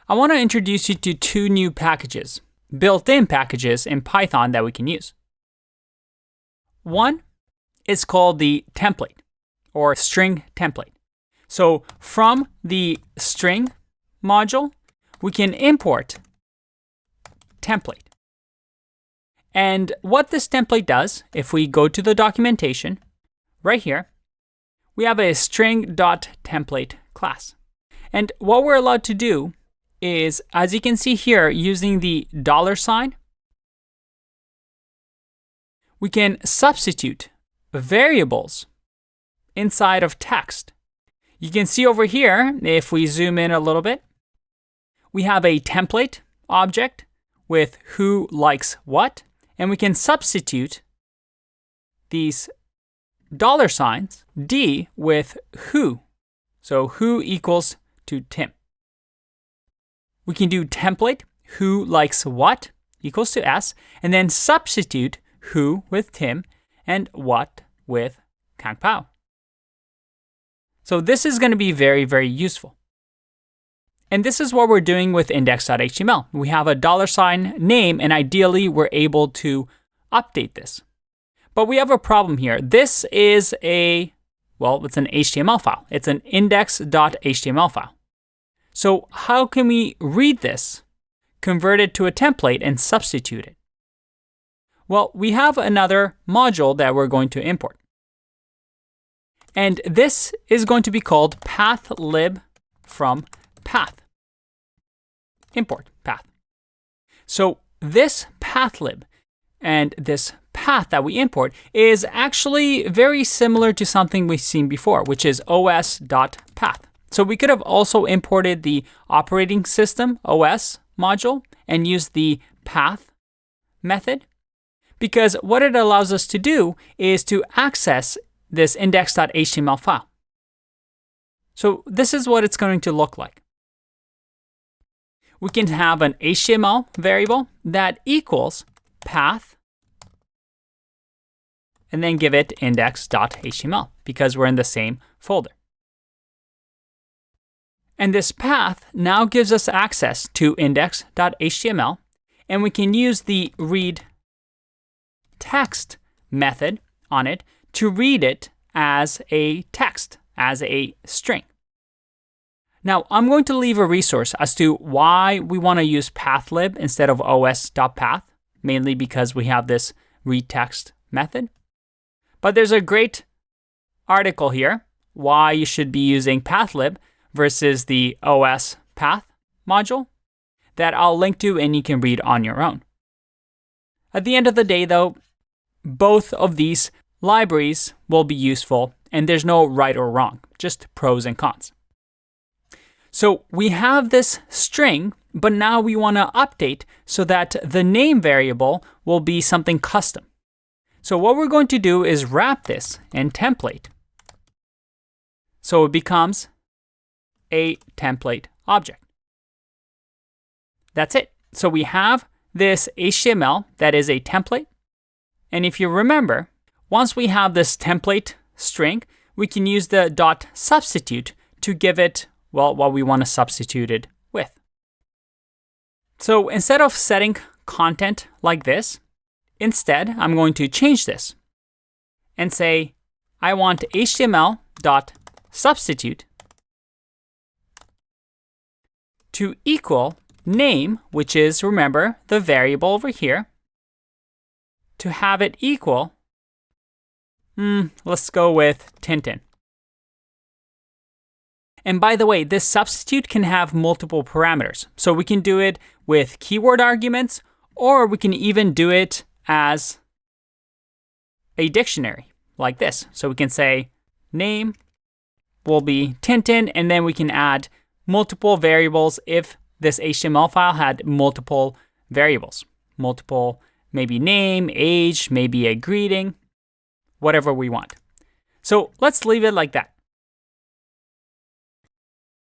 I want to introduce you to two new packages, built-in packages in Python that we can use. One is called the template or string template. So from the string module, we can import template. And what this template does, if we go to the documentation, right here, we have a string.template class. And what we're allowed to do is, as you can see here, using the $sign, we can substitute variables inside of text. You can see over here, if we zoom in a little bit, we have a template object with who likes what, and we can substitute these $signs, D, with who. So who equals to Tim. We can do template who likes what equals to S, and then substitute who with Tim and what with Kang Pao. So this is going to be very, very useful. And this is what we're doing with index.html. We have a $sign name, and ideally we're able to update this. But we have a problem here. This is it's an HTML file. It's an index.html file. So how can we read this, convert it to a template, and substitute it? Well, we have another module that we're going to import. And this is going to be called pathlib from path. Import path. So this pathlib and this path that we import is actually very similar to something we've seen before, which is os.path. So we could have also imported the operating system OS module and used the path method, because what it allows us to do is to access this index.html file. So this is what it's going to look like. We can have an HTML variable that equals path and then give it index.html because we're in the same folder. And this path now gives us access to index.html, and we can use the read text method on it to read it as a text, as a string. Now, I'm going to leave a resource as to why we want to use pathlib instead of os.path, mainly because we have this read text method. But there's a great article here, why you should be using pathlib versus the OS path module, that I'll link to and you can read on your own. At the end of the day, though, both of these libraries will be useful, and there's no right or wrong, just pros and cons. So we have this string, but now we want to update so that the name variable will be something custom. So what we're going to do is wrap this in template. So it becomes a template object. That's it. So we have this HTML that is a template. And if you remember, once we have this template string, we can use the dot substitute to give it, well, what we want to substitute it with. So instead of setting content like this, instead, I'm going to change this and say, I want HTML dot substitute to equal name, which is, remember, the variable over here, to have it equal, let's go with Tintin. And by the way, this substitute can have multiple parameters. So we can do it with keyword arguments, or we can even do it as a dictionary like this. So we can say name will be Tintin, and then we can add multiple variables if this HTML file had multiple variables, multiple, maybe name, age, maybe a greeting, whatever we want. So let's leave it like that.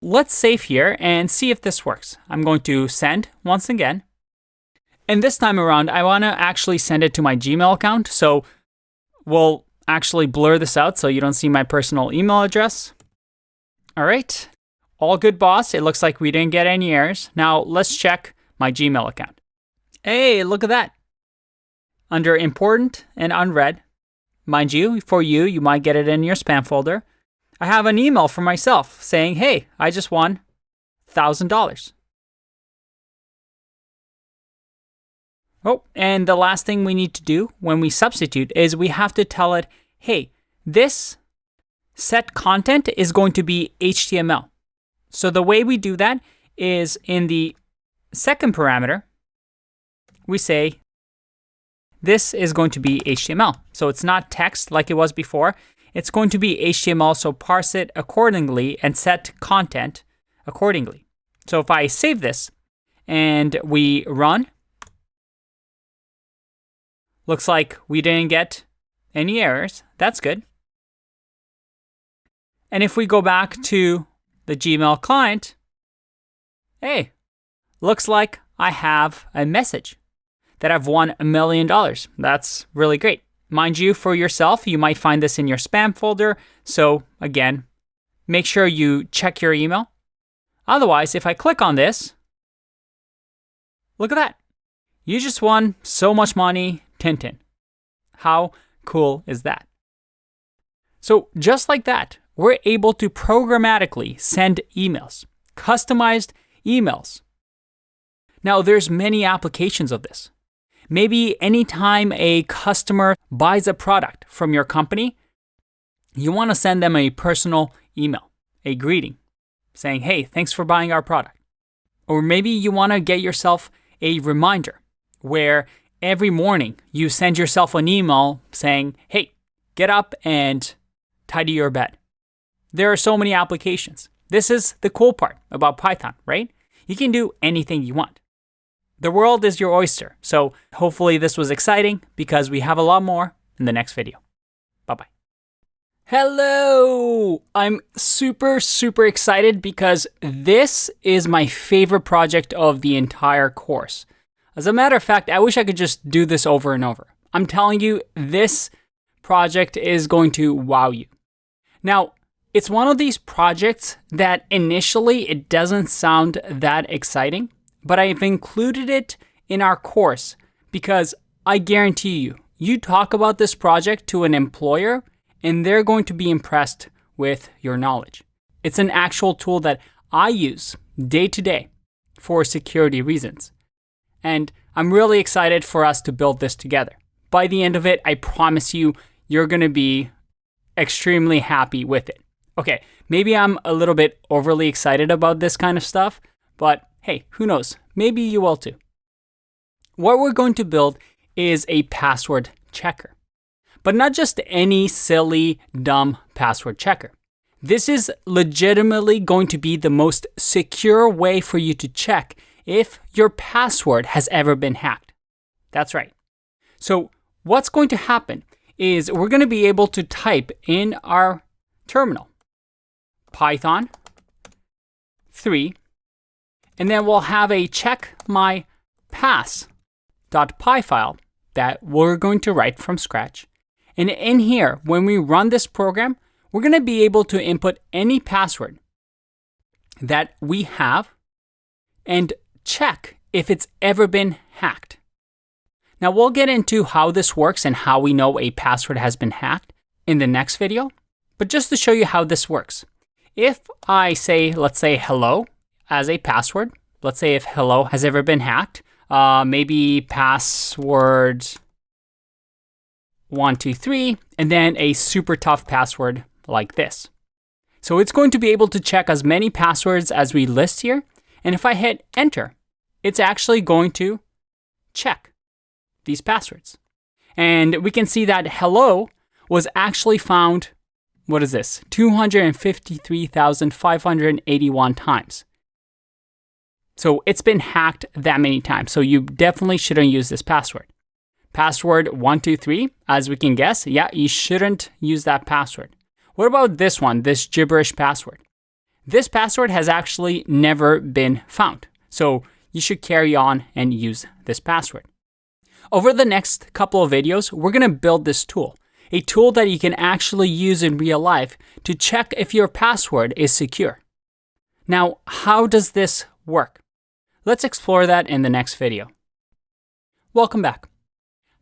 Let's save here and see if this works. I'm going to send once again. And this time around, I want to actually send it to my Gmail account. So we'll actually blur this out so you don't see my personal email address. All right. All good, boss. It looks like we didn't get any errors. Now let's check my Gmail account. Hey, look at that. Under important and unread, mind you, for you, you might get it in your spam folder. I have an email from myself saying, hey, I just won $1,000. Oh, and the last thing we need to do when we substitute is we have to tell it, hey, this set content is going to be HTML. So the way we do that is in the second parameter, we say this is going to be HTML. So it's not text like it was before. It's going to be HTML, so parse it accordingly and set content accordingly. So if I save this and we run, looks like we didn't get any errors. That's good. And if we go back to the Gmail client, hey, looks like I have a message that I've won $1 million. That's really great. Mind you, for yourself, you might find this in your spam folder. So again, make sure you check your email. Otherwise, if I click on this, look at that. You just won so much money, Tintin. How cool is that? So just like that, we're able to programmatically send emails, customized emails. Now, there's many applications of this. Maybe anytime a customer buys a product from your company, you want to send them a personal email, a greeting, saying, hey, thanks for buying our product. Or maybe you want to get yourself a reminder where every morning you send yourself an email saying, hey, get up and tidy your bed. There are so many applications. This is the cool part about Python, right? You can do anything you want. The world is your oyster. So hopefully this was exciting because we have a lot more in the next video. Bye-bye. Hello! I'm super excited because this is my favorite project of the entire course. As a matter of fact, I wish I could just do this over and over. I'm telling you, this project is going to wow you. Now, it's one of these projects that initially it doesn't sound that exciting, but I've included it in our course because I guarantee you, you talk about this project to an employer and they're going to be impressed with your knowledge. It's an actual tool that I use day to day for security reasons. And I'm really excited for us to build this together. By the end of it, I promise you, you're going to be extremely happy with it. Okay, maybe I'm a little bit overly excited about this kind of stuff, but hey, who knows? Maybe you will too. What we're going to build is a password checker. But not just any silly, dumb password checker. This is legitimately going to be the most secure way for you to check if your password has ever been hacked. That's right. So what's going to happen is we're going to be able to type in our terminal Python 3, and then we'll have a check my pass.py file that we're going to write from scratch. And in here, when we run this program, we're going to be able to input any password that we have and check if it's ever been hacked. Now, we'll get into how this works and how we know a password has been hacked in the next video. But just to show you how this works, if I say, let's say hello as a password, let's say if hello has ever been hacked, maybe password 123, and then a super tough password like this. So it's going to be able to check as many passwords as we list here. And if I hit enter, it's actually going to check these passwords. And we can see that hello was actually found, what is this? 253,581 times. So it's been hacked that many times. So you definitely shouldn't use this password. Password 123, as we can guess, yeah, you shouldn't use that password. What about this one, this gibberish password? This password has actually never been found. So you should carry on and use this password. Over the next couple of videos, we're going to build this tool, a tool that you can actually use in real life to check if your password is secure. Now, how does this work? Let's explore that in the next video. Welcome back.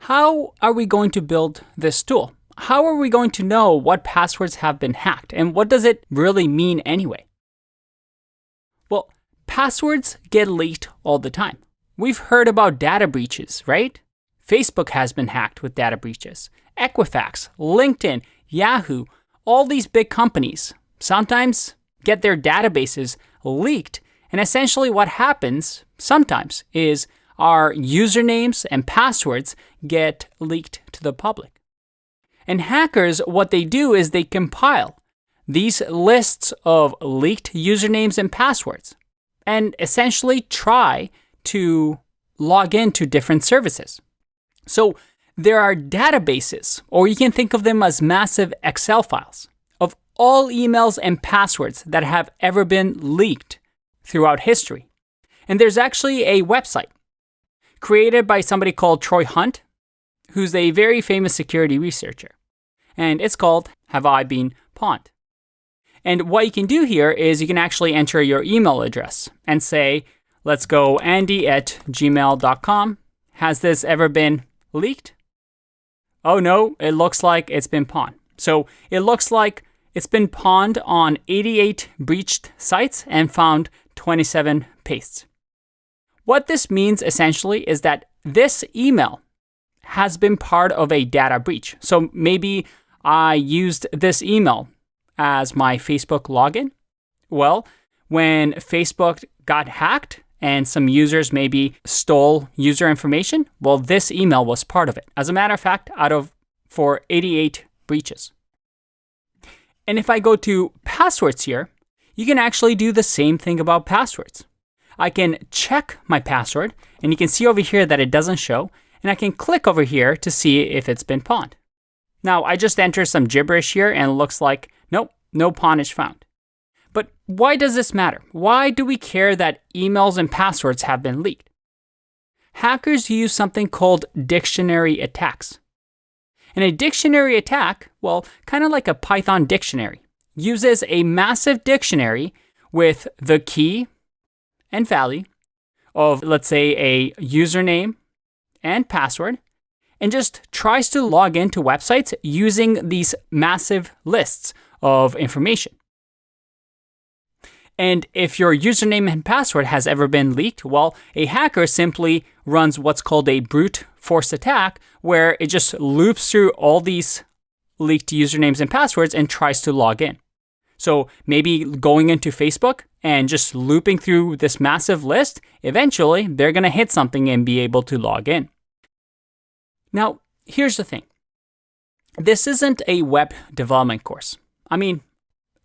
How are we going to build this tool? How are we going to know what passwords have been hacked? And what does it really mean anyway? Well, passwords get leaked all the time. We've heard about data breaches, right? Facebook has been hacked with data breaches. Equifax, LinkedIn, Yahoo, all these big companies sometimes get their databases leaked. And essentially what happens sometimes is our usernames and passwords get leaked to the public. And hackers, what they do is they compile these lists of leaked usernames and passwords and essentially try to log into different services. So there are databases, or you can think of them as massive Excel files, of all emails and passwords that have ever been leaked throughout history. And there's actually a website created by somebody called Troy Hunt, who's a very famous security researcher. And it's called Have I Been Pawned? And what you can do here is you can actually enter your email address and say, let's go andy@gmail.com. Has this ever been leaked? Oh no, it looks like it's been pawned. So it looks like it's been pawned on 88 breached sites and found 27 pastes. What this means essentially is that this email has been part of a data breach. So maybe I used this email as my Facebook login. Well, when Facebook got hacked and some users maybe stole user information, well, this email was part of it. As a matter of fact, for 88 breaches. And if I go to passwords here, you can actually do the same thing about passwords. I can check my password, and you can see over here that it doesn't show, and I can click over here to see if it's been pawned. Now, I just entered some gibberish here, and it looks like, nope, no pawnage found. But why does this matter? Why do we care that emails and passwords have been leaked? Hackers use something called dictionary attacks. And a dictionary attack, well, kind of like a Python dictionary, uses a massive dictionary with the key and value of, let's say, a username and password, and just tries to log into websites using these massive lists of information. And if your username and password has ever been leaked, well, a hacker simply runs what's called a brute force attack, where it just loops through all these leaked usernames and passwords and tries to log in. So maybe going into Facebook and just looping through this massive list, eventually they're going to hit something and be able to log in. Now, here's the thing. This isn't a web development course. I mean,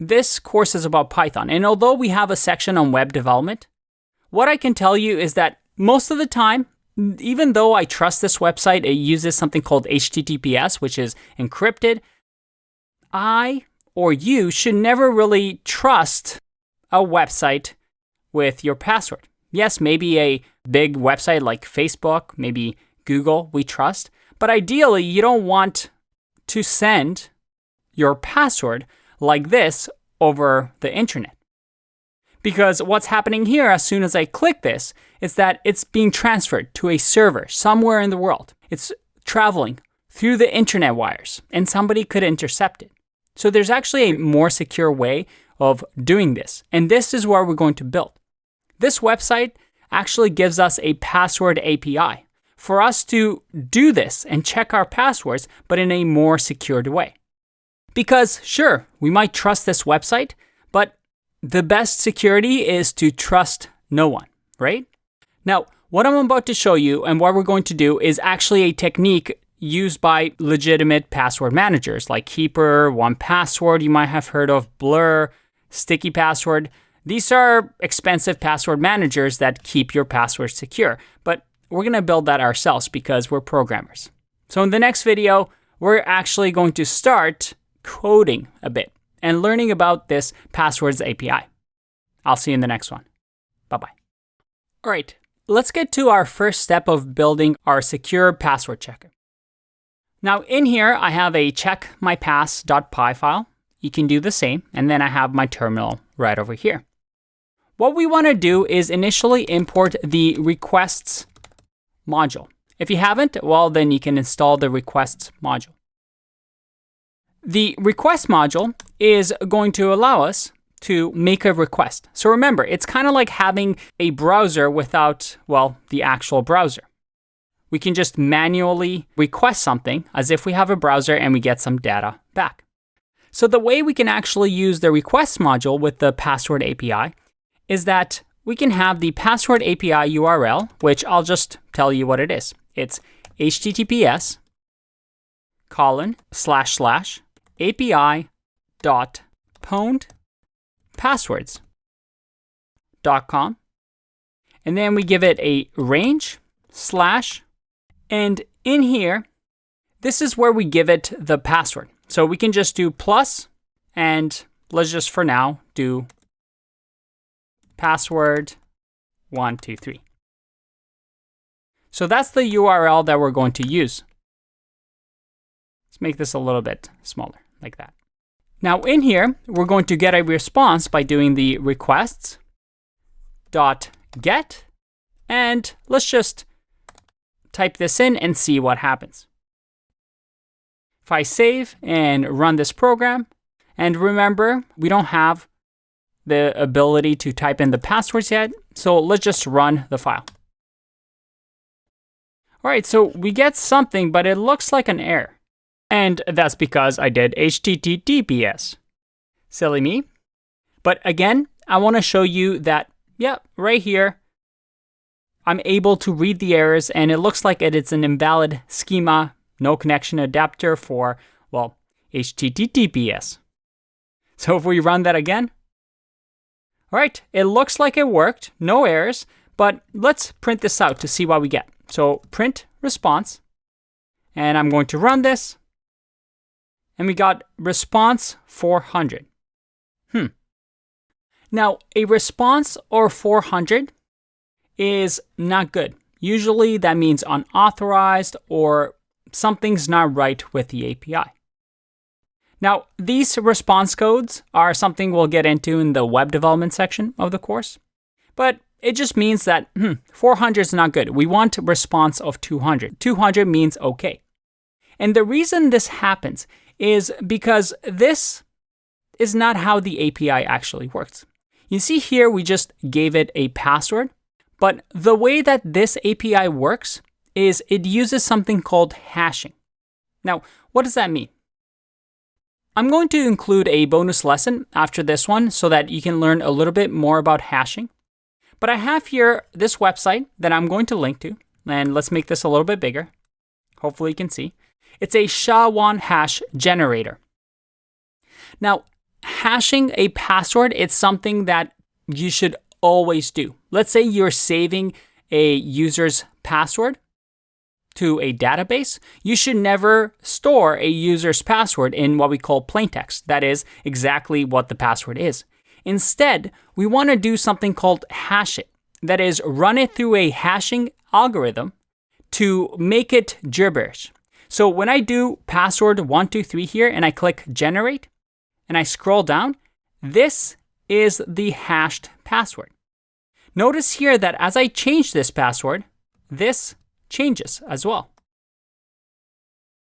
this course is about Python, and although we have a section on web development, what I can tell you is that most of the time, even though I trust this website, it uses something called HTTPS, which is encrypted, I or you should never really trust a website with your password. Yes, maybe a big website like Facebook, maybe Google, we trust, but ideally you don't want to send your password like this over the internet. Because what's happening here as soon as I click this is that it's being transferred to a server somewhere in the world. It's traveling through the internet wires and somebody could intercept it. So there's actually a more secure way of doing this. And this is where we're going to build. This website actually gives us a password API for us to do this and check our passwords, but in a more secured way. Because sure, we might trust this website, but the best security is to trust no one, right? Now, what I'm about to show you and what we're going to do is actually a technique used by legitimate password managers like Keeper, 1Password, you might have heard of, Blur, Sticky Password. These are expensive password managers that keep your password secure, but we're going to build that ourselves because we're programmers. So in the next video, we're actually going to start coding a bit and learning about this passwords API. I'll see you in the next one. Bye-bye. All right, let's get to our first step of building our secure password checker. Now in here, I have a checkmypass.py file. You can do the same, and then I have my terminal right over here. What we want to do is initially import the requests module. If you haven't, well, then you can install the requests module. The request module is going to allow us to make a request. So remember, it's kind of like having a browser without, well, the actual browser. We can just manually request something as if we have a browser and we get some data back. So the way we can actually use the request module with the password API is that we can have the password API URL, which I'll just tell you what it is. It's https://api.pwnedpasswords.com. And then we give it a range / and in here, this is where we give it the password. So we can just do plus, and let's just for now do password 123. So that's the URL that we're going to use. Let's make this a little bit smaller, like that. Now in here, we're going to get a response by doing the requests.get, and let's just type this in and see what happens. If I save and run this program, and remember, we don't have the ability to type in the passwords yet, so let's just run the file. All right, so we get something, but it looks like an error. And that's because I did HTTPS. Silly me. But again, I want to show you that, yeah, right here, I'm able to read the errors, and it looks like it's an invalid schema, no connection adapter for, well, HTTPS. So if we run that again, all right, it looks like it worked, no errors, but let's print this out to see what we get. So print response, and I'm going to run this, and we got response 400. Now, a response or 400 is not good. Usually that means unauthorized or something's not right with the API. Now, these response codes are something we'll get into in the web development section of the course, but it just means that 400 is not good. We want a response of 200. 200 means okay. And the reason this happens is because this is not how the API actually works. You see here, we just gave it a password, but the way that this API works is it uses something called hashing. Now, what does that mean? I'm going to include a bonus lesson after this one so that you can learn a little bit more about hashing. But I have here this website that I'm going to link to, and let's make this a little bit bigger. Hopefully you can see. It's a SHA-1 hash generator. Now, hashing a password, it's something that you should always do. Let's say you're saving a user's password to a database. You should never store a user's password in what we call plaintext. That is exactly what the password is. Instead, we want to do something called hash it. That is, run it through a hashing algorithm to make it gibberish. So when I do password 123 here and I click generate, and I scroll down, this is the hashed password. Notice here that as I change this password, this changes as well.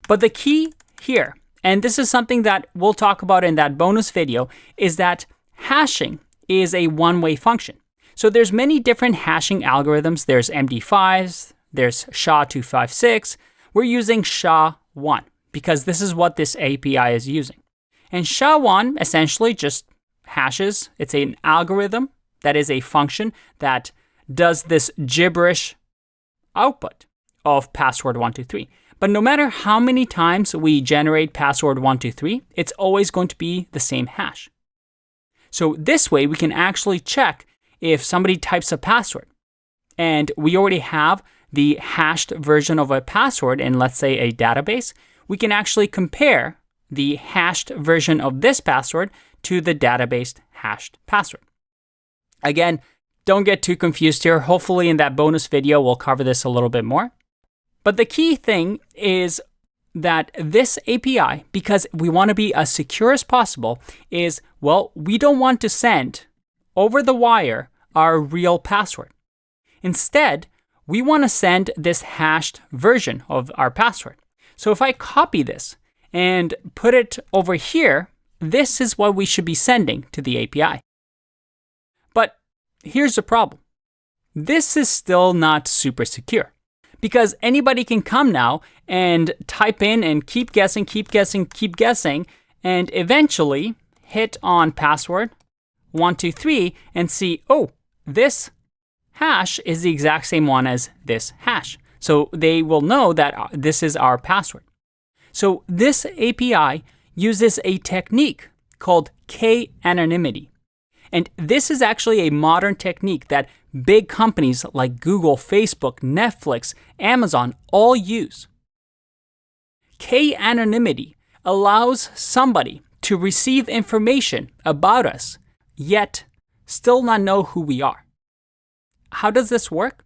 But the key here, and this is something that we'll talk about in that bonus video, is that hashing is a one-way function. So there's many different hashing algorithms. There's MD5s, there's SHA-256. We're using SHA-1 because this is what this API is using. And SHA-1 essentially just hashes. It's an algorithm that is a function that does this gibberish output of password 123. But no matter how many times we generate password 123, it's always going to be the same hash. So this way we can actually check if somebody types a password and we already have the hashed version of a password in, let's say, a database, we can actually compare the hashed version of this password to the database hashed password. Again, don't get too confused here. Hopefully in that bonus video, we'll cover this a little bit more. But the key thing is that this API, because we want to be as secure as possible, is, well, we don't want to send over the wire our real password. Instead, we want to send this hashed version of our password. So if I copy this and put it over here, this is what we should be sending to the API. But here's the problem. This is still not super secure because anybody can come now and type in and keep guessing, and eventually hit on password 123 and see, oh, this hash is the exact same one as this hash. So they will know that this is our password. So this API uses a technique called k-anonymity. And this is actually a modern technique that big companies like Google, Facebook, Netflix, Amazon all use. K-anonymity allows somebody to receive information about us, yet still not know who we are. How does this work?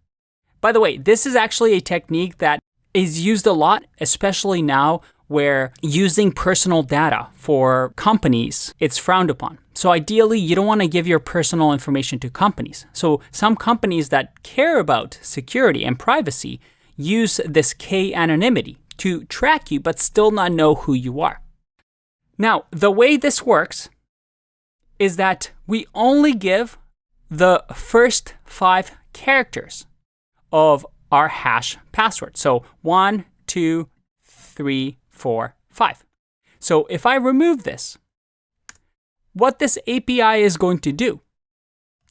By the way, this is actually a technique that is used a lot, especially now where using personal data for companies, it's frowned upon. So ideally, you don't want to give your personal information to companies. So some companies that care about security and privacy use this k-anonymity to track you, but still not know who you are. Now, the way this works is that we only give the first 5 characters of our hash password. So 1, 2, 3, 4, 5. So if I remove this, what this API is going to do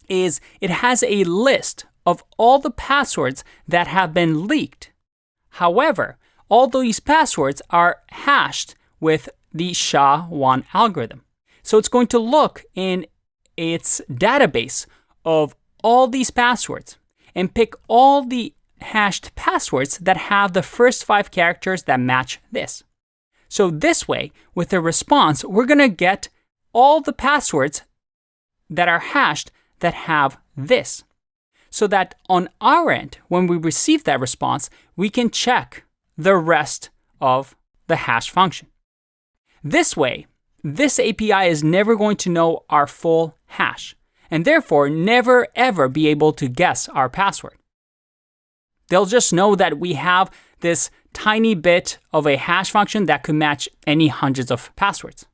is it has a list of all the passwords that have been leaked. However, all these passwords are hashed with the SHA-1 algorithm. So it's going to look in its database of all these passwords and pick all the hashed passwords that have the first 5 characters that match this. So this way, with a response, we're going to get all the passwords that are hashed that have this. So that on our end, when we receive that response, we can check the rest of the hash function. This way, this API is never going to know our full hash, and therefore never ever be able to guess our password. They'll just know that we have this tiny bit of a hash function that could match any hundreds of passwords.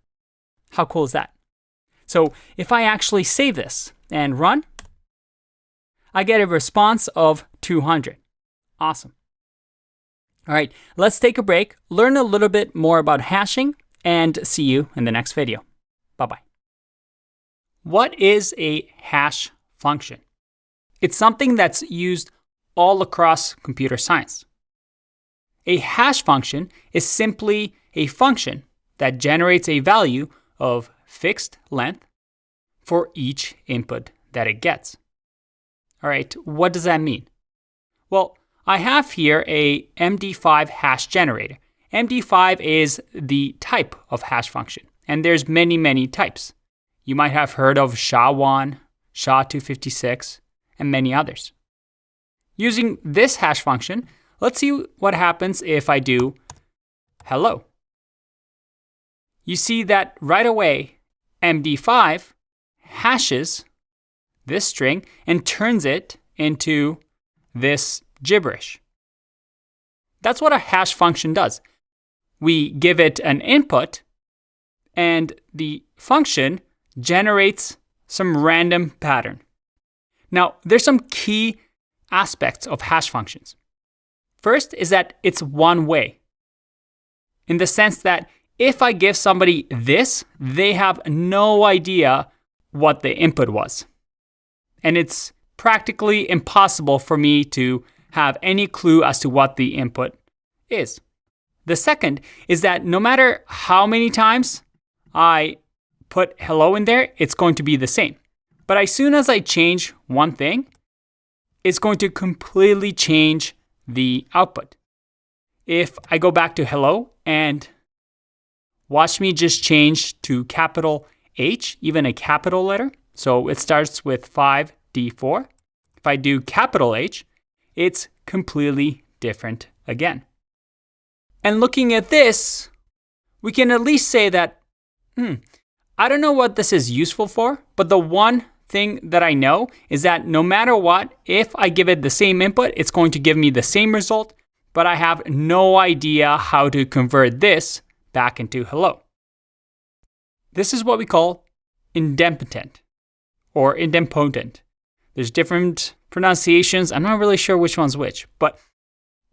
How cool is that? So if I actually save this and run, I get a response of 200. Awesome. All right, let's take a break, learn a little bit more about hashing, and see you in the next video. Bye-bye. What is a hash function? It's something that's used all across computer science. A hash function is simply a function that generates a value of fixed length for each input that it gets. All right, what does that mean? Well, I have here a MD5 hash generator. MD5 is the type of hash function, and there's many types. You might have heard of SHA-1, SHA-256, and many others. Using this hash function, let's see what happens if I do hello. You see that right away, MD5 hashes this string and turns it into this gibberish. That's what a hash function does. We give it an input, and the function generates some random pattern. Now, there's some key aspects of hash functions. First is that it's one way, in the sense that if I give somebody this, they have no idea what the input was. And it's practically impossible for me to have any clue as to what the input is. The second is that no matter how many times I put hello in there, it's going to be the same. But as soon as I change one thing, it's going to completely change the output. If I go back to hello and watch me just change to capital H, even a capital letter, so it starts with 5D4. If I do capital H, it's completely different again. And looking at this, we can at least say that, I don't know what this is useful for, but the one thing that I know is that no matter what, if I give it the same input, it's going to give me the same result, but I have no idea how to convert this back into hello. This is what we call idempotent or idempotent. There's different pronunciations. I'm not really sure which one's which, but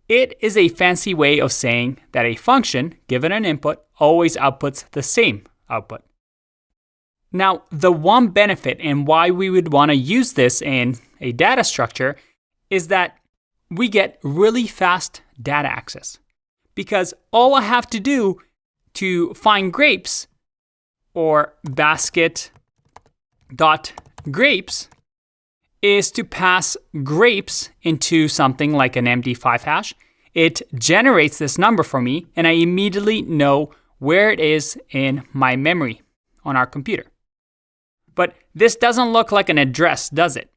it is a fancy way of saying that a function, given an input, always outputs the same output. Now, the one benefit and why we would want to use this in a data structure is that we get really fast data access. Because all I have to do to find grapes, or basket.grapes, is to pass grapes into something like an MD5 hash. It generates this number for me, and I immediately know where it is in my memory on our computer. But this doesn't look like an address, does it?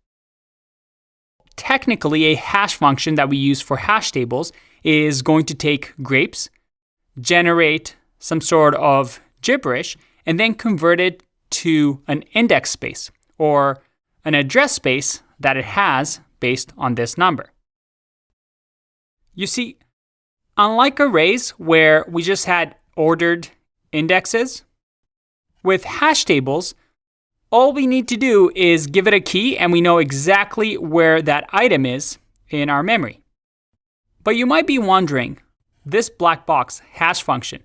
Technically, a hash function that we use for hash tables is going to take grapes, generate some sort of gibberish, and then convert it to an index space or an address space that it has based on this number. You see, unlike arrays where we just had ordered indexes, with hash tables, all we need to do is give it a key and we know exactly where that item is in our memory. But you might be wondering, this black box hash function,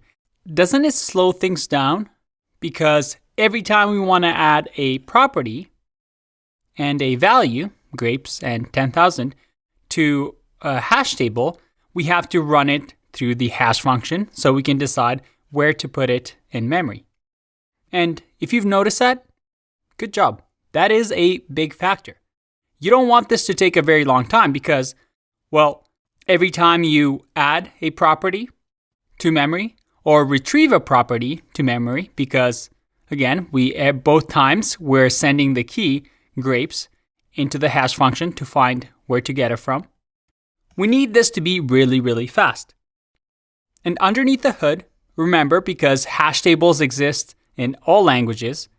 doesn't it slow things down? Because every time we want to add a property and a value, grapes, and 10,000 to a hash table, we have to run it through the hash function so we can decide where to put it in memory. And if you've noticed that, good job. That is a big factor. You don't want this to take a very long time because, well, every time you add a property to memory or retrieve a property to memory, because again, both times we're sending the key grapes into the hash function to find where to get it from. We need this to be really, really fast. And underneath the hood, remember, because hash tables exist in all languages,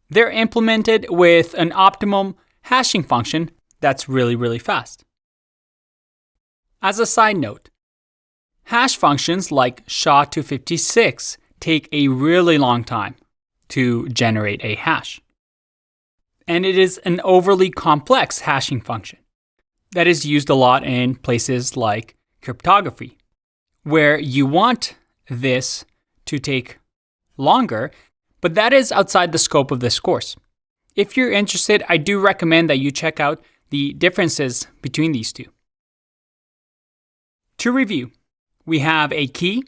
they're implemented with an optimum hashing function that's really, really fast. As a side note, hash functions like SHA-256 take a really long time to generate a hash. And it is an overly complex hashing function that is used a lot in places like cryptography, where you want this to take longer, but that is outside the scope of this course. If you're interested, I do recommend that you check out the differences between these two. To review, we have a key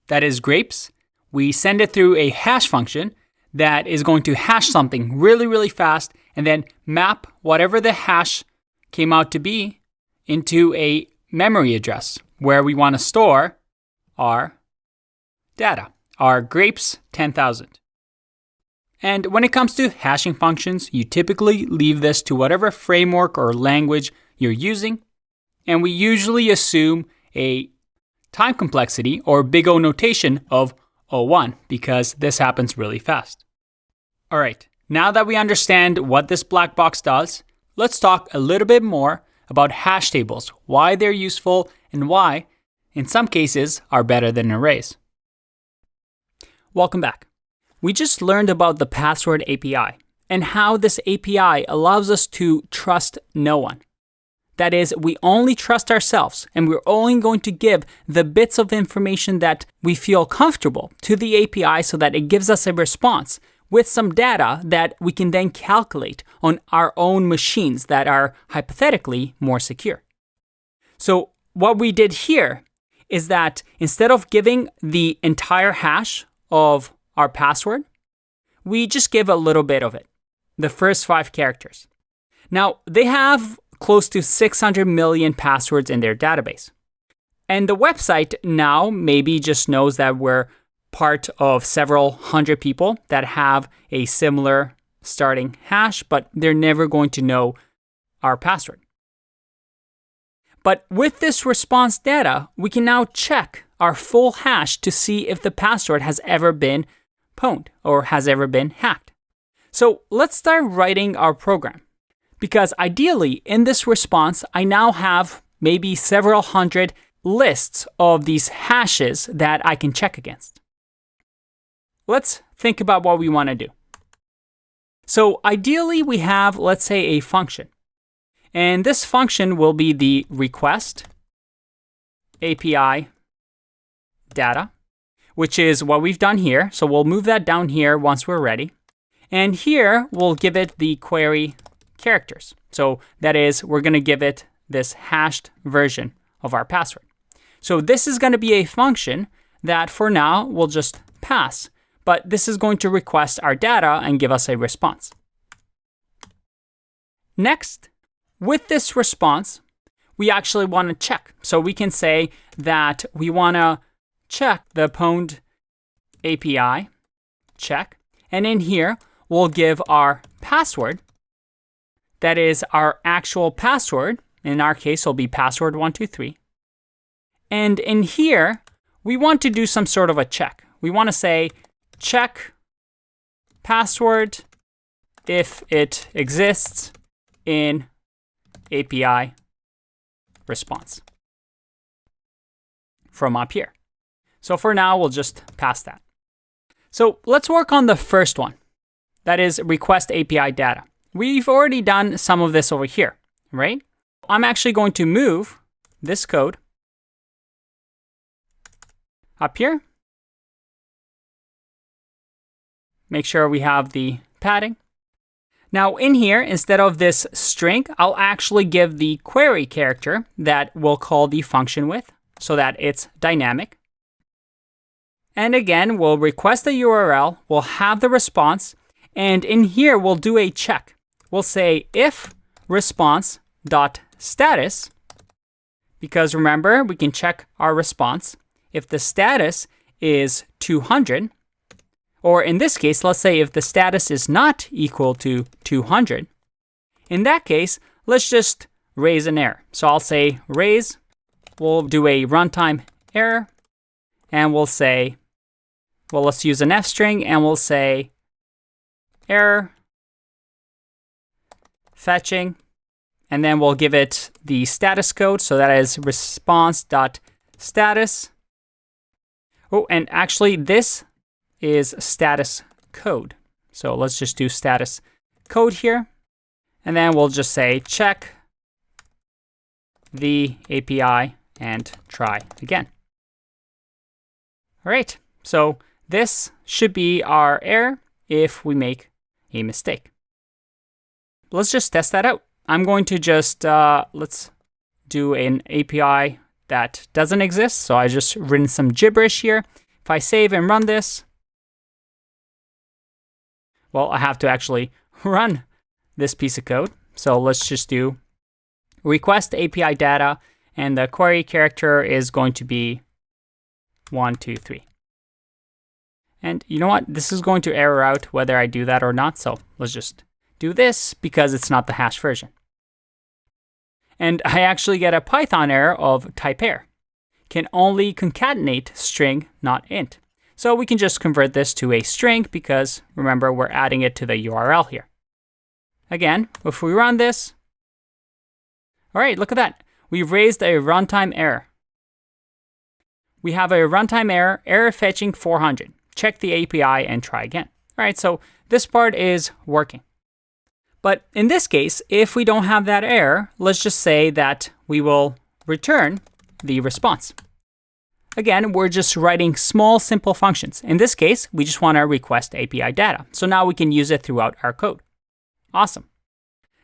that is grapes. We send it through a hash function that is going to hash something really, really fast and then map whatever the hash came out to be into a memory address where we want to store our data, our grapes 10,000. And when it comes to hashing functions, you typically leave this to whatever framework or language you're using. And we usually assume a time complexity or big O notation of O1 because this happens really fast. All right, now that we understand what this black box does, let's talk a little bit more about hash tables, why they're useful, and why, in some cases, are better than arrays. Welcome back. We just learned about the password API and how this API allows us to trust no one. That is, we only trust ourselves and we're only going to give the bits of information that we feel comfortable to the API so that it gives us a response with some data that we can then calculate on our own machines that are hypothetically more secure. So what we did here is that instead of giving the entire hash of our password, we just give a little bit of it, the first 5 characters. Now, they have close to 600 million passwords in their database. And the website now maybe just knows that we're part of several hundred people that have a similar starting hash, but they're never going to know our password. But with this response data, we can now check our full hash to see if the password has ever been pwned or has ever been hacked. So let's start writing our program. Because ideally, in this response, I now have maybe several hundred lists of these hashes that I can check against. Let's think about what we want to do. So ideally, we have, let's say, a function. And this function will be the request API data, which is what we've done here. So we'll move that down here once we're ready. And here, we'll give it the query characters. So that is, we're going to give it this hashed version of our password. So this is going to be a function that for now we'll just pass, but this is going to request our data and give us a response. Next, with this response, we actually want to check. So we can say that we want to check the pwned API check, and in here we'll give our password. That is our actual password. In our case, it'll be password123. And in here, we want to do some sort of a check. We want to say check password if it exists in API response from up here. So for now, we'll just pass that. So let's work on the first one. That is request API data. We've already done some of this over here, right? I'm actually going to move this code up here. Make sure we have the padding. Now in here, instead of this string, I'll actually give the query character that we'll call the function with so that it's dynamic. And again, we'll request the URL, we'll have the response, and in here we'll do a check. We'll say if response.status, because remember, we can check our response. If the status is 200, or in this case, let's say if the status is not equal to 200, in that case, let's just raise an error. So I'll say raise, we'll do a runtime error, and we'll say, well, let's use an F string, and we'll say error fetching, and then we'll give it the status code. So that is response.status. Oh, and actually this is status code. So let's just do status code here. And then we'll just say check the API and try again. All right, so this should be our error if we make a mistake. Let's just test that out. I'm going to just, let's do an API that doesn't exist. So I just written some gibberish here. If I save and run this, well, I have to actually run this piece of code. So let's just do request API data, and the query character is going to be 1, 2, 3. And you know what? This is going to error out whether I do that or not. So let's just do this because it's not the hash version. And I actually get a Python error of type error. Can only concatenate string, not int. So we can just convert this to a string because remember, we're adding it to the URL here. Again, if we run this, all right, look at that. We've raised a runtime error. We have a runtime error, error fetching 400. Check the API and try again. All right, so this part is working. But in this case, if we don't have that error, let's just say that we will return the response. Again, we're just writing small, simple functions. In this case, we just want to request API data. So now we can use it throughout our code. Awesome.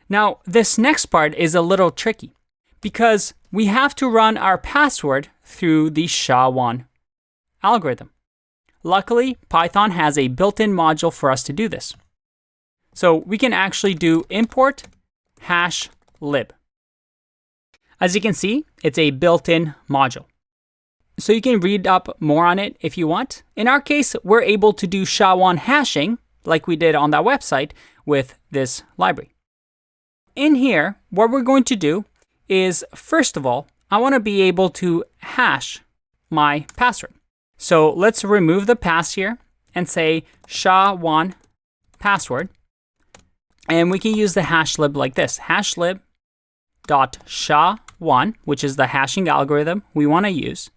Now, this next part is a little tricky because we have to run our password through the SHA-1 algorithm. Luckily, Python has a built-in module for us to do this. So we can actually do import hash lib. As you can see, it's a built-in module. So you can read up more on it if you want. In our case, we're able to do SHA-1 hashing like we did on that website with this library. In here, what we're going to do is, first of all, I want to be able to hash my password. So let's remove the pass here and say SHA-1 password. And we can use the hash lib like this, hashlib.sha1, which is the hashing algorithm we want to use.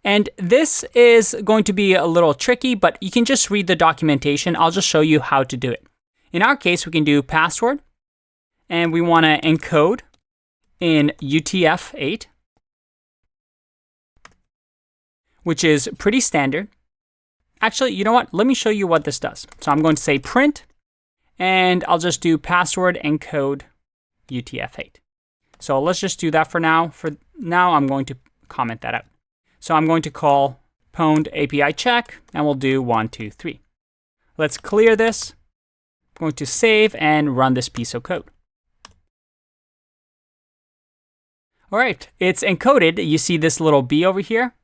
And this is going to be a little tricky, but you can just read the documentation. I'll just show you how to do it. In our case, we can do password, and we want to encode in UTF-8, which is pretty standard. Actually, you know what? Let me show you what this does. So I'm going to say print, and I'll just do password encode UTF-8. So let's just do that for now. For now, I'm going to comment that out. So I'm going to call pwned API check, and we'll do 1, 2, 3. Let's clear this. I'm going to save and run this piece of code. All right, it's encoded. You see this little B over here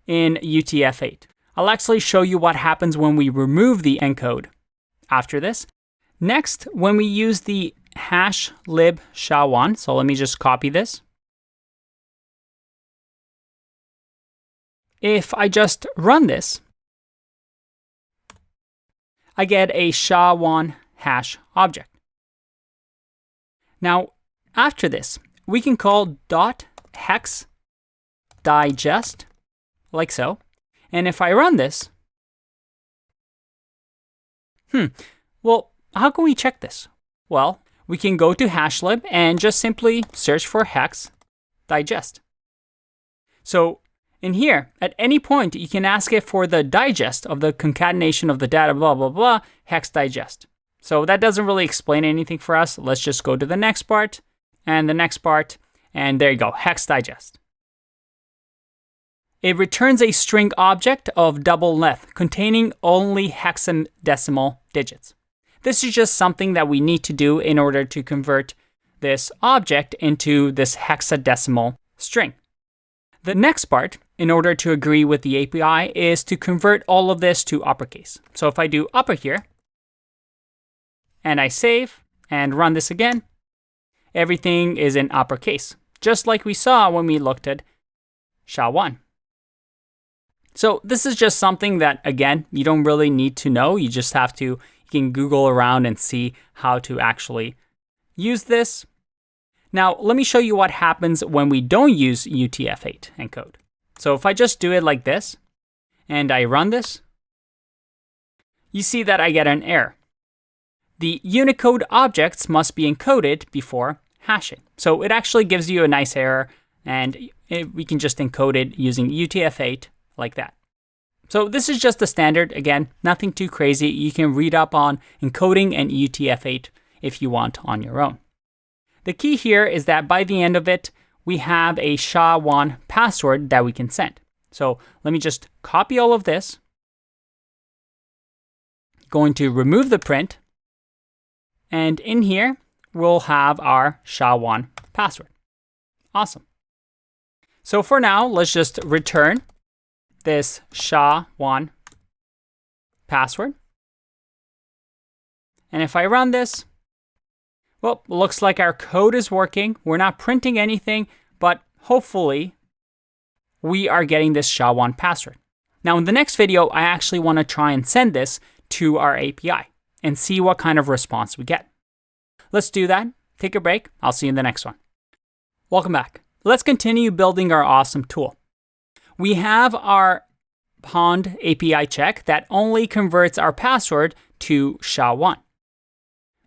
in UTF-8. I'll actually show you what happens when we remove the encode after this. Next, when we use the hash lib SHA-1, so let me just copy this. If I just run this, I get a SHA-1 hash object. Now, after this, we can call .hex digest, like so. And if I run this, well, how can we check this? Well, we can go to hashlib and just simply search for hex digest. So in here, at any point, you can ask it for the digest of the concatenation of the data, blah, blah, blah, hex digest. So that doesn't really explain anything for us. Let's just go to the next part and the next part. And there you go, hex digest. It returns a string object of double length containing only hexadecimal digits. This is just something that we need to do in order to convert this object into this hexadecimal string. The next part, in order to agree with the API, is to convert all of this to uppercase. So if I do upper here, and I save and run this again, everything is in uppercase, just like we saw when we looked at SHA-1. So this is just something that, again, you don't really need to know. You just have to, you can Google around and see how to actually use this. Now, let me show you what happens when we don't use UTF-8 encode. So if I just do it like this, and I run this, you see that I get an error. The Unicode objects must be encoded before hashing. So it actually gives you a nice error, and we can just encode it using UTF-8 like that. So this is just the standard. Again, nothing too crazy. You can read up on encoding and UTF-8 if you want on your own. The key here is that by the end of it, we have a SHA-1 password that we can send. So let me just copy all of this. Going to remove the print. And in here, we'll have our SHA-1 password. Awesome. So for now, let's just return this SHA-1 password. And if I run this, well, looks like our code is working. We're not printing anything, but hopefully we are getting this SHA-1 password. Now in the next video, I actually want to try and send this to our API and see what kind of response we get. Let's do that. Take a break. I'll see you in the next one. Welcome back. Let's continue building our awesome tool. We have our Pond API check that only converts our password to SHA-1.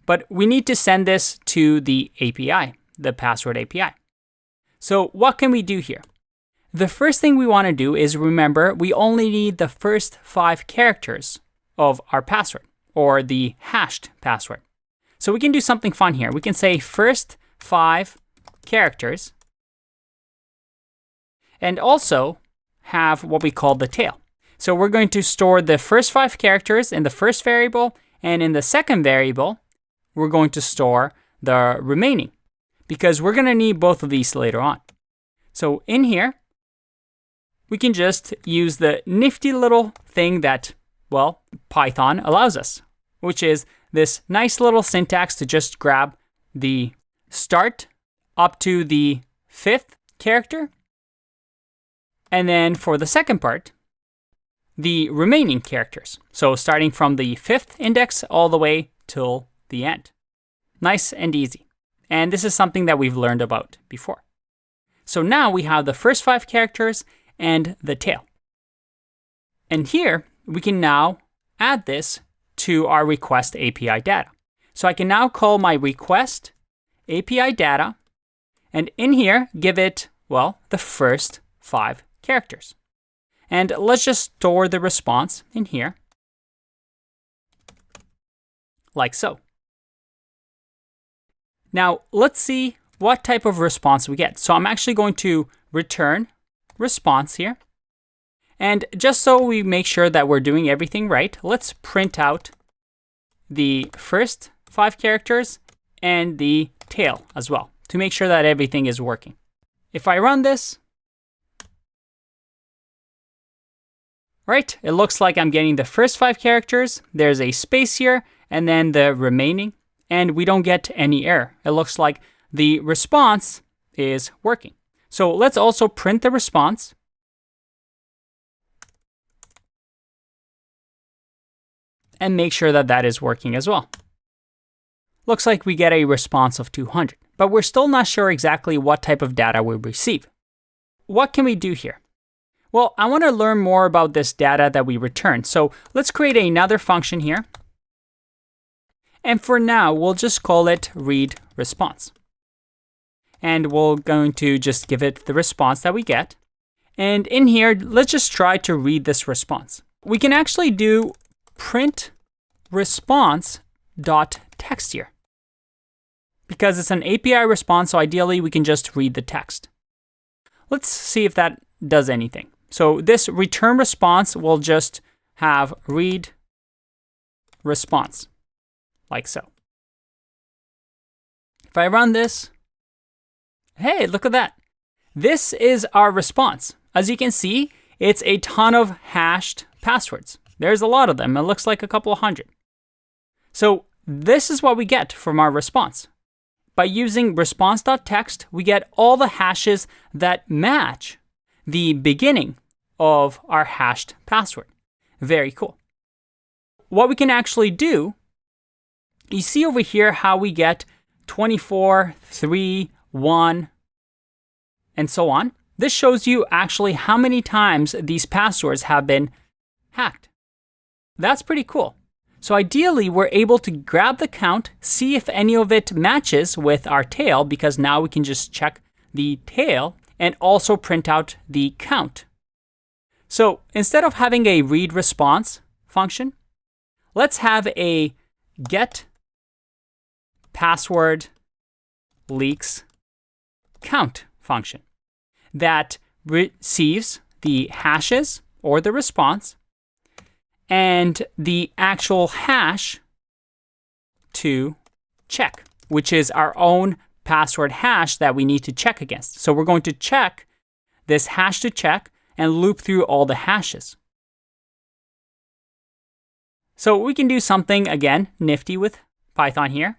But we need to send this to the API, the password API. So what can we do here? The first thing we want to do is remember we only need the first 5 characters of our password, or the hashed password. So we can do something fun here. We can say first 5 characters, and also have what we call the tail. So we're going to store the first 5 characters in the first variable, and in the second variable, we're going to store the remaining, because we're going to need both of these later on. So in here, we can just use the nifty little thing that, well, Python allows us, which is this nice little syntax to just grab the start up to the 5th character, and then for the second part, the remaining characters. So starting from the 5th index all the way till the end. Nice and easy. And this is something that we've learned about before. So now we have the first 5 characters and the tail. And here we can now add this to our request API data. So I can now call my request API data, and in here give it, well, the first 5 characters. And let's just store the response in here, like so. Now, let's see what type of response we get. So I'm actually going to return response here. And just so we make sure that we're doing everything right, let's print out the first 5 characters and the tail as well to make sure that everything is working. If I run this, right, it looks like I'm getting the first 5 characters. There's a space here and then the remaining, and we don't get any error. It looks like the response is working. So let's also print the response. And make sure that that is working as well. Looks like we get a response of 200, but we're still not sure exactly what type of data we receive. What can we do here? Well, I want to learn more about this data that we return. So let's create another function here. And for now, we'll just call it read response. And we're going to just give it the response that we get. And in here, let's just try to read this response. We can actually do print response response.text here. Because it's an API response, so ideally we can just read the text. Let's see if that does anything. So this return response will just have read response, like so. If I run this, hey, look at that. This is our response. As you can see, it's a ton of hashed passwords. There's a lot of them. It looks like a couple of hundred. So this is what we get from our response. By using response.text, we get all the hashes that match the beginning of our hashed password. Very cool. What we can actually do, you see over here how we get 24, 3, 1, and so on. This shows you actually how many times these passwords have been hacked. That's pretty cool. So ideally, we're able to grab the count, see if any of it matches with our tail, because now we can just check the tail and also print out the count. So instead of having a read response function, let's have a get password leaks count function that receives the hashes or the response and the actual hash to check, which is our own password hash that we need to check against. So we're going to check this hash to check and loop through all the hashes. So we can do something, again, nifty with Python here.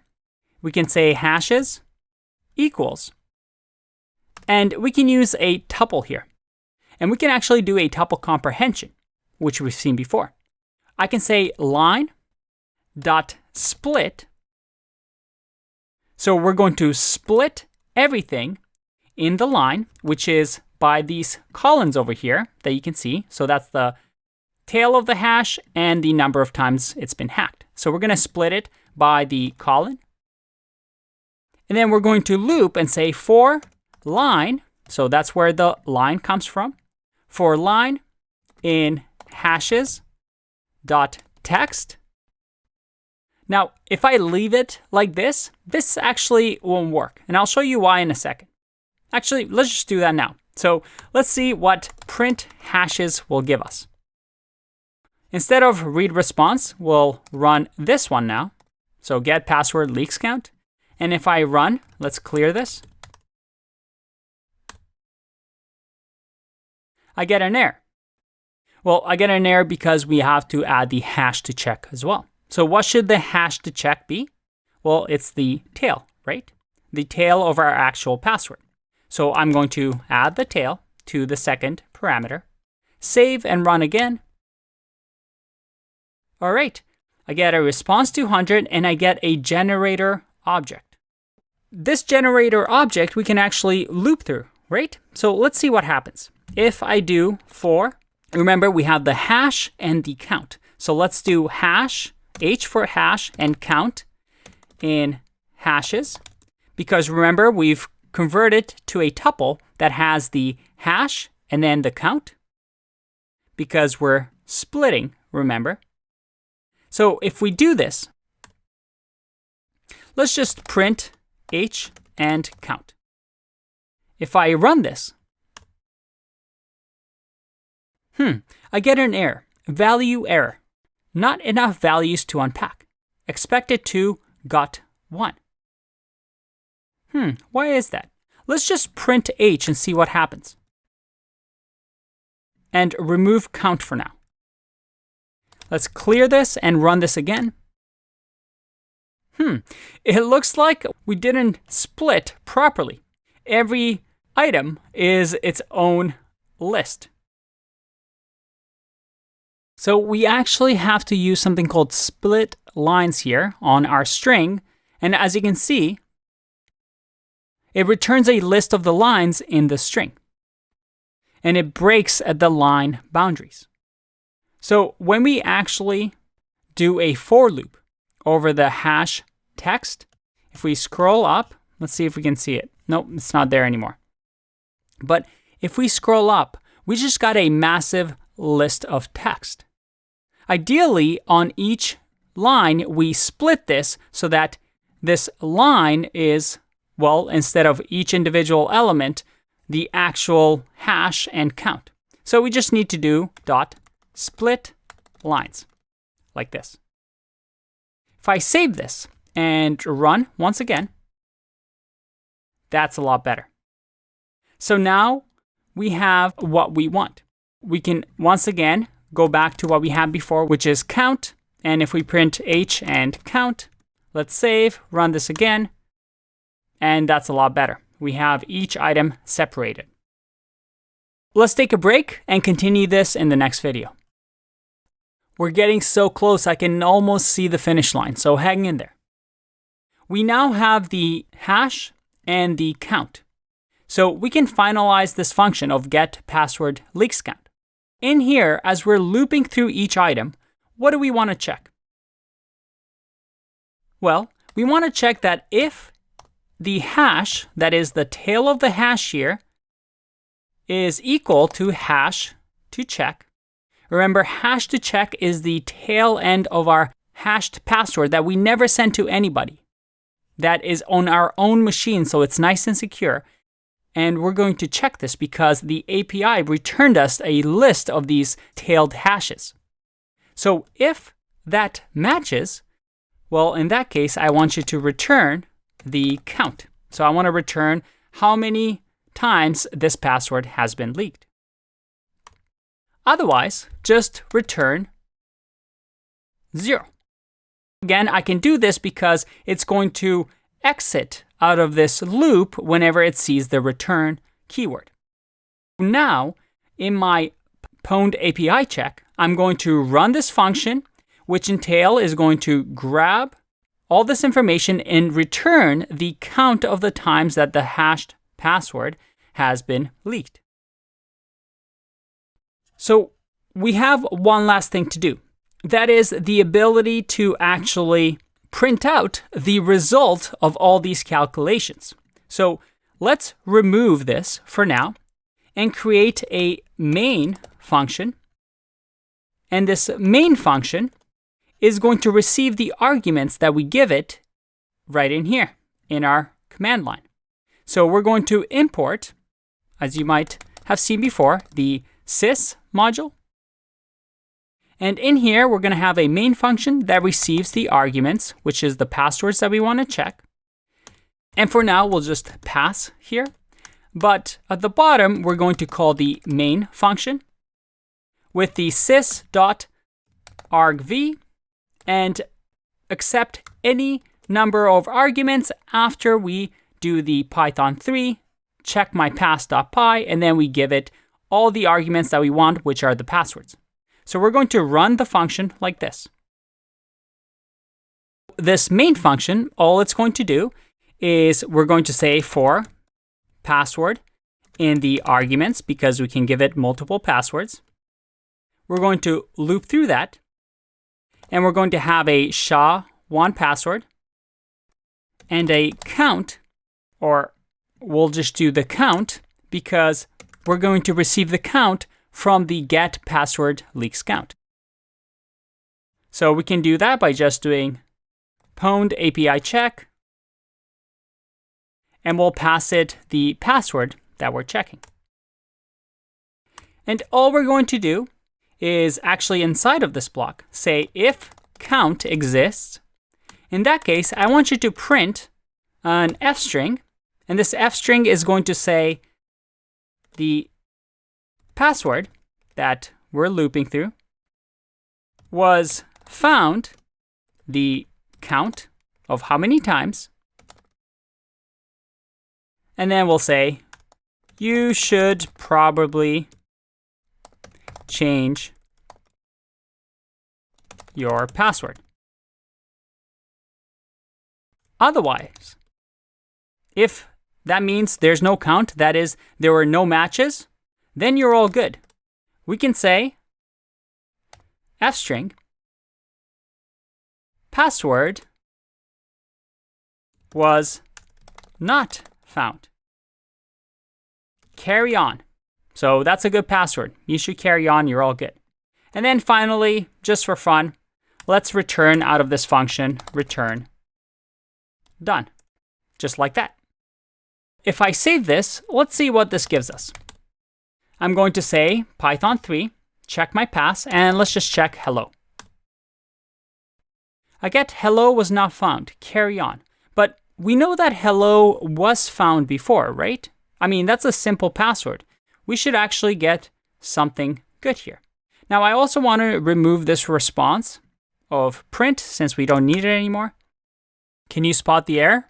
We can say hashes equals, and we can use a tuple here. And we can actually do a tuple comprehension, which we've seen before. I can say line dot split. So we're going to split everything in the line, which is by these colons over here that you can see. So that's the tail of the hash and the number of times it's been hacked. So we're going to split it by the colon. And then we're going to loop and say for line, so that's where the line comes from, for line in hashes dot text. Now, if I leave it like this actually won't work. And I'll show you why in a second. Actually, let's just do that now. So let's see what print hashes will give us. Instead of read response, we'll run this one now. So get password leaks count. And if I run, let's clear this. I get an error. Well, I get an error because we have to add the hash to check as well. So what should the hash to check be? Well, it's the tail, right? The tail of our actual password. So I'm going to add the tail to the second parameter, save and run again. All right, I get a response 200 and I get a generator object. This generator object we can actually loop through, right? So let's see what happens. If I do for, remember we have the hash and the count. So let's do hash, H for hash, and count in hashes. Because remember, we've converted to a tuple that has the hash and then the count. Because we're splitting, remember. So if we do this, let's just print H and count. If I run this, I get an error, value error. Not enough values to unpack. Expected to got 1. Why is that? Let's just print H and see what happens. And remove count for now. Let's clear this and run this again. It looks like we didn't split properly. Every item is its own list. So we actually have to use something called split lines here on our string. And as you can see, it returns a list of the lines in the string. And it breaks at the line boundaries. So when we actually do a for loop over the hash text, if we scroll up, let's see if we can see it. Nope, it's not there anymore. But if we scroll up, we just got a massive list of text. Ideally, on each line, we split this so that this line is, well, instead of each individual element, the actual hash and count. So we just need to do dot split lines like this. If I save this and run once again, that's a lot better. So now we have what we want. We can once again go back to what we had before, which is count. And if we print h and count, let's save, run this again, and that's a lot better. We have each item separated. Let's take a break and continue this in the next video. We're getting so close, I can almost see the finish line, so hang in there. We now have the hash and the count. So we can finalize this function of getPasswordLeaksCount. In here, as we're looping through each item, what do we want to check? Well, we want to check that if the hash, that is the tail of the hash here, is equal to hash to check. Remember, hash to check is the tail end of our hashed password that we never send to anybody. That is on our own machine, so it's nice and secure. And we're going to check this because the API returned us a list of these tailed hashes. So if that matches, well, in that case, I want you to return the count. So I want to return how many times this password has been leaked. Otherwise, just return 0. Again, I can do this because it's going to exit out of this loop whenever it sees the return keyword. Now, in my pwned API check, I'm going to run this function, which in tail is going to grab all this information and return the count of the times that the hashed password has been leaked. So we have one last thing to do. That is the ability to actually print out the result of all these calculations. So let's remove this for now and create a main function. And this main function is going to receive the arguments that we give it right in here in our command line. So we're going to import, as you might have seen before, the sys module. And in here, we're going to have a main function that receives the arguments, which is the passwords that we want to check. And for now, we'll just pass here. But at the bottom, we're going to call the main function with the sys.argv and accept any number of arguments after we do the Python 3 check my pass.py, and then we give it all the arguments that we want, which are the passwords. So we're going to run the function like this. This main function, all it's going to do is we're going to say for password in the arguments, because we can give it multiple passwords. We're going to loop through that, and we're going to have a SHA-1 and a count, or we'll just do the count because we're going to receive the count from the getPasswordLeaksCount. So we can do that by just doing pwned API check, and we'll pass it the password that we're checking. And all we're going to do is actually inside of this block say if count exists. In that case, I want you to print an f string, and this f string is going to say the password that we're looping through was found, the count of how many times, and then we'll say you should probably change your password. Otherwise, if that means there's no count, that is, there were no matches, then you're all good. We can say fstring password was not found. Carry on. So that's a good password. You should carry on, you're all good. And then finally, just for fun, let's return out of this function, return done, just like that. If I save this, let's see what this gives us. I'm going to say Python 3, check my pass, and let's just check hello. I get hello was not found, carry on. But we know that hello was found before, right? I mean, that's a simple password. We should actually get something good here. Now, I also want to remove this response of print since we don't need it anymore. Can you spot the error?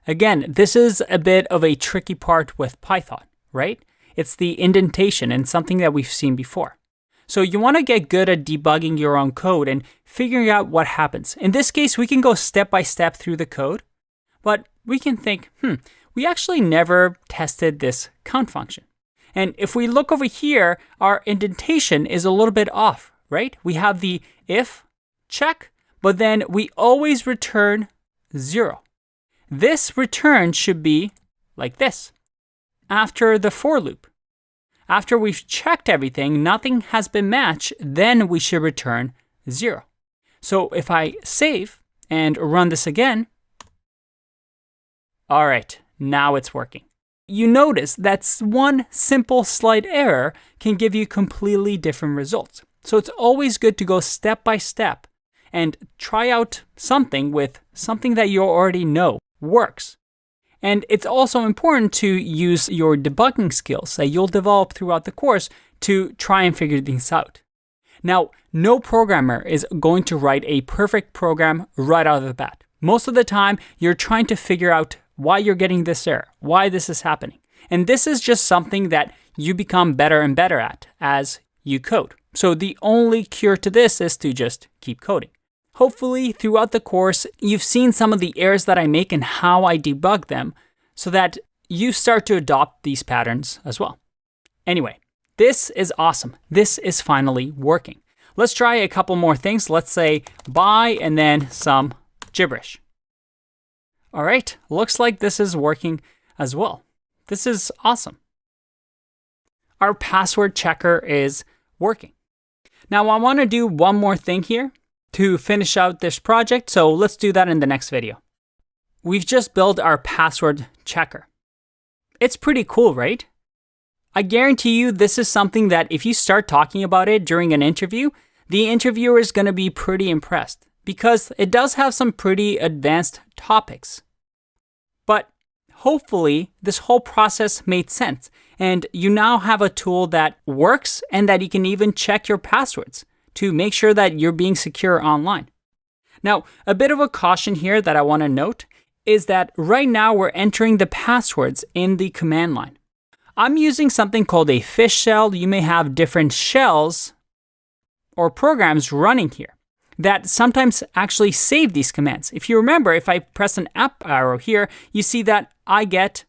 Again, this is a bit of a tricky part with Python, right? It's the indentation and something that we've seen before. So you want to get good at debugging your own code and figuring out what happens. In this case, we can go step by step through the code, but we can think, we actually never tested this count function. And if we look over here, our indentation is a little bit off, right? We have the if check, but then we always return 0. This return should be like this. After the for loop. After we've checked everything, nothing has been matched, then we should return 0. So if I save and run this again, all right, now it's working. You notice that one simple slight error can give you completely different results. So it's always good to go step by step and try out something with something that you already know works. And it's also important to use your debugging skills that you'll develop throughout the course to try and figure things out. Now, no programmer is going to write a perfect program right out of the bat. Most of the time, you're trying to figure out why you're getting this error, why this is happening. And this is just something that you become better and better at as you code. So the only cure to this is to just keep coding. Hopefully, throughout the course, you've seen some of the errors that I make and how I debug them so that you start to adopt these patterns as well. Anyway, this is awesome. This is finally working. Let's try a couple more things. Let's say buy and then some gibberish. All right, looks like this is working as well. This is awesome. Our password checker is working. Now I want to do one more thing here to finish out this project, so let's do that in the next video. We've just built our password checker. It's pretty cool, right? I guarantee you this is something that if you start talking about it during an interview, the interviewer is going to be pretty impressed because it does have some pretty advanced topics. But hopefully this whole process made sense and you now have a tool that works and that you can even check your passwords to make sure that you're being secure online. Now, a bit of a caution here that I want to note is that right now we're entering the passwords in the command line. I'm using something called a fish shell. You may have different shells or programs running here that sometimes actually save these commands. If you remember, if I press an up arrow here, you see that I get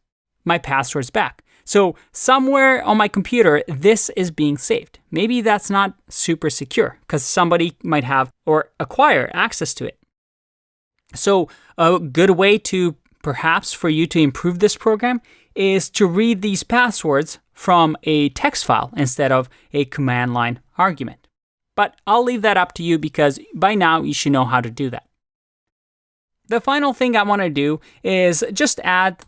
my passwords back. So somewhere on my computer, this is being saved. Maybe that's not super secure because somebody might have or acquire access to it. So a good way to perhaps for you to improve this program is to read these passwords from a text file instead of a command line argument. But I'll leave that up to you because by now you should know how to do that. The final thing I want to do is just add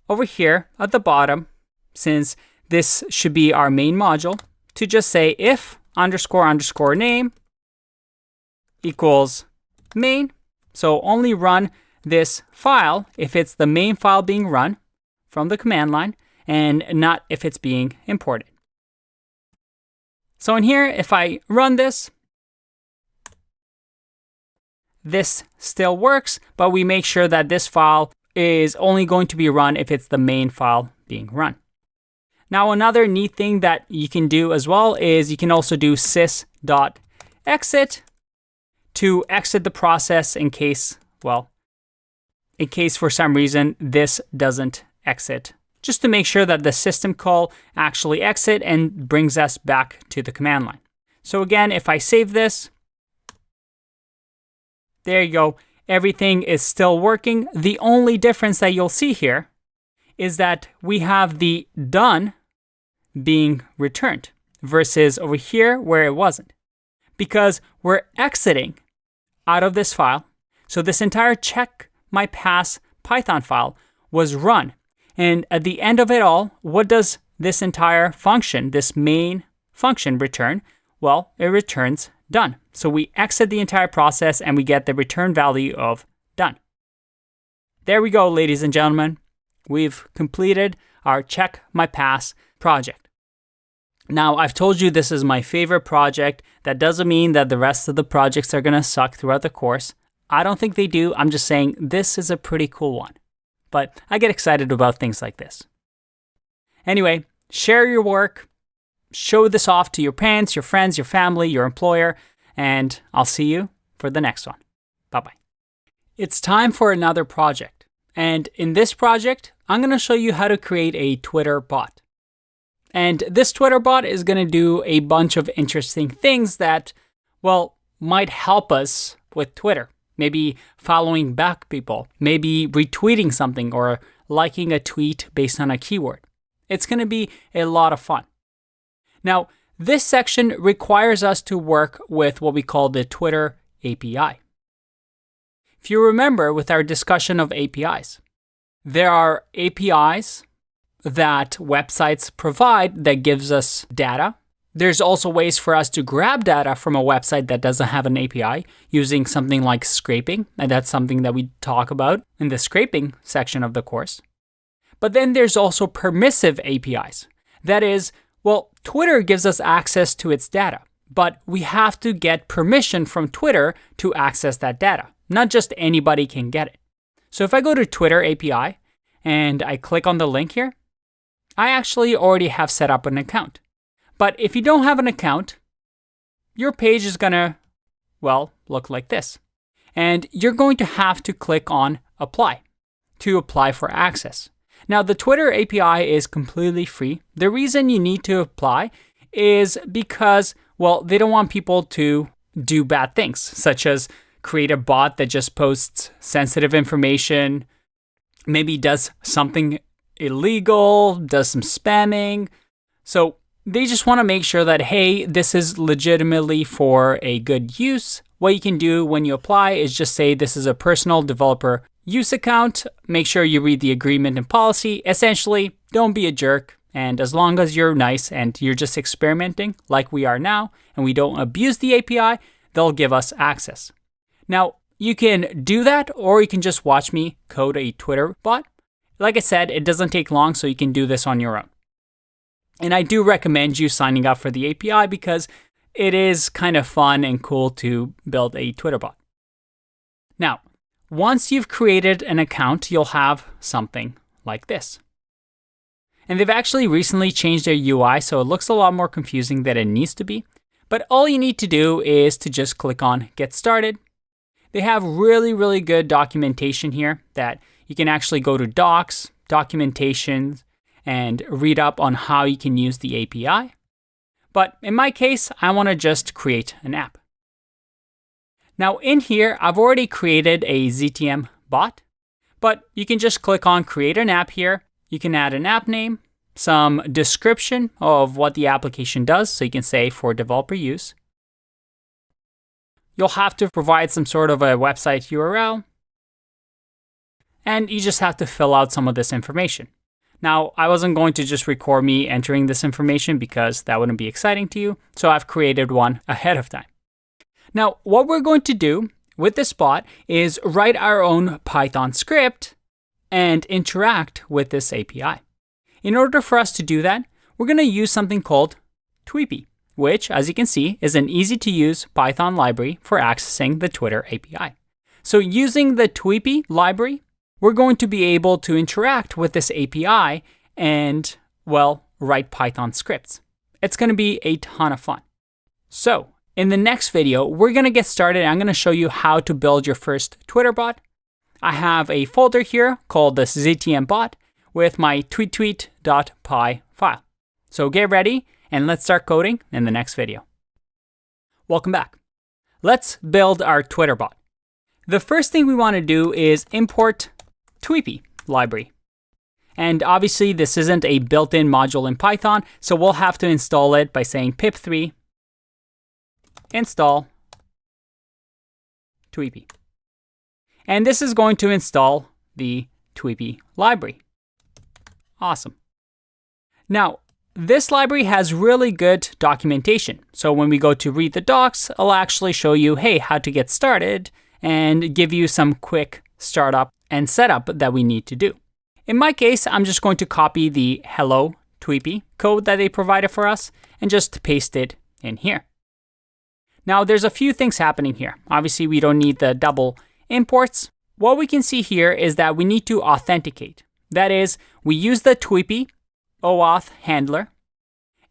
over here at the bottom, since this should be our main module, to just say if __ name equals main. So only run this file if it's the main file being run from the command line and not if it's being imported. So in here, if I run this, this still works, but we make sure that this file is only going to be run if it's the main file being run. Now, another neat thing that you can do as well is you can also do sys.exit to exit the process in case for some reason this doesn't exit, just to make sure that the system call actually exit and brings us back to the command line. So again, if I save this, there you go. Everything is still working. The only difference that you'll see here is that we have the done being returned versus over here where it wasn't. because we're exiting out of this file. So this entire check my pass Python file was run. And at the end of it all, what does this entire function, this main function, return? Well, it returns done. So we exit the entire process and we get the return value of done. There we go, ladies and gentlemen. We've completed our check my pass project. Now, I've told you this is my favorite project. That doesn't mean that the rest of the projects are going to suck throughout the course. I don't think they do. I'm just saying this is a pretty cool one. But I get excited about things like this. Anyway, share your work, show this off to your parents, your friends, your family, your employer, and I'll see you for the next one. Bye-bye. It's time for another project. And in this project, I'm going to show you how to create a Twitter bot. And this Twitter bot is going to do a bunch of interesting things that, well, might help us with Twitter. Maybe following back people, maybe retweeting something or liking a tweet based on a keyword. It's going to be a lot of fun. Now, this section requires us to work with what we call the Twitter API. If you remember with our discussion of APIs, there are APIs that websites provide that gives us data. There's also ways for us to grab data from a website that doesn't have an API using something like scraping, and that's something that we talk about in the scraping section of the course. But then there's also permissive APIs. That is, well, Twitter gives us access to its data, but we have to get permission from Twitter to access that data. Not just anybody can get it. So if I go to Twitter API and I click on the link here, I actually already have set up an account. But if you don't have an account, your page is gonna, well, look like this. And you're going to have to click on Apply to apply for access. Now, the Twitter API is completely free. The reason you need to apply is because, well, they don't want people to do bad things, such as create a bot that just posts sensitive information, maybe does something illegal, does some spamming. So they just want to make sure that, hey, this is legitimately for a good use. What you can do when you apply is just say this is a personal developer use account. Make sure you read the agreement and policy. Essentially, don't be a jerk. And as long as you're nice and you're just experimenting like we are now, and we don't abuse the API, they'll give us access. Now, you can do that, or you can just watch me code a Twitter bot. Like I said, it doesn't take long, so you can do this on your own. And I do recommend you signing up for the API because it is kind of fun and cool to build a Twitter bot. Now, once you've created an account, you'll have something like this. And they've actually recently changed their UI, so it looks a lot more confusing than it needs to be. But all you need to do is to just click on Get Started. They have really, really good documentation here that you can actually go to Docs, Documentation, and read up on how you can use the API. But in my case, I want to just create an app. Now in here, I've already created a ZTM bot, but you can just click on Create an App here. You can add an app name, some description of what the application does, so you can say for developer use. You'll have to provide some sort of a website URL, and you just have to fill out some of this information. Now, I wasn't going to just record me entering this information because that wouldn't be exciting to you, so I've created one ahead of time. Now, what we're going to do with this bot is write our own Python script and interact with this API. In order for us to do that, we're going to use something called Tweepy, which, as you can see, is an easy-to-use Python library for accessing the Twitter API. So using the Tweepy library, we're going to be able to interact with this API and, well, write Python scripts. It's going to be a ton of fun. So in the next video, we're going to get started. I'm going to show you how to build your first Twitter bot. I have a folder here called the ZTM bot with my tweet.py file. So get ready and let's start coding in the next video. Welcome back. Let's build our Twitter bot. The first thing we want to do is import Tweepy library. And obviously this isn't a built-in module in Python, so we'll have to install it by saying pip3 install Tweepy. And this is going to install the Tweepy library. Awesome. Now, this library has really good documentation. So when we go to read the docs, it'll actually show you, hey, how to get started and give you some quick startup and setup that we need to do. In my case, I'm just going to copy the hello Tweepy code that they provided for us and just paste it in here. Now, there's a few things happening here. Obviously, we don't need the double imports. What we can see here is that we need to authenticate. That is, we use the Tweepy OAuth handler,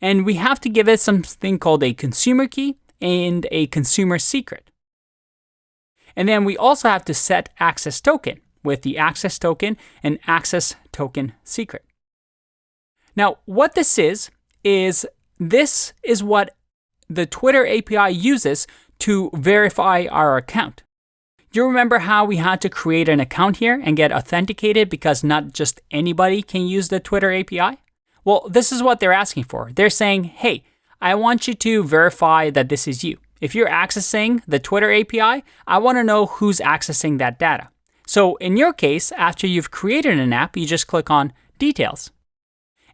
and we have to give it something called a consumer key and a consumer secret. And then we also have to set access token with the access token and access token secret. Now, what this is what the Twitter API uses to verify our account. You remember how we had to create an account here and get authenticated because not just anybody can use the Twitter API? Well, this is what they're asking for. They're saying, hey, I want you to verify that this is you. If you're accessing the Twitter API, I want to know who's accessing that data. So in your case, after you've created an app, you just click on Details.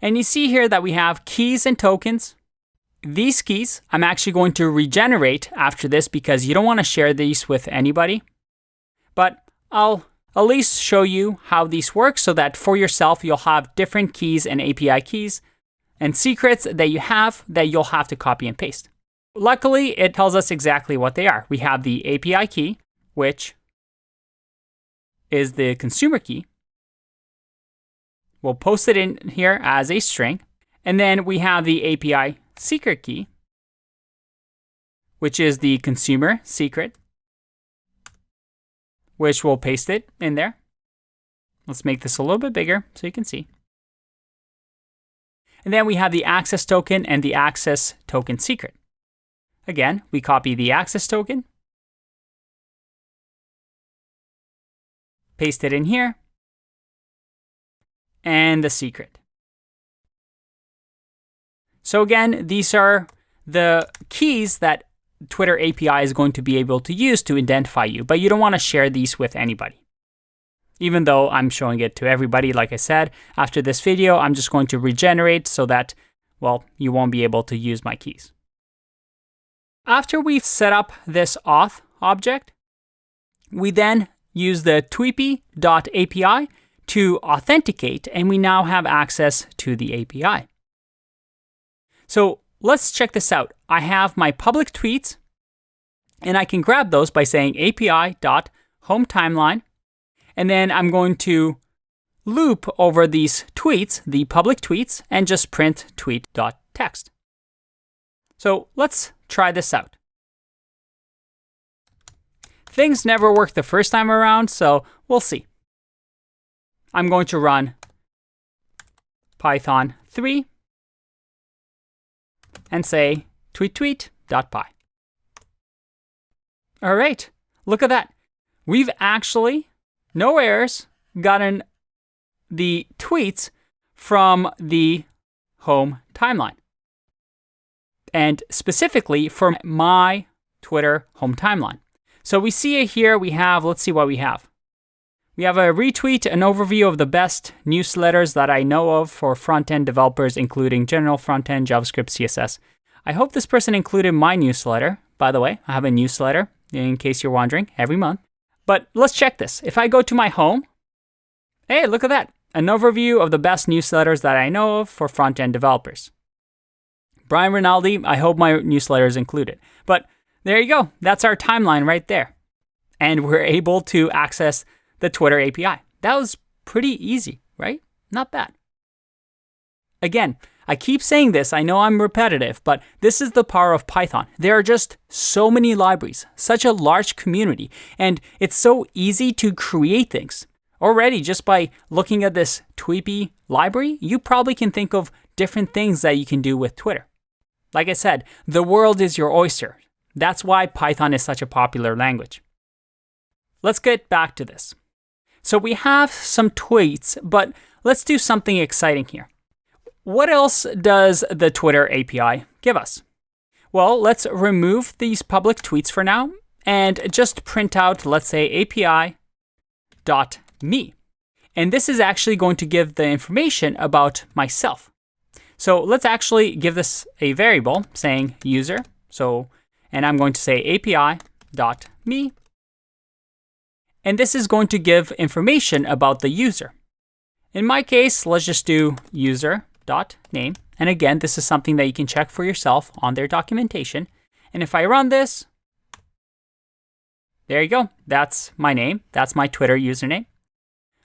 And you see here that we have keys and tokens. These keys, I'm actually going to regenerate after this because you don't want to share these with anybody. But I'll at least show you how these work so that for yourself, you'll have different keys and API keys and secrets that you have that you'll have to copy and paste. Luckily, it tells us exactly what they are. We have the API key, which is the consumer key. We'll post it in here as a string. And then we have the API secret key, which is the consumer secret, which we'll paste it in there. Let's make this a little bit bigger so you can see. And then we have the access token and the access token secret. Again, we copy the access token, paste it in here, and the secret. So again, these are the keys that Twitter API is going to be able to use to identify you, but you don't want to share these with anybody. Even though I'm showing it to everybody, like I said, after this video, I'm just going to regenerate so that, well, you won't be able to use my keys. After we've set up this auth object, we then use the tweepy.api to authenticate, and we now have access to the API. So let's check this out. I have my public tweets, and I can grab those by saying api.hometimeline, and then I'm going to loop over these tweets, the public tweets, and just print tweet.text. So let's try this out. Things never work the first time around, so we'll see. I'm going to run Python 3 and say tweet.py. All right, look at that. We've actually, no errors, gotten the tweets from the home timeline. And specifically from my Twitter home timeline. So we see it here, let's see what we have. We have a retweet, an overview of the best newsletters that I know of for front-end developers, including general front-end, JavaScript, CSS. I hope this person included my newsletter. By the way, I have a newsletter, in case you're wondering, every month. But let's check this. If I go to my home, hey, look at that. An overview of the best newsletters that I know of for front-end developers. Brian Rinaldi, I hope my newsletter is included. But there you go. That's our timeline right there. And we're able to access the Twitter API. That was pretty easy, right? Not bad. Again, I keep saying this. I know I'm repetitive, but this is the power of Python. There are just so many libraries, such a large community, and it's so easy to create things. Already, just by looking at this Tweepy library, you probably can think of different things that you can do with Twitter. Like I said, the world is your oyster. That's why Python is such a popular language. Let's get back to this. So we have some tweets, but let's do something exciting here. What else does the Twitter API give us? Well, let's remove these public tweets for now and just print out, let's say, api.me. And this is actually going to give the information about myself. So let's actually give this a variable saying user. And I'm going to say api.me. And this is going to give information about the user. In my case, let's just do user.name. And again, this is something that you can check for yourself on their documentation. And if I run this, there you go. That's my name. That's my Twitter username.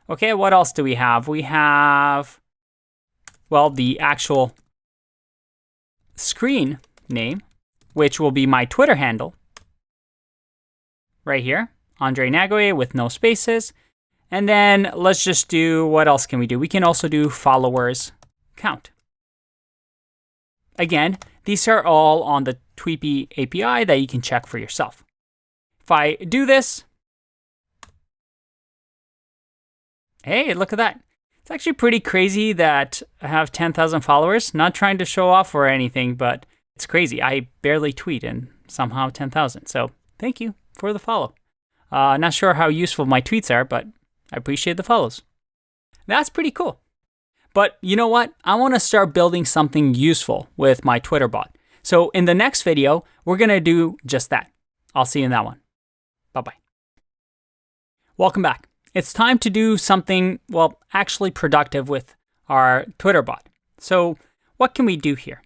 Okay, what else do we have? We have, well, the actual screen name, which will be my Twitter handle right here, Andre Nagoye with no spaces. And then let's just do, what else can we do? We can also do followers count. Again, these are all on the Tweepy API that you can check for yourself. If I do this, hey, look at that. It's actually pretty crazy that I have 10,000 followers. Not trying to show off or anything, but it's crazy. I barely tweet and somehow 10,000. So thank you for the follow. Not sure how useful my tweets are, but I appreciate the follows. That's pretty cool. But you know what? I want to start building something useful with my Twitter bot. So in the next video, we're going to do just that. I'll see you in that one. Bye-bye. Welcome back. It's time to do something, well, actually productive with our Twitter bot. So what can we do here?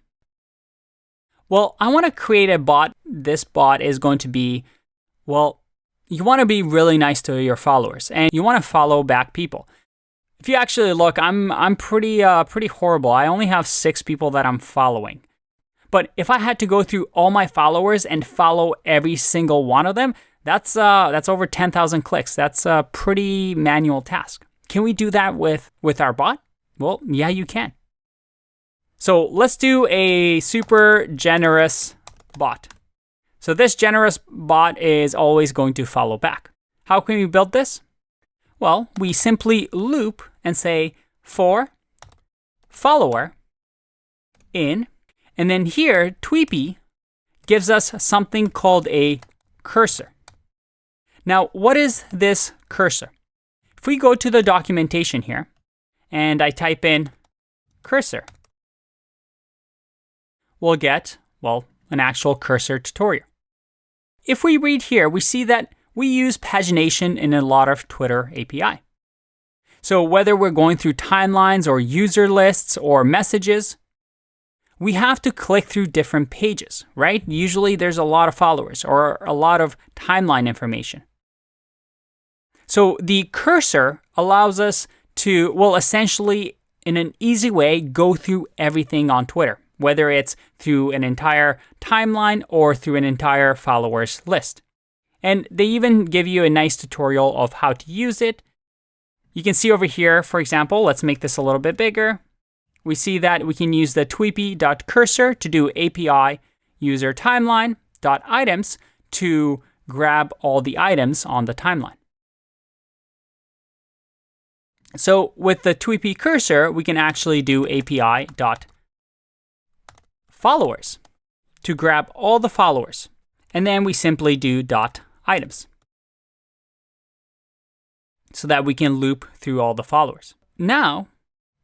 Well, I want to create a bot. This bot is going to be, well, you want to be really nice to your followers and you want to follow back people. If you actually look, I'm pretty horrible. I only have 6 people that I'm following. But if I had to go through all my followers and follow every single one of them, that's over 10,000 clicks. That's a pretty manual task. Can we do that with our bot? Well, yeah, you can. So let's do a super generous bot. So this generous bot is always going to follow back. How can we build this? Well, we simply loop and say for follower in, and then here Tweepy gives us something called a cursor. Now, what is this cursor? If we go to the documentation here and I type in cursor, we'll get, well, an actual cursor tutorial. If we read here, we see that we use pagination in a lot of Twitter API. So whether we're going through timelines or user lists or messages, we have to click through different pages, right? Usually there's a lot of followers or a lot of timeline information. So the cursor allows us to, well, essentially in an easy way, go through everything on Twitter, whether it's through an entire timeline or through an entire followers list. And they even give you a nice tutorial of how to use it. You can see over here, for example, let's make this a little bit bigger. We see that we can use the tweepy.cursor to do API user timeline.items to grab all the items on the timeline. So with the Tweepy cursor, we can actually do API.followers to grab all the followers. And then we simply do .items so that we can loop through all the followers. Now,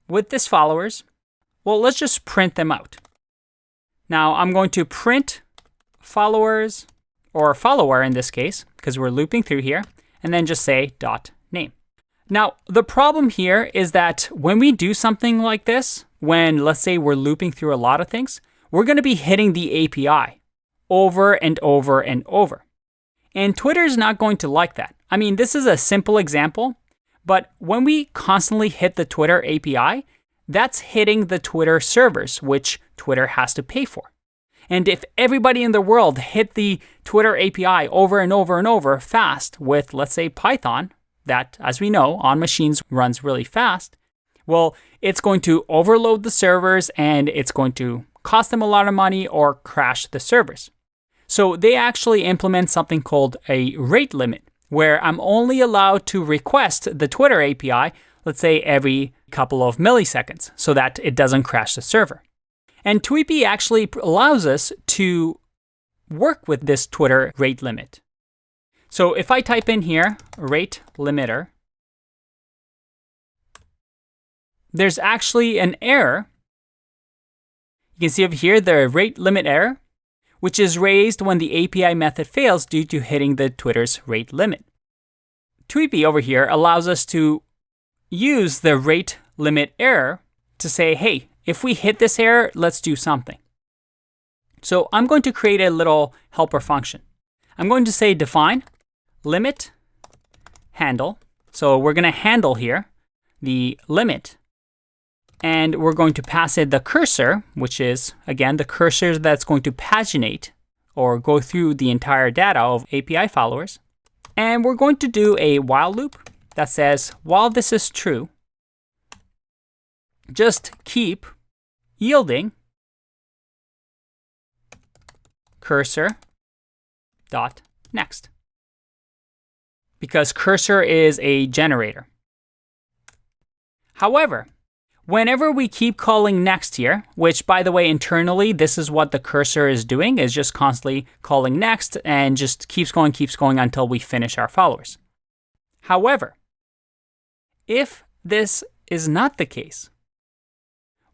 with this followers, well, let's just print them out. Now, I'm going to print followers, or follower in this case, because we're looping through here, and then just say .name. Now, the problem here is that when we do something like this, when let's say we're looping through a lot of things, we're going to be hitting the API over and over and over. And Twitter is not going to like that. I mean, this is a simple example, but when we constantly hit the Twitter API, that's hitting the Twitter servers, which Twitter has to pay for. And if everybody in the world hit the Twitter API over and over and over fast with, let's say, Python, that, as we know, on machines runs really fast, well, it's going to overload the servers and it's going to cost them a lot of money or crash the servers. So they actually implement something called a rate limit, where I'm only allowed to request the Twitter API, let's say every couple of milliseconds, so that it doesn't crash the server. And Tweepy actually allows us to work with this Twitter rate limit. So if I type in here, rate limiter, there's actually an error. You can see over here the rate limit error, which is raised when the API method fails due to hitting the Twitter's rate limit. Tweepy over here allows us to use the rate limit error to say, hey, if we hit this error, let's do something. So I'm going to create a little helper function. I'm going to say define limit handle. So we're going to handle here the limit. And we're going to pass it the cursor, which is, again, the cursor that's going to paginate or go through the entire data of API followers. And we're going to do a while loop that says, while this is true, just keep yielding cursor dot next. Because cursor is a generator. However, whenever we keep calling next here, which by the way, internally, this is what the cursor is doing, is just constantly calling next and just keeps going until we finish our followers. However, if this is not the case,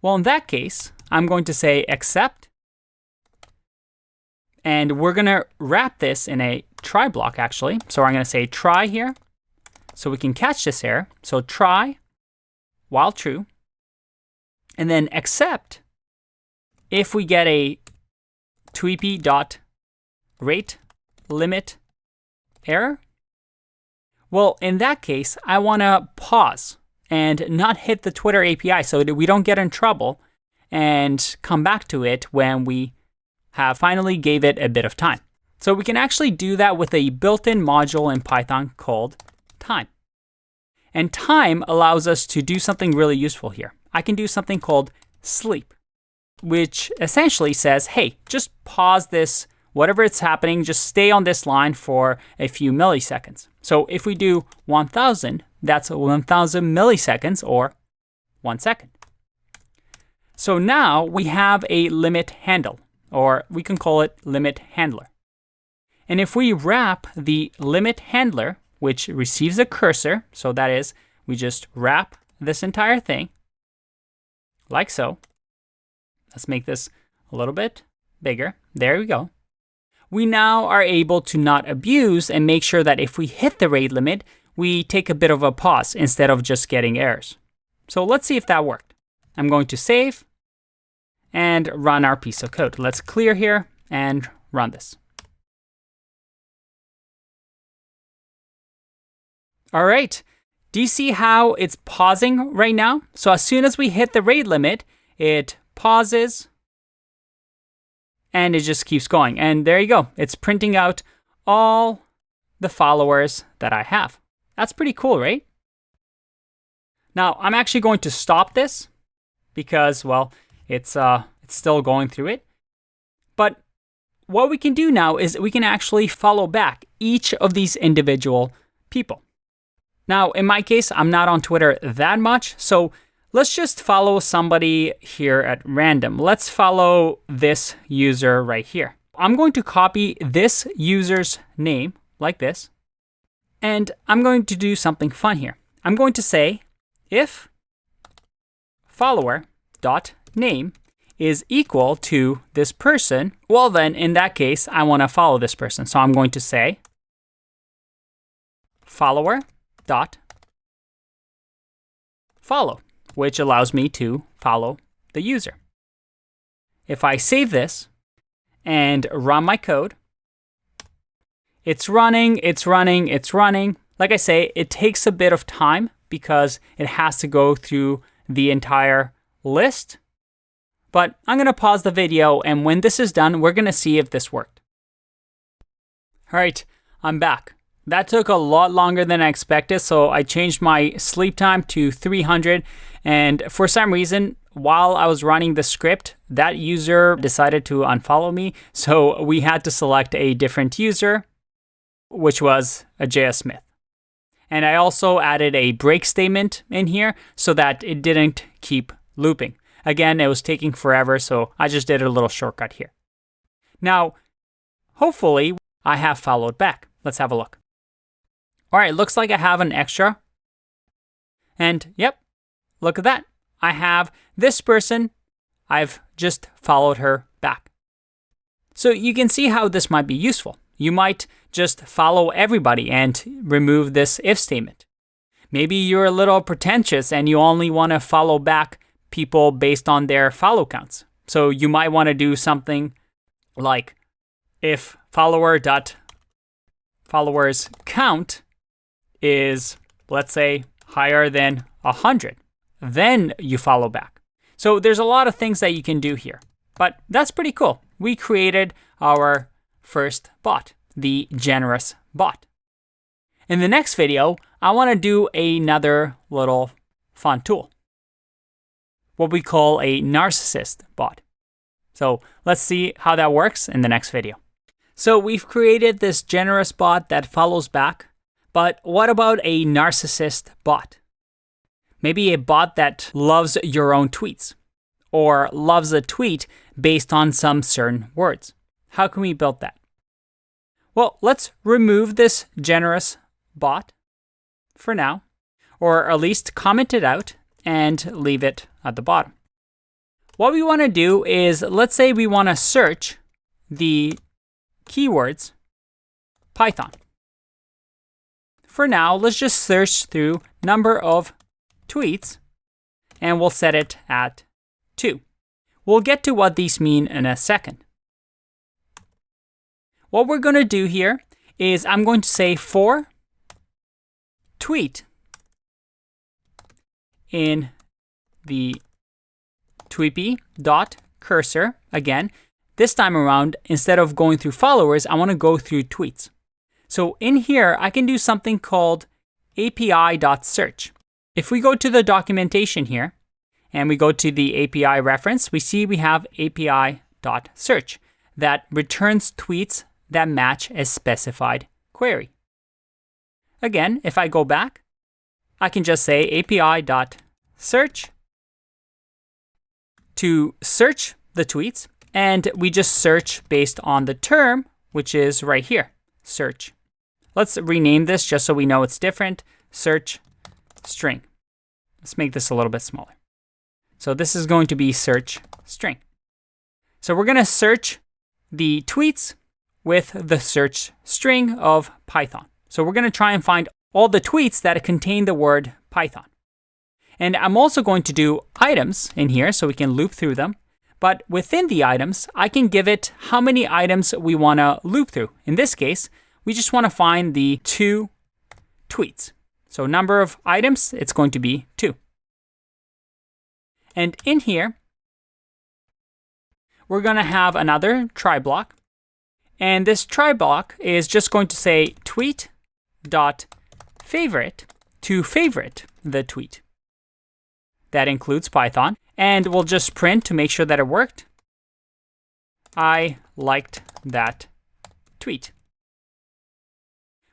well, in that case, I'm going to say except, and we're going to wrap this in a try block actually. So I'm going to say try here so we can catch this error. So try while true. And then except if we get a tweepy.rate limit error, well, in that case, I want to pause and not hit the Twitter API so that we don't get in trouble and come back to it when we have finally gave it a bit of time. So we can actually do that with a built-in module in Python called time. And time allows us to do something really useful here. I can do something called sleep, which essentially says, hey, just pause this, whatever it's happening, just stay on this line for a few milliseconds. So if we do 1000, that's 1000 milliseconds or 1 second. So now we have a limit handle, or we can call it limit handler. And if we wrap the limit handler, which receives a cursor, so that is, we just wrap this entire thing, like so. Let's make this a little bit bigger. There we go. We now are able to not abuse and make sure that if we hit the rate limit, we take a bit of a pause instead of just getting errors. So let's see if that worked. I'm going to save and run our piece of code. Let's clear here and run this. All right. Do you see how it's pausing right now? So as soon as we hit the rate limit, it pauses and it just keeps going. And there you go. It's printing out all the followers that I have. That's pretty cool, right? Now, I'm actually going to stop this because, well, it's still going through it. But what we can do now is we can actually follow back each of these individual people. Now, in my case, I'm not on Twitter that much, so let's just follow somebody here at random. Let's follow this user right here. I'm going to copy this user's name like this, and I'm going to do something fun here. I'm going to say if follower.name is equal to this person, well then, in that case, I want to follow this person. So I'm going to say follower dot follow, which allows me to follow the user. If I save this and run my code, it's running. Like I say, it takes a bit of time because it has to go through the entire list. But I'm going to pause the video, and when this is done, we're going to see if this worked. All right, I'm back. That took a lot longer than I expected, so I changed my sleep time to 300. And for some reason, while I was running the script, that user decided to unfollow me. So we had to select a different user, which was a JS Smith. And I also added a break statement in here so that it didn't keep looping. Again, it was taking forever, so I just did a little shortcut here. Now, hopefully I have followed back. Let's have a look. All right, looks like I have an extra. And yep, look at that. I have this person. I've just followed her back. So you can see how this might be useful. You might just follow everybody and remove this if statement. Maybe you're a little pretentious and you only want to follow back people based on their follow counts. So you might want to do something like if followers count is, let's say, higher than 100, then you follow back. So there's a lot of things that you can do here, but that's pretty cool. We created our first bot, the generous bot. In the next video, I want to do another little fun tool, what we call a narcissist bot. So let's see how that works in the next video. So we've created this generous bot that follows back, but what about a narcissist bot? Maybe a bot that loves your own tweets or loves a tweet based on some certain words. How can we build that? Well, let's remove this generous bot for now, or at least comment it out and leave it at the bottom. What we want to do is, let's say we want to search the keywords Python. For now, let's just search through number of tweets and we'll set it at 2. We'll get to what these mean in a second. What we're going to do here is I'm going to say for tweet in the tweepy.cursor. Again, this time around, instead of going through followers, I want to go through tweets. So in here, I can do something called api.search. If we go to the documentation here, and we go to the API reference, we see we have api.search that returns tweets that match a specified query. Again, if I go back, I can just say api.search to search the tweets, and we just search based on the term, which is right here, search. Let's rename this just so we know it's different, search string. Let's make this a little bit smaller. So this is going to be search string. So we're going to search the tweets with the search string of Python. So we're going to try and find all the tweets that contain the word Python. And I'm also going to do items in here so we can loop through them. But within the items, I can give it how many items we want to loop through. In this case, we just want to find the 2 tweets. So number of items, it's going to be 2. And in here, we're going to have another try block. And this try block is just going to say tweet.favorite to favorite the tweet. That includes Python. And we'll just print to make sure that it worked. I liked that tweet.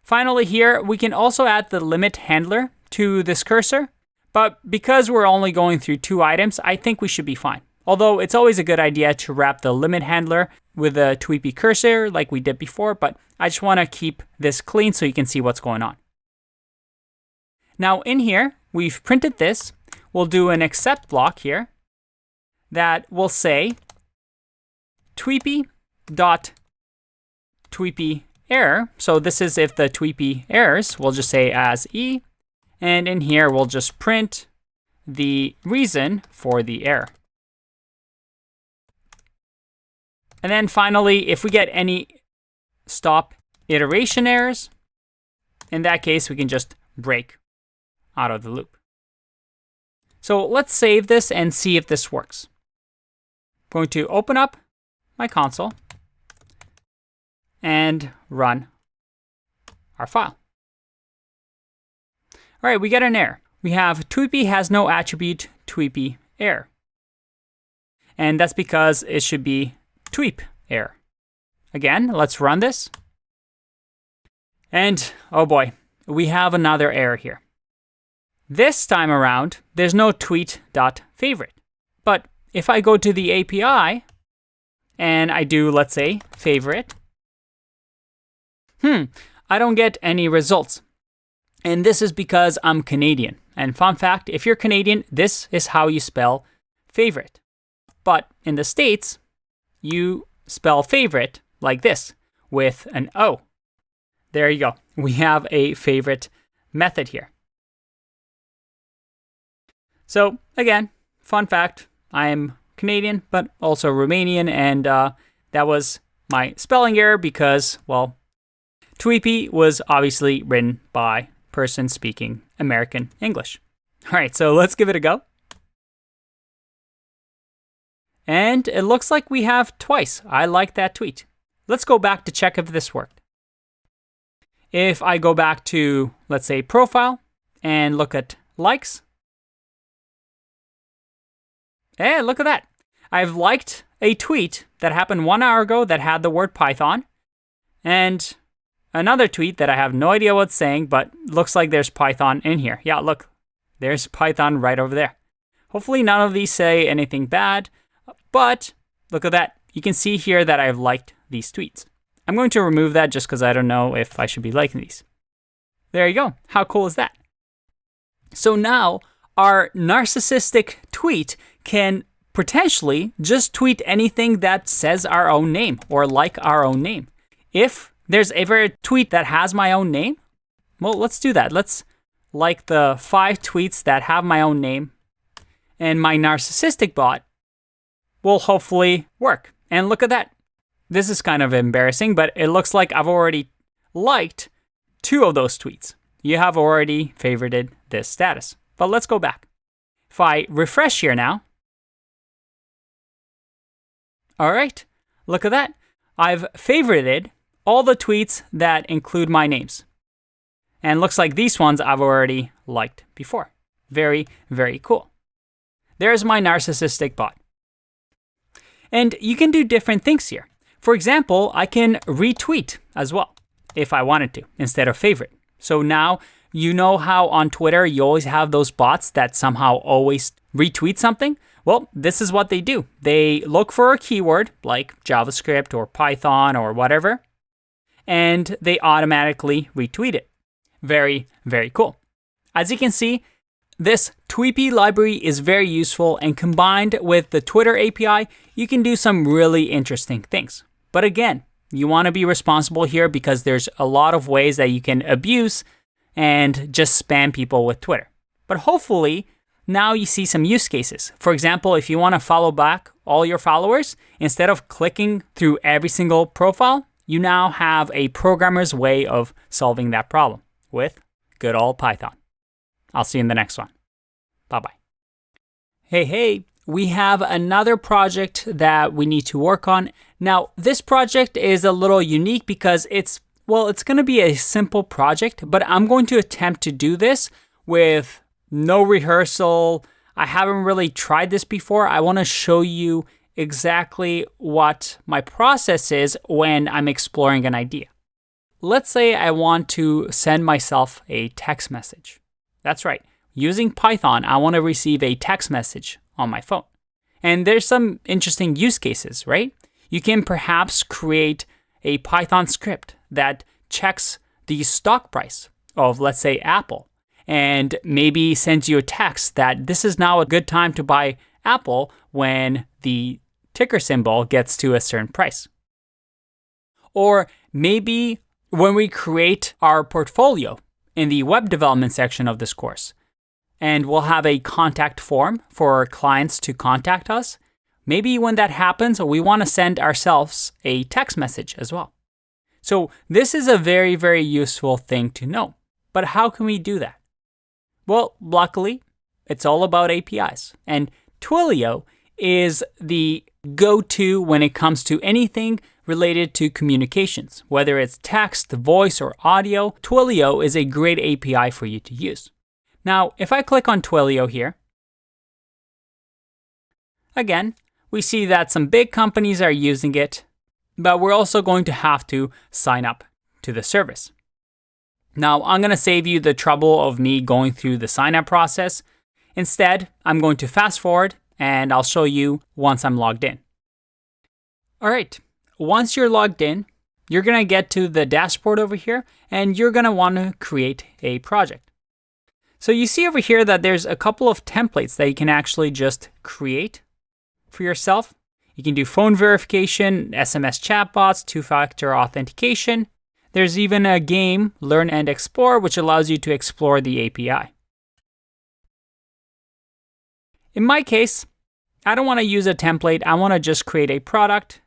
Finally here, we can also add the limit handler to this cursor. But because we're only going through 2 items, I think we should be fine. Although it's always a good idea to wrap the limit handler with a tweepy cursor like we did before, but I just want to keep this clean so you can see what's going on. Now in here, we've printed this. We'll do an except block here that will say tweepy.tweepy error. So this is if the tweepy errors, we'll just say as E. And in here, we'll just print the reason for the error. And then finally, if we get any stop iteration errors, in that case, we can just break out of the loop. So let's save this and see if this works. I'm going to open up my console and run our file. All right, we get an error. We have tweepy has no attribute tweepy error. And that's because it should be tweep error. Again, let's run this. And oh boy, we have another error here. This time around, there's no tweet.favorite. But if I go to the API and I do, let's say, favorite I don't get any results. And this is because I'm Canadian. And fun fact, if you're Canadian, this is how you spell favorite. But in the States, you spell favorite like this, with an O. There you go. We have a favorite method here. So again, fun fact, I'm Canadian, but also Romanian, and that was my spelling error because, well, Tweepy was obviously written by person speaking American English. All right, so let's give it a go. And it looks like we have twice. I like that tweet. Let's go back to check if this worked. If I go back to, let's say, profile and look at likes. Hey, look at that. I've liked a tweet that happened 1 hour ago that had the word Python. And another tweet that I have no idea what's saying, but looks like there's Python in here. Yeah, look, there's Python right over there. Hopefully none of these say anything bad, but look at that. You can see here that I've liked these tweets. I'm going to remove that just because I don't know if I should be liking these. There you go. How cool is that? So now our narcissistic tweet can potentially just tweet anything that says our own name or like our own name. If there's ever a tweet that has my own name, well, let's do that. Let's like the 5 tweets that have my own name, and my narcissistic bot will hopefully work. And look at that. This is kind of embarrassing, but it looks like I've already liked 2 of those tweets. You have already favorited this status. But let's go back. If I refresh here now, all right, look at that. I've favorited all the tweets that include my names. And looks like these ones I've already liked before. Very, very cool. There's my narcissistic bot. And you can do different things here. For example, I can retweet as well, if I wanted to, instead of favorite. So now, you know how on Twitter you always have those bots that somehow always retweet something? Well, this is what they do. They look for a keyword like JavaScript or Python or whatever, and they automatically retweet it. Very, very cool. As you can see, this Tweepy library is very useful, and combined with the Twitter API, you can do some really interesting things. But again, you want to be responsible here because there's a lot of ways that you can abuse and just spam people with Twitter. But hopefully, now you see some use cases. For example, if you want to follow back all your followers, instead of clicking through every single profile, you now have a programmer's way of solving that problem with good old Python. I'll see you in the next one. Bye-bye. Hey, we have another project that we need to work on. Now, this project is a little unique because it's going to be a simple project, but I'm going to attempt to do this with no rehearsal. I haven't really tried this before. I want to show you exactly what my process is when I'm exploring an idea. Let's say I want to send myself a text message. That's right. Using Python, I want to receive a text message on my phone. And there's some interesting use cases, right? You can perhaps create a Python script that checks the stock price of, let's say, Apple, and maybe sends you a text that this is now a good time to buy Apple when the ticker symbol gets to a certain price. Or maybe when we create our portfolio in the web development section of this course, and we'll have a contact form for our clients to contact us. Maybe when that happens, we want to send ourselves a text message as well. So this is a very, very useful thing to know. But how can we do that? Well, luckily, it's all about APIs. And Twilio is the go-to when it comes to anything related to communications. Whether it's text, voice, or audio, Twilio is a great API for you to use. Now, if I click on Twilio here, again, we see that some big companies are using it, but we're also going to have to sign up to the service. Now, I'm going to save you the trouble of me going through the sign up process. Instead, I'm going to fast forward and I'll show you once I'm logged in. All right, once you're logged in, you're going to get to the dashboard over here, and you're going to want to create a project. So you see over here that there's a couple of templates that you can actually just create for yourself. You can do phone verification, SMS chatbots, two-factor authentication. There's even a game, Learn and Explore, which allows you to explore the API. In my case, I don't want to use a template. I want to just create a product,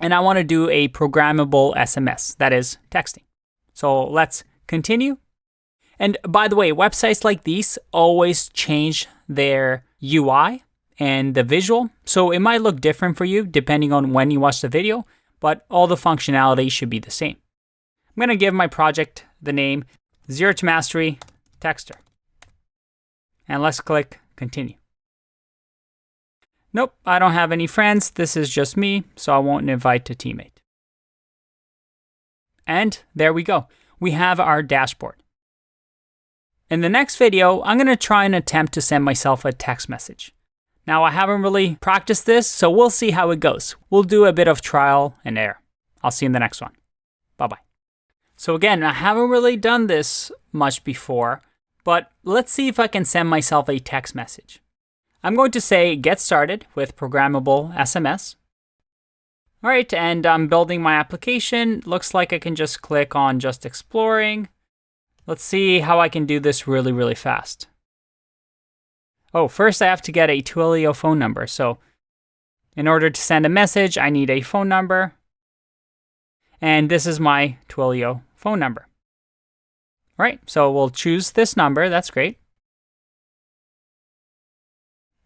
and I want to do a programmable SMS, that is texting. So let's continue. And by the way, websites like these always change their UI and the visual. So it might look different for you depending on when you watch the video, but all the functionality should be the same. I'm going to give my project the name Zero to Mastery Texter. And let's click continue. Nope, I don't have any friends. This is just me, so I won't invite a teammate. And there we go. We have our dashboard. In the next video, I'm going to try and attempt to send myself a text message. Now, I haven't really practiced this, so we'll see how it goes. We'll do a bit of trial and error. I'll see you in the next one. Bye-bye. So again, I haven't really done this much before, but let's see if I can send myself a text message. I'm going to say get started with programmable SMS. All right, and I'm building my application. Looks like I can just click on just exploring. Let's see how I can do this really, really fast. Oh, first I have to get a Twilio phone number. So in order to send a message, I need a phone number. And this is my Twilio phone number. All right, so we'll choose this number. That's great.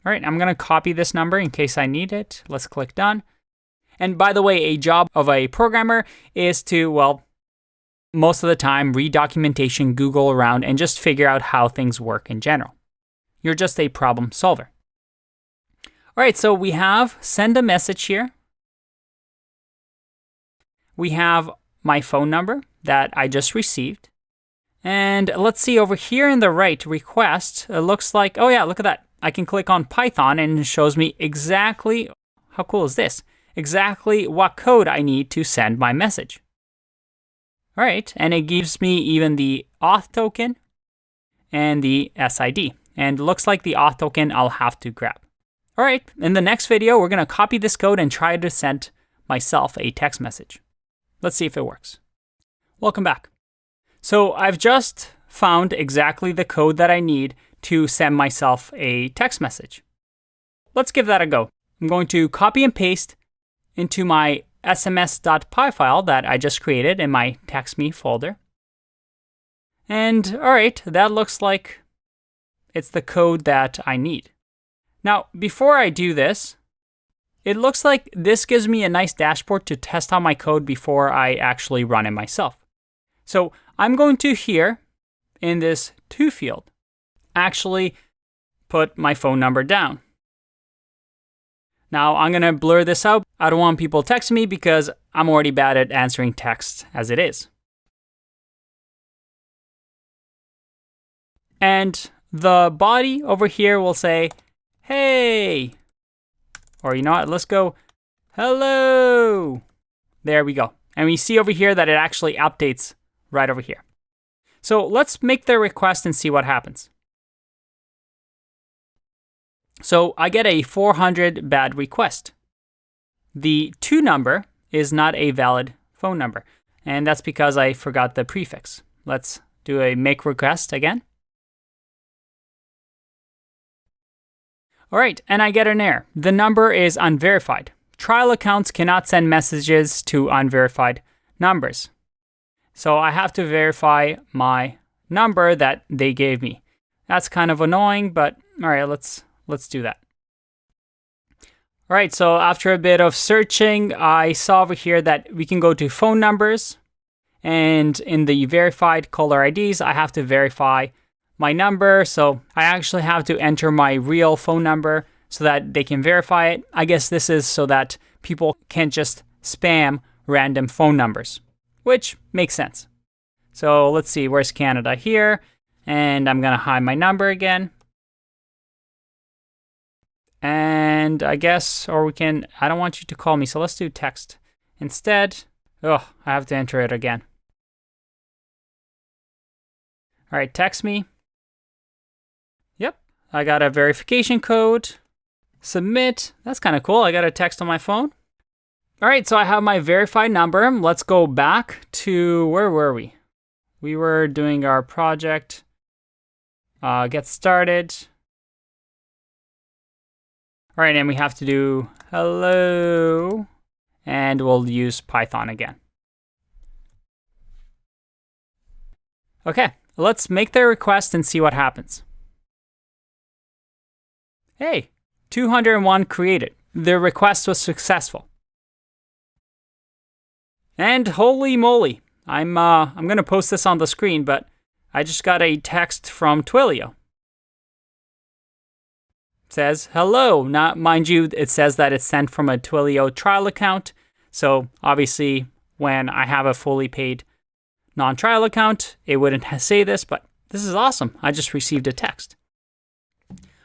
All right, I'm going to copy this number in case I need it. Let's click done. And by the way, a job of a programmer is to, well, most of the time, read documentation, Google around, and just figure out how things work in general. You're just a problem solver. All right, so we have send a message here. We have my phone number that I just received. And let's see over here in the right, request, it looks like, oh yeah, look at that. I can click on Python and it shows me exactly, how cool is this? Exactly what code I need to send my message. All right, and it gives me even the auth token and the SID. And it looks like the auth token I'll have to grab. All right, in the next video, we're gonna copy this code and try to send myself a text message. Let's see if it works. Welcome back. So I've just found exactly the code that I need to send myself a text message. Let's give that a go. I'm going to copy and paste into my sms.py file that I just created in my TextMe folder. And all right, that looks like it's the code that I need. Now, before I do this, it looks like this gives me a nice dashboard to test out my code before I actually run it myself. So I'm going to here in this to field actually put my phone number down. Now I'm going to blur this out. I don't want people texting me because I'm already bad at answering texts as it is. And the body over here will say, hey, or you know what, let's go, hello. There we go. And we see over here that it actually updates right over here. So let's make the request and see what happens. So I get a 400 bad request. The to number is not a valid phone number, and that's because I forgot the prefix. Let's do a make request again. All right, and I get an error. The number is unverified. Trial accounts cannot send messages to unverified numbers. So I have to verify my number that they gave me. That's kind of annoying, but all right, let's do that. All right, so after a bit of searching, I saw over here that we can go to phone numbers, and in the verified caller IDs, I have to verify my number. So I actually have to enter my real phone number so that they can verify it. I guess this is so that people can't just spam random phone numbers, which makes sense. So let's see, where's Canada here? And I'm gonna hide my number again. And I guess, or we can, I don't want you to call me, so let's do text instead. Oh, I have to enter it again. All right, text me. Yep, I got a verification code. Submit. That's kind of cool. I got a text on my phone. All right, so I have my verified number. Let's go back to, where were we? We were doing our project. Get started. All right, and we have to do hello, and we'll use Python again. Okay, let's make the request and see what happens. Hey, 201 created. The request was successful. And holy moly, I'm gonna post this on the screen, but I just got a text from Twilio. It says hello. Now, mind you, it says that it's sent from a Twilio trial account. So obviously, when I have a fully paid non-trial account, it wouldn't say this, but this is awesome. I just received a text.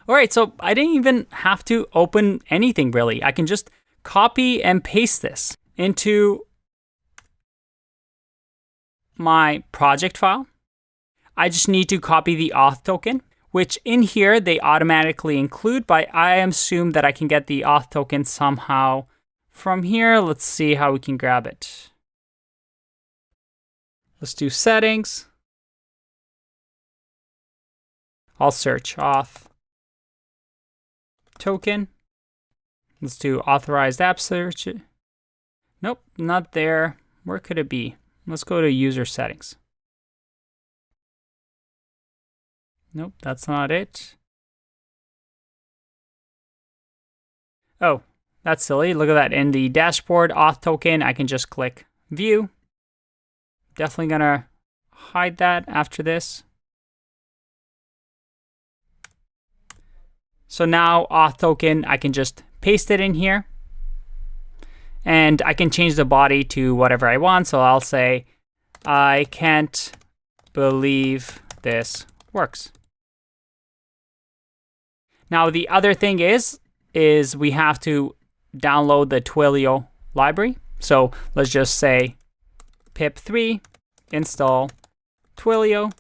All right, so I didn't even have to open anything really. I can just copy and paste this into my project file. I just need to copy the auth token, which in here they automatically include, but I assume that I can get the auth token somehow from here. Let's see how we can grab it. Let's do settings. I'll search auth token. Let's do authorized app search. Nope, not there. Where could it be? Let's go to user settings. Nope, that's not it. Oh, that's silly. Look at that. In the dashboard auth token, I can just click view. Definitely gonna hide that after this. So now auth token, I can just paste it in here. And I can change the body to whatever I want. So I'll say, I can't believe this works. Now the other thing is we have to download the Twilio library. So let's just say pip3 install Twilio.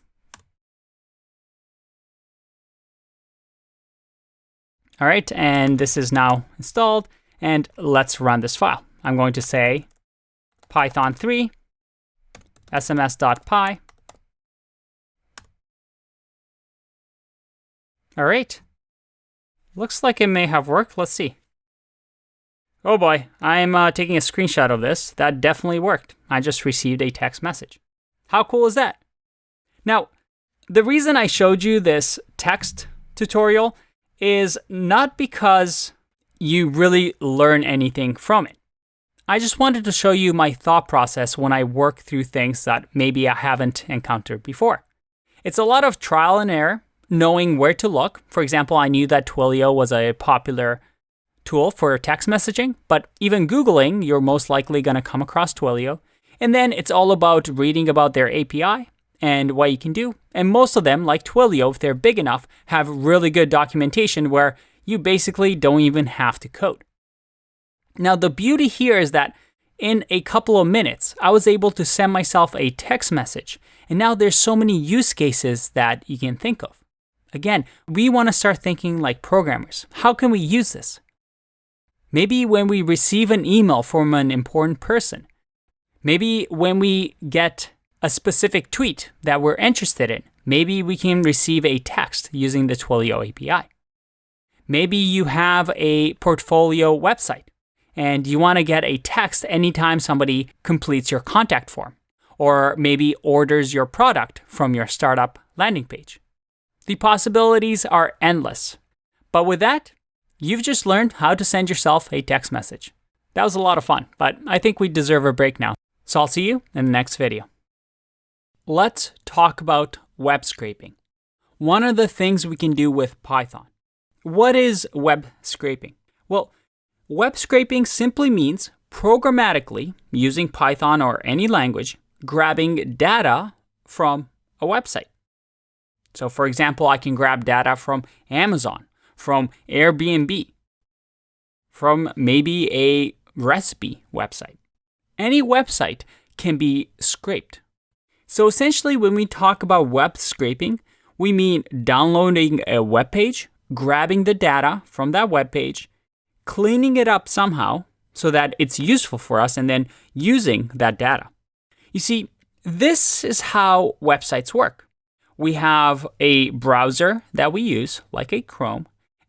All right, and this is now installed. And let's run this file. I'm going to say python3 sms.py. All right. Looks like it may have worked. Let's see. Oh boy, I'm taking a screenshot of this. That definitely worked. I just received a text message. How cool is that? Now, the reason I showed you this text tutorial is not because you really learn anything from it. I just wanted to show you my thought process when I work through things that maybe I haven't encountered before. It's a lot of trial and error, knowing where to look. For example, I knew that Twilio was a popular tool for text messaging, but even Googling, you're most likely going to come across Twilio. And then it's all about reading about their API and what you can do. And most of them, like Twilio, if they're big enough, have really good documentation where you basically don't even have to code. Now, the beauty here is that in a couple of minutes, I was able to send myself a text message. And now there's so many use cases that you can think of. Again, we want to start thinking like programmers. How can we use this? Maybe when we receive an email from an important person. Maybe when we get a specific tweet that we're interested in. Maybe we can receive a text using the Twilio API. Maybe you have a portfolio website and you want to get a text anytime somebody completes your contact form, or maybe orders your product from your startup landing page. The possibilities are endless. But with that, you've just learned how to send yourself a text message. That was a lot of fun, but I think we deserve a break now. So I'll see you in the next video. Let's talk about web scraping. One of the things we can do with Python. What is web scraping? Well, web scraping simply means programmatically, using Python or any language, grabbing data from a website. So for example, I can grab data from Amazon, from Airbnb, from maybe a recipe website. any website can be scraped. So essentially, when we talk about web scraping, we mean downloading a web page, grabbing the data from that web page, cleaning it up somehow so that it's useful for us, and then using that data. You see, this is how websites work. We have a browser that we use, like a Chrome,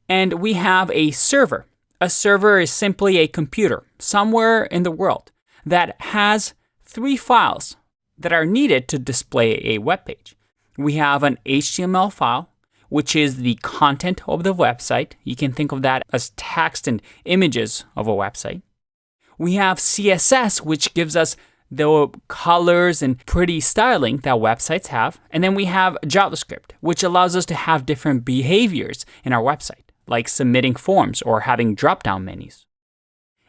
and we have a server. A server is simply a computer somewhere in the world that has 3 files that are needed to display a web page. We have an HTML file, which is the content of the website. You can think of that as text and images of a website. We have CSS, which gives us the colors and pretty styling that websites have. And then we have JavaScript, which allows us to have different behaviors in our website, like submitting forms or having drop-down menus.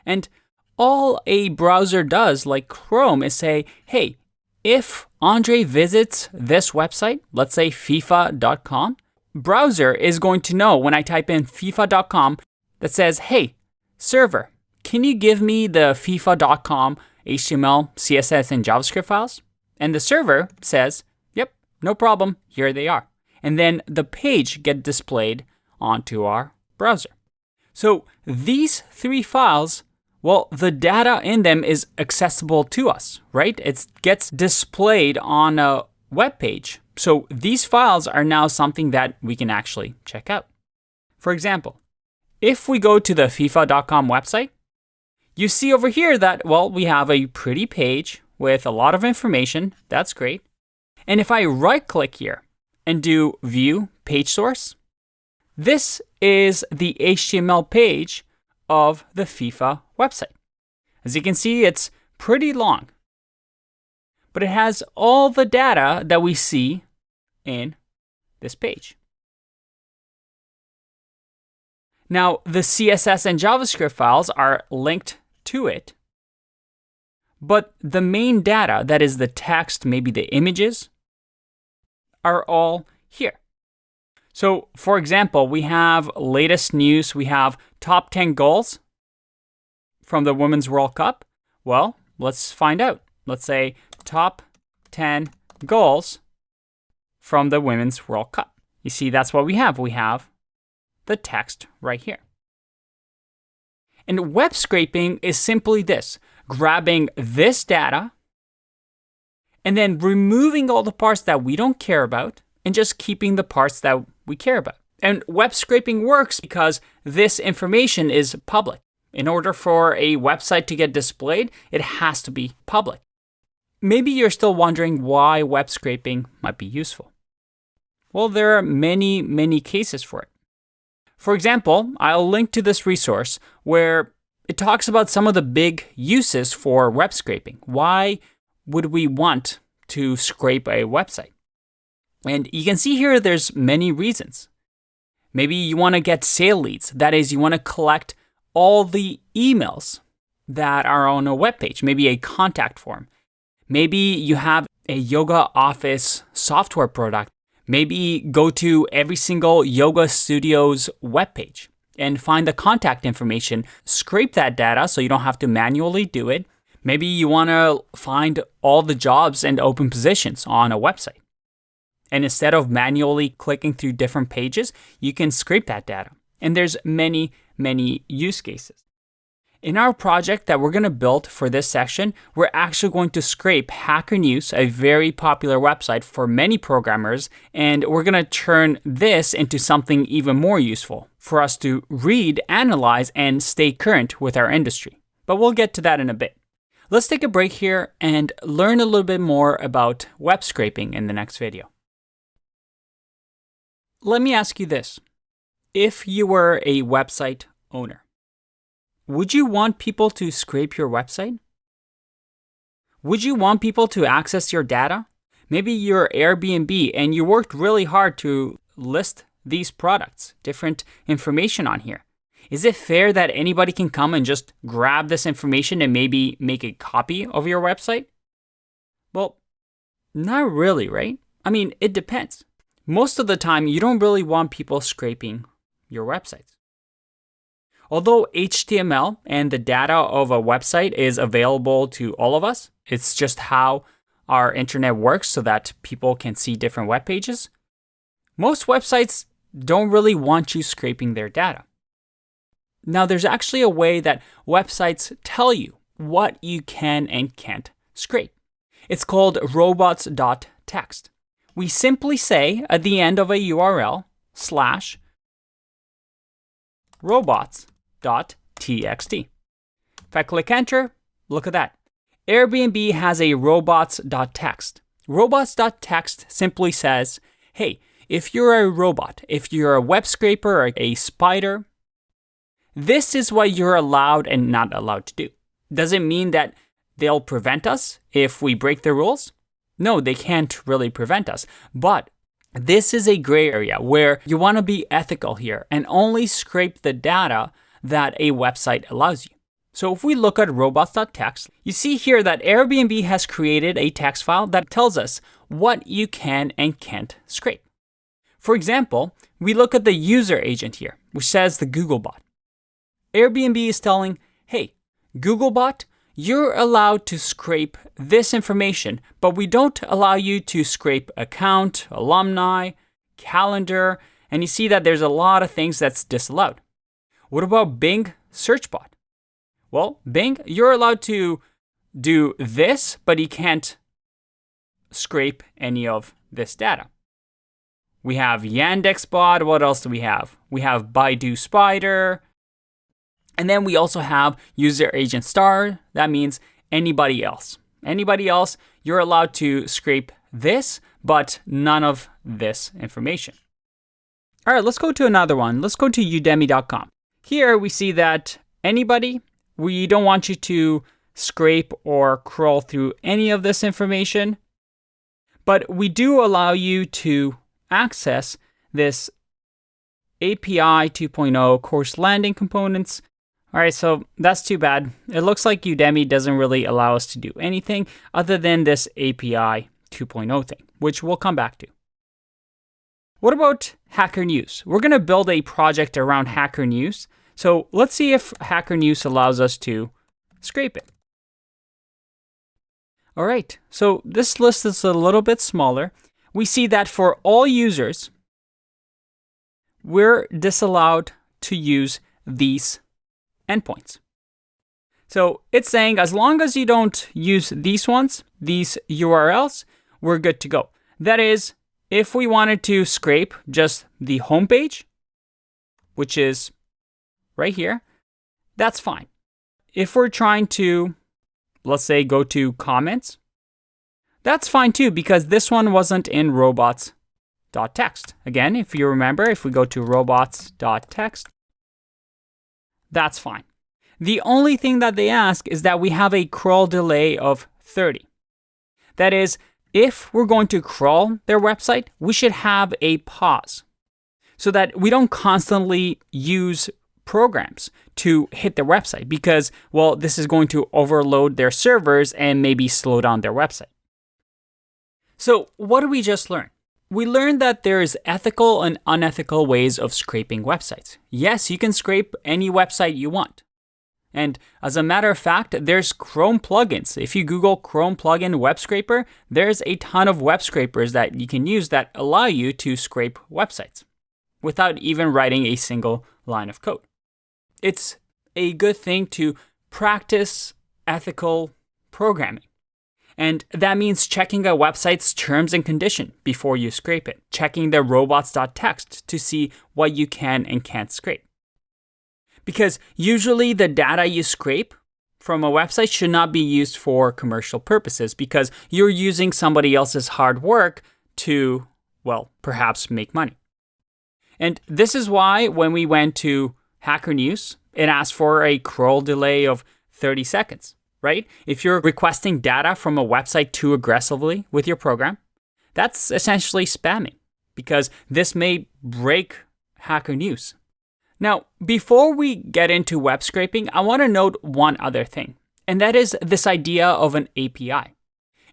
And all a browser does, like Chrome, is say, hey, if Andre visits this website, let's say FIFA.com, browser is going to know when I type in FIFA.com that says, hey, server, can you give me the FIFA.com HTML, CSS, and JavaScript files? And the server says, yep, no problem, here they are. And then the page gets displayed onto our browser. So these 3 files, well, the data in them is accessible to us, right? It gets displayed on a web page. So these files are now something that we can actually check out. For example, if we go to the FIFA.com website, you see over here that, well, we have a pretty page with a lot of information. That's great. And if I right-click here and do View Page Source, this is the HTML page of the FIFA website. As you can see, it's pretty long, but it has all the data that we see in this page. Now, the CSS and JavaScript files are linked to it, but the main data, that is the text, maybe the images, are all here. So, for example, we have latest news. We have top 10 goals from the Women's World Cup. Well, let's find out. Let's say top 10 goals from the Women's World Cup. You see, that's what we have. We have the text right here. And web scraping is simply this, grabbing this data and then removing all the parts that we don't care about and just keeping the parts that we care about. And web scraping works because this information is public. In order for a website to get displayed, it has to be public. Maybe you're still wondering why web scraping might be useful. Well, there are many, many cases for it. For example, I'll link to this resource where it talks about some of the big uses for web scraping. Why would we want to scrape a website? And you can see here there's many reasons. Maybe you want to get sale leads. That is, you want to collect all the emails that are on a web page, maybe a contact form. Maybe you have a yoga office software product. Maybe go to every single yoga studio's webpage and find the contact information, scrape that data so you don't have to manually do it. Maybe you want to find all the jobs and open positions on a website. And instead of manually clicking through different pages, you can scrape that data. And there's many, many use cases. In our project that we're going to build for this section, we're actually going to scrape Hacker News, a very popular website for many programmers, and we're going to turn this into something even more useful for us to read, analyze, and stay current with our industry. But we'll get to that in a bit. Let's take a break here and learn a little bit more about web scraping in the next video. Let me ask you this. If you were a website owner, would you want people to scrape your website? Would you want people to access your data? Maybe you're Airbnb and you worked really hard to list these products, different information on here. Is it fair that anybody can come and just grab this information and maybe make a copy of your website? Well, not really, right? I mean, it depends. Most of the time, you don't really want people scraping your websites. Although HTML and the data of a website is available to all of us, it's just how our internet works so that people can see different web pages. Most websites don't really want you scraping their data. Now, there's actually a way that websites tell you what you can and can't scrape. It's called robots.txt. We simply say at the end of a URL /robots.txt. If I click enter, look at that. Airbnb has a robots.txt. Robots.txt simply says, hey, if you're a robot, if you're a web scraper or a spider, this is what you're allowed and not allowed to do. Does it mean that they'll prevent us if we break the rules? No, they can't really prevent us. But this is a gray area where you want to be ethical here and only scrape the data that a website allows you. So if we look at robots.txt, you see here that Airbnb has created a text file that tells us what you can and can't scrape. For example, we look at the user agent here, which says the Googlebot. Airbnb is telling, hey, Googlebot, you're allowed to scrape this information, but we don't allow you to scrape account, alumni, calendar, and you see that there's a lot of things that's disallowed. What about Bing SearchBot? Well, Bing, you're allowed to do this, but you can't scrape any of this data. We have YandexBot. What else do we have? We have Baidu Spider. And then we also have user agent star. That means anybody else. Anybody else, you're allowed to scrape this, but none of this information. All right, let's go to another one. Let's go to udemy.com. Here we see that anybody, we don't want you to scrape or crawl through any of this information, but we do allow you to access this API 2.0 course landing components. All right, so that's too bad. It looks like Udemy doesn't really allow us to do anything other than this API 2.0 thing, which we'll come back to. What about Hacker News? We're going to build a project around Hacker News. So let's see if Hacker News allows us to scrape it. All right, so this list is a little bit smaller. We see that for all users, we're disallowed to use these endpoints. So it's saying as long as you don't use these ones, these URLs, we're good to go. That is, if we wanted to scrape just the homepage, which is right here, that's fine. If we're trying to, let's say, go to comments, that's fine too, because this one wasn't in robots.txt. Again, if you remember, if we go to robots.txt, that's fine. The only thing that they ask is that we have a crawl delay of 30. That is, if we're going to crawl their website, we should have a pause so that we don't constantly use programs to hit their website because, well, this is going to overload their servers and maybe slow down their website. So what did we just learn? We learned that there is ethical and unethical ways of scraping websites. Yes, you can scrape any website you want. And as a matter of fact, there's Chrome plugins. If you Google Chrome plugin web scraper, there's a ton of web scrapers that you can use that allow you to scrape websites without even writing a single line of code. It's a good thing to practice ethical programming. And that means checking a website's terms and conditions before you scrape it, checking the robots.txt to see what you can and can't scrape. Because usually the data you scrape from a website should not be used for commercial purposes because you're using somebody else's hard work to, well, perhaps make money. And this is why when we went to Hacker News, it asked for a crawl delay of 30 seconds, right? If you're requesting data from a website too aggressively with your program, that's essentially spamming because this may break Hacker News. Now, before we get into web scraping, I want to note one other thing, and that is this idea of an API.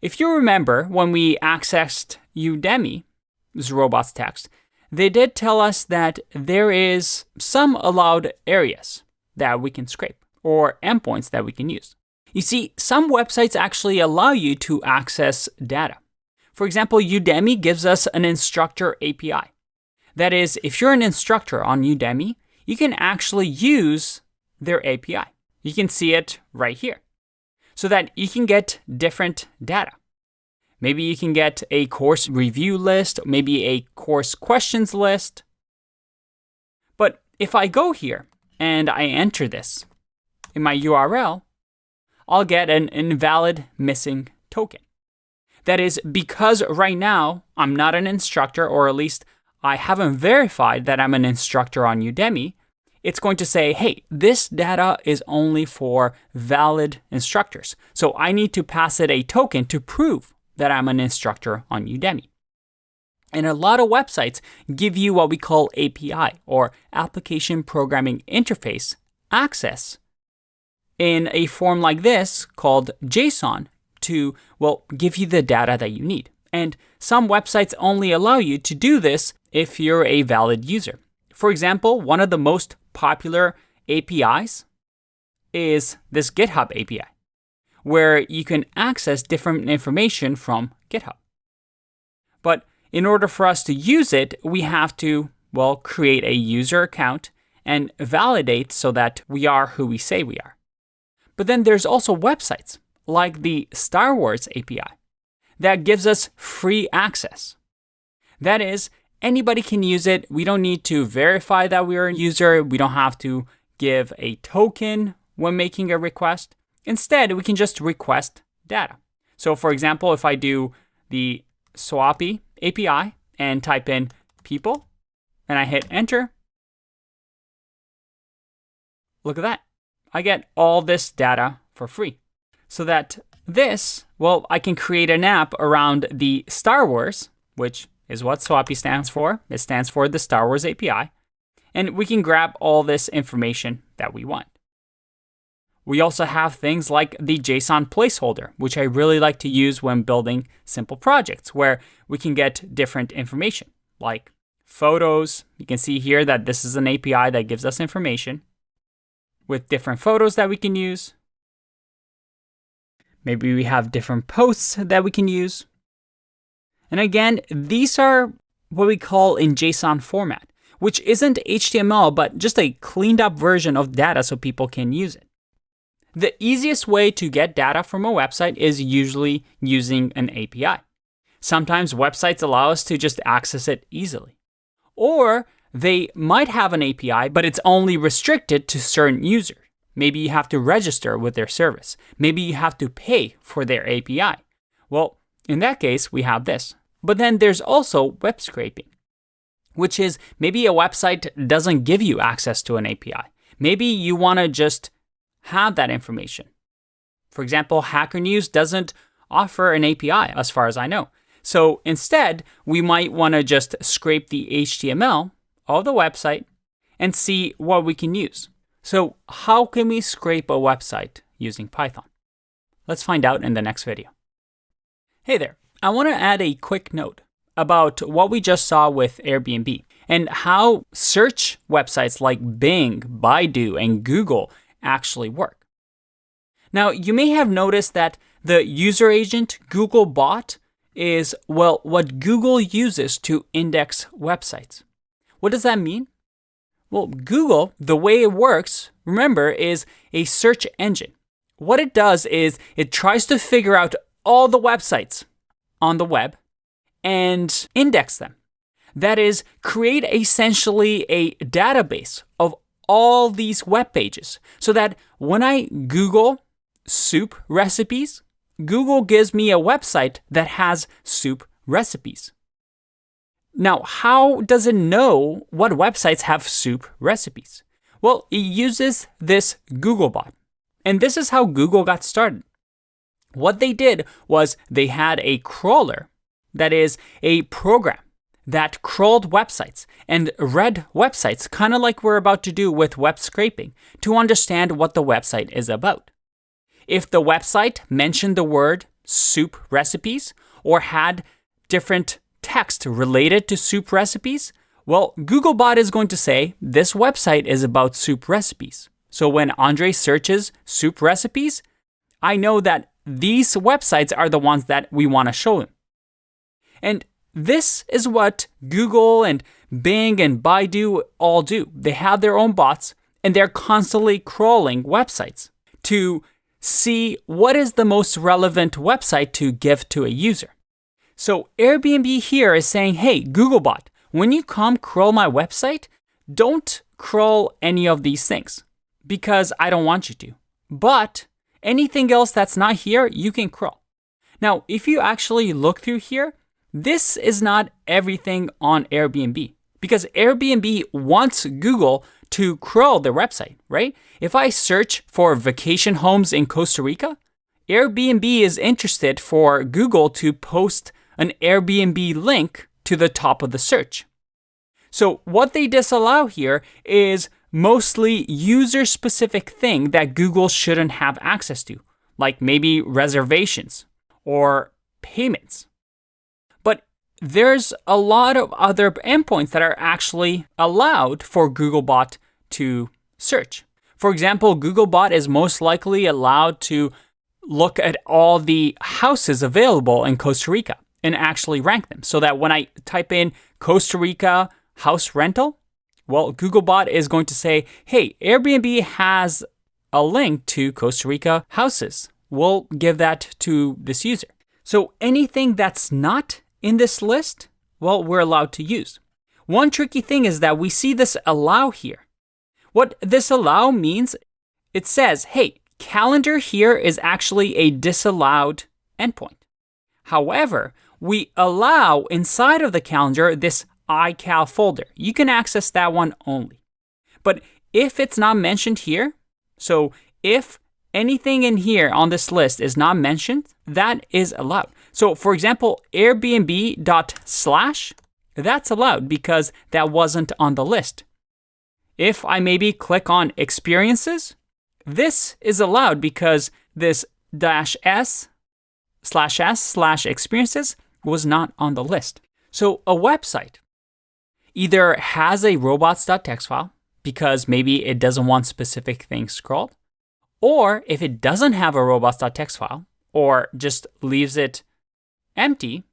If you remember, when we accessed Udemy's robots.txt, they did tell us that there is some allowed areas that we can scrape or endpoints that we can use. You see, some websites actually allow you to access data. For example, Udemy gives us an instructor API. That is, if you're an instructor on Udemy, you can actually use their API. You can see it right here so that you can get different data. Maybe you can get a course review list, maybe a course questions list. But if I go here and I enter this in my URL, I'll get an invalid missing token. That is because right now I'm not an instructor, or at least I haven't verified that I'm an instructor on Udemy. It's going to say, hey, this data is only for valid instructors. So I need to pass it a token to prove that I'm an instructor on Udemy. And a lot of websites give you what we call API, or Application Programming Interface, access in a form like this called JSON to, well, give you the data that you need. And some websites only allow you to do this if you're a valid user. For example, one of the most popular APIs is this GitHub API, where you can access different information from GitHub. But in order for us to use it, we have to, well, create a user account and validate so that we are who we say we are. But then there's also websites like the Star Wars API that gives us free access. That is, anybody can use it. We don't need to verify that we're a user. We don't have to give a token when making a request. Instead, we can just request data. So for example, if I do the Swappy API and type in people and I hit enter, look at that. I get all this data for free. So that this, well, I can create an app around the Star Wars, which is what Swappy stands for. It stands for the Star Wars API. And we can grab all this information that we want. We also have things like the JSON placeholder, which I really like to use when building simple projects where we can get different information, like photos. You can see here that this is an API that gives us information with different photos that we can use. Maybe we have different posts that we can use. And again, these are what we call in JSON format, which isn't HTML, but just a cleaned up version of data so people can use it. The easiest way to get data from a website is usually using an API. Sometimes websites allow us to just access it easily. Or they might have an API, but it's only restricted to certain users. Maybe you have to register with their service. Maybe you have to pay for their API. Well, in that case, we have this. But then there's also web scraping, which is maybe a website doesn't give you access to an API. Maybe you want to just have that information. For example, Hacker News doesn't offer an API as far as I know. So instead, we might want to just scrape the HTML of the website and see what we can use. So how can we scrape a website using Python? Let's find out in the next video. Hey there, I want to add a quick note about what we just saw with Airbnb and how search websites like Bing, Baidu, and Google actually work. Now, you may have noticed that the user agent Googlebot is, well, what Google uses to index websites. What does that mean? Well, Google, the way it works, remember, is a search engine. What it does is it tries to figure out all the websites on the web and index them. That is, create essentially a database of all these web pages so that when I Google soup recipes, Google gives me a website that has soup recipes. Now, how does it know what websites have soup recipes? Well, it uses this Googlebot. And this is how Google got started. What they did was they had a crawler, that is a program that crawled websites and read websites, kind of like we're about to do with web scraping, to understand what the website is about. If the website mentioned the word soup recipes or had different text related to soup recipes, well, Googlebot is going to say this website is about soup recipes. So when Andre searches soup recipes, I know that these websites are the ones that we want to show him. And this is what Google and Bing and Baidu all do. They have their own bots, and they're constantly crawling websites to see what is the most relevant website to give to a user. So Airbnb here is saying, hey, Googlebot, when you come crawl my website, don't crawl any of these things because I don't want you to. But anything else that's not here, you can crawl. Now, if you actually look through here, this is not everything on Airbnb because Airbnb wants Google to crawl their website, right? If I search for vacation homes in Costa Rica, Airbnb is interested for Google to post an Airbnb link to the top of the search. So what they disallow here is mostly user-specific thing that Google shouldn't have access to, like maybe reservations or payments. But there's a lot of other endpoints that are actually allowed for Googlebot to search. For example, Googlebot is most likely allowed to look at all the houses available in Costa Rica and actually rank them so that when I type in Costa Rica house rental, well, Googlebot is going to say, hey, Airbnb has a link to Costa Rica houses. We'll give that to this user. So anything that's not in this list, well, we're allowed to use. One tricky thing is that we see this allow here. What this allow means, it says, hey, calendar here is actually a disallowed endpoint. However, we allow inside of the calendar this iCal folder. You can access that one only. But if it's not mentioned here, so if anything in here on this list is not mentioned, that is allowed. So for example, Airbnb./ that's allowed because that wasn't on the list. If I maybe click on experiences, this is allowed because this -s/s/experiences was not on the list. So a website either has a robots.txt file because maybe it doesn't want specific things scrolled, or if it doesn't have a robots.txt file or just leaves it empty,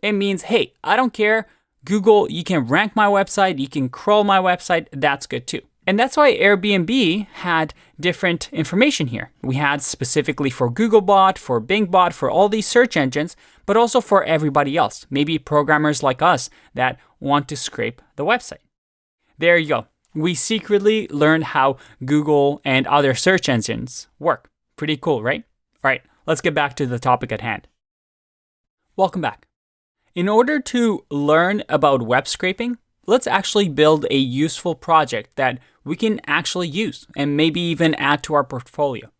it means, hey, I don't care. Google, you can rank my website, you can crawl my website, that's good too. And that's why Airbnb had different information here. We had specifically for Googlebot, for Bingbot, for all these search engines, but also for everybody else, maybe programmers like us that want to scrape the website. There you go. We secretly learned how Google and other search engines work. Pretty cool, right? All right, let's get back to the topic at hand. Welcome back. In order to learn about web scraping, let's actually build a useful project that we can actually use and maybe even add to our portfolio.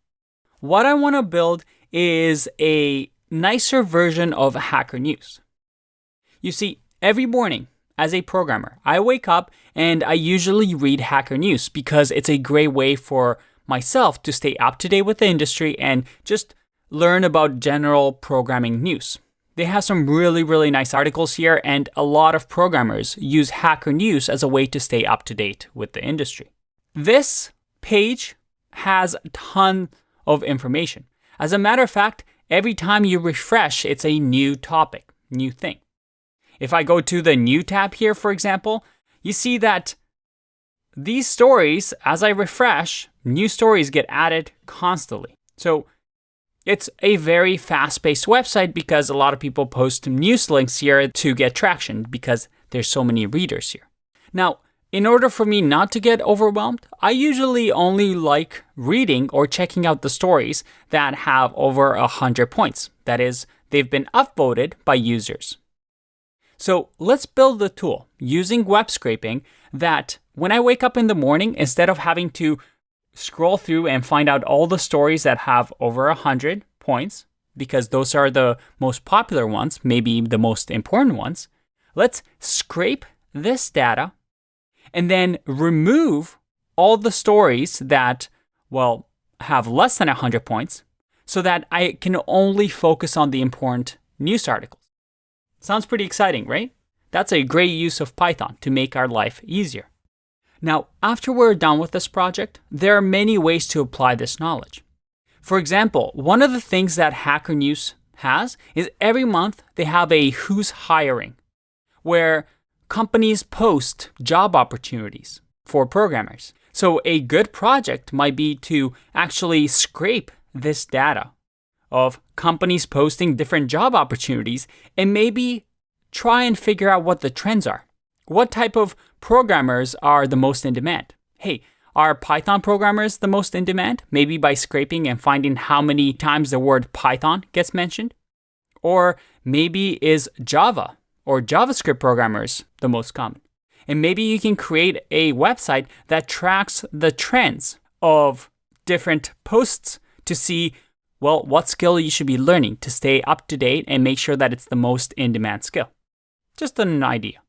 What I want to build is a nicer version of Hacker News. You see, every morning as a programmer, I wake up and I usually read Hacker News because it's a great way for myself to stay up to date with the industry and just learn about general programming news. They have some really, really nice articles here, and a lot of programmers use Hacker News as a way to stay up to date with the industry. This page has a ton of information. As a matter of fact, every time you refresh, it's a new topic, new thing. If I go to the New tab here, for example, you see that these stories, as I refresh, new stories get added constantly. So it's a very fast-paced website because a lot of people post news links here to get traction because there's so many readers here. Now, in order for me not to get overwhelmed, I usually only like reading or checking out the stories that have over 100 points. That is, they've been upvoted by users. So let's build a tool using web scraping that when I wake up in the morning, instead of having to scroll through and find out all the stories that have over 100 points, because those are the most popular ones, maybe the most important ones, let's scrape this data and then remove all the stories that, well, have less than 100 points so that I can only focus on the important news articles. Sounds pretty exciting, right? That's a great use of Python to make our life easier. Now, after we're done with this project, there are many ways to apply this knowledge. For example, one of the things that Hacker News has is every month they have a Who's Hiring, where companies post job opportunities for programmers. So a good project might be to actually scrape this data of companies posting different job opportunities and maybe try and figure out what the trends are. What type of programmers are the most in demand? Hey, are Python programmers the most in demand? Maybe by scraping and finding how many times the word Python gets mentioned? Or maybe is Java or JavaScript programmers the most common? And maybe you can create a website that tracks the trends of different posts to see, well, what skill you should be learning to stay up to date and make sure that it's the most in-demand skill. Just an idea.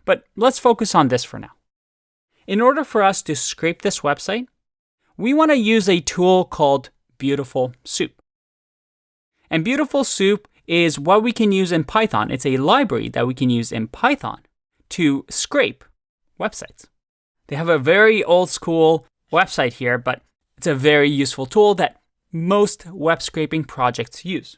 But let's focus on this for now. In order for us to scrape this website, we want to use a tool called Beautiful Soup. And Beautiful Soup is what we can use in Python. It's a library that we can use in Python to scrape websites. They have a very old school website here, but it's a very useful tool that most web scraping projects use.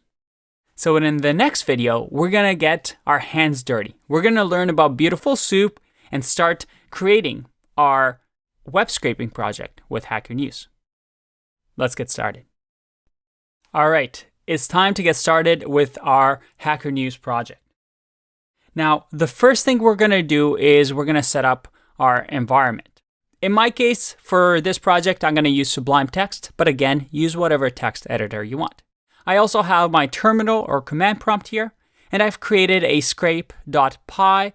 So in the next video, we're going to get our hands dirty. We're going to learn about Beautiful Soup and start creating our web scraping project with Hacker News. Let's get started. All right, it's time to get started with our Hacker News project. Now, the first thing we're going to do is we're going to set up our environment. In my case, for this project, I'm going to use Sublime Text, but again, use whatever text editor you want. I also have my terminal or command prompt here, and I've created a scrape.py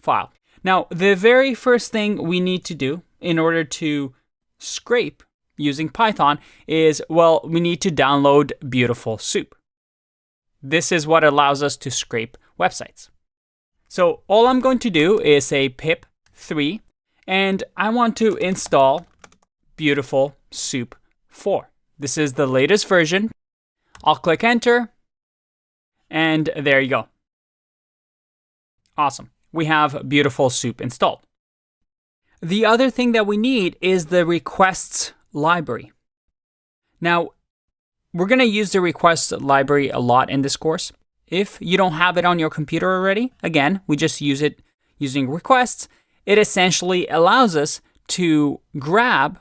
file. Now, the very first thing we need to do in order to scrape using Python is, well, we need to download Beautiful Soup. This is what allows us to scrape websites. So all I'm going to do is say pip 3, and I want to install Beautiful Soup 4. This is the latest version. I'll click enter, and there you go. Awesome. We have Beautiful Soup installed. The other thing that we need is the requests library. Now, we're going to use the requests library a lot in this course. If you don't have it on your computer already, again, we just use it using requests. It essentially allows us to grab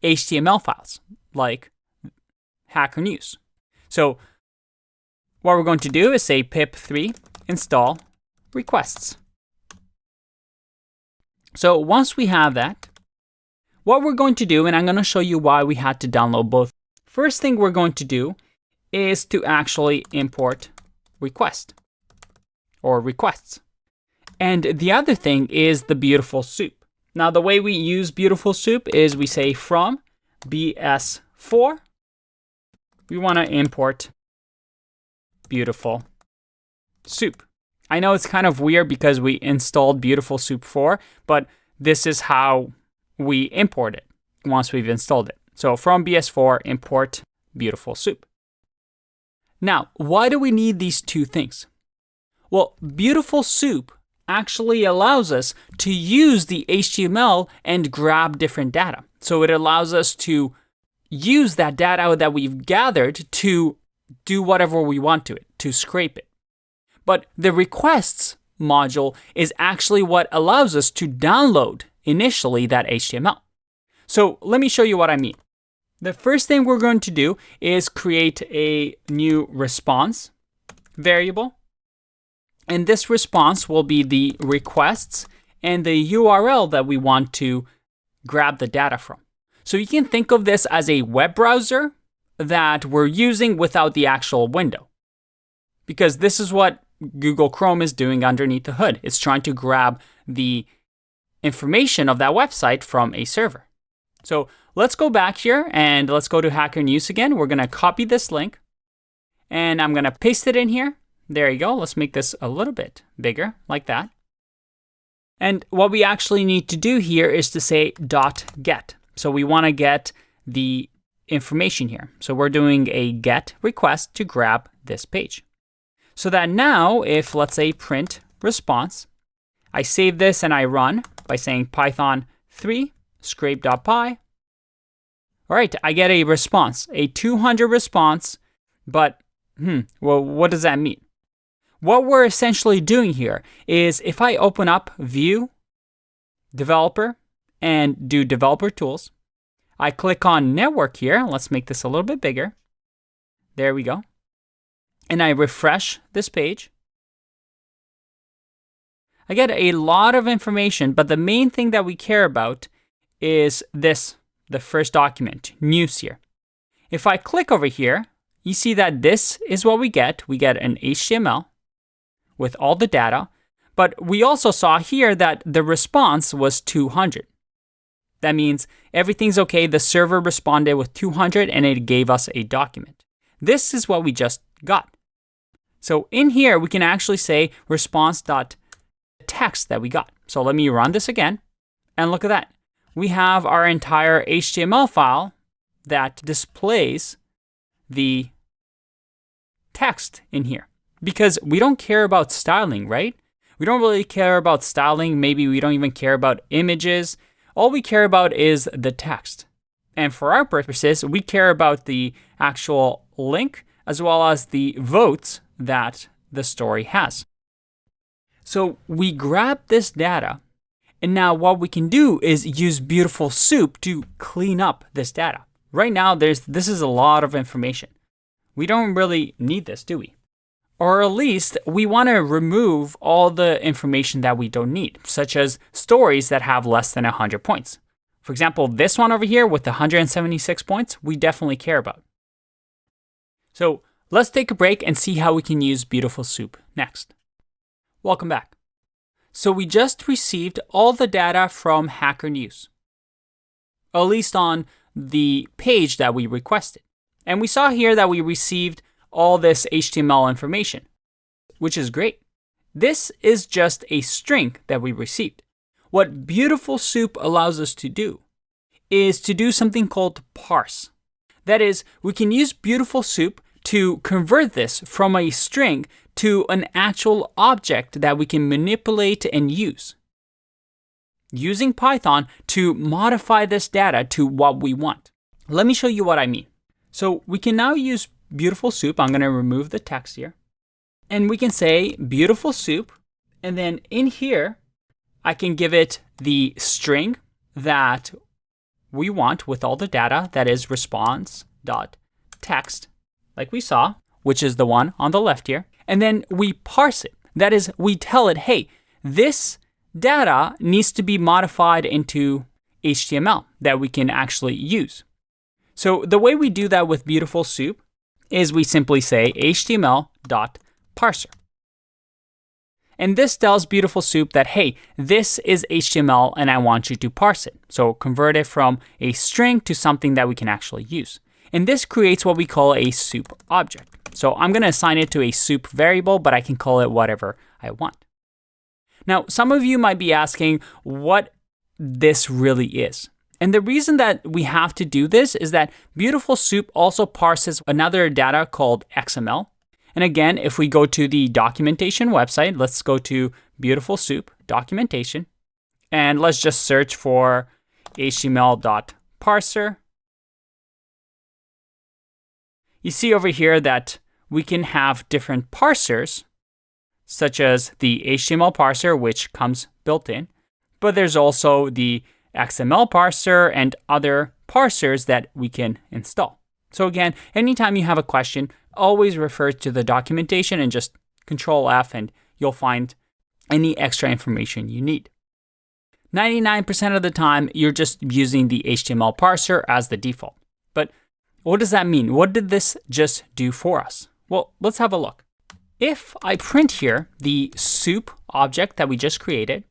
HTML files like Hacker News. So what we're going to do is say pip3 install requests. So once we have that, what we're going to do, and I'm going to show you why we had to download both. First thing we're going to do is to actually import request or requests. And the other thing is the Beautiful Soup. Now, the way we use Beautiful Soup is we say from BS4, we want to import Beautiful Soup. I know it's kind of weird because we installed Beautiful Soup 4, but this is how we import it once we've installed it. So from BS4, import Beautiful Soup. Now, why do we need these two things? Well, Beautiful Soup actually allows us to use the HTML and grab different data. So it allows us to use that data that we've gathered to do whatever we want to it, to scrape it. But the requests module is actually what allows us to download initially that HTML. So let me show you what I mean. The first thing we're going to do is create a new response variable. And this response will be the requests and the URL that we want to grab the data from. So you can think of this as a web browser that we're using without the actual window. Because this is what Google Chrome is doing underneath the hood. It's trying to grab the information of that website from a server. So let's go back here and let's go to Hacker News again. We're going to copy this link and I'm going to paste it in here. There you go. Let's make this a little bit bigger like that. And what we actually need to do here is to say .get. So we want to get the information here. So we're doing a get request to grab this page. So that now if let's say print response, I save this and I run by saying Python 3 scrape.py. All right, I get a response, a 200 response, but well, what does that mean? What we're essentially doing here is if I open up View, Developer, and do Developer Tools, I click on Network here. Let's make this a little bit bigger. There we go. And I refresh this page. I get a lot of information, but the main thing that we care about is this, the first document, news here. If I click over here, you see that this is what we get. We get an HTML with all the data, but we also saw here that the response was 200. That means everything's okay. The server responded with 200 and it gave us a document. This is what we just got. So in here, we can actually say response.text that we got. So let me run this again and look at that. We have our entire HTML file that displays the text in here because we don't care about styling, right? We don't really care about styling. Maybe we don't even care about images. All we care about is the text. And for our purposes, we care about the actual link as well as the votes that the story has. So we grab this data, and now what we can do is use Beautiful Soup to clean up this data. Right now, this is a lot of information. We don't really need this, do we? Or at least we want to remove all the information that we don't need, such as stories that have less than 100 points. For example, this one over here with 176 points, we definitely care about. So let's take a break and see how we can use Beautiful Soup next. Welcome back. So we just received all the data from Hacker News, at least on the page that we requested. And we saw here that we received all this HTML information, which is great. This is just a string that we received. What Beautiful Soup allows us to do is to do something called parse. That is, we can use Beautiful Soup to convert this from a string to an actual object that we can manipulate and use, using Python to modify this data to what we want. Let me show you what I mean. So we can now use Beautiful Soup. I'm going to remove the text here. And we can say Beautiful Soup. And then in here, I can give it the string that we want with all the data. That is response.text, like we saw, which is the one on the left here. And then we parse it. That is, we tell it, hey, this data needs to be modified into HTML that we can actually use. So the way we do that with Beautiful Soup is we simply say html.parser. And this tells Beautiful Soup that, hey, this is HTML and I want you to parse it. So convert it from a string to something that we can actually use. And this creates what we call a soup object. So I'm going to assign it to a soup variable, but I can call it whatever I want. Now, some of you might be asking what this really is. And the reason that we have to do this is that Beautiful Soup also parses another data called XML. And again, if we go to the documentation website, let's go to Beautiful Soup documentation, and let's just search for html.parser. You see over here that we can have different parsers, such as the HTML parser, which comes built in, but there's also the XML parser and other parsers that we can install. So again, anytime you have a question, always refer to the documentation and just Control F and you'll find any extra information you need. 99% of the time, you're just using the HTML parser as the default. But what does that mean? What did this just do for us? Well, let's have a look. If I print here the soup object that we just created,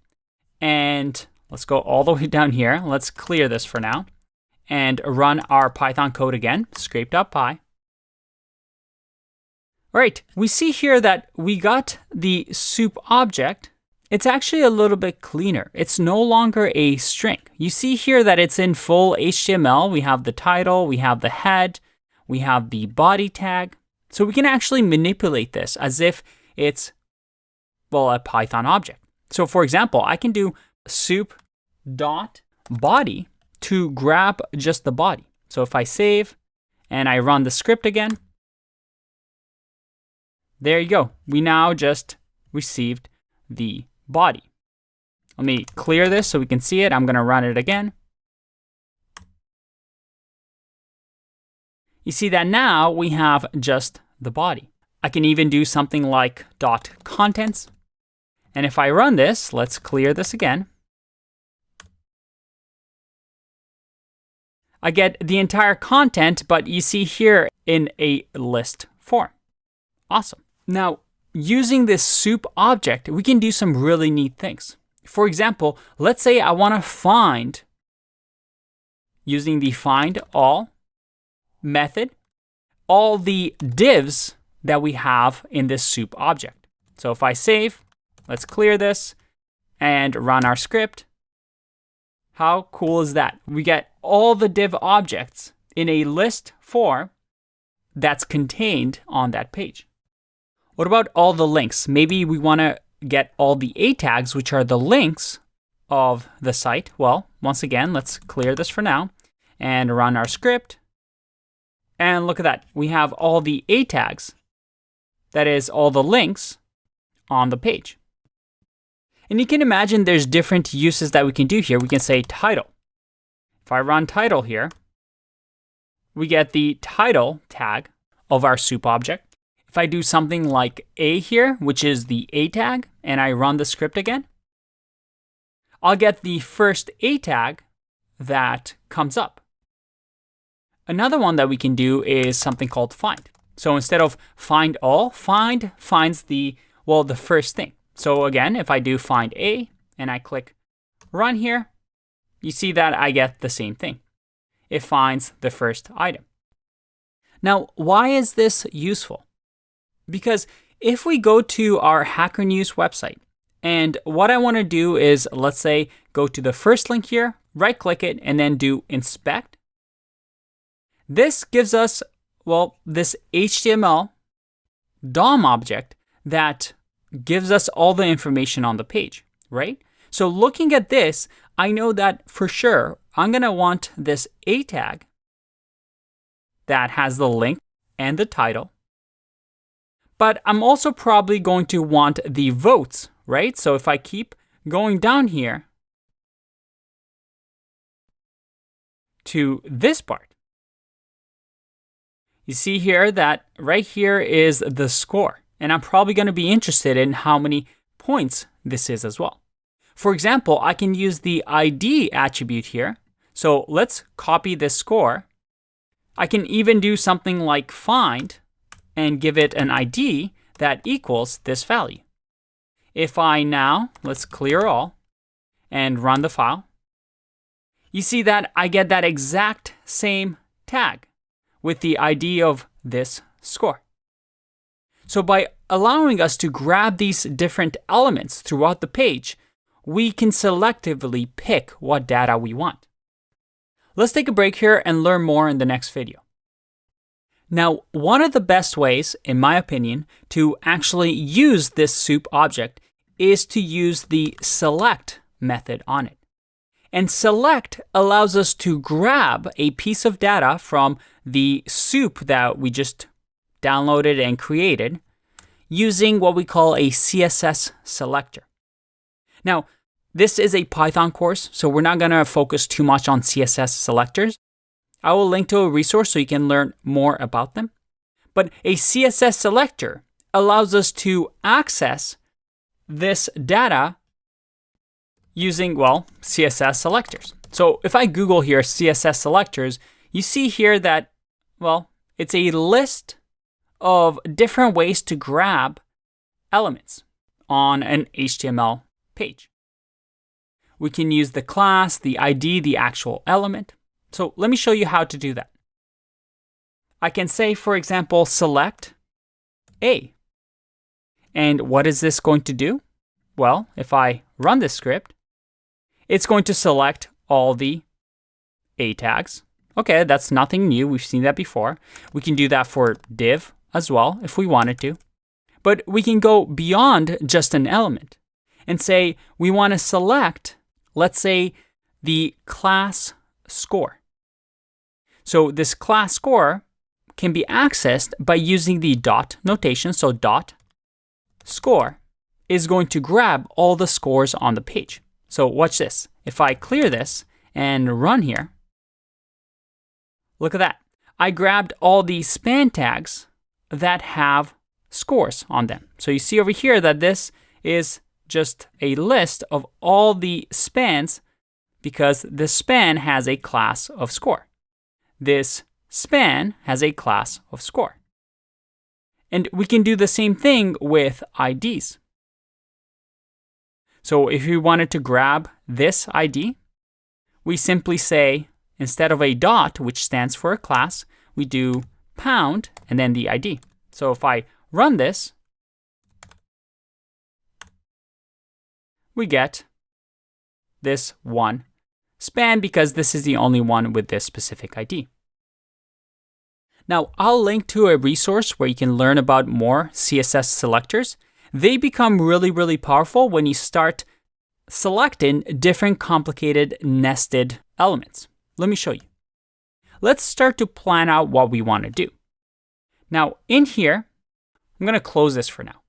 and let's go all the way down here. Let's clear this for now and run our Python code again, scrape.py. All right, we see here that we got the soup object. It's actually a little bit cleaner. It's no longer a string. You see here that it's in full HTML. We have the title, we have the head, we have the body tag. So we can actually manipulate this as if it's, well, a Python object. So for example, I can do soup.body, to grab just the body. So if I save and I run the script again, there you go. We now just received the body. Let me clear this so we can see it. I'm going to run it again. You see that now we have just the body. I can even do something like .contents. And if I run this, let's clear this again. I get the entire content, but you see here in a list form. Awesome. Now, using this soup object, we can do some really neat things. For example, let's say I want to find, using the find all method, all the divs that we have in this soup object. So if I save, let's clear this and run our script. How cool is that? We get all the div objects in a list form that's contained on that page. What about all the links? Maybe we want to get all the A tags, which are the links of the site. Well, once again, let's clear this for now and run our script. And look at that. We have all the A tags. That is all the links on the page. And you can imagine there's different uses that we can do here. We can say title. If I run title here, we get the title tag of our soup object. If I do something like A here, which is the A tag, and I run the script again, I'll get the first A tag that comes up. Another one that we can do is something called find. So instead of find all, find finds the first thing. So again, if I do find A and I click run here, you see that I get the same thing. It finds the first item. Now, why is this useful? Because if we go to our Hacker News website, and what I want to do is, let's say, go to the first link here, right click it, and then do inspect. This gives us, this HTML DOM object that gives us all the information on the page, right? So looking at this, I know that for sure, I'm going to want this A tag that has the link and the title. But I'm also probably going to want the votes, right? So if I keep going down here to this part, you see here that right here is the score. And I'm probably going to be interested in how many points this is as well. For example, I can use the ID attribute here. So let's copy this score. I can even do something like find and give it an ID that equals this value. If I now, let's clear all and run the file, you see that I get that exact same tag with the ID of this score. So by allowing us to grab these different elements throughout the page, we can selectively pick what data we want. Let's take a break here and learn more in the next video. Now, one of the best ways, in my opinion, to actually use this soup object is to use the select method on it. And select allows us to grab a piece of data from the soup that we just downloaded and created using what we call a CSS selector. Now, this is a Python course, so we're not going to focus too much on CSS selectors. I will link to a resource so you can learn more about them. But a CSS selector allows us to access this data using, CSS selectors. So if I Google here CSS selectors, you see here that, it's a list of different ways to grab elements on an HTML page. We can use the class, the ID, the actual element. So let me show you how to do that. I can say, for example, select A. And what is this going to do? Well, if I run this script, it's going to select all the A tags. Okay, that's nothing new. We've seen that before. We can do that for div as well if we wanted to. But we can go beyond just an element and say we want to select, let's say, the class score. So this class score can be accessed by using the dot notation. So dot score is going to grab all the scores on the page. So watch this. If I clear this and run here, look at that. I grabbed all the span tags that have scores on them. So you see over here that this is just a list of all the spans because this span has a class of score. This span has a class of score. And we can do the same thing with IDs. So if we wanted to grab this ID, we simply say, instead of a dot, which stands for a class, we do pound and then the ID. So if I run this, we get this one span because this is the only one with this specific ID. Now, I'll link to a resource where you can learn about more CSS selectors. They become really, really powerful when you start selecting different complicated nested elements. Let me show you. Let's start to plan out what we want to do. Now, in here, I'm going to close this for now.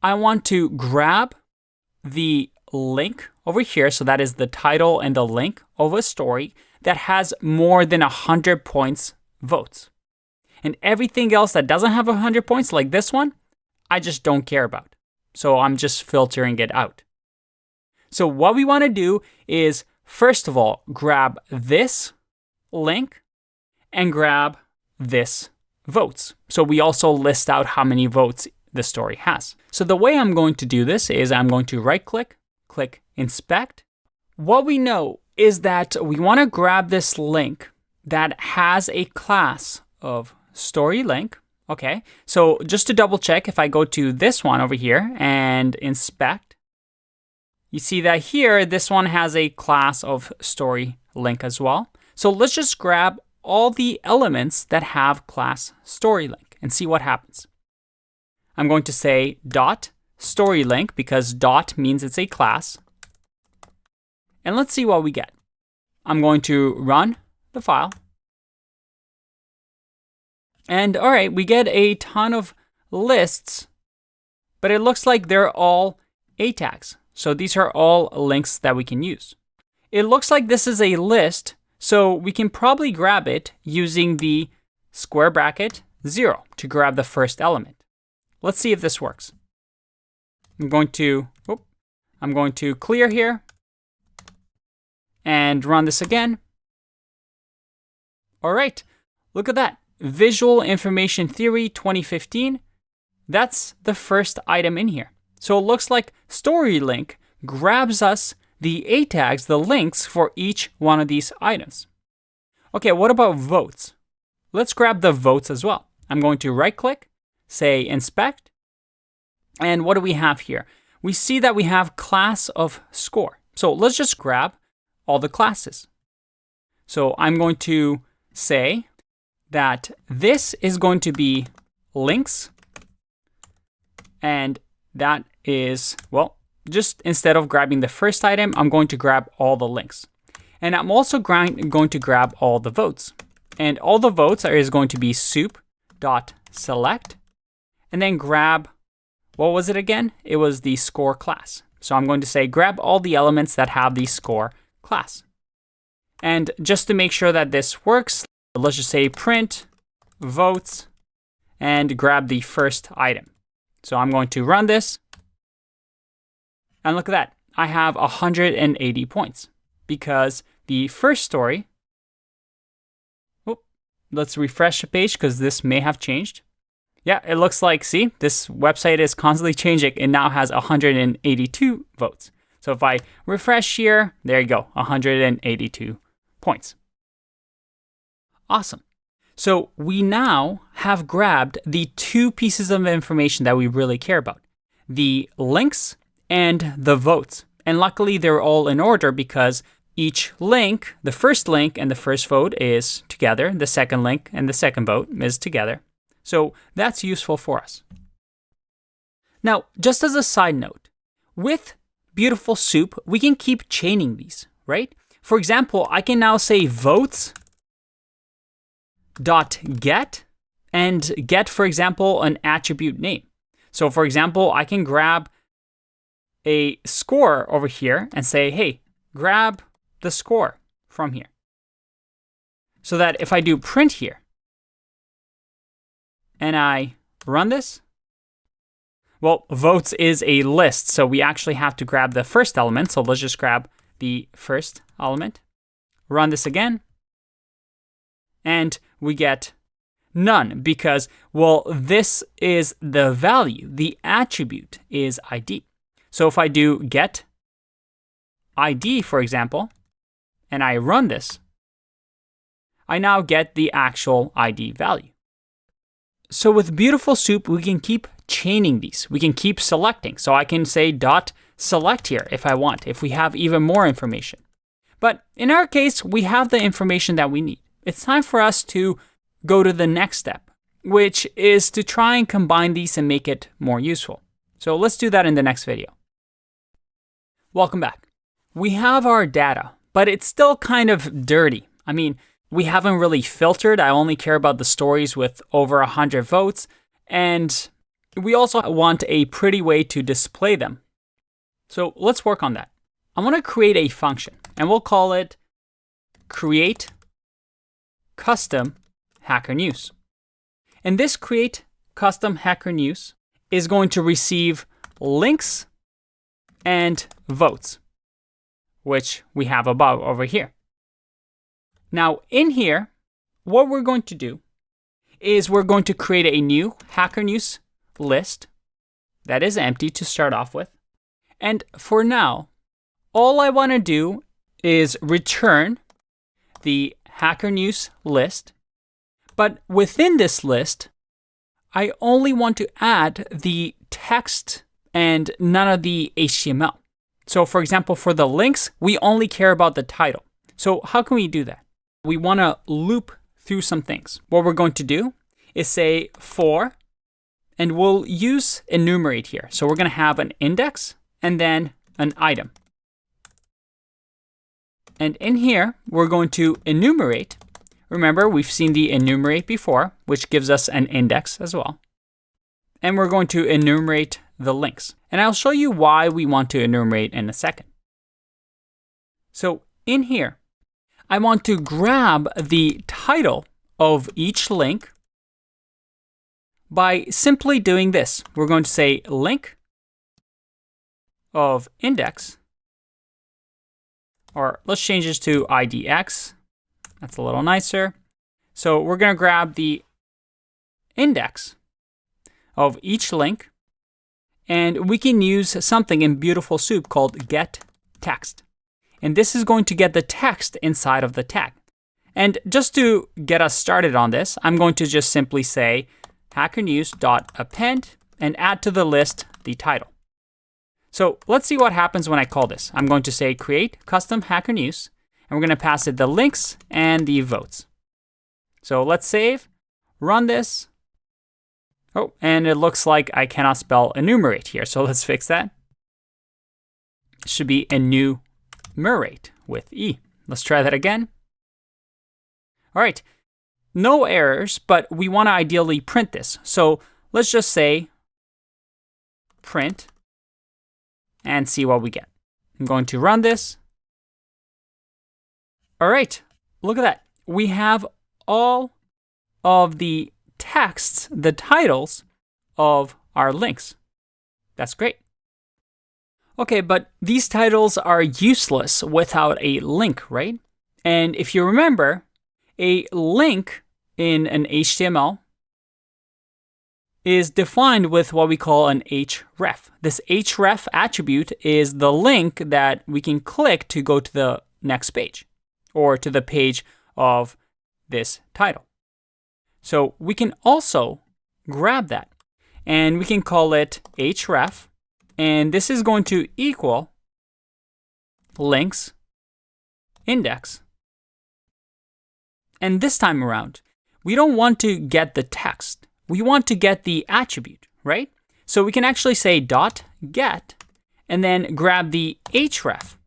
I want to grab the link over here. So that is the title and the link of a story that has more than 100 points votes. And everything else that doesn't have 100 points, like this one, I just don't care about. So I'm just filtering it out. So what we want to do is, first of all, grab this link and grab this votes. So we also list out how many votes the story has. So the way I'm going to do this is I'm going to right click, click inspect. What we know is that we want to grab this link that has a class of story link. Okay, so just to double check, if I go to this one over here and inspect, you see that here, this one has a class of story link as well. So let's just grab all the elements that have class story link and see what happens. I'm going to say dot story link because dot means it's a class. And let's see what we get. I'm going to run the file. And all right, we get a ton of lists, but it looks like they're all A tags. So these are all links that we can use. It looks like this is a list, so we can probably grab it using the square bracket 0 to grab the first element. Let's see if this works. I'm going to clear here and run this again. All right, look at that. Visual Information Theory 2015. That's the first item in here. So it looks like story link grabs us the A tags, the links for each one of these items. Okay, what about votes? Let's grab the votes as well. I'm going to right click, say inspect. And what do we have here? We see that we have class of score. So let's just grab all the classes. So I'm going to say that this is going to be links. And that is, well, just instead of grabbing the first item, I'm going to grab all the links. And I'm also going to grab all the votes. And all the votes is going to be soup.select. And then grab, what was it again? It was the score class. So I'm going to say grab all the elements that have the score class. And just to make sure that this works, let's just say print votes and grab the first item. So I'm going to run this. And look at that. I have 180 points because the first story, let's refresh the page because this may have changed. Yeah, it looks like, see, this website is constantly changing. It now has 182 votes. So if I refresh here, there you go, 182 points. Awesome. So we now have grabbed the two pieces of information that we really care about, the links and the votes. And luckily they're all in order because each link, the first link and the first vote is together. The second link and the second vote is together. So that's useful for us. Now, just as a side note, with Beautiful Soup, we can keep chaining these, right? For example, I can now say votes dot get, and get, for example, an attribute name. So for example, I can grab a score over here and say, hey, grab the score from here. So that if I do print here and I run this, well, votes is a list, so we actually have to grab the first element. So let's just grab the first element, run this again, and we get none because, well, this is the value. The attribute is ID. So if I do get ID, for example, and I run this, I now get the actual ID value. So with Beautiful Soup, we can keep chaining these. We can keep selecting. So I can say dot select here if I want, if we have even more information. But in our case, we have the information that we need. It's time for us to go to the next step, which is to try and combine these and make it more useful. So let's do that in the next video. Welcome back. We have our data, but it's still kind of dirty. I mean, we haven't really filtered. I only care about the stories with over 100 votes. And we also want a pretty way to display them. So let's work on that. I want to create a function, and we'll call it create custom Hacker News. And this create custom Hacker News is going to receive links and votes, which we have above over here. Now in here, what we're going to do is we're going to create a new Hacker News list that is empty to start off with. And for now, all I want to do is return the Hacker News list. But within this list, I only want to add the text and none of the HTML. So for example, for the links, we only care about the title. So how can we do that? We want to loop through some things. What we're going to do is say for, and we'll use enumerate here. So we're going to have an index and then an item. And in here, we're going to enumerate. Remember, we've seen the enumerate before, which gives us an index as well. And we're going to enumerate the links. And I'll show you why we want to enumerate in a second. So in here, I want to grab the title of each link by simply doing this. We're going to say link of index, or let's change this to IDX. That's a little nicer. So we're going to grab the index of each link, and we can use something in Beautiful Soup called get text. And this is going to get the text inside of the tag. And just to get us started on this, I'm going to just simply say hackernews.append and add to the list the title. So let's see what happens when I call this. I'm going to say create custom Hacker News, and we're going to pass it the links and the votes. So let's save, run this. Oh, and it looks like I cannot spell enumerate here. So let's fix that. It should be enumerate with E. Let's try that again. All right, no errors, but we want to ideally print this. So let's just say print and see what we get. I'm going to run this. All right, look at that. We have all of the texts, the titles of our links. That's great. Okay, but these titles are useless without a link, right? And if you remember, a link in an HTML is defined with what we call an href. This href attribute is the link that we can click to go to the next page or to the page of this title. So we can also grab that and we can call it href, and this is going to equal links index. And this time around, we don't want to get the text. We want to get the attribute, right? So we can actually say dot get and then grab the href.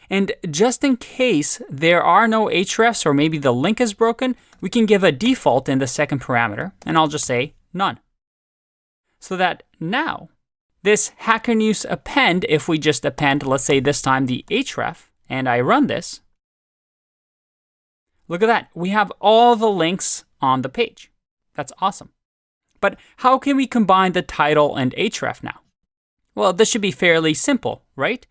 And just in case there are no hrefs or maybe the link is broken, we can give a default in the second parameter, and I'll just say none. So that now, this Hacker News append, if we just append, let's say this time the href, and I run this, look at that. We have all the links on the page. That's awesome. But how can we combine the title and href now? Well, this should be fairly simple, right?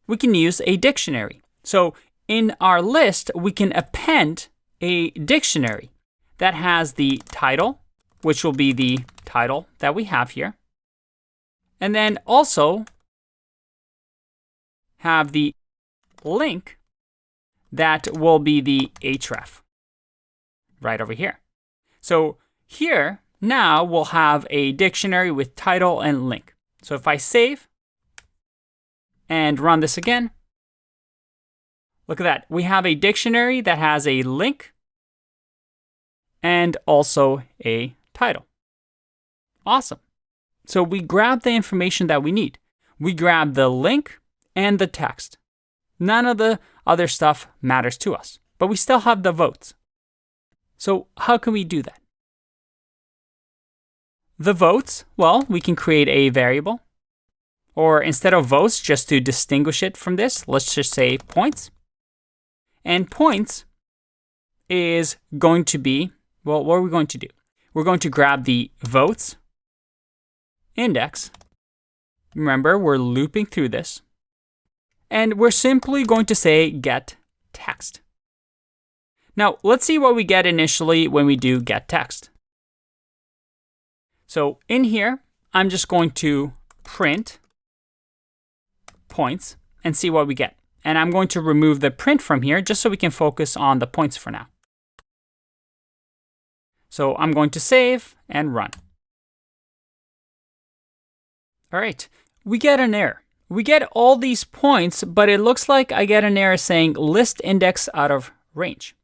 We can use a dictionary. So in our list, we can append a dictionary that has the title, which will be the title that we have here. And then also have the link that will be the href right over here. So here, now we'll have a dictionary with title and link. So if I save and run this again, look at that. We have a dictionary that has a link and also a title. Awesome. So we grab the information that we need. We grab the link and the text. None of the other stuff matters to us, but we still have the votes. So how can we do that? The votes, well, we can create a variable. Or instead of votes, just to distinguish it from this, let's just say points. And points is going to be, well, what are we going to do? We're going to grab the votes index. Remember, we're looping through this. And we're simply going to say get text. Now, let's see what we get initially when we do get text. So in here, I'm just going to print points and see what we get. And I'm going to remove the print from here just so we can focus on the points for now. So I'm going to save and run. All right, we get an error. We get all these points, but it looks like I get an error saying list index out of range.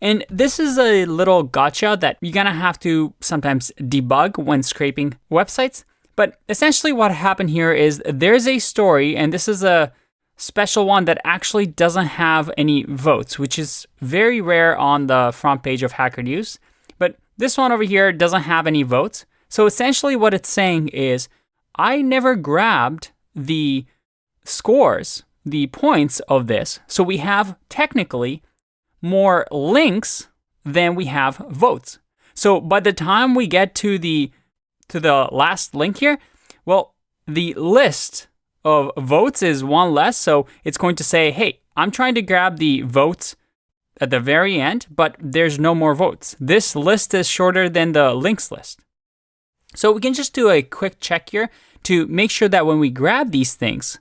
And this is a little gotcha that you're gonna have to sometimes debug when scraping websites. But essentially what happened here is there's a story, and this is a special one that actually doesn't have any votes, which is very rare on the front page of Hacker News. But this one over here doesn't have any votes. So essentially what it's saying is, I never grabbed the scores, the points of this. So we have technically more links than we have votes. So by the time we get to the last link here, well, the list of votes is one less. So it's going to say, hey, I'm trying to grab the votes at the very end, but there's no more votes. This list is shorter than the links list. So we can just do a quick check here to make sure that when we grab these things,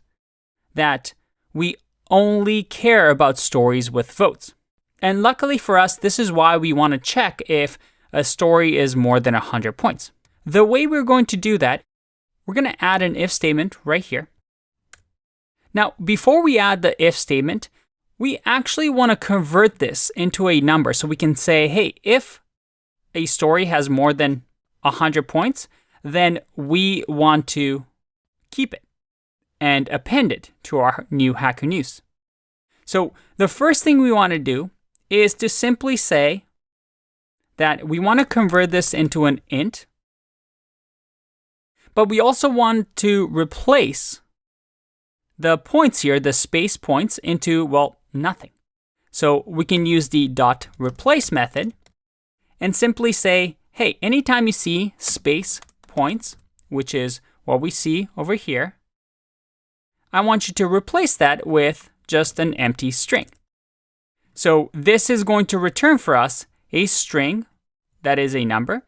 that we only care about stories with votes. And luckily for us, this is why we want to check if a story is more than 100 points. The way we're going to do that, we're going to add an if statement right here. Now, before we add the if statement, we actually want to convert this into a number. So we can say, hey, if a story has more than 100 points, then we want to keep it and append it to our new Hacker News. So the first thing we want to do is to simply say that we want to convert this into an int, but we also want to replace the points here, the space points, into, well, nothing. So we can use the .replace method and simply say, hey, anytime you see space points, which is what we see over here, I want you to replace that with just an empty string. So this is going to return for us a string that is a number,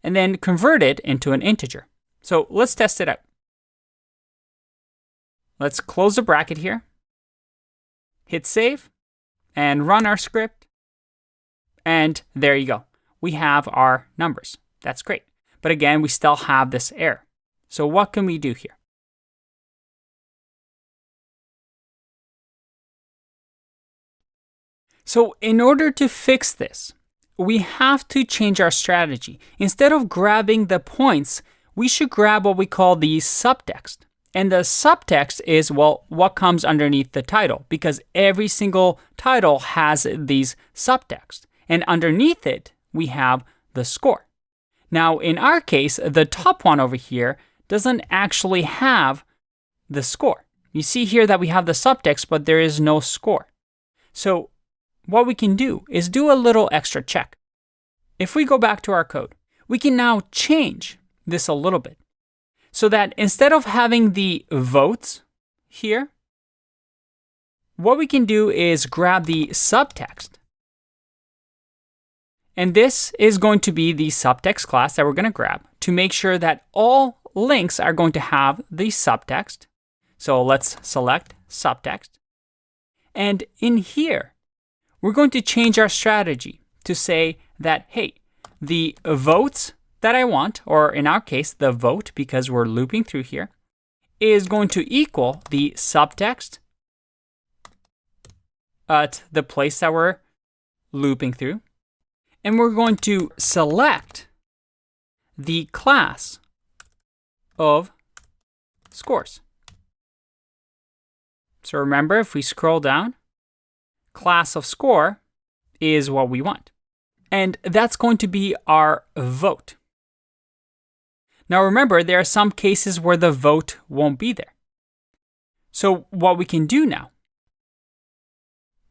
and then convert it into an integer. So let's test it out. Let's close the bracket here, hit save, and run our script. And there you go. We have our numbers. That's great. But again, we still have this error. So what can we do here? So in order to fix this, we have to change our strategy. Instead of grabbing the points, we should grab what we call the subtext. And the subtext is, well, what comes underneath the title, because every single title has these subtext. And underneath it, we have the score. Now, in our case, the top one over here doesn't actually have the score. You see here that we have the subtext, but there is no score. So what we can do is do a little extra check. If we go back to our code, we can now change this a little bit so that instead of having the votes here, what we can do is grab the subtext. And this is going to be the subtext class that we're going to grab to make sure that all links are going to have the subtext. So let's select subtext. And in here, we're going to change our strategy to say that, hey, the votes that I want, or in our case, the vote, because we're looping through here, is going to equal the subtext at the place that we're looping through. And we're going to select the class of scores. So remember, if we scroll down, class of score is what we want. And that's going to be our vote. Now remember, there are some cases where the vote won't be there. So what we can do now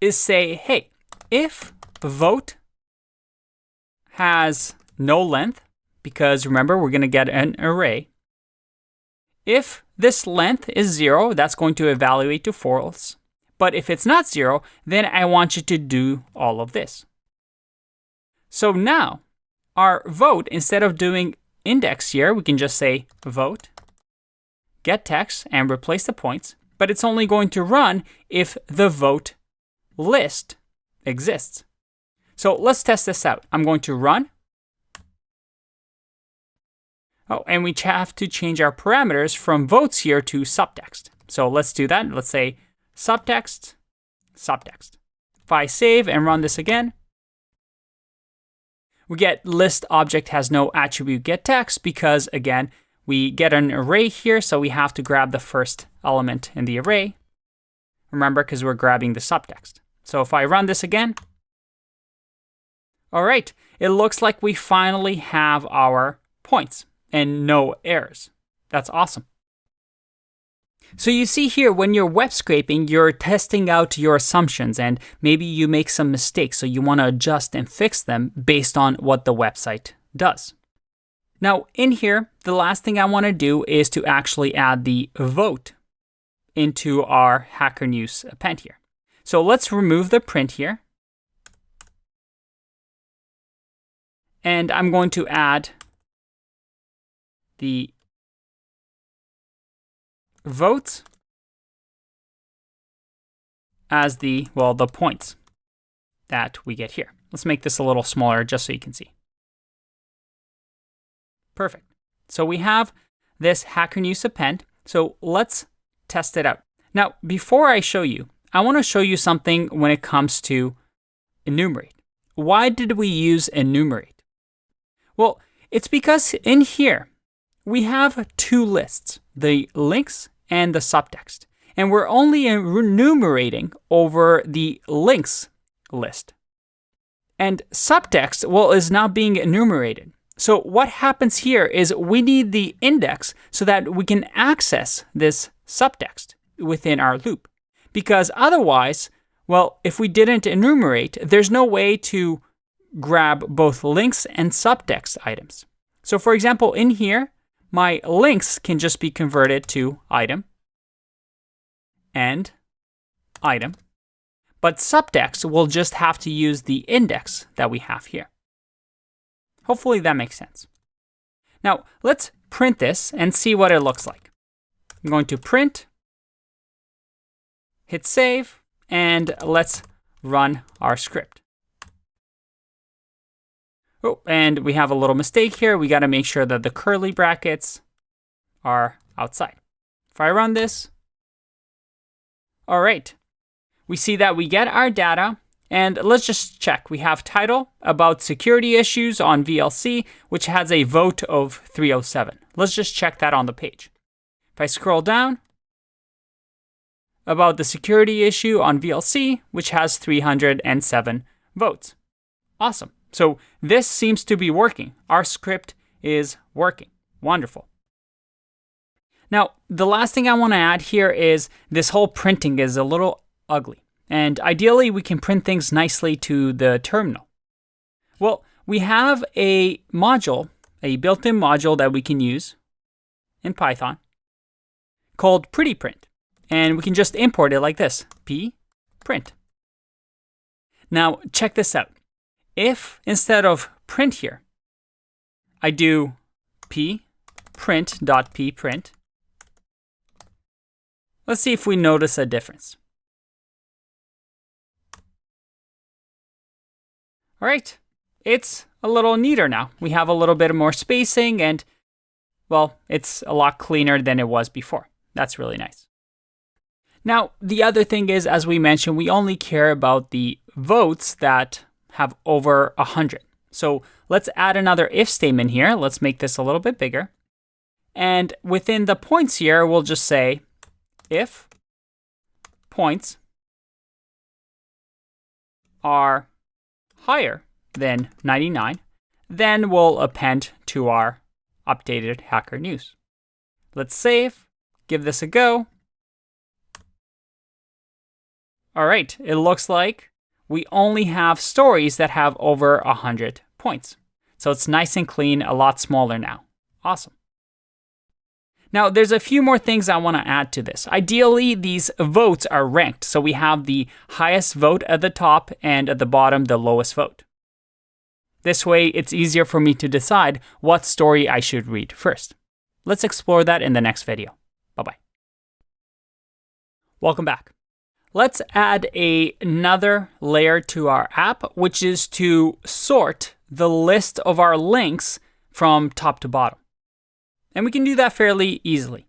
is say, hey, if vote has no length, because remember, we're going to get an array. If this length is 0, that's going to evaluate to false. But if it's not 0, then I want you to do all of this. So now, our vote, instead of doing index here, we can just say vote, get text, and replace the points. But it's only going to run if the vote list exists. So let's test this out. I'm going to run. Oh, and we have to change our parameters from votes here to subtext. So let's do that. Let's say subtext, subtext. If I save and run this again, we get list object has no attribute get text because, again, we get an array here, so we have to grab the first element in the array. Remember, because we're grabbing the subtext. So if I run this again, all right, it looks like we finally have our points and no errors. That's awesome. So you see here, when you're web scraping, you're testing out your assumptions and maybe you make some mistakes, so you want to adjust and fix them based on what the website does. Now in here, the last thing I want to do is to actually add the vote into our Hacker News append here. So let's remove the print here. And I'm going to add the votes as the points that we get here. Let's make this a little smaller just so you can see. Perfect. So we have this Hacker News append. So let's test it out. Now, before I show you, I want to show you something when it comes to enumerate. Why did we use enumerate? Well, it's because in here, we have two lists, the links and the subtext. And we're only enumerating over the links list. And subtext, well, is not being enumerated. So what happens here is we need the index so that we can access this subtext within our loop. Because otherwise, well, if we didn't enumerate, there's no way to grab both links and subtext items. So for example, in here, my links can just be converted to item and item. But subtext will just have to use the index that we have here. Hopefully that makes sense. Now, let's print this and see what it looks like. I'm going to print, hit save, and let's run our script. Oh, and we have a little mistake here. We got to make sure that the curly brackets are outside. If I run this, all right, we see that we get our data. And let's just check. We have title about security issues on VLC, which has a vote of 307. Let's just check that on the page. If I scroll down, about the security issue on VLC, which has 307 votes. Awesome. So this seems to be working. Our script is working. Wonderful. Now, the last thing I want to add here is this whole printing is a little ugly. And ideally, we can print things nicely to the terminal. Well, we have a module, a built-in module that we can use in Python called PrettyPrint. And we can just import it like this, pprint. Now, check this out. If instead of print here, I do pprint.pprint, let's see if we notice a difference. All right, it's a little neater now. We have a little bit more spacing and, well, it's a lot cleaner than it was before. That's really nice. Now, the other thing is, as we mentioned, we only care about the votes that have over 100. So let's add another if statement here. Let's make this a little bit bigger. And within the points here, we'll just say if points are higher than 99, then we'll append to our updated Hacker News. Let's save, give this a go. All right, it looks like we only have stories that have over 100 points. So it's nice and clean, a lot smaller now. Awesome. Now, there's a few more things I want to add to this. Ideally, these votes are ranked. So we have the highest vote at the top and at the bottom, the lowest vote. This way, it's easier for me to decide what story I should read first. Let's explore that in the next video. Bye-bye. Welcome back. Let's add another layer to our app, which is to sort the list of our links from top to bottom. And we can do that fairly easily.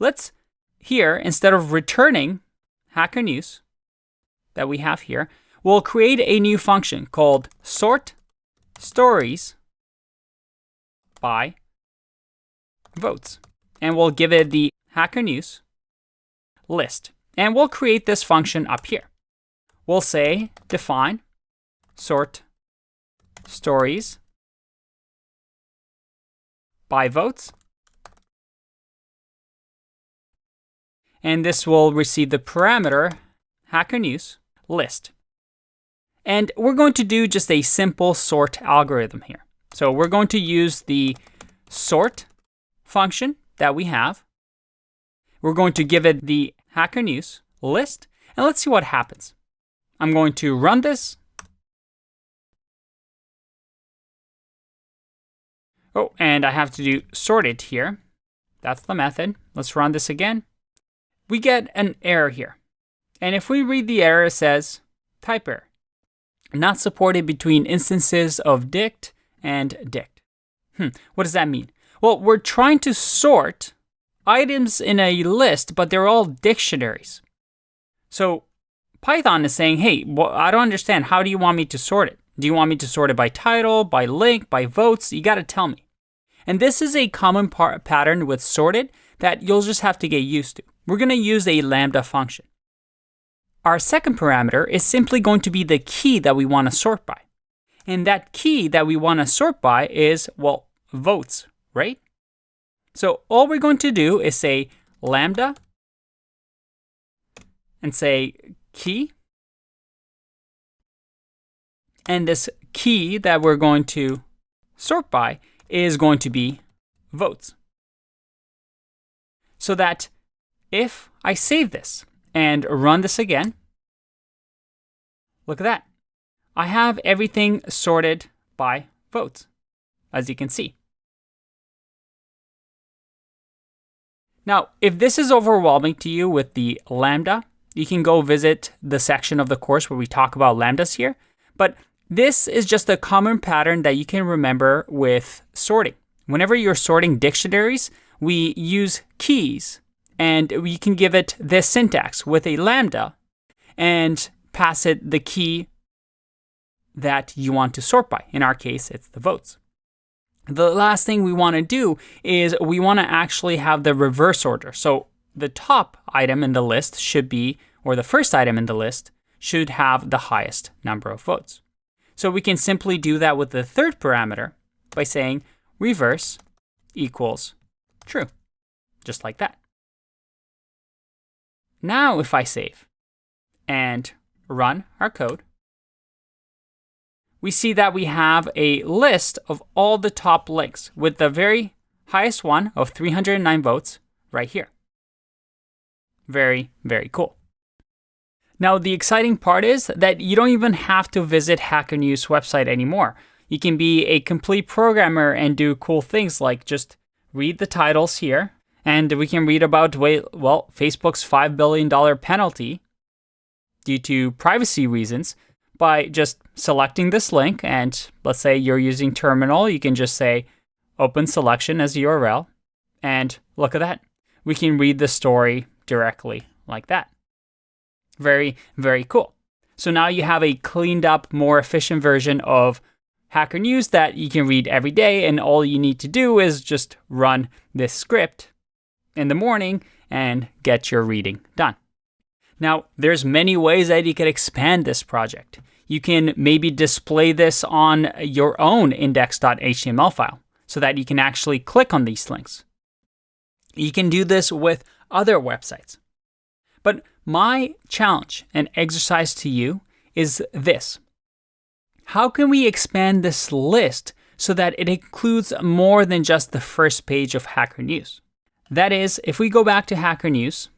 Let's here, instead of returning Hacker News that we have here, we'll create a new function called sort stories by votes. And we'll give it the Hacker News list. And we'll create this function up here. We'll say define sort stories by votes. And this will receive the parameter Hacker News list. And we're going to do just a simple sort algorithm here. So we're going to use the sort function that we have. We're going to give it the Hacker News list, and let's see what happens. I'm going to run this. Oh, and I have to do sorted here. That's the method. Let's run this again. We get an error here. And if we read the error, it says type error. Not supported between instances of dict and dict. What does that mean? Well, we're trying to sort items in a list, but they're all dictionaries. So Python is saying, hey, well, I don't understand. How do you want me to sort it? Do you want me to sort it by title, by link, by votes? You got to tell me. And this is a common pattern with sorted that you'll just have to get used to. We're going to use a lambda function. Our second parameter is simply going to be the key that we want to sort by. And that key that we want to sort by is, well, votes, right? So all we're going to do is say lambda and say key. And this key that we're going to sort by is going to be votes. So that if I save this and run this again, look at that. I have everything sorted by votes, as you can see. Now, if this is overwhelming to you with the lambda, you can go visit the section of the course where we talk about lambdas here. But this is just a common pattern that you can remember with sorting. Whenever you're sorting dictionaries, we use keys, and we can give it this syntax with a lambda and pass it the key that you want to sort by. In our case, it's the votes. The last thing we want to do is we want to actually have the reverse order. So the top item in the list should be, or the first item in the list should have the highest number of votes. So we can simply do that with the third parameter by saying reverse equals true, just like that. Now if I save and run our code, we see that we have a list of all the top links with the very highest one of 309 votes right here. Very, very cool. Now, the exciting part is that you don't even have to visit Hacker News website anymore. You can be a complete programmer and do cool things like just read the titles here, and we can read about, Facebook's $5 billion penalty due to privacy reasons by just selecting this link. And let's say you're using terminal, you can just say open selection as URL, and look at that. We can read the story directly like that. Very, very cool. So now you have a cleaned up, more efficient version of Hacker News that you can read every day, and all you need to do is just run this script in the morning and get your reading done. Now, there's many ways that you can expand this project. You can maybe display this on your own index.html file so that you can actually click on these links. You can do this with other websites. But my challenge and exercise to you is this. How can we expand this list so that it includes more than just the first page of Hacker News? That is, if we go back to Hacker News,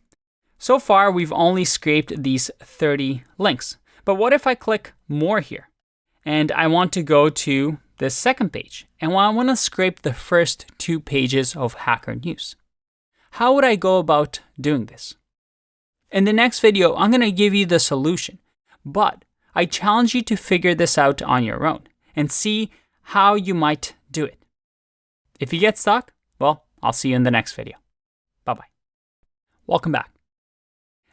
so far we've only scraped these 30 links. But what if I click more here and I want to go to the second page and I want to scrape the first 2 pages of Hacker News? How would I go about doing this? In the next video, I'm going to give you the solution, but I challenge you to figure this out on your own and see how you might do it. If you get stuck, well, I'll see you in the next video. Bye-bye. Welcome back.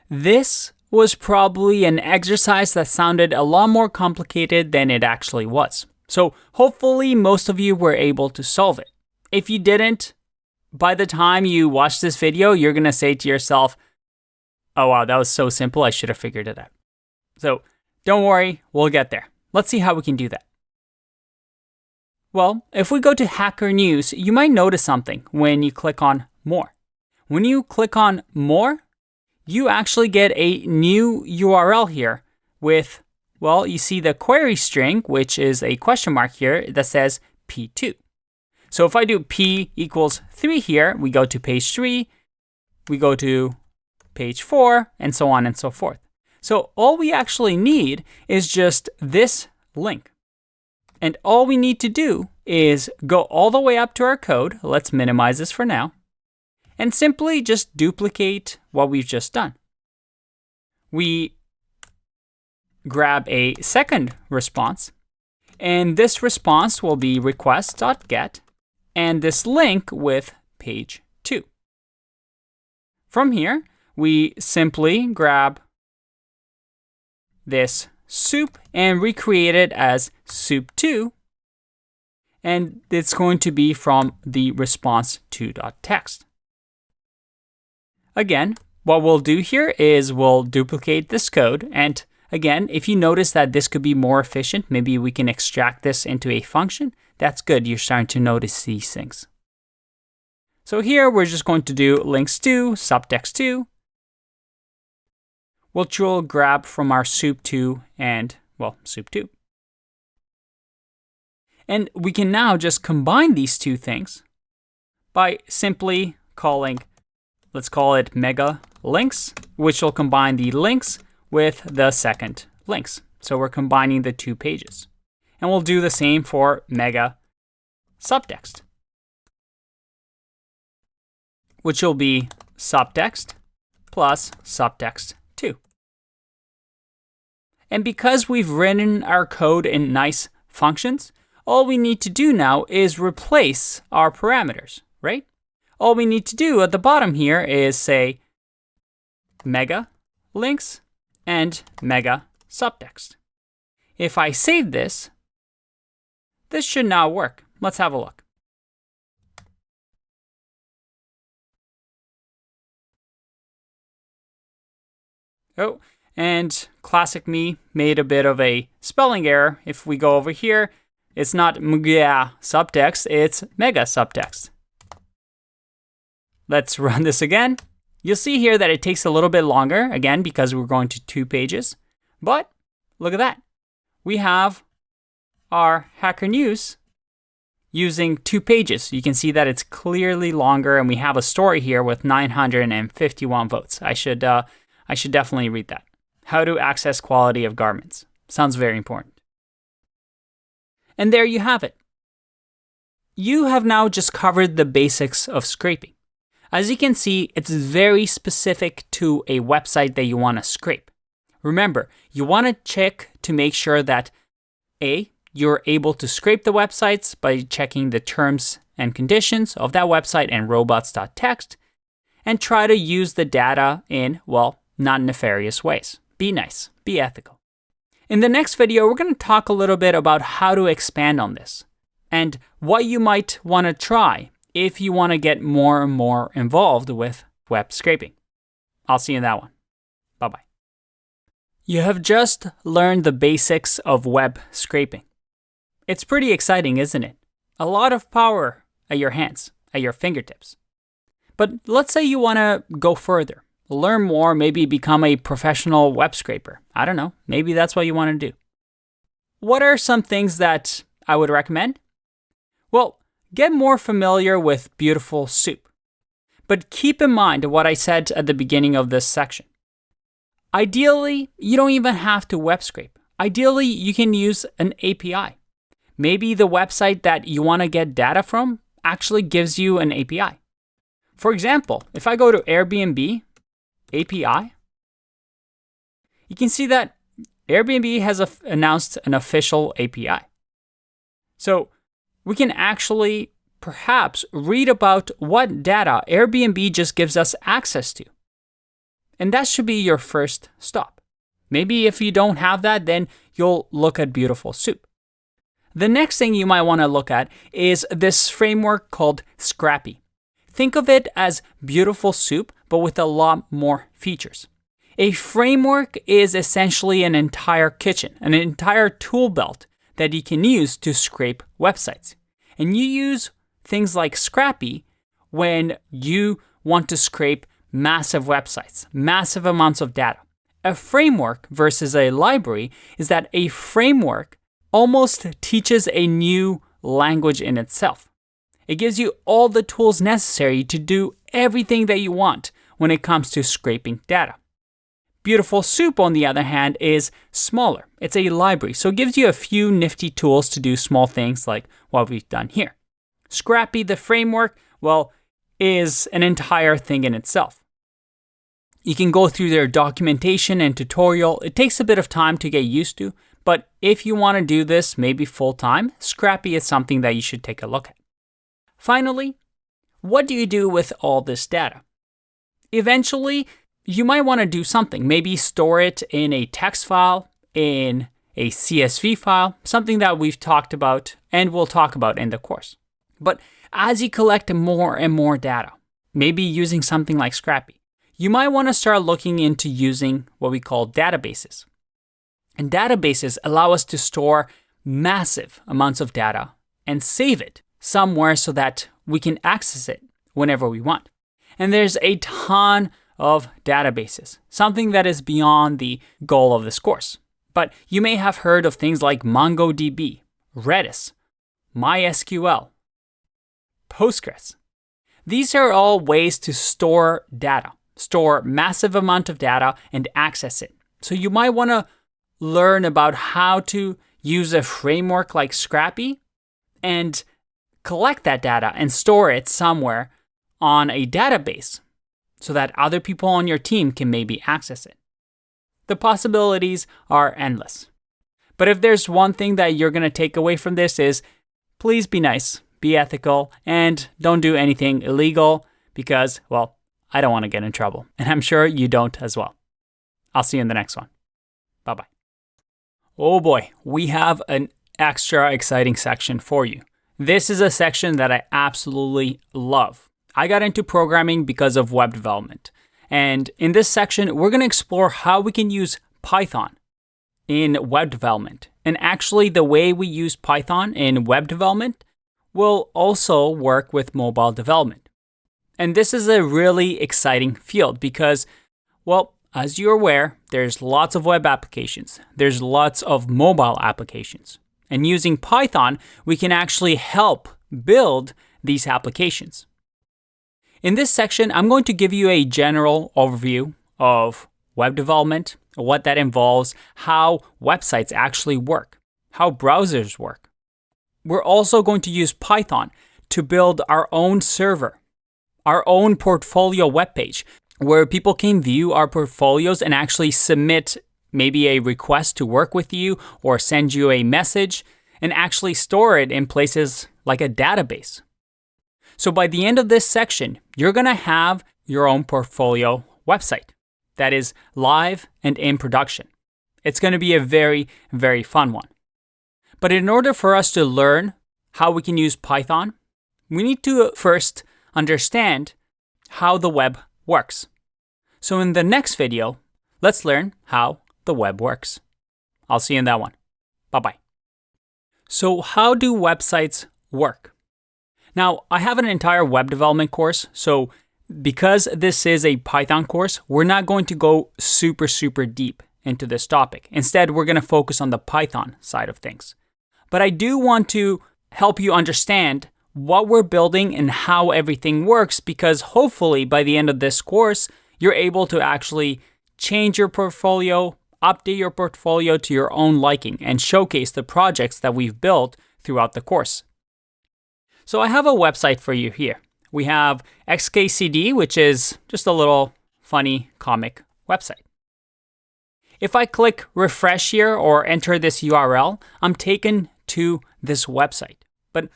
This was probably an exercise that sounded a lot more complicated than it actually was. So hopefully most of you were able to solve it. If you didn't, by the time you watch this video, you're going to say to yourself, oh wow, that was so simple, I should have figured it out. So don't worry, we'll get there. Let's see how we can do that. Well, if we go to Hacker News, you might notice something when you click on More. When you click on More, you actually get a new URL here with, well, you see the query string, which is a question mark here that says P2. So if I do P equals 3 here, we go to page 3, we go to page 4, and so on and so forth. So all we actually need is just this link. And all we need to do is go all the way up to our code. Let's minimize this for now. And simply just duplicate what we've just done. We grab a second response, and this response will be request.get, and this link with page 2. From here, we simply grab this soup and recreate it as soup2, and it's going to be from the response2.txt. Again, what we'll do here is we'll duplicate this code, and again, if you notice that this could be more efficient, maybe we can extract this into a function. That's good, you're starting to notice these things. So here we're just going to do links2, subtext2, which we'll grab from our soup2 and, well, soup2. And we can now just combine these two things by simply calling, let's call it mega links, which will combine the links with the second links. So we're combining the 2 pages. And we'll do the same for mega subtext, which will be subtext plus subtext 2. And because we've written our code in nice functions, all we need to do now is replace our parameters, right? All we need to do at the bottom here is say mega links and mega subtext. If I save this, this should now work. Let's have a look. Oh, and classic me made a bit of a spelling error. If we go over here, it's not mga subtext, it's mega subtext. Let's run this again. You'll see here that it takes a little bit longer, again, because we're going to 2 pages. But look at that. We have our Hacker News using 2 pages. You can see that it's clearly longer, and we have a story here with 951 votes. I should definitely read that. How to access quality of garments. Sounds very important. And there you have it. You have now just covered the basics of scraping. As you can see, it's very specific to a website that you want to scrape. Remember, you want to check to make sure that A, you're able to scrape the websites by checking the terms and conditions of that website and robots.txt, and try to use the data in, well, non-nefarious ways. Be nice, be ethical. In the next video, we're going to talk a little bit about how to expand on this and what you might want to try if you want to get more and more involved with web scraping. I'll see you in that one. Bye-bye. You have just learned the basics of web scraping. It's pretty exciting, isn't it? A lot of power at your hands, at your fingertips. But let's say you want to go further, learn more, maybe become a professional web scraper. I don't know, maybe that's what you want to do. What are some things that I would recommend? Well, get more familiar with Beautiful Soup. But keep in mind what I said at the beginning of this section. Ideally, you don't even have to web scrape. Ideally, you can use an API. Maybe the website that you want to get data from actually gives you an API. For example, if I go to Airbnb API, you can see that Airbnb has announced an official API. So we can actually perhaps read about what data Airbnb just gives us access to. And that should be your first stop. Maybe if you don't have that, then you'll look at Beautiful Soup. The next thing you might want to look at is this framework called Scrappy. Think of it as Beautiful Soup, but with a lot more features. A framework is essentially an entire kitchen, an entire tool belt that you can use to scrape websites. And you use things like Scrappy when you want to scrape massive websites, massive amounts of data. A framework versus a library is that a framework almost teaches a new language in itself. It gives you all the tools necessary to do everything that you want when it comes to scraping data. Beautiful Soup, on the other hand, is smaller. It's a library, so it gives you a few nifty tools to do small things like what we've done here. Scrappy, the framework, well, is an entire thing in itself. You can go through their documentation and tutorial. It takes a bit of time to get used to, but if you want to do this maybe full time, Scrappy is something that you should take a look at. Finally, what do you do with all this data? Eventually, you might want to do something. Maybe store it in a text file, in a CSV file, something that we've talked about and we'll talk about in the course. But as you collect more and more data, maybe using something like Scrappy, you might want to start looking into using what we call databases. And databases allow us to store massive amounts of data and save it somewhere so that we can access it whenever we want. And there's a ton of databases, something that is beyond the goal of this course. But you may have heard of things like MongoDB, Redis, MySQL, Postgres. These are all ways to store data, store massive amount of data and access it. So you might want to learn about how to use a framework like Scrappy and collect that data and store it somewhere on a database so that other people on your team can maybe access it. The possibilities are endless. But if there's one thing that you're going to take away from this is, please be nice, be ethical, and don't do anything illegal because, well, I don't want to get in trouble. And I'm sure you don't as well. I'll see you in the next one. Bye-bye. Oh boy, we have an extra exciting section for you. This is a section that I absolutely love. I got into programming because of web development. And in this section, we're going to explore how we can use Python in web development. And actually, the way we use Python in web development will also work with mobile development. And this is a really exciting field because, well, as you're aware, there's lots of web applications. There's lots of mobile applications. And using Python, we can actually help build these applications. In this section, I'm going to give you a general overview of web development, what that involves, how websites actually work, how browsers work. We're also going to use Python to build our own server, our own portfolio webpage, where people can view our portfolios and actually submit maybe a request to work with you or send you a message and actually store it in places like a database. So by the end of this section, you're going to have your own portfolio website that is live and in production. It's going to be a very, very fun one. But in order for us to learn how we can use Python, we need to first understand how the web works. So in the next video, let's learn how the web works. I'll see you in that one. Bye-bye. So how do websites work? Now, I have an entire web development course, so because this is a Python course, we're not going to go super deep into this topic. Instead, we're going to focus on the Python side of things. But I do want to help you understand what we're building and how everything works, because hopefully by the end of this course, you're able to actually change your portfolio, update your portfolio to your own liking, and showcase the projects that we've built throughout the course. So I have a website for you here. We have XKCD, which is just a little funny comic website. If I click refresh here or enter this URL, I'm taken to this website. But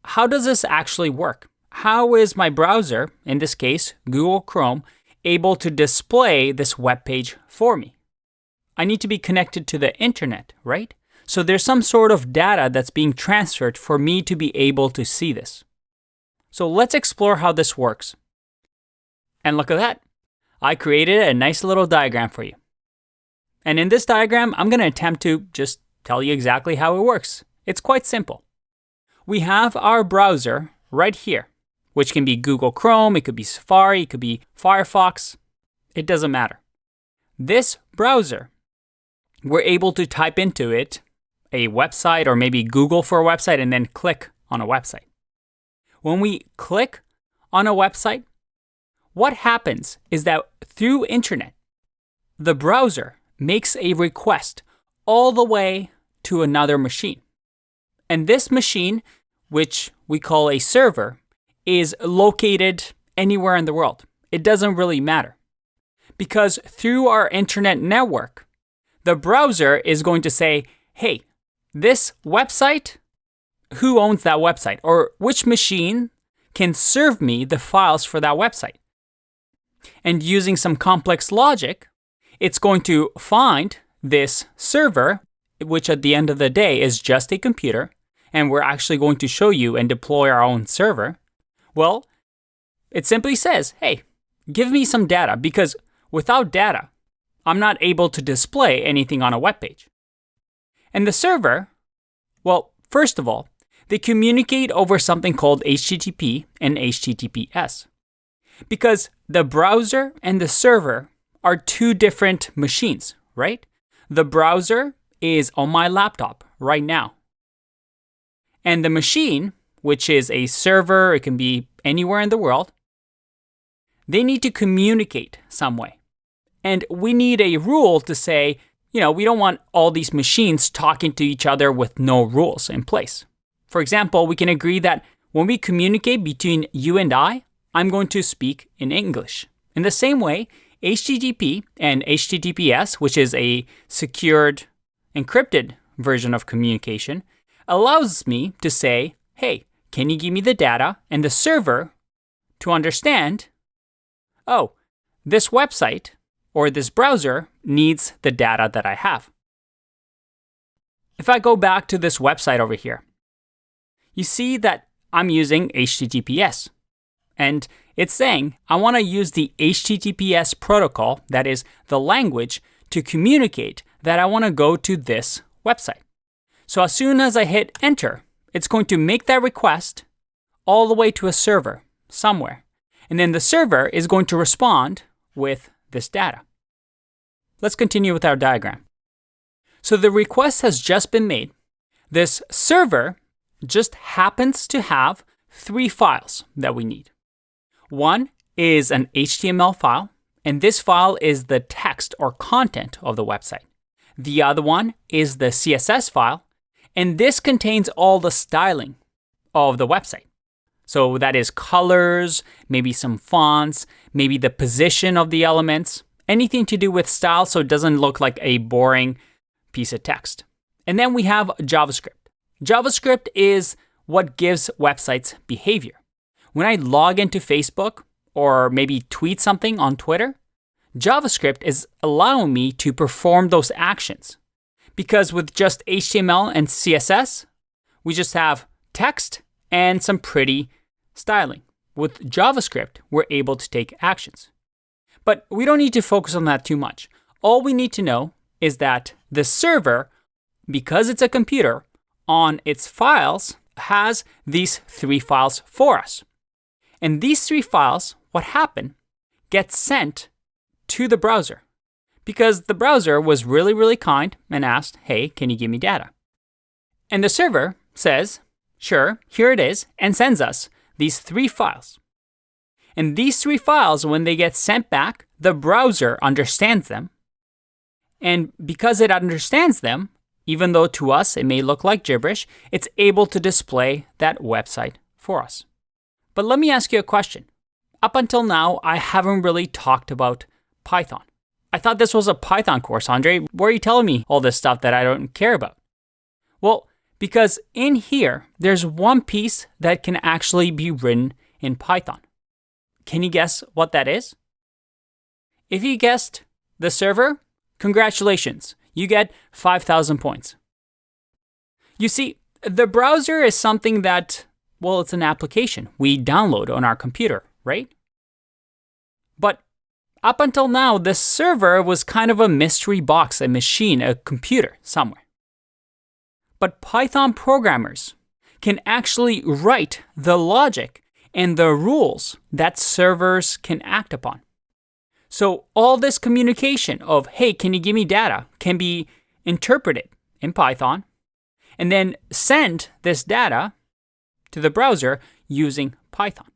how does this actually work? How is my browser, in this case, Google Chrome, able to display this web page for me? I need to be connected to the internet, right? So there's some sort of data that's being transferred for me to be able to see this. So let's explore how this works. And look at that. I created a nice little diagram for you. And in this diagram, I'm going to attempt to just tell you exactly how it works. It's quite simple. We have our browser right here, which can be Google Chrome, it could be Safari, it could be Firefox. It doesn't matter. This browser, we're able to type into it a website or maybe Google for a website and then click on a website. When we click on a website, what happens is that through internet, the browser makes a request all the way to another machine. And this machine, which we call a server, is located anywhere in the world. It doesn't really matter. Because through our internet network, the browser is going to say, hey, this website, who owns that website? Or which machine can serve me the files for that website? And using some complex logic, it's going to find this server, which at the end of the day is just a computer, and we're actually going to show you and deploy our own server. Well, it simply says, hey, give me some data, because without data, I'm not able to display anything on a web page. And the server, well, first of all, they communicate over something called HTTP and HTTPS. Because the browser and the server are two different machines, right? The browser is on my laptop right now. And the machine, which is a server, it can be anywhere in the world, they need to communicate some way. And we need a rule to say, we don't want all these machines talking to each other with no rules in place. For example, we can agree that when we communicate between you and I'm going to speak in English. In the same way, HTTP and HTTPS, which is a secured, encrypted version of communication, allows me to say, hey, can you give me the data? And the server to understand, oh, this website or this browser needs the data that I have. If I go back to this website over here, you see that I'm using HTTPS. And it's saying, I want to use the HTTPS protocol, that is the language, to communicate that I want to go to this website. So as soon as I hit enter, it's going to make that request all the way to a server somewhere. And then the server is going to respond with this data. Let's continue with our diagram. So the request has just been made. This server just happens to have 3 files that we need. One is an HTML file, and this file is the text or content of the website. The other one is the CSS file, and this contains all the styling of the website. So that is colors, maybe some fonts, maybe the position of the elements, anything to do with style so it doesn't look like a boring piece of text. And then we have JavaScript. JavaScript is what gives websites behavior. When I log into Facebook or maybe tweet something on Twitter, JavaScript is allowing me to perform those actions. Because with just HTML and CSS, we just have text and some pretty styling. With JavaScript, we're able to take actions. But we don't need to focus on that too much. All we need to know is that the server, because it's a computer, on its files has these 3 files for us. And these 3 files, what happen, get sent to the browser. Because the browser was really, really kind and asked, hey, can you give me data? And the server says, sure, here it is, and sends us these 3 files. And these 3 files, when they get sent back, the browser understands them. And because it understands them, even though to us it may look like gibberish, it's able to display that website for us. But let me ask you a question. Up until now, I haven't really talked about Python. I thought this was a Python course, Andre. Why are you telling me all this stuff that I don't care about? Well, because in here, there's one piece that can actually be written in Python. Can you guess what that is? If you guessed the server, congratulations. You get 5,000 points. You see, the browser is something that, well, it's an application we download on our computer, right? But up until now, the server was kind of a mystery box, a machine, a computer somewhere. But Python programmers can actually write the logic and the rules that servers can act upon. So all this communication of, hey, can you give me data, can be interpreted in Python and then send this data to the browser using Python.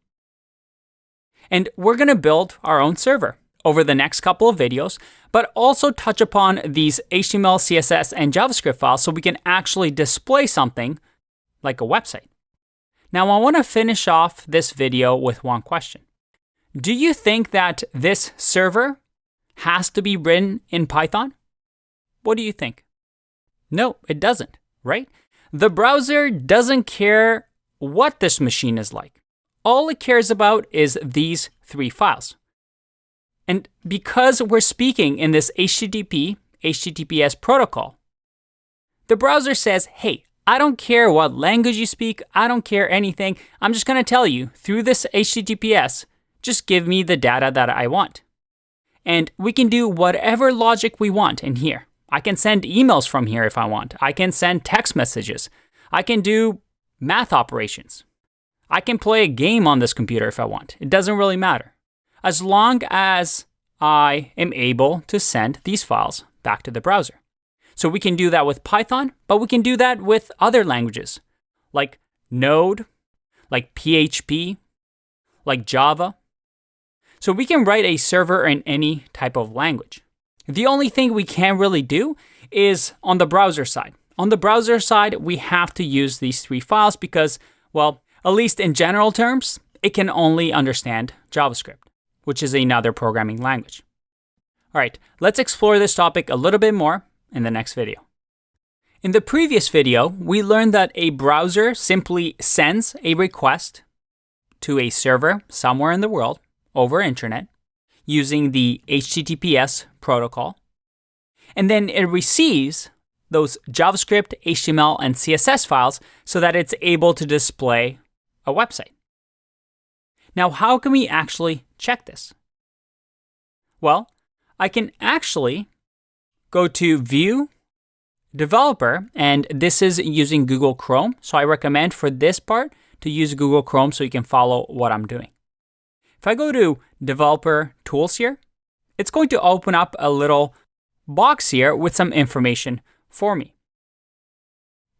And we're going to build our own server over the next couple of videos, but also touch upon these HTML, CSS, and JavaScript files so we can actually display something like a website. Now, I want to finish off this video with one question. Do you think that this server has to be written in Python? What do you think? No, it doesn't, right? The browser doesn't care what this machine is like. All it cares about is these 3 files. And because we're speaking in this HTTPS protocol, the browser says, hey, I don't care what language you speak, I don't care anything. I'm just going to tell you through this HTTPS, just give me the data that I want. And we can do whatever logic we want in here. I can send emails from here if I want. I can send text messages. I can do math operations. I can play a game on this computer if I want. It doesn't really matter. As long as I am able to send these files back to the browser. So we can do that with Python, but we can do that with other languages like Node, like PHP, like Java. So we can write a server in any type of language. The only thing we can't really do is on the browser side. On the browser side, we have to use these 3 files because, well, at least in general terms, it can only understand JavaScript, which is another programming language. All right, let's explore this topic a little bit more in the next video. In the previous video, we learned that a browser simply sends a request to a server somewhere in the world over internet using the HTTPS protocol, and then it receives those JavaScript, HTML, and CSS files so that it's able to display a website. Now, how can we actually check this? Well, I can actually go to View, Developer, and this is using Google Chrome. So I recommend for this part to use Google Chrome so you can follow what I'm doing. If I go to Developer Tools here, it's going to open up a little box here with some information for me.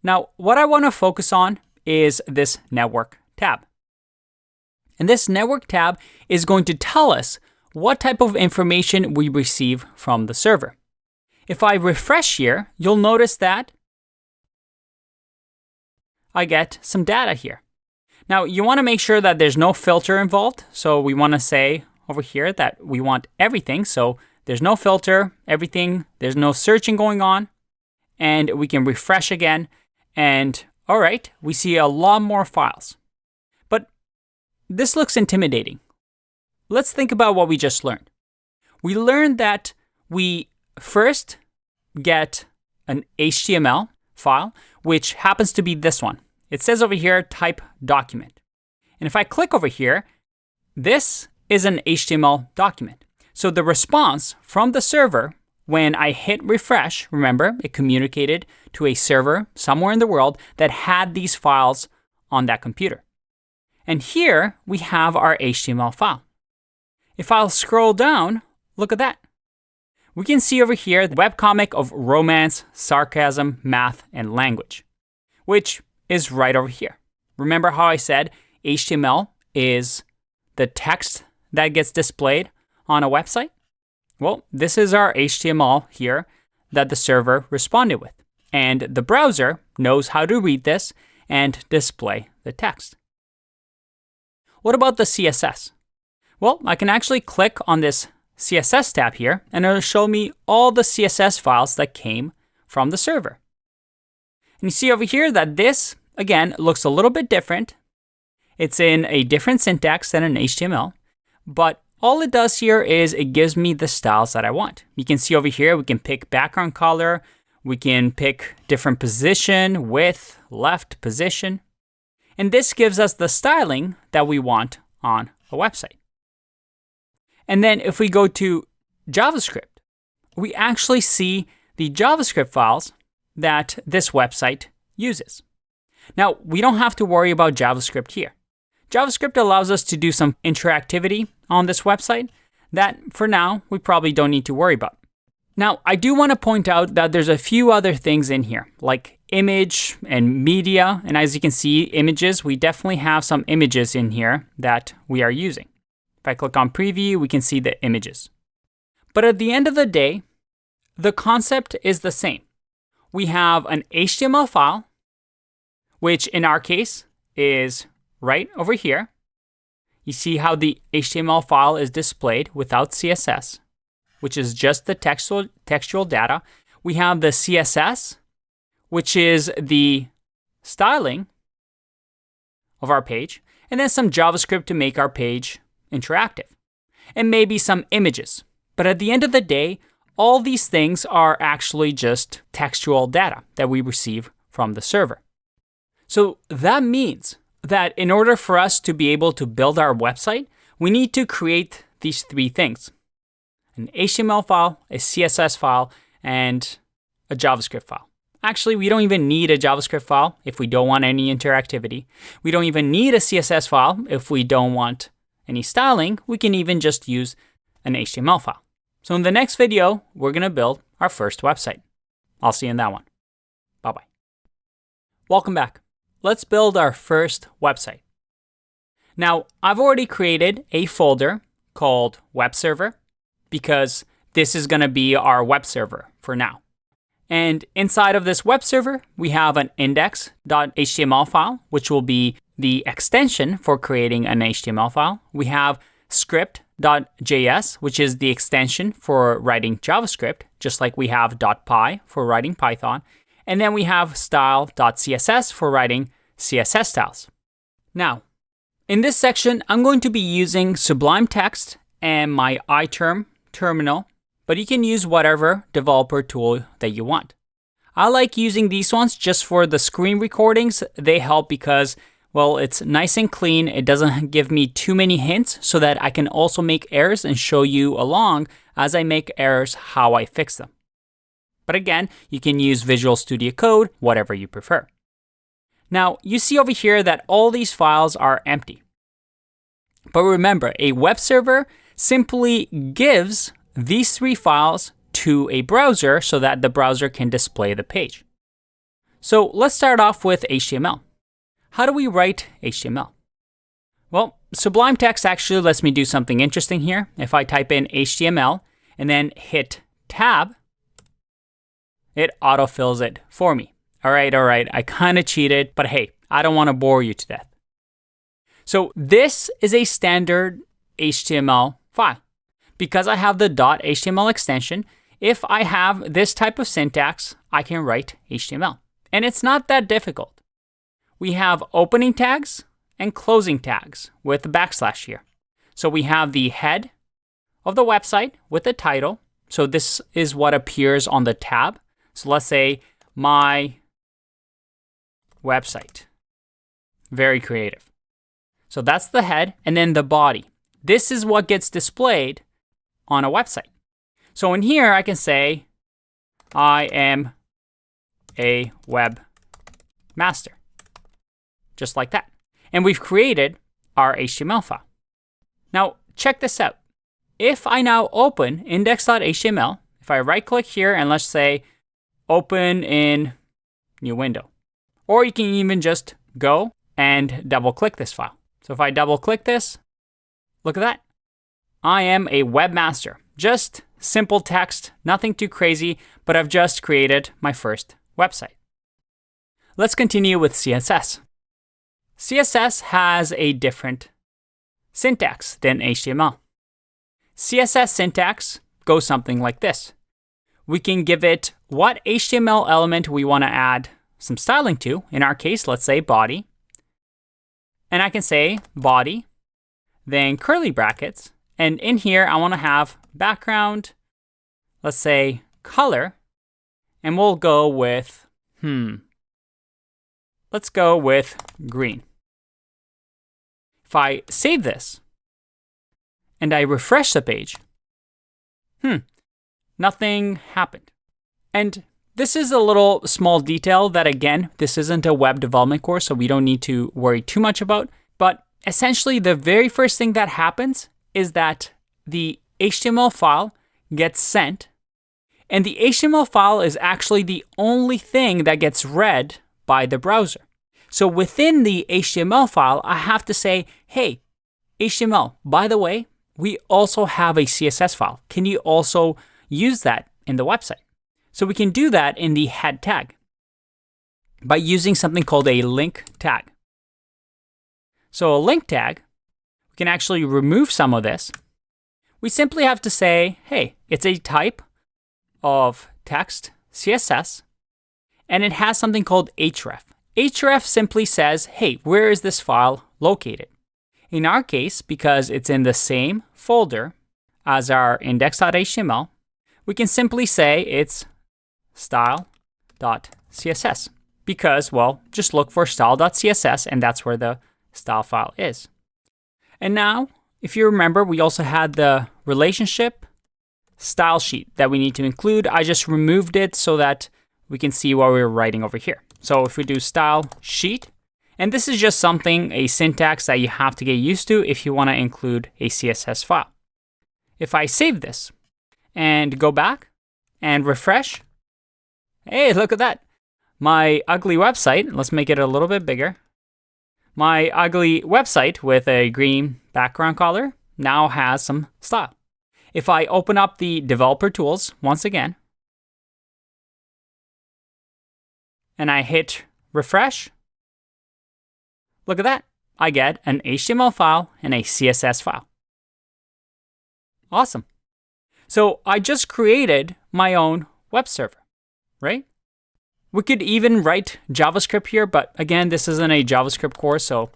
Now, what I want to focus on is this Network tab. And this Network tab is going to tell us what type of information we receive from the server. If I refresh here, you'll notice that I get some data here. Now, you want to make sure that there's no filter involved. So we want to say over here that we want everything. So there's no filter, everything, there's no searching going on. And we can refresh again. And all right, we see a lot more files. But this looks intimidating. Let's think about what we just learned. We learned that we first get an HTML file, which happens to be this one. It says over here, type document. And if I click over here, this is an HTML document. So the response from the server, when I hit refresh, remember, it communicated to a server somewhere in the world that had these files on that computer. And here we have our HTML file. If I'll scroll down, look at that. We can see over here the webcomic of romance, sarcasm, math, and language, which is right over here. Remember how I said HTML is the text that gets displayed on a website? Well, this is our HTML here that the server responded with. And the browser knows how to read this and display the text. What about the CSS? Well, I can actually click on this CSS tab here, and it'll show me all the CSS files that came from the server. And you see over here that this, again, looks a little bit different. It's in a different syntax than an HTML, but all it does here is it gives me the styles that I want. You can see over here, we can pick background color, we can pick different position, width, left position, and this gives us the styling that we want on a website. And then if we go to JavaScript, we actually see the JavaScript files that this website uses. Now, we don't have to worry about JavaScript here. JavaScript allows us to do some interactivity on this website that, for now, we probably don't need to worry about. Now, I do want to point out that there's a few other things in here, like image and media. And as you can see, images, we definitely have some images in here that we are using. If I click on preview, we can see the images. But at the end of the day, the concept is the same. We have an HTML file, which in our case is right over here. You see how the HTML file is displayed without CSS, which is just the textual data. We have the CSS, which is the styling of our page, and then some JavaScript to make our page interactive, and maybe some images. But at the end of the day, all these things are actually just textual data that we receive from the server. So that means that in order for us to be able to build our website, we need to create these three things: an HTML file, a CSS file, and a JavaScript file. Actually, we don't even need a JavaScript file if we don't want any interactivity. We don't even need a CSS file if we don't want any styling. We can even just use an HTML file. So in the next video, we're going to build our first website. I'll see you in that one. Bye-bye. Welcome back. Let's build our first website. Now, I've already created a folder called Web Server because this is going to be our web server for now. And inside of this web server, we have an index.html file, which will be the extension for creating an HTML file. We have script.js, which is the extension for writing JavaScript, just like we have .py for writing Python. And then we have style.css for writing CSS styles. Now, in this section, I'm going to be using Sublime Text and my iTerm terminal, but you can use whatever developer tool that you want. I like using these ones just for the screen recordings. They help because Well, it's nice and clean. It doesn't give me too many hints so that I can also make errors and show you along as I make errors how I fix them. But again, you can use Visual Studio Code, whatever you prefer. Now, you see over here that all these files are empty. But remember, a web server simply gives these 3 files to a browser so that the browser can display the page. So let's start off with HTML. How do we write HTML? Well, Sublime Text actually lets me do something interesting here. If I type in HTML and then hit Tab, it autofills it for me. All right, I kind of cheated, but hey, I don't want to bore you to death. So this is a standard HTML file. Because I have the .html extension, if I have this type of syntax, I can write HTML. And it's not that difficult. We have opening tags and closing tags with the backslash here. So we have the head of the website with the title. So this is what appears on the tab. So let's say my website. Very creative. So that's the head, and then the body. This is what gets displayed on a website. So in here, I can say, I am a webmaster. Just like that. And we've created our HTML file. Now, check this out. If I now open index.html, if I right click here and let's say open in new window, or you can even just go and double click this file. So if I double click this, look at that. I am a webmaster. Just simple text, nothing too crazy, but I've just created my first website. Let's continue with CSS. CSS has a different syntax than HTML. CSS syntax goes something like this. We can give it what HTML element we want to add some styling to. In our case, let's say body. And I can say body, then curly brackets. And in here, I want to have background, let's say color, and we'll go with, let's go with green. If I save this and I refresh the page, nothing happened. And this is a little small detail that, again, this isn't a web development course, so we don't need to worry too much about. But essentially, the very first thing that happens is that the HTML file gets sent, and the HTML file is actually the only thing that gets read by the browser. So within the HTML file, I have to say, hey, HTML, by the way, we also have a CSS file. Can you also use that in the website? So we can do that in the head tag by using something called a link tag. So a link tag, we can actually remove some of this. We simply have to say, hey, it's a type of text CSS, and it has something called href. Href simply says, hey, where is this file located? In our case, because it's in the same folder as our index.html, we can simply say it's style.css because, well, just look for style.css and that's where the style file is. And now, if you remember, we also had the relationship style sheet that we need to include. I just removed it so that we can see what we're writing over here. So if we do style sheet, and this is just something, a syntax that you have to get used to if you want to include a CSS file. If I save this and go back and refresh, hey, look at that. My ugly website, let's make it a little bit bigger. My ugly website with a green background color now has some style. If I open up the developer tools once again, and I hit refresh, look at that. I get an HTML file and a CSS file. Awesome. So I just created my own web server, right? We could even write JavaScript here, but again, this isn't a JavaScript course, so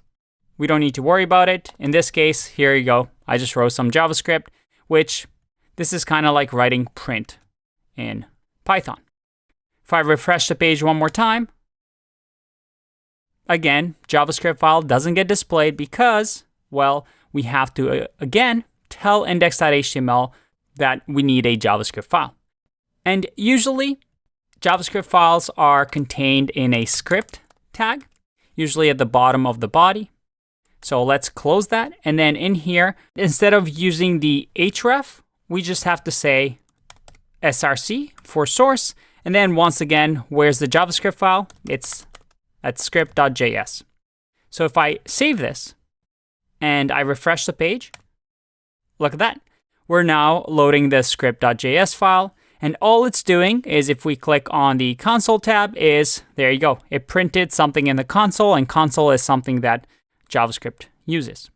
we don't need to worry about it. In this case, here you go. I just wrote some JavaScript, which this is kind of like writing print in Python. If I refresh the page one more time, again, JavaScript file doesn't get displayed because, well, we have to, again, tell index.html that we need a JavaScript file. And usually, JavaScript files are contained in a script tag, usually at the bottom of the body. So let's close that. And then in here, instead of using the href, we just have to say src for source. And then once again, where's the JavaScript file? It's at script.js. So if I save this and I refresh the page, look at that. We're now loading the script.js file. And all it's doing is if we click on the console tab is, there you go. It printed something in the console, and console is something that JavaScript uses.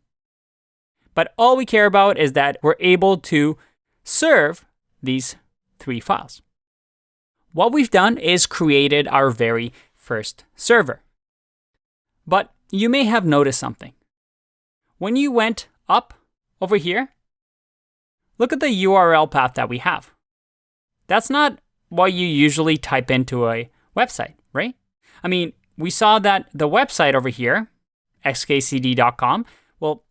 But all we care about is that we're able to serve these 3 files. What we've done is created our very first server. But you may have noticed something. When you went up over here, look at the URL path that we have. That's not what you usually type into a website, right? I mean, we saw that the website over here, xkcd.com, well,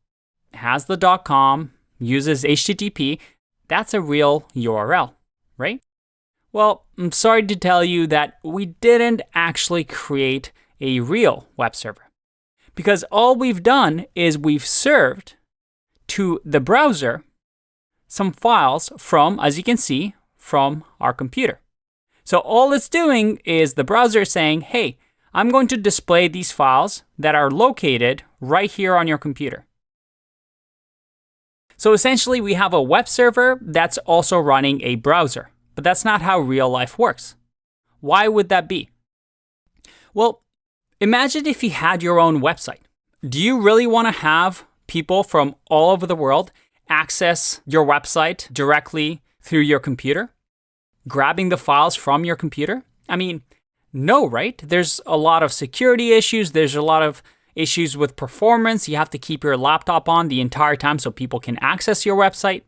has the .com, uses HTTP. That's a real URL, right? Well, I'm sorry to tell you that we didn't actually create a real web server, because all we've done is we've served to the browser some files from, as you can see, from our computer. So all it's doing is the browser saying, hey, I'm going to display these files that are located right here on your computer. So essentially, we have a web server that's also running a browser, but that's not how real life works. Why would that be? Well, imagine if you had your own website. Do you really want to have people from all over the world access your website directly through your computer, grabbing the files from your computer? I mean, no, right? There's a lot of security issues. There's a lot of issues with performance. You have to keep your laptop on the entire time so people can access your website.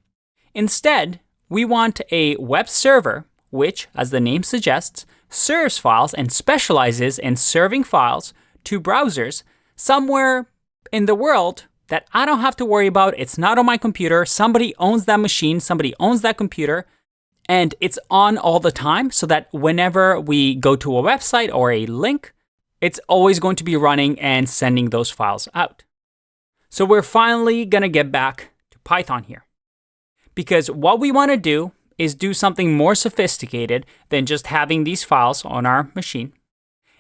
Instead, we want a web server, which, as the name suggests, serves files and specializes in serving files to browsers somewhere in the world that I don't have to worry about. It's not on my computer. Somebody owns that machine. Somebody owns that computer. And it's on all the time so that whenever we go to a website or a link, it's always going to be running and sending those files out. So we're finally going to get back to Python here, because what we want to do is do something more sophisticated than just having these files on our machine.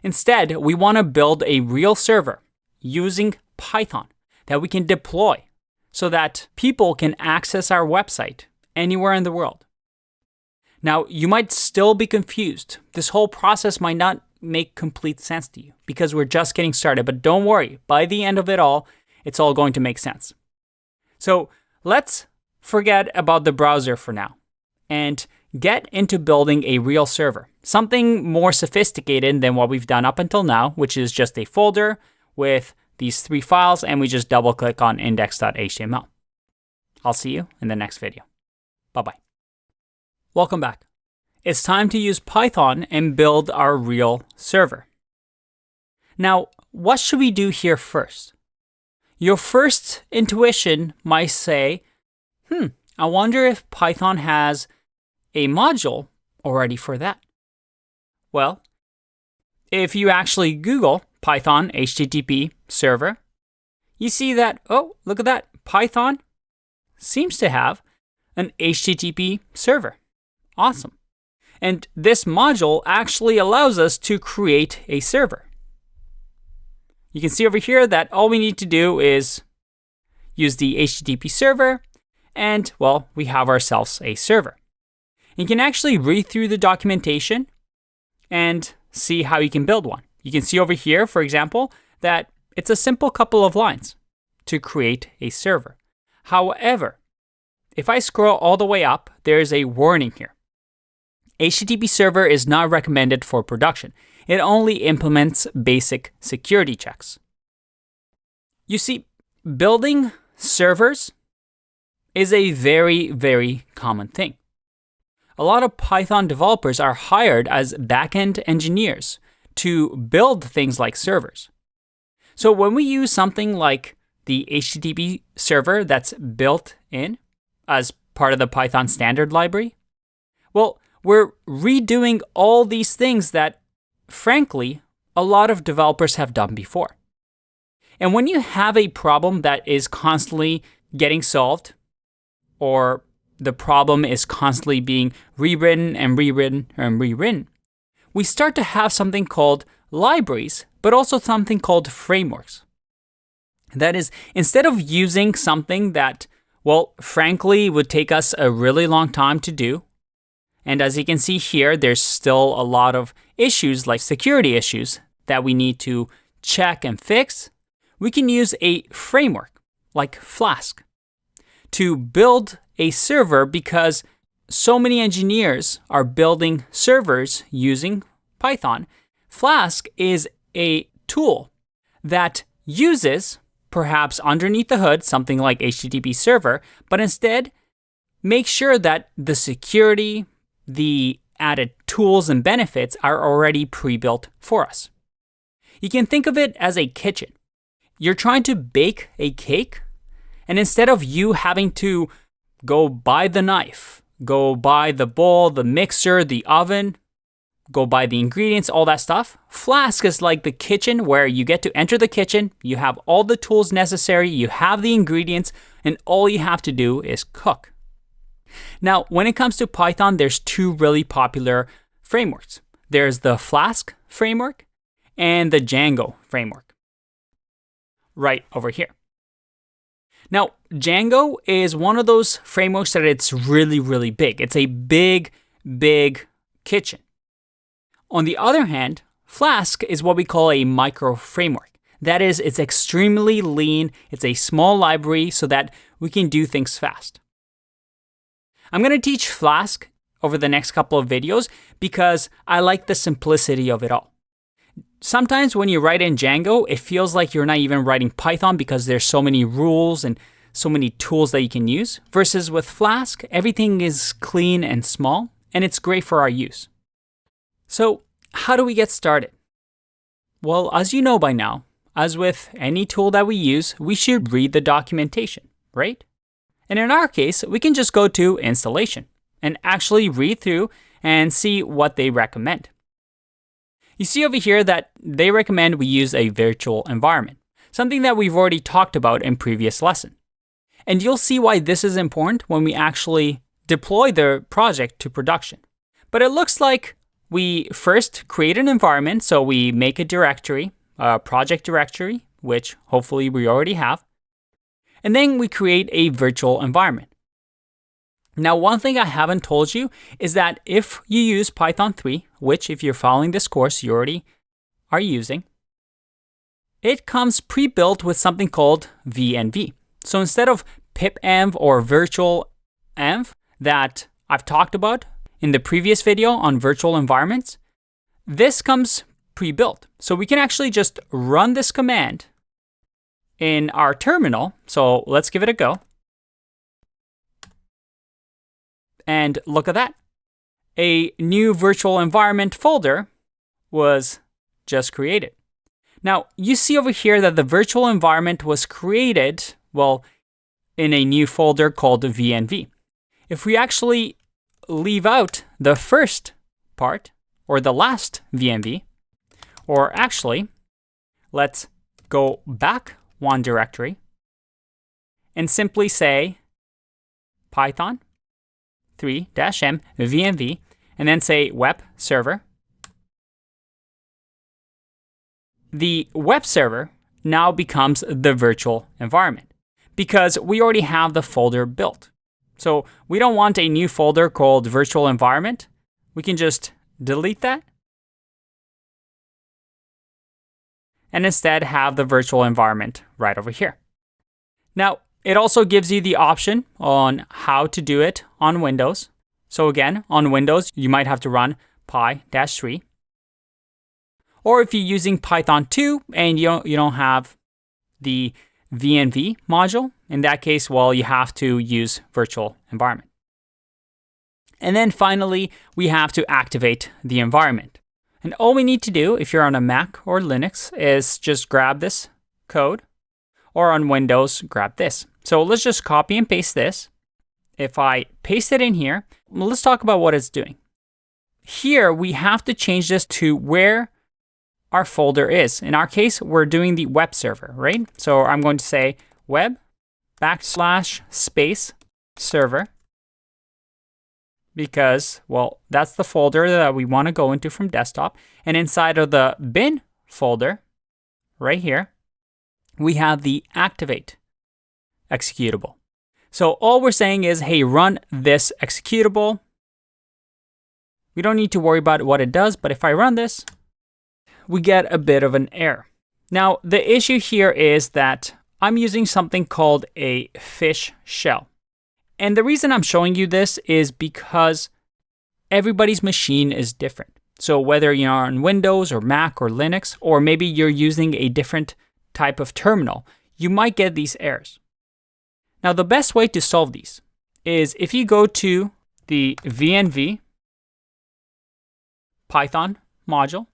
Instead, we want to build a real server using Python that we can deploy so that people can access our website anywhere in the world. Now, you might still be confused. This whole process might not make complete sense to you because we're just getting started, but don't worry. By the end of it all, it's all going to make sense. So let's forget about the browser for now and get into building a real server, something more sophisticated than what we've done up until now, which is just a folder with these 3 files, and we just double click on index.html. I'll see you in the next video. Bye-bye. Welcome back. It's time to use Python and build our real server. Now, what should we do here first? Your first intuition might say, I wonder if Python has a module already for that. Well, if you actually Google Python HTTP server, you see that, oh, look at that. Python seems to have an HTTP server. Awesome. And this module actually allows us to create a server. You can see over here that all we need to do is use the HTTP server, and, well, we have ourselves a server. You can actually read through the documentation and see how you can build one. You can see over here, for example, that it's a simple couple of lines to create a server. However, if I scroll all the way up, there's a warning here. HTTP server is not recommended for production. It only implements basic security checks. You see, building servers is a very, very common thing. A lot of Python developers are hired as backend engineers to build things like servers. So when we use something like the HTTP server that's built in as part of the Python standard library, well, we're redoing all these things that, frankly, a lot of developers have done before. And when you have a problem that is constantly getting solved, or the problem is constantly being rewritten and rewritten and rewritten, we start to have something called libraries, but also something called frameworks. That is, instead of using something that, well, frankly, would take us a really long time to do, and as you can see here, there's still a lot of issues like security issues that we need to check and fix, we can use a framework like Flask to build a server, because so many engineers are building servers using Python. Flask is a tool that uses, perhaps underneath the hood, something like HTTP server, but instead make sure that the security, the added tools and benefits are already pre-built for us. You can think of it as a kitchen. You're trying to bake a cake, and instead of you having to go buy the knife, go buy the bowl, the mixer, the oven, go buy the ingredients, all that stuff, Flask is like the kitchen where you get to enter the kitchen, you have all the tools necessary, you have the ingredients, and all you have to do is cook. Now, when it comes to Python, there's two really popular frameworks. There's the Flask framework and the Django framework, right over here. Now, Django is one of those frameworks that it's really, really big. It's a big, big kitchen. On the other hand, Flask is what we call a micro framework. That is, it's extremely lean. It's a small library so that we can do things fast. I'm going to teach Flask over the next couple of videos because I like the simplicity of it all. Sometimes when you write in Django, it feels like you're not even writing Python because there's so many rules and so many tools that you can use. Versus with Flask, everything is clean and small, and it's great for our use. So how do we get started? Well, as you know by now, as with any tool that we use, we should read the documentation, right? And in our case, we can just go to installation and actually read through and see what they recommend. You see over here that they recommend we use a virtual environment, something that we've already talked about in previous lesson. And you'll see why this is important when we actually deploy the project to production. But it looks like we first create an environment, so we make a directory, a project directory, which hopefully we already have. And then we create a virtual environment. Now, one thing I haven't told you is that if you use Python 3, which if you're following this course, you already are using, it comes pre-built with something called venv. So instead of pipenv or virtual env that I've talked about in the previous video on virtual environments, this comes pre-built. So we can actually just run this command in our terminal. So let's give it a go. And look at that. A new virtual environment folder was just created. Now, you see over here that the virtual environment was created, well, in a new folder called venv. If we actually leave out the first part, or the last venv, or actually, let's go back one directory and simply say Python 3-m venv, and then say web server. The web server now becomes the virtual environment because we already have the folder built. So we don't want a new folder called virtual environment. We can just delete that and instead have the virtual environment right over here. Now, it also gives you the option on how to do it on Windows. So again, on Windows, you might have to run py-3. Or if you're using Python 2 and you don't have the venv module, in that case, well, you have to use virtual environment. And then finally, we have to activate the environment. And all we need to do, if you're on a Mac or Linux, is just grab this code, or on Windows, grab this. So let's just copy and paste this. If I paste it in here, let's talk about what it's doing. Here, we have to change this to where our folder is. In our case, we're doing the web server, right? So I'm going to say web /space server, because, well, that's the folder that we want to go into from desktop. And inside of the bin folder, right here, we have the activate executable. So all we're saying is, hey, run this executable. We don't need to worry about what it does, but if I run this, we get a bit of an error. Now, the issue here is that I'm using something called a fish shell. And the reason I'm showing you this is because everybody's machine is different. So whether you're on Windows or Mac or Linux, or maybe you're using a different type of terminal, you might get these errors. Now, the best way to solve these is if you go to the VNV Python module,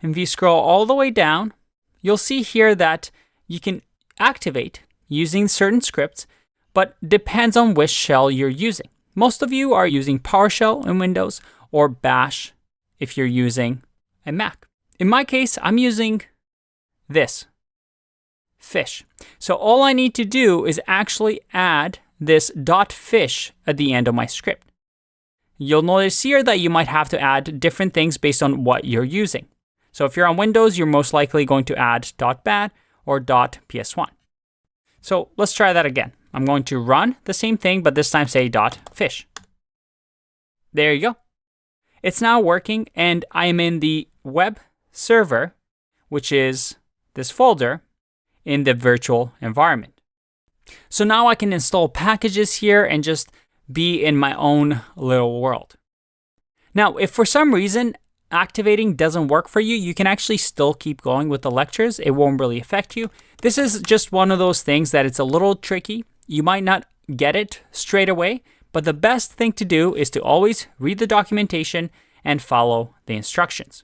and if you scroll all the way down, you'll see here that you can activate using certain scripts, but depends on which shell you're using. Most of you are using PowerShell in Windows or Bash if you're using a Mac. In my case, I'm using this, fish. So all I need to do is actually add this .fish at the end of my script. You'll notice here that you might have to add different things based on what you're using. So if you're on Windows, you're most likely going to add .bat or .ps1. So let's try that again. I'm going to run the same thing, but this time say .fish. There you go. It's now working, and I am in the web server, which is this folder in the virtual environment. So now I can install packages here and just be in my own little world. Now, if for some reason activating doesn't work for you, you can actually still keep going with the lectures. It won't really affect you. This is just one of those things that it's a little tricky. You might not get it straight away, but the best thing to do is to always read the documentation and follow the instructions.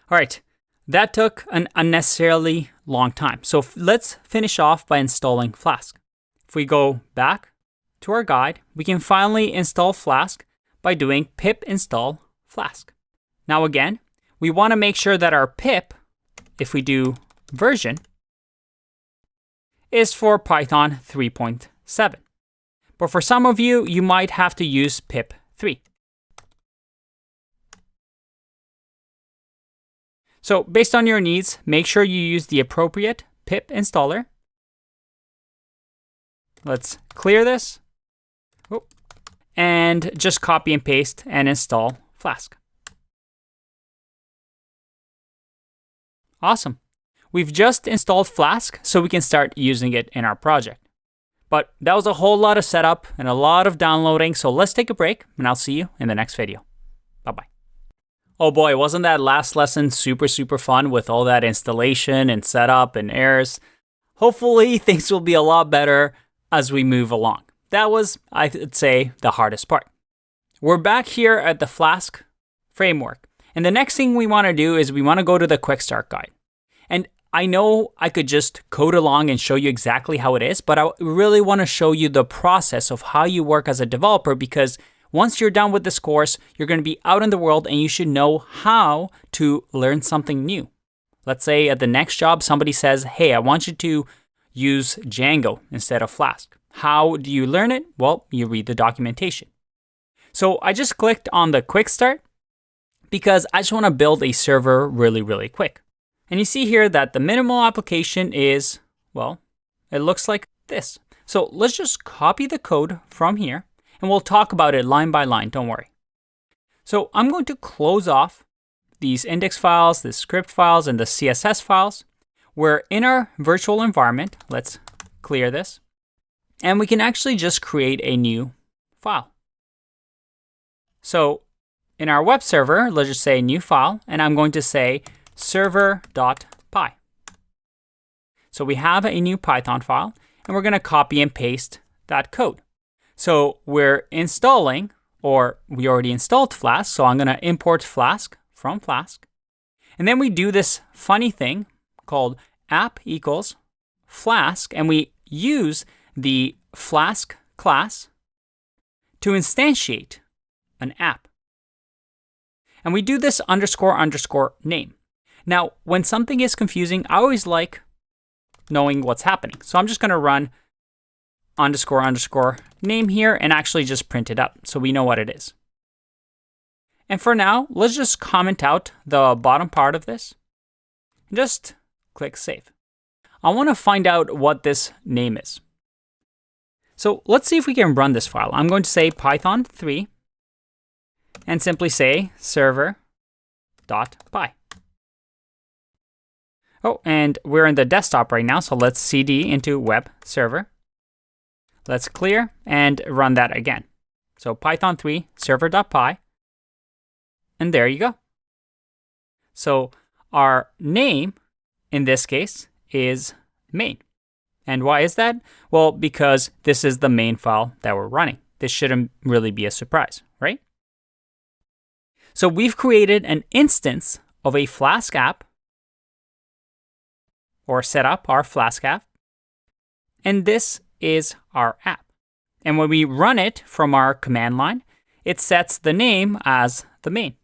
All right, that took an unnecessarily long time. So let's finish off by installing Flask. If we go back to our guide, we can finally install Flask by doing pip install Flask. Now again, we want to make sure that our pip, if we do version, is for Python 3.7. But for some of you, you might have to use pip 3. So based on your needs, make sure you use the appropriate pip installer. Let's clear this. And just copy and paste and install Flask. Awesome. We've just installed Flask, so we can start using it in our project. But that was a whole lot of setup and a lot of downloading, so let's take a break, and I'll see you in the next video. Bye-bye. Oh boy, wasn't that last lesson super fun with all that installation and setup and errors? Hopefully things will be a lot better as we move along. That was, I'd say, the hardest part. We're back here at the Flask framework. And the next thing we want to do is we want to go to the quick start guide. And I know I could just code along and show you exactly how it is, but I really want to show you the process of how you work as a developer, because once you're done with this course, you're going to be out in the world and you should know how to learn something new. Let's say at the next job, somebody says, hey, I want you to use Django instead of Flask. How do you learn it? Well, you read the documentation. So I just clicked on the quick start because I just want to build a server really quick. And you see here that the minimal application is, well, it looks like this. So let's just copy the code from here and we'll talk about it line by line, don't worry. So I'm going to close off these index files, the script files, and the CSS files. We're in our virtual environment. Let's clear this. And we can actually just create a new file. So in our web server, let's just say new file, and I'm going to say server.py. So we have a new Python file, and we're going to copy and paste that code. So we're installing, or we already installed Flask, so I'm going to import Flask from Flask. And then we do this funny thing called app equals Flask, and we use the Flask class to instantiate an app. And we do this underscore underscore name. Now, when something is confusing, I always like knowing what's happening. So I'm just going to run underscore underscore name here and actually just print it up so we know what it is. And for now, let's just comment out the bottom part of this. Just click save. I want to find out what this name is. So let's see if we can run this file. I'm going to say Python 3 and simply say server.py. Oh, and we're in the desktop right now, so let's cd into web server. Let's clear and run that again. So Python 3 server.py, and there you go. So our name in this case is main. And why is that? Well, because this is the main file that we're running. This shouldn't really be a surprise, right? So we've created an instance of a Flask app, or set up our Flask app, and this is our app. And when we run it from our command line, it sets the name as the main.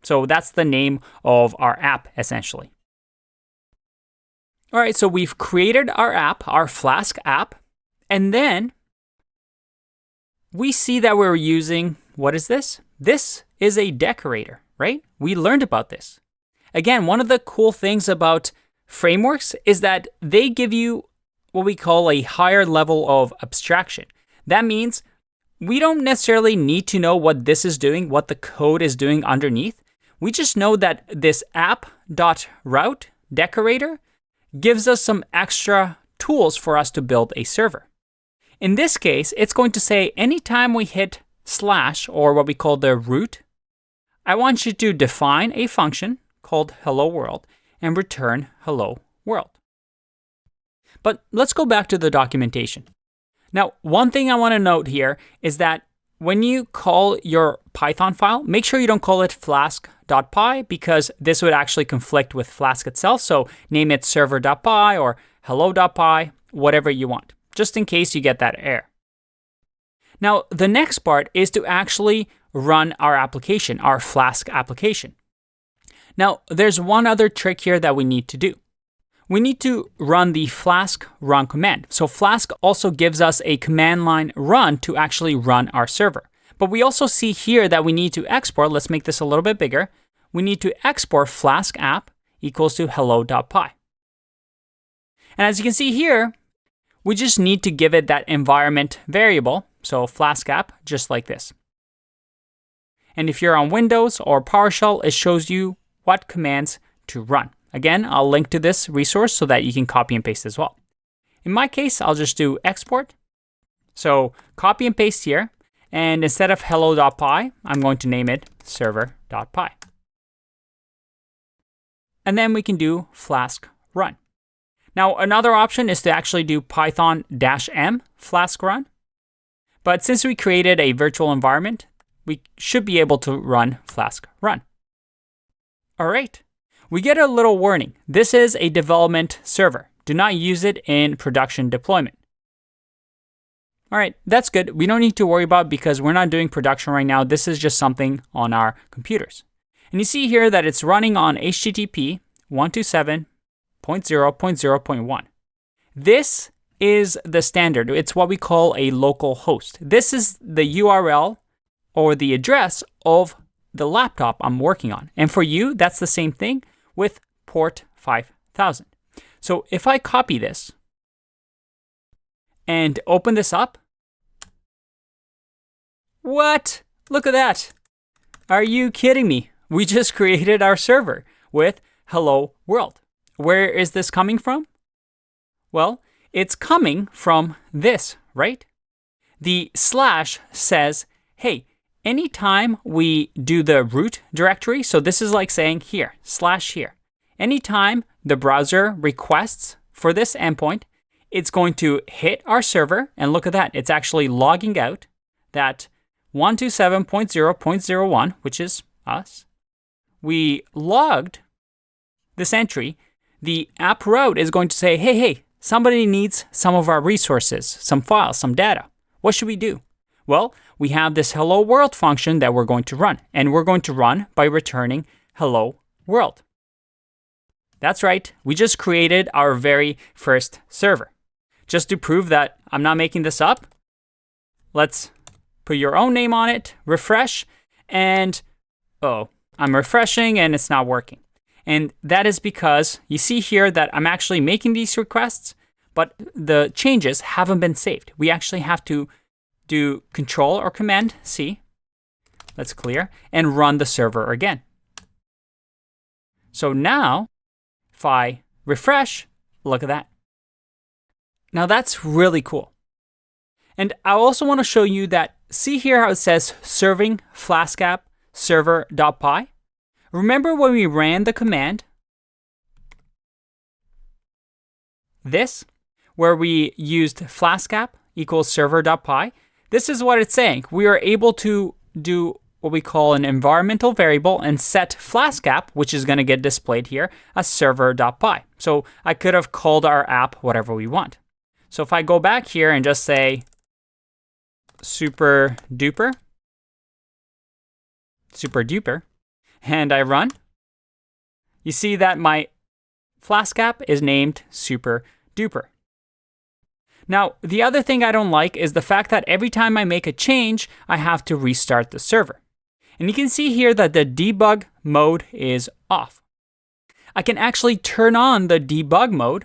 So that's the name of our app, essentially. All right, so we've created our app, our Flask app, and then we see that we're using, what is this? This is a decorator, right? We learned about this. Again, one of the cool things about frameworks is that they give you what we call a higher level of abstraction. That means we don't necessarily need to know what this is doing, what the code is doing underneath. We just know that this app.route decorator gives us some extra tools for us to build a server. In this case, it's going to say anytime we hit slash, or what we call the root, I want you to define a function called hello world and return hello world. But let's go back to the documentation. Now, one thing I want to note here is that when you call your Python file, make sure you don't call it flask.py because this would actually conflict with Flask itself. So name it server.py or hello.py, whatever you want, just in case you get that error. Now, the next part is to actually run our application, our Flask application. Now, there's one other trick here that we need to do. We need to run the Flask run command. So Flask also gives us a command line run to actually run our server. But we also see here that we need to export. Let's make this a little bit bigger. We need to export Flask app equals to hello.py. And as you can see here, we just need to give it that environment variable. So Flask app, just like this. And if you're on Windows or PowerShell, it shows you what commands to run. Again, I'll link to this resource so that you can copy and paste as well. In my case, I'll just do export. So copy and paste here. And instead of hello.py, I'm going to name it server.py. And then we can do Flask run. Now, another option is to actually do Python-m Flask run. But since we created a virtual environment, we should be able to run Flask run. All right. We get a little warning. This is a development server. Do not use it in production deployment. All right, that's good. We don't need to worry about it because we're not doing production right now. This is just something on our computers. And you see here that it's running on HTTP 127.0.0.1. This is the standard. It's what we call a local host. This is the URL or the address of the laptop I'm working on. And for you, that's the same thing with port 5000. So if I copy this and open this up, what? Look at that. Are you kidding me? We just created our server with hello world. Where is this coming from? Well, it's coming from this, right? The slash says, hey, anytime we do the root directory, so this is like saying here, slash here. Anytime the browser requests for this endpoint, it's going to hit our server, and look at that, it's actually logging out that 127.0.01, which is us. We logged this entry. the app route is going to say, hey, somebody needs some of our resources, some files, some data. What should we do? Well, we have this hello world function that we're going to run, and we're going to run by returning hello world. That's right, we just created our very first server. Just to prove that I'm not making this up, let's put your own name on it, refresh, and I'm refreshing and it's not working. And that is because you see here that I'm actually making these requests, but the changes haven't been saved. We actually have to do Control or Command C, let's clear, and run the server again. So now, if I refresh, look at that. Now that's really cool. And I also want to show you that, see here how it says serving Flask app server.py? Remember when we ran the command, this, where we used Flask app equals server.py? This is what it's saying. We are able to do what we call an environmental variable and set Flask app, which is going to get displayed here, as server.py. So I could have called our app whatever we want. So if I go back here and just say super duper, and I run, you see that my Flask app is named super duper. Now, the other thing I don't like is the fact that every time I make a change, I have to restart the server. And you can see here that the debug mode is off. I can actually turn on the debug mode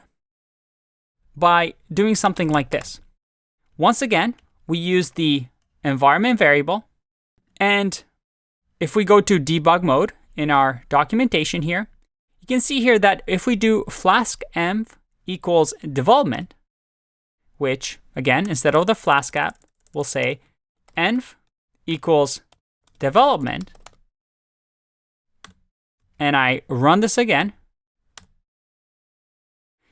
by doing something like this. Once again, we use the environment variable, and if we go to debug mode in our documentation here, you can see here that if we do flask env equals development, which again, instead of the Flask app, we'll say env equals development, and I run this again,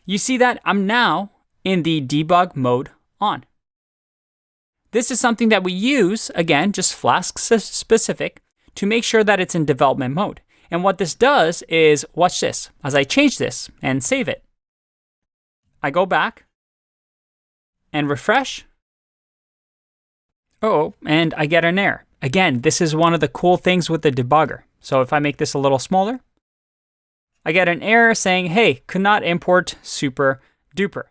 you see that I'm now in the debug mode on. This is something that we use, again, just Flask specific, to make sure that it's in development mode. And what this does is, watch this, as I change this and save it, I go back and refresh. And I get an error. Again, this is one of the cool things with the debugger. So if I make this a little smaller, I get an error saying, hey, could not import super duper.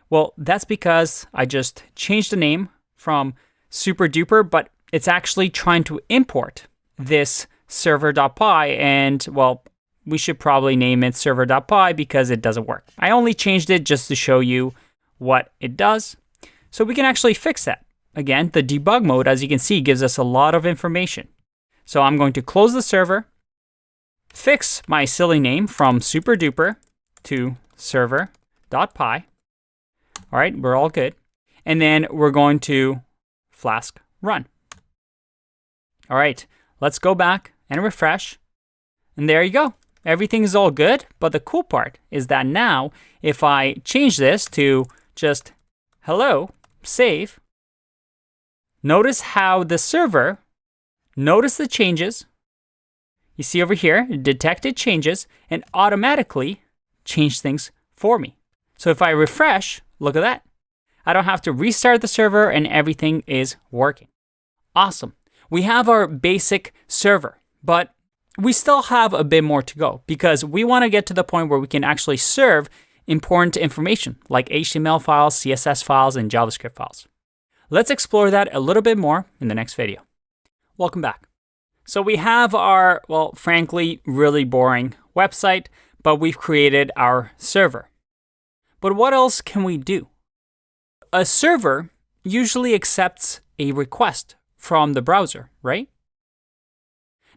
Well, that's because I just changed the name from super duper, but it's actually trying to import this server.py, and well, we should probably name it server.py because it doesn't work. I only changed it just to show you what it does. So we can actually fix that. Again, the debug mode, as you can see, gives us a lot of information. So I'm going to close the server, fix my silly name from superduper to server.py. All right, we're all good. And then we're going to Flask run. All right, let's go back and refresh. And there you go. Everything is all good. But the cool part is that now, if I change this to just hello, save, notice how the server noticed the changes. You see over here, it detected changes and automatically changed things for me. So if I refresh, look at that. I don't have to restart the server and everything is working. Awesome. We have our basic server, but we still have a bit more to go because we want to get to the point where we can actually serve important information like HTML files, CSS files, and JavaScript files. Let's explore that a little bit more in the next video. Welcome back. So we have our, well, frankly, really boring website, but we've created our server. But what else can we do? A server usually accepts a request from the browser, right?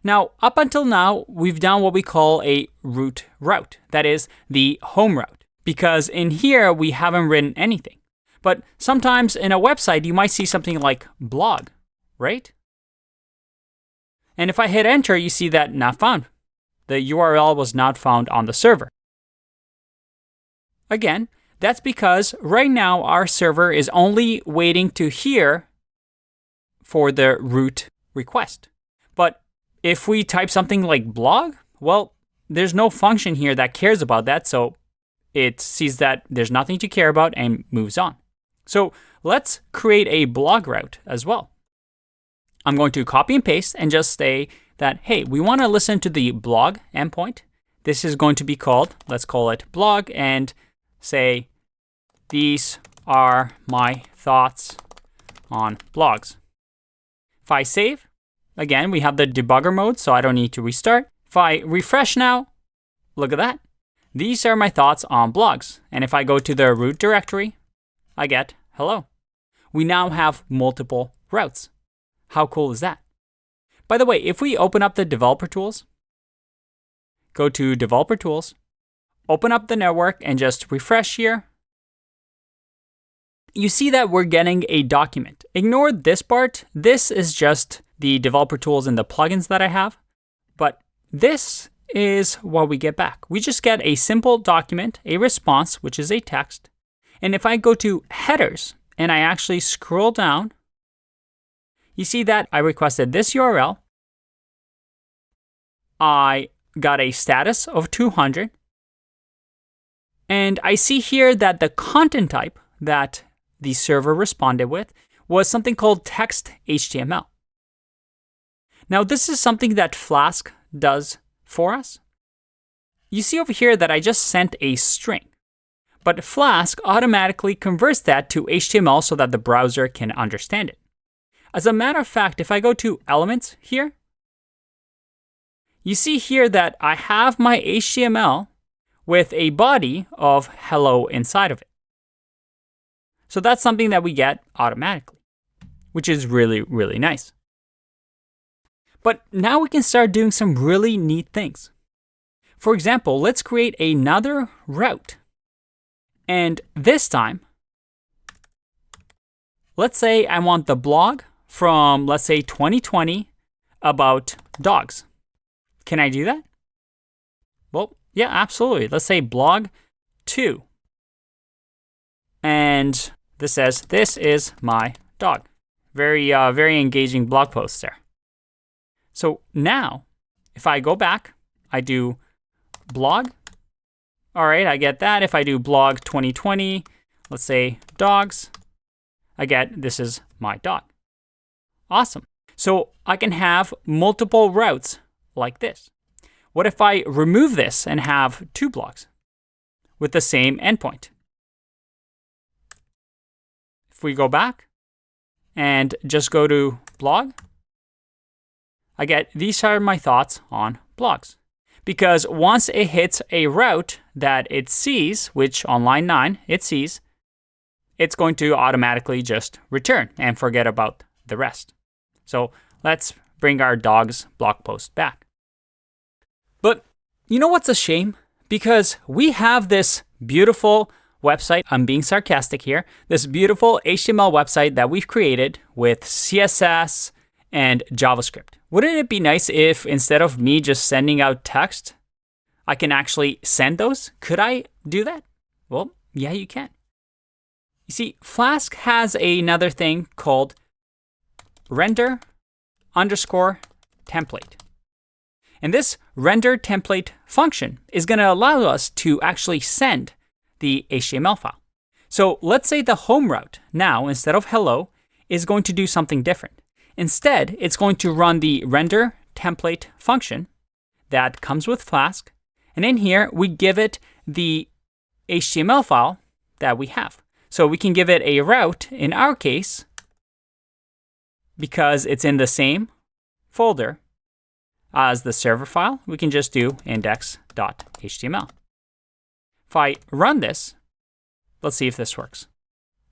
Now, up until now, we've done what we call a root route. That is the home route, because in here, we haven't written anything. But sometimes in a website, you might see something like blog, right? And if I hit enter, you see that not found. The URL was not found on the server. Again, that's because right now our server is only waiting to hear for the root request. But if we type something like blog, well, there's no function here that cares about that, so it sees that there's nothing to care about and moves on. So let's create a blog route as well. I'm going to copy and paste and just say that, hey, we want to listen to the blog endpoint. This is going to be called, let's call it blog, and say, these are my thoughts on blogs. If I save, again, we have the debugger mode, so I don't need to restart. If I refresh now, look at that. These are my thoughts on blogs. And if I go to the root directory, I get hello. We now have multiple routes. How cool is that? By the way, if we open up the developer tools, go to developer tools, open up the network and just refresh here, you see that we're getting a document. Ignore this part. This is just the developer tools and the plugins that I have. But this is what we get back. We just get a simple document, a response, which is a text. And if I go to headers and I actually scroll down, you see that I requested this URL. I got a status of 200. And I see here that the content type that the server responded with was something called text HTML. Now, this is something that Flask does for us. You see over here that I just sent a string, but Flask automatically converts that to HTML so that the browser can understand it. As a matter of fact, if I go to Elements here, you see here that I have my HTML with a body of hello inside of it. So that's something that we get automatically, which is really, really nice. But now we can start doing some really neat things. For example, let's create another route. And this time, let's say I want the blog from, let's say, 2020 about dogs. Can I do that? Well, yeah, absolutely. Let's say blog 2. And this says, this is my dog. Very engaging blog post there. So now, if I go back, I do blog. All right, I get that. If I do blog 2020, let's say dogs, I get this is my dog. Awesome. So I can have multiple routes like this. What if I remove this and have 2 blogs with the same endpoint? If we go back and just go to blog, I get these are my thoughts on blogs. Because once it hits a route that it sees, which on line 9 it sees, it's going to automatically just return and forget about the rest. So let's bring our dog's blog post back. But you know what's a shame? Because we have this beautiful website, I'm being sarcastic here, this beautiful HTML website that we've created with CSS and JavaScript. Wouldn't it be nice if instead of me just sending out text, I can actually send those? Could I do that? Well, yeah, you can. You see, Flask has another thing called render_template. And this render template function is going to allow us to actually send the HTML file. So let's say the home route now, instead of hello, is going to do something different. Instead, it's going to run the render template function that comes with Flask. And in here, we give it the HTML file that we have. So we can give it a route, in our case, because it's in the same folder as the server file, we can just do index.html. If I run this, let's see if this works.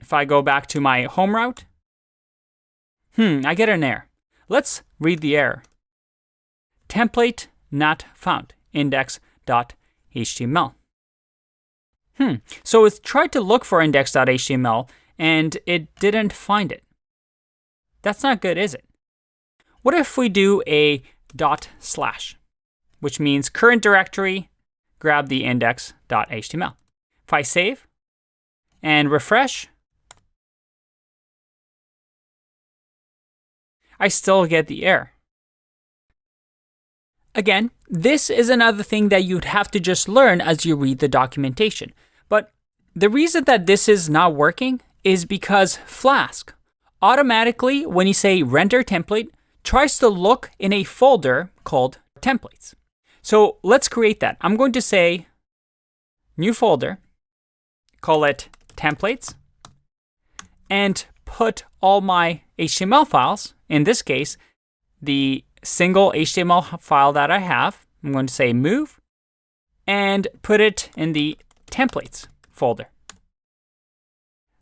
If I go back to my home route, I get an error. Let's read the error. Template not found, index.html. So it tried to look for index.html and it didn't find it. That's not good, is it? What if we do a // which means current directory, grab the index.html. If I save and refresh, I still get the error. Again, this is another thing that you'd have to just learn as you read the documentation. the reason that this is not working is because Flask automatically, when you say render template, tries to look in a folder called templates. So let's create that. I'm going to say new folder, call it templates, and put all my HTML files, in this case, the single HTML file that I have, I'm going to say move, and put it in the templates folder.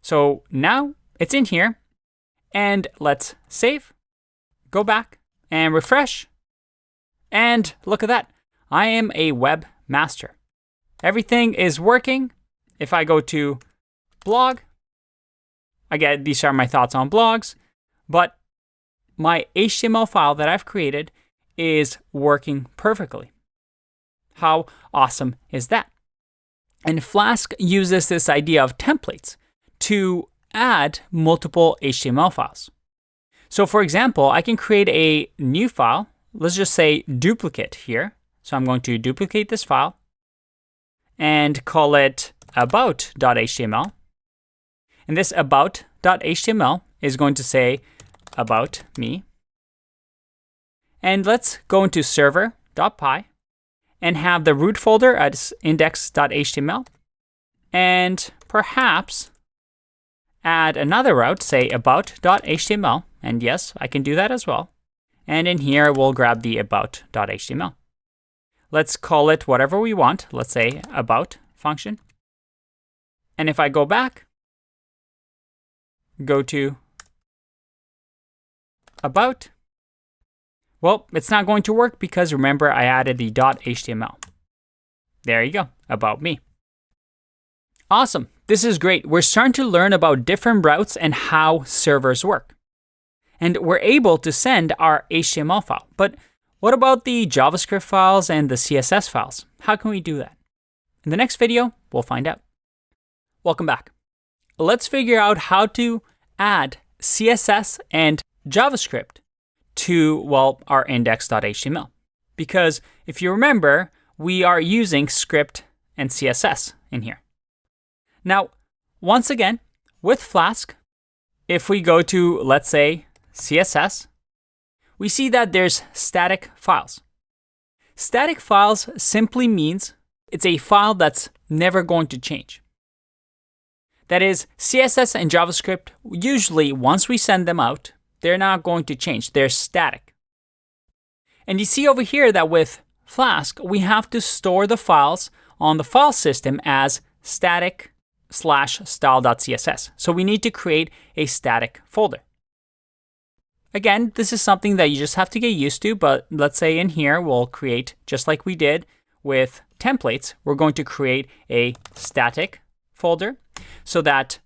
So now it's in here, and let's save, go back and refresh, and look at that. I am a webmaster. Everything is working. If I go to blog, again, these are my thoughts on blogs, but my HTML file that I've created is working perfectly. How awesome is that? And Flask uses this idea of templates to add multiple HTML files. So for example, I can create a new file. Let's just say duplicate here. So I'm going to duplicate this file and call it about.html. And this about.html is going to say about me. And let's go into server.py and have the root folder as index.html. And perhaps add another route, say about.html. And yes, I can do that as well. And in here, we'll grab the about.html. Let's call it whatever we want. Let's say about function. And if I go back, go to about, well, it's not going to work because remember I added the .html. There you go, about me. Awesome, this is great. We're starting to learn about different routes and how servers work. And we're able to send our HTML file. But what about the JavaScript files and the CSS files? How can we do that? In the next video, we'll find out. Welcome back. Let's figure out how to add CSS and JavaScript to, well, our index.html. Because if you remember, we are using script and CSS in here. Now, once again, with Flask, if we go to, let's say, CSS, we see that there's static files. Static files simply means it's a file that's never going to change. That is, CSS and JavaScript, usually once we send them out, they're not going to change. They're static. And you see over here that with Flask, we have to store the files on the file system as static/style.css. So we need to create a static folder. Again, this is something that you just have to get used to, but let's say in here, we'll create, just like we did with templates, we're going to create a static folder so that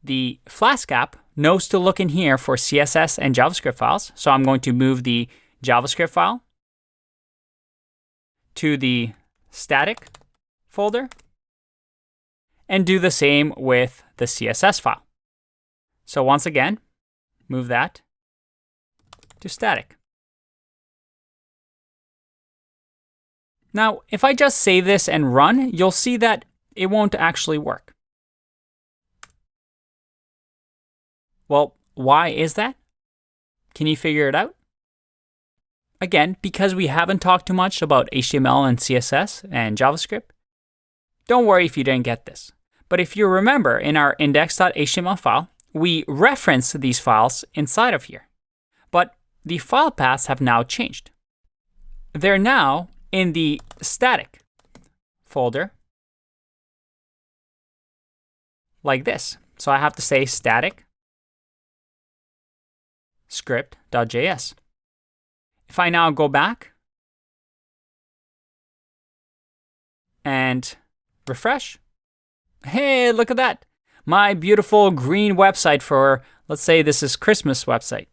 the Flask app knows to look in here for CSS and JavaScript files. So I'm going to move the JavaScript file to the static folder and do the same with the CSS file. So once again, move that to static. Now, if I just save this and run, you'll see that it won't actually work. Well, why is that? Can you figure it out? Again, because we haven't talked too much about HTML and CSS and JavaScript. Don't worry if you didn't get this. But if you remember, in our index.html file, we reference these files inside of here. But the file paths have now changed. They're now in the static folder like this. So I have to say static script.js. If I now go back and refresh, hey, look at that. My beautiful green website for, let's say this is Christmas website,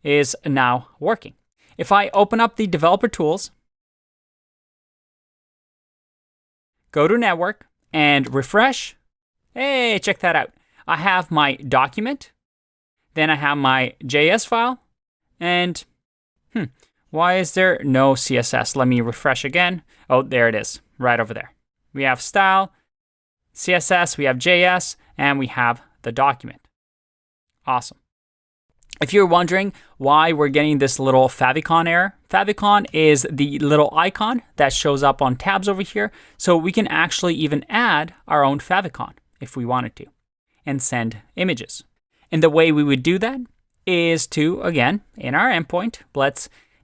is now working. If I open up the developer tools, go to network and refresh, hey, check that out. I have my document, then I have my JS file, and why is there no CSS? Let me refresh again. Oh, there it is, right over there. We have style, CSS, we have JS, and we have the document. Awesome. If you're wondering why we're getting this little favicon error, favicon is the little icon that shows up on tabs over here. So we can actually even add our own favicon if we wanted to and send images. And the way we would do that is to, again, in our endpoint,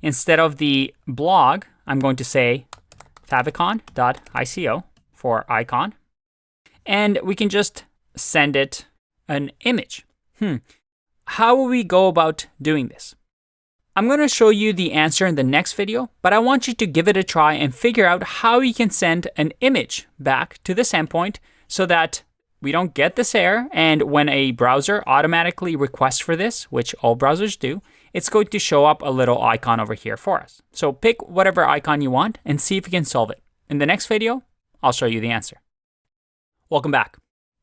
instead of the blog, I'm going to say favicon.ico for icon. And we can just send it an image. How will we go about doing this? I'm going to show you the answer in the next video, but I want you to give it a try and figure out how you can send an image back to this endpoint so that we don't get this error, and when a browser automatically requests for this, which all browsers do, it's going to show up a little icon over here for us. So pick whatever icon you want and see if you can solve it. In the next video, I'll show you the answer. Welcome back.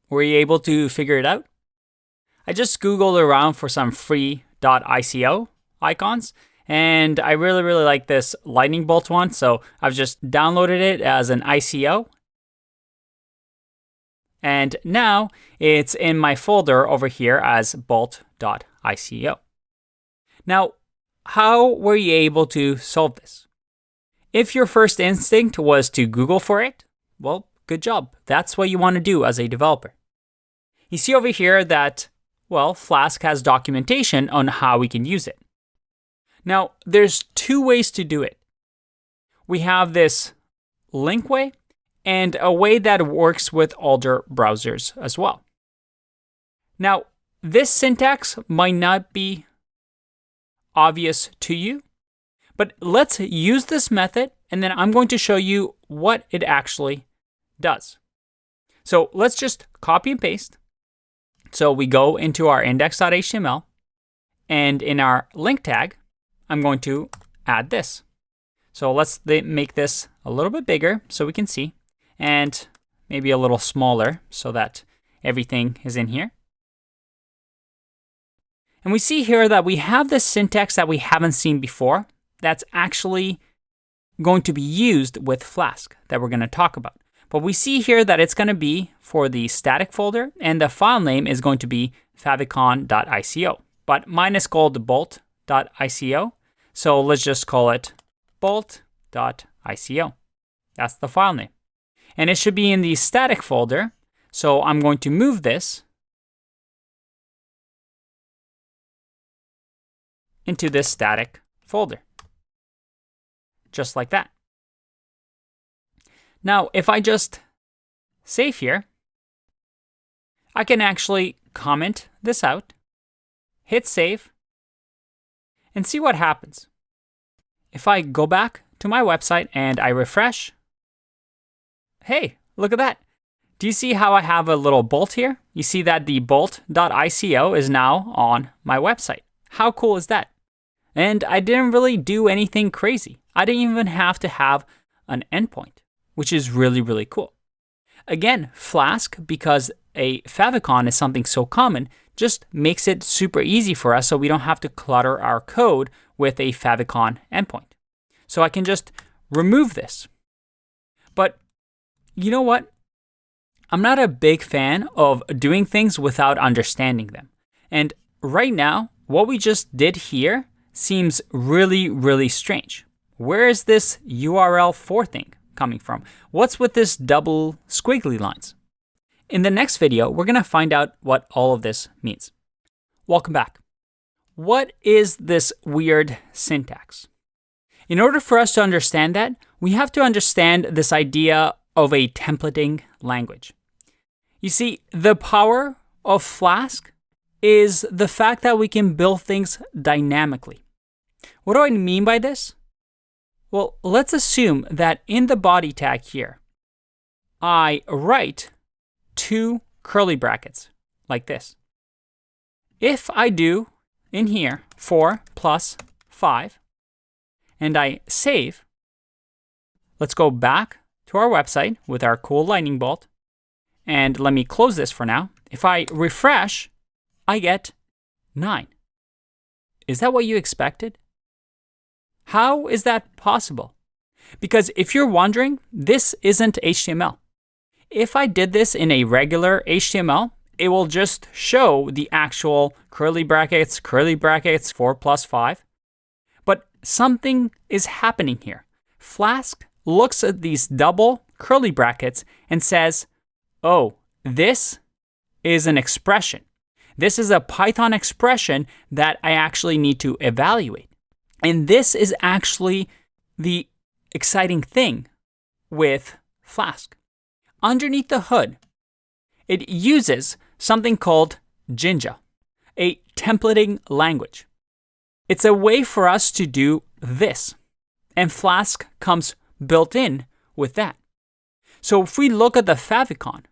Were you able to figure it out? I just Googled around for some free .ico icons, and I really like this lightning bolt one, so I've just downloaded it as an ICO. And now it's in my folder over here as bolt.ico. Now, how were you able to solve this? If your first instinct was to Google for it, well, good job. That's what you want to do as a developer. You see over here that, well, Flask has documentation on how we can use it. Now, there's two ways to do it. We have this link way and a way that works with older browsers as well. Now, this syntax might not be obvious to you, but let's use this method and then I'm going to show you what it actually does. So let's just copy and paste. So we go into our index.html, and in our link tag, I'm going to add this. So let's make this a little bit bigger so we can see, and maybe a little smaller so that everything is in here. And we see here that we have this syntax that we haven't seen before that's actually going to be used with Flask that we're going to talk about. But we see here that it's going to be for the static folder, and the file name is going to be favicon.ico. But mine is called bolt.ico, so let's just call it bolt.ico. That's the file name. And it should be in the static folder, so I'm going to move this into this static folder, just like that. Now, if I just save here, I can actually comment this out, hit save, and see what happens. If I go back to my website and I refresh, hey, look at that. Do you see how I have a little bolt here? You see that the bolt.ico is now on my website. How cool is that? And I didn't really do anything crazy. I didn't even have to have an endpoint, which is really cool. Again, Flask, because a favicon is something so common, just makes it super easy for us so we don't have to clutter our code with a favicon endpoint. So I can just remove this. But you know what? I'm not a big fan of doing things without understanding them. And right now, what we just did here seems really strange. Where is this URL for thing coming from? What's with this double squiggly lines? In the next video, we're going to find out what all of this means. Welcome back. What is this weird syntax? In order for us to understand that, we have to understand this idea of a templating language. You see, the power of Flask is the fact that we can build things dynamically. What do I mean by this? Well, let's assume that in the body tag here, I write 2 curly brackets like this. If I do in here 4 plus 5, and I save, let's go back to our website with our cool lightning bolt, and let me close this for now. If I refresh, I get 9. Is that what you expected? How is that possible? Because if you're wondering, this isn't HTML. if I did this in a regular HTML, it will just show the actual curly brackets, 4 plus 5. But something is happening here. Flask looks at these double curly brackets and says, oh, this is an expression. This is a Python expression that I actually need to evaluate. And this is actually the exciting thing with Flask. Underneath the hood, it uses something called Jinja, a templating language. It's a way for us to do this, and Flask comes built in with that. So if we look at the favicon,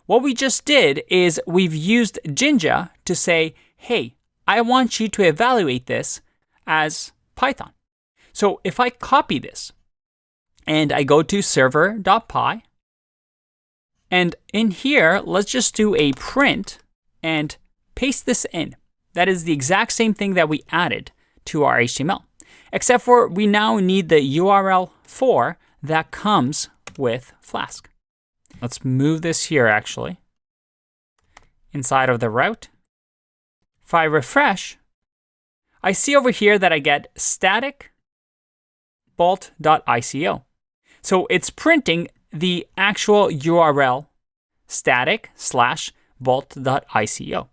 what we just did is we've used Jinja to say, hey, I want you to evaluate this as Python. So if I copy this and I go to server.py, and in here, let's just do a print and paste this in. That is the exact same thing that we added to our HTML, except for we now need the URL for that comes with Flask. Let's move this here actually, inside of the route. If I refresh, I see over here that I get static bolt.ico. So it's printing the actual URL static/bolt.ico.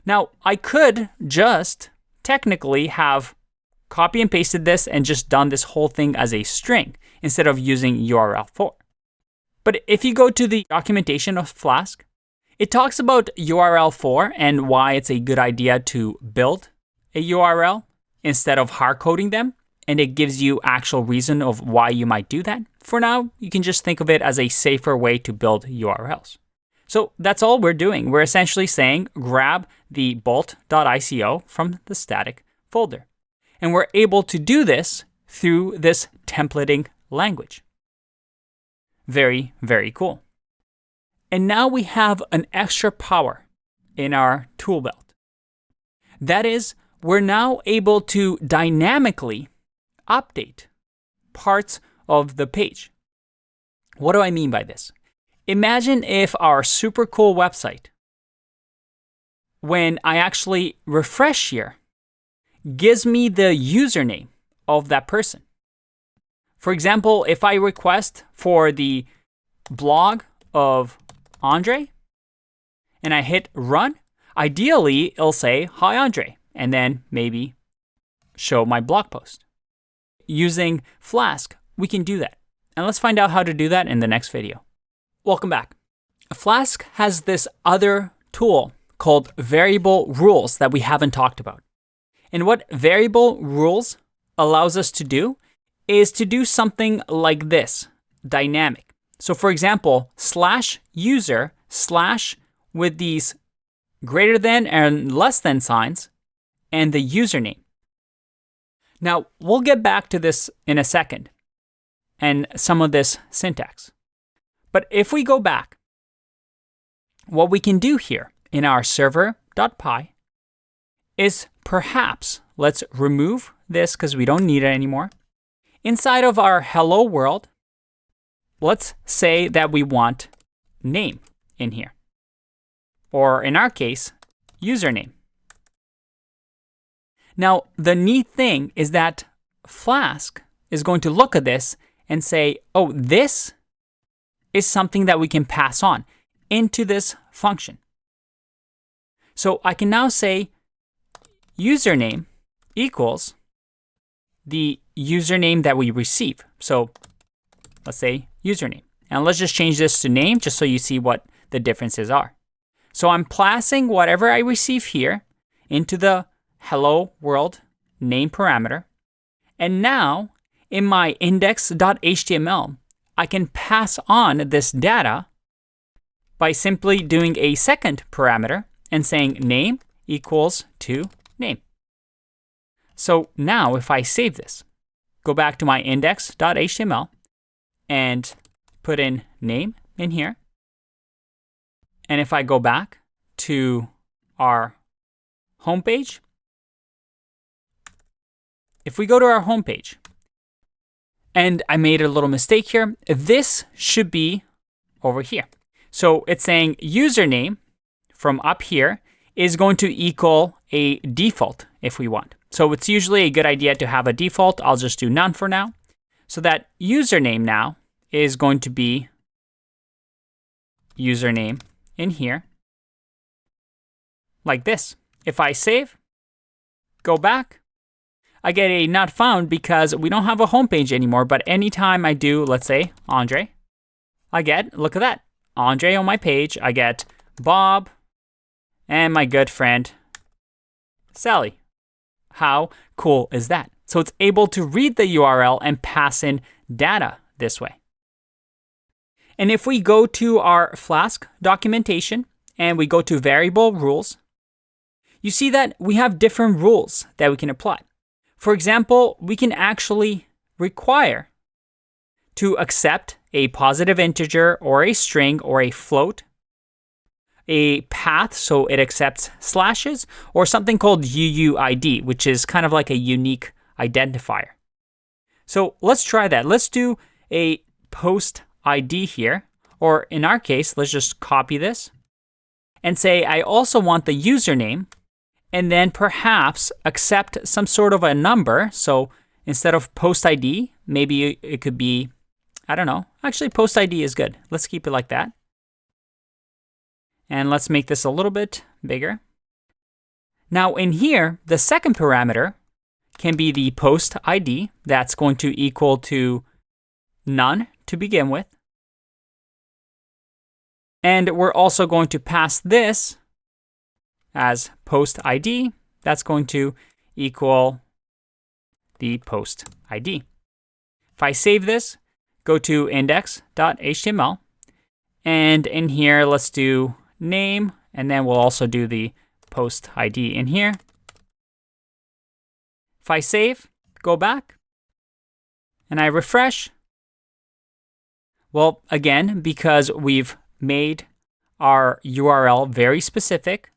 Now, I could just technically have copy and pasted this and just done this whole thing as a string instead of using URL for. But if you go to the documentation of Flask, it talks about URL for and why it's a good idea to build a URL instead of hard coding them. And it gives you actual reason of why you might do that. For now, you can just think of it as a safer way to build URLs. So that's all we're doing. We're essentially saying grab the bolt.ico from the static folder. And we're able to do this through this templating language. Very, very cool. And now we have an extra power in our tool belt. That is, we're now able to dynamically update parts of the page. What do I mean by this? Imagine if our super cool website, when I actually refresh here, gives me the username of that person. For example, if I request for the blog of Andre and I hit run, ideally it'll say, hi Andre, and then maybe show my blog post. Using Flask, we can do that. And let's find out how to do that in the next video. Welcome back. Flask has this other tool called variable rules that we haven't talked about. And what variable rules allows us to do is to do something like this, dynamic. So for example, /user/ with these greater than and less than signs and the username. Now, we'll get back to this in a second and some of this syntax. But if we go back, what we can do here in our server.py is perhaps, let's remove this because we don't need it anymore. Inside of our hello world, let's say that we want name in here. Or in our case, username. Now, the neat thing is that Flask is going to look at this and say, oh, this is something that we can pass on into this function. So I can now say username equals the username that we receive. So let's say username. And let's just change this to name just so you see what the differences are. So I'm passing whatever I receive here into the hello world name parameter. And now in my index.html, I can pass on this data by simply doing a second parameter and saying name equals to name. So now if I save this, go back to my index.html and put in name in here. And if I go back to our homepage, if we go to our homepage, and I made a little mistake here, this should be over here. So it's saying username from up here is going to equal a default if we want. So it's usually a good idea to have a default. I'll just do none for now. So that username now is going to be username in here, like this. If I save, go back, I get a not found because we don't have a home page anymore. But anytime I do, let's say, Andre, I get, look at that, Andre on my page. I get Bob and my good friend, Sally. How cool is that? So it's able to read the URL and pass in data this way. And if we go to our Flask documentation and we go to variable rules, you see that we have different rules that we can apply. For example, we can actually require to accept a positive integer or a string or a float, a path, so it accepts slashes, or something called UUID, which is kind of like a unique identifier. So let's try that. Let's do a post ID here, or in our case, let's just copy this and say I also want the username, and then perhaps accept some sort of a number. So instead of post ID, maybe it could be, I don't know. Actually, post ID is good. Let's keep it like that. And let's make this a little bit bigger. Now in here, the second parameter can be the post ID. That's going to equal to none to begin with. And we're also going to pass this as post ID. That's going to equal the post ID. If I save this, go to index.html, and in here, let's do name, and then we'll also do the post ID in here. If I save, go back, and I refresh, well, again, because we've made our URL very specific,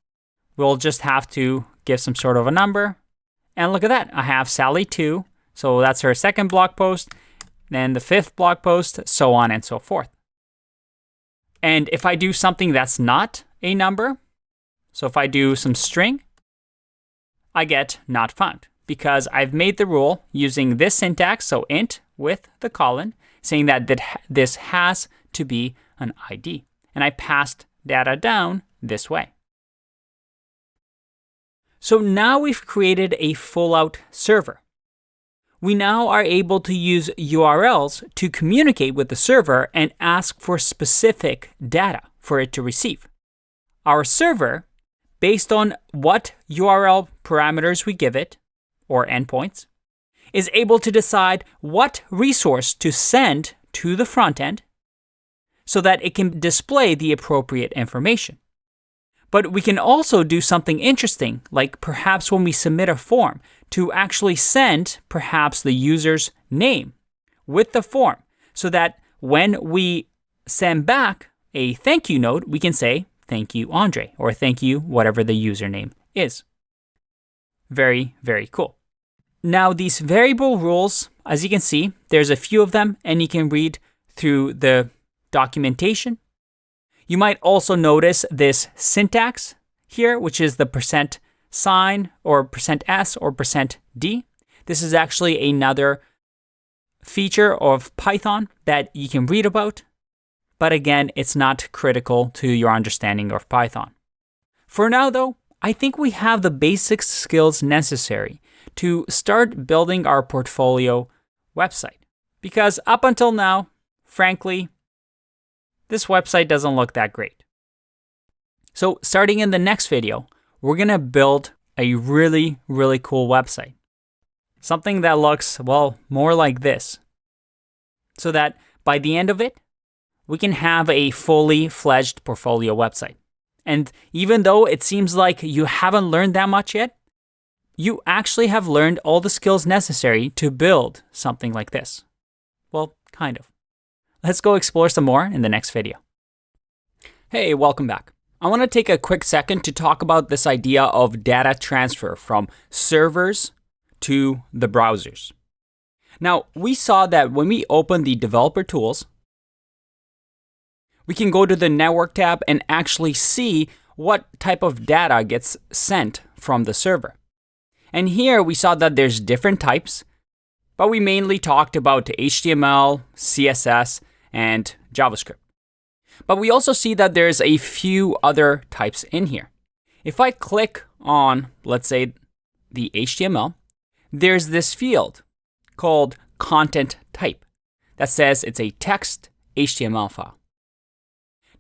we'll just have to give some sort of a number. And look at that, I have Sally2, so that's her second blog post, then the fifth blog post, so on and so forth. And if I do something that's not a number, so if I do some string, I get not found because I've made the rule using this syntax, so int with the colon, saying that this has to be an ID. And I passed data down this way. So now we've created a full-out server. We now are able to use URLs to communicate with the server and ask for specific data for it to receive. Our server, based on what URL parameters we give it, or endpoints, is able to decide what resource to send to the front end so that it can display the appropriate information. But we can also do something interesting, like perhaps when we submit a form, to actually send perhaps the user's name with the form, so that when we send back a thank you note, we can say, thank you, Andre, or thank you, whatever the username is. Very, very cool. Now, these variable rules, as you can see, there's a few of them, and you can read through the documentation. You might also notice this syntax here, which is the %, or %s, or %d. This is actually another feature of Python that you can read about. But again, it's not critical to your understanding of Python. For now, though, I think we have the basic skills necessary to start building our portfolio website. Because up until now, frankly, this website doesn't look that great. So starting in the next video, we're going to build a really, really cool website. Something that looks, well, more like this. So that by the end of it, we can have a fully fledged portfolio website. And even though it seems like you haven't learned that much yet, you actually have learned all the skills necessary to build something like this. Well, kind of. Let's go explore some more in the next video. Hey, welcome back. I want to take a quick second to talk about this idea of data transfer from servers to the browsers. Now, we saw that when we open the developer tools, we can go to the network tab and actually see what type of data gets sent from the server. And here we saw that there's different types, but we mainly talked about HTML, CSS, and JavaScript. But we also see that there's a few other types in here. If I click on, let's say, the HTML, there's this field called content type that says it's a text HTML file.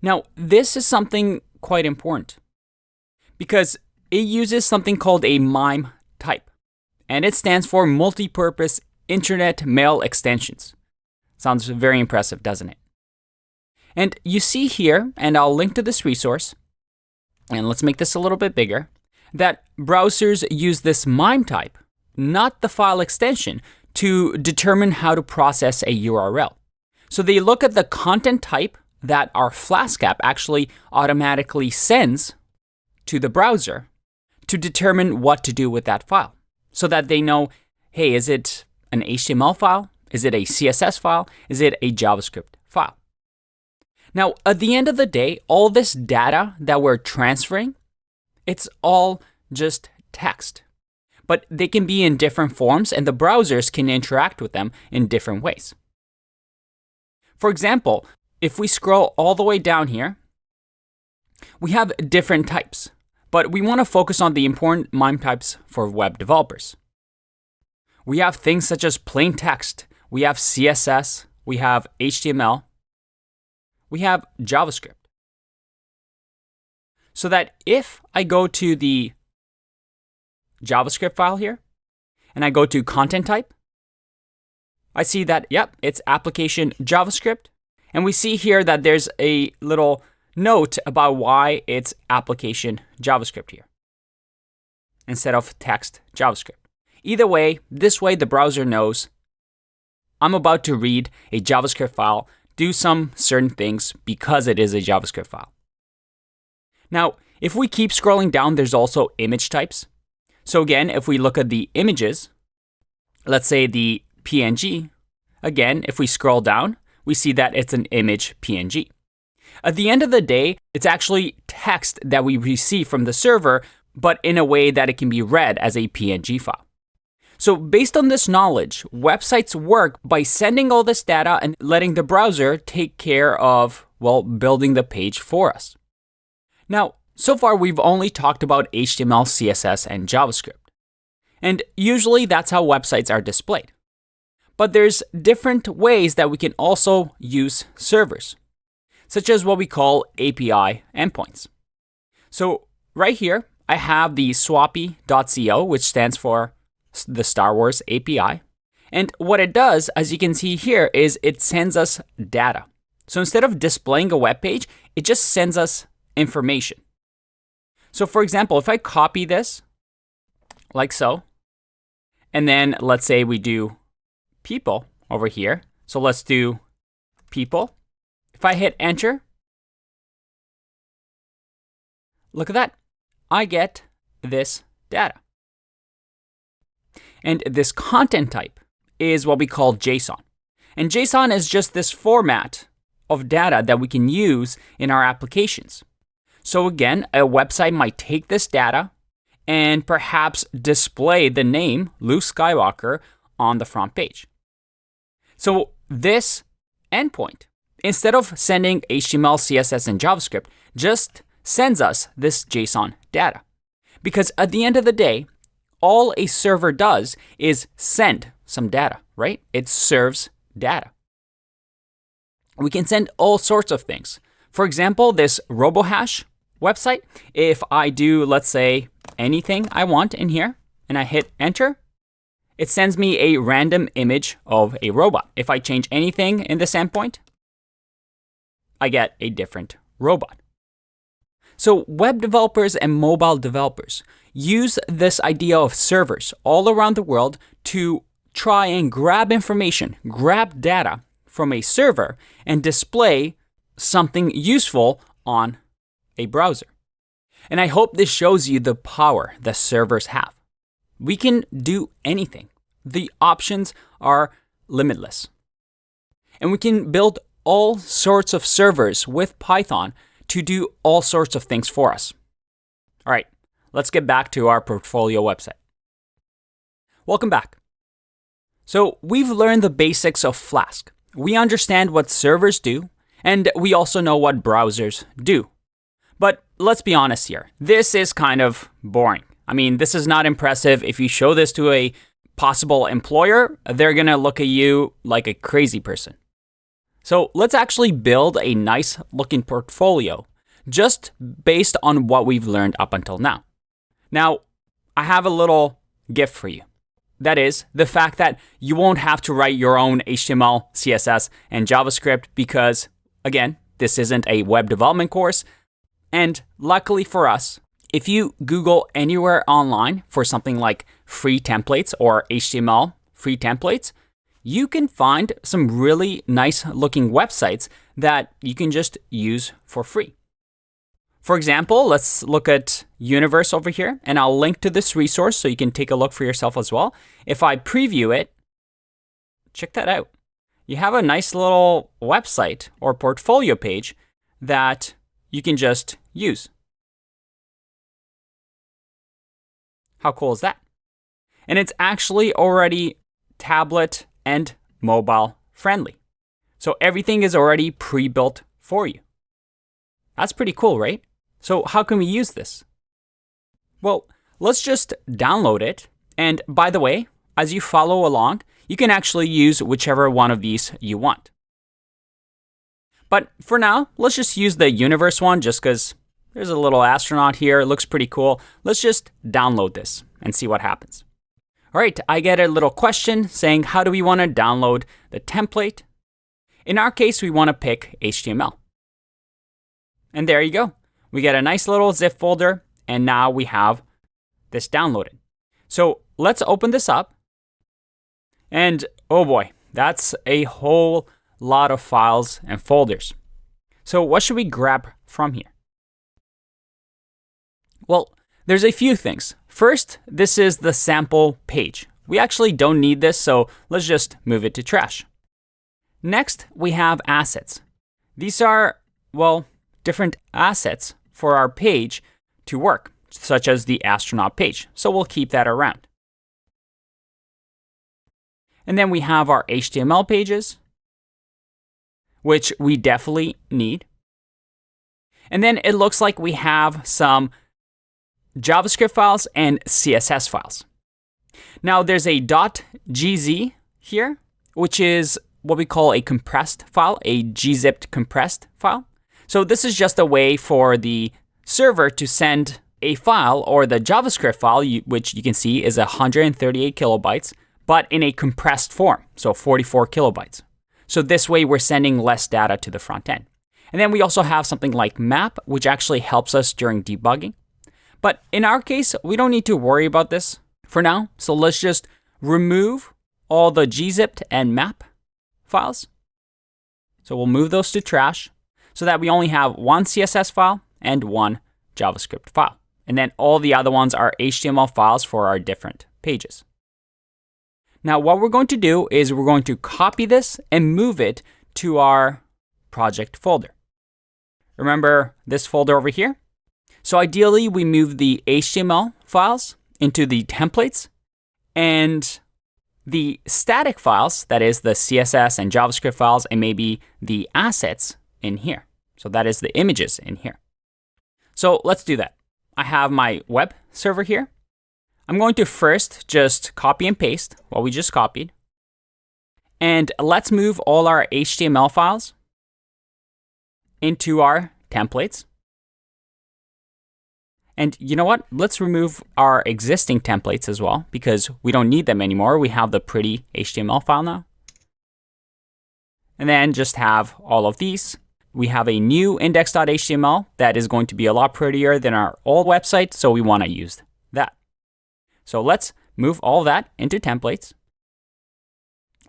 Now, this is something quite important because it uses something called a MIME type, and it stands for Multipurpose Internet Mail Extensions. Sounds very impressive, doesn't it? And you see here, and I'll link to this resource, and let's make this a little bit bigger, that browsers use this MIME type, not the file extension, to determine how to process a URL. So they look at the content type that our Flask app actually automatically sends to the browser to determine what to do with that file. So that they know, hey, is it an HTML file? Is it a CSS file? Is it a JavaScript file? Now, at the end of the day, all this data that we're transferring, it's all just text. But they can be in different forms, and the browsers can interact with them in different ways. For example, if we scroll all the way down here, we have different types, but we want to focus on the important MIME types for web developers. We have things such as plain text, we have CSS, we have HTML, we have JavaScript. So that if I go to the JavaScript file here, and I go to content type, I see that, yep, it's application JavaScript. And we see here that there's a little note about why it's application JavaScript here instead of text JavaScript. Either way, this way the browser knows I'm about to read a JavaScript file, do some certain things because it is a JavaScript file. Now, if we keep scrolling down, there's also image types. So again, if we look at the images, let's say the PNG, again, if we scroll down, we see that it's an image PNG. At the end of the day, it's actually text that we receive from the server, but in a way that it can be read as a PNG file. So based on this knowledge, websites work by sending all this data and letting the browser take care of, well, building the page for us. Now, so far we've only talked about HTML, CSS, and JavaScript. And usually that's how websites are displayed. But there's different ways that we can also use servers, such as what we call API endpoints. So right here, I have the swappy.co, which stands for the Star Wars API. And what it does, as you can see here, is it sends us data. So instead of displaying a web page, it just sends us information. So for example, if I copy this, like so, and then let's say we do people over here. So let's do people. If I hit enter, look at that. I get this data. And this content type is what we call JSON. And JSON is just this format of data that we can use in our applications. So again, a website might take this data and perhaps display the name Luke Skywalker on the front page. So this endpoint, instead of sending HTML, CSS, and JavaScript, just sends us this JSON data. Because at the end of the day, all a server does is send some data, right? It serves data. We can send all sorts of things. For example, this RoboHash website, if I do, let's say, anything I want in here, and I hit enter, it sends me a random image of a robot. If I change anything in this endpoint, I get a different robot. So web developers and mobile developers use this idea of servers all around the world to try and grab information, grab data from a server and display something useful on a browser. And I hope this shows you the power that servers have. We can do anything. The options are limitless. And we can build all sorts of servers with Python to do all sorts of things for us. All right, let's get back to our portfolio website. Welcome back. So we've learned the basics of Flask. We understand what servers do, and we also know what browsers do. But let's be honest here, this is kind of boring. I mean, this is not impressive. If you show this to a possible employer, they're gonna look at you like a crazy person. So let's actually build a nice looking portfolio just based on what we've learned up until now. Now, I have a little gift for you. That is the fact that you won't have to write your own HTML, CSS, and JavaScript because, again, this isn't a web development course. And luckily for us, if you Google anywhere online for something like free templates or HTML free templates, you can find some really nice looking websites that you can just use for free. For example, let's look at Universe over here, and I'll link to this resource so you can take a look for yourself as well. If I preview it, check that out. You have a nice little website or portfolio page that you can just use. How cool is that? And it's actually already tablet and mobile friendly. So everything is already pre-built for you. That's pretty cool, right? So how can we use this? Well, let's just download it. And by the way, as you follow along, you can actually use whichever one of these you want. But for now, let's just use the Universe one just because there's a little astronaut here. It looks pretty cool. Let's just download this and see what happens. All right, I get a little question saying, how do we want to download the template? In our case, we want to pick HTML. And there you go. We get a nice little zip folder, and now we have this downloaded. So let's open this up. And oh boy, that's a whole lot of files and folders. So what should we grab from here? Well, there's a few things. First, this is the sample page. We actually don't need this, so let's just move it to trash. Next, we have assets. These are, well, different assets for our page to work, such as the astronaut page. So we'll keep that around. And then we have our HTML pages, which we definitely need. And then it looks like we have some JavaScript files and CSS files. Now there's a .gz here, which is what we call a compressed file, a gzipped compressed file. So this is just a way for the server to send a file or the JavaScript file, which you can see is 138 kilobytes, but in a compressed form, so 44 kilobytes. So this way we're sending less data to the front end. And then we also have something like map, which actually helps us during debugging. But in our case, we don't need to worry about this for now. So let's just remove all the gzipped and map files. So we'll move those to trash so that we only have one CSS file and one JavaScript file. And then all the other ones are HTML files for our different pages. Now what we're going to do is we're going to copy this and move it to our project folder. Remember this folder over here? So ideally we move the HTML files into the templates and the static files, that is the CSS and JavaScript files, and maybe the assets in here. So that is the images in here. So let's do that. I have my web server here. I'm going to first just copy and paste what we just copied. And let's move all our HTML files into our templates. And you know what? Let's remove our existing templates as well because we don't need them anymore. We have the pretty HTML file now. And then just have all of these. We have a new index.html that is going to be a lot prettier than our old website, so we want to use that. So let's move all that into templates.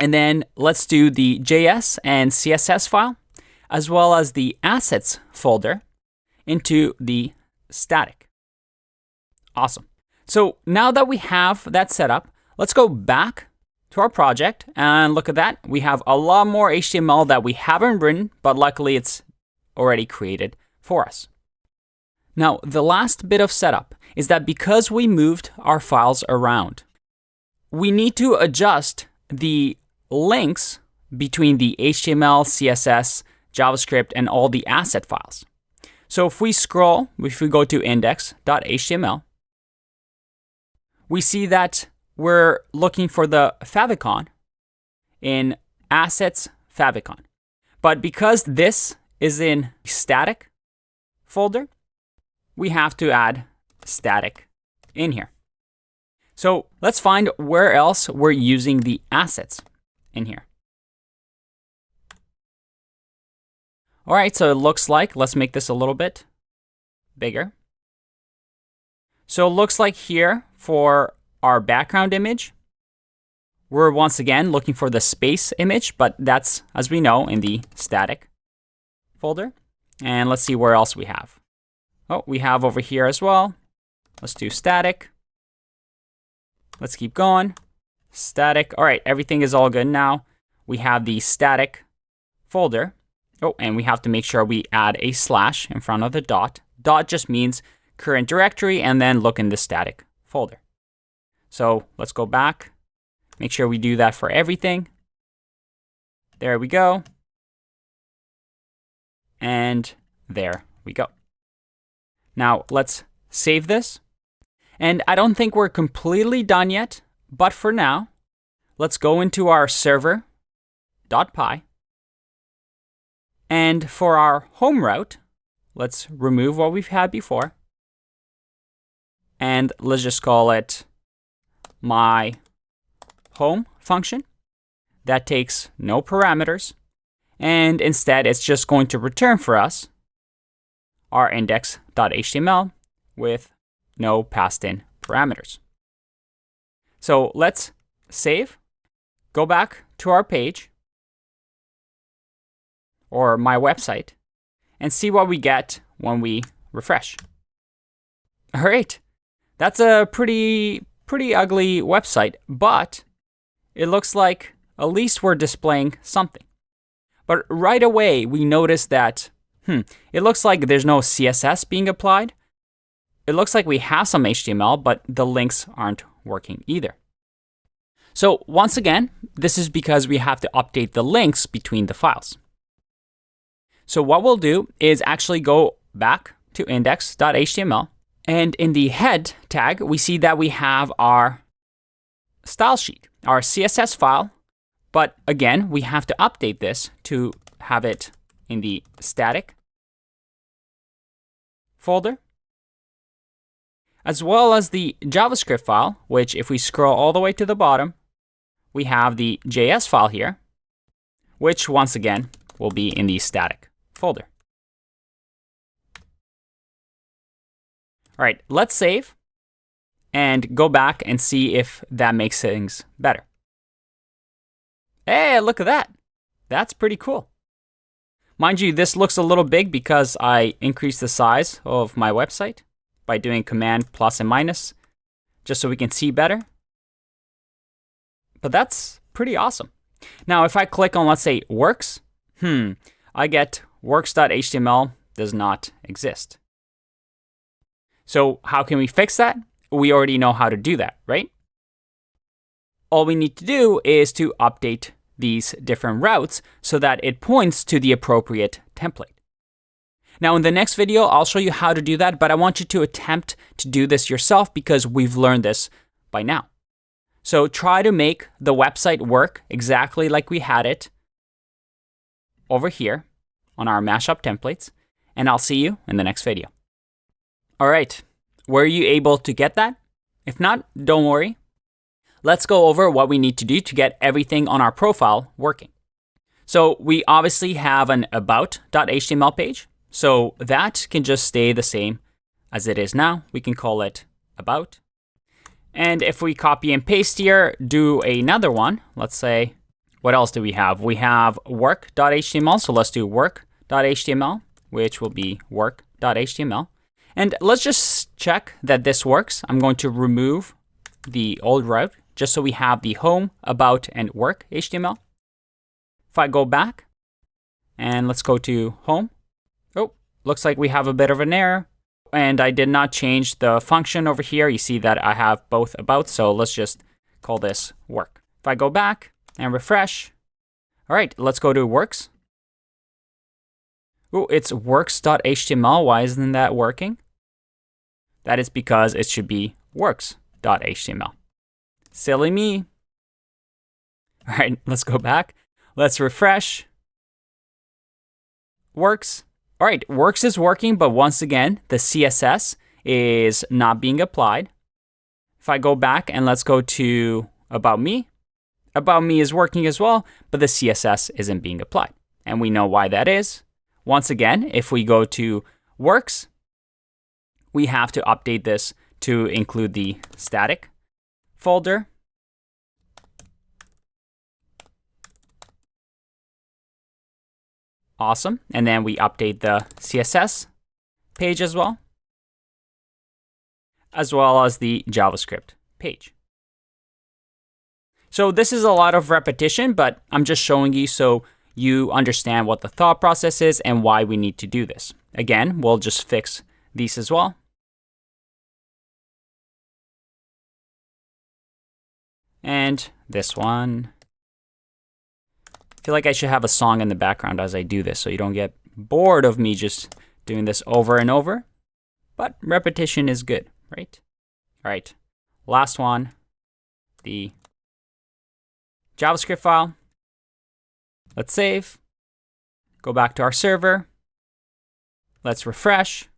And then let's do the JS and CSS file, as well as the assets folder into the static. Awesome. So now that we have that set up, let's go back to our project, and look at that. We have a lot more HTML that we haven't written, but luckily it's already created for us. Now, the last bit of setup is that because we moved our files around, we need to adjust the links between the HTML, CSS, JavaScript, and all the asset files. So if we go to index.html, we see that we're looking for the favicon in assets favicon. But because this is in static folder, we have to add static in here. So let's find where else we're using the assets in here. All right, so it looks like, let's make this a little bit bigger. So it looks like here for our background image, we're once again looking for the space image, but that's, as we know, in the static folder. And let's see where else we have. Oh, we have over here as well. Let's do static. Let's keep going. Static. All right, everything is all good now. We have the static folder. Oh, and we have to make sure we add a slash in front of the dot. Dot just means current directory, and then look in the static folder. So let's go back. Make sure we do that for everything. There we go. And there we go. Now let's save this. And I don't think we're completely done yet, but for now, let's go into our server.py. And for our home route, let's remove what we've had before. And let's just call it my home function. That takes no parameters. And instead, it's just going to return for us our index.html with no passed in parameters. So let's save, go back to our page or my website, and see what we get when we refresh. All right, that's a pretty ugly website, but it looks like at least we're displaying something. But right away, we notice that, it looks like there's no CSS being applied. It looks like we have some HTML, but the links aren't working either. So once again, this is because we have to update the links between the files. So what we'll do is actually go back to index.html. And in the head tag, we see that we have our style sheet, our CSS file. But again, we have to update this to have it in the static folder, as well as the JavaScript file, which if we scroll all the way to the bottom, we have the JS file here, which once again will be in the static folder. All right, let's save and go back and see if that makes things better. Hey, look at that. That's pretty cool. Mind you, this looks a little big because I increased the size of my website by doing command plus and minus, just so we can see better. But that's pretty awesome. Now, if I click on, let's say, works, I get works.html does not exist. So how can we fix that? We already know how to do that, right? All we need to do is to update these different routes so that it points to the appropriate template. Now, in the next video, I'll show you how to do that, but I want you to attempt to do this yourself because we've learned this by now. So try to make the website work exactly like we had it over here on our mashup templates, and I'll see you in the next video. All right, were you able to get that? If not, don't worry. Let's go over what we need to do to get everything on our profile working. So we obviously have an about.html page. So that can just stay the same as it is now. We can call it about. And if we copy and paste here, do another one. Let's say, what else do we have? We have work.html. So let's do work.html, which will be work.html. And let's just check that this works. I'm going to remove the old route just so we have the home, about, and work HTML. If I go back, and let's go to home. Oh, looks like we have a bit of an error. And I did not change the function over here. You see that I have both about, so let's just call this work. If I go back and refresh, all right, let's go to works. Oh, it's works.html. Why isn't that working? That is because it should be works.html. Silly me. All right, let's go back. Let's refresh. Works. All right, works is working, but once again, the CSS is not being applied. If I go back and let's go to About Me is working as well, but the CSS isn't being applied. And we know why that is. Once again, if we go to Works, we have to update this to include the static folder. Awesome. And then we update the CSS page as well as the JavaScript page. So this is a lot of repetition, but I'm just showing you so you understand what the thought process is and why we need to do this. Again, we'll just fix these as well. And this one. I feel like I should have a song in the background as I do this so you don't get bored of me just doing this over and over. But repetition is good, right? All right, last one, the JavaScript file. Let's save. Go back to our server. Let's refresh.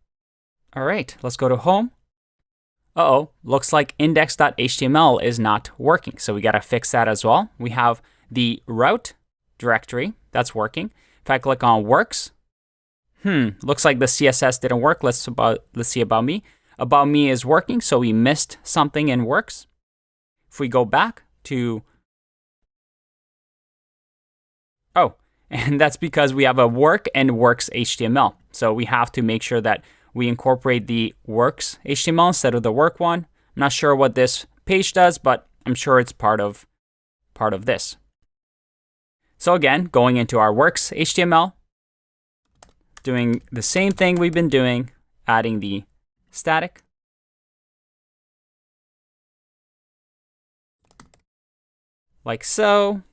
All right, let's go to home. Uh-oh, looks like index.html is not working. So we got to fix that as well. We have the route directory that's working. If I click on works, looks like the CSS didn't work. Let's see About Me. About Me is working, so we missed something in works. If we go back to, and that's because we have a work and works HTML. So we have to make sure that we incorporate the works HTML instead of the work one. I'm not sure what this page does, but I'm sure it's part of this. So again, going into our works HTML, doing the same thing we've been doing, adding the static. Like so.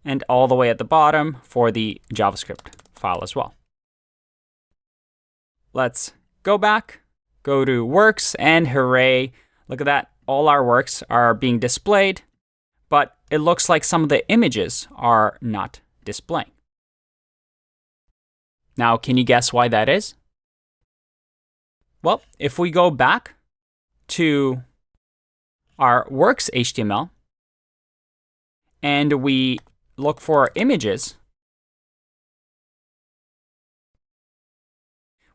And all the way at the bottom for the JavaScript file as well. Let's go back, go to works, and hooray, look at that. All our works are being displayed, but it looks like some of the images are not displaying. Now, can you guess why that is? Well, if we go back to our works HTML and we look for our images,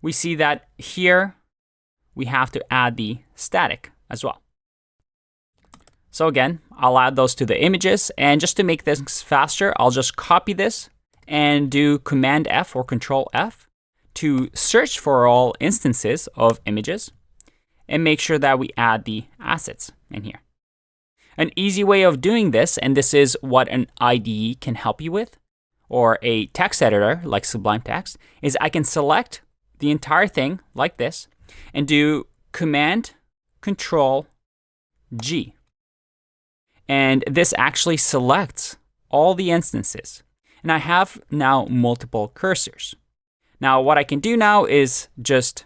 we see that here we have to add the static as well. So again, I'll add those to the images, and just to make this faster, I'll just copy this and do Command F or Control F to search for all instances of images and make sure that we add the assets in here. An easy way of doing this, and this is what an IDE can help you with, or a text editor like Sublime Text, is I can select the entire thing like this and do Command Control G. And this actually selects all the instances. And I have now multiple cursors. Now what I can do now is just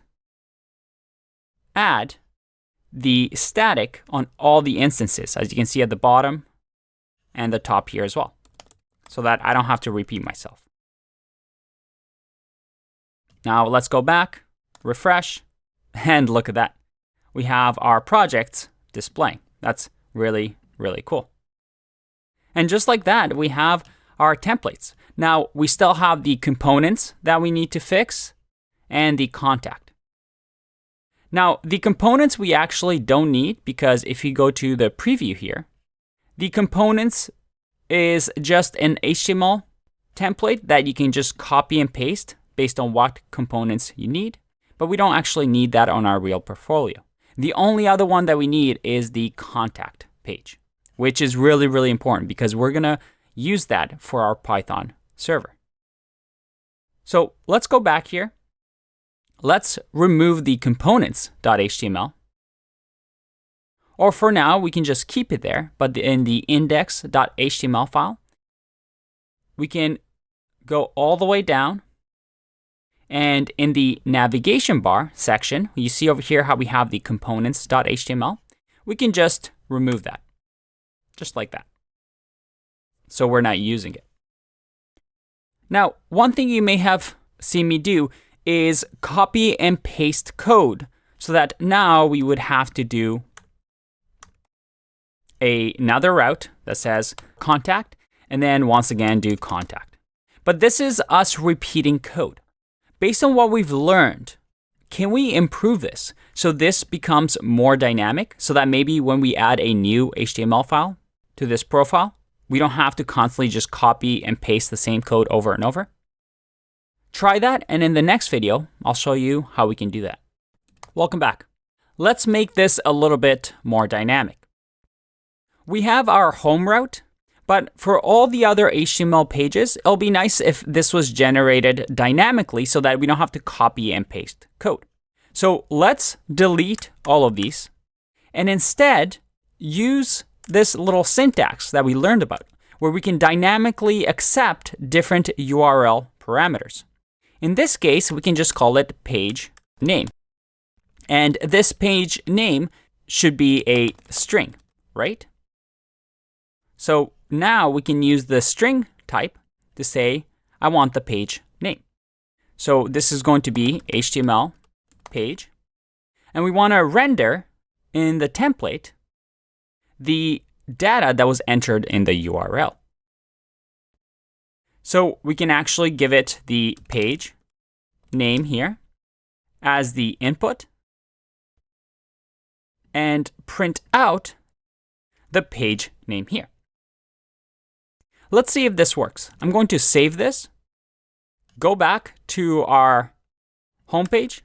add the static on all the instances, as you can see at the bottom and the top here as well, so that I don't have to repeat myself. Now let's go back, refresh, and look at that. We have our projects displaying. That's really, really cool. And just like that, we have our templates. Now we still have the components that we need to fix and the contact. Now the components we actually don't need, because if you go to the preview here, the components is just an HTML template that you can just copy and paste based on what components you need, but we don't actually need that on our real portfolio. The only other one that we need is the contact page, which is really, really important because we're going to use that for our Python server. So let's go back here. Let's remove the components.html. Or for now, we can just keep it there, but in the index.html file, we can go all the way down. And in the navigation bar section, you see over here how we have the components.html. We can just remove that, just like that. So we're not using it. Now, one thing you may have seen me do is copy and paste code so that now we would have to do another route that says contact and then once again do contact. But this is us repeating code. Based on what we've learned, can we improve this so this becomes more dynamic so that maybe when we add a new HTML file to this profile, we don't have to constantly just copy and paste the same code over and over? Try that, and in the next video, I'll show you how we can do that. Welcome back. Let's make this a little bit more dynamic. We have our home route, but for all the other HTML pages, it'll be nice if this was generated dynamically so that we don't have to copy and paste code. So let's delete all of these and instead use this little syntax that we learned about, where we can dynamically accept different URL parameters. In this case, we can just call it page name. And this page name should be a string, right? So now we can use the string type to say, I want the page name. So this is going to be HTML page. And we want to render in the template the data that was entered in the URL. So we can actually give it the page name here as the input and print out the page name here. Let's see if this works. I'm going to save this, go back to our homepage,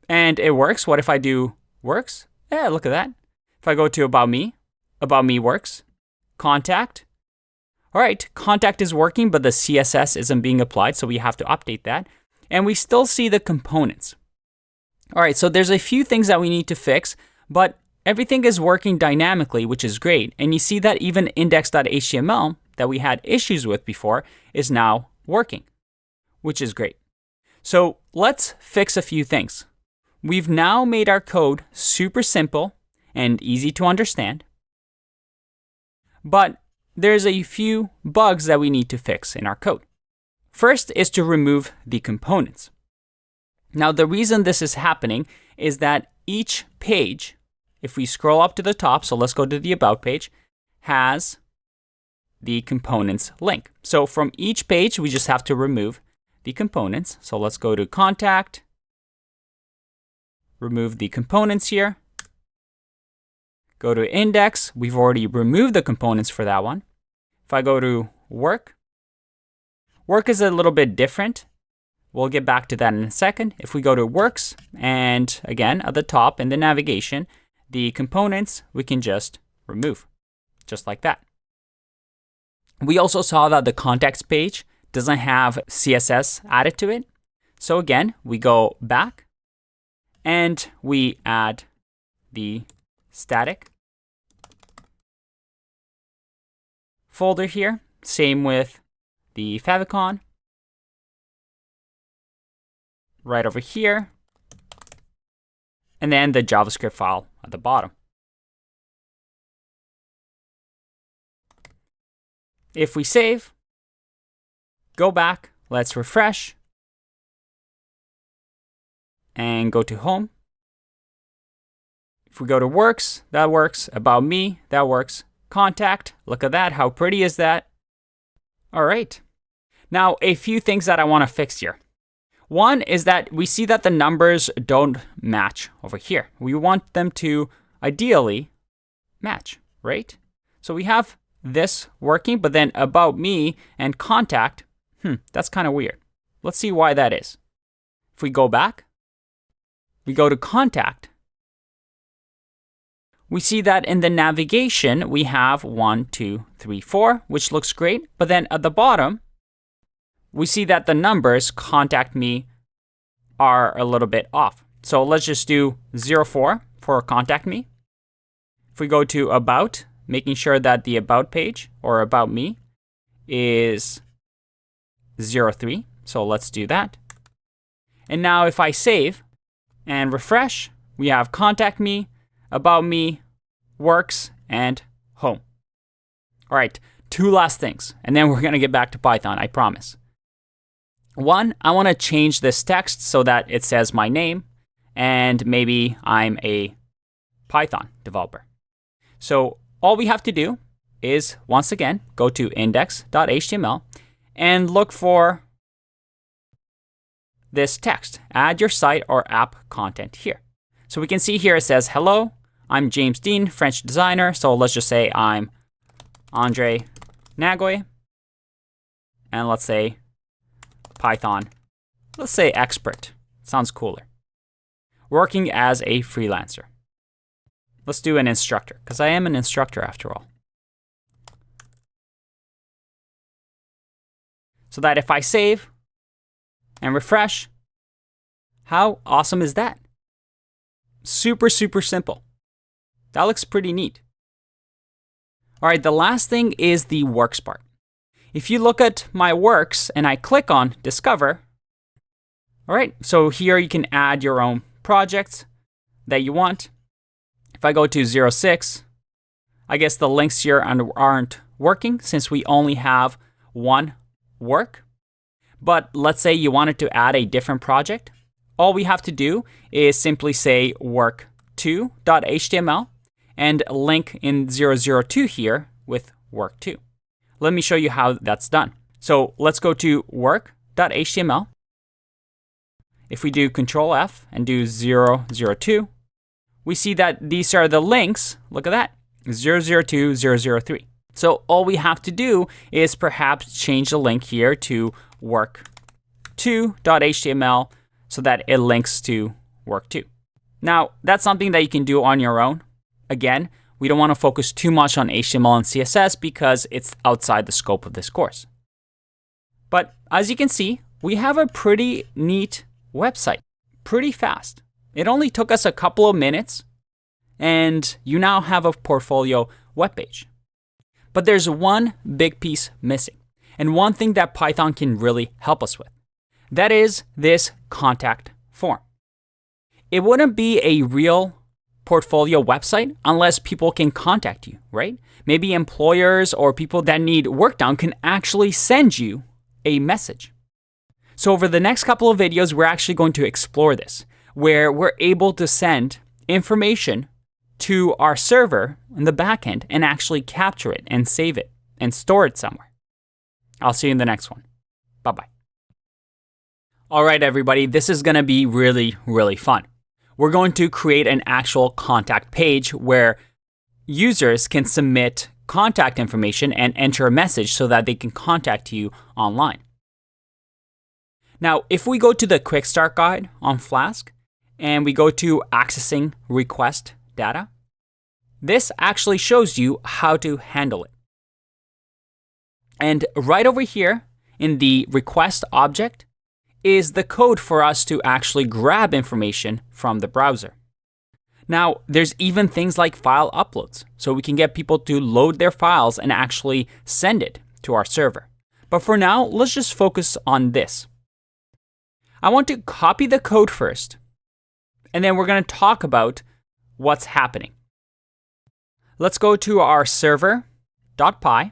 and it works. What if I do works? Yeah, look at that. If I go to About Me works. Contact. All right, contact is working, but the CSS isn't being applied, so we have to update that. And we still see the components. All right, so there's a few things that we need to fix, but everything is working dynamically, which is great. And you see that even index.html that we had issues with before is now working, which is great. So let's fix a few things. We've now made our code super simple and easy to understand. But there's a few bugs that we need to fix in our code. First is to remove the components. Now, the reason this is happening is that each page, if we scroll up to the top, so let's go to the About page, has the components link. So from each page, we just have to remove the components. So let's go to Contact, remove the components here. Go to Index, we've already removed the components for that one. If I go to Work, Work is a little bit different. We'll get back to that in a second. If we go to Works, and again, at the top in the navigation, the components we can just remove, just like that. We also saw that the Contacts page doesn't have CSS added to it. So again, we go back and we add the static folder here. Same with the favicon. Right over here. And then the JavaScript file at the bottom. If we save, go back, let's refresh, and go to Home. If we go to Works, that works. About Me, that works. Contact, look at that. How pretty is that? All right. Now, a few things that I want to fix here. One is that we see that the numbers don't match over here. We want them to ideally match, right? So we have this working, but then About Me and Contact, that's kind of weird. Let's see why that is. If we go back, we go to Contact, we see that in the navigation, we have 1, 2, 3, 4, which looks great. But then at the bottom, we see that the numbers contact me are a little bit off. So let's just do 04 for contact me. If we go to about, making sure that the about page or about me is 03. So let's do that. And now if I save and refresh, we have contact me, about me, works, and home. All right, 2 last things, and then we're going to get back to Python, I promise. One, I want to change this text so that it says my name, and maybe I'm a Python developer. So all we have to do is, once again, go to index.html and look for this text. Add your site or app content here. So we can see here it says, hello, I'm James Dean, French designer. So let's just say I'm Andre Nagoy. And let's say Python, let's say expert. Sounds cooler. Working as a freelancer. Let's do an instructor, because I am an instructor after all. So that if I save and refresh, how awesome is that? Super, super simple. That looks pretty neat. All right, the last thing is the works part. If you look at my works and I click on discover, all right, so here you can add your own projects that you want. If I go to 06, I guess the links here aren't working since we only have one work. But let's say you wanted to add a different project. All we have to do is simply say work2.html and link in 002 here with work2. Let me show you how that's done. So let's go to work.html. If we do Control F and do 002, we see that these are the links. Look at that, 002, 003. So all we have to do is perhaps change the link here to work2.html so that it links to work2. Now, that's something that you can do on your own. Again, we don't want to focus too much on HTML and CSS because it's outside the scope of this course. But as you can see, we have a pretty neat website, pretty fast. It only took us a couple of minutes, and you now have a portfolio webpage. But there's one big piece missing, and one thing that Python can really help us with. That is this contact form. It wouldn't be a real portfolio website unless people can contact you, right? Maybe employers or people that need work done can actually send you a message. So over the next couple of videos, we're actually going to explore this, where we're able to send information to our server in the backend and actually capture it and save it and store it somewhere. I'll see you in the next one. Bye-bye. All right, everybody, this is going to be really, really fun. We're going to create an actual contact page where users can submit contact information and enter a message so that they can contact you online. Now, if we go to the Quick Start Guide on Flask and we go to accessing request data, this actually shows you how to handle it. And right over here in the request object is the code for us to actually grab information from the browser. Now, there's even things like file uploads, so we can get people to load their files and actually send it to our server. But for now, let's just focus on this. I want to copy the code first, and then we're going to talk about what's happening. Let's go to our server.py.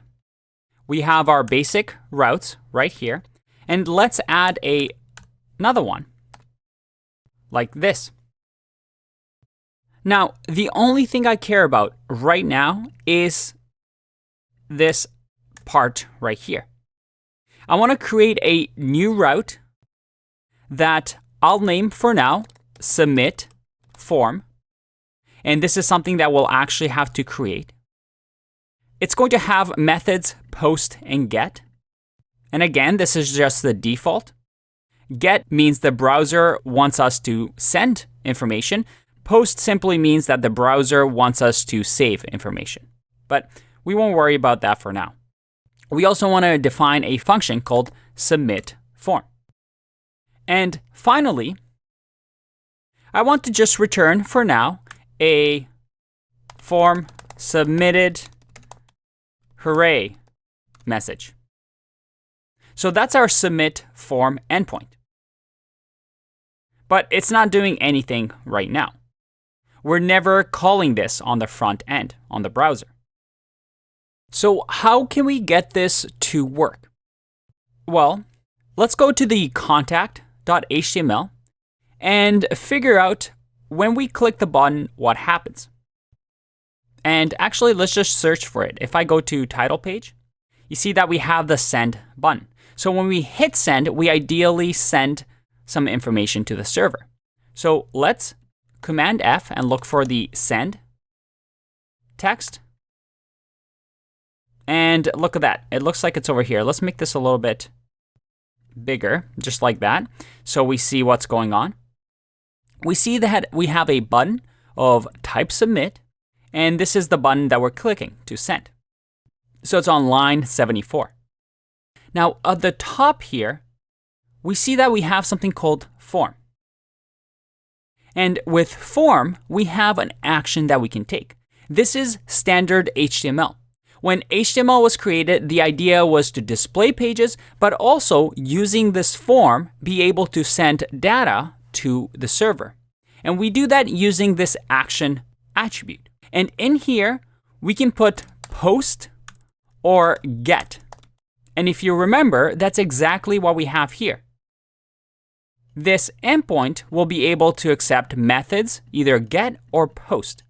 We have our basic routes right here, and let's add another one like this. Now, the only thing I care about right now is this part right here. I want to create a new route that I'll name for now submit form. And this is something that we'll actually have to create. It's going to have methods post and get. And again, this is just the default. Get means the browser wants us to send information. post simply means that the browser wants us to save information. But we won't worry about that for now. We also want to define a function called submit form. And finally, I want to just return for now a form submitted hooray message. So that's our submit form endpoint. But it's not doing anything right now. We're never calling this on the front end, on the browser. So how can we get this to work? Well, let's go to the contact.html and figure out when we click the button, what happens. And actually, let's just search for it. If I go to title page, you see that we have the send button. So when we hit send, we ideally send some information to the server. So let's Command F and look for the send text. And look at that. It looks like it's over here. Let's make this a little bit bigger, just like that, so we see what's going on. We see that we have a button of type submit, and this is the button that we're clicking to send. So it's on line 74. Now, at the top here, we see that we have something called form. And with form, we have an action that we can take. This is standard HTML. When HTML was created, the idea was to display pages, but also using this form, be able to send data to the server. And we do that using this action attribute. And in here, we can put post or get. And if you remember, that's exactly what we have here. This endpoint will be able to accept methods, either get or post.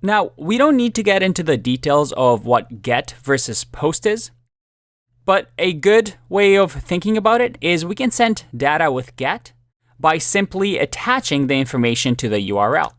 Now, we don't need to get into the details of what get versus post is, but a good way of thinking about it is we can send data with get by simply attaching the information to the URL.